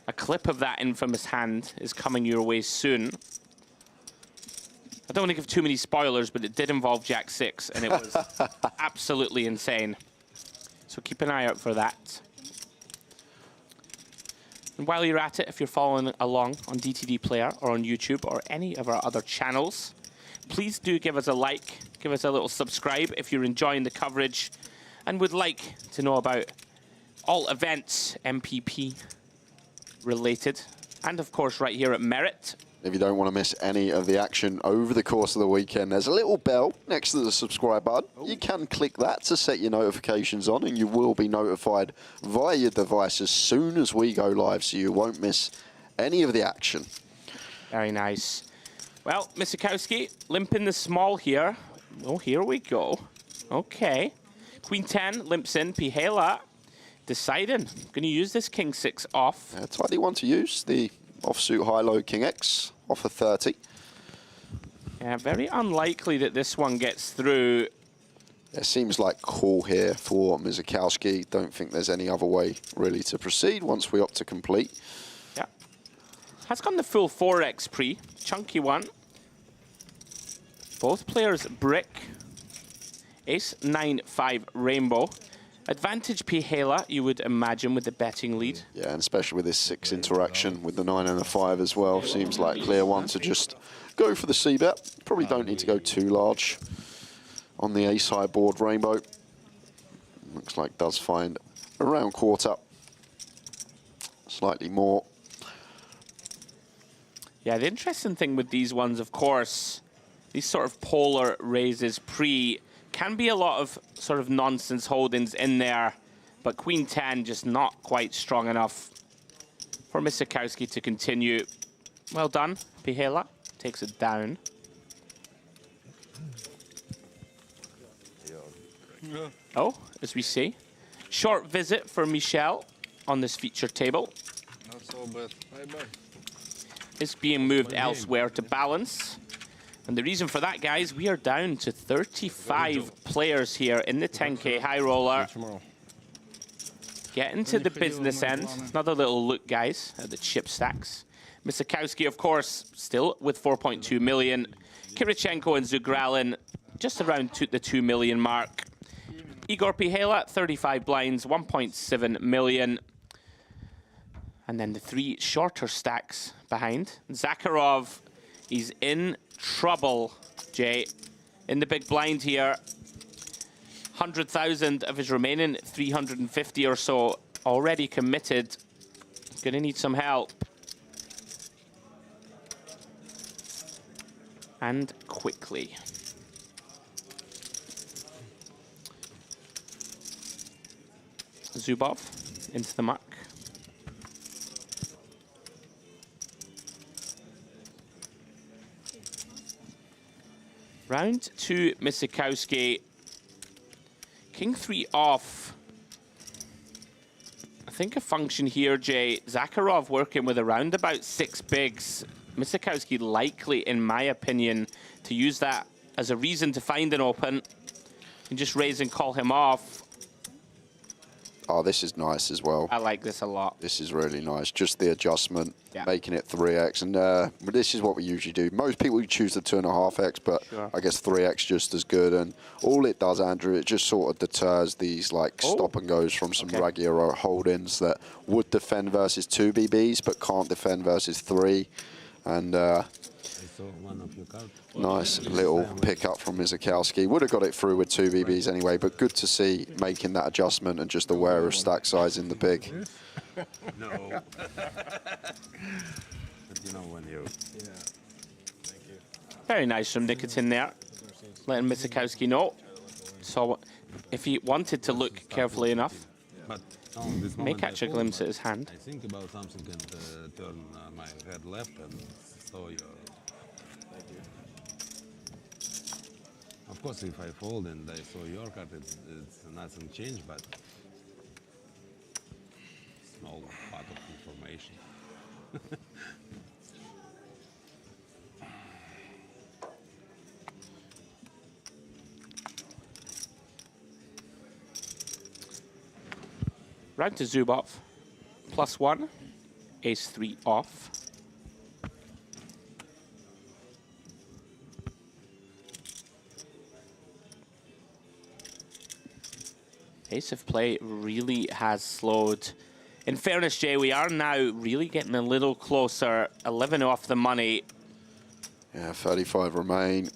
A clip of that infamous hand is coming your way soon. I don't want to give too many spoilers, but it did involve Jack 6, and it was absolutely insane. So keep an eye out for that. And while you're at it, if you're following along on DTD Player or on YouTube or any of our other channels, please do give us a like, give us a little subscribe if you're enjoying the coverage and would like to know about all events MPP related. And of course, right here at Merit. If you don't want to miss any of the action over the course of the weekend, there's a little bell next to the subscribe button. You can click that to set your notifications on, and you will be notified via your device as soon as we go live, so you won't miss any of the action. Very nice. Well, Misakowski, limping the small here. Oh, here we go. Okay. Queen 10 limps in. Pihela deciding. Going to use this King 6 off. Tidy one to use. The offsuit high-low King X off of 30. Yeah, very unlikely that this one gets through. It seems like call here for Misakowski. Don't think there's any other way really to proceed once we opt to complete. Yeah. Has gone the full 4x pre. Chunky one. Both players brick. Ace 9-5 rainbow. Advantage Pihela, you would imagine, with the betting lead. Yeah, and especially with this 6 interaction with the 9 and the 5 as well. Seems like clear one to just go for the C-bet. Probably don't need to go too large on the ace high board rainbow. Looks like does find around quarter. Slightly more. Yeah, the interesting thing with these ones, of course, these sort of polar raises pre can be a lot of sort of nonsense holdings in there, but Queen 10 just not quite strong enough for Misakowski to continue. Well done. Pihela takes it down. Oh, as we see. Short visit for Michel on this feature table. Not so bad. Bye-bye. It's being moved elsewhere to balance. And the reason for that, guys, we are down to 35 players here in the 10K High Roller. Getting to the business end. Another little look, guys, at the chip stacks. Misakowski, of course, still with 4.2 million. Kirichenko and Zugralin just around the 2 million mark. Igor Pihela, 35 blinds, 1.7 million. And then the 3 shorter stacks behind. Zakharov, he's in trouble, Jay, in the big blind here. 100,000 of his remaining 350 or so already committed. Gonna need some help. And quickly. Zubov into the muck. Round 2, Misikowski. King 3 off. I think a function here, Jay. Zakharov working with around about 6 bigs. Misikowski likely, in my opinion, to use that as a reason to find an open and just raise and call him off. Oh, this is nice as well. I like this a lot. This is really nice. Just the adjustment, Yeah. making it 3x. And this is what we usually do. Most people choose the 2.5x, but Sure. I guess 3x just as good. And all it does, Andrew, it just sort of deters these like stop and goes from some regular holdings that would defend versus 2 BBs, but can't defend versus 3. And nice little pickup from Misikowski. Would have got it through with 2 BBs anyway, but good to see making that adjustment and just aware of stack size in the big. No. But you know when you... Yeah. Thank you. Very nice from Nikitin there. Letting Misikowski know. So if he wanted to look carefully enough, But may catch a glimpse at his hand. I think about something and turn my head left and saw your... Of course, if I fold and I saw your card, it's nothing changed, but small part of information. Round to Zubov. +1. Ace-3 off. Pace of play really has slowed. In fairness, Jay, we are now really getting a little closer. 11 off the money. Yeah, 35 remain.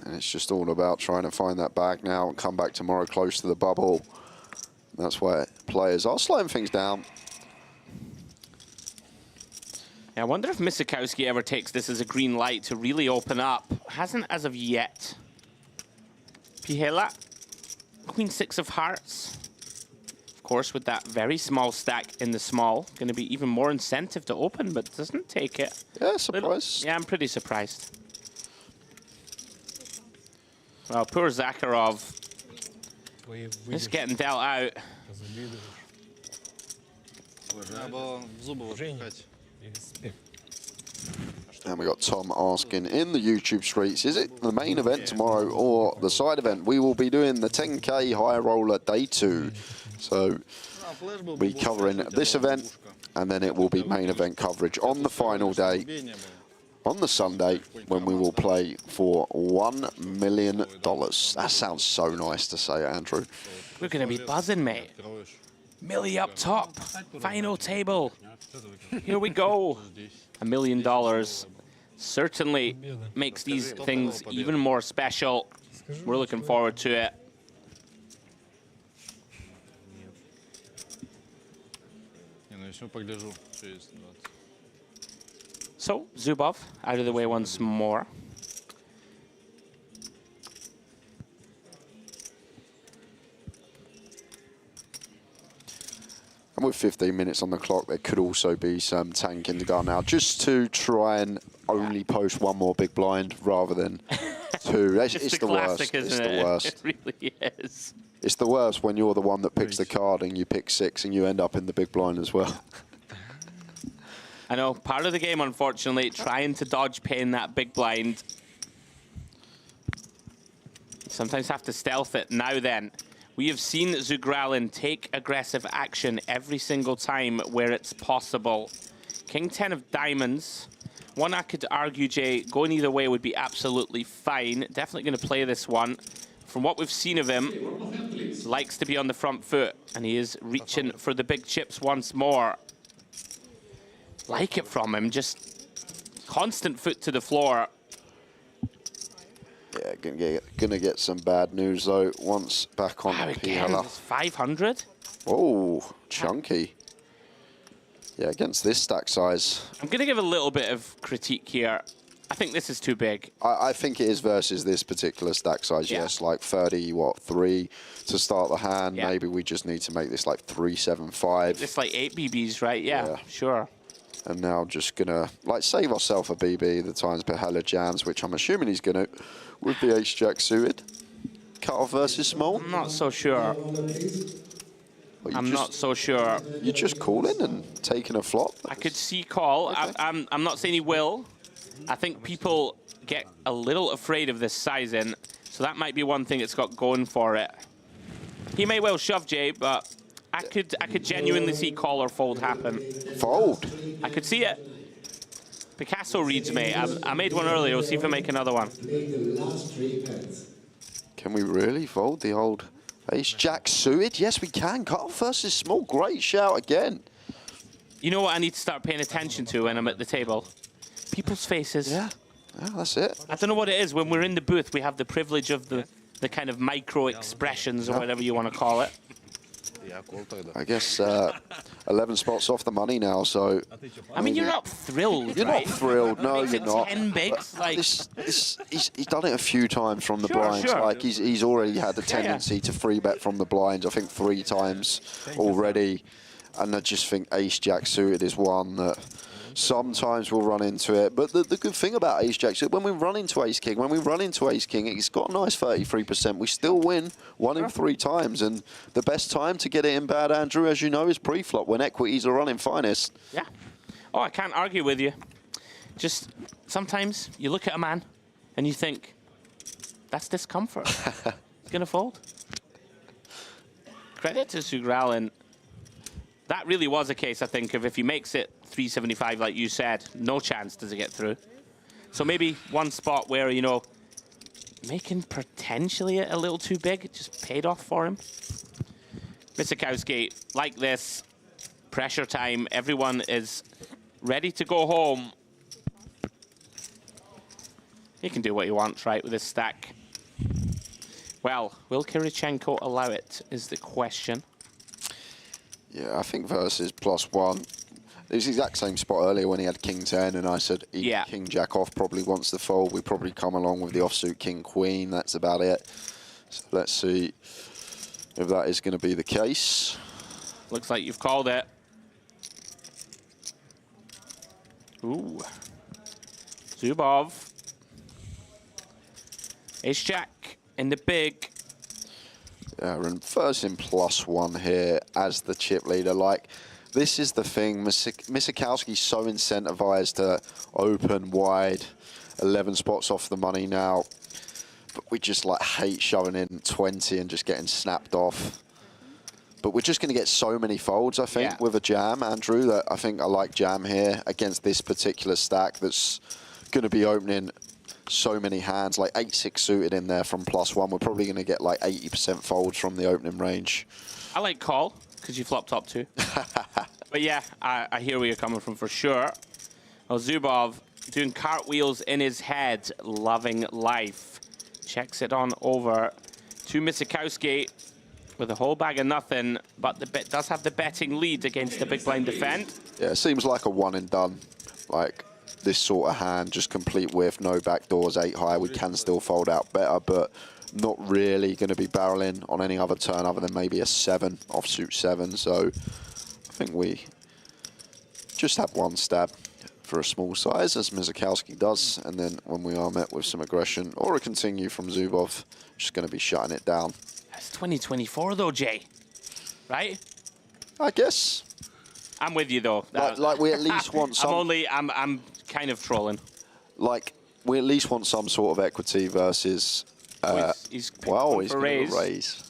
And it's just all about trying to find that bag now and come back tomorrow close to the bubble. That's where players are slowing things down. I wonder if Misikowski ever takes this as a green light to really open up. Hasn't as of yet. Pihela. Queen 6 of hearts. Of course, with that very small stack in the small, going to be even more incentive to open, but doesn't take it. Yeah, surprised. Yeah, I'm pretty surprised. Well, poor Zakharov. Just getting dealt out. And we got Tom asking in the YouTube streets, is it the main event tomorrow or the side event? We will be doing the 10K High Roller Day 2. So we'll be covering this event, and then it will be main event coverage on the final day, on the Sunday, when we will play for $1 million. That sounds so nice to say, Andrew. We're going to be buzzing, mate. Millie up top. Final table. Here we go. $1 million certainly makes these things even more special. We're looking forward to it. So, Zubov out of the way once more. And with 15 minutes on the clock, there could also be some tank in the gun now, just to try and only post one more big blind rather than 2. It's the worst. It's the worst. It really is. It's the worst when you're the one that picks the card and you pick 6 and you end up in the big blind as well. I know, part of the game, unfortunately, trying to dodge paying that big blind. Sometimes have to stealth it. Now then, we have seen Zugralin take aggressive action every single time where it's possible. King 10 of diamonds. One I could argue, Jay, going either way would be absolutely fine. Definitely going to play this one. From what we've seen of him, likes to be on the front foot, and he is reaching for the big chips once more. Like it from him, just constant foot to the floor. Yeah, gonna get some bad news though. Once back on the again, PLR. 500. Oh, chunky. Yeah, against this stack size. I'm gonna give a little bit of critique here. I think this is too big. I think it is versus this particular stack size, yes. Like 3 to start the hand. Yeah. Maybe we just need to make this like 375. It's like 8 BBs, right? Yeah, sure. And now just gonna like save ourselves a BB the times per hella jams, which I'm assuming he's gonna with the ace jack suited. Cut off versus small. I'm not so sure. I'm not so sure. You're just calling and taking a flop. I could see call. Okay. I'm not saying he will. I think people get a little afraid of this sizing, so that might be one thing it's got going for it. He may well shove, Jay, but I could genuinely see call or fold happen. Fold? I could see it. Picasso reads me. I made one earlier. We'll see if I make another one. Can we really fold the old ace jack suited? Yes, we can. Cut off versus small. Great shout again. You know what I need to start paying attention to when I'm at the table? People's faces. Yeah, that's it. I don't know what it is. When we're in the booth, we have the privilege of the kind of micro expressions or whatever you want to call it. I guess 11 spots off the money now, so... I mean, you're not thrilled, You're right? not thrilled, no, you're not. 10 bigs, like... He's done it a few times from the blinds. Sure. Like, he's already had the tendency to free bet from the blinds, I think 3 times already. And I just think ace jack suited is one that... Sometimes we'll run into it, but the good thing about ace jack, when we run into ace king, it's got a nice 33%. We still win 1 in 3 times, and the best time to get it in bad, Andrew, as you know, is pre-flop when equities are running finest. Yeah. Oh, I can't argue with you. Just sometimes you look at a man and you think, that's discomfort. He's gonna fold. Credit to Sugral, and that really was a case, I think, of if he makes it 375, like you said, no chance does it get through. So maybe one spot where, you know, making potentially a little too big, it just paid off for him. Misakowski, like this, pressure time, everyone is ready to go home. He can do what he wants, right, with this stack. Well, will Kirichenko allow it, is the question. Yeah, I think versus +1. It was the exact same spot earlier when he had king 10, and I said king jack off probably wants to fold. We probably come along with the offsuit king queen. That's about it. So let's see if that is going to be the case. Looks like you've called it. Ooh. Zubov. Ace jack in the big. Yeah, and first in +1 here as the chip leader. Like, this is the thing. Misakowski's so incentivized to open wide, 11 spots off the money now. But we just like hate shoving in 20 and just getting snapped off. But we're just going to get so many folds, I think, with a jam, Andrew, that I think I like jam here against this particular stack that's going to be opening so many hands, like 8-6 suited in there from +1. We're probably going to get like 80% folds from the opening range. I like call, because you flop top 2. But yeah, I hear where you're coming from for sure. Well, Zubov doing cartwheels in his head, loving life. Checks it on over to Misakowski with a whole bag of nothing, but the bet does have the betting lead against the big blind defend. Yeah, it seems like a one and done. Like this sort of hand, just complete with no backdoors, 8 high. We can still fold out better, but not really going to be barreling on any other turn other than maybe a 7, offsuit 7. So I think we just have one stab for a small size, as Misakowski does, and then when we are met with some aggression or a continue from Zubov, just going to be shutting it down. That's 2024 though, Jay. Right? I guess. I'm with you though. Like we at least want some... I'm kind of trolling. Like, we at least want some sort of equity versus... he's going to raise.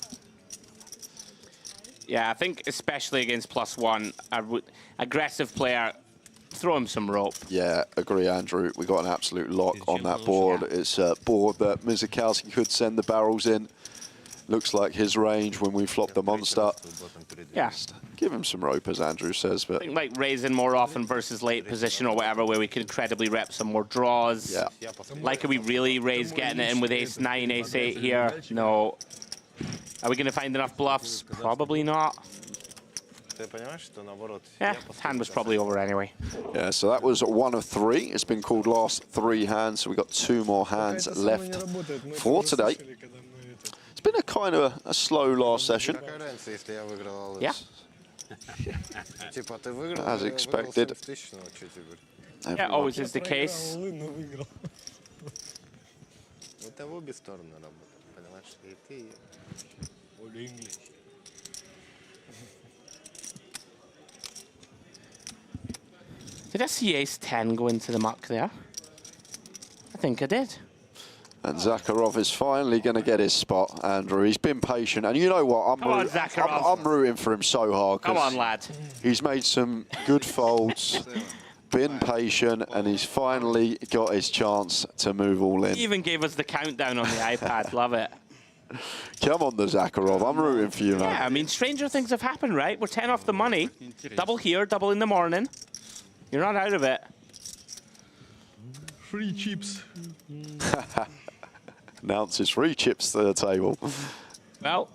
Yeah, I think especially against +1, aggressive player, throw him some rope. Yeah, agree, Andrew. We got an absolute lock on that board. It's a board that Misakowski could send the barrels in. Looks like his range when we flop the monster. Yeah. Give him some rope, as Andrew says. But I think like raising more often versus late position or whatever, where we could credibly rep some more draws. Yeah. Like, are we really raise getting it in with ace 9, ace 8 here? No. Are we going to find enough bluffs? Probably not. Yeah, hand was probably over anyway. yeah, so that was 1 of 3. It's been called last 3 hands, so we've got 2 more hands left for today. It's been a kind of a slow last session. Yeah. As expected. Yeah, always is the case. Did I see ace 10 go into the muck there? I think I did. And Zakharov is finally going to get his spot, Andrew. He's been patient. And you know what? I'm rooting for him so hard. Come on, lad. He's made some good folds, been patient, and he's finally got his chance to move all in. He even gave us the countdown on the iPad. Love it. Come on, the Zakharov. I'm rooting for you, man. Yeah, I mean, stranger things have happened, right? We're 10 off the money. Double here, double in the morning. You're not out of it. Free chips. Announces free chips to the table. Well,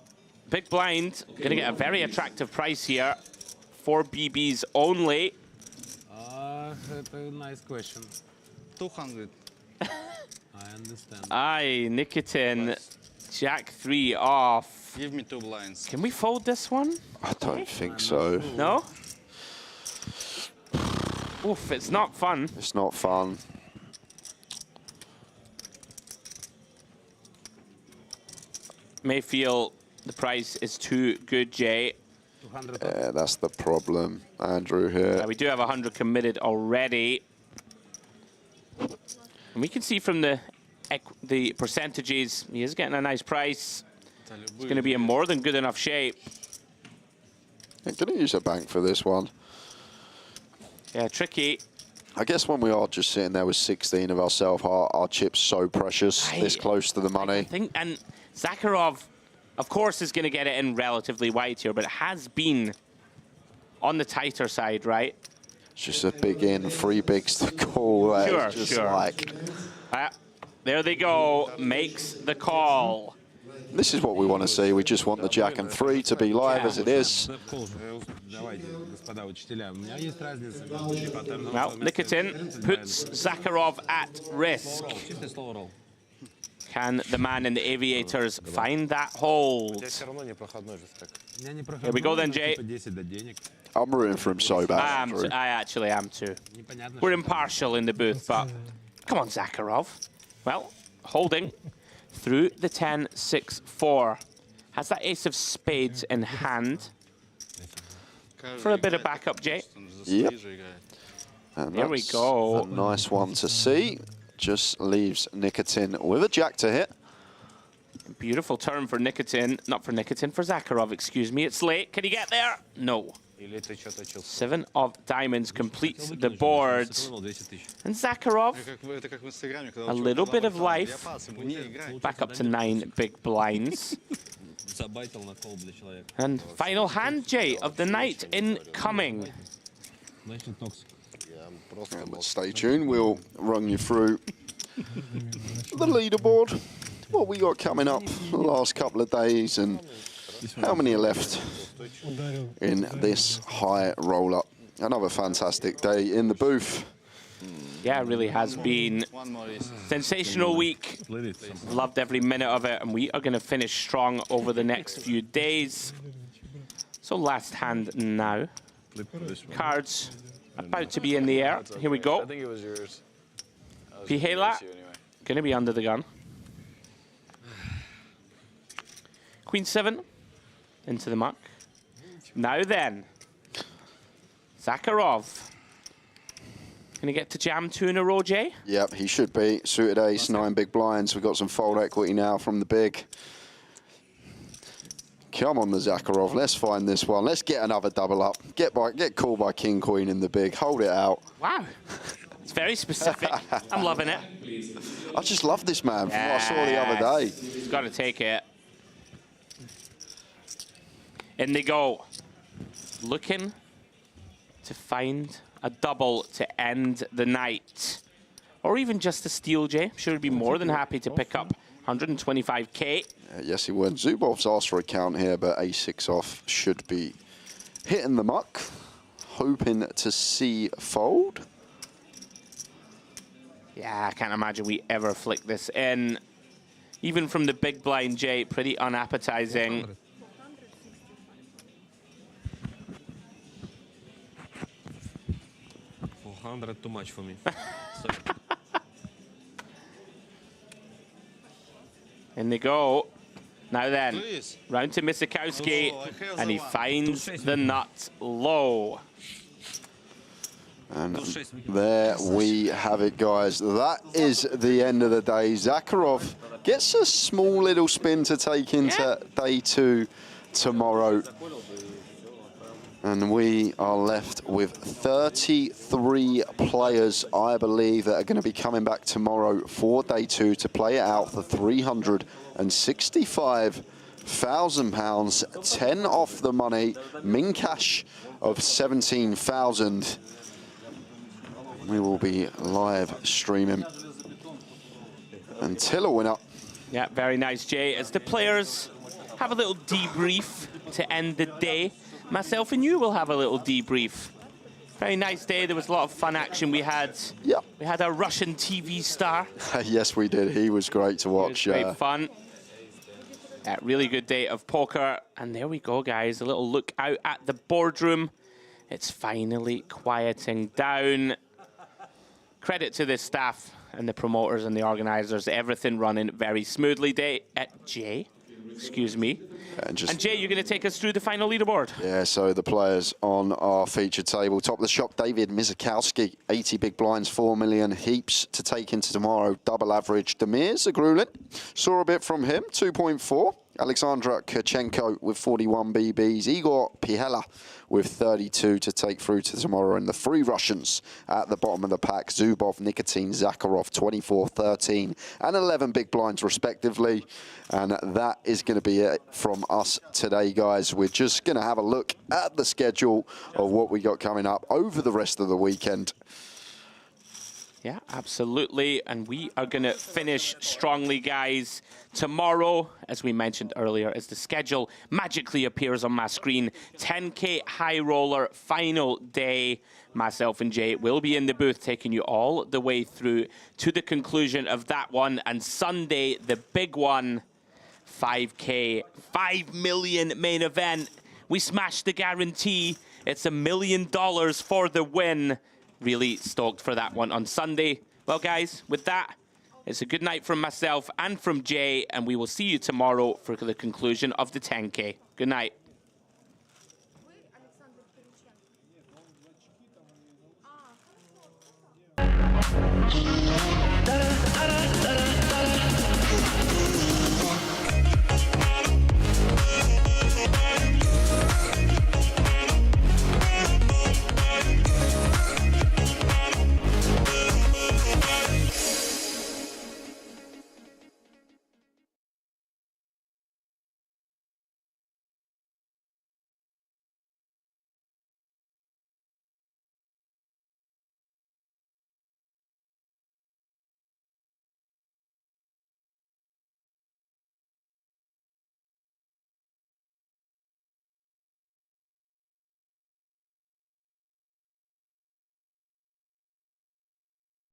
big blind. Going to get a very attractive price here. 4 BBs only. That's a nice question. 200. I understand. Aye, Nikitin. Jack 3 off. Give me 2 blinds. Can we fold this one? I don't think so. No? Oof, it's not fun. It's not fun. May feel the price is too good, Jay. Yeah, that's the problem, Andrew, here. We do have 100 committed already. And we can see from the percentages, he is getting a nice price. It's going to be in more than good enough shape. I'm going to use a bank for this one. Yeah, tricky. I guess when we are just sitting there with 16 of ourselves, our chip's so precious, this close to the money. And Zakharov, of course, is going to get it in relatively wide here, but it has been on the tighter side, right? It's just a big in, 3 bigs to call. Sure, it's just sure. like... There they go, makes the call. This is what we want to see. We just want the Jack and 3 to be live as it is. Well, Nikitin puts Zakharov at risk. Can the man in the aviators find that hold? Here we go then, Jay. I'm rooting for him so bad. I actually am too. We're impartial in the booth, but come on, Zakharov. Well, holding through the 10-6-4. Has that ace of spades in hand. For a bit of backup, Jay. Yep. And there we go. A nice one to see. Just leaves Nikitin with a jack to hit. Beautiful turn for Nikitin. Not for Nikitin, for Zakharov, excuse me. It's late. Can he get there? No. 7 of diamonds completes the board. And Zakharov, a little bit of life. Back up to 9 big blinds. And final hand, Jay, of the night incoming. Stay tuned. We'll run you through the leaderboard. What we got coming up the last couple of days and how many are left in this high roll-up. Another fantastic day in the booth. Yeah, it really has been sensational week. Loved every minute of it, and we are going to finish strong over the next few days. So last hand now. Cards about to be in the air. Here we go. I think it was yours. Pihela, going to be under the gun. Queen 7 into the muck. Now then, Zakharov. Going to get to jam 2 in a row, Jay? Yep, he should be. Suited ace, 9 big blinds. We've got some fold equity now from the big. Come on, the Zakharov. Let's find this one. Let's get another double up. Get called by King Queen in the big. Hold it out. Wow. It's very specific. I'm loving it. I just love this man from what I saw the other day. He's got to take it. In they go. Looking to find a double to end the night. Or even just a steal, Jay. I'm sure he'd be more than happy to pick up 125K. Yes, he would. Zubov's asked for a count here, but A6 off should be hitting the muck. Hoping to see fold. Yeah, I can't imagine we ever flick this in. Even from the big blind, Jay, pretty unappetizing. $400 too much for me. In they go. Now then, Please. round to Misakowski, Oh, I have and he the one. finds the nut low. And there we have it, guys. That is the end of the day. Zakharov gets a small little spin to take into day 2 tomorrow. And we are left with 33 players, I believe, that are going to be coming back tomorrow for day 2 to play it out for £365,000, 10 off the money, min cash of 17,000. We will be live streaming until a winner. Yeah, very nice, Jay. As the players have a little debrief to end the day, myself and you will have a little debrief. Very nice day. There was a lot of fun action. We had our Russian TV star. Yes, we did. He was great to watch. Great fun. Yeah, really good day of poker. And there we go, guys. A little look out at the boardroom. It's finally quieting down. Credit to the staff and the promoters and the organizers. Everything running very smoothly. Jay, excuse me. And Jay, you're going to take us through the final leaderboard. Yeah, so the players on our featured table. Top of the shop, David Misakowski, 80 big blinds, 4 million heaps to take into tomorrow. Double average. Damir Zagrulin, saw a bit from him, 2.4. Alexandra Kirchenko with 41 BBs. Igor Pihela with 32 to take through to tomorrow. And the three Russians at the bottom of the pack, Zubov, Nikitin, Zakharov, 24, 13, and 11 big blinds respectively. And that is going to be it from us today, guys. We're just going to have a look at the schedule of what we got coming up over the rest of the weekend. Yeah, absolutely. And we are going to finish strongly, guys. Tomorrow, as we mentioned earlier, as the schedule magically appears on my screen, 10K High Roller final day. Myself and Jay will be in the booth taking you all the way through to the conclusion of that one. And Sunday, the big one, 5K, 5 million main event. We smashed the guarantee. It's $1 million for the win. Really stoked for that one on Sunday. Well, guys, with that, it's a good night from myself and from Jay, and we will see you tomorrow for the conclusion of the 10K. Good night.